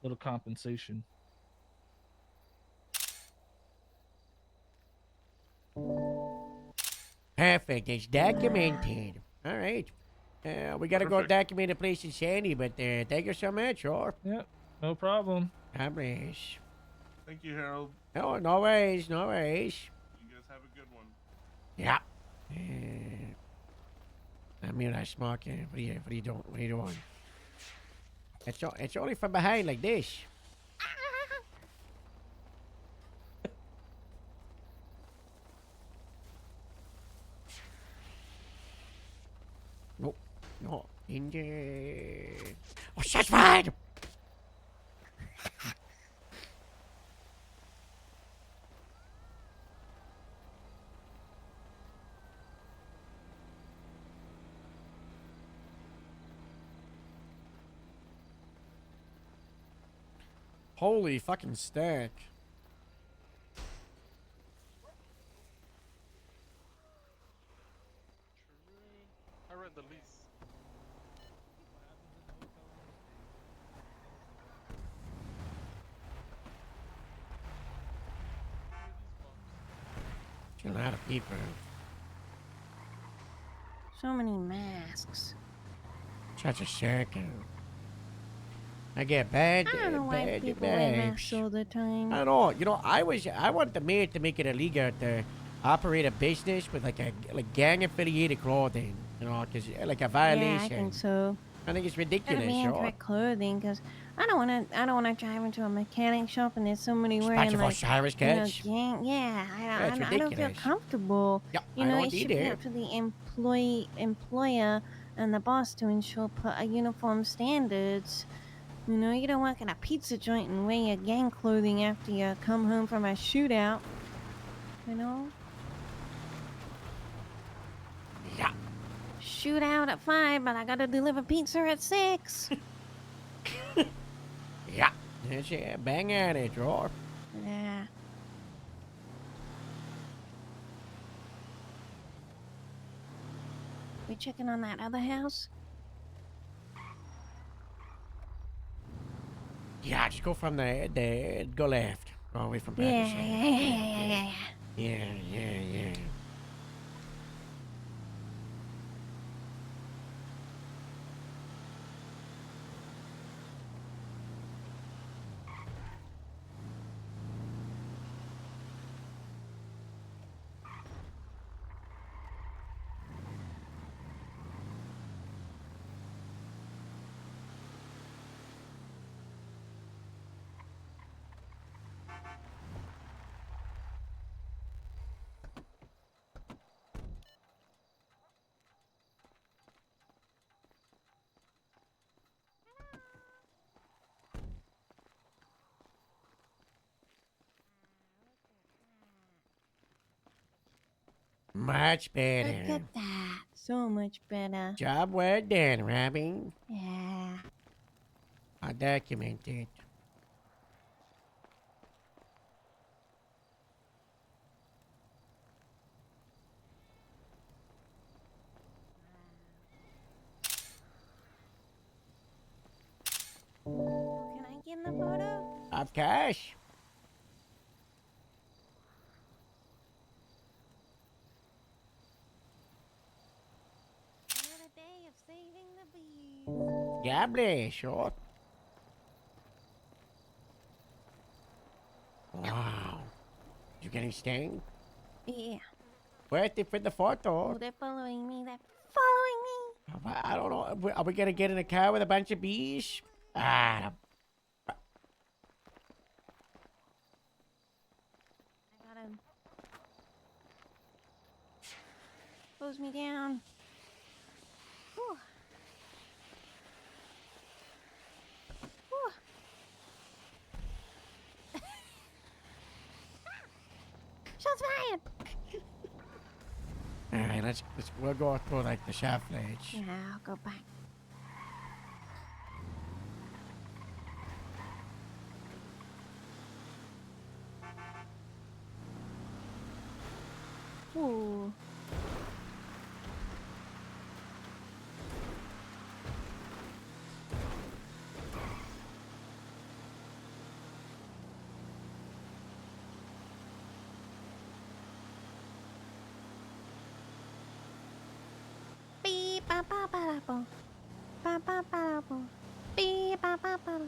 Speaker 9: little compensation.
Speaker 1: Perfect, it's documented. All right. We gotta go
Speaker 22: Perfect.
Speaker 1: document the place in Sandy, but thank you so much, sure.
Speaker 9: Yep, no problem.
Speaker 1: God bless.
Speaker 22: Thank you, Harold.
Speaker 1: Oh, no worries, no worries.
Speaker 22: You guys have a good one.
Speaker 1: Yeah. I'm here, I smoking. What are you doing? What are you doing? It's only from behind like this. No, no, injured. Oh, shots fired! Holy fucking stack.
Speaker 15: I read the lease.
Speaker 1: A lot of people.
Speaker 12: So many masks.
Speaker 1: Such a second. I get bad,
Speaker 12: I don't know why
Speaker 1: bad
Speaker 12: people wear
Speaker 1: vibes.
Speaker 12: masks all the time.
Speaker 1: I don't know. You know, I want the mayor to make it illegal to operate a business with like gang affiliated clothing. You know, because like a violation.
Speaker 12: Yeah, I think so.
Speaker 1: I think it's
Speaker 12: Gotta
Speaker 1: ridiculous.
Speaker 12: be in
Speaker 1: Sure.
Speaker 12: correct clothing, because I don't wanna drive into a mechanic shop and there's somebody wearing
Speaker 1: Bunch of
Speaker 12: like
Speaker 1: Osiris cats.
Speaker 12: gang. Yeah,
Speaker 1: That's
Speaker 12: I don't feel
Speaker 1: ridiculous.
Speaker 12: comfortable.
Speaker 1: Yeah,
Speaker 12: You
Speaker 1: I
Speaker 12: know,
Speaker 1: don't
Speaker 12: it should be
Speaker 1: either.
Speaker 12: up to the employer and the boss to ensure uniform standards. You know, you don't work at a pizza joint and wear your gang clothing after you come home from a shootout. You know?
Speaker 1: Yeah.
Speaker 12: Shootout at 5, but I gotta deliver pizza at 6.
Speaker 1: Yeah. That's it. Bang at it, drawer.
Speaker 12: Yeah. We checking on that other house?
Speaker 1: Yeah, just go from there, go left. Go away from back. Yeah. Much better.
Speaker 12: Look at that. So much better.
Speaker 1: Job well done, Robin.
Speaker 12: Yeah.
Speaker 1: I document it.
Speaker 12: Can I get in the photo?
Speaker 1: Of course.
Speaker 12: Another day of saving the bees.
Speaker 1: God bless, sure. Wow. You getting stung?
Speaker 12: Yeah.
Speaker 1: Worth it for the photo.
Speaker 12: Oh, they're following me. They're following me.
Speaker 1: I don't know. Are we gonna get in a car with a bunch of bees? Ah.
Speaker 12: I got him. Close me down. Whew. Whew. Shots fired.
Speaker 1: All right, we'll go through like the shaft ledge.
Speaker 12: Yeah, I'll go back. Ooh. Beep ba ba ba da bo. Ba ba ba da bo. Beep ba ba ba da bo.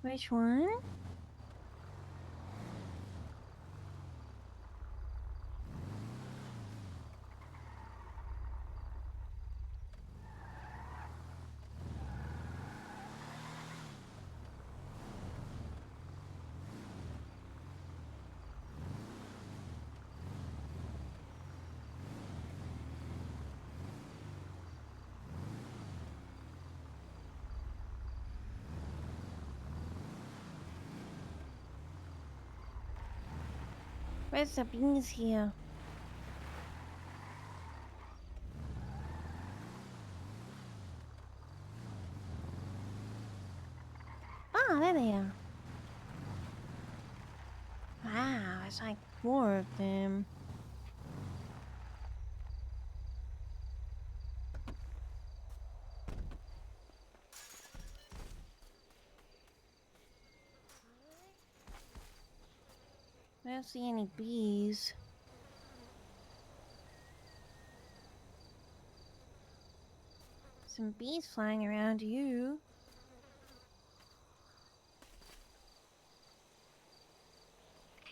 Speaker 12: Which one? Where's the beans here? Oh, there they are. Wow, it's like 4 of them. I don't see any bees. Some bees flying around you.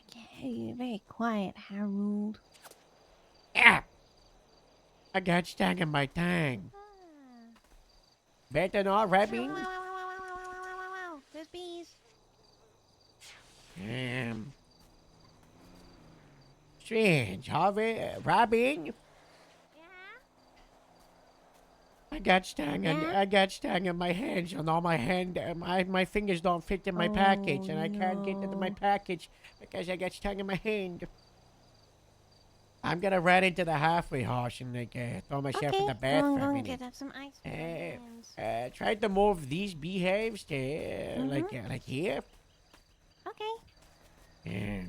Speaker 12: Okay, you're very quiet, Harold.
Speaker 1: Yeah. I got stung in my tongue. Better not, Robin.
Speaker 12: Wow, there's bees.
Speaker 1: Strange, Harvey, Robin. I got stung, and I got stung in my hands, and all my my fingers don't fit in my package, and I can't get into my package because I got stung in my hand. I'm gonna run into the halfway house and like throw myself in the bath
Speaker 12: I'm
Speaker 1: for a
Speaker 12: going to
Speaker 1: minute.
Speaker 12: get us some ice for my hands.
Speaker 1: Try to move these beehives to like here.
Speaker 12: Okay.
Speaker 1: Yeah.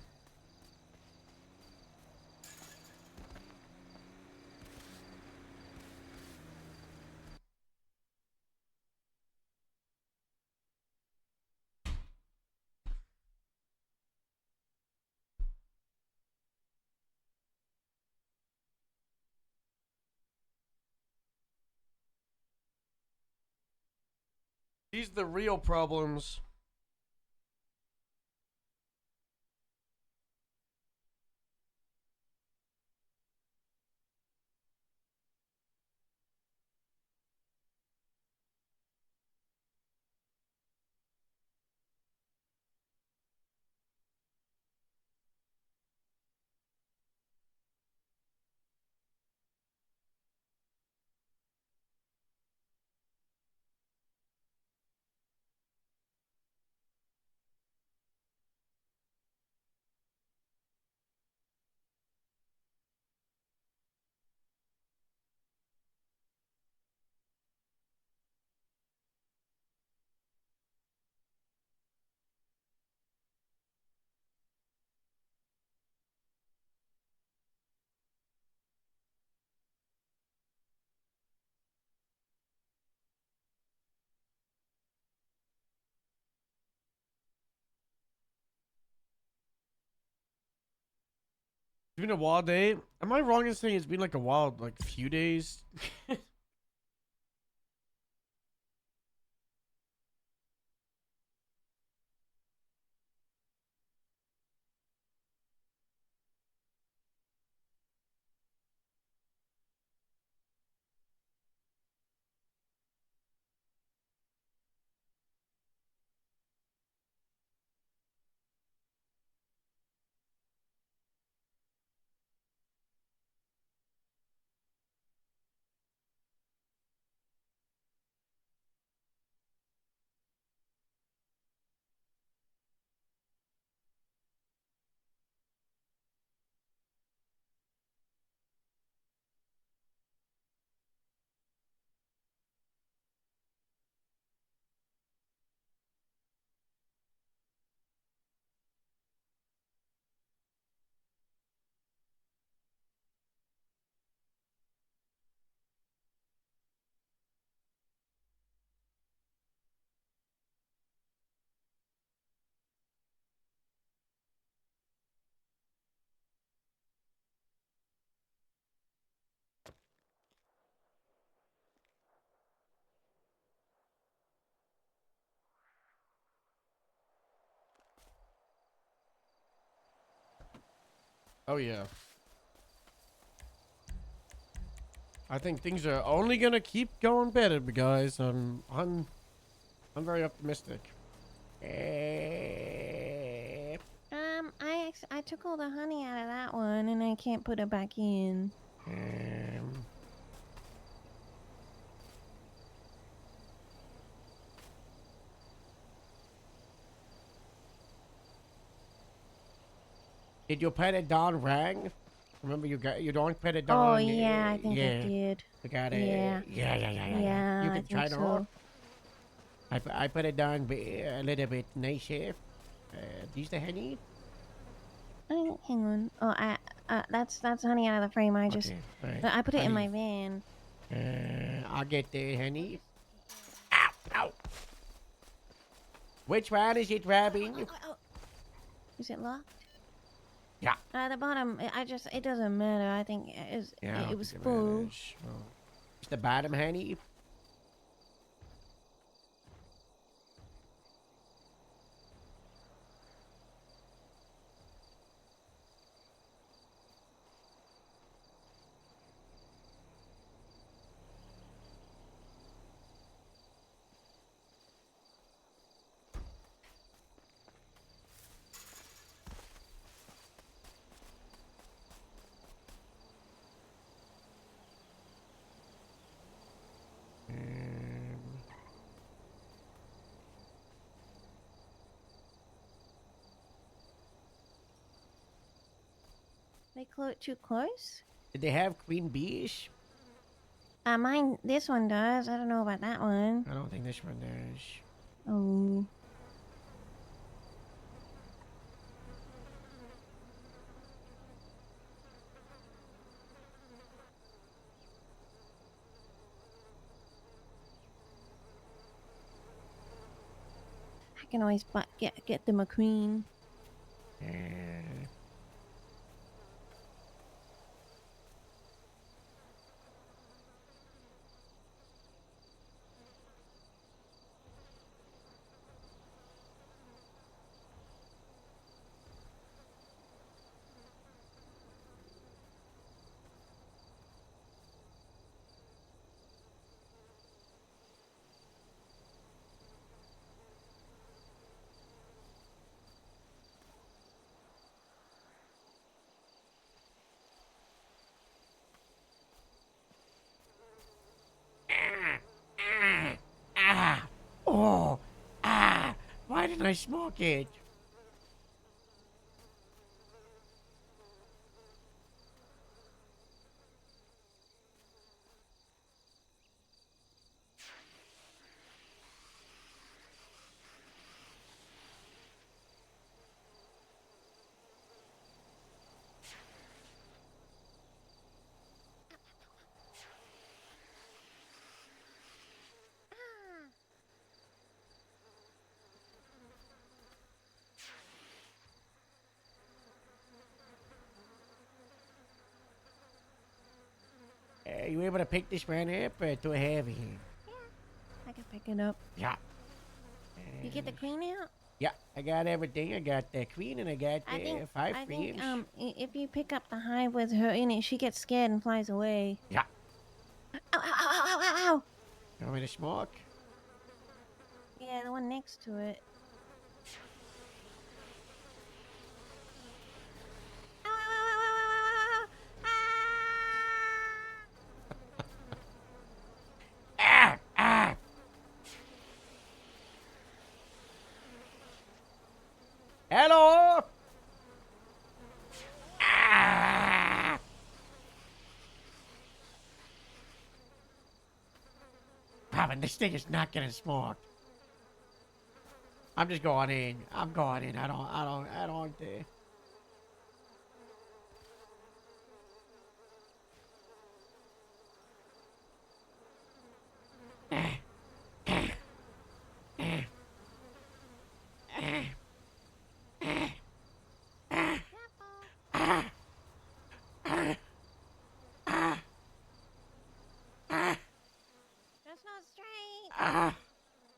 Speaker 1: These are the real problems. It's been a wild day. Am I wrong in saying it's been like a wild, like few days? Oh yeah. I think things are only gonna keep going better, guys. I'm very optimistic.
Speaker 12: I took all the honey out of that one, and I can't put it back in.
Speaker 1: Did you put it down wrong? Remember you don't put it down.
Speaker 12: Oh yeah, I think
Speaker 1: yeah.
Speaker 12: I did.
Speaker 1: You got it.
Speaker 12: Yeah.
Speaker 1: Yeah. You
Speaker 12: I
Speaker 1: can
Speaker 12: think
Speaker 1: try it
Speaker 12: so.
Speaker 1: off. I put it down a little bit nicer. These the honey?
Speaker 12: Hang on. Oh, that's honey out of the frame. I just,
Speaker 1: right.
Speaker 12: I put it in my
Speaker 1: Honey.
Speaker 12: van.
Speaker 1: I'll get the honey. Ow! Ow! Which one is it, Robin?
Speaker 12: Is it locked?
Speaker 1: Yeah.
Speaker 12: At the bottom, it doesn't matter. I think it was full.
Speaker 1: It's the bottom honey.
Speaker 12: They too close?
Speaker 1: Did they have queen bees?
Speaker 12: Mine, this one does. I don't know about that one.
Speaker 1: I don't think this one does.
Speaker 12: Oh. I can always get them a queen.
Speaker 1: Oh, why didn't I smoke it? Are you able to pick this one up or too heavy?
Speaker 12: I can pick it up.
Speaker 1: Yeah.
Speaker 12: You get the queen out?
Speaker 1: Yeah, I got everything. I got the queen and I got the five
Speaker 12: I
Speaker 1: frames.
Speaker 12: think if you pick up the hive with her in it, she gets scared and flies away.
Speaker 1: Yeah.
Speaker 12: Ow, ow, ow, ow, ow, ow.
Speaker 1: You want me to smoke?
Speaker 12: Yeah, the one next to it. Ow, ow, ow, ow, ow, ow, ow, ow.
Speaker 1: Hello? Robin, this thing is not getting smoked. I'm just going in. I'm going in. I don't.
Speaker 12: That's not straight.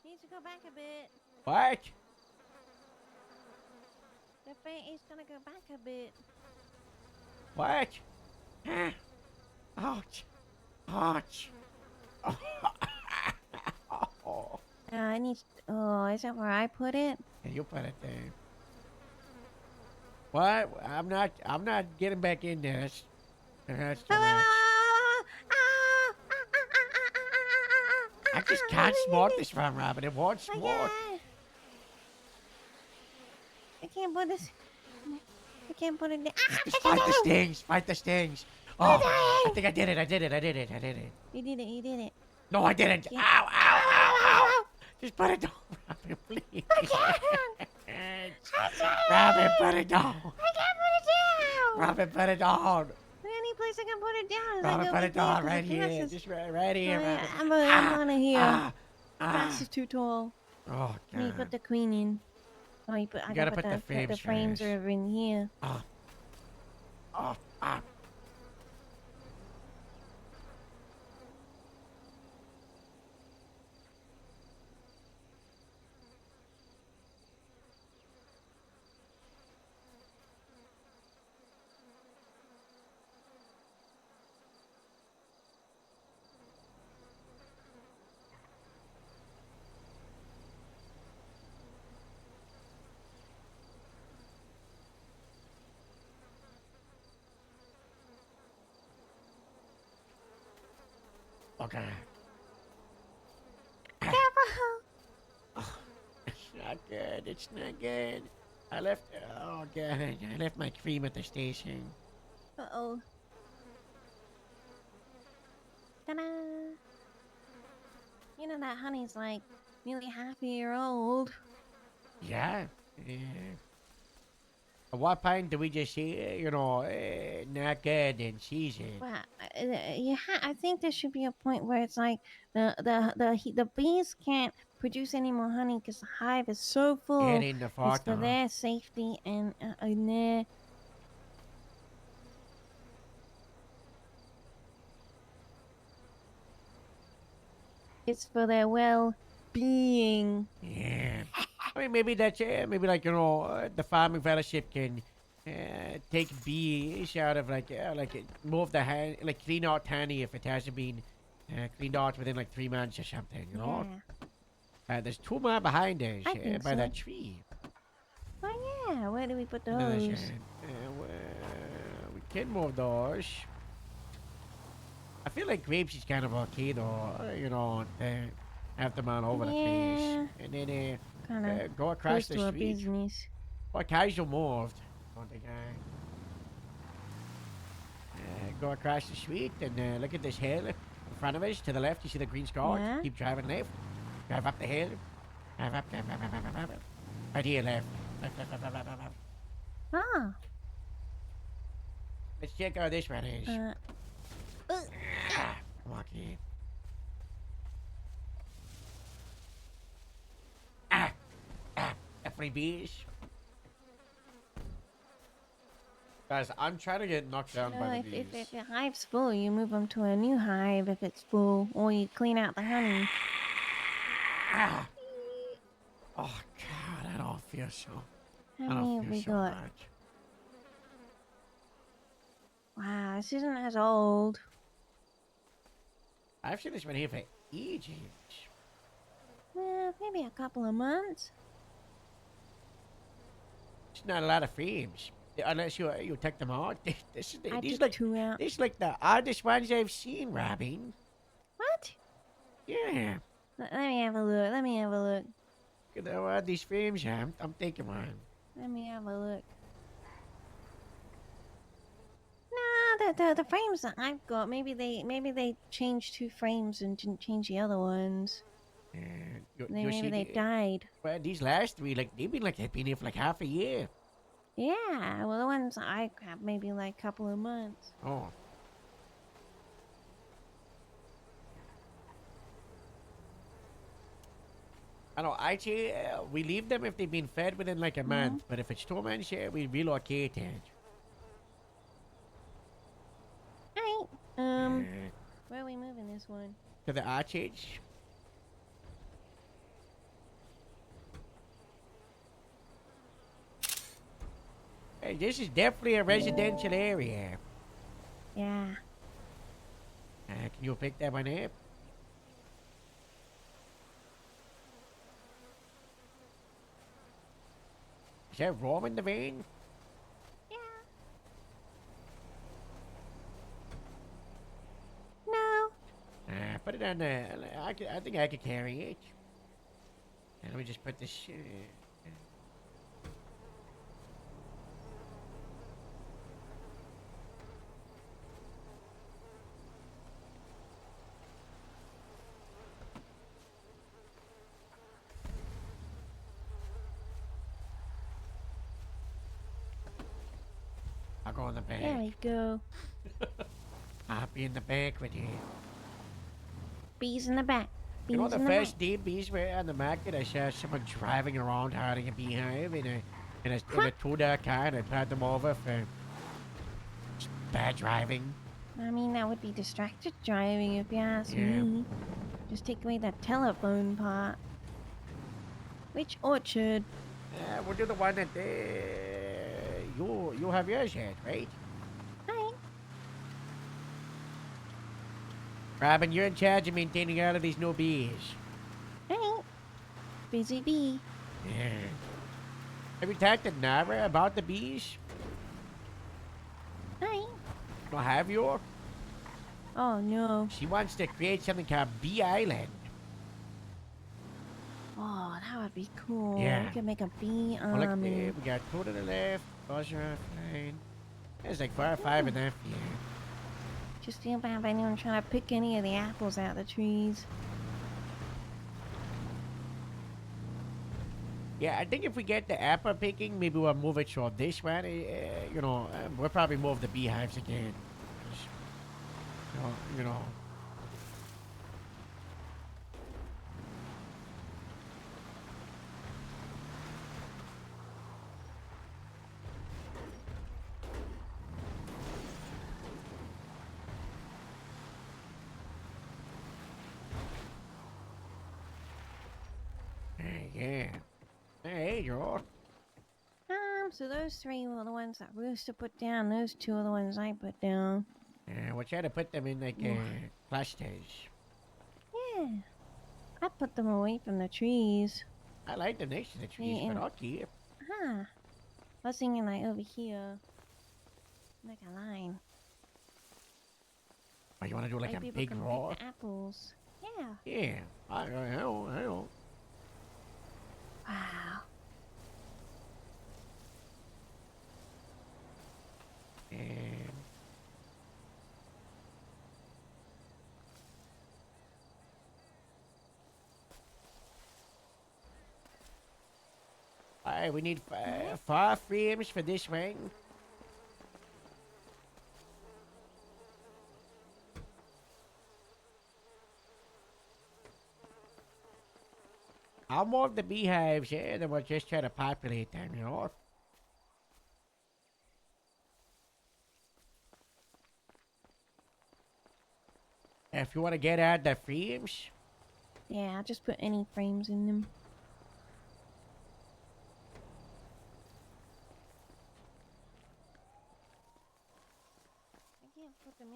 Speaker 12: Needs to go back a bit.
Speaker 1: What?
Speaker 12: The face is gonna go back a bit.
Speaker 1: What? Ouch. Ouch.
Speaker 12: I need. Oh, is that where I put it?
Speaker 1: Yeah, you put it there. What? I'm not getting back in this. That's too much. I just can't smoke this one, Robin. It won't smoke.
Speaker 12: I can't put this. I can't put it down.
Speaker 1: Just fight the stings. Fight the stings. Oh, I think I did it. I did it. I did it. I did it.
Speaker 12: You did it. You did it.
Speaker 1: No, I didn't. Ow, ow, ow, ow. Just put it down, Robin, please.
Speaker 12: I can't.
Speaker 1: Robin, put it down.
Speaker 12: I can't put it down.
Speaker 1: Robin, put it down.
Speaker 12: The only place I can put it down is
Speaker 1: Robin,
Speaker 12: I go
Speaker 1: put it
Speaker 12: get there
Speaker 1: down
Speaker 12: 'cause
Speaker 1: right
Speaker 12: the
Speaker 1: here.
Speaker 12: grass is-
Speaker 1: Just right here,
Speaker 12: Oh,
Speaker 1: Robin.
Speaker 12: yeah, I'm on here. The
Speaker 1: ah.
Speaker 12: grass is too tall.
Speaker 1: Oh,
Speaker 12: And you
Speaker 1: God.
Speaker 12: put the queen in. Oh, I
Speaker 1: gotta
Speaker 12: gotta
Speaker 1: put the frames
Speaker 12: The frames
Speaker 1: first.
Speaker 12: are in here.
Speaker 1: Oh. Oh, ah. Okay. It's not good. It's not good. I left. Oh, God. I left my cream at the station.
Speaker 12: Uh-oh. Ta-da! You know that honey's like nearly half a year old.
Speaker 1: Yeah. At what point do we just say, not good in season?
Speaker 12: Well, I think there should be a point where it's like the bees can't produce any more honey because the hive is so full.
Speaker 1: Get in the
Speaker 12: It's
Speaker 1: photo.
Speaker 12: for their safety and their. It's for their well-being.
Speaker 1: Yeah. I mean, maybe that's it. Maybe like the farming fellowship can take bees out of move the hand, like clean out honey if it hasn't been cleaned out within like 3 months or something. There's 2 more behind us
Speaker 12: I think
Speaker 1: by
Speaker 12: so.
Speaker 1: that tree.
Speaker 12: Oh yeah, where do we put
Speaker 1: Another
Speaker 12: those?
Speaker 1: shed. We can move those. I feel like grapes is kind of okay though. Have them all over the place, and then
Speaker 12: Kinda
Speaker 1: go across
Speaker 12: close
Speaker 1: the
Speaker 12: to our
Speaker 1: street.
Speaker 12: business.
Speaker 1: Or casual moved. Don't think go across the street and look at this hill in front of us. To the left, you see the green scar.
Speaker 12: Yeah.
Speaker 1: Keep driving left. Drive up the hill. Drive up. Right here, left. Left.
Speaker 12: Ah.
Speaker 1: Let's check out this one is.
Speaker 12: Uh,
Speaker 1: Come on, kid. Free bees. Guys, I'm trying to get knocked down by the bees.
Speaker 12: if your hive's full, you move them to a new hive if it's full, or you clean out the honey.
Speaker 1: Oh God, I don't feel so.
Speaker 12: How
Speaker 1: I
Speaker 12: many
Speaker 1: don't
Speaker 12: have
Speaker 1: feel
Speaker 12: we
Speaker 1: so
Speaker 12: got?
Speaker 1: much.
Speaker 12: Wow, this isn't as old.
Speaker 1: I've seen this one here for ages.
Speaker 12: Well, maybe a couple of months.
Speaker 1: It's not a lot of frames. Unless you take them out.
Speaker 12: I
Speaker 1: These
Speaker 12: took 2 out.
Speaker 1: These like the oddest ones I've seen, Robin.
Speaker 12: What?
Speaker 1: Yeah.
Speaker 12: Let me have a look. Let me have a look.
Speaker 1: Look at how odd these frames are. I'm thinking one.
Speaker 12: Let me have a look. No, the frames that I've got, maybe they changed 2 frames and didn't change the other ones. Maybe they died.
Speaker 1: Well, these last 3, like they've been here for like half a year.
Speaker 12: Yeah, well the ones I have maybe like a couple of months.
Speaker 1: Oh. I know, actually, we leave them if they've been fed within like a month, but if it's 2 months, we relocate it.
Speaker 12: Alright, where are we moving this one?
Speaker 1: To the archage. Hey, this is definitely a residential area.
Speaker 12: Yeah.
Speaker 1: Can you pick that one up? Is that room in the van?
Speaker 12: No.
Speaker 1: Put it on the. I think I could carry it. And let me just put this. I'll go in the back.
Speaker 12: There we go.
Speaker 1: I'll be in the back with you.
Speaker 12: Bees in the back. Bees
Speaker 1: You know, the
Speaker 12: in the
Speaker 1: first day bees were on the market, I saw someone driving around hiding a beehive in a 2-door car, and I pulled them over for bad driving.
Speaker 12: I mean, that would be distracted driving if you ask
Speaker 1: Yeah.
Speaker 12: me. Just take away that telephone part. Which orchard?
Speaker 1: We'll do the one that you have yours yet, right?
Speaker 12: Hi.
Speaker 1: Robin, you're in charge of maintaining all of these new bees.
Speaker 12: Right. Busy bee.
Speaker 1: Yeah. Have you talked to Nara about the bees?
Speaker 12: Hi.
Speaker 1: No, have you?
Speaker 12: Oh no.
Speaker 1: She wants to create something called Bee Island.
Speaker 12: Oh, that would be cool.
Speaker 1: Yeah.
Speaker 12: We could make a bee
Speaker 1: Well, look
Speaker 12: army.
Speaker 1: there, we got 2 to the left, buzzer fine. It's like 4 or 5 enough, yeah.
Speaker 12: Just feel bad about anyone trying to pick any of the apples out of the trees.
Speaker 1: Yeah, I think if we get the apple picking, maybe we'll move it to this one. We'll probably move the beehives again. You know. Yeah. Hey, George.
Speaker 12: So those 3 were the ones that Rooster put down. Those 2 are the ones I put down.
Speaker 1: We'll try to put them in like clusters.
Speaker 12: Yeah. I put them away from the trees.
Speaker 1: I like them next to the trees, but I'll keep.
Speaker 12: Huh. I was thinking like over here. Like a line.
Speaker 1: Oh, you want to do like a
Speaker 12: people
Speaker 1: big
Speaker 12: can
Speaker 1: roar?
Speaker 12: pick the apples. Yeah.
Speaker 1: Yeah. I don't.
Speaker 12: Wow.
Speaker 1: And alright, we need 4 frames for this one. I'll move the beehives, yeah, then we'll just try to populate them, you know? If you want to get out the frames.
Speaker 12: Yeah, I'll just put any frames in them. I can't put them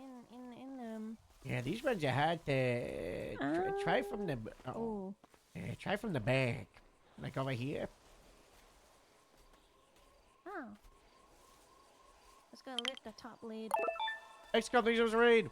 Speaker 12: in them.
Speaker 1: Yeah, these ones are hard to try from the.
Speaker 12: Oh.
Speaker 1: Yeah, try from the back, like over here.
Speaker 12: Oh. Let's go lift the top lid.
Speaker 1: Thanks, companies. It was a raid.